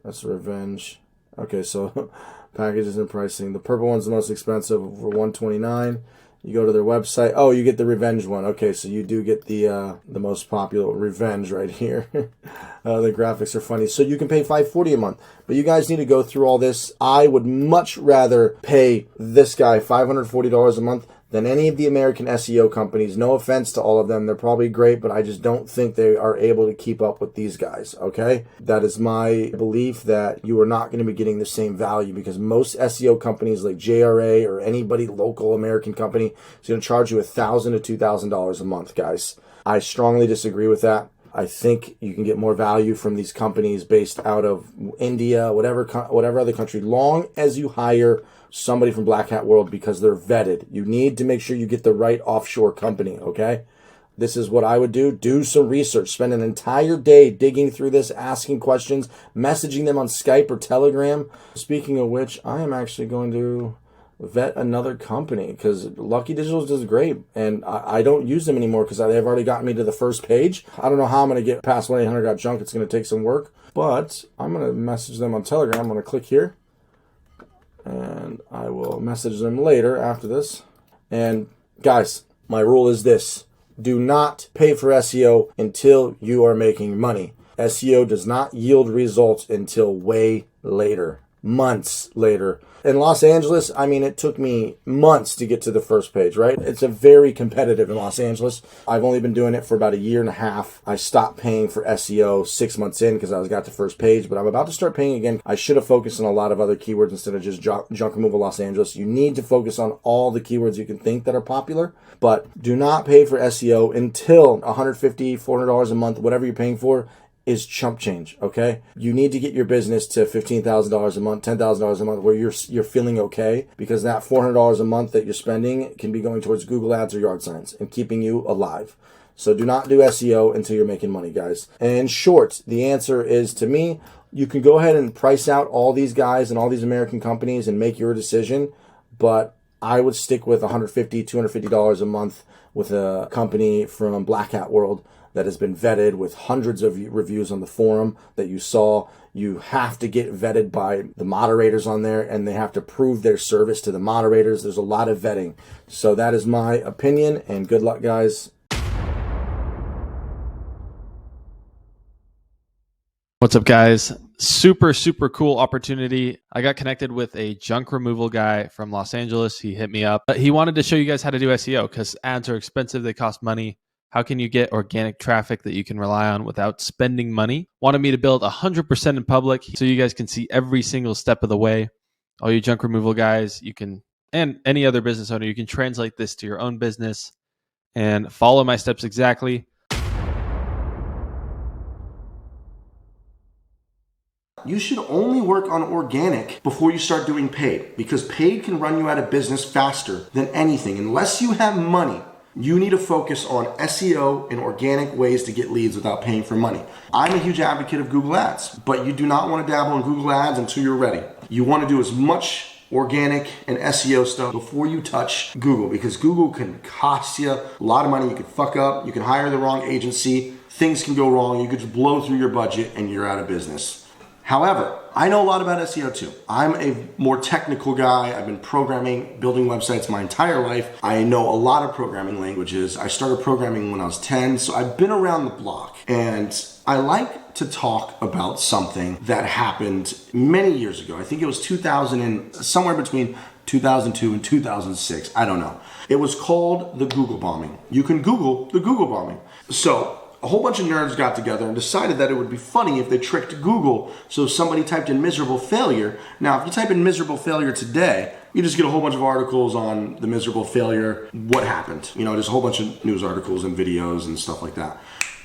That's Revenge. Okay, so packages and pricing. The purple one's the most expensive for 129. You go to their website. Oh, you get the Revenge one. Okay, so you do get the most popular Revenge right here. The graphics are funny. So you can pay $540 a month. But you guys need to go through all this. I would much rather pay this guy $540 a month than any of the American SEO companies. No offense to all of them. They're probably great, but I just don't think they are able to keep up with these guys, okay? That is my belief, that you are not going to be getting the same value, because most SEO companies like JRA or anybody local American company is going to charge you $1,000 to $2,000 a month, guys. I strongly disagree with that. I think you can get more value from these companies based out of India, whatever other country, long as you hire somebody from Black Hat World, because they're vetted. You need to make sure you get the right offshore company, okay? This is what I would do. Do some research. Spend an entire day digging through this, asking questions, messaging them on Skype or Telegram. Speaking of which, I am actually going to vet another company, because Lucky Digital does great, and I don't use them anymore because they've already gotten me to the first page. I don't know how I'm going to get past 1-800-GOT-JUNK. It's going to take some work, but I'm going to message them on Telegram. I'm going to click here, and I will message them later after this. And guys, my rule is this: do not pay for SEO until you are making money. SEO does not yield results until way later, months later. In Los Angeles, I mean, it took me months to get to the first page, right? It's a very competitive in Los Angeles. I've only been doing it for about 1.5 years. I stopped paying for SEO 6 months in because I got to first page, but I'm about to start paying again. I should have focused on a lot of other keywords instead of just junk removal Los Angeles. You need to focus on all the keywords you can think that are popular, but do not pay for SEO until $150, $400 a month, whatever you're paying for, is chump change, okay? You need to get your business to $15,000 a month, $10,000 a month, where you're feeling okay, because that $400 a month that you're spending can be going towards Google Ads or yard signs and keeping you alive. So do not do SEO until you're making money, guys. And in short, the answer is, to me, you can go ahead and price out all these guys and all these American companies and make your decision, but I would stick with $150, $250 a month with a company from Black Hat World that has been vetted with hundreds of reviews on the forum that you saw. You have to get vetted by the moderators on there, and they have to prove their service to the moderators. There's a lot of vetting. So that is my opinion, and good luck, guys. What's up, guys? Super cool opportunity. I got connected with a junk removal guy from Los Angeles. He hit me up. He wanted to show you guys how to do SEO, because ads are expensive. They cost money. How can you get organic traffic that you can rely on without spending money? Wanted me to build 100% in public so you guys can see every single step of the way. All you junk removal guys, you can, and any other business owner, you can translate this to your own business and follow my steps exactly. You should only work on organic before you start doing paid, because paid can run you out of business faster than anything. Unless you have money, you need to focus on SEO and organic ways to get leads without paying for money. I'm a huge advocate of Google Ads, but you do not want to dabble in Google Ads until you're ready. You want to do as much organic and SEO stuff before you touch Google, because Google can cost you a lot of money. You can fuck up, you can hire the wrong agency, things can go wrong, you could just blow through your budget and you're out of business. However, I know a lot about SEO too. I'm a more technical guy. I've been programming, building websites my entire life. I know a lot of programming languages. I started programming when I was 10, so I've been around the block. And I like to talk about something that happened many years ago. I think it was 2000 and somewhere between 2002 and 2006. I don't know. It was called the Google bombing. You can Google the Google bombing. So a whole bunch of nerds got together and decided that it would be funny if they tricked Google. So if somebody typed in miserable failure. Now, if you type in miserable failure today, you just get a whole bunch of articles on the miserable failure, what happened. You know, there's a whole bunch of news articles and videos and stuff like that.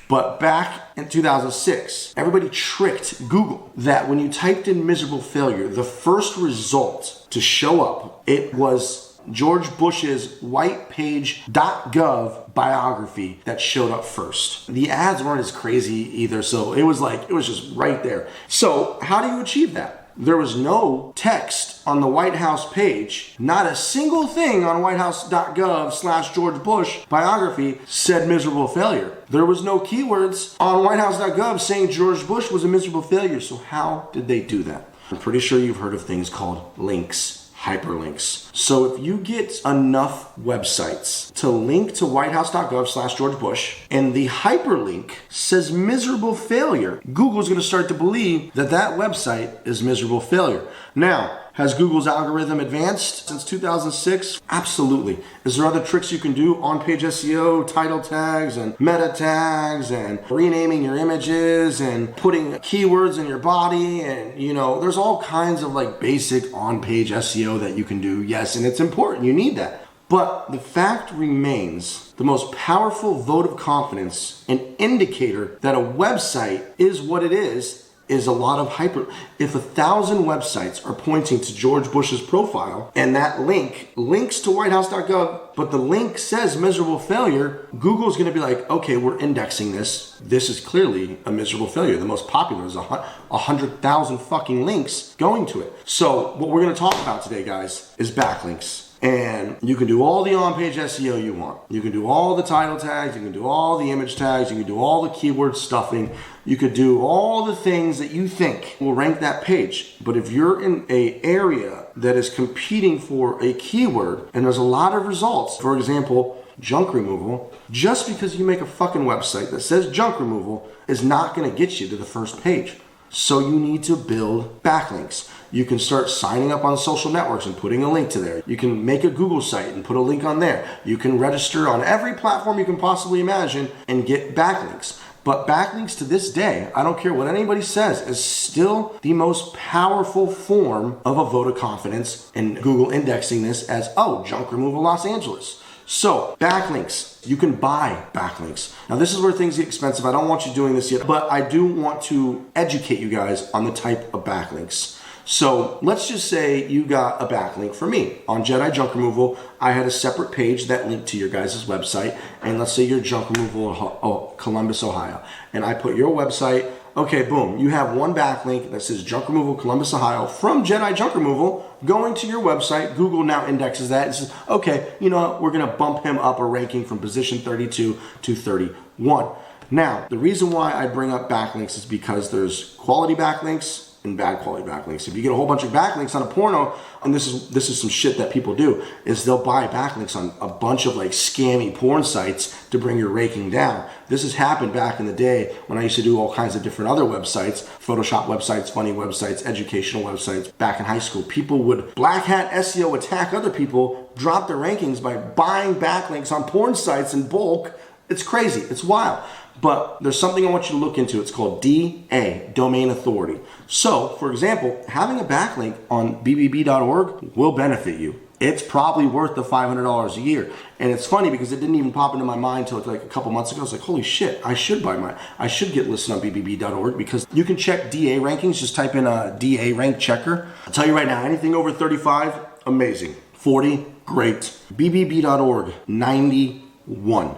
But back in 2006, everybody tricked Google that when you typed in miserable failure, the first result to show up, it was George Bush's whitepage.gov biography that showed up first. The ads weren't as crazy either, so it was just right there. So how do you achieve that? There was no text on the White House page. Not a single thing on whitehouse.gov/George Bush biography said miserable failure. There was no keywords on whitehouse.gov saying George Bush was a miserable failure. So how did they do that? I'm pretty sure you've heard of things called links. Hyperlinks. So if you get enough websites to link to whitehouse.gov/George Bush and the hyperlink says miserable failure, Google's going to start to believe that that website is miserable failure. Now, has Google's algorithm advanced since 2006? Absolutely. Is there other tricks you can do? On-page SEO, title tags, and meta tags, and renaming your images, and putting keywords in your body, and there's all kinds of like basic on-page SEO that you can do. Yes, and it's important. You need that. But the fact remains, the most powerful vote of confidence, an indicator that a website is what it is a lot of hyper. If 1,000 websites are pointing to George Bush's profile and that link links to whitehouse.gov, but the link says miserable failure, Google's going to be like, okay, we're indexing this. This is clearly a miserable failure. The most popular is 100,000 fucking links going to it. So what we're going to talk about today, guys, is backlinks. And you can do all the on-page SEO you want. You can do all the title tags. You can do all the image tags. You can do all the keyword stuffing. You could do all the things that you think will rank that page. But if you're in an area that is competing for a keyword and there's a lot of results, for example, junk removal, just because you make a fucking website that says junk removal is not going to get you to the first page. So you need to build backlinks. You can start signing up on social networks and putting a link to there. You can make a Google site and put a link on there. You can register on every platform you can possibly imagine and get backlinks. But backlinks to this day, I don't care what anybody says, is still the most powerful form of a vote of confidence, and Google indexing this as, junk removal Los Angeles. So backlinks, you can buy backlinks. Now this is where things get expensive. I don't want you doing this yet, but I do want to educate you guys on the type of backlinks. So let's just say you got a backlink for me. On Jedi Junk Removal, I had a separate page that linked to your guys' website. And let's say you're junk removal Columbus, Ohio. And I put your website, okay, boom. You have one backlink that says junk removal Columbus, Ohio from Jedi Junk Removal going to your website. Google now indexes that and says, okay, you know what? We're going to bump him up a ranking from position 32 to 31. Now, the reason why I bring up backlinks is because there's quality backlinks and bad quality backlinks. If you get a whole bunch of backlinks on a porno, and this is some shit that people do, is they'll buy backlinks on a bunch of like scammy porn sites to bring your ranking down. This has happened back in the day when I used to do all kinds of different other websites, Photoshop websites, funny websites, educational websites. Back in high school, people would black hat SEO attack other people, drop their rankings by buying backlinks on porn sites in bulk. It's crazy. It's wild. But there's something I want you to look into. It's called DA, Domain Authority. So, for example, having a backlink on bbb.org will benefit you. It's probably worth the $500 a year. And it's funny because it didn't even pop into my mind until like a couple months ago. I was like, holy shit, I should get listed on bbb.org because you can check DA rankings. Just type in a DA rank checker. I'll tell you right now, anything over 35, amazing. 40, great. bbb.org, 91.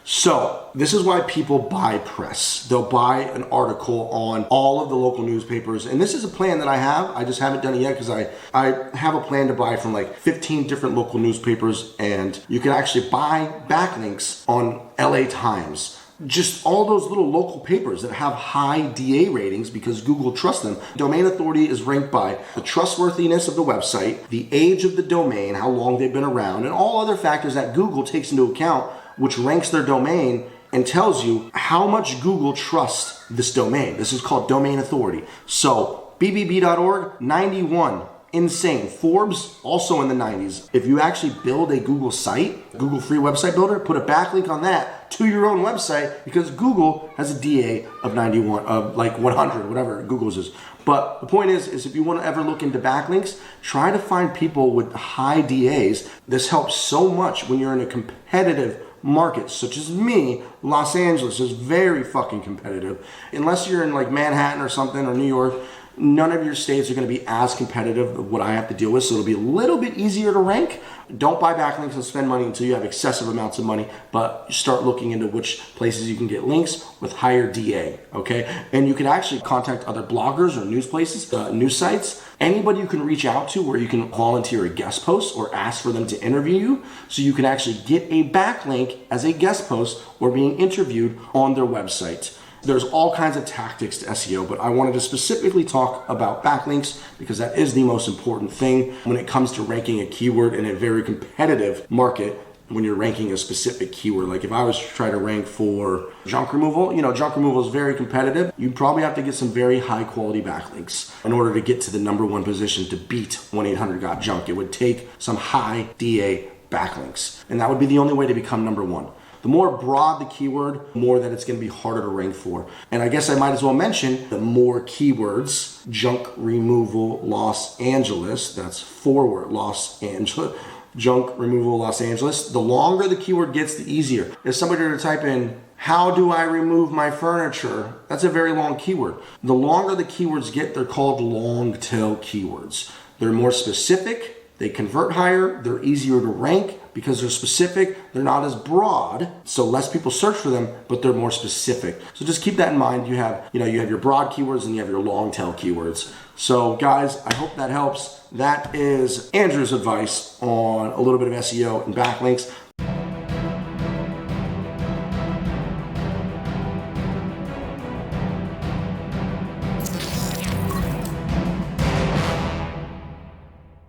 So this is why people buy press. They'll buy an article on all of the local newspapers. And this is a plan that I have. I just haven't done it yet because I have a plan to buy from like 15 different local newspapers. And you can actually buy backlinks on LA Times. Just all those little local papers that have high DA ratings because Google trusts them. Domain authority is ranked by the trustworthiness of the website, the age of the domain, how long they've been around, and all other factors that Google takes into account, which ranks their domain and tells you how much Google trusts this domain. This is called domain authority. So bbb.org, 91. Insane. Forbes, also in the 90s. If you actually build a Google site, Google free website builder, put a backlink on that to your own website, because Google has a DA of 91, of like 100, whatever Google's is. But the point is if you want to ever look into backlinks, try to find people with high DAs. This helps so much when you're in a competitive market, such as me. Los Angeles is very fucking competitive. Unless you're in like Manhattan or something, or New York, none of your states are going to be as competitive of what I have to deal with, so it'll be a little bit easier to rank. Don't buy backlinks and spend money until you have excessive amounts of money, but start looking into which places you can get links with higher DA, okay? And you can actually contact other bloggers or news places, news sites, anybody you can reach out to where you can volunteer a guest post or ask for them to interview you, so you can actually get a backlink as a guest post or being interviewed on their website. There's all kinds of tactics to SEO, but I wanted to specifically talk about backlinks because that is the most important thing when it comes to ranking a keyword in a very competitive market. When you're ranking a specific keyword, like if I was to try to rank for junk removal, junk removal is very competitive. You'd probably have to get some very high quality backlinks in order to get to the #1 position to beat 1-800-GOT-JUNK. It would take some high DA backlinks, and that would be the only way to become #1. The more broad the keyword, the more that it's going to be harder to rank for. And I guess I might as well mention the more keywords, junk removal Los Angeles, that's forward Los Angeles, junk removal Los Angeles, the longer the keyword gets, the easier. If somebody were to type in, how do I remove my furniture? That's a very long keyword. The longer the keywords get, they're called long tail keywords. They're more specific, they convert higher, they're easier to rank because they're specific, they're not as broad, so less people search for them, but they're more specific. So just keep that in mind. You have your broad keywords and you have your long tail keywords. So guys, I hope that helps. That is Andrew's advice on a little bit of SEO and backlinks.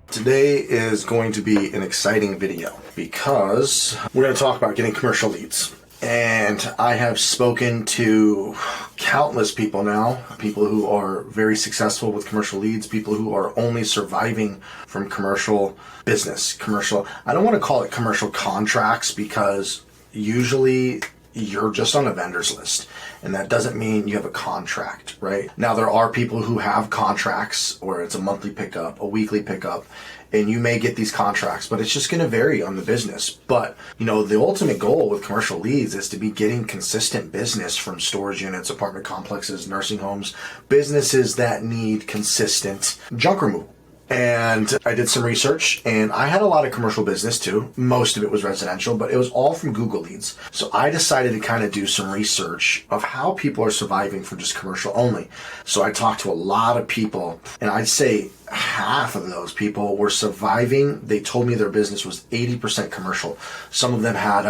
Today is going to be an exciting video because we're going to talk about getting commercial leads. And I have spoken to countless people now, people who are very successful with commercial leads, people who are only surviving from commercial business, I don't want to call it commercial contracts because usually you're just on a vendor's list. And that doesn't mean you have a contract, right? Now, there are people who have contracts where it's a monthly pickup, a weekly pickup, and you may get these contracts, but it's just going to vary on the business. But, the ultimate goal with commercial leads is to be getting consistent business from storage units, apartment complexes, nursing homes, businesses that need consistent junk removal. And I did some research, and I had a lot of commercial business too. Most of it was residential, but it was all from Google leads. So I decided to kind of do some research of how people are surviving from just commercial only. So I talked to a lot of people, and I'd say half of those people were surviving. They told me their business was 80% commercial. Some of them had,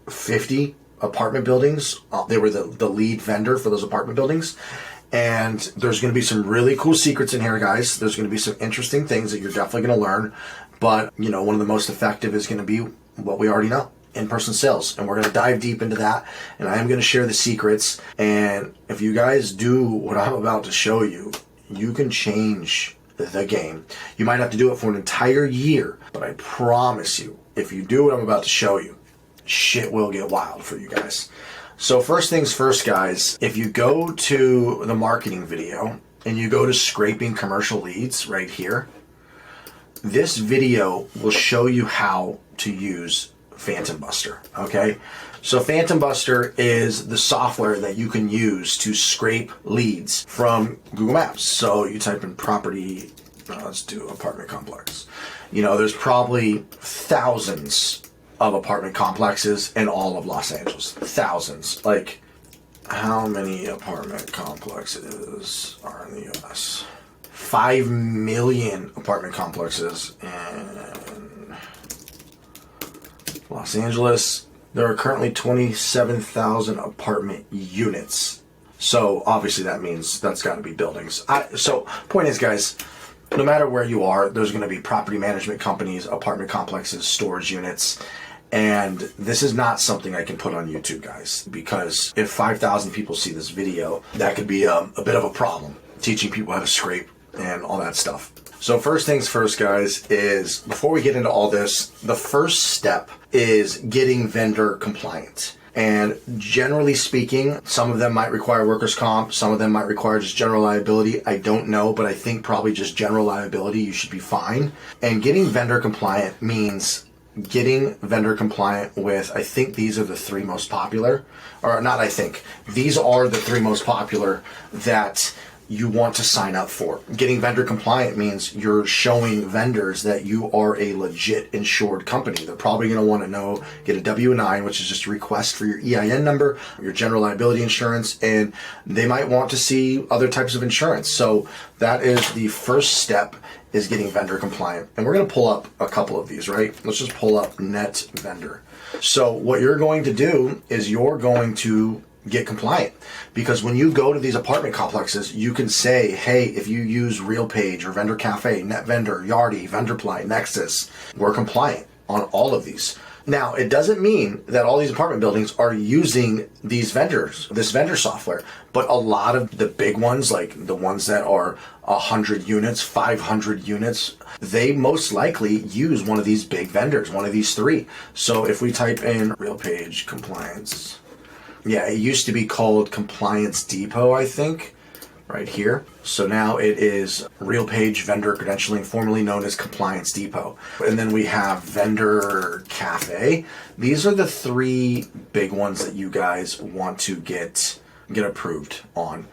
50 apartment buildings. They were the lead vendor for those apartment buildings. And there's going to be some really cool secrets in here, guys. There's going to be some interesting things that you're definitely going to learn. But, one of the most effective is going to be what we already know, in-person sales. And we're going to dive deep into that. And I am going to share the secrets. And if you guys do what I'm about to show you, you can change the game. You might have to do it for an entire year. But I promise you, if you do what I'm about to show you, shit will get wild for you guys. So first things first, guys, if you go to the marketing video and you go to scraping commercial leads right here, this video will show you how to use Phantom Buster, okay? So Phantom Buster is the software that you can use to scrape leads from Google Maps. So you type in property, let's do apartment complex. There's probably thousands of apartment complexes in all of Los Angeles. Thousands. Like, how many apartment complexes are in the US? 5 million apartment complexes in Los Angeles. There are currently 27,000 apartment units. So obviously that means that's got to be buildings. So point is, guys, no matter where you are, there's going to be property management companies, apartment complexes, storage units. And this is not something I can put on YouTube, guys, because if 5,000 people see this video, that could be a bit of a problem, teaching people how to scrape and all that stuff. So first things first, guys, is before we get into all this, the first step is getting vendor compliant. And generally speaking, some of them might require workers' comp, some of them might require just general liability. I don't know, but I think probably just general liability, you should be fine. And getting vendor compliant means getting vendor compliant with, I think these are the three most popular, or not I think, these are the three most popular that you want to sign up for. Getting vendor compliant means you're showing vendors that you are a legit insured company. They're probably going to want to know, get a W-9, which is just a request for your EIN number, your general liability insurance, and they might want to see other types of insurance. So that is the first step, is getting vendor compliant. And we're going to pull up a couple of these, right? Let's just pull up net vendor. So what you're going to do is you're going to get compliant, because when you go to these apartment complexes, you can say, hey, if you use RealPage or Vendor Cafe, Net Vendor, Yardi, Vendorply, Nexus, we're compliant on all of these. Now, it doesn't mean that all these apartment buildings are using these vendors, this vendor software, but a lot of the big ones, like the ones that are 100 units, 500 units, they most likely use one of these big vendors, one of these three. So if we type in RealPage compliance, yeah, it used to be called Compliance Depot, I think, right here. So now it is RealPage Vendor Credentialing, formerly known as Compliance Depot. And then we have Vendor Cafe. These are the three big ones that you guys want to get approved on.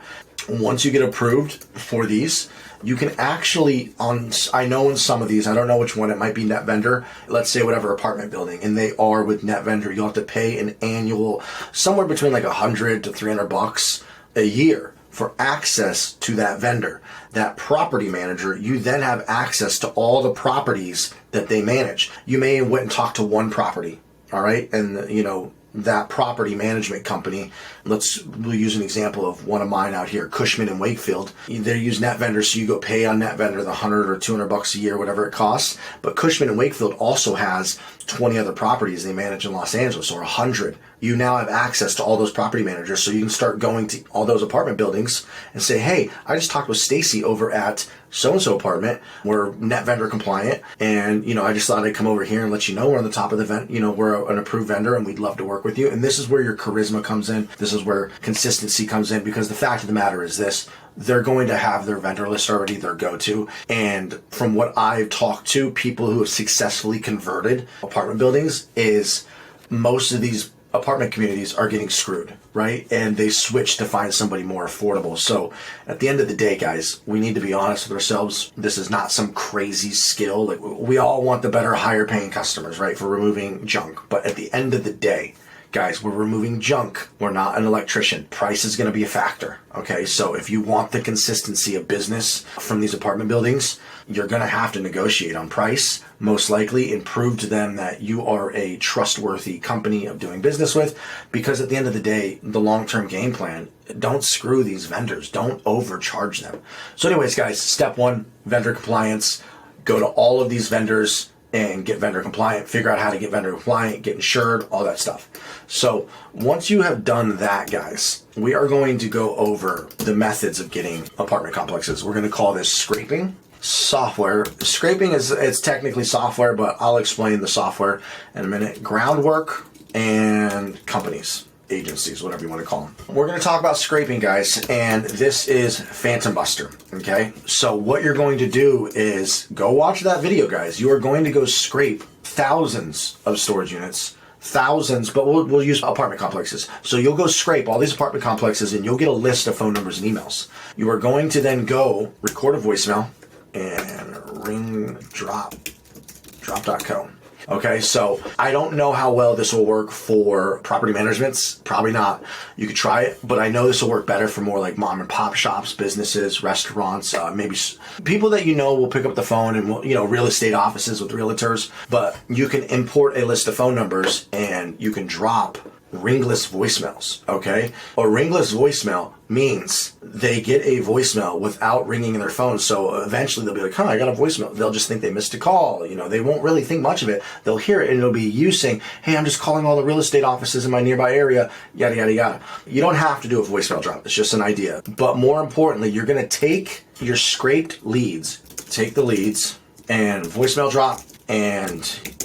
Once you get approved for these, you can actually, I know in some of these, I don't know which one, it might be Net Vendor, let's say whatever apartment building, and they are with Net Vendor, you'll have to pay an annual, somewhere between like $100 to $300 a year for access to that vendor. That property manager, you then have access to all the properties that they manage. You may have went and talked to one property, all right? And, you know, that property management company, we'll use an example of one of mine out here, Cushman and Wakefield. They use Net Vendor, so you go pay on Net Vendor the $100 or $200 a year, whatever it costs. But Cushman and Wakefield also has 20 other properties they manage in Los Angeles, or 100. You now have access to all those property managers, so you can start going to all those apartment buildings and say, hey, I just talked with Stacy over at so-and-so apartment. We're Net Vendor compliant, and, you know, I just thought I'd come over here and let you know we're on the top of the event. You know, we're an approved vendor and we'd love to work with you. And this is where your charisma comes in. This is where consistency comes in, because the fact of the matter is this: they're going to have their vendor list already, their go-to. And from what I've talked to people who have successfully converted apartment buildings, is most of these apartment communities are getting screwed, right? And they switch to find somebody more affordable. So at the end of the day, guys, we need to be honest with ourselves. This is not some crazy skill. Like, we all want the better, higher paying customers, right? For removing junk. But at the end of the day, guys, we're removing junk. We're not an electrician. Price is going to be a factor. Okay. So if you want the consistency of business from these apartment buildings, you're going to have to negotiate on price, most likely, and prove to them that you are a trustworthy company of doing business with. Because at the end of the day, the long-term game plan, don't screw these vendors. Don't overcharge them. So anyways, guys, step one, vendor compliance. Go to all of these vendors and get vendor compliant, figure out how to get vendor compliant, get insured, all that stuff. So once you have done that, guys, we are going to go over the methods of getting apartment complexes. We're going to call this scraping. Software. Scraping it's technically software, but I'll explain the software in a minute. Groundwork and companies, agencies, whatever you want to call them. We're going to talk about scraping, guys, and this is Phantom Buster, okay? So what you're going to do is go watch that video, guys. You are going to go scrape thousands of storage units, thousands, but we'll use apartment complexes. So you'll go scrape all these apartment complexes and you'll get a list of phone numbers and emails. You are going to then go record a voicemail and ring drop.co. Okay, so I don't know how well this will work for property managements. Probably not. You could try it, but I know this will work better for more like mom and pop shops, businesses, restaurants, maybe people that you know will pick up the phone, and you know, real estate offices with realtors. But you can import a list of phone numbers and you can drop ringless voicemails, okay? A ringless voicemail means they get a voicemail without ringing in their phone. So eventually they'll be like, I got a voicemail. They'll just think they missed a call. They won't really think much of it. They'll hear it and it'll be you saying, hey, I'm just calling all the real estate offices in my nearby area, yada, yada, yada. You don't have to do a voicemail drop. It's just an idea. But more importantly, you're going to take your scraped leads, take the leads and voicemail drop and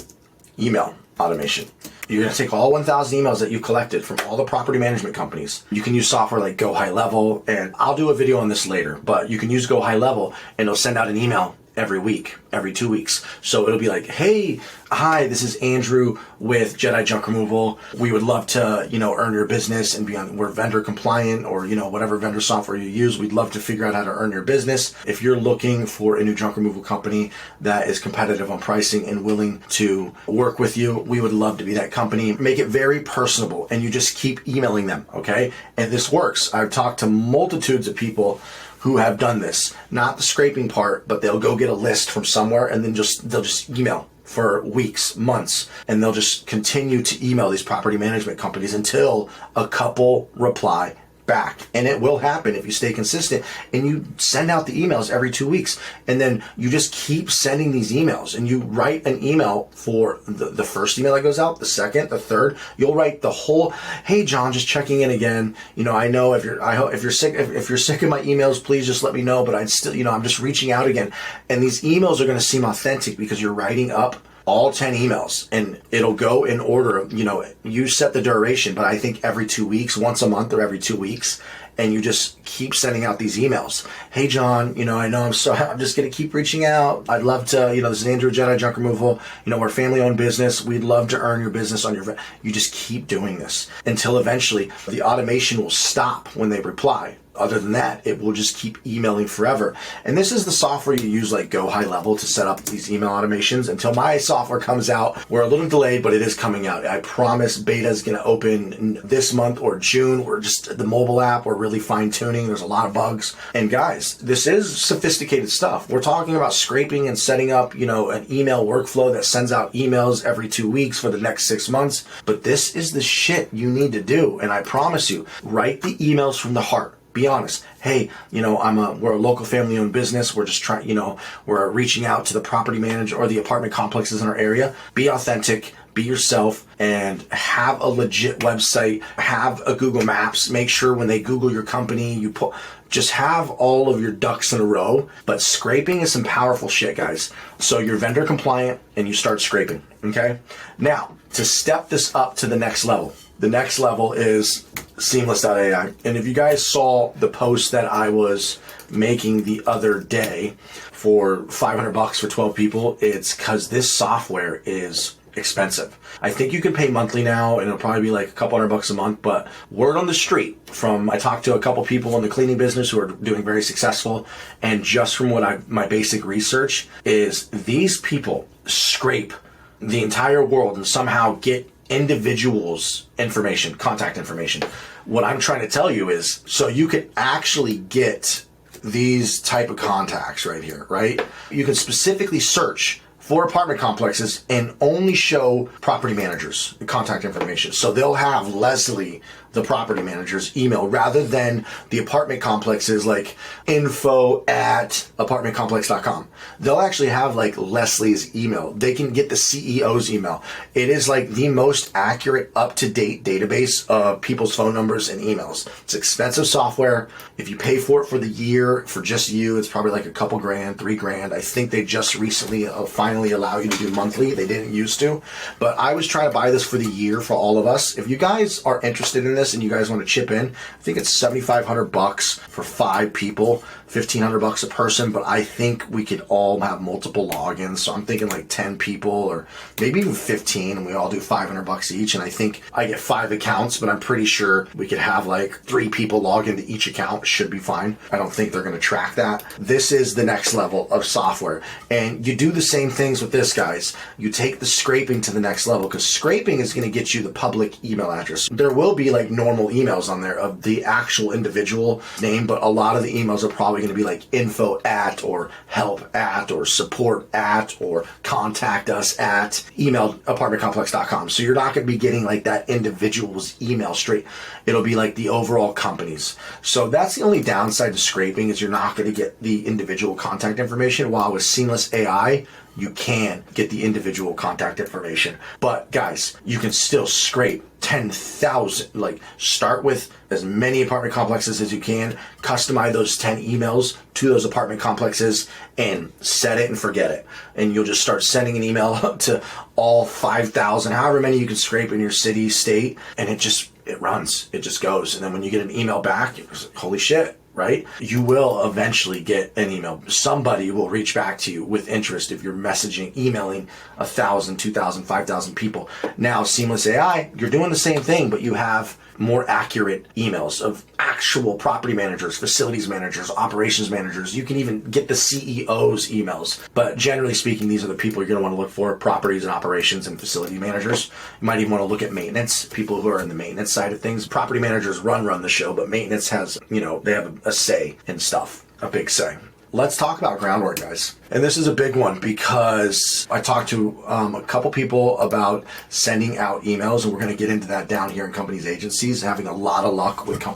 email automation. You're going to take all 1,000 emails that you collected from all the property management companies. You can use software like Go High Level, and I'll do a video on this later, but you can use Go High Level and it'll send out an email every week, every 2 weeks. So it'll be like, hey, hi, this is Andrew with Jedi Junk Removal. We would love to, earn your business and we're vendor compliant or, whatever vendor software you use. We'd love to figure out how to earn your business. If you're looking for a new junk removal company that is competitive on pricing and willing to work with you, we would love to be that company. Make it very personable and you just keep emailing them, okay? And this works. I've talked to multitudes of people who have done this, not the scraping part, but they'll go get a list from somewhere and then they'll just email for weeks, months, and they'll just continue to email these property management companies until a couple reply back. And it will happen if you stay consistent and you send out the emails every 2 weeks. And then you just keep sending these emails and you write an email for the first email that goes out, the second, the third. You'll write the whole, hey John, just checking in again. I know if you're sick of my emails, please just let me know. But I'd still, I'm just reaching out again. And these emails are going to seem authentic because you're writing up all 10 emails and it'll go in order of, you set the duration, but I think every 2 weeks, once a month or every 2 weeks, and you just keep sending out these emails. Hey John, I know I'm just going to keep reaching out. I'd love to, this is Andrew Jedi Junk Removal. We're a family owned business. We'd love to earn your business on your, you just keep doing this until eventually the automation will stop when they reply. Other than that, it will just keep emailing forever. And this is the software you use like Go High Level to set up these email automations until my software comes out. We're a little delayed, but it is coming out. I promise beta is going to open this month or June. We're just the mobile app. We're really fine tuning. There's a lot of bugs. And guys, this is sophisticated stuff. We're talking about scraping and setting up, an email workflow that sends out emails every 2 weeks for the next 6 months. But this is the shit you need to do. And I promise you, write the emails from the heart. Be honest. Hey, we're a local family owned business. We're just trying, we're reaching out to the property manager or the apartment complexes in our area. Be authentic, be yourself, and have a legit website, have a Google Maps. Make sure when they Google your company, just have all of your ducks in a row. But scraping is some powerful shit, guys. So you're vendor compliant and you start scraping, okay? Now, to step this up to the next level. The next level is Seamless.ai. And if you guys saw the post that I was making the other day for $500 for 12 people, it's because this software is expensive. I think you can pay monthly now and it'll probably be like a couple $100 a month, but word on the street I talked to a couple people in the cleaning business who are doing very successful. And just from my basic research is these people scrape the entire world and somehow get individuals' information, contact information. What I'm trying to tell you is, so you can actually get these type of contacts right here, right? You can specifically search for apartment complexes and only show property managers contact information. So they'll have Leslie, the property manager's email, rather than the apartment complexes like info@apartmentcomplex.com. They'll actually have like Leslie's email. They can get the CEO's email. It is like the most accurate, up-to-date database of people's phone numbers and emails. It's expensive software. If you pay for it for the year, for just you, it's probably like a couple grand, $3,000. I think they just recently finally allow you to do monthly. They didn't used to, but I was trying to buy this for the year for all of us. If you guys are interested in this and you guys want to chip in, I think it's $7,500 for 5 people, $1,500 a person, but I think we could all have multiple logins. So I'm thinking like 10 people or maybe even 15, and we all do $500 each. And I think I get 5 accounts, but I'm pretty sure we could have like 3 people log into each account. Should be fine. I don't think they're going to track that. This is the next level of software. And you do the same things with this, guys. You take the scraping to the next level, because scraping is going to get you the public email address. There will be like normal emails on there of the actual individual name, but a lot of the emails are probably probably going to be like info at, or help at, or support at, or contact us at email@apartmentcomplex.com. So you're not going to be getting like that individual's email straight. It'll be like the overall company's. So that's the only downside to scraping, is you're not going to get the individual contact information. While with Seamless AI, you can get the individual contact information. But guys, you can still scrape 10,000. Like, start with as many apartment complexes as you can, customize those 10 emails to those apartment complexes, and set it and forget it. And you'll just start sending an email up to all 5,000, however many you can scrape in your city, state, and it runs, it just goes. And then when you get an email back, it's like, holy shit, right? You will eventually get an email. Somebody will reach back to you with interest if you're emailing 1,000, 2,000, 5,000 people. Now, Seamless AI, you're doing the same thing, but you have more accurate emails of actual property managers, facilities managers, operations managers. You can even get the CEO's emails. But generally speaking, these are the people you're going to want to look for: properties and operations and facility managers. You might even want to look at maintenance, people who are in the maintenance side of things. Property managers run the show, but maintenance has, they have a say in stuff, a big say. Let's talk about groundwork, guys. And this is a big one because I talked to a couple people about sending out emails, and we're going to get into that down here in companies' agencies, having a lot of luck with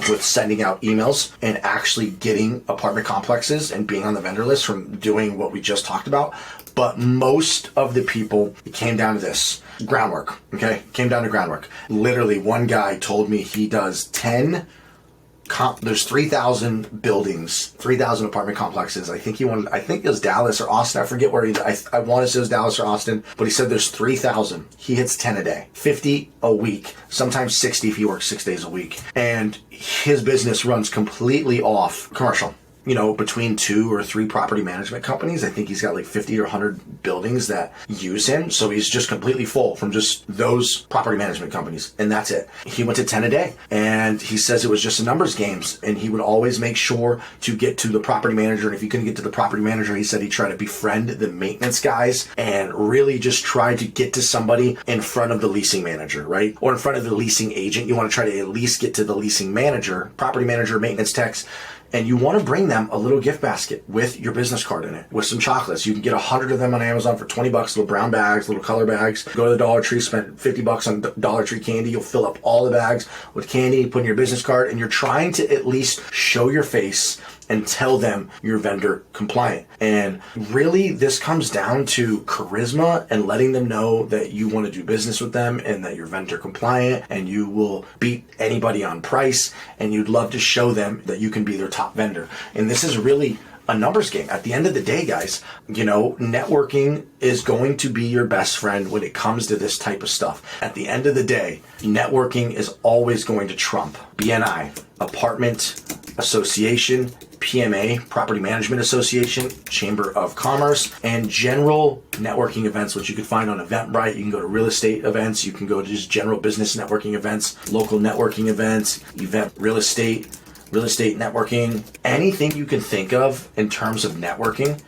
with sending out emails and actually getting apartment complexes and being on the vendor list from doing what we just talked about. But most of the people, it came down to this: groundwork. Okay, came down to groundwork. Literally, one guy told me he does 10. There's 3,000 buildings, 3,000 apartment complexes. I think it was Dallas or Austin. I forget where I want to say it was Dallas or Austin, but he said there's 3,000. He hits 10 a day, 50 a week, sometimes 60 if he works 6 days a week. And his business runs completely off commercial. Between 2 or 3 property management companies. I think he's got like 50 or 100 buildings that use him. So he's just completely full from just those property management companies. And that's it. He went to 10 a day. And he says it was just a numbers games. And he would always make sure to get to the property manager. And if he couldn't get to the property manager, he said he tried to befriend the maintenance guys and really just try to get to somebody in front of the leasing manager, right? Or in front of the leasing agent. You want to try to at least get to the leasing manager, property manager, maintenance techs. And you want to bring them a little gift basket with your business card in it, with some chocolates. You can get 100 of them on Amazon for $20, little brown bags, little color bags. Go to the Dollar Tree, spend $50 on Dollar Tree candy. You'll fill up all the bags with candy, put in your business card, and you're trying to at least show your face and tell them you're vendor compliant. And really, this comes down to charisma and letting them know that you want to do business with them and that you're vendor compliant and you will beat anybody on price, and you'd love to show them that you can be their top vendor. And this is really a numbers game. At the end of the day, guys, networking is going to be your best friend when it comes to this type of stuff. At the end of the day, networking is always going to trump BNI, apartment association, PMA, Property Management Association, Chamber of Commerce, and general networking events, which you can find on Eventbrite. You can go to real estate events. You can go to just general business networking events, local networking events, real estate networking, anything you can think of in terms of networking.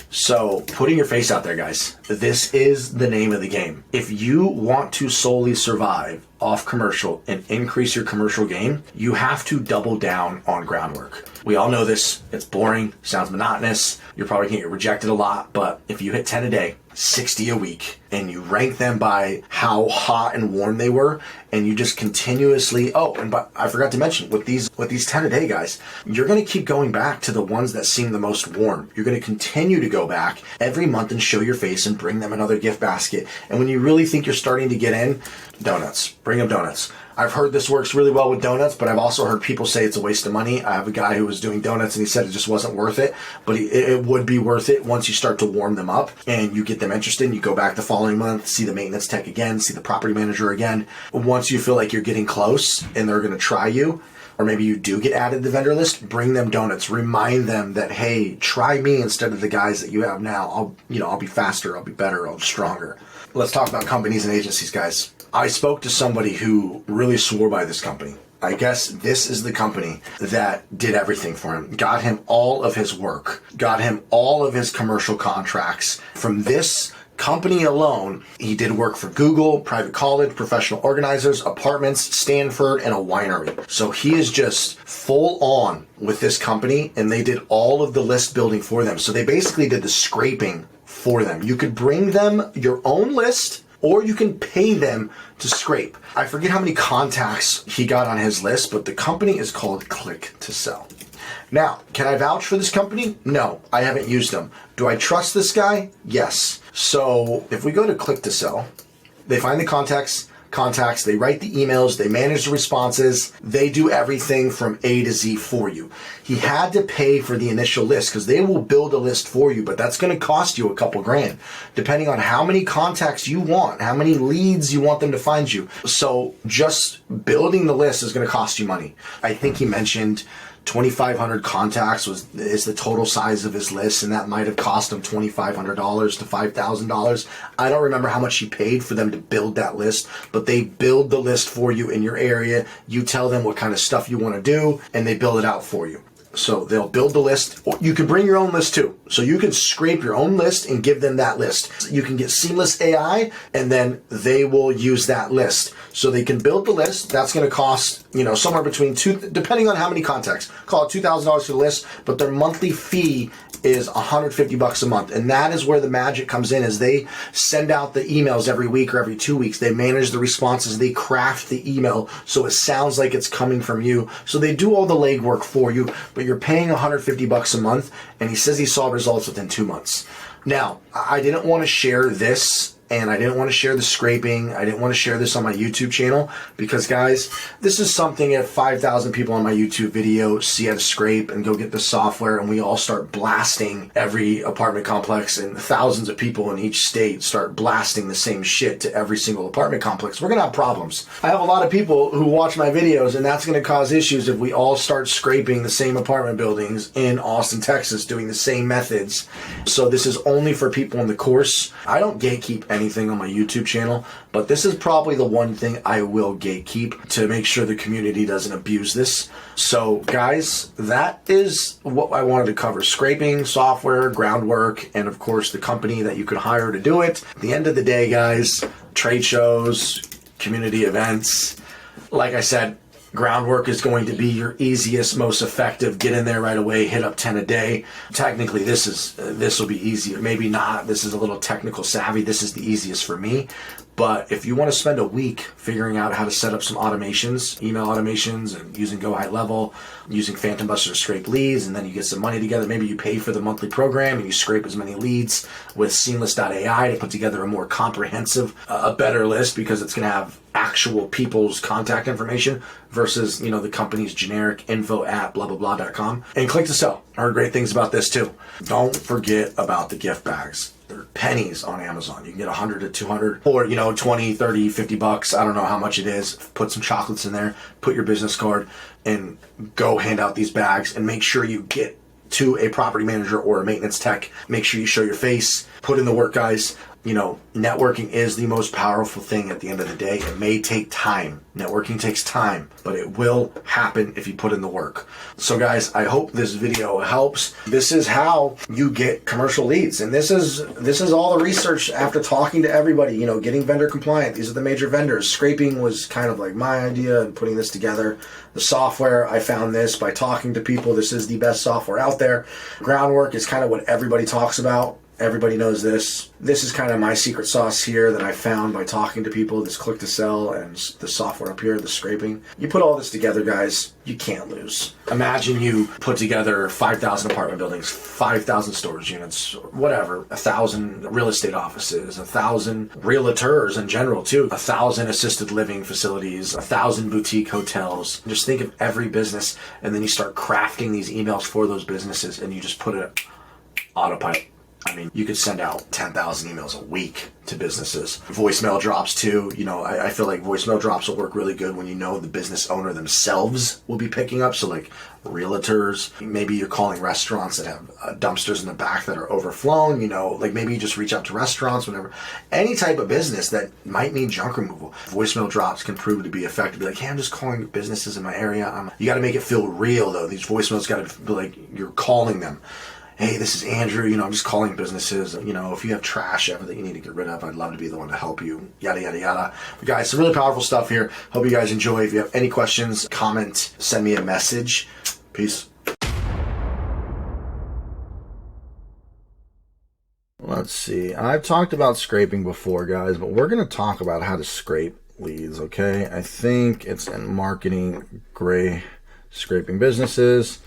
So putting your face out there, guys, this is the name of the game. If you want to solely survive off commercial and increase your commercial game, you have to double down on groundwork. We all know this. It's boring, sounds monotonous. You're probably going to get rejected a lot, but if you hit 10 a day, 60 a week, and you rank them by how hot and warm they were, and you just continuously, but I forgot to mention, with these 10 a day guys, you're going to keep going back to the ones that seem the most warm. You're going to continue to go back every month and show your face and bring them another gift basket. And when you really think you're starting to get in, donuts. Bring them donuts. I've heard this works really well with donuts, but I've also heard people say it's a waste of money. I have a guy who was doing donuts and he said it just wasn't worth it, but it would be worth it once you start to warm them up and you get them interested. And you go back the following month, see the maintenance tech again, see the property manager again. Once you feel like you're getting close and they're going to try you, or maybe you do get added to the vendor list, bring them donuts. Remind them that, hey, try me instead of the guys that you have now. I'll be faster, I'll be better, I'll be stronger. Let's talk about companies and agencies, guys. I spoke to somebody who really swore by this company. I guess this is the company that did everything for him, got him all of his work, got him all of his commercial contracts from this company alone, he did work for Google, private college, professional organizers, apartments, Stanford, and a winery. So he is just full on with this company, and they did all of the list building for them. So they basically did the scraping for them. You could bring them your own list, or you can pay them to scrape. I forget how many contacts he got on his list, but the company is called Click to Sell. Now, can I vouch for this company? No, I haven't used them. Do I trust this guy? Yes. So if we go to Click to Sell, they find the contacts, they write the emails, they manage the responses, they do everything from A to Z for you. He had to pay for the initial list because they will build a list for you, but that's going to cost you a couple grand, depending on how many contacts you want, how many leads you want them to find you. So just building the list is going to cost you money. I think he mentioned 2,500 contacts is the total size of his list, and that might have cost him $2,500 to $5,000. I don't remember how much he paid for them to build that list, but they build the list for you in your area. You tell them what kind of stuff you want to do, and they build it out for you. So they'll build the list. You can bring your own list too. So you can scrape your own list and give them that list. You can get seamless AI, and then they will use that list. So they can build the list. That's going to cost, somewhere between depending on how many contacts, call it $2,000 for the list, but their monthly fee is $150 a month. And that is where the magic comes in, is they send out the emails every week or every 2 weeks. They manage the responses. They craft the email so it sounds like it's coming from you. So they do all the legwork for you, but you're paying $150 a month. And he says he saw results within 2 months. Now, I didn't want to share this, and I didn't want to share the scraping. I didn't want to share this on my YouTube channel because, guys, this is something if 5,000 people on my YouTube video see how to scrape and go get the software, and we all start blasting every apartment complex, and thousands of people in each state start blasting the same shit to every single apartment complex, we're going to have problems. I have a lot of people who watch my videos, and that's going to cause issues if we all start scraping the same apartment buildings in Austin, Texas, doing the same methods. So this is only for people in the course. I don't gatekeep anything on my YouTube channel, but this is probably the one thing I will gatekeep to make sure the community doesn't abuse this. So guys, that is what I wanted to cover: scraping, software, groundwork, and of course the company that you could hire to do it. At the end of the day, guys, trade shows, community events, like I said, groundwork is going to be your easiest, most effective. Get in there right away, hit up 10 a day. Technically, this will be easier. Maybe not. This is a little technical savvy. This is the easiest for me. But if you want to spend a week figuring out how to set up some automations, email automations, and using Go High Level, using Phantom Buster to scrape leads, and then you get some money together, maybe you pay for the monthly program and you scrape as many leads with Seamless.ai to put together a more comprehensive, a better list, because it's going to have actual people's contact information versus, the company's generic info at blah, blah, blah.com. And Click to Sell. I heard great things about this too. Don't forget about the gift bags. They're pennies on Amazon. You can get 100 to 200 or, 20, 30, 50 bucks. I don't know how much it is. Put some chocolates in there, put your business card, and go hand out these bags, and make sure you get to a property manager or a maintenance tech. Make sure you show your face, put in the work, guys. Networking is the most powerful thing at the end of the day. It may take time. Networking takes time, but it will happen if you put in the work. So guys, I hope this video helps. This is how you get commercial leads. And this is all the research after talking to everybody, getting vendor compliant. These are the major vendors. Scraping was kind of like my idea and putting this together. The software, I found this by talking to people. This is the best software out there. Groundwork is kind of what everybody talks about. Everybody knows this. This is kind of my secret sauce here that I found by talking to people. This Click to Sell and the software up here, the scraping. You put all this together, guys, you can't lose. Imagine you put together 5,000 apartment buildings, 5,000 storage units, whatever, 1,000 real estate offices, 1,000 realtors in general too, 1,000 assisted living facilities, 1,000 boutique hotels. Just think of every business, and then you start crafting these emails for those businesses, and you just put it autopilot. I mean, you could send out 10,000 emails a week to businesses. Voicemail drops too. I feel like voicemail drops will work really good when the business owner themselves will be picking up. So like realtors, maybe you're calling restaurants that have dumpsters in the back that are overflown, like maybe you just reach out to restaurants, whatever. Any type of business that might need junk removal. Voicemail drops can prove to be effective. Be like, hey, I'm just calling businesses in my area. You got to make it feel real though. These voicemails got to be like you're calling them. hey, this is Andrew, I'm just calling businesses. If you have trash ever that you need to get rid of, I'd love to be the one to help you, yada, yada, yada. But guys, some really powerful stuff here. Hope you guys enjoy. If you have any questions, comment, send me a message. Peace. Let's see. I've talked about scraping before, guys, but we're going to talk about how to scrape leads, okay? I think it's in marketing, gray, scraping businesses.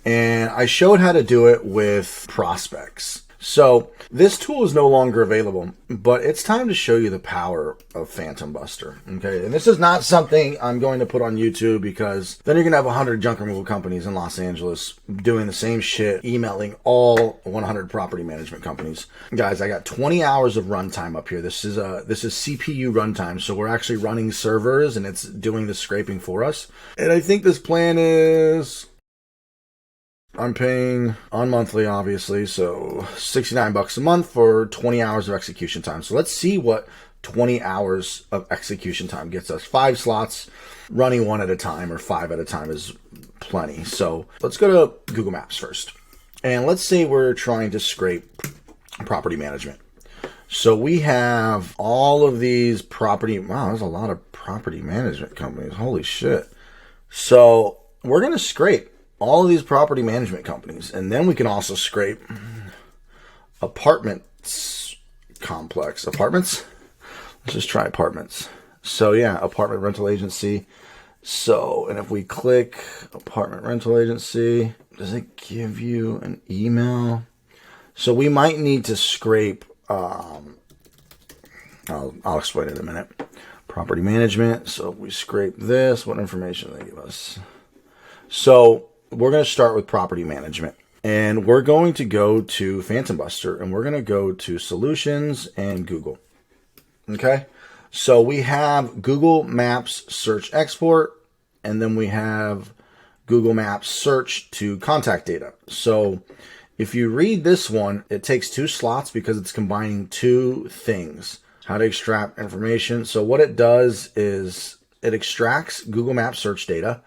And I showed how to do it with prospects. So this tool is no longer available, but it's time to show you the power of Phantom Buster. Okay. And this is not something I'm going to put on YouTube, because then you're going to have 100 junk removal companies in Los Angeles doing the same shit, emailing all 100 property management companies. Guys, I got 20 hours of runtime up here. This is CPU runtime. So we're actually running servers and it's doing the scraping for us. And I think this plan is, I'm paying on monthly, obviously, so $69 a month for 20 hours of execution time. So let's see what 20 hours of execution time gets us. 5 slots, running 1 at a time or 5 at a time is plenty. So let's go to Google Maps first. And let's say we're trying to scrape property management. So we have all of these property, wow, there's a lot of property management companies. Holy shit. So we're going to scrape all of these property management companies, and then we can also scrape apartments complex. Apartments? Let's just try apartments. So yeah, apartment rental agency. So, and if we click apartment rental agency, does it give you an email? So we might need to scrape, I'll explain it in a minute. Property management. So if we scrape this, what information do they give us? So we're going to start with property management, and we're going to go to Phantom Buster, and we're going to go to solutions and Google. Okay. So we have Google Maps search export, and then we have Google Maps search to contact data. So if you read this one, it takes 2 slots because it's combining 2 things. How to extract information. So what it does is it extracts Google Maps search data,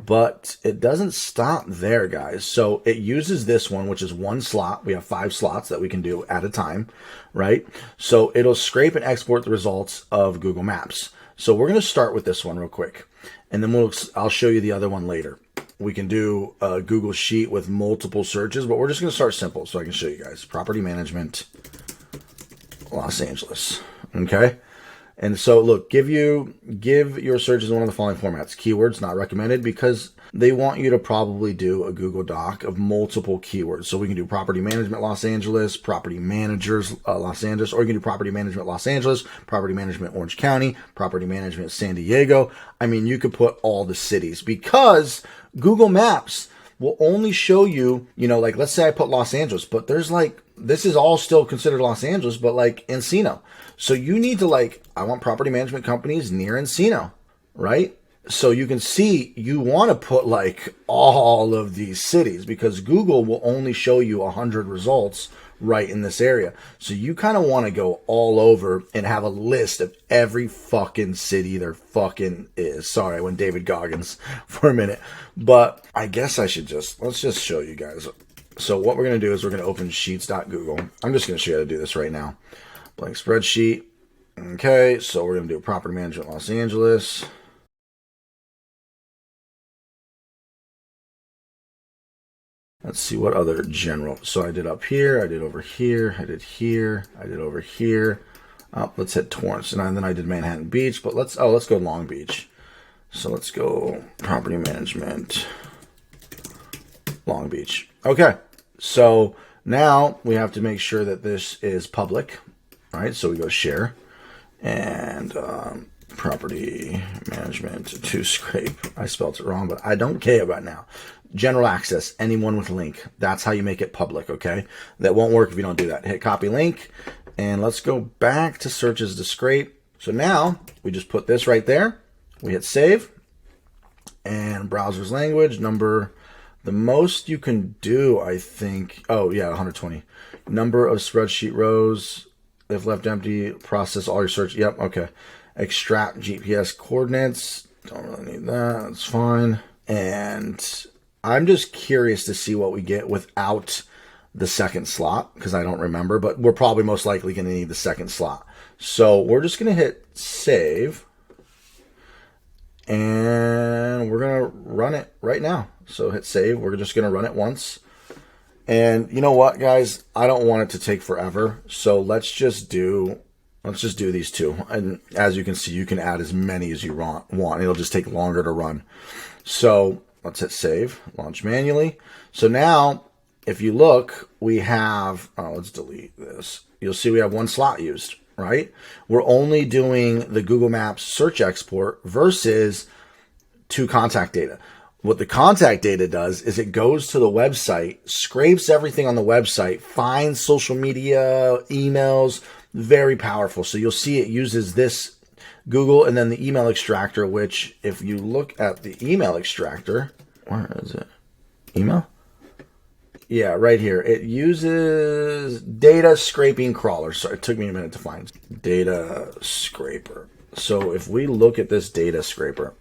but it doesn't stop there, guys. So it uses this one, which is 1 slot. We have 5 slots that we can do at a time, right? So it'll scrape and export the results of Google Maps. So we're going to start with this one real quick, and then I'll show you the other one later. We can do a Google Sheet with multiple searches, but we're just going to start simple so I can show you guys. Property management, Los Angeles. Okay. And so look, give your searches one of the following formats. Keywords not recommended, because they want you to probably do a Google Doc of multiple keywords. So we can do property management Los Angeles, property managers Los Angeles, or you can do property management Los Angeles, property management Orange County, property management San Diego. I mean, you could put all the cities, because Google Maps will only show you, like let's say I put Los Angeles, but there's this is all still considered Los Angeles, but like Encino. So you need to I want property management companies near Encino, right? So you can see you want to put all of these cities, because Google will only show you 100 results right in this area. So you kind of want to go all over and have a list of every fucking city there fucking is. Sorry, I went David Goggins for a minute, but I guess let's just show you guys. So what we're going to do is we're going to open sheets.google. I'm just going to show you how to do this right now. Blank spreadsheet. Okay, so we're going to do property management Los Angeles. Let's see what other general. So I did up here, I did over here, I did here, I did over here. Let's hit Torrance, and then I did Manhattan Beach, but let's go Long Beach. So let's go property management Long Beach. Okay, so now we have to make sure that this is public, right? So we go share, and property management to scrape. I spelled it wrong, but I don't care about now. General access, anyone with link. That's how you make it public, okay? That won't work if you don't do that. Hit copy link, and let's go back to searches to scrape. So now we just put this right there. We hit save, and browser's language number. The most you can do, I think, 120. Number of spreadsheet rows. If left empty, process all your search. Yep, okay. Extract GPS coordinates. Don't really need that. That's fine. And I'm just curious to see what we get without the second slot because I don't remember, but we're probably most likely going to need the second slot. So we're just going to hit save and we're going to run it right now. So hit save. We're just going to run it once. And you know what, guys? I don't want it to take forever. So let's just do these two. And as you can see, you can add as many as you want. It'll just take longer to run. So let's hit save, launch manually. So now, if you look, we have, let's delete this. You'll see we have one slot used, right? We're only doing the Google Maps search export versus 2 contact data. What the contact data does is it goes to the website, scrapes everything on the website, finds social media, emails, very powerful. So you'll see it uses this Google and then the email extractor, which if you look at the email extractor, where is it? Email? Yeah, right here. It uses data scraping crawler. So it took me a minute to find data scraper. So if we look at this data scraper,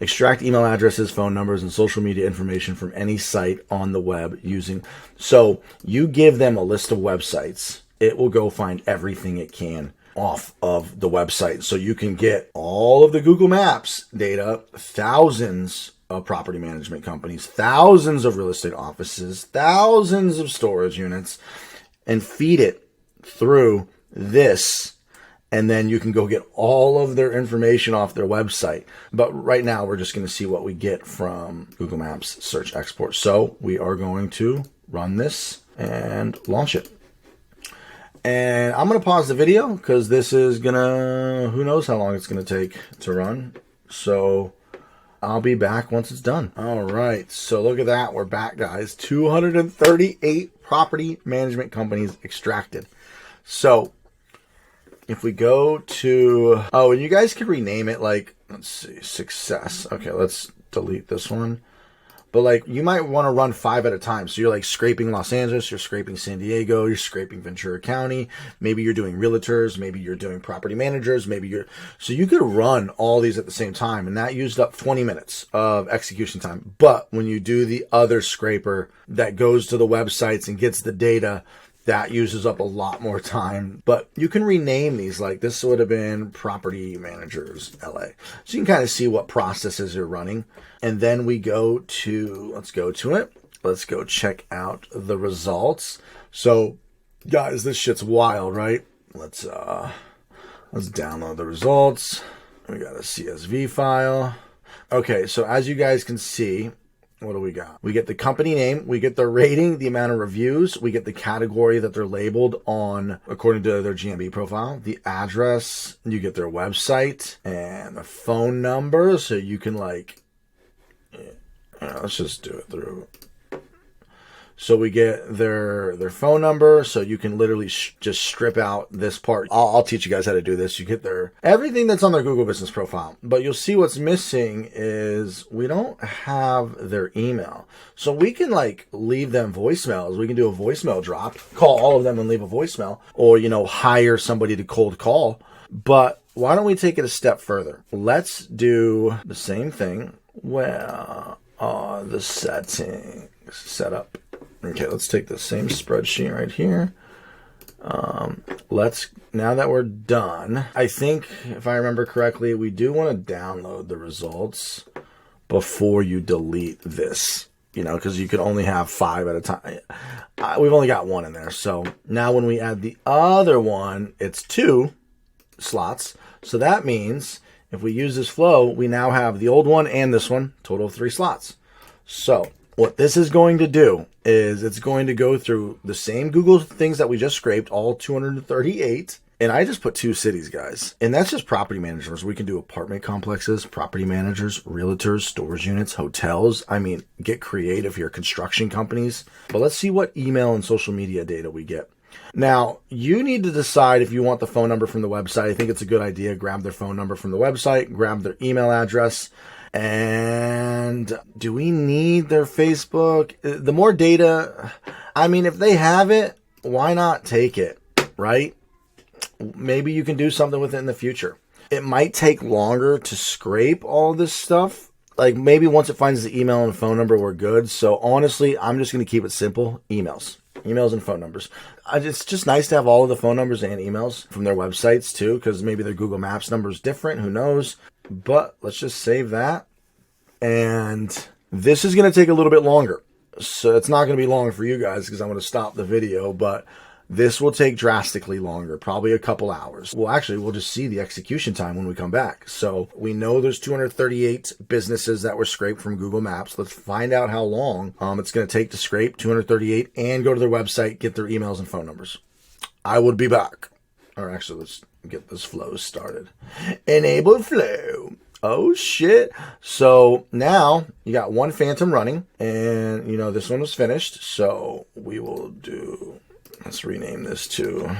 extract email addresses, phone numbers, and social media information from any site on the web using. So you give them a list of websites. It will go find everything it can off of the website. So you can get all of the Google Maps data, thousands of property management companies, thousands of real estate offices, thousands of storage units, and feed it through this. And then you can go get all of their information off their website. But right now, we're just going to see what we get from Google Maps search export. So we are going to run this and launch it. And I'm going to pause the video because this is going to, who knows how long it's going to take to run. So I'll be back once it's done. All right. So look at that. We're back, guys. 238 property management companies extracted. So if we go to, oh, and you guys can rename it like, let's see, success. Okay, let's delete this one. But like, you might want to run 5 at a time. So you're like scraping Los Angeles, you're scraping San Diego, you're scraping Ventura County. Maybe you're doing realtors, maybe you're doing property managers, so you could run all these at the same time. And that used up 20 minutes of execution time. But when you do the other scraper that goes to the websites and gets the data, that uses up a lot more time. But you can rename these, like this would have been property managers LA. So you can kind of see what processes you're running. And then we go to, let's go to it. Let's go check out the results. So guys, this shit's wild, right? Let's download the results. We got a CSV file. Okay, so as you guys can see, what do we got? We get the company name, we get the rating, the amount of reviews, we get the category that they're labeled on according to their GMB profile, the address, you get their website, and the phone number. So you can like, let's just do it through. So we get their phone number, so you can literally just strip out this part. I'll teach you guys how to do this. You get everything that's on their Google Business profile, but you'll see what's missing is we don't have their email. So we can like leave them voicemails. We can do a voicemail drop, call all of them and leave a voicemail, or, hire somebody to cold call. But why don't we take it a step further? Let's do the same thing. Well, the settings, setup. Okay, let's take the same spreadsheet right here. Now that we're done, I think if I remember correctly, we do want to download the results before you delete this, because you could only have 5 at a time. We've only got 1 in there. So now when we add the other one, it's 2 slots. So that means if we use this flow, we now have the old one and this one, total of 3 slots. So what this is going to do is it's going to go through the same Google things that we just scraped, all 238. And I just put 2 cities, guys. And that's just property managers. We can do apartment complexes, property managers, realtors, storage units, hotels. I mean, get creative here, construction companies. But let's see what email and social media data we get. Now, you need to decide if you want the phone number from the website. I think it's a good idea. Grab their phone number from the website, grab their email address. And do we need their Facebook? The more data, I mean, if they have it, why not take it, right? Maybe you can do something with it in the future. It might take longer to scrape all this stuff. Like maybe once it finds the email and phone number, we're good. So honestly, I'm just going to keep it simple. Emails. Emails and phone numbers. It's just nice to have all of the phone numbers and emails from their websites too, because maybe their Google Maps number is different. Who knows? But let's just save that. And this is going to take a little bit longer. So it's not going to be long for you guys because I'm going to stop the video, but this will take drastically longer, probably a couple hours. Well, actually, we'll just see the execution time when we come back. So we know there's 238 businesses that were scraped from Google Maps. Let's find out how long it's going to take to scrape 238 and go to their website, get their emails and phone numbers. I will be back. Or actually, let's get this flow started. Enable flow. Oh shit. So now you got one phantom running and you know, this one was finished. So we will do, let's rename this to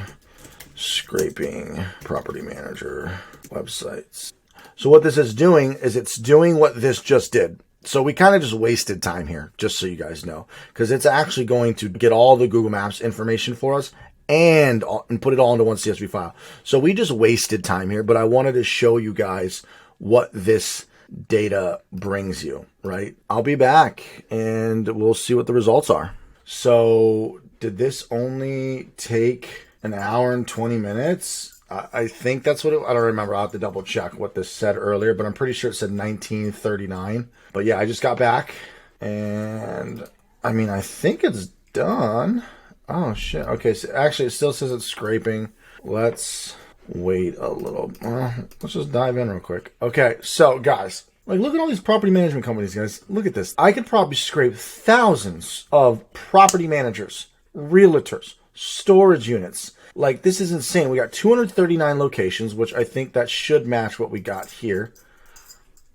scraping property manager websites. So what this is doing is it's doing what this just did. So we kind of just wasted time here, just so you guys know, because it's actually going to get all the Google Maps information for us and put it all into one CSV file. So we just wasted time here, but I wanted to show you guys what this data brings you, right? I'll be back and we'll see what the results are. So did this only take an hour and 20 minutes? I think that's what I don't remember. I'll have to double check what this said earlier, but I'm pretty sure it said 1939. But yeah, I just got back and I mean, I think it's done. Oh shit. Okay. So actually it still says it's scraping. Let's wait a little. Let's just dive in real quick. Okay, so guys, like look at all these property management companies, guys. Look at this. I could probably scrape thousands of property managers, realtors, storage units. Like this is insane. We got 239 locations, which I think that should match what we got here.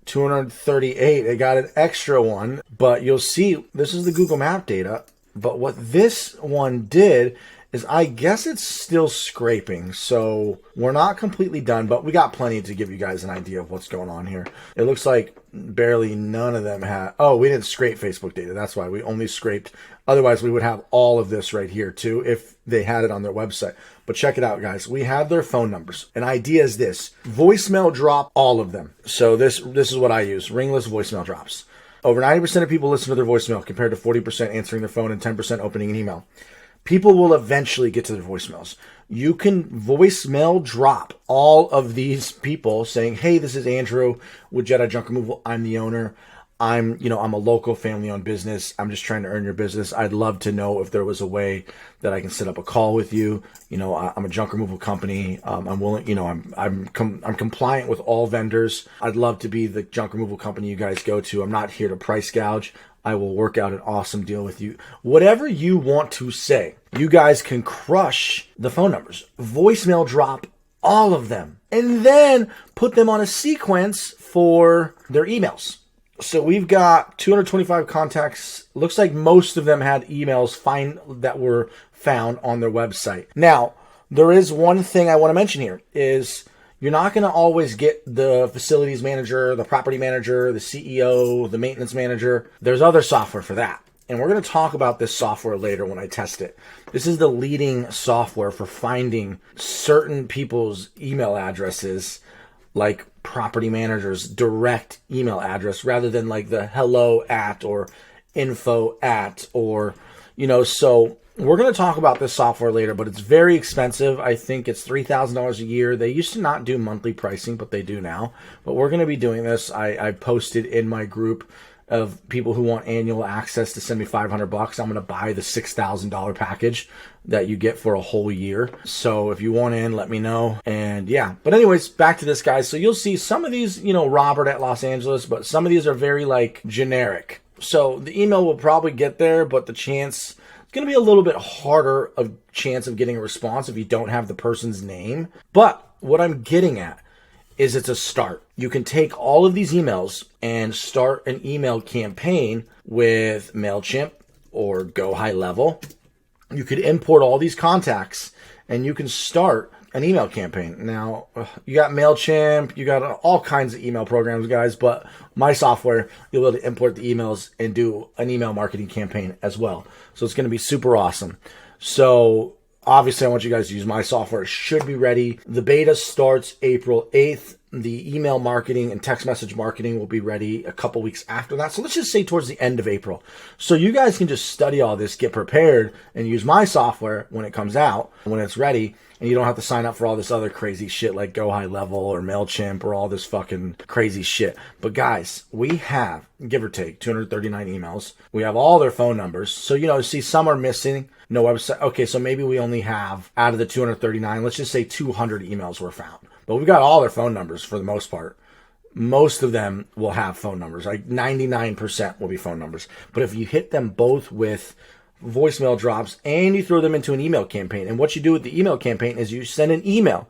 238. They got an extra one, but you'll see this is the Google Map data. But what this one did is I guess it's still scraping. So we're not completely done, but we got plenty to give you guys an idea of what's going on here. It looks like barely none of them had, oh, we didn't scrape Facebook data. That's why we only scraped. Otherwise we would have all of this right here too, if they had it on their website. But check it out, guys. We have their phone numbers. An idea is this: voicemail drop all of them. So this is what I use, ringless voicemail drops. Over 90% of people listen to their voicemail compared to 40% answering their phone and 10% opening an email. People will eventually get to their voicemails. You can voicemail drop all of these people saying, hey, this is Andrew with Jedi Junk Removal. I'm the owner. I'm a local family-owned business. I'm just trying to earn your business. I'd love to know if there was a way that I can set up a call with you. You know, I'm a junk removal company. I'm willing, you know, I'm compliant with all vendors. I'd love to be the junk removal company you guys go to. I'm not here to price gouge. I will work out an awesome deal with you. Whatever you want to say, you guys can crush the phone numbers. Voicemail drop all of them. And then put them on a sequence for their emails. So we've got 225 contacts. Looks like most of them had emails that were found on their website. Now, there is one thing I want to mention here is you're not going to always get the facilities manager, the property manager, the CEO, the maintenance manager. There's other software for that. And we're going to talk about this software later when I test it. This is the leading software for finding certain people's email addresses, like property managers' direct email address, rather than like the hello at or info at or, you know, so we're going to talk about this software later, but it's very expensive. I think it's $3,000 a year. They used to not do monthly pricing, but they do now. But we're going to be doing this. I posted in my group of people who want annual access to send me $500. I'm going to buy the $6,000 package that you get for a whole year. So if you want in, let me know. And yeah, but anyways, back to this, guys. So you'll see some of these, you know, Robert at Los Angeles, but some of these are very like generic. So the email will probably get there, but the chance, it's going to be a little bit harder of chance of getting a response if you don't have the person's name. But what I'm getting at is it's a start. You can take all of these emails and start an email campaign with MailChimp or Go High Level. You could import all these contacts and you can start an email campaign. Now, you got MailChimp, you got all kinds of email programs, guys, but my software, you'll be able to import the emails and do an email marketing campaign as well. So it's going to be super awesome. So obviously, I want you guys to use my software. It should be ready. The beta starts April 8th. The email marketing and text message marketing will be ready a couple weeks after that. So let's just say towards the end of April. So you guys can just study all this, get prepared, and use my software when it comes out, when it's ready. And you don't have to sign up for all this other crazy shit like Go High Level or MailChimp or all this fucking crazy shit. But guys, we have, give or take, 239 emails. We have all their phone numbers. So, see, some are missing. No website. Okay, so maybe we only have, out of the 239, let's just say 200 emails were found. But we've got all their phone numbers for the most part. Most of them will have phone numbers. Like 99% will be phone numbers. But if you hit them both with voicemail drops and you throw them into an email campaign, and what you do with the email campaign is you send an email,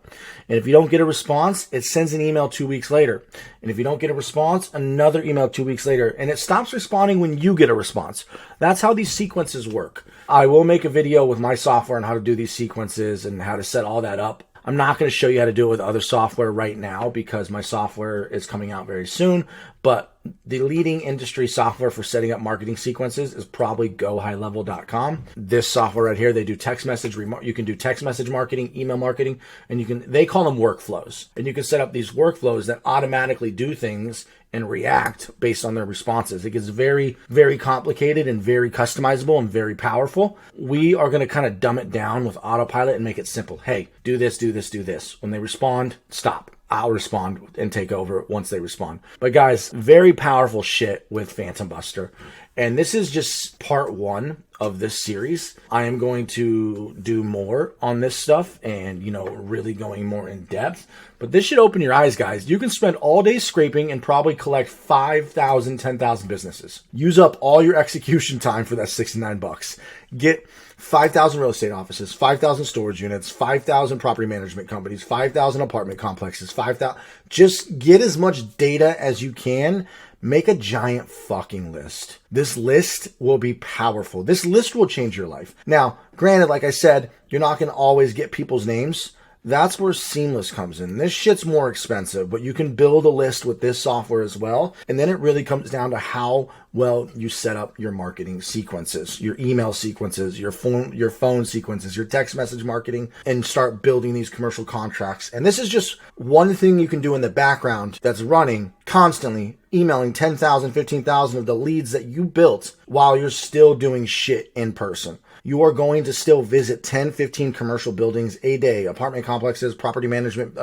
and if you don't get a response, it sends an email 2 weeks later, and if you don't get a response, another email 2 weeks later, and it stops responding when you get a response. That's how these sequences work. I will make a video with my software on how to do these sequences and how to set all that up. I'm not going to show you how to do it with other software right now because my software is coming out very soon, but the leading industry software for setting up marketing sequences is probably gohighlevel.com. This software right here, they do text message, you can do text message marketing, email marketing, and they call them workflows. And you can set up these workflows that automatically do things and react based on their responses. It gets very, very complicated and very customizable and very powerful. We are going to kind of dumb it down with Autopilot and make it simple. Hey, do this, do this, do this. When they respond, stop. I'll respond and take over once they respond. But guys, very powerful shit with Phantom Buster. And this is just part one of this series. I am going to do more on this stuff and, really going more in depth. But this should open your eyes, guys. You can spend all day scraping and probably collect 5,000, 10,000 businesses. Use up all your execution time for that $69. Get 5,000 real estate offices, 5,000 storage units, 5,000 property management companies, 5,000 apartment complexes, 5,000. Just get as much data as you can. Make a giant fucking list. This list will be powerful. This list will change your life. Now, granted, like I said, you're not going to always get people's names. That's where Seamless comes in. This shit's more expensive, but you can build a list with this software as well. And then it really comes down to how well you set up your marketing sequences, your email sequences, your phone sequences, your text message marketing, and start building these commercial contracts. And this is just one thing you can do in the background that's running constantly, emailing 10,000, 15,000 of the leads that you built while you're still doing shit in person. You are going to still visit 10, 15 commercial buildings a day, apartment complexes, property management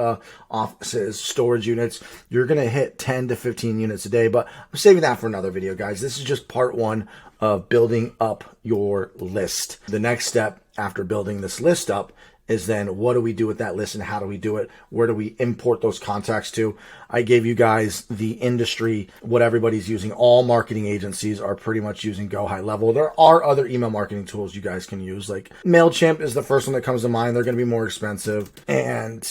offices, storage units. You're going to hit 10 to 15 units a day, but I'm saving that for another video, guys. This is just part one of building up your list. The next step after building this list up is then what do we do with that list and how do we do it? Where do we import those contacts to? I gave you guys the industry, what everybody's using. All marketing agencies are pretty much using Go High Level. There are other email marketing tools you guys can use. Like MailChimp is the first one that comes to mind. They're going to be more expensive. And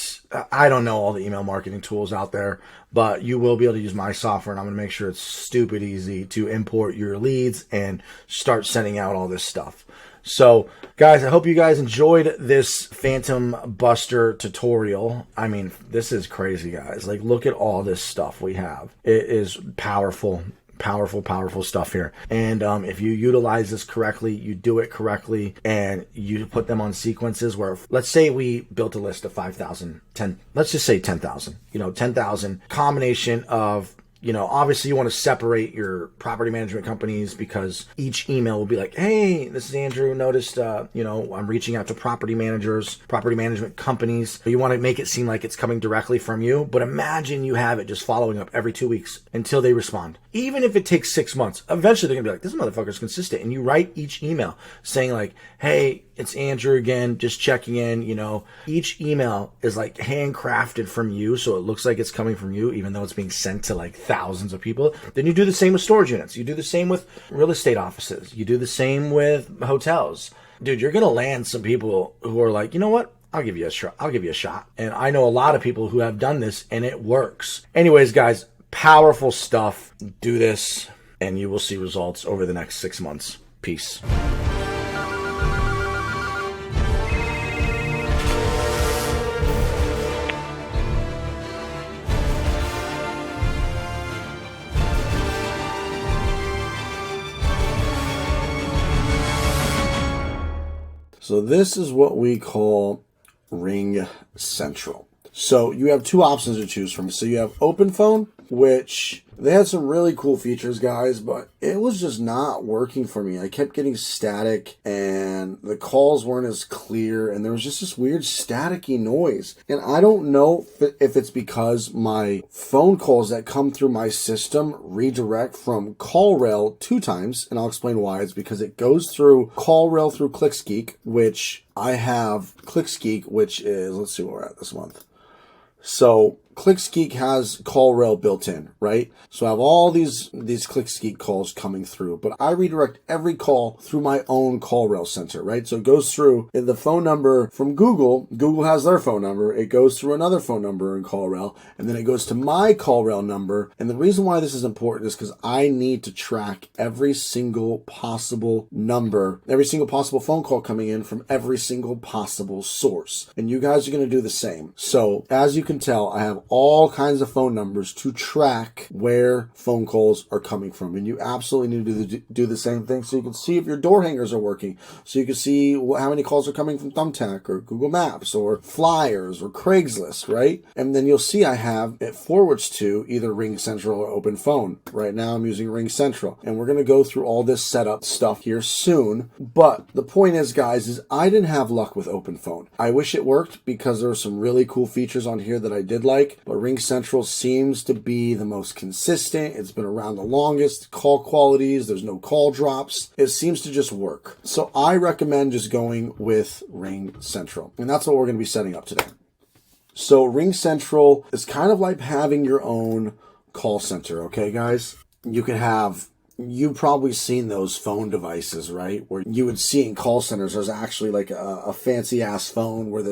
I don't know all the email marketing tools out there, but you will be able to use my software, and I'm going to make sure it's stupid easy to import your leads and start sending out all this stuff. So, guys, I hope you guys enjoyed this Phantom Buster tutorial. I mean, this is crazy, guys. Like, look at all this stuff we have. It is powerful, powerful stuff here. And if you utilize this correctly, you do it correctly, and you put them on sequences where, let's say we built a list of 5,000, 10, let's just say 10,000, 10,000 combination of, obviously you want to separate your property management companies because each email will be like, hey, this is Andrew. Noticed, I'm reaching out to property managers, property management companies. You want to make it seem like it's coming directly from you, but imagine you have it just following up every 2 weeks until they respond. Even if it takes 6 months, eventually they're gonna be like, this motherfucker's consistent. And you write each email saying like, hey, it's Andrew again, just checking in. Each email is like handcrafted from you, so it looks like it's coming from you, even though it's being sent to like thousands of people. Then you do the same with storage units. You do the same with real estate offices. You do the same with hotels. Dude, you're gonna land some people who are like, you know what? I'll give you a shot. I'll give you a shot. And I know a lot of people who have done this, and it works. Anyways, guys, powerful stuff. Do this, and you will see results over the next 6 months. Peace. So this is what we call Ring Central. So you have two options to choose from. So you have open phone, which they had some really cool features, guys, but it was just not working for me. I kept getting static and the calls weren't as clear and there was just this weird staticky noise. And I don't know if it's because my phone calls that come through my system redirect from CallRail 2 times, and I'll explain why. It's because it goes through CallRail through ClickSkeek, which I have ClickSkeek, which is, let's see where we're at this month. So ClickSkeek has CallRail built in, right? So I have all these ClickSkeek calls coming through, but I redirect every call through my own CallRail center, right? So it goes through the phone number from Google. Google has their phone number. It goes through another phone number in CallRail, and then it goes to my CallRail number. And the reason why this is important is because I need to track every single possible number, every single possible phone call coming in from every single possible source. And you guys are going to do the same. So as you can tell, I have all kinds of phone numbers to track where phone calls are coming from. And you absolutely need to do the same thing so you can see if your door hangers are working. So you can see how many calls are coming from Thumbtack or Google Maps or Flyers or Craigslist, right? And then you'll see I have it forwards to either Ring Central or Open Phone. Right now I'm using Ring Central. And we're going to go through all this setup stuff here soon. But the point is, guys, is I didn't have luck with Open Phone. I wish it worked because there were some really cool features on here that I did like. But Ring Central seems to be the most consistent. It's been around the longest. Call qualities, there's no call drops. It seems to just work. So I recommend just going with Ring Central. And that's what we're going to be setting up today. So Ring Central is kind of like having your own call center, okay, guys? You've probably seen those phone devices, right? Where you would see in call centers, there's actually like a fancy ass phone where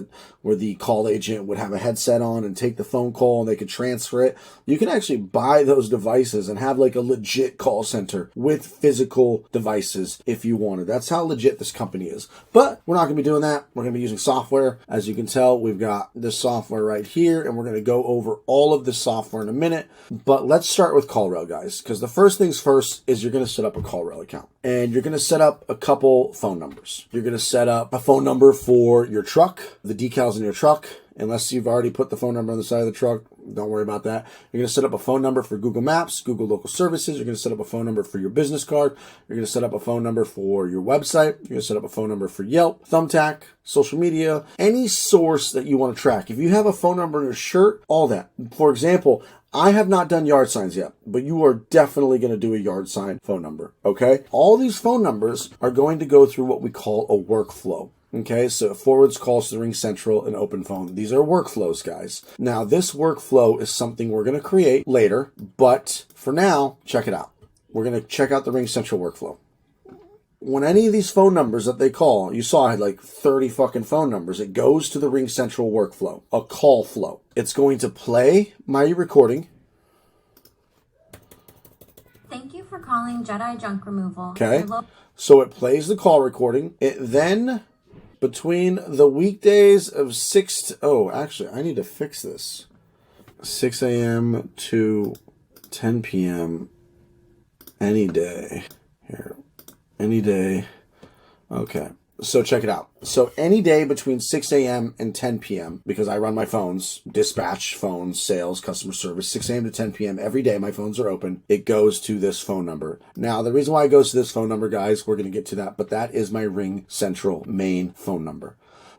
the call agent would have a headset on and take the phone call and they could transfer it. You can actually buy those devices and have like a legit call center with physical devices if you wanted. That's how legit this company is. But we're not going to be doing that. We're going to be using software. As you can tell, we've got this software right here, and we're going to go over all of the software in a minute. But let's start with CallRail, guys, because the first things first is you're going to set up a CallRail account, and you're going to set up a couple phone numbers. You're going to set up a phone number for your truck, the decals in your truck. Unless you've already put the phone number on the side of the truck, don't worry about that. You're going to set up a phone number for Google Maps, Google Local Services. You're going to set up a phone number for your business card. You're going to set up a phone number for your website. You're going to set up a phone number for Yelp, Thumbtack, social media, any source that you want to track. If you have a phone number in your shirt, all that. For example, I have not done yard signs yet, but you are definitely going to do a yard sign phone number, okay? All these phone numbers are going to go through what we call a workflow. Okay, so it forwards calls to Ring Central and Open Phone. These are workflows, guys. Now, this workflow is something we're going to create later, but for now, check it out. We're going to check out the Ring Central workflow. When any of these phone numbers that they call, you saw I had like 30 fucking phone numbers, it goes to the Ring Central workflow, a call flow. It's going to play my recording. Thank you for calling Jedi Junk Removal. Okay, so it plays the call recording. It then, between the weekdays of actually, I need to fix this. 6 a.m. to 10 p.m. any day. Here, any day. Okay, so check it out. So any day between 6 a.m. and 10 p.m., because I run my phones, dispatch phones, sales, customer service, 6 a.m. to 10 p.m. every day, my phones are open. It goes to this phone number. Now, the reason why it goes to this phone number, guys, we're going to get to that, but that is my Ring Central main phone number.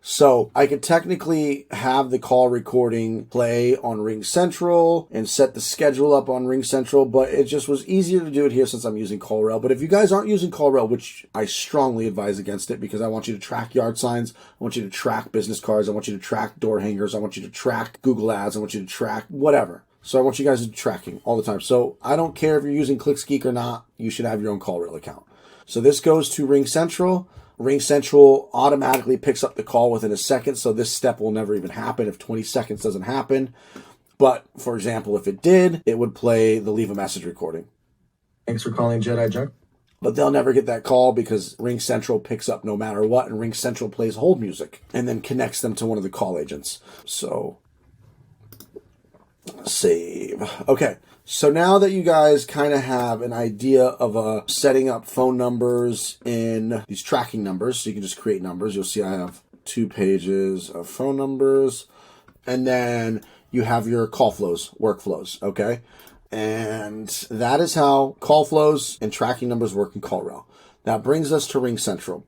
So I could technically have the call recording play on Ring Central and set the schedule up on Ring Central, but it just was easier to do it here since I'm using CallRail. But if you guys aren't using CallRail, which I strongly advise against it, because I want you to track yard signs, I want you to track business cards, I want you to track door hangers, I want you to track Google Ads, I want you to track whatever. So I want you guys to be tracking all the time. So I don't care if you're using ClickSkeek or not, you should have your own CallRail account. So this goes to Ring Central. Ring Central automatically picks up the call within a second, so this step will never even happen if 20 seconds doesn't happen. But, for example, if it did, it would play the leave a message recording. Thanks for calling Jedi Junk. But they'll never get that call because Ring Central picks up no matter what, and Ring Central plays hold music and then connects them to one of the call agents. So, save. Okay. So now that you guys kind of have an idea of setting up phone numbers in these tracking numbers, so you can just create numbers. You'll see I have 2 pages of phone numbers. And then you have your call flows, workflows, okay? And that is how call flows and tracking numbers work in CallRail. That brings us to RingCentral.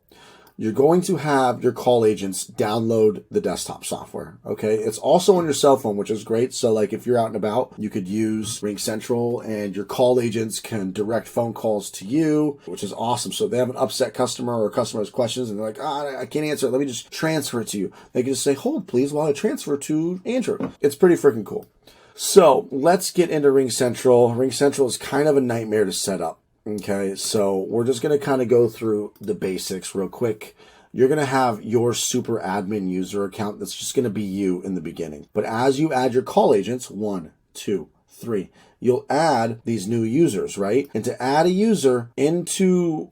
You're going to have your call agents download the desktop software, okay? It's also on your cell phone, which is great. So like if you're out and about, you could use RingCentral and your call agents can direct phone calls to you, which is awesome. So if they have an upset customer or a customer has questions and they're like, I can't answer it. Let me just transfer it to you. They can just say, hold please while I transfer to Andrew. It's pretty freaking cool. So let's get into RingCentral. RingCentral is kind of a nightmare to set up. Okay, so we're just going to kind of go through the basics real quick. You're going to have your super admin user account that's just going to be you in the beginning. But as you add your call agents, 1, 2, 3, you'll add these new users, right? And to add a user into,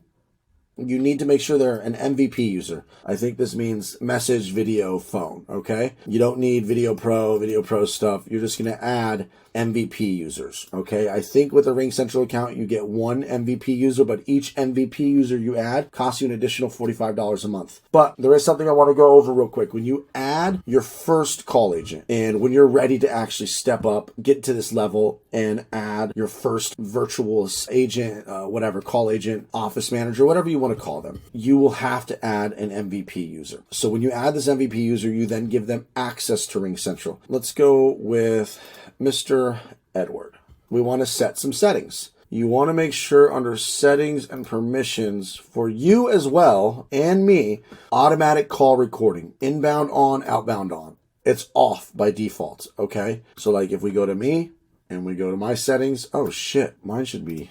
you need to make sure they're an MVP user. I think this means message, video, phone, okay? You don't need Video Pro stuff. You're just going to add MVP users, okay? I think with a RingCentral account, you get 1 MVP user, but each MVP user you add costs you an additional $45 a month. But there is something I want to go over real quick. When you add your first call agent and when you're ready to actually step up, get to this level and add your first virtual agent, whatever, call agent, office manager, whatever you want to call them, you will have to add an MVP user. So when you add this MVP user, you then give them access to RingCentral. Let's go with Mr. Edward. We want to set some settings. You want to make sure under settings and permissions for you as well and me, automatic call recording, inbound on, outbound on. It's off by default, okay? So like if we go to me and we go to my settings, oh shit, mine should be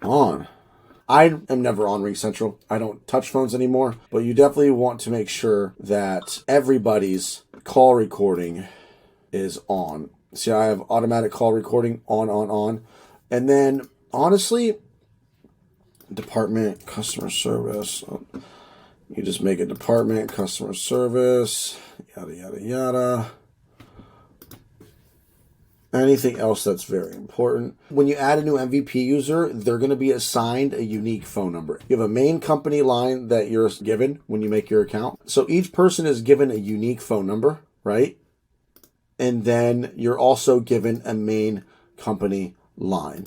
on. I am never on RingCentral. I don't touch phones anymore, but you definitely want to make sure that everybody's call recording is on. See, I have automatic call recording on. And then, honestly, department, customer service. You just make a department, customer service, yada, yada, yada. Anything else that's very important. When you add a new MVP user, they're going to be assigned a unique phone number. You have a main company line that you're given when you make your account. So each person is given a unique phone number, right? And then you're also given a main company line.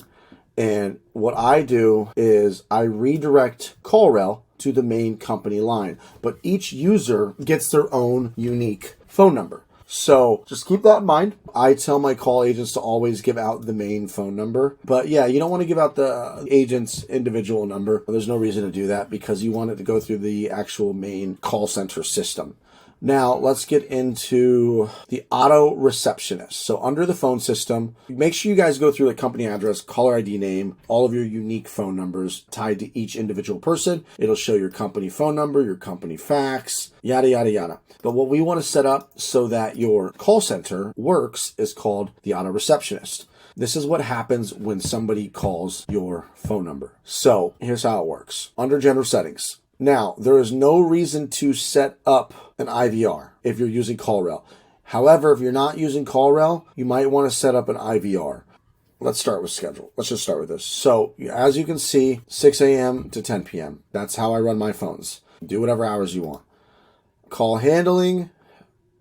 And what I do is I redirect CallRail to the main company line. But each user gets their own unique phone number. So just keep that in mind. I tell my call agents to always give out the main phone number. But yeah, you don't want to give out the agent's individual number. There's no reason to do that because you want it to go through the actual main call center system. Now, let's get into the auto receptionist. So under the phone system, make sure you guys go through the company address, caller ID name, all of your unique phone numbers tied to each individual person. It'll show your company phone number, your company fax, yada, yada, yada. But what we want to set up so that your call center works is called the auto receptionist. This is what happens when somebody calls your phone number. So here's how it works. Under general settings. Now, there is no reason to set up an IVR if you're using CallRail. However, if you're not using CallRail, you might want to set up an IVR. Let's start with schedule. Let's just start with this. So, as you can see, 6 a.m. to 10 p.m. That's how I run my phones. Do whatever hours you want. Call handling,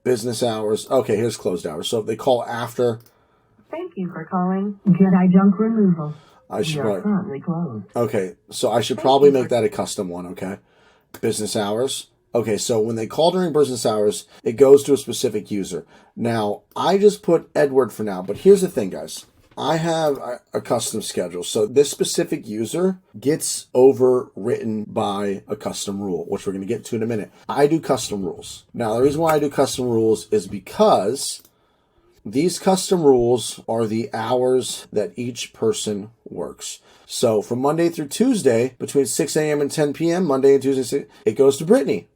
business hours. Okay, here's closed hours. So if they call after... Thank you for calling Jedi Junk Removal. I should You're currently closed. Okay, so I should probably make that a custom one, okay? Business hours. Okay, so when they call during business hours, it goes to a specific user. Now, I just put Edward for now, but here's the thing, guys. I have a custom schedule. So this specific user gets overwritten by a custom rule, which we're going to get to in a minute. I do custom rules. Now, the reason why I do custom rules is because these custom rules are the hours that each person works. So from Monday through Tuesday, between 6 a.m. and 10 p.m., Monday and Tuesday, it goes to Brittany.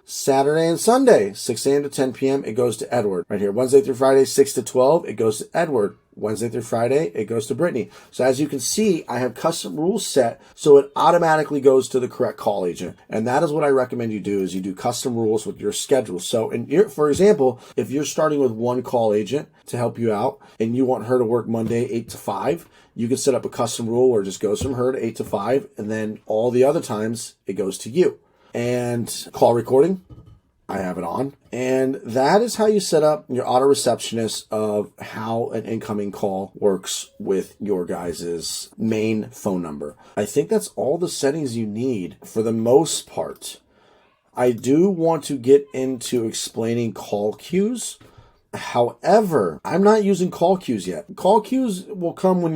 Saturday and Sunday, 6 a.m. to 10 p.m., it goes to Edward. Right here, Wednesday through Friday, 6 to 12, it goes to Edward. Wednesday through Friday, it goes to Brittany. So as you can see, I have custom rules set so it automatically goes to the correct call agent. And that is what I recommend you do, is you do custom rules with your schedule. So for example, if you're starting with one call agent to help you out and you want her to work Monday 8 to 5, you can set up a custom rule where it just goes from her to 8 to 5, and then all the other times it goes to you. And call recording, I have it on. And that is how you set up your auto receptionist of how an incoming call works with your guys' main phone number. I think that's all the settings you need for the most part. I do want to get into explaining call queues. However, I'm not using call queues yet. Call queues will come when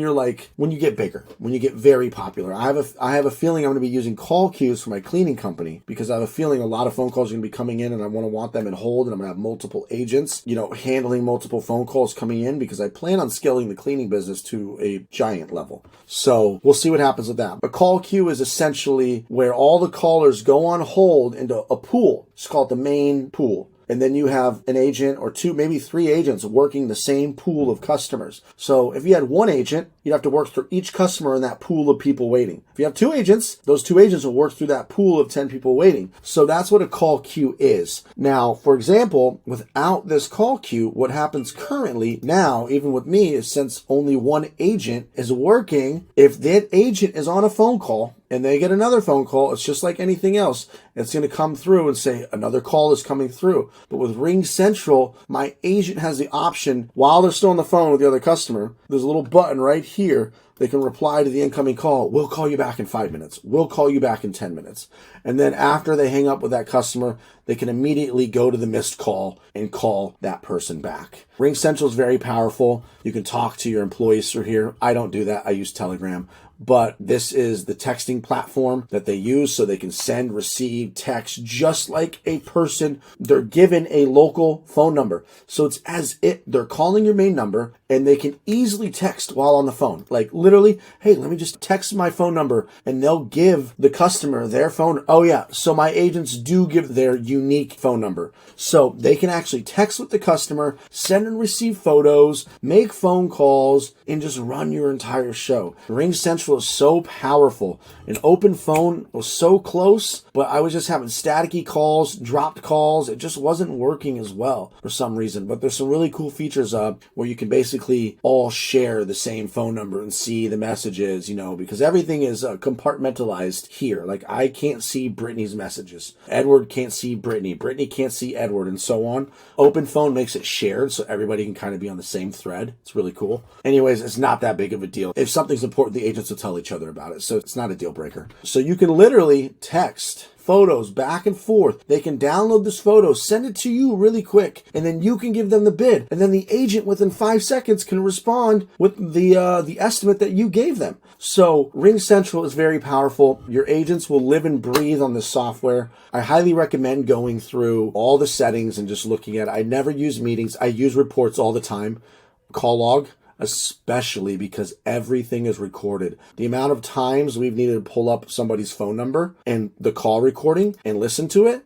when you get bigger, when you get very popular. I have a feeling I'm going to be using call queues for my cleaning company because I have a feeling a lot of phone calls are going to be coming in and I want them in hold, and I'm going to have multiple agents, handling multiple phone calls coming in because I plan on scaling the cleaning business to a giant level. So we'll see what happens with that. But call queue is essentially where all the callers go on hold into a pool. It's called the main pool. And then you have an agent or two, maybe three agents working the same pool of customers. So if you had one agent, you'd have to work through each customer in that pool of people waiting. If you have two agents, those two agents will work through that pool of 10 people waiting. So that's what a call queue is. Now, for example, without this call queue, what happens currently now, even with me, is since only one agent is working, if that agent is on a phone call, and they get another phone call, it's just like anything else. It's going to come through and say another call is coming through. But with Ring Central, my agent has the option while they're still on the phone with the other customer. There's a little button right here. They can reply to the incoming call. We'll call you back in 5 minutes. We'll call you back in 10 minutes. And then after they hang up with that customer, they can immediately go to the missed call and call that person back. Ring Central is very powerful. You can talk to your employees through here. I don't do that. I use Telegram. But this is the texting platform that they use so they can send, receive, text just like a person. They're given a local phone number. So it's as if they're calling your main number and they can easily text while on the phone. Like literally, hey, let me just text my phone number, and they'll give the customer their phone. Oh yeah, so my agents do give their unique phone number. So they can actually text with the customer, send and receive photos, make phone calls, and just run your entire show. Ring Central is so powerful. An open phone was so close, but I was just having staticky calls, dropped calls. It just wasn't working as well for some reason. But there's some really cool features where you can basically all share the same phone number and see the messages, because everything is compartmentalized here. Like I can't see Brittany's messages. Edward can't see Brittany. Brittany can't see Edward, and so on. Open phone makes it shared so everybody can kind of be on the same thread. It's really cool. Anyways, it's not that big of a deal. If something's important, the agents will tell each other about it. So it's not a deal breaker. So you can literally text photos back and forth. They can download this photo, send it to you really quick, and then you can give them the bid. And then the agent within 5 seconds can respond with the estimate that you gave them. So Ring Central is very powerful. Your agents will live and breathe on this software. I highly recommend going through all the settings and just looking at it. I never use meetings. I use reports all the time. Call log, especially because everything is recorded. The amount of times we've needed to pull up somebody's phone number and the call recording and listen to it.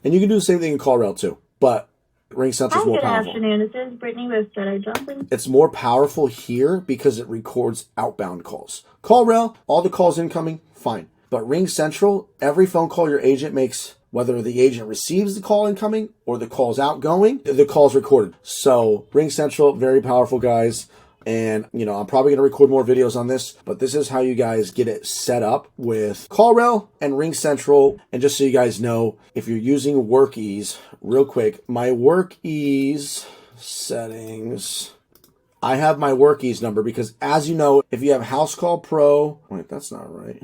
And you can do the same thing in CallRail too, but Ring Central is more powerful. Good afternoon. This is Brittany with Jedi Jumping. It's more powerful here because it records outbound calls. CallRail, all the calls incoming, fine. But Ring Central, every phone call your agent makes, whether the agent receives the call incoming or the call's outgoing, the call's recorded. So Ring Central, very powerful, guys. And, I'm probably going to record more videos on this, but this is how you guys get it set up with CallRail and Ring Central. And just so you guys know, if you're using WorkEase, real quick, my WorkEase settings, I have my WorkEase number because, as you know, if you have House Call Pro, wait, that's not right.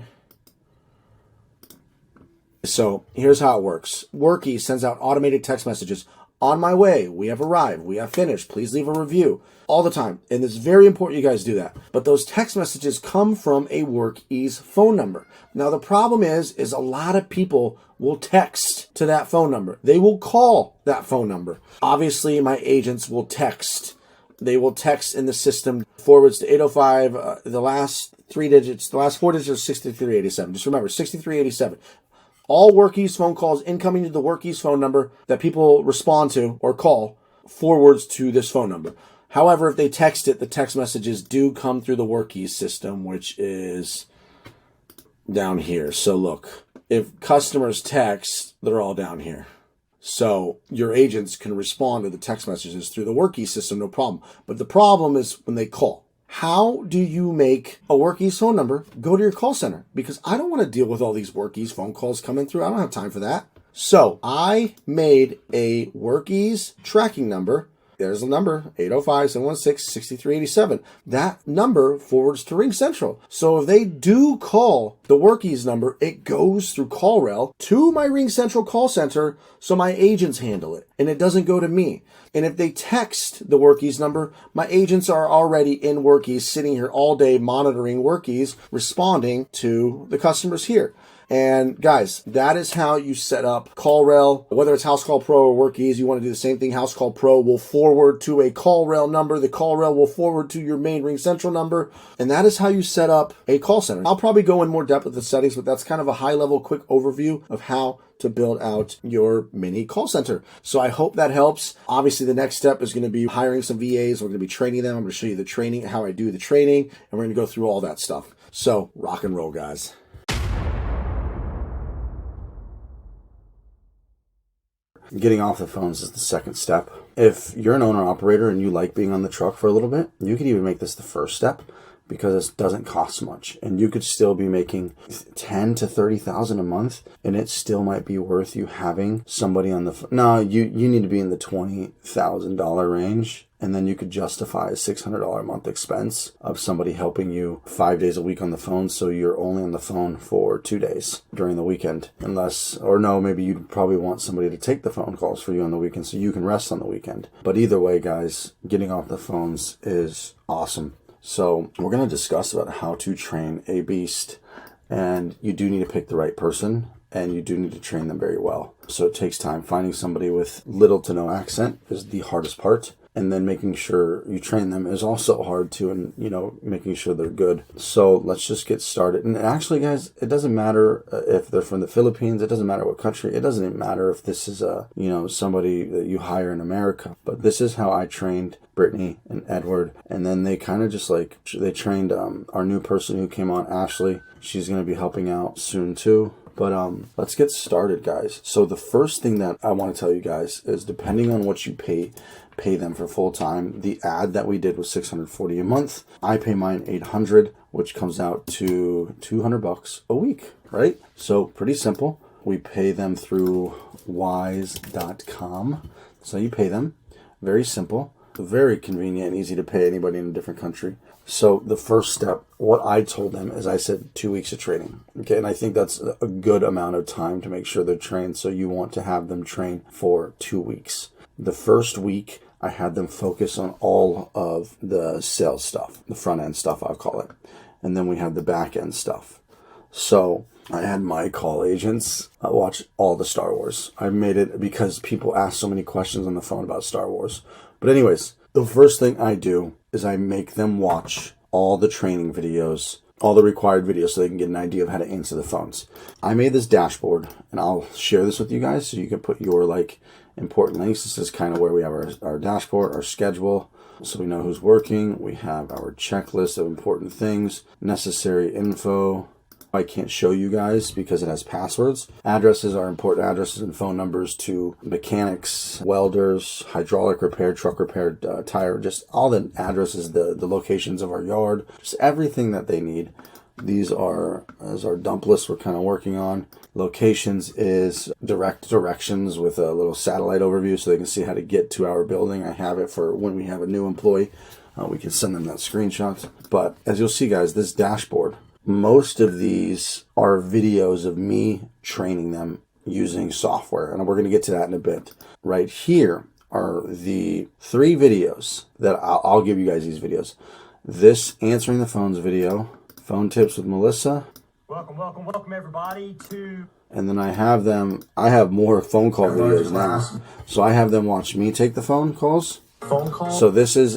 So here's how it works. WorkEase sends out automated text messages. On my way, we have arrived, we have finished, please leave a review. All the time. And it's very important you guys do that. But those text messages come from a WorkEase phone number. Now the problem is a lot of people will text to that phone number. They will call that phone number. Obviously, my agents will text. They will text in the system forwards to 805. The last 4 digits are 6387. Just remember, 6387. All WorkEase phone calls incoming to the WorkEase phone number that people respond to or call forwards to this phone number. However, if they text it, the text messages do come through the WorkEase system, which is down here. So look, if customers text, they're all down here. So your agents can respond to the text messages through the WorkEase system, no problem. But the problem is when they call. How do you make a WorkEase phone number go to your call center? Because I don't want to deal with all these WorkEase phone calls coming through. I don't have time for that. So I made a Workies tracking number. There's the number, 805-716-6387. That number forwards to Ring Central. So if they do call the Workies number, it goes through CallRail to my Ring Central call center, so my agents handle it, and it doesn't go to me. And if they text the Workies number, my agents are already in Workies, sitting here all day monitoring Workies, responding to the customers here. And guys, that is how you set up CallRail. Whether it's House Call Pro or Workies, you want to do the same thing. House Call Pro will forward to a CallRail number. The CallRail will forward to your main Ring Central number. And that is how you set up a call center. I'll probably go in more depth with the settings, but that's kind of a high-level quick overview of how to build out your mini call center. So I hope that helps. Obviously, the next step is going to be hiring some VAs. We're going to be training them. I'm going to show you the training, how I do the training, and we're going to go through all that stuff. So rock and roll, guys. Getting off the phones is the second step. If you're an owner-operator and you like being on the truck for a little bit, you could even make this the first step because it doesn't cost much. And you could still be making $10,000 to $30,000 a month, and it still might be worth you having somebody on the phone. No, you need to be in the $20,000 range. And then you could justify a $600 a month expense of somebody helping you 5 days a week on the phone. So you're only on the phone for 2 days during the weekend, maybe you'd probably want somebody to take the phone calls for you on the weekend so you can rest on the weekend. But either way, guys, getting off the phones is awesome. So we're going to discuss about how to train a beast, and you do need to pick the right person. And you do need to train them very well. So it takes time. Finding somebody with little to no accent is the hardest part. And then making sure you train them is also hard too, and making sure they're good. So let's just get started. And actually, guys, it doesn't matter if they're from the Philippines. It doesn't matter what country. It doesn't even matter if this is somebody that you hire in America. But this is how I trained Brittany and Edward. And then they kind of just they trained our new person who came on, Ashley. She's going to be helping out soon too. But let's get started, guys. So the first thing that I want to tell you guys is, depending on what you pay them for full time. The ad that we did was $640 a month. I pay mine $800, which comes out to $200 a week, right? So pretty simple. We pay them through wise.com. So you pay them. Very simple, very convenient and easy to pay anybody in a different country. So the first step, what I told them is, I said 2 weeks of training. Okay, and I think that's a good amount of time to make sure they're trained. So you want to have them train for 2 weeks. The first week, I had them focus on all of the sales stuff, the front end stuff, I'll call it. And then we had the back end stuff. So I had my call agents watch all the Star Wars. I made it because people ask so many questions on the phone about Star Wars. But anyways, the first thing I do is I make them watch all the training videos, all the required videos, so they can get an idea of how to answer the phones. I made this dashboard, and I'll share this with you guys so you can put your important links. This is kind of where we have our dashboard, our schedule, so we know who's working. We have our checklist of important things, necessary info. I can't show you guys because it has passwords. Addresses are important addresses and phone numbers to mechanics, welders, hydraulic repair, truck repair, tire, just all the addresses, the locations of our yard, just everything that they need. These are our dump list we're kind of working on. Locations is directions with a little satellite overview so they can see how to get to our building. I have it for when we have a new employee. We can send them that screenshot. But as you'll see, guys, this dashboard, most of these are videos of me training them using software. And we're going to get to that in a bit. Right here are the 3 videos that I'll give you guys these videos. This answering the phones video, phone tips with Melissa. Welcome everybody to... And then I have more phone call videos now. So I have them watch me take the phone calls. So this is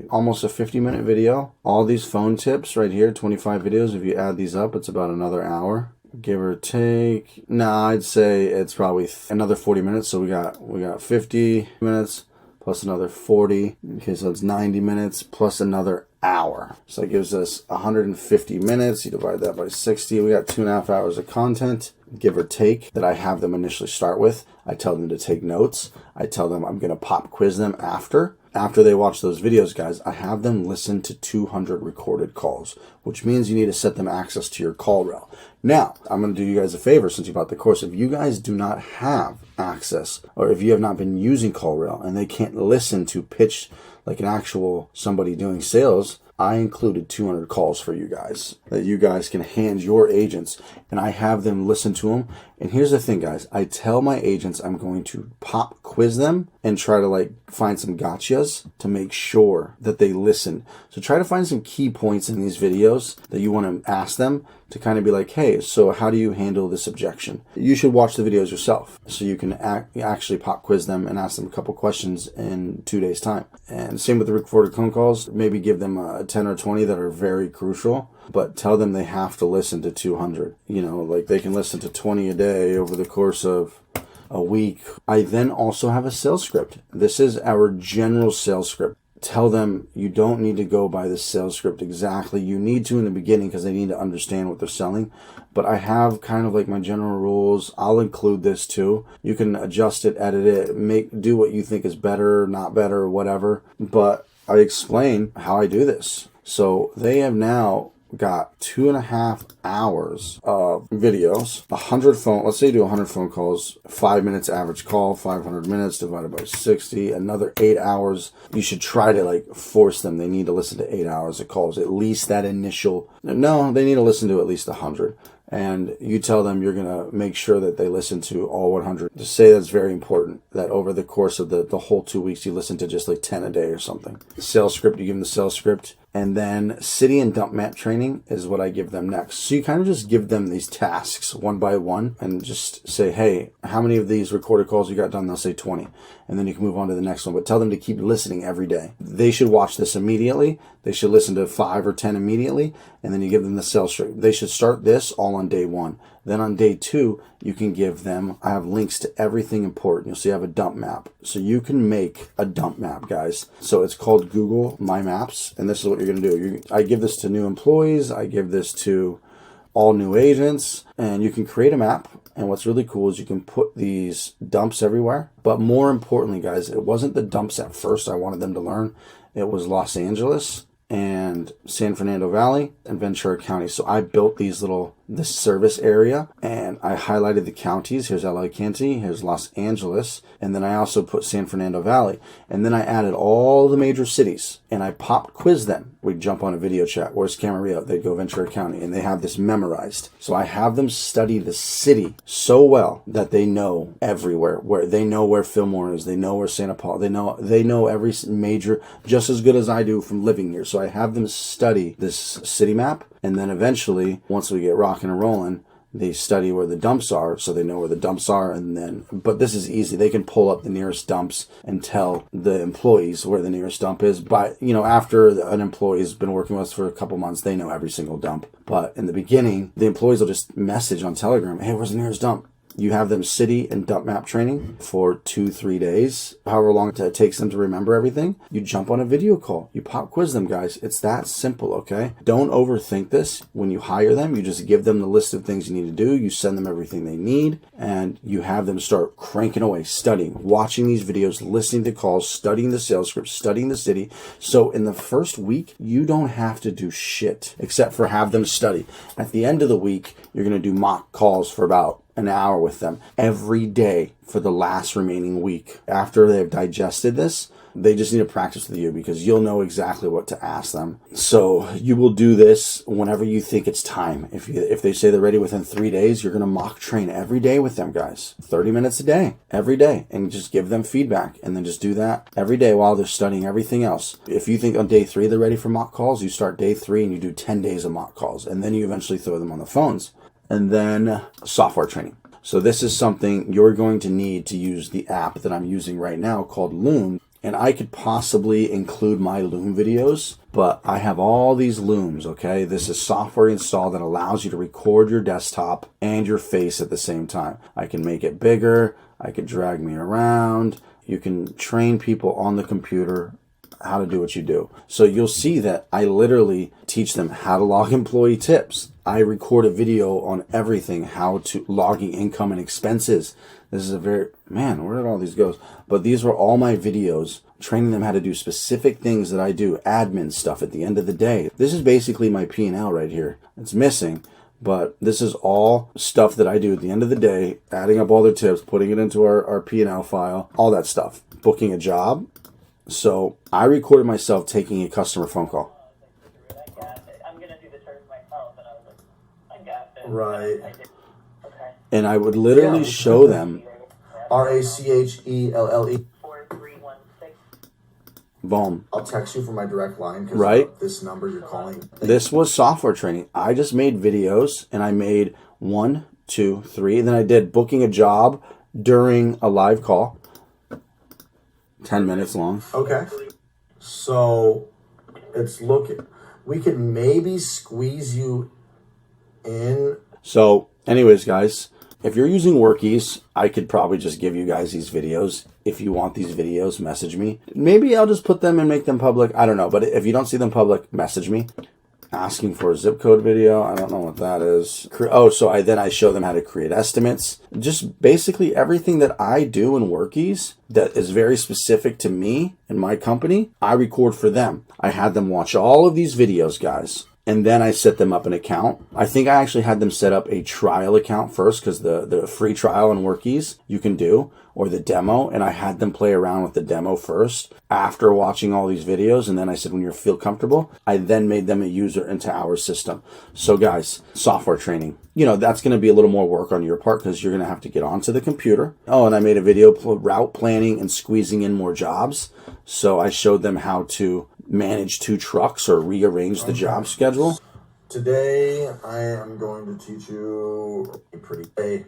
almost a 50-minute video. All these phone tips right here, 25 videos. If you add these up, it's about another hour, give or take. I'd say it's probably another 40 minutes. So we got 50 minutes plus another 40. Okay, so it's 90 minutes plus another hour. So it gives us 150 minutes. You divide that by 60. We got 2.5 hours of content, give or take, that I have them initially start with. I tell them to take notes. I tell them I'm going to pop quiz them after. after they watch those videos, guys, I have them listen to 200 recorded calls, which means you need to set them access to your call rel. Now, I'm going to do you guys a favor since you bought the course. If you guys do not have access, or if you have not been using call rel and they can't listen to pitch like an actual somebody doing sales, I included 200 calls for you guys that you guys can hand your agents, and I have them listen to them. And here's the thing, guys. I tell my agents I'm going to pop quiz them and try to like find some gotchas to make sure that they listen. So try to find some key points in these videos that you want to ask them to kind of be like, hey, so how do you handle this objection? You should watch the videos yourself so you can actually pop quiz them and ask them a couple questions in 2 days time. And same with the recorded phone calls. Maybe give them 10 or 20 that are very crucial, but tell them they have to listen to 200. You know, like they can listen to 20 a day over the course of a week. I then also have a sales script. This is our general sales script. Tell them you don't need to go by the sales script exactly. You need to in the beginning because they need to understand what they're selling. But I have kind of like my general rules. I'll include this too. You can adjust it, edit it, do what you think is better, not better, whatever. But I explain how I do this. So they have now got 2.5 hours of videos, 100 phone, let's say you do 100 phone calls, 5 minutes average call, 500 minutes divided by 60, another 8 hours. You should try to like force them. They need to listen to 8 hours of calls, at least that initial, no, they need to listen to at least 100. And you tell them you're going to make sure that they listen to all 100. Just say that's very important, that over the course of the whole 2 weeks, you listen to just like 10 a day or something. The sales script, you give them the sales script. And then city and dump map training is what I give them next. So you kind of just give them these tasks one by one and just say, hey, how many of these recorded calls you got done? They'll say 20. And then you can move on to the next one. But tell them to keep listening every day. They should watch this immediately. They should listen to 5 or 10 immediately. And then you give them the sales script. They should start this all on day 1. Then on day 2, you can give them, I have links to everything important. You'll see I have a dump map. So you can make a dump map, guys. So it's called Google My Maps. And this is what you're going to do. I give this to new employees. I give this to all new agents. And you can create a map. And what's really cool is you can put these dumps everywhere. But more importantly, guys, it wasn't the dumps at first I wanted them to learn. It was Los Angeles and San Fernando Valley and Ventura County. So I built this service area and I highlighted the counties. Here's LA County, here's Los Angeles, and then I also put San Fernando Valley. And then I added all the major cities and I pop quiz them. We'd jump on a video chat. Where's Camarillo? They'd go Ventura County and they have this memorized. So I have them study the city so well that they know everywhere, where they know where Fillmore is, they know where Santa Paula, they know every major just as good as I do from living here. So I have them study this city map, and then eventually, once we get rocking and rolling, they study where the dumps are, so they know where the dumps are. And then, but this is easy. They can pull up the nearest dumps and tell the employees where the nearest dump is. But, after an employee's been working with us for a couple months, they know every single dump. But in the beginning, the employees will just message on Telegram, hey, where's the nearest dump? You have them city and dump map training for 2-3 days, however long it takes them to remember everything. You jump on a video call. You pop quiz them, guys. It's that simple, okay? Don't overthink this. When you hire them, you just give them the list of things you need to do. You send them everything they need, and you have them start cranking away, studying, watching these videos, listening to calls, studying the sales script, studying the city. So in the first week, you don't have to do shit except for have them study. At the end of the week, you're going to do mock calls for about an hour with them every day for the last remaining week. After they've digested this, they just need to practice with you because you'll know exactly what to ask them. So you will do this whenever you think it's time. If they say they're ready within 3 days, you're going to mock train every day with them, guys. 30 minutes a day, every day, and just give them feedback. And then just do that every day while they're studying everything else. If you think on day 3 they're ready for mock calls, you start day 3 and you do 10 days of mock calls. And then you eventually throw them on the phones. And then software training. So this is something you're going to need to use the app that I'm using right now called Loom. And I could possibly include my Loom videos, but I have all these Looms, okay? This is software installed that allows you to record your desktop and your face at the same time. I can make it bigger. I could drag me around. You can train people on the computer how to do what you do. So you'll see that I literally teach them how to log employee tips. I record a video on everything, how to logging income and expenses. This is a very, man, where did all these go? But these were all my videos training them how to do specific things that I do, admin stuff at the end of the day. This is basically my P&L right here. It's missing, but this is all stuff that I do at the end of the day, adding up all their tips, putting it into our P&L file, all that stuff. Booking a job. So I recorded myself taking a customer phone call. I'm going to do the terms myself. And I was like, I got it. Right. Okay. And I would literally show them. RACHELLE. 4316. Boom. I'll text you from my direct line because Right. this number you're calling. This was software training. I just made videos and I made 1, 2, 3. And then I did booking a job during a live call. 10 minutes long. Okay. So it's looking. We could maybe squeeze you in. So anyways, guys, if you're using Workies, I could probably just give you guys these videos. If you want these videos, message me. Maybe I'll just put them and make them public. I don't know. But if you don't see them public, message me. Asking for a zip code video. I don't know what that is. Oh, so I show them how to create estimates. Just basically everything that I do in Workies that is very specific to me and my company, I record for them. I had them watch all of these videos, guys. And then I set them up an account. I think I actually had them set up a trial account first because the free trial in Workies you can do, or the demo. And I had them play around with the demo first after watching all these videos. And then I said, when you feel comfortable, I then made them a user into our system. So guys, software training, that's going to be a little more work on your part because you're going to have to get onto the computer. Oh, and I made a video route planning and squeezing in more jobs. So I showed them how to manage 2 trucks or rearrange the job schedule. Today, I am going to teach you a pretty day.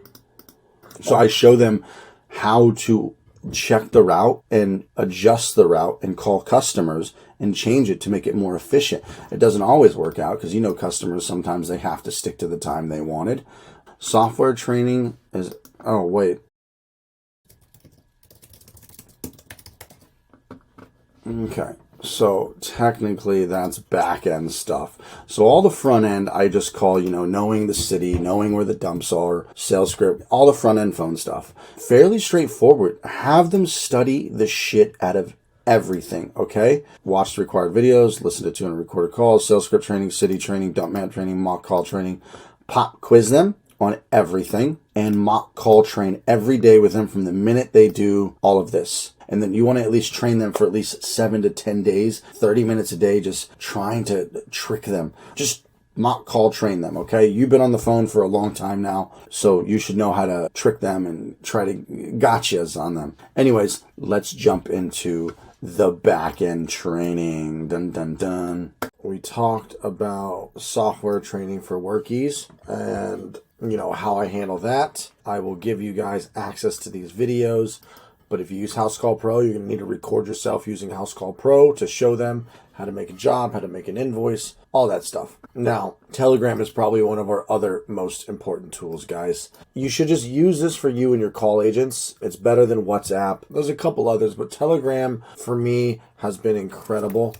So I show them how to check the route and adjust the route and call customers and change it to make it more efficient. It doesn't always work out because customers, sometimes they have to stick to the time they wanted. Software training is, oh wait. Okay. So technically that's back end stuff. So all the front end I just call, knowing the city, knowing where the dumps are, sales script, all the front end phone stuff. Fairly straightforward. Have them study the shit out of everything, okay? Watch the required videos, listen to 200 recorded calls, sales script training, city training, dump map training, mock call training, pop quiz them on everything, and mock call train every day with them from the minute they do all of this. And then you want to at least train them for at least 7 to 10 days, 30 minutes a day, just trying to trick them. Just mock call train them, okay? You've been on the phone for a long time now, so you should know how to trick them and try to gotchas on them. Anyways, let's jump into the back end training. Dun, dun, dun. We talked about software training for Workies and how I handle that. I will give you guys access to these videos. But if you use House Call Pro, you're going to need to record yourself using House Call Pro to show them how to make a job, how to make an invoice, all that stuff. Now, Telegram is probably one of our other most important tools, guys. You should just use this for you and your call agents. It's better than WhatsApp. There's a couple others, but Telegram, for me, has been incredible.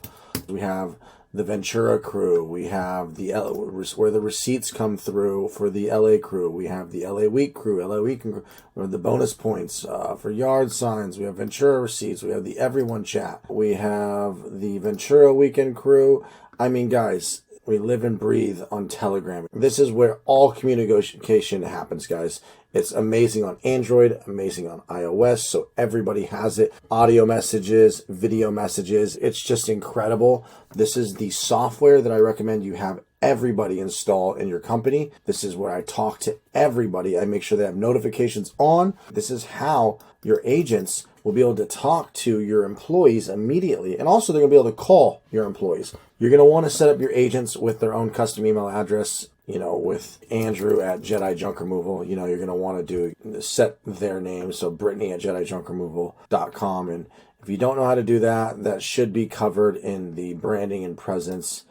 We have the Ventura crew. We have where the receipts come through for the LA crew. We have the LA Week crew, LA Weekend crew. We have the bonus points for yard signs. We have Ventura receipts. We have the Everyone chat. We have the Ventura Weekend crew. I mean, guys, we live and breathe on Telegram. This is where all communication happens, guys. It's amazing on Android, amazing on iOS, so everybody has it. Audio messages, video messages, it's just incredible. This is the software that I recommend you have everybody install in your company. This is where I talk to everybody. I make sure they have notifications on. This is how your agents will be able to talk to your employees immediately. And also they're going to be able to call your employees. You're going to want to set up your agents with their own custom email address. With Andrew at Jedi Junk Removal, you're going to want to set their name. So Brittany at JediJunkRemoval.com. And if you don't know how to do that, that should be covered in the branding and presence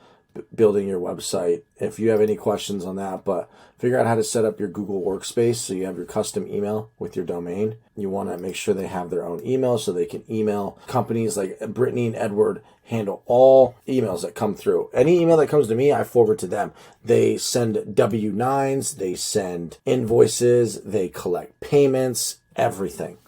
building your website. If you have any questions on that, but figure out how to set up your Google Workspace so you have your custom email with your domain. You want to make sure they have their own email so they can email companies like Brittany and Edward handle all emails that come through. Any email that comes to me, I forward to them. They send W-9s, they send invoices, they collect payments, everything.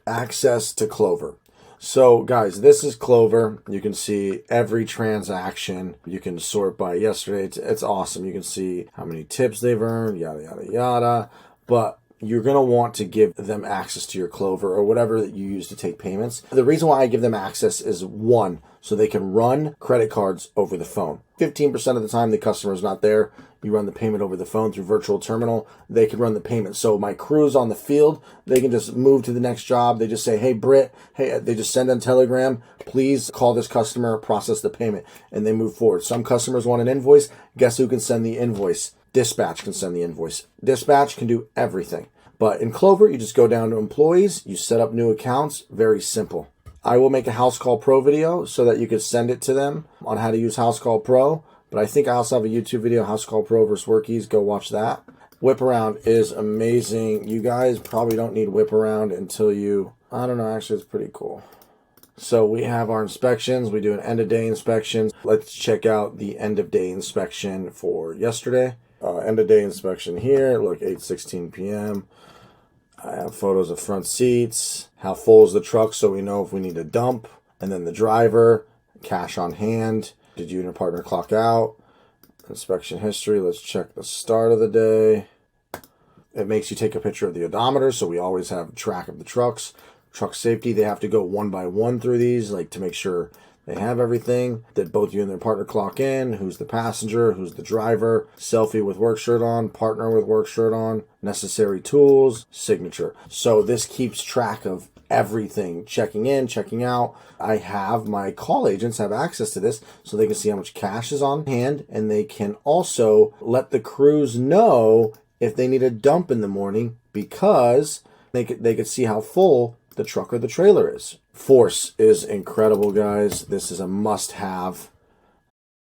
Access to Clover. So guys, this is Clover. You can see every transaction. You can sort by yesterday. It's awesome. You can see how many tips they've earned, yada, yada, yada. But you're going to want to give them access to your Clover or whatever that you use to take payments. The reason why I give them access is, one, so they can run credit cards over the phone. 15% of the time the customer is not there, you run the payment over the phone through virtual terminal, they can run the payment. So my crew's on the field, they can just move to the next job. They just say, hey, Britt, hey, they just send on Telegram, please call this customer, process the payment, and they move forward. Some customers want an invoice. Guess who can send the invoice? Dispatch can send the invoice. Dispatch can do everything. But in Clover, you just go down to employees, you set up new accounts, very simple. I will make a House Call Pro video so that you can send it to them on how to use House Call Pro. But I think I also have a YouTube video, House Call Pro versus Workies. Go watch that. Whip Around is amazing. You guys probably don't need Whip Around until you, I don't know, actually it's pretty cool. So we have our inspections. We do an end of day inspection. Let's check out the end of day inspection for yesterday. End of day inspection here. Look, 8:16 p.m. I have photos of front seats. How full is the truck so we know if we need to dump. And then the driver, cash on hand. Did you and your partner clock out? Inspection history. Let's check the start of the day. It makes you take a picture of the odometer, so we always have track of the trucks. Truck safety, they have to go one by one through these, like to make sure they have everything. Did both you and their partner clock in? Who's the passenger? Who's the driver? Selfie with work shirt on, partner with work shirt on, necessary tools, signature. So this keeps track of everything, checking in, checking out. I have my call agents have access to this so they can see how much cash is on hand, and they can also let the crews know if they need a dump in the morning because they could see how full the truck or the trailer is. Force is incredible, guys. This is a must-have.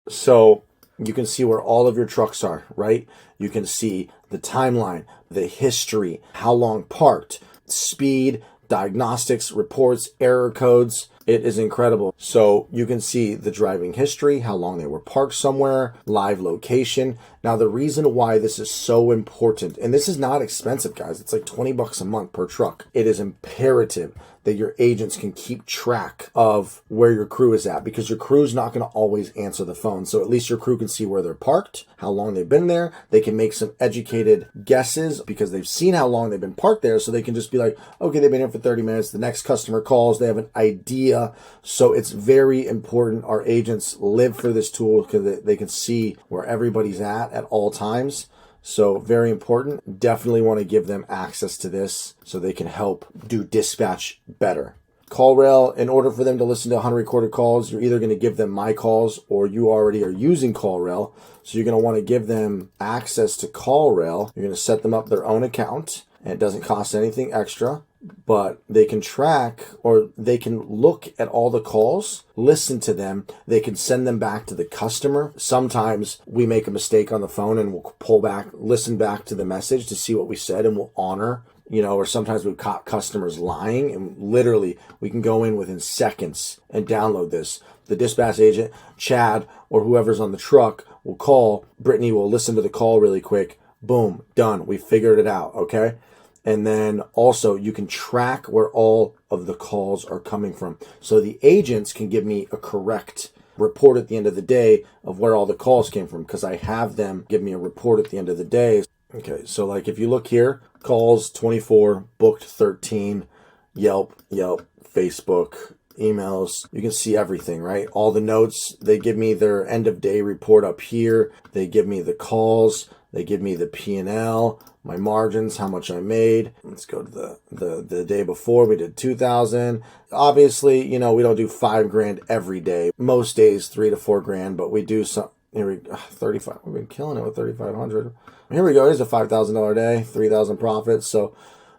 So you can see where all of your trucks are, right? You can see the timeline, the history, how long parked, speed, diagnostics, reports, error codes. It is incredible. So you can see the driving history, how long they were parked somewhere, live location. Now, the reason why this is so important, and this is not expensive, guys. It's like 20 bucks a month per truck. It is imperative that your agents can keep track of where your crew is at because your crew's not going to always answer the phone. So at least your crew can see where they're parked, how long they've been there. They can make some educated guesses because they've seen how long they've been parked there. So they can just be like, okay, they've been here for 30 minutes. The next customer calls. They have an idea. So it's very important. Our agents live for this tool because they can see where everybody's at all times. So very important. Definitely want to give them access to this so they can help do dispatch better. CallRail, in order for them to listen to 100 recorded calls, you're either going to give them my calls or you already are using CallRail. So you're going to want to give them access to CallRail. You're going to set them up their own account and it doesn't cost anything extra. But they can track or they can look at all the calls, listen to them. They can send them back to the customer. Sometimes we make a mistake on the phone and we'll pull back, listen back to the message to see what we said and we'll honor, or sometimes we've caught customers lying and literally we can go in within seconds and download this. The dispatch agent, Chad, or whoever's on the truck will call. Brittany will listen to the call really quick. Boom, done. We figured it out, okay? And then also you can track where all of the calls are coming from. So the agents can give me a correct report at the end of the day of where all the calls came from because I have them give me a report at the end of the day. Okay, so like if you look here, calls 24, booked 13, Yelp, Facebook, emails, you can see everything, right? All the notes, they give me their end of day report up here. They give me the calls, they give me the P&L, my margins, how much I made. Let's go to the day before. We did 2,000. Obviously, we don't do $5,000 every day. Most days, 3 to 4 grand, but we do some. Here we 35. We've been killing it with 3,500. Here we go. Here's a $5,000 day, 3,000 profits. So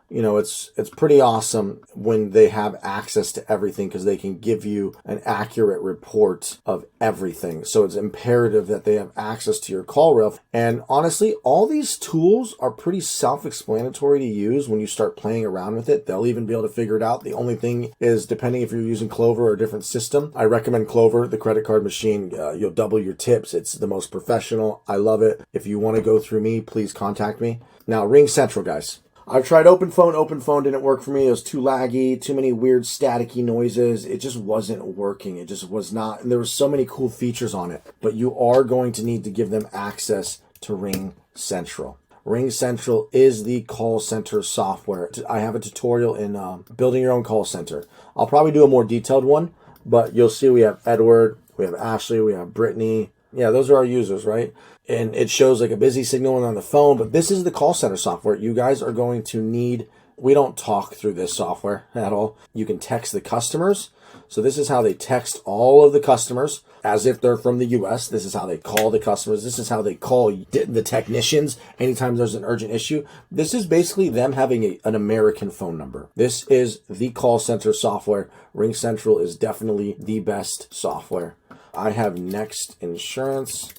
you know, it's pretty awesome when they have access to everything because they can give you an accurate report of everything. So it's imperative that they have access to your call ref. And honestly, all these tools are pretty self-explanatory to use when you start playing around with it. They'll even be able to figure it out. The only thing is, depending if you're using Clover or a different system, I recommend Clover, the credit card machine. You'll double your tips. It's the most professional. I love it. If you want to go through me, please contact me. Now, Ring Central, guys. I've tried Open Phone. Open Phone didn't work for me. It was too laggy, too many weird staticky noises. It just wasn't working. It just was not. And there were so many cool features on it. But you are going to need to give them access to Ring Central. Ring Central is the call center software. I have a tutorial in building your own call center. I'll probably do a more detailed one, but you'll see we have Edward, we have Ashley, we have Brittany. Yeah, those are our users, right? And it shows like a busy signal on the phone, but this is the call center software. You guys are going to need, we don't talk through this software at all. You can text the customers. So this is how they text all of the customers as if they're from the US. This is how they call the customers. This is how they call the technicians anytime there's an urgent issue. This is basically them having an American phone number. This is the call center software. Ring Central is definitely the best software. I have Next Insurance.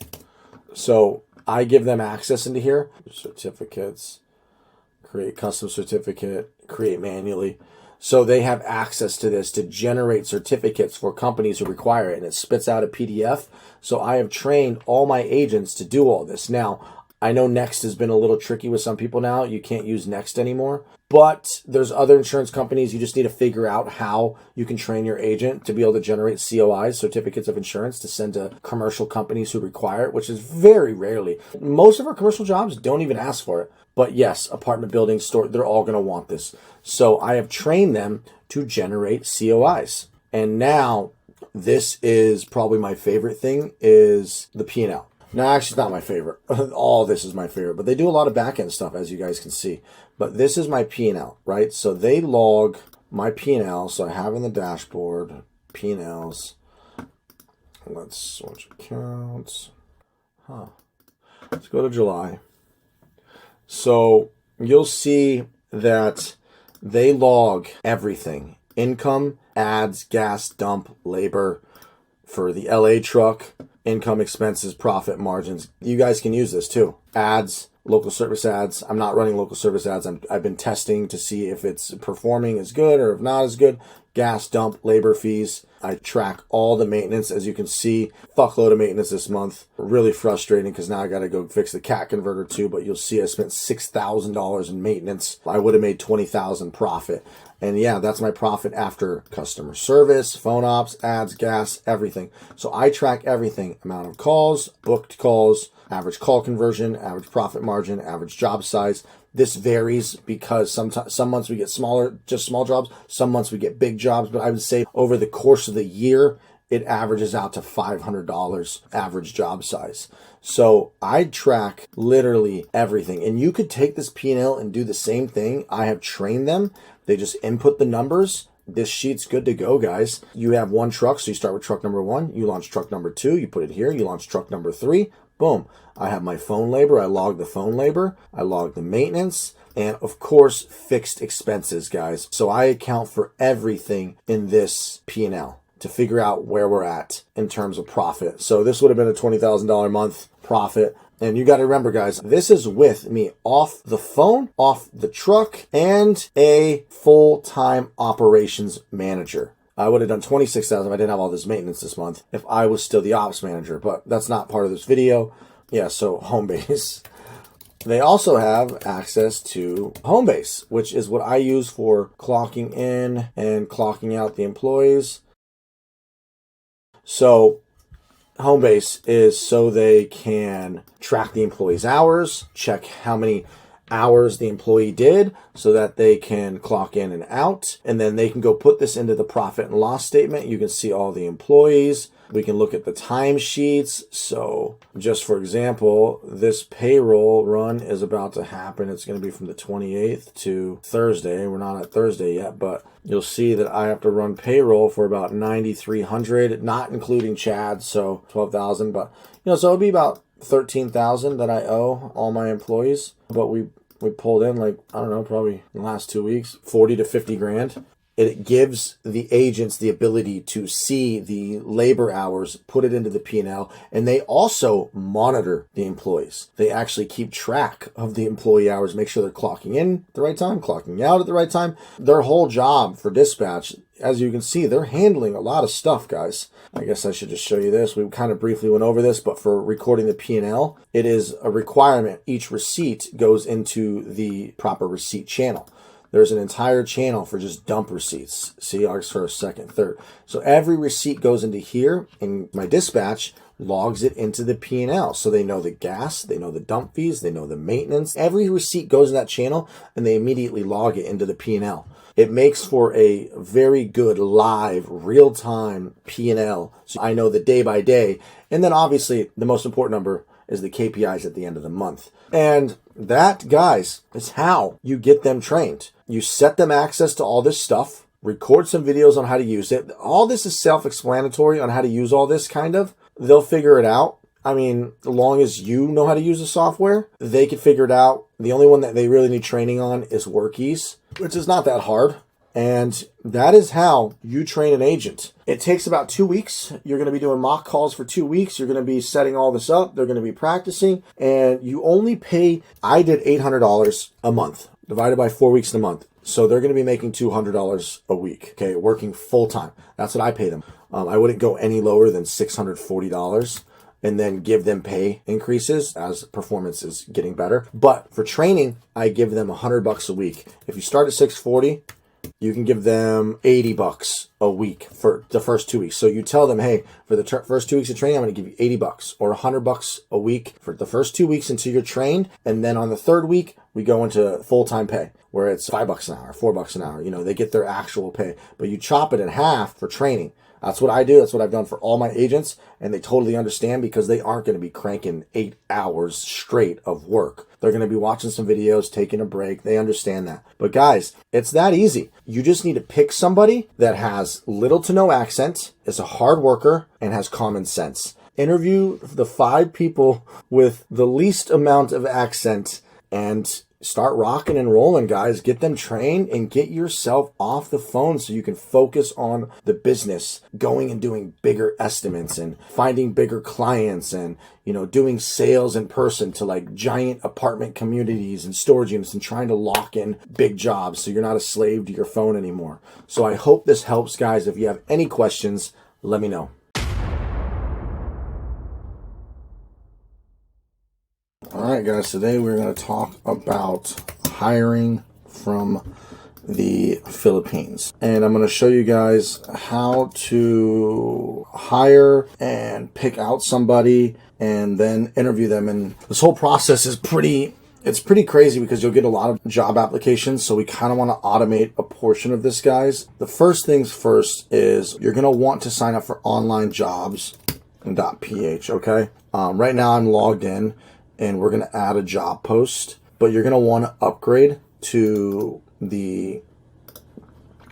So I give them access into here. Certificates, create custom certificate, create manually. So they have access to this to generate certificates for companies who require it, and it spits out a PDF. So I have trained all my agents to do all this. Now, I know Next has been a little tricky with some people now. You can't use Next anymore. But there's other insurance companies. You just need to figure out how you can train your agent to be able to generate COIs, certificates of insurance, to send to commercial companies who require it, which is very rarely. Most of our commercial jobs don't even ask for it. But yes, apartment buildings, store, they're all going to want this. So I have trained them to generate COIs. And now this is probably my favorite thing, is the P&L. No, actually, it's not my favorite. All this is my favorite, but they do a lot of back-end stuff, as you guys can see. But this is my P&L, right? So they log my P&L. So I have in the dashboard P&Ls. Let's switch accounts. Let's go to July. So you'll see that they log everything: income, ads, gas, dump, labor for the LA truck, income, expenses, profit, margins. You guys can use this too. Ads, local service ads. I'm not running local service ads. I've been testing to see if it's performing as good or if not as good. Gas, dump, labor fees. I track all the maintenance. As you can see, fuckload of maintenance this month. Really frustrating because now I got to go fix the cat converter too. But you'll see I spent $6,000 in maintenance. I would have made $20,000 profit. And yeah, that's my profit after customer service, phone ops, ads, gas, everything. So I track everything: amount of calls, booked calls, average call conversion, average profit margin, average job size. This varies because some months we get smaller, just small jobs. Some months we get big jobs. But I would say over the course of the year, it averages out to $500 average job size. So I track literally everything. And you could take this P&L and do the same thing. I have trained them. They just input the numbers. This sheet's good to go, guys. You have one truck, so you start with truck number 1. You launch truck number 2. You put it here. You launch truck number 3. Boom. I have my phone labor. I log the phone labor. I log the maintenance. And of course, fixed expenses, guys. So I account for everything in this P&L to figure out where we're at in terms of profit. So this would have been a $20,000 a month profit. And you got to remember, guys, this is with me off the phone, off the truck, and a full-time operations manager. I would have done $26,000 if I didn't have all this maintenance this month, if I was still the ops manager, but that's not part of this video. Yeah, so Homebase. They also have access to Homebase, which is what I use for clocking in and clocking out the employees. So Homebase is so they can track the employee's hours, check how many hours the employee did so that they can clock in and out. And then they can go put this into the profit and loss statement. You can see all the employees. We can look at the timesheets. So just for example, this payroll run is about to happen. It's going to be from the 28th to Thursday. We're not at Thursday yet, but you'll see that I have to run payroll for about 9,300, not including Chad. So 12,000, but so it'll be about 13,000 that I owe all my employees. But we we pulled in like, I don't know, probably in the last 2 weeks, 40 to 50 grand. It gives the agents the ability to see the labor hours, put it into the P&L, and they also monitor the employees. They actually keep track of the employee hours, make sure they're clocking in at the right time, clocking out at the right time. Their whole job for dispatch, as you can see, they're handling a lot of stuff, guys. I guess I should just show you this. We kind of briefly went over this, but for recording the P&L, it is a requirement. Each receipt goes into the proper receipt channel. There's an entire channel for just dump receipts. See, August 1st, 2nd, 3rd. So every receipt goes into here, and my dispatch logs it into the P&L. So they know the gas, they know the dump fees, they know the maintenance. Every receipt goes in that channel, and they immediately log it into the P&L. It makes for a very good live, real-time P&L. So I know the day by day. And then obviously the most important number is the KPIs at the end of the month. And that, guys, is how you get them trained. You set them access to all this stuff, record some videos on how to use it. All this is self-explanatory on how to use all this, kind of. They'll figure it out. I mean, as long as you know how to use the software, they can figure it out. The only one that they really need training on is WorkEase, which is not that hard. And that is how you train an agent. It takes about 2 weeks. You're going to be doing mock calls for 2 weeks. You're going to be setting all this up. They're going to be practicing. And you only pay, I did $800 a month, divided by 4 weeks in a month. So they're going to be making $200 a week, okay, working full time. That's what I pay them. I wouldn't go any lower than $640 and then give them pay increases as performance is getting better. But for training, I give them $100 a week. If you start at $640, you can give them $80 a week for the first 2 weeks. So you tell them, hey, for the first 2 weeks of training, I'm going to give you $80 or $100 a week for the first 2 weeks until you're trained. And then on the third week, we go into full-time pay where it's $5 an hour, $4 an hour. You know, they get their actual pay, but you chop it in half for training. That's what I do. That's what I've done for all my agents. And they totally understand because they aren't going to be cranking 8 hours straight of work. They're going to be watching some videos, taking a break. They understand that. But guys, it's that easy. You just need to pick somebody that has little to no accent, is a hard worker, and has common sense. Interview the 5 people with the least amount of accent and start rocking and rolling, guys. Get them trained and get yourself off the phone so you can focus on the business, going and doing bigger estimates and finding bigger clients and, you know, doing sales in person to like giant apartment communities and storage units and trying to lock in big jobs so you're not a slave to your phone anymore. So I hope this helps, guys. If you have any questions, let me know. All right, guys, today we're going to talk about hiring from the Philippines. And I'm going to show you guys how to hire and pick out somebody and then interview them. And this whole process is pretty crazy because you'll get a lot of job applications. So we kind of want to automate a portion of this, guys. The first things first is you're going to want to sign up for online jobs.ph, okay? Right now I'm logged in. And we're going to add a job post, but you're going to want to upgrade to the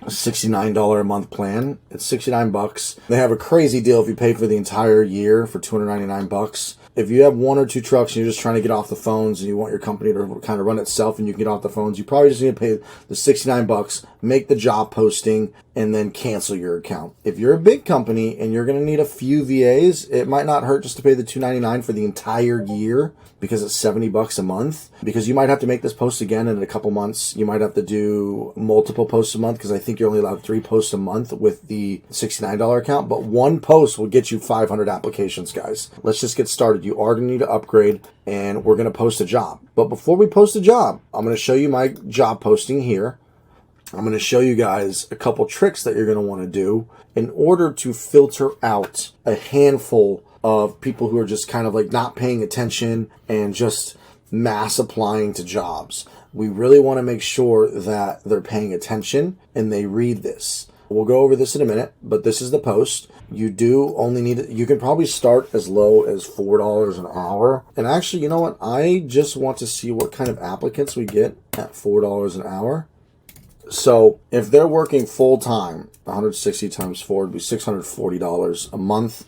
$69 a month plan. It's $69. They have a crazy deal if you pay for the entire year for $299. If you have 1 or 2 trucks and you're just trying to get off the phones and you want your company to kind of run itself and you can get off the phones, you probably just need to pay the $69, make the job posting, and then cancel your account. If you're a big company and you're going to need a few VAs, it might not hurt just to pay the $299 for the entire year because it's $70 a month. Because you might have to make this post again in a couple months. You might have to do multiple posts a month because I think you're only allowed 3 posts a month with the $69 account. But 1 post will get you 500 applications, guys. Let's just get started. You are going to need to upgrade and we're going to post a job. But before we post a job, I'm going to show you my job posting here. I'm going to show you guys a couple tricks that you're going to want to do in order to filter out a handful of people who are just kind of like not paying attention and just mass applying to jobs. We really want to make sure that they're paying attention and they read this. We'll go over this in a minute, but this is the post. You do only need it. You can probably start as low as $4 an hour. And actually, you know what? I just want to see what kind of applicants we get at $4 an hour. So if they're working full time, 160 times 4 would be $640 a month.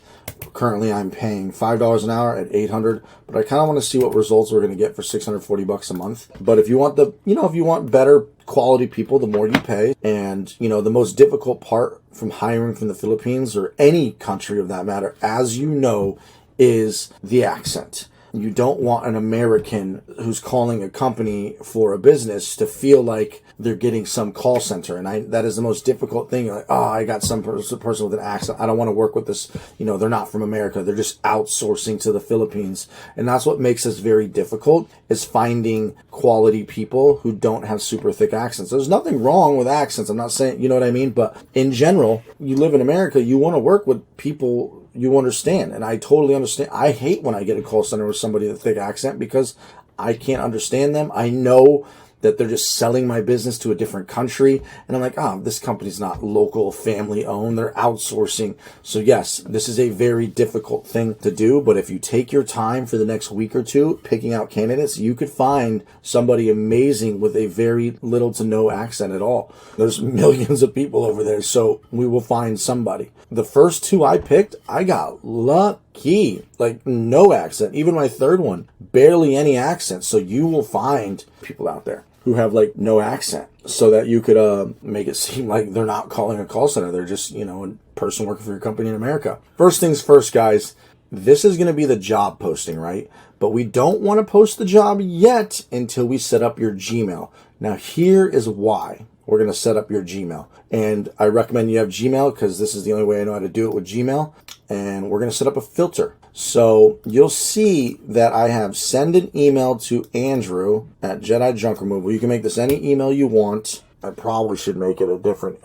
Currently, I'm paying $5 an hour at 800, but I kind of want to see what results we're going to get for 640 bucks a month. But if you want if you want better quality people, the more you pay. And, the most difficult part from hiring from the Philippines or any country of that matter, as you know, is the accent. You don't want an American who's calling a company for a business to feel like they're getting some call center. And that is the most difficult thing. Like, oh, I got some person with an accent. I don't want to work with this. They're not from America. They're just outsourcing to the Philippines. And that's what makes this very difficult, is finding quality people who don't have super thick accents. There's nothing wrong with accents. I'm not saying, you know what I mean? But in general, you live in America, you want to work with people you understand. And I totally understand. I hate when I get a call center with somebody with a thick accent because I can't understand them. I know that they're just selling my business to a different country. And I'm like, this company's not local, family owned. They're outsourcing. So yes, this is a very difficult thing to do. But if you take your time for the next week or two picking out candidates, you could find somebody amazing with a very little to no accent at all. There's millions of people over there. So we will find somebody. The first two I picked, I got lucky. Like no accent. Even my third one, barely any accent. So you will find people out there who have like no accent, so that you could make it seem like they're not calling a call center. They're just, a person working for your company in America. First things first, guys, this is going to be the job posting, right? But we don't want to post the job yet until we set up your Gmail. Now, here is why we're going to set up your Gmail. And I recommend you have Gmail because this is the only way I know how to do it with Gmail. And we're going to set up a filter. So you'll see that I have send an email to Andrew at Jedi Junk Removal. You can make this any email you want. I probably should make it a different,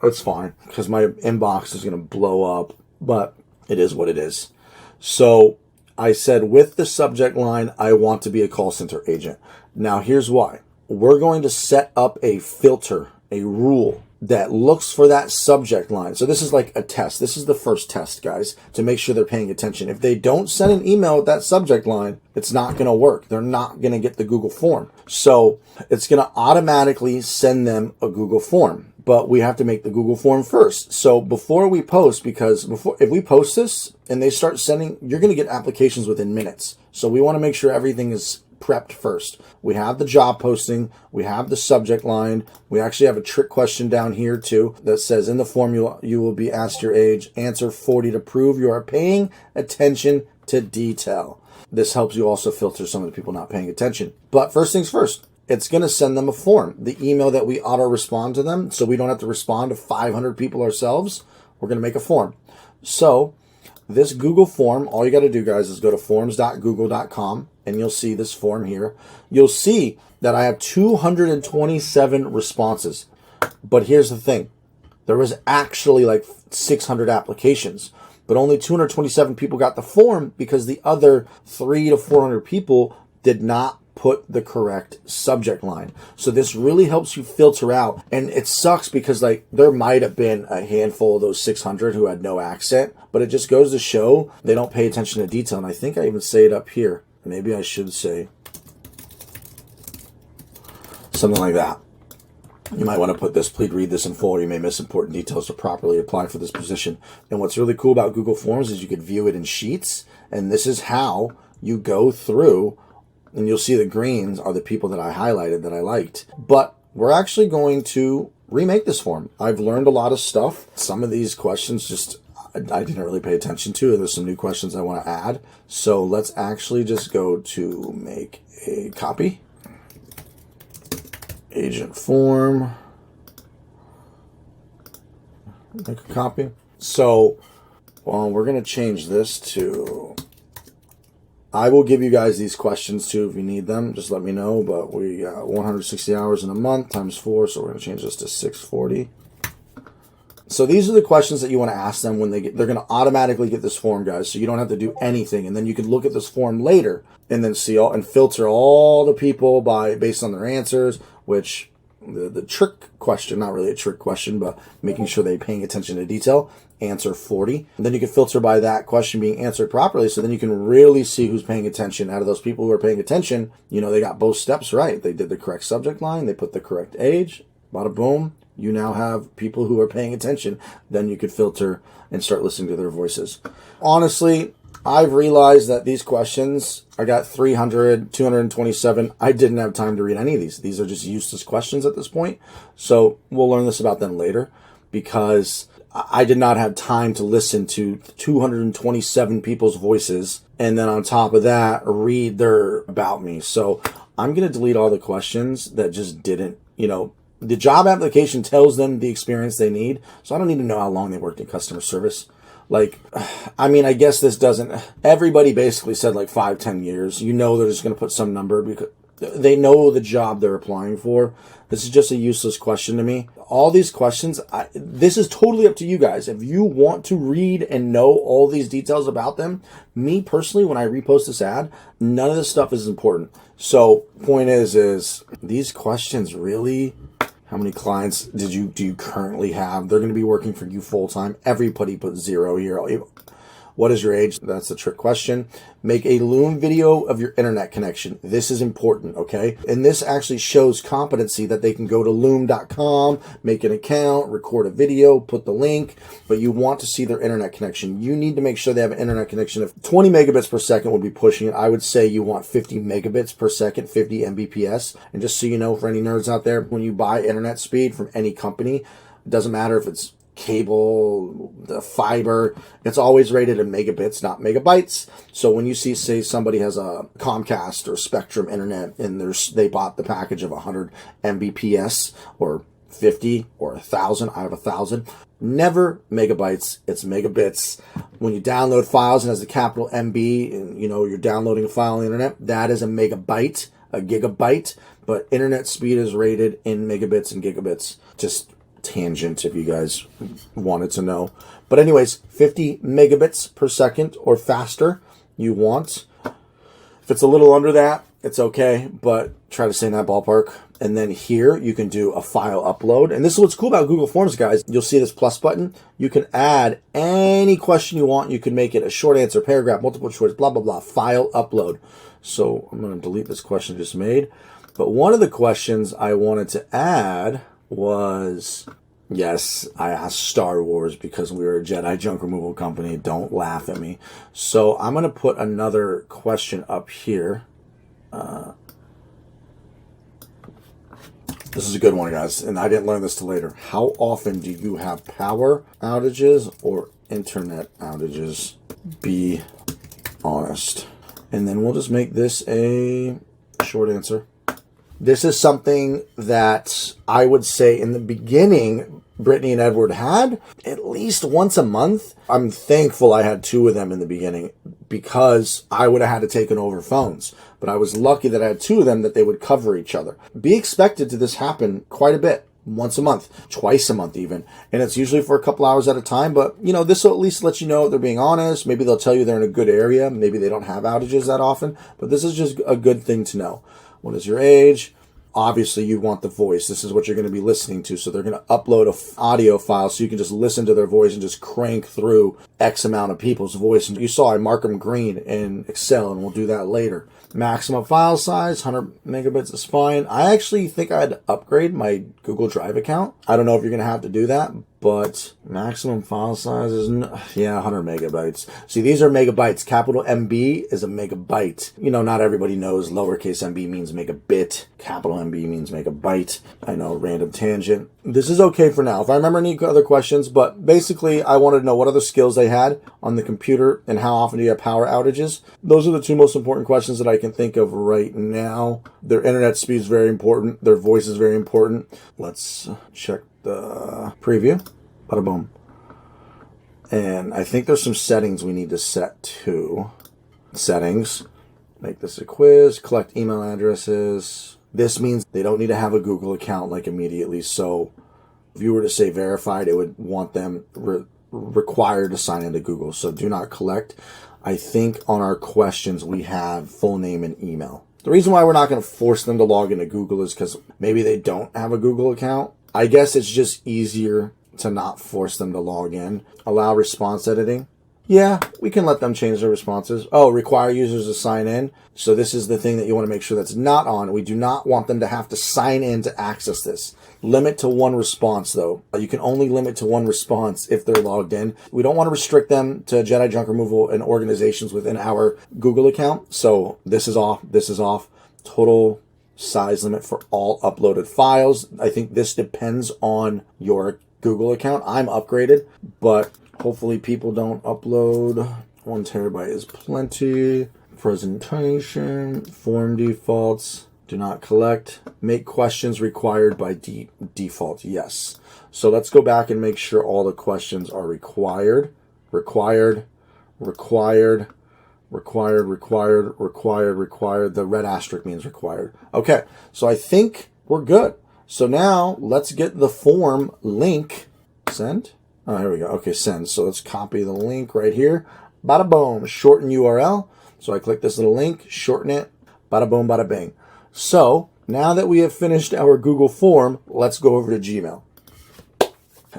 it's fine because my inbox is going to blow up, but it is what it is. So I said with the subject line, I want to be a call center agent. Now here's why. We're going to set up a filter, a rule that looks for that subject line. So this is like a test. This is the first test, guys, to make sure they're paying attention. If they don't send an email with that subject line, it's not going to work. They're not going to get the Google form. So it's going to automatically send them a Google form. But we have to make the Google form first. So before we post, if we post this and they start sending, you're going to get applications within minutes. So we want to make sure everything is prepped first. We have the job posting, we have the subject line, we actually have a trick question down here too that says in the form you will be asked your age, answer 40 to prove you are paying attention to detail. This helps you also filter some of the people not paying attention. But first things first, it's going to send them a form, the email that we auto respond to them, so we don't have to respond to 500 people ourselves. We're going to make a form. So this Google form, all you got to do, guys, is go to forms.google.com and you'll see this form here. You'll see that I have 227 responses. But here's the thing. There was actually like 600 applications, but only 227 people got the form because the other 300 to 400 people did not put the correct subject line. So this really helps you filter out. And it sucks because like there might have been a handful of those 600 who had no accent, but it just goes to show they don't pay attention to detail. And I think I even say it up here. Maybe I should say something like that. You might want to put this, please read this in full, or you may miss important details to properly apply for this position. And what's really cool about Google Forms is you could view it in sheets. And this is how you go through. And you'll see the greens are the people that I highlighted that I liked. But we're actually going to remake this form. I've learned a lot of stuff. Some of these questions I didn't really pay attention to. There's some new questions I want to add. So let's actually just go to make a copy. Agent form. Make a copy. So we're going to change this to... I will give you guys these questions too if you need them. Just let me know. But we got 160 hours in a month times 4, so we're going to change this to 640. So these are the questions that you want to ask them when they're going to automatically get this form, guys. So you don't have to do anything, and then you can look at this form later and then see all and filter all the people based on their answers. Which the trick question, not really a trick question, but making sure they're paying attention to detail. Answer 40. And then you can filter by that question being answered properly. So then you can really see who's paying attention. Out of those people who are paying attention, they got both steps right. They did the correct subject line. They put the correct age. Bada boom. You now have people who are paying attention. Then you could filter and start listening to their voices. Honestly, I've realized that these questions, I got 300, 227. I didn't have time to read any of these. These are just useless questions at this point. So we'll learn this about them later, because I did not have time to listen to 227 people's voices and then on top of that, read their about me. So I'm going to delete all the questions that just didn't, the job application tells them the experience they need. So I don't need to know how long they worked in customer service. I guess this doesn't, everybody basically said 5-10 years. They're just going to put some number because they know the job they're applying for. This is just a useless question to me. All these questions, this is totally up to you guys. If you want to read and know all these details about them, me personally, when I repost this ad, none of this stuff is important. So point is these questions really, how many clients do you currently have? They're going to be working for you full time. Everybody put 0 here. What is your age? That's the trick question. Make a Loom video of your internet connection. This is important, okay? And this actually shows competency that they can go to loom.com, make an account, record a video, put the link, but you want to see their internet connection. You need to make sure they have an internet connection. If 20 megabits per second would be pushing it, I would say you want 50 megabits per second, 50 Mbps. And just so you know, for any nerds out there, when you buy internet speed from any company, it doesn't matter if it's cable, the fiber, it's always rated in megabits, not megabytes. So when you say somebody has a Comcast or Spectrum internet and they bought the package of 100 Mbps or 50 or 1,000, I have 1,000. Never megabytes, it's megabits. When you download files and has the capital MB and you're downloading a file on the internet, that is a megabyte, a gigabyte, but internet speed is rated in megabits and gigabits. Just tangent if you guys wanted to know. But anyways, 50 megabits per second or faster you want. If it's a little under that, it's okay, but try to stay in that ballpark. And then here you can do a file upload. And this is what's cool about Google Forms, guys. You'll see this plus button. You can add any question you want. You can make it a short answer, paragraph, multiple choice, blah, blah, blah, file upload. So I'm going to delete this question I just made. But one of the questions I wanted to add was, yes, I asked Star Wars because we were a Jedi junk removal company. Don't laugh at me. So I'm going to put another question up here. This is a good one, guys, and I didn't learn this till later. How often do you have power outages or internet outages? Be honest. And then we'll just make this a short answer. This is something that I would say in the beginning, Brittany and Edward had at least once a month. I'm thankful I had 2 of them in the beginning because I would have had to take it over phones. But I was lucky that I had 2 of them that they would cover each other. Be expected to this happen quite a bit. Once a month, twice a month even. And it's usually for a couple hours at a time. But, this will at least let you know they're being honest. Maybe they'll tell you they're in a good area. Maybe they don't have outages that often. But this is just a good thing to know. What is your age? Obviously, you want the voice. This is what you're going to be listening to. So they're going to upload an audio file so you can just listen to their voice and just crank through X amount of people's voice. And you saw I mark them green in Excel, and we'll do that later. Maximum file size, 100 megabits is fine. I actually think I'd upgrade my Google Drive account. I don't know if you're going to have to do that, but maximum file size is, 100 megabytes. See, these are megabytes. Capital MB is a megabyte. Not everybody knows lowercase MB means megabit. Capital MB means megabyte. I know, random tangent. This is okay for now. If I remember any other questions, but basically I wanted to know what other skills they had on the computer and how often do you have power outages. Those are the 2 most important questions that I can think of right now. Their internet speed is very important. Their voice is very important. Let's check the preview. Bada boom. And I think there's some settings we need to set too. Settings. Make this a quiz. Collect email addresses. This means they don't need to have a Google account immediately. So if you were to say verified, it would want them required to sign into Google. So do not collect. I think on our questions, we have full name and email. The reason why we're not going to force them to log into Google is because maybe they don't have a Google account. I guess it's just easier to not force them to log in. Allow response editing. Yeah, we can let them change their responses. Oh, require users to sign in. So this is the thing that you want to make sure that's not on. We do not want them to have to sign in to access this. Limit to one response, though. You can only limit to one response if they're logged in. We don't want to restrict them to Jedi junk removal and organizations within our Google account. So this is off. This is off. Total size limit for all uploaded files. I think this depends on your Google account. I'm upgraded, but hopefully people don't upload. 1 terabyte is plenty. Presentation, form defaults, do not collect. Make questions required by default, yes. So let's go back and make sure all the questions are required. Required. The red asterisk means required. Okay, so I think we're good. So now let's get the form link. Send. Oh, here we go. Okay, send. So let's copy the link right here. Bada boom. Shorten URL. So I click this little link, shorten it. Bada boom, bada bing. So now that we have finished our Google form, let's go over to Gmail.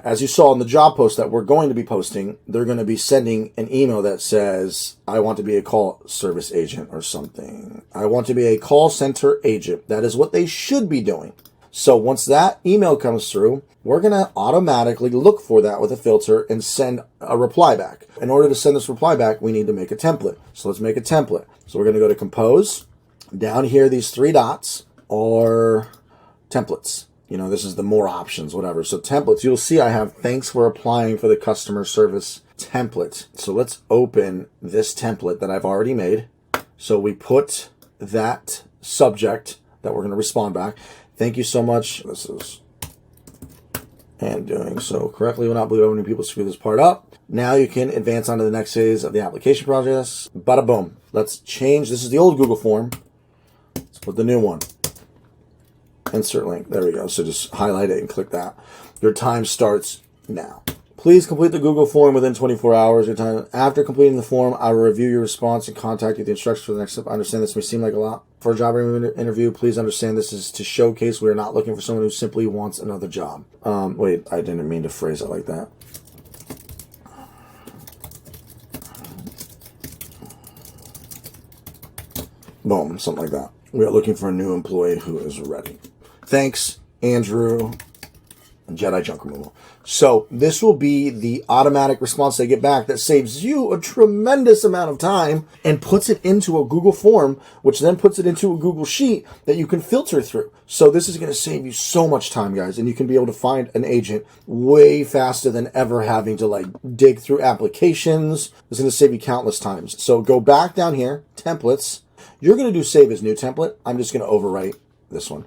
As you saw in the job post that we're going to be posting, they're going to be sending an email that says, I want to be a call service agent or something. I want to be a call center agent. That is what they should be doing. So once that email comes through, we're going to automatically look for that with a filter and send a reply back. In order to send this reply back, we need to make a template. So let's make a template. So we're going to go to Compose. Down here, these 3 dots are templates. You know, this is the more options, whatever. So templates, you'll see I have thanks for applying for the customer service template. So let's open this template that I've already made. So we put that subject that we're going to respond back. Thank you so much. This is, and doing so correctly will not believe how many people screw this part up. Now you can advance on to the next phase of the application process. Bada boom. Let's change. This is the old Google form. Let's put the new one. Insert link. There we go. So just highlight it and click that. Your time starts now. Please complete the Google form within 24 hours. Your time after completing the form, I will review your response and contact you with the instructions for the next step. I understand this may seem like a lot for a job interview. Please understand this is to showcase we are not looking for someone who simply wants another job. Wait, I didn't mean to phrase it like that. Boom, something like that. We are looking for a new employee who is ready. Thanks, Andrew. Jedi junk removal. So this will be the automatic response they get back that saves you a tremendous amount of time and puts it into a Google form, which then puts it into a Google sheet that you can filter through. So this is going to save you so much time, guys, and you can be able to find an agent way faster than ever having to like dig through applications. It's going to save you countless times. So go back down here, templates. You're going to do save as new template. I'm just going to overwrite this one.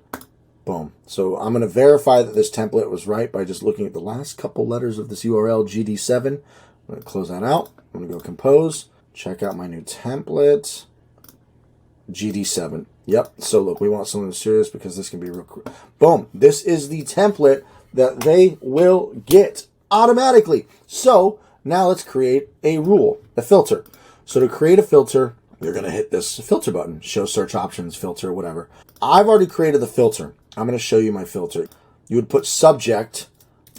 Boom. So I'm going to verify that this template was right by just looking at the last couple letters of this URL, GD7. I'm going to close that out. I'm going to go compose, check out my new template, GD7. Yep. So look, we want something serious because this can be real quick. Boom. This is the template that they will get automatically. So now let's create a rule, a filter. So to create a filter, you're going to hit this filter button, show search options, filter, whatever. I've already created the filter. I'm going to show you my filter. You would put subject,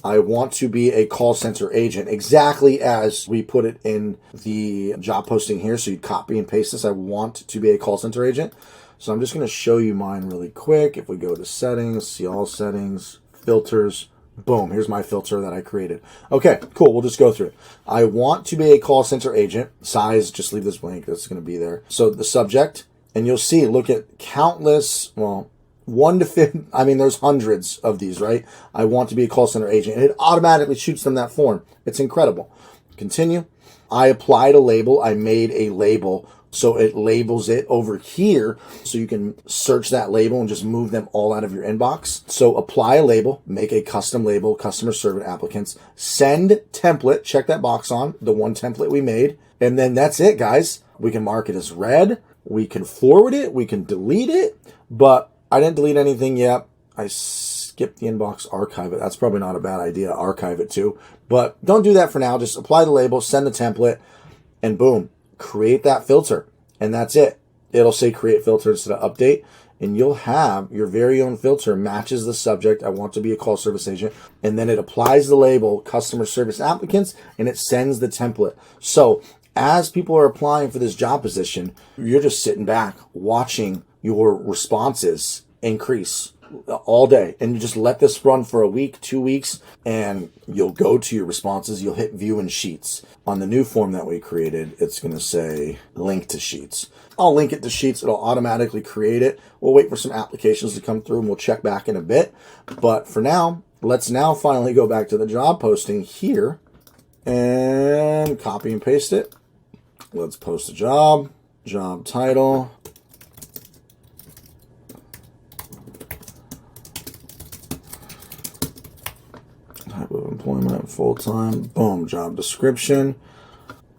I want to be a call center agent, exactly as we put it in the job posting here. So you copy and paste this. I want to be a call center agent. So I'm just going to show you mine really quick. If we go to settings, see all settings, filters, boom, here's my filter that I created. Okay, cool. We'll just go through it. I want to be a call center agent. Size, just leave this blank. That's going to be there. So the subject, and you'll see, look at countless, well, 1 to 50. I mean, there's hundreds of these, right? I want to be a call center agent. And it automatically shoots them that form. It's incredible. Continue. I applied a label. I made a label. So it labels it over here. So you can search that label and just move them all out of your inbox. So apply a label, make a custom label, customer service applicants, send template, check that box on, the one template we made. And then that's it, guys. We can mark it as read. We can forward it. We can delete it. But I didn't delete anything yet. I skipped the inbox, archive it. That's probably not a bad idea. Archive it too. But don't do that for now. Just apply the label, send the template, and boom, create that filter. And that's it. It'll say create filter instead of update. and you'll have your very own filter matches the subject. I want to be a call service agent. And then it applies the label customer service applicants and it sends the template. So as people are applying for this job position, you're just sitting back watching your responses increase all day, and you just let this run for a week, 2 weeks, and you'll go to your responses. You'll hit view in Sheets. On the new form that we created, it's going to say link to Sheets. I'll link it to Sheets. It'll automatically create it. We'll wait for some applications to come through and we'll check back in a bit. But for now, let's now finally go back to the job posting here and copy and paste it. Let's post a job title. Type of employment, full-time, boom, job description,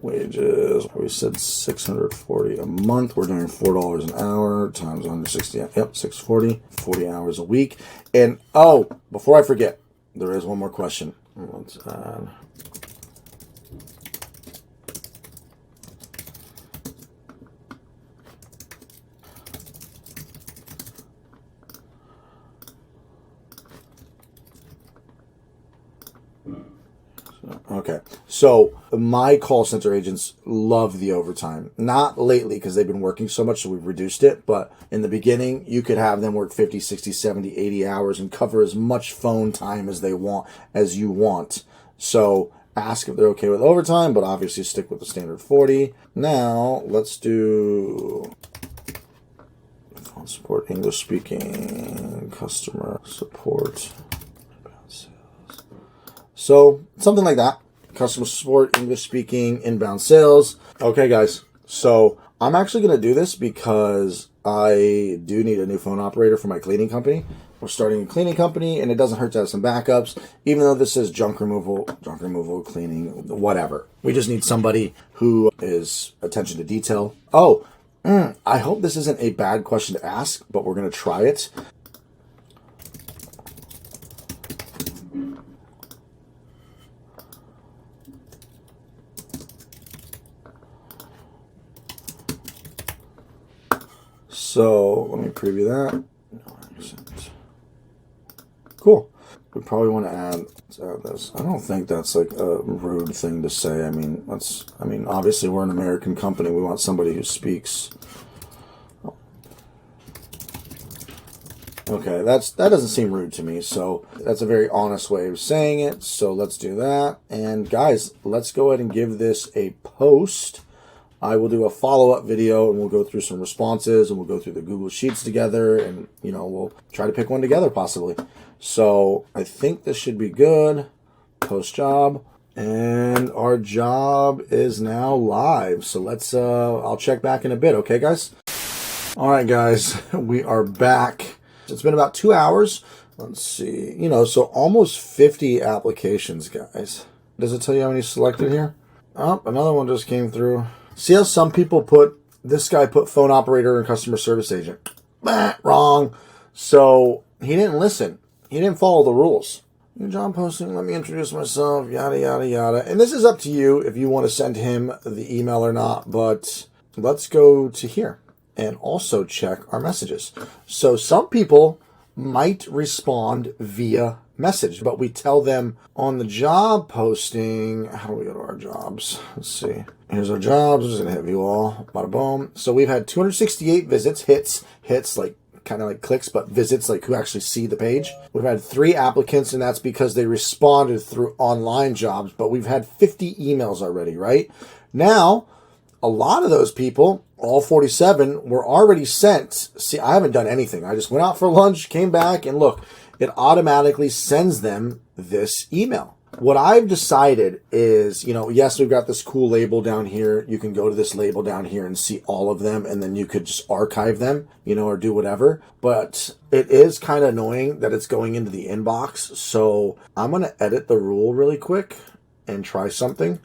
wages, we said $640 a month, we're doing $4 an hour, times 160, yep, 640, 40 hours a week, and oh, before I forget, there is one more question, let's add, okay, so my call center agents love the overtime. Not lately because they've been working so much, so we've reduced it. But in the beginning, you could have them work 50, 60, 70, 80 hours and cover as much phone time as they want, as you want. So ask if they're okay with overtime, but obviously stick with the standard 40. Now, let's do phone support, English speaking, customer support. So something like that. Customer support, English speaking, inbound sales. Okay, guys. So I'm actually going to do this because I do need a new phone operator for my cleaning company. We're starting a cleaning company, and it doesn't hurt to have some backups, even though this is junk removal, cleaning, whatever. We just need somebody who is attention to detail. Oh, I hope this isn't a bad question to ask, but we're going to try it. So let me preview that. Cool. We probably want to add this. I don't think that's like a rude thing to say. I mean, obviously we're an American company. We want somebody who speaks. Okay, that doesn't seem rude to me. So that's a very honest way of saying it. So let's do that. And guys, let's go ahead and give this a post. I will do a follow-up video and we'll go through some responses and we'll go through the Google Sheets together and, you know, we'll try to pick one together possibly. So I think this should be good. Post job. And our job is now live. So let's, I'll check back in a bit. Okay, guys? All right, guys, we are back. It's been about 2 hours. Let's see, you know, so almost 50 applications, guys. Does it tell you how many selected here? Oh, another one just came through. See how some people put, this guy put phone operator and customer service agent. Wrong. So he didn't listen. He didn't follow the rules. New job posting, let me introduce myself, yada, yada, yada. And this is up to you if you want to send him the email or not, but let's go to here and also check our messages. So some people might respond via message, but we tell them on the job posting, how do we go to our jobs? Let's see. Here's our jobs. I'm just going to hit view all. Bada boom. So we've had 268 visits, hits like kind of like clicks, but visits like who actually see the page. We've had 3 applicants, and that's because they responded through online jobs, but we've had 50 emails already, right? Now, a lot of those people, all 47, were already sent. See, I haven't done anything. I just went out for lunch, came back, and look, it automatically sends them this email. What I've decided is, you know, yes, we've got this cool label down here. You can go to this label down here and see all of them, and then you could just archive them, you know, or do whatever. But it is kind of annoying that it's going into the inbox. So I'm going to edit the rule really quick and try something.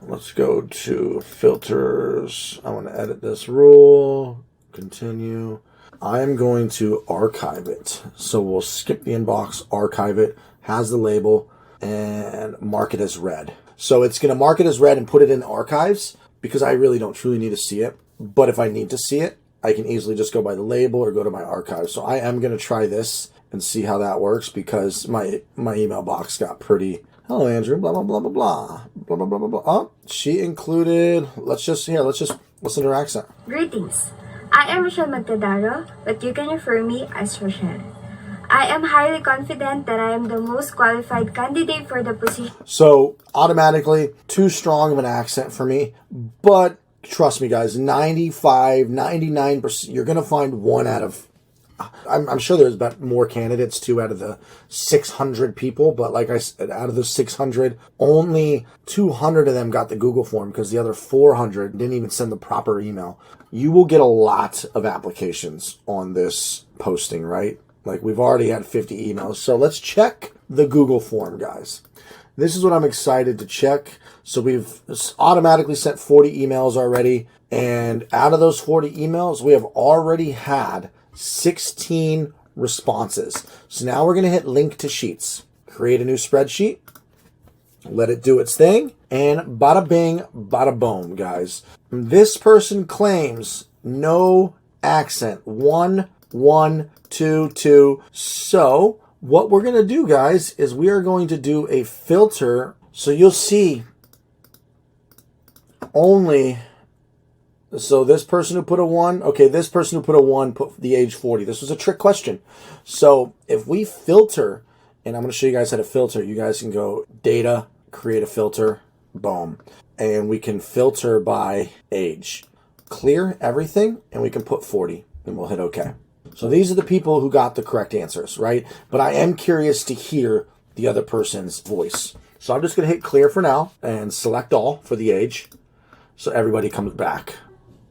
Let's go to filters. I want to edit this rule. Continue. I'm going to archive it. So we'll skip the inbox, archive it, has the label, and mark it as read. So it's going to mark it as read and put it in the archives because I really don't truly need to see it. But if I need to see it, I can easily just go by the label or go to my archive. So I am going to try this and see how that works, because my email box got pretty, hello Andrew, blah, blah, blah, blah, blah, blah, blah, blah, blah, blah. Oh, she included, let's just listen to her accent. Greetings. I am Rochelle Magdadaro, but you can refer me as Rochelle. I am highly confident that I am the most qualified candidate for the position. So automatically, too strong of an accent for me, but trust me guys, 95, 99%, you're going to find one out of, I'm sure there's about more candidates too out of the 600 people, but like I said, out of the 600, only 200 of them got the Google form because the other 400 didn't even send the proper email. You will get a lot of applications on this posting, right? Like we've already had 50 emails. So let's check the Google form, guys. This is what I'm excited to check. So we've automatically sent 40 emails already. And out of those 40 emails, we have already had 16 responses. So now we're going to hit link to sheets. Create a new spreadsheet. Let it do its thing. And bada bing, bada boom, guys. This person claims no accent. 1122. So what we're going to do, guys, is we are going to do a filter. So you'll see only, so this person who put a 1, okay, this person who put a 1 put the age 40. This was a trick question. So if we filter, and I'm going to show you guys how to filter, you guys can go data, create a filter, boom. And we can filter by age. Clear everything, and we can put 40, and we'll hit OK. So these are the people who got the correct answers, right? But I am curious to hear the other person's voice. So I'm just going to hit clear for now and select all for the age. So everybody comes back.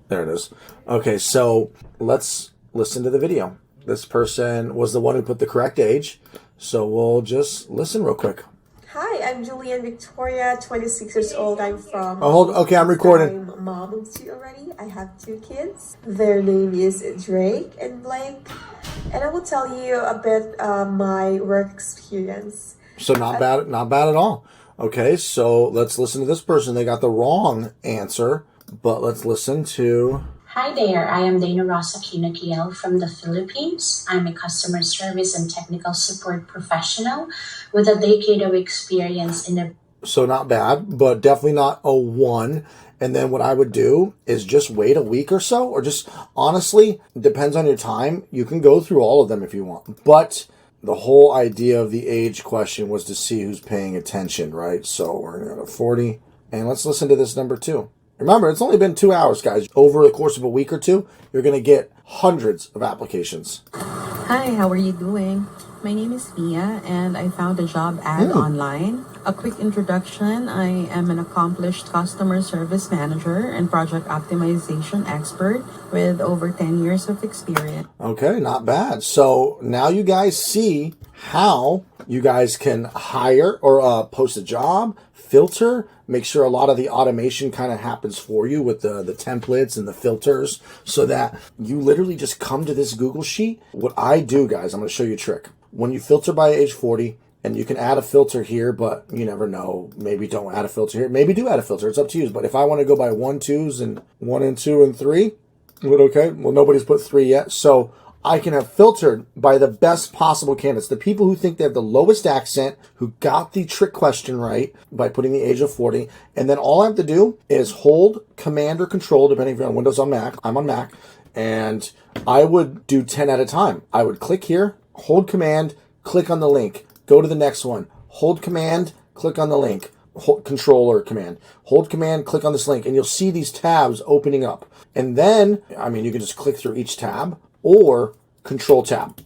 There it is. Okay, so let's listen to the video. This person was the one who put the correct age. So we'll just listen real quick. Hi, I'm Julian Victoria, 26 years old. I'm from... Oh, hold. Okay, I'm recording. I'm a mom of 2 already. I have 2 kids. Their name is Drake and Blake. And I will tell you a bit my work experience. So not bad at all. Okay, so let's listen to this person. They got the wrong answer, but let's listen to... Hi there, I am Dana Rosa Kinakiel from the Philippines. I'm a customer service and technical support professional with a decade of experience in the... So not bad, but definitely not a 1. And then what I would do is just wait a week or so, or just honestly, depends on your time. You can go through all of them if you want. But the whole idea of the age question was to see who's paying attention, right? So we're going to go to 40. And let's listen to this number 2. Remember, it's only been 2 hours, guys. Over the course of a week or 2, you're going to get hundreds of applications. Hi, how are you doing? My name is Mia, and I found a job ad online. A quick introduction, I am an accomplished customer service manager and project optimization expert with over 10 years of experience. Okay, not bad. So now you guys see how you guys can hire or post a job, filter, make sure a lot of the automation kind of happens for you with the templates and the filters, so that you literally just come to this Google sheet. What I do, guys, I'm going to show you a trick. When you filter by age 40, and you can add a filter here, but you never know. Maybe don't add a filter here. Maybe do add a filter. It's up to you. But if I want to go by 1, 2s, and 1 and 2 and 3, okay. Well, nobody's put 3 yet. So I can have filtered by the best possible candidates, the people who think they have the lowest accent, who got the trick question right by putting the age of 40. And then all I have to do is hold Command or Control, depending if you're on Windows or Mac. I'm on Mac. And I would do 10 at a time. I would click here, hold Command, click on the link, go to the next one, hold Command, click on the link, hold Control or Command, hold Command, click on this link, and you'll see these tabs opening up. And then, I mean, you can just click through each tab, or Control Tab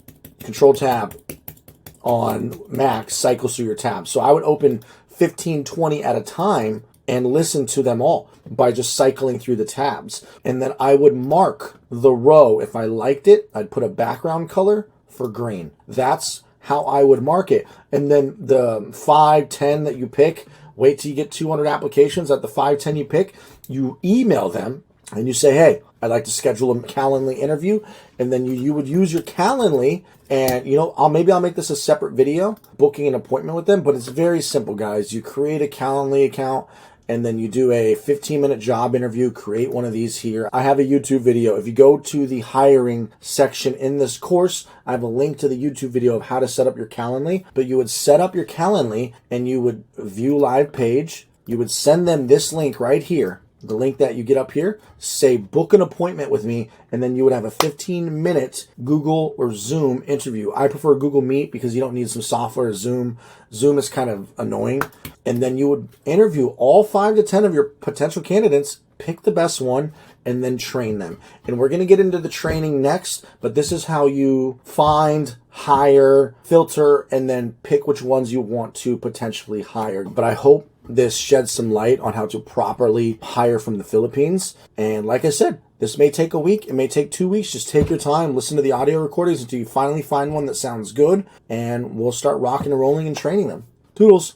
on Mac cycles through your tabs. So I would open 15, 20 at a time and listen to them all by just cycling through the tabs. And then I would mark the row. If I liked it, I'd put a background color for green. That's how I would mark it. And then the 5, 10 that you pick, wait till you get 200 applications. At the 5, 10 you pick, you email them and you say, hey, I'd like to schedule a Calendly interview. And then you would use your Calendly, and maybe I'll make this a separate video, booking an appointment with them. But it's very simple, guys. You create a Calendly account, and then you do a 15-minute job interview, create one of these here. I have a YouTube video. If you go to the hiring section in this course, I have a link to the YouTube video of how to set up your Calendly. But you would set up your Calendly and you would view live page. You would send them this link right here, the link that you get up here, say book an appointment with me, and then you would have a 15-minute Google or Zoom interview. I prefer Google Meet because you don't need some software. Zoom is kind of annoying. And then you would interview all 5 to 10 of your potential candidates, pick the best one, and then train them. And we're going to get into the training next, but this is how you find, hire, filter, and then pick which ones you want to potentially hire. But I hope this sheds some light on how to properly hire from the Philippines. And like I said, this may take a week, it may take 2 weeks. Just take your time, listen to the audio recordings until you finally find one that sounds good, and we'll start rocking and rolling and training them. Toodles.